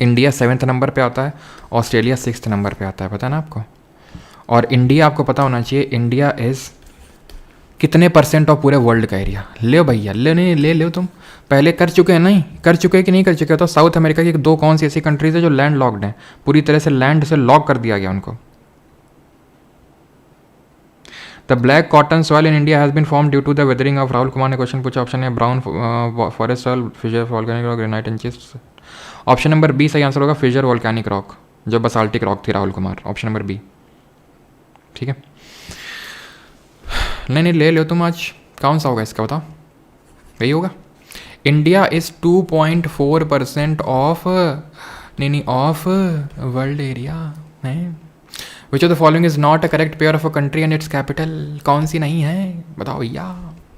इंडिया 7th नंबर पे आता है, ऑस्ट्रेलिया 6th नंबर पे आता है, पता है ना आपको। और इंडिया आपको पता होना चाहिए, इंडिया इज़ कितने % ऑफ पूरे वर्ल्ड का एरिया। ले भैया, ले नहीं ले लो तुम, पहले कर चुके हैं, नहीं कर चुके हैं कि नहीं कर चुके। तो साउथ अमेरिका की 2 कौन सी ऐसी कंट्रीज है जो लैंड लॉक्ड हैं, पूरी तरह से लैंड से लॉक कर दिया गया उनको। The black cotton soil in India has been form due to the weathering of, Rahul Kumar ने क्वेश्चन पूछा। ऑप्शन है brown forest soil, fisher volcanic rock, granite and chips. Option number B सही आंसर होगा, फिशर वॉल्केनिक रॉक, जो basaltic rock थी, Rahul Kumar, option number B, ठीक है। नहीं ले लो तुम, आज कौन सा होगा इसका, बताओ। यही होगा। इंडिया इज़ 2.4% ऑफ, नहीं ऑफ वर्ल्ड एरिया है। Which of the following is not a correct pair of a country and it's capital, कौन सी नहीं है बताओ भैया।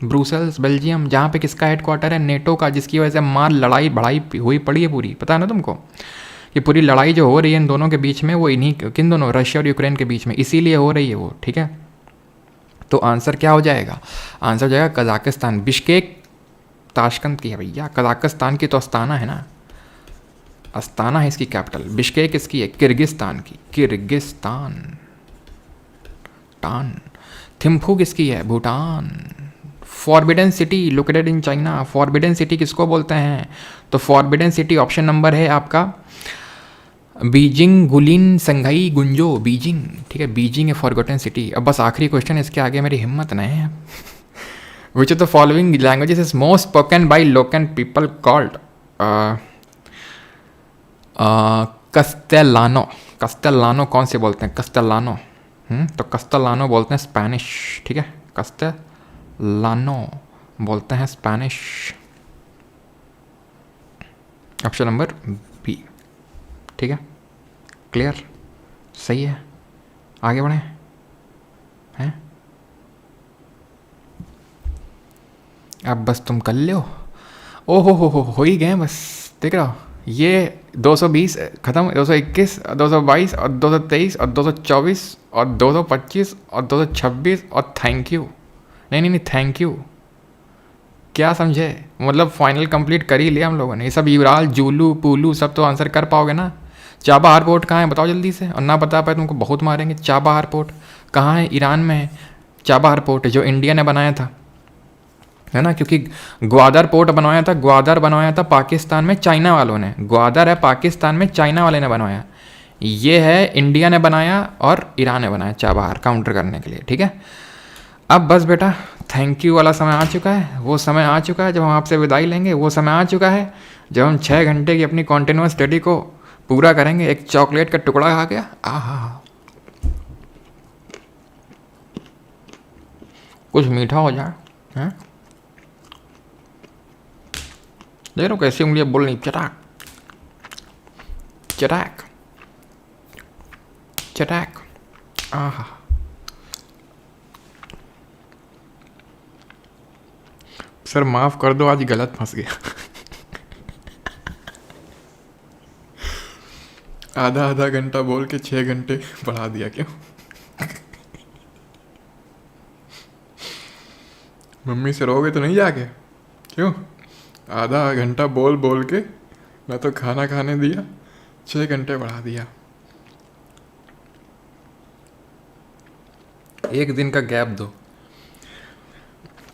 ब्रुसेल्स बेल्जियम, जहाँ पे किसका हेडक्वार्टर है, नेटो का, जिसकी वजह से मार लड़ाई बढ़ाई हुई पड़ी है पूरी, पता है ना तुमको, कि पूरी लड़ाई जो हो रही है इन दोनों के बीच में, वो इन्हीं किन दोनों, रशिया और यूक्रेन के बीच में, इसीलिए हो रही है वो, ठीक है। तो आंसर क्या हो जाएगा, आंसर हो जाएगा कजाकिस्तान। बिश्केक ताशकंद की है भैया, कजाकिस्तान की तो अस्ताना है ना, अस्ताना है इसकी कैपिटल। बिश्केक इसकी है किर्गिस्तान की, किर्गिस्तान। टान थिम्फू किसकी है, Bhutan. Forbidden city located in China, forbidden city किसको बोलते हैं, तो फॉरबिडन सिटी ऑप्शन नंबर है आपका बीजिंग, गुलिन, संघाई, गुंजो, बीजिंग, ठीक है। बीजिंग है फॉरगॉटन सिटी। अब बस आखिरी क्वेश्चन, इसके आगे मेरी हिम्मत नहीं है। Which of the following languages is most spoken by local people called, Castellano. Castellano कौन से बोलते हैं, कस्टेलानो, तो कस्टेलानो बोलते हैं स्पेनिश, ठीक है। कस्टेलानो बोलते हैं स्पेनिश, ऑप्शन नंबर बी, ठीक है। क्लियर, सही है, आगे बढ़े हैं। अब बस तुम कर लो। ओ हो ही गए बस। देख रहा हो ये 220 ख़त्म, 221 और 222 और 223 और 224 और 225 और 226 और थैंक यू। नहीं, थैंक यू क्या समझे, मतलब फाइनल कंप्लीट कर ही लिया हम लोगों ने। ये सब युवराल जूलू पूलू सब तो आंसर कर पाओगे ना। चाबाहार पोर्ट कहाँ है बताओ जल्दी से, और ना बता पाए तुमको बहुत मारेंगे। चाबाहार पोर्ट कहाँ है? ईरान में है चाबाहार पोर्ट, जो इंडिया ने बनाया था, है ना। क्योंकि ग्वादर पोर्ट बनवाया था, ग्वादर बनवाया था पाकिस्तान में चाइना वालों ने। ग्वादर है पाकिस्तान में, चाइना वाले ने बनवाया। ये है इंडिया ने बनाया और ईरान ने बनाया चाबाहार काउंटर करने के लिए, ठीक है। अब बस बेटा थैंक यू वाला समय आ चुका है। वो समय आ चुका है जब हम आपसे विदाई लेंगे। वो समय आ चुका है जब हम 6 घंटे की अपनी कॉन्टिन्यूस स्टडी को पूरा करेंगे। एक चॉकलेट का टुकड़ा खा गया, आहा कुछ मीठा हो जाए, हैं। देख रहे हो कैसी उंगलियां बोल रही, चटाक चटाक चटाक, आहा। सर माफ़ कर दो, आज गलत फंस गया। आधा घंटा बोल के 6 घंटे बढ़ा दिया क्यों? मम्मी से रहोगे तो नहीं जाके? क्यों? आधा घंटा बोल बोल के मैं तो खाना खाने दिया, 6 घंटे बढ़ा दिया। एक दिन का गैप दो।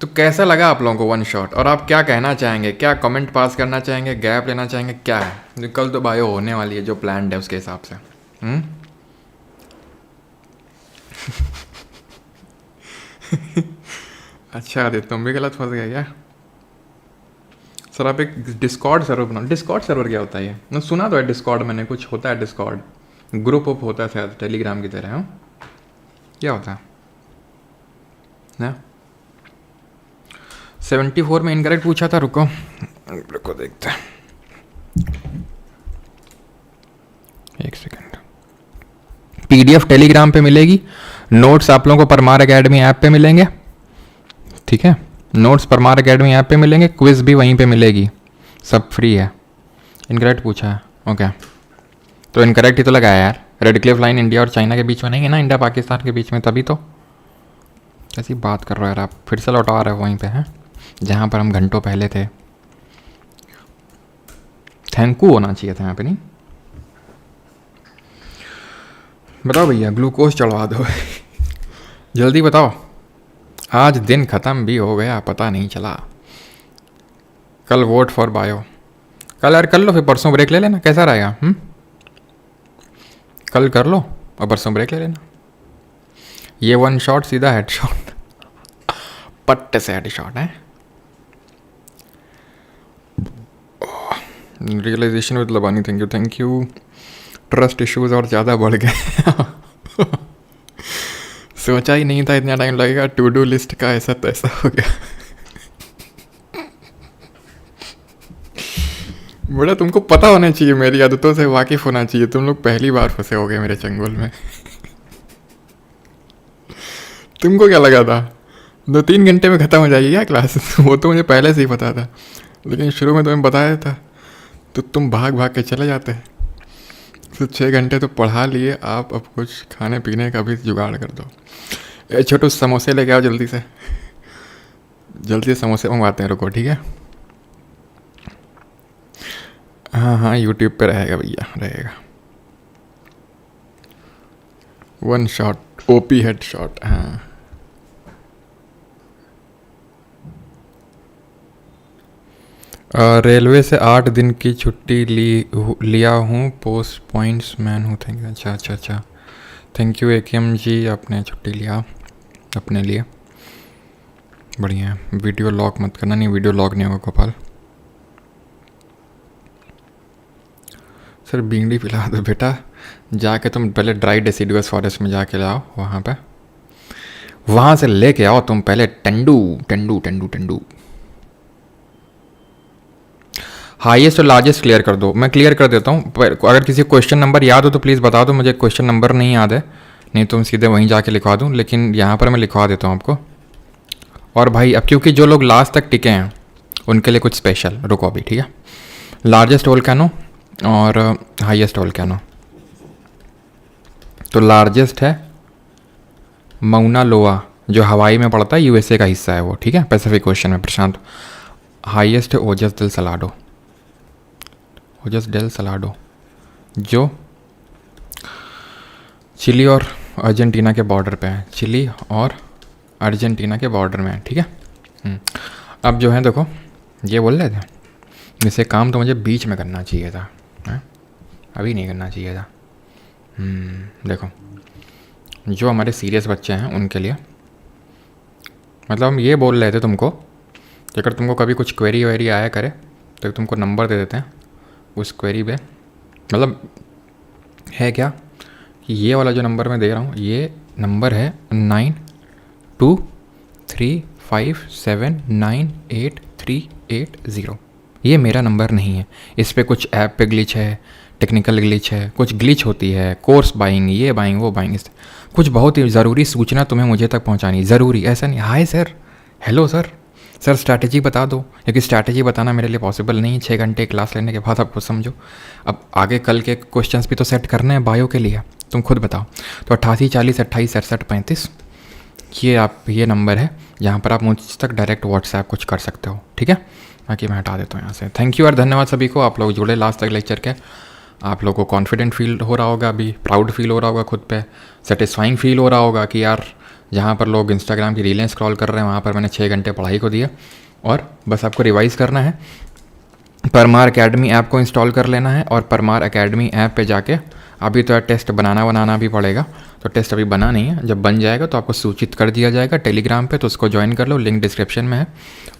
तो कैसा लगा आप लोगों को वन शॉट, और आप क्या कहना चाहेंगे? क्या कमेंट पास करना चाहेंगे, गैप लेना चाहेंगे, क्या है? कल तो बायो होने वाली है जो प्लान है उसके हिसाब से। अच्छा आदित्य तुम भी गलत फंस गए क्या? सर आप एक डिस्कॉर्ड सर्वर बनाओ। डिस्कॉर्ड सर्वर क्या होता है ये? मैं सुना तो है डिस्कॉर्ड, मैंने कुछ होता है डिस्कॉर्ड, ग्रुप अप होता है शायद टेलीग्राम की तरह। हाँ क्या होता है ना? 74 में इनकरेक्ट पूछा था, रुको देखते हैं, एक सेकंड। पीडीएफ टेलीग्राम पे मिलेगी, नोट्स आप लोगों को परमार एकेडमी ऐप पे मिलेंगे, ठीक है। नोट्स परमार एकेडमी ऐप पे मिलेंगे, क्विज भी वहीं पे मिलेगी, सब फ्री है। इनकरेक्ट पूछा है, ओके। तो इनकरेक्ट ही तो लगाया यार। रेड क्लिफ लाइन इंडिया और चाइना के बीच में नहीं है ना, इंडिया पाकिस्तान के बीच में, तभी तो। कैसी बात कर रहे हो यार आप, फिर से लौटा रहे हो वहीं पे, हैं जहाँ पर हम घंटों पहले थे। थैंक यू होना चाहिए था यहाँ पे, नहीं? बताओ भैया ग्लूकोज चढ़वा दो। जल्दी बताओ। आज दिन ख़त्म भी हो गया, पता नहीं चला। कल वोट फॉर बायो, कल यार कर लो, फिर परसों ब्रेक ले लेना, कैसा रहेगा? कल कर लो और परसों ब्रेक ले लेना। ये वन शॉट सीधा हेड शॉट, पट्टे से हेड शॉट है। Realisation with Labani, thank you. Trust issues और ज़्यादा बढ़ गए। सोचा ही नहीं था इतना टाइम लगेगा, टू डू लिस्ट का ऐसा तैसा हो गया। बड़ा तुमको पता होना चाहिए, मेरी आदतों से वाकिफ होना चाहिए। तुम लोग पहली बार फंसे हो गए मेरे चंगुल में। तुमको क्या लगा था 2-3 घंटे में ख़त्म हो जाएगी क्या क्लास? वो तो मुझे पहले से ही पता था, लेकिन शुरू में तुम्हें बताया था तो तुम भाग भाग के चले जाते। तो 6 घंटे तो पढ़ा लिए आप, अब कुछ खाने पीने का भी जुगाड़ कर दो। छोटू समोसे लेके आओ जल्दी से, जल्दी से समोसे मंगवाते हैं, रुको ठीक है। हाँ यूट्यूब पे रहेगा भैया, रहेगा। One shot OP head shot, हाँ। रेलवे से 8 दिन की छुट्टी लिया हूँ, पोस्ट पॉइंट्स मैन हूँ, थैंक यू। अच्छा थैंक यू AKM जी, आपने छुट्टी लिया अपने लिए, बढ़िया है। वीडियो लॉक मत करना, नहीं वीडियो लॉक नहीं होगा गोपाल। सर बींगड़ी पिला दो बेटा, जाके तुम पहले ड्राई डेसिडुअस फॉरेस्ट में जाके लाओ, वहाँ से लेके आओ तुम पहले टंडू। हाईएस्ट और लार्जेस्ट क्लियर कर दो, मैं क्लियर कर देता हूँ। अगर किसी क्वेश्चन नंबर याद हो तो प्लीज़ बता दो, मुझे क्वेश्चन नंबर नहीं याद है, नहीं तो मैं सीधे वहीं जाके लिखवा दूँ, लेकिन यहाँ पर मैं लिखवा देता हूँ आपको। और भाई अब क्योंकि जो लोग लास्ट तक टिके हैं उनके लिए कुछ स्पेशल, रुको अभी, ठीक है। लार्जेस्ट वोल्केनो और हाईएस्ट वोल्केनो। तो लार्जेस्ट है माउना लोआ, जो हवाई में पड़ता है, यूएसए का हिस्सा है वो, ठीक है, पैसिफिक ओशन में, प्रशांत। हाईएस्ट है ओजस डेल सलाडो, ओजस डेल सलाडो, जो चिली और अर्जेंटीना के बॉर्डर पे है, चिली और अर्जेंटीना के बॉर्डर में है, ठीक है। अब जो है देखो, ये बोल रहे थे जैसे काम तो मुझे बीच में करना चाहिए था, है? अभी नहीं करना चाहिए था। देखो, जो हमारे सीरियस बच्चे हैं उनके लिए, मतलब हम ये बोल रहे थे तुमको कि अगर तुमको कभी कुछ क्वेरी वेरी आया करे तो तुमको नंबर दे देते हैं उस क्वेरी पे। मतलब है क्या कि ये वाला जो नंबर मैं दे रहा हूँ, ये नंबर है 9235798380। ये मेरा नंबर नहीं है, इस पर कुछ ऐप पे ग्लिच है, टेक्निकल ग्लिच है, कुछ ग्लिच होती है, कोर्स बाइंग, ये बाइंग, वो बाइंग, कुछ बहुत ही ज़रूरी सूचना तुम्हें मुझे तक पहुंचानी ज़रूरी, ऐसा नहीं hi sir, hello sir, sir strategy बता दो, क्योंकि स्ट्रैटेजी बताना मेरे लिए पॉसिबल नहीं है 6 घंटे क्लास लेने के बाद। आप खुद समझो, अब आगे कल के क्वेश्चंस भी तो सेट करने हैं बायो के लिए, तुम खुद बताओ। तो 8840286735 ये नंबर है जहाँ पर आप मुझ तक डायरेक्ट व्हाट्सएप कुछ कर सकते हो, ठीक है। बाकी मैं हटा देता हूँ यहाँ से। थैंक यू और धन्यवाद सभी को, आप लोग जुड़े लास्ट तक लेक्चर के। आप लोगों को कॉन्फिडेंट फील हो रहा होगा, अभी प्राउड फील हो रहा होगा खुद पे, सेटिस्फाइंग फील हो रहा होगा कि यार जहाँ पर लोग इंस्टाग्राम की रीलें स्क्रॉल कर रहे हैं वहाँ पर मैंने 6 घंटे पढ़ाई को दिया। और बस आपको रिवाइज़ करना है, परमार एकेडमी ऐप को इंस्टॉल कर लेना है, और परमार एकेडमी ऐप पे जाके अभी तो टेस्ट बनाना भी पड़ेगा, तो टेस्ट अभी बना नहीं है, जब बन जाएगा तो आपको सूचित कर दिया जाएगा टेलीग्राम पे, तो उसको ज्वाइन कर लो, लिंक डिस्क्रिप्शन में है।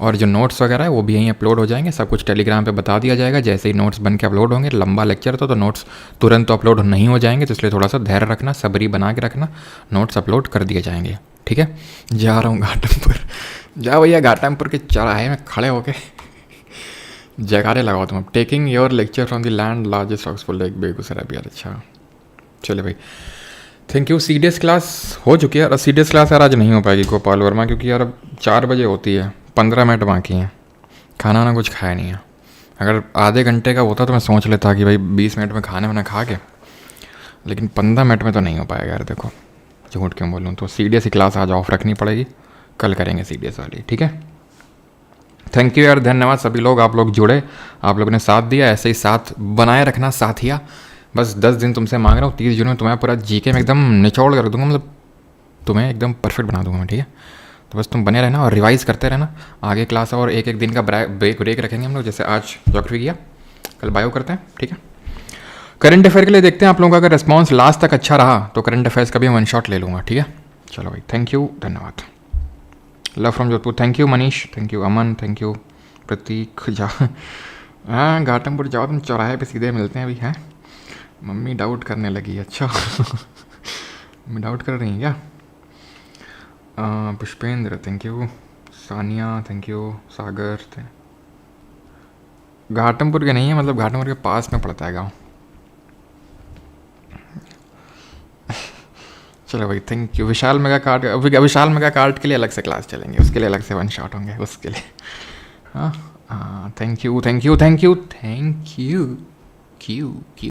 और जो नोट्स वगैरह है वो भी यहीं अपलोड हो जाएंगे, सब कुछ टेलीग्राम पे बता दिया जाएगा। जैसे ही नोट्स बन के अपलोड होंगे, लंबा लेक्चर तो नोट्स तुरंत तो अपलोड नहीं हो जाएंगे, तो इसलिए थोड़ा सा धैर्य रखना, सबरी बना के रखना, नोट्स अपलोड कर दिए जाएंगे, ठीक है। जा रहा हूँ घाटमपुर, जा भैया घाटमपुर के चौराहे में खड़े होके जयकारे लगाओ तुम। Taking your lecture from the land largest Oxford lake Begusarai भी। अच्छा चले भाई, थैंक यू। सीडीएस क्लास हो चुकी है, और सीडीएस क्लास यार आज नहीं हो पाएगी गोपाल वर्मा, क्योंकि यार अब 4 बजे होती है, 15 मिनट बाकी हैं, खाना ना कुछ खाया नहीं है। अगर आधे घंटे का होता तो मैं सोच लेता कि भाई 20 मिनट में खाने वाना खा के, लेकिन 15 मिनट में तो नहीं हो पाएगा यार। देखो झूठ क्यों बोलूँ, तो सीडीएस की क्लास आज ऑफ रखनी पड़ेगी, कल करेंगे सीडीएस वाली, ठीक है। थैंक यू यार, धन्यवाद सभी लोग, आप लोग जुड़े, आप लोगों ने साथ दिया, ऐसे ही साथ बनाए रखना साथिया। बस 10 दिन तुमसे मांग रहा हूँ, 30 जून में तुम्हें पूरा जीके में एकदम निचोड़ कर दूंगा, मतलब तुम्हें एकदम परफेक्ट बना दूंगा मैं, ठीक है। तो बस तुम बने रहना और रिवाइज़ करते रहना। आगे क्लास और एक दिन का ब्रेक रखेंगे हम लोग, जैसे आज ज्योग्राफी किया, कल बायो करते हैं, ठीक है। करंट अफेयर के लिए देखते हैं आप लोगों का अगर रिस्पॉन्स लास्ट तक अच्छा रहा तो करंट अफेयर्स का भी वन शॉट ले लूँगा, ठीक है। चलो भाई, थैंक यू, धन्यवाद। Love from Jodhpur, thank you Manish, thank you Aman, thank you Prateek. जा हाँ घाटमपुर जाओ तुम, चौराहे पे सीधे मिलते हैं अभी, हैं। मम्मी डाउट करने लगी, अच्छा मम्मी डाउट कर रही हैं क्या। Pushpendra thank you, Sania thank you, Sagar Ghatampur के नहीं है, मतलब घाटमपुर के पास में पड़ता है गाँव। चलो भाई, thank you. Vishal mega card के लिए अलग से क्लास चलेंगे, उसके लिए अलग से वन शॉट होंगे उसके लिए। हाँ हाँ, thank you thank you thank you thank you Q Q.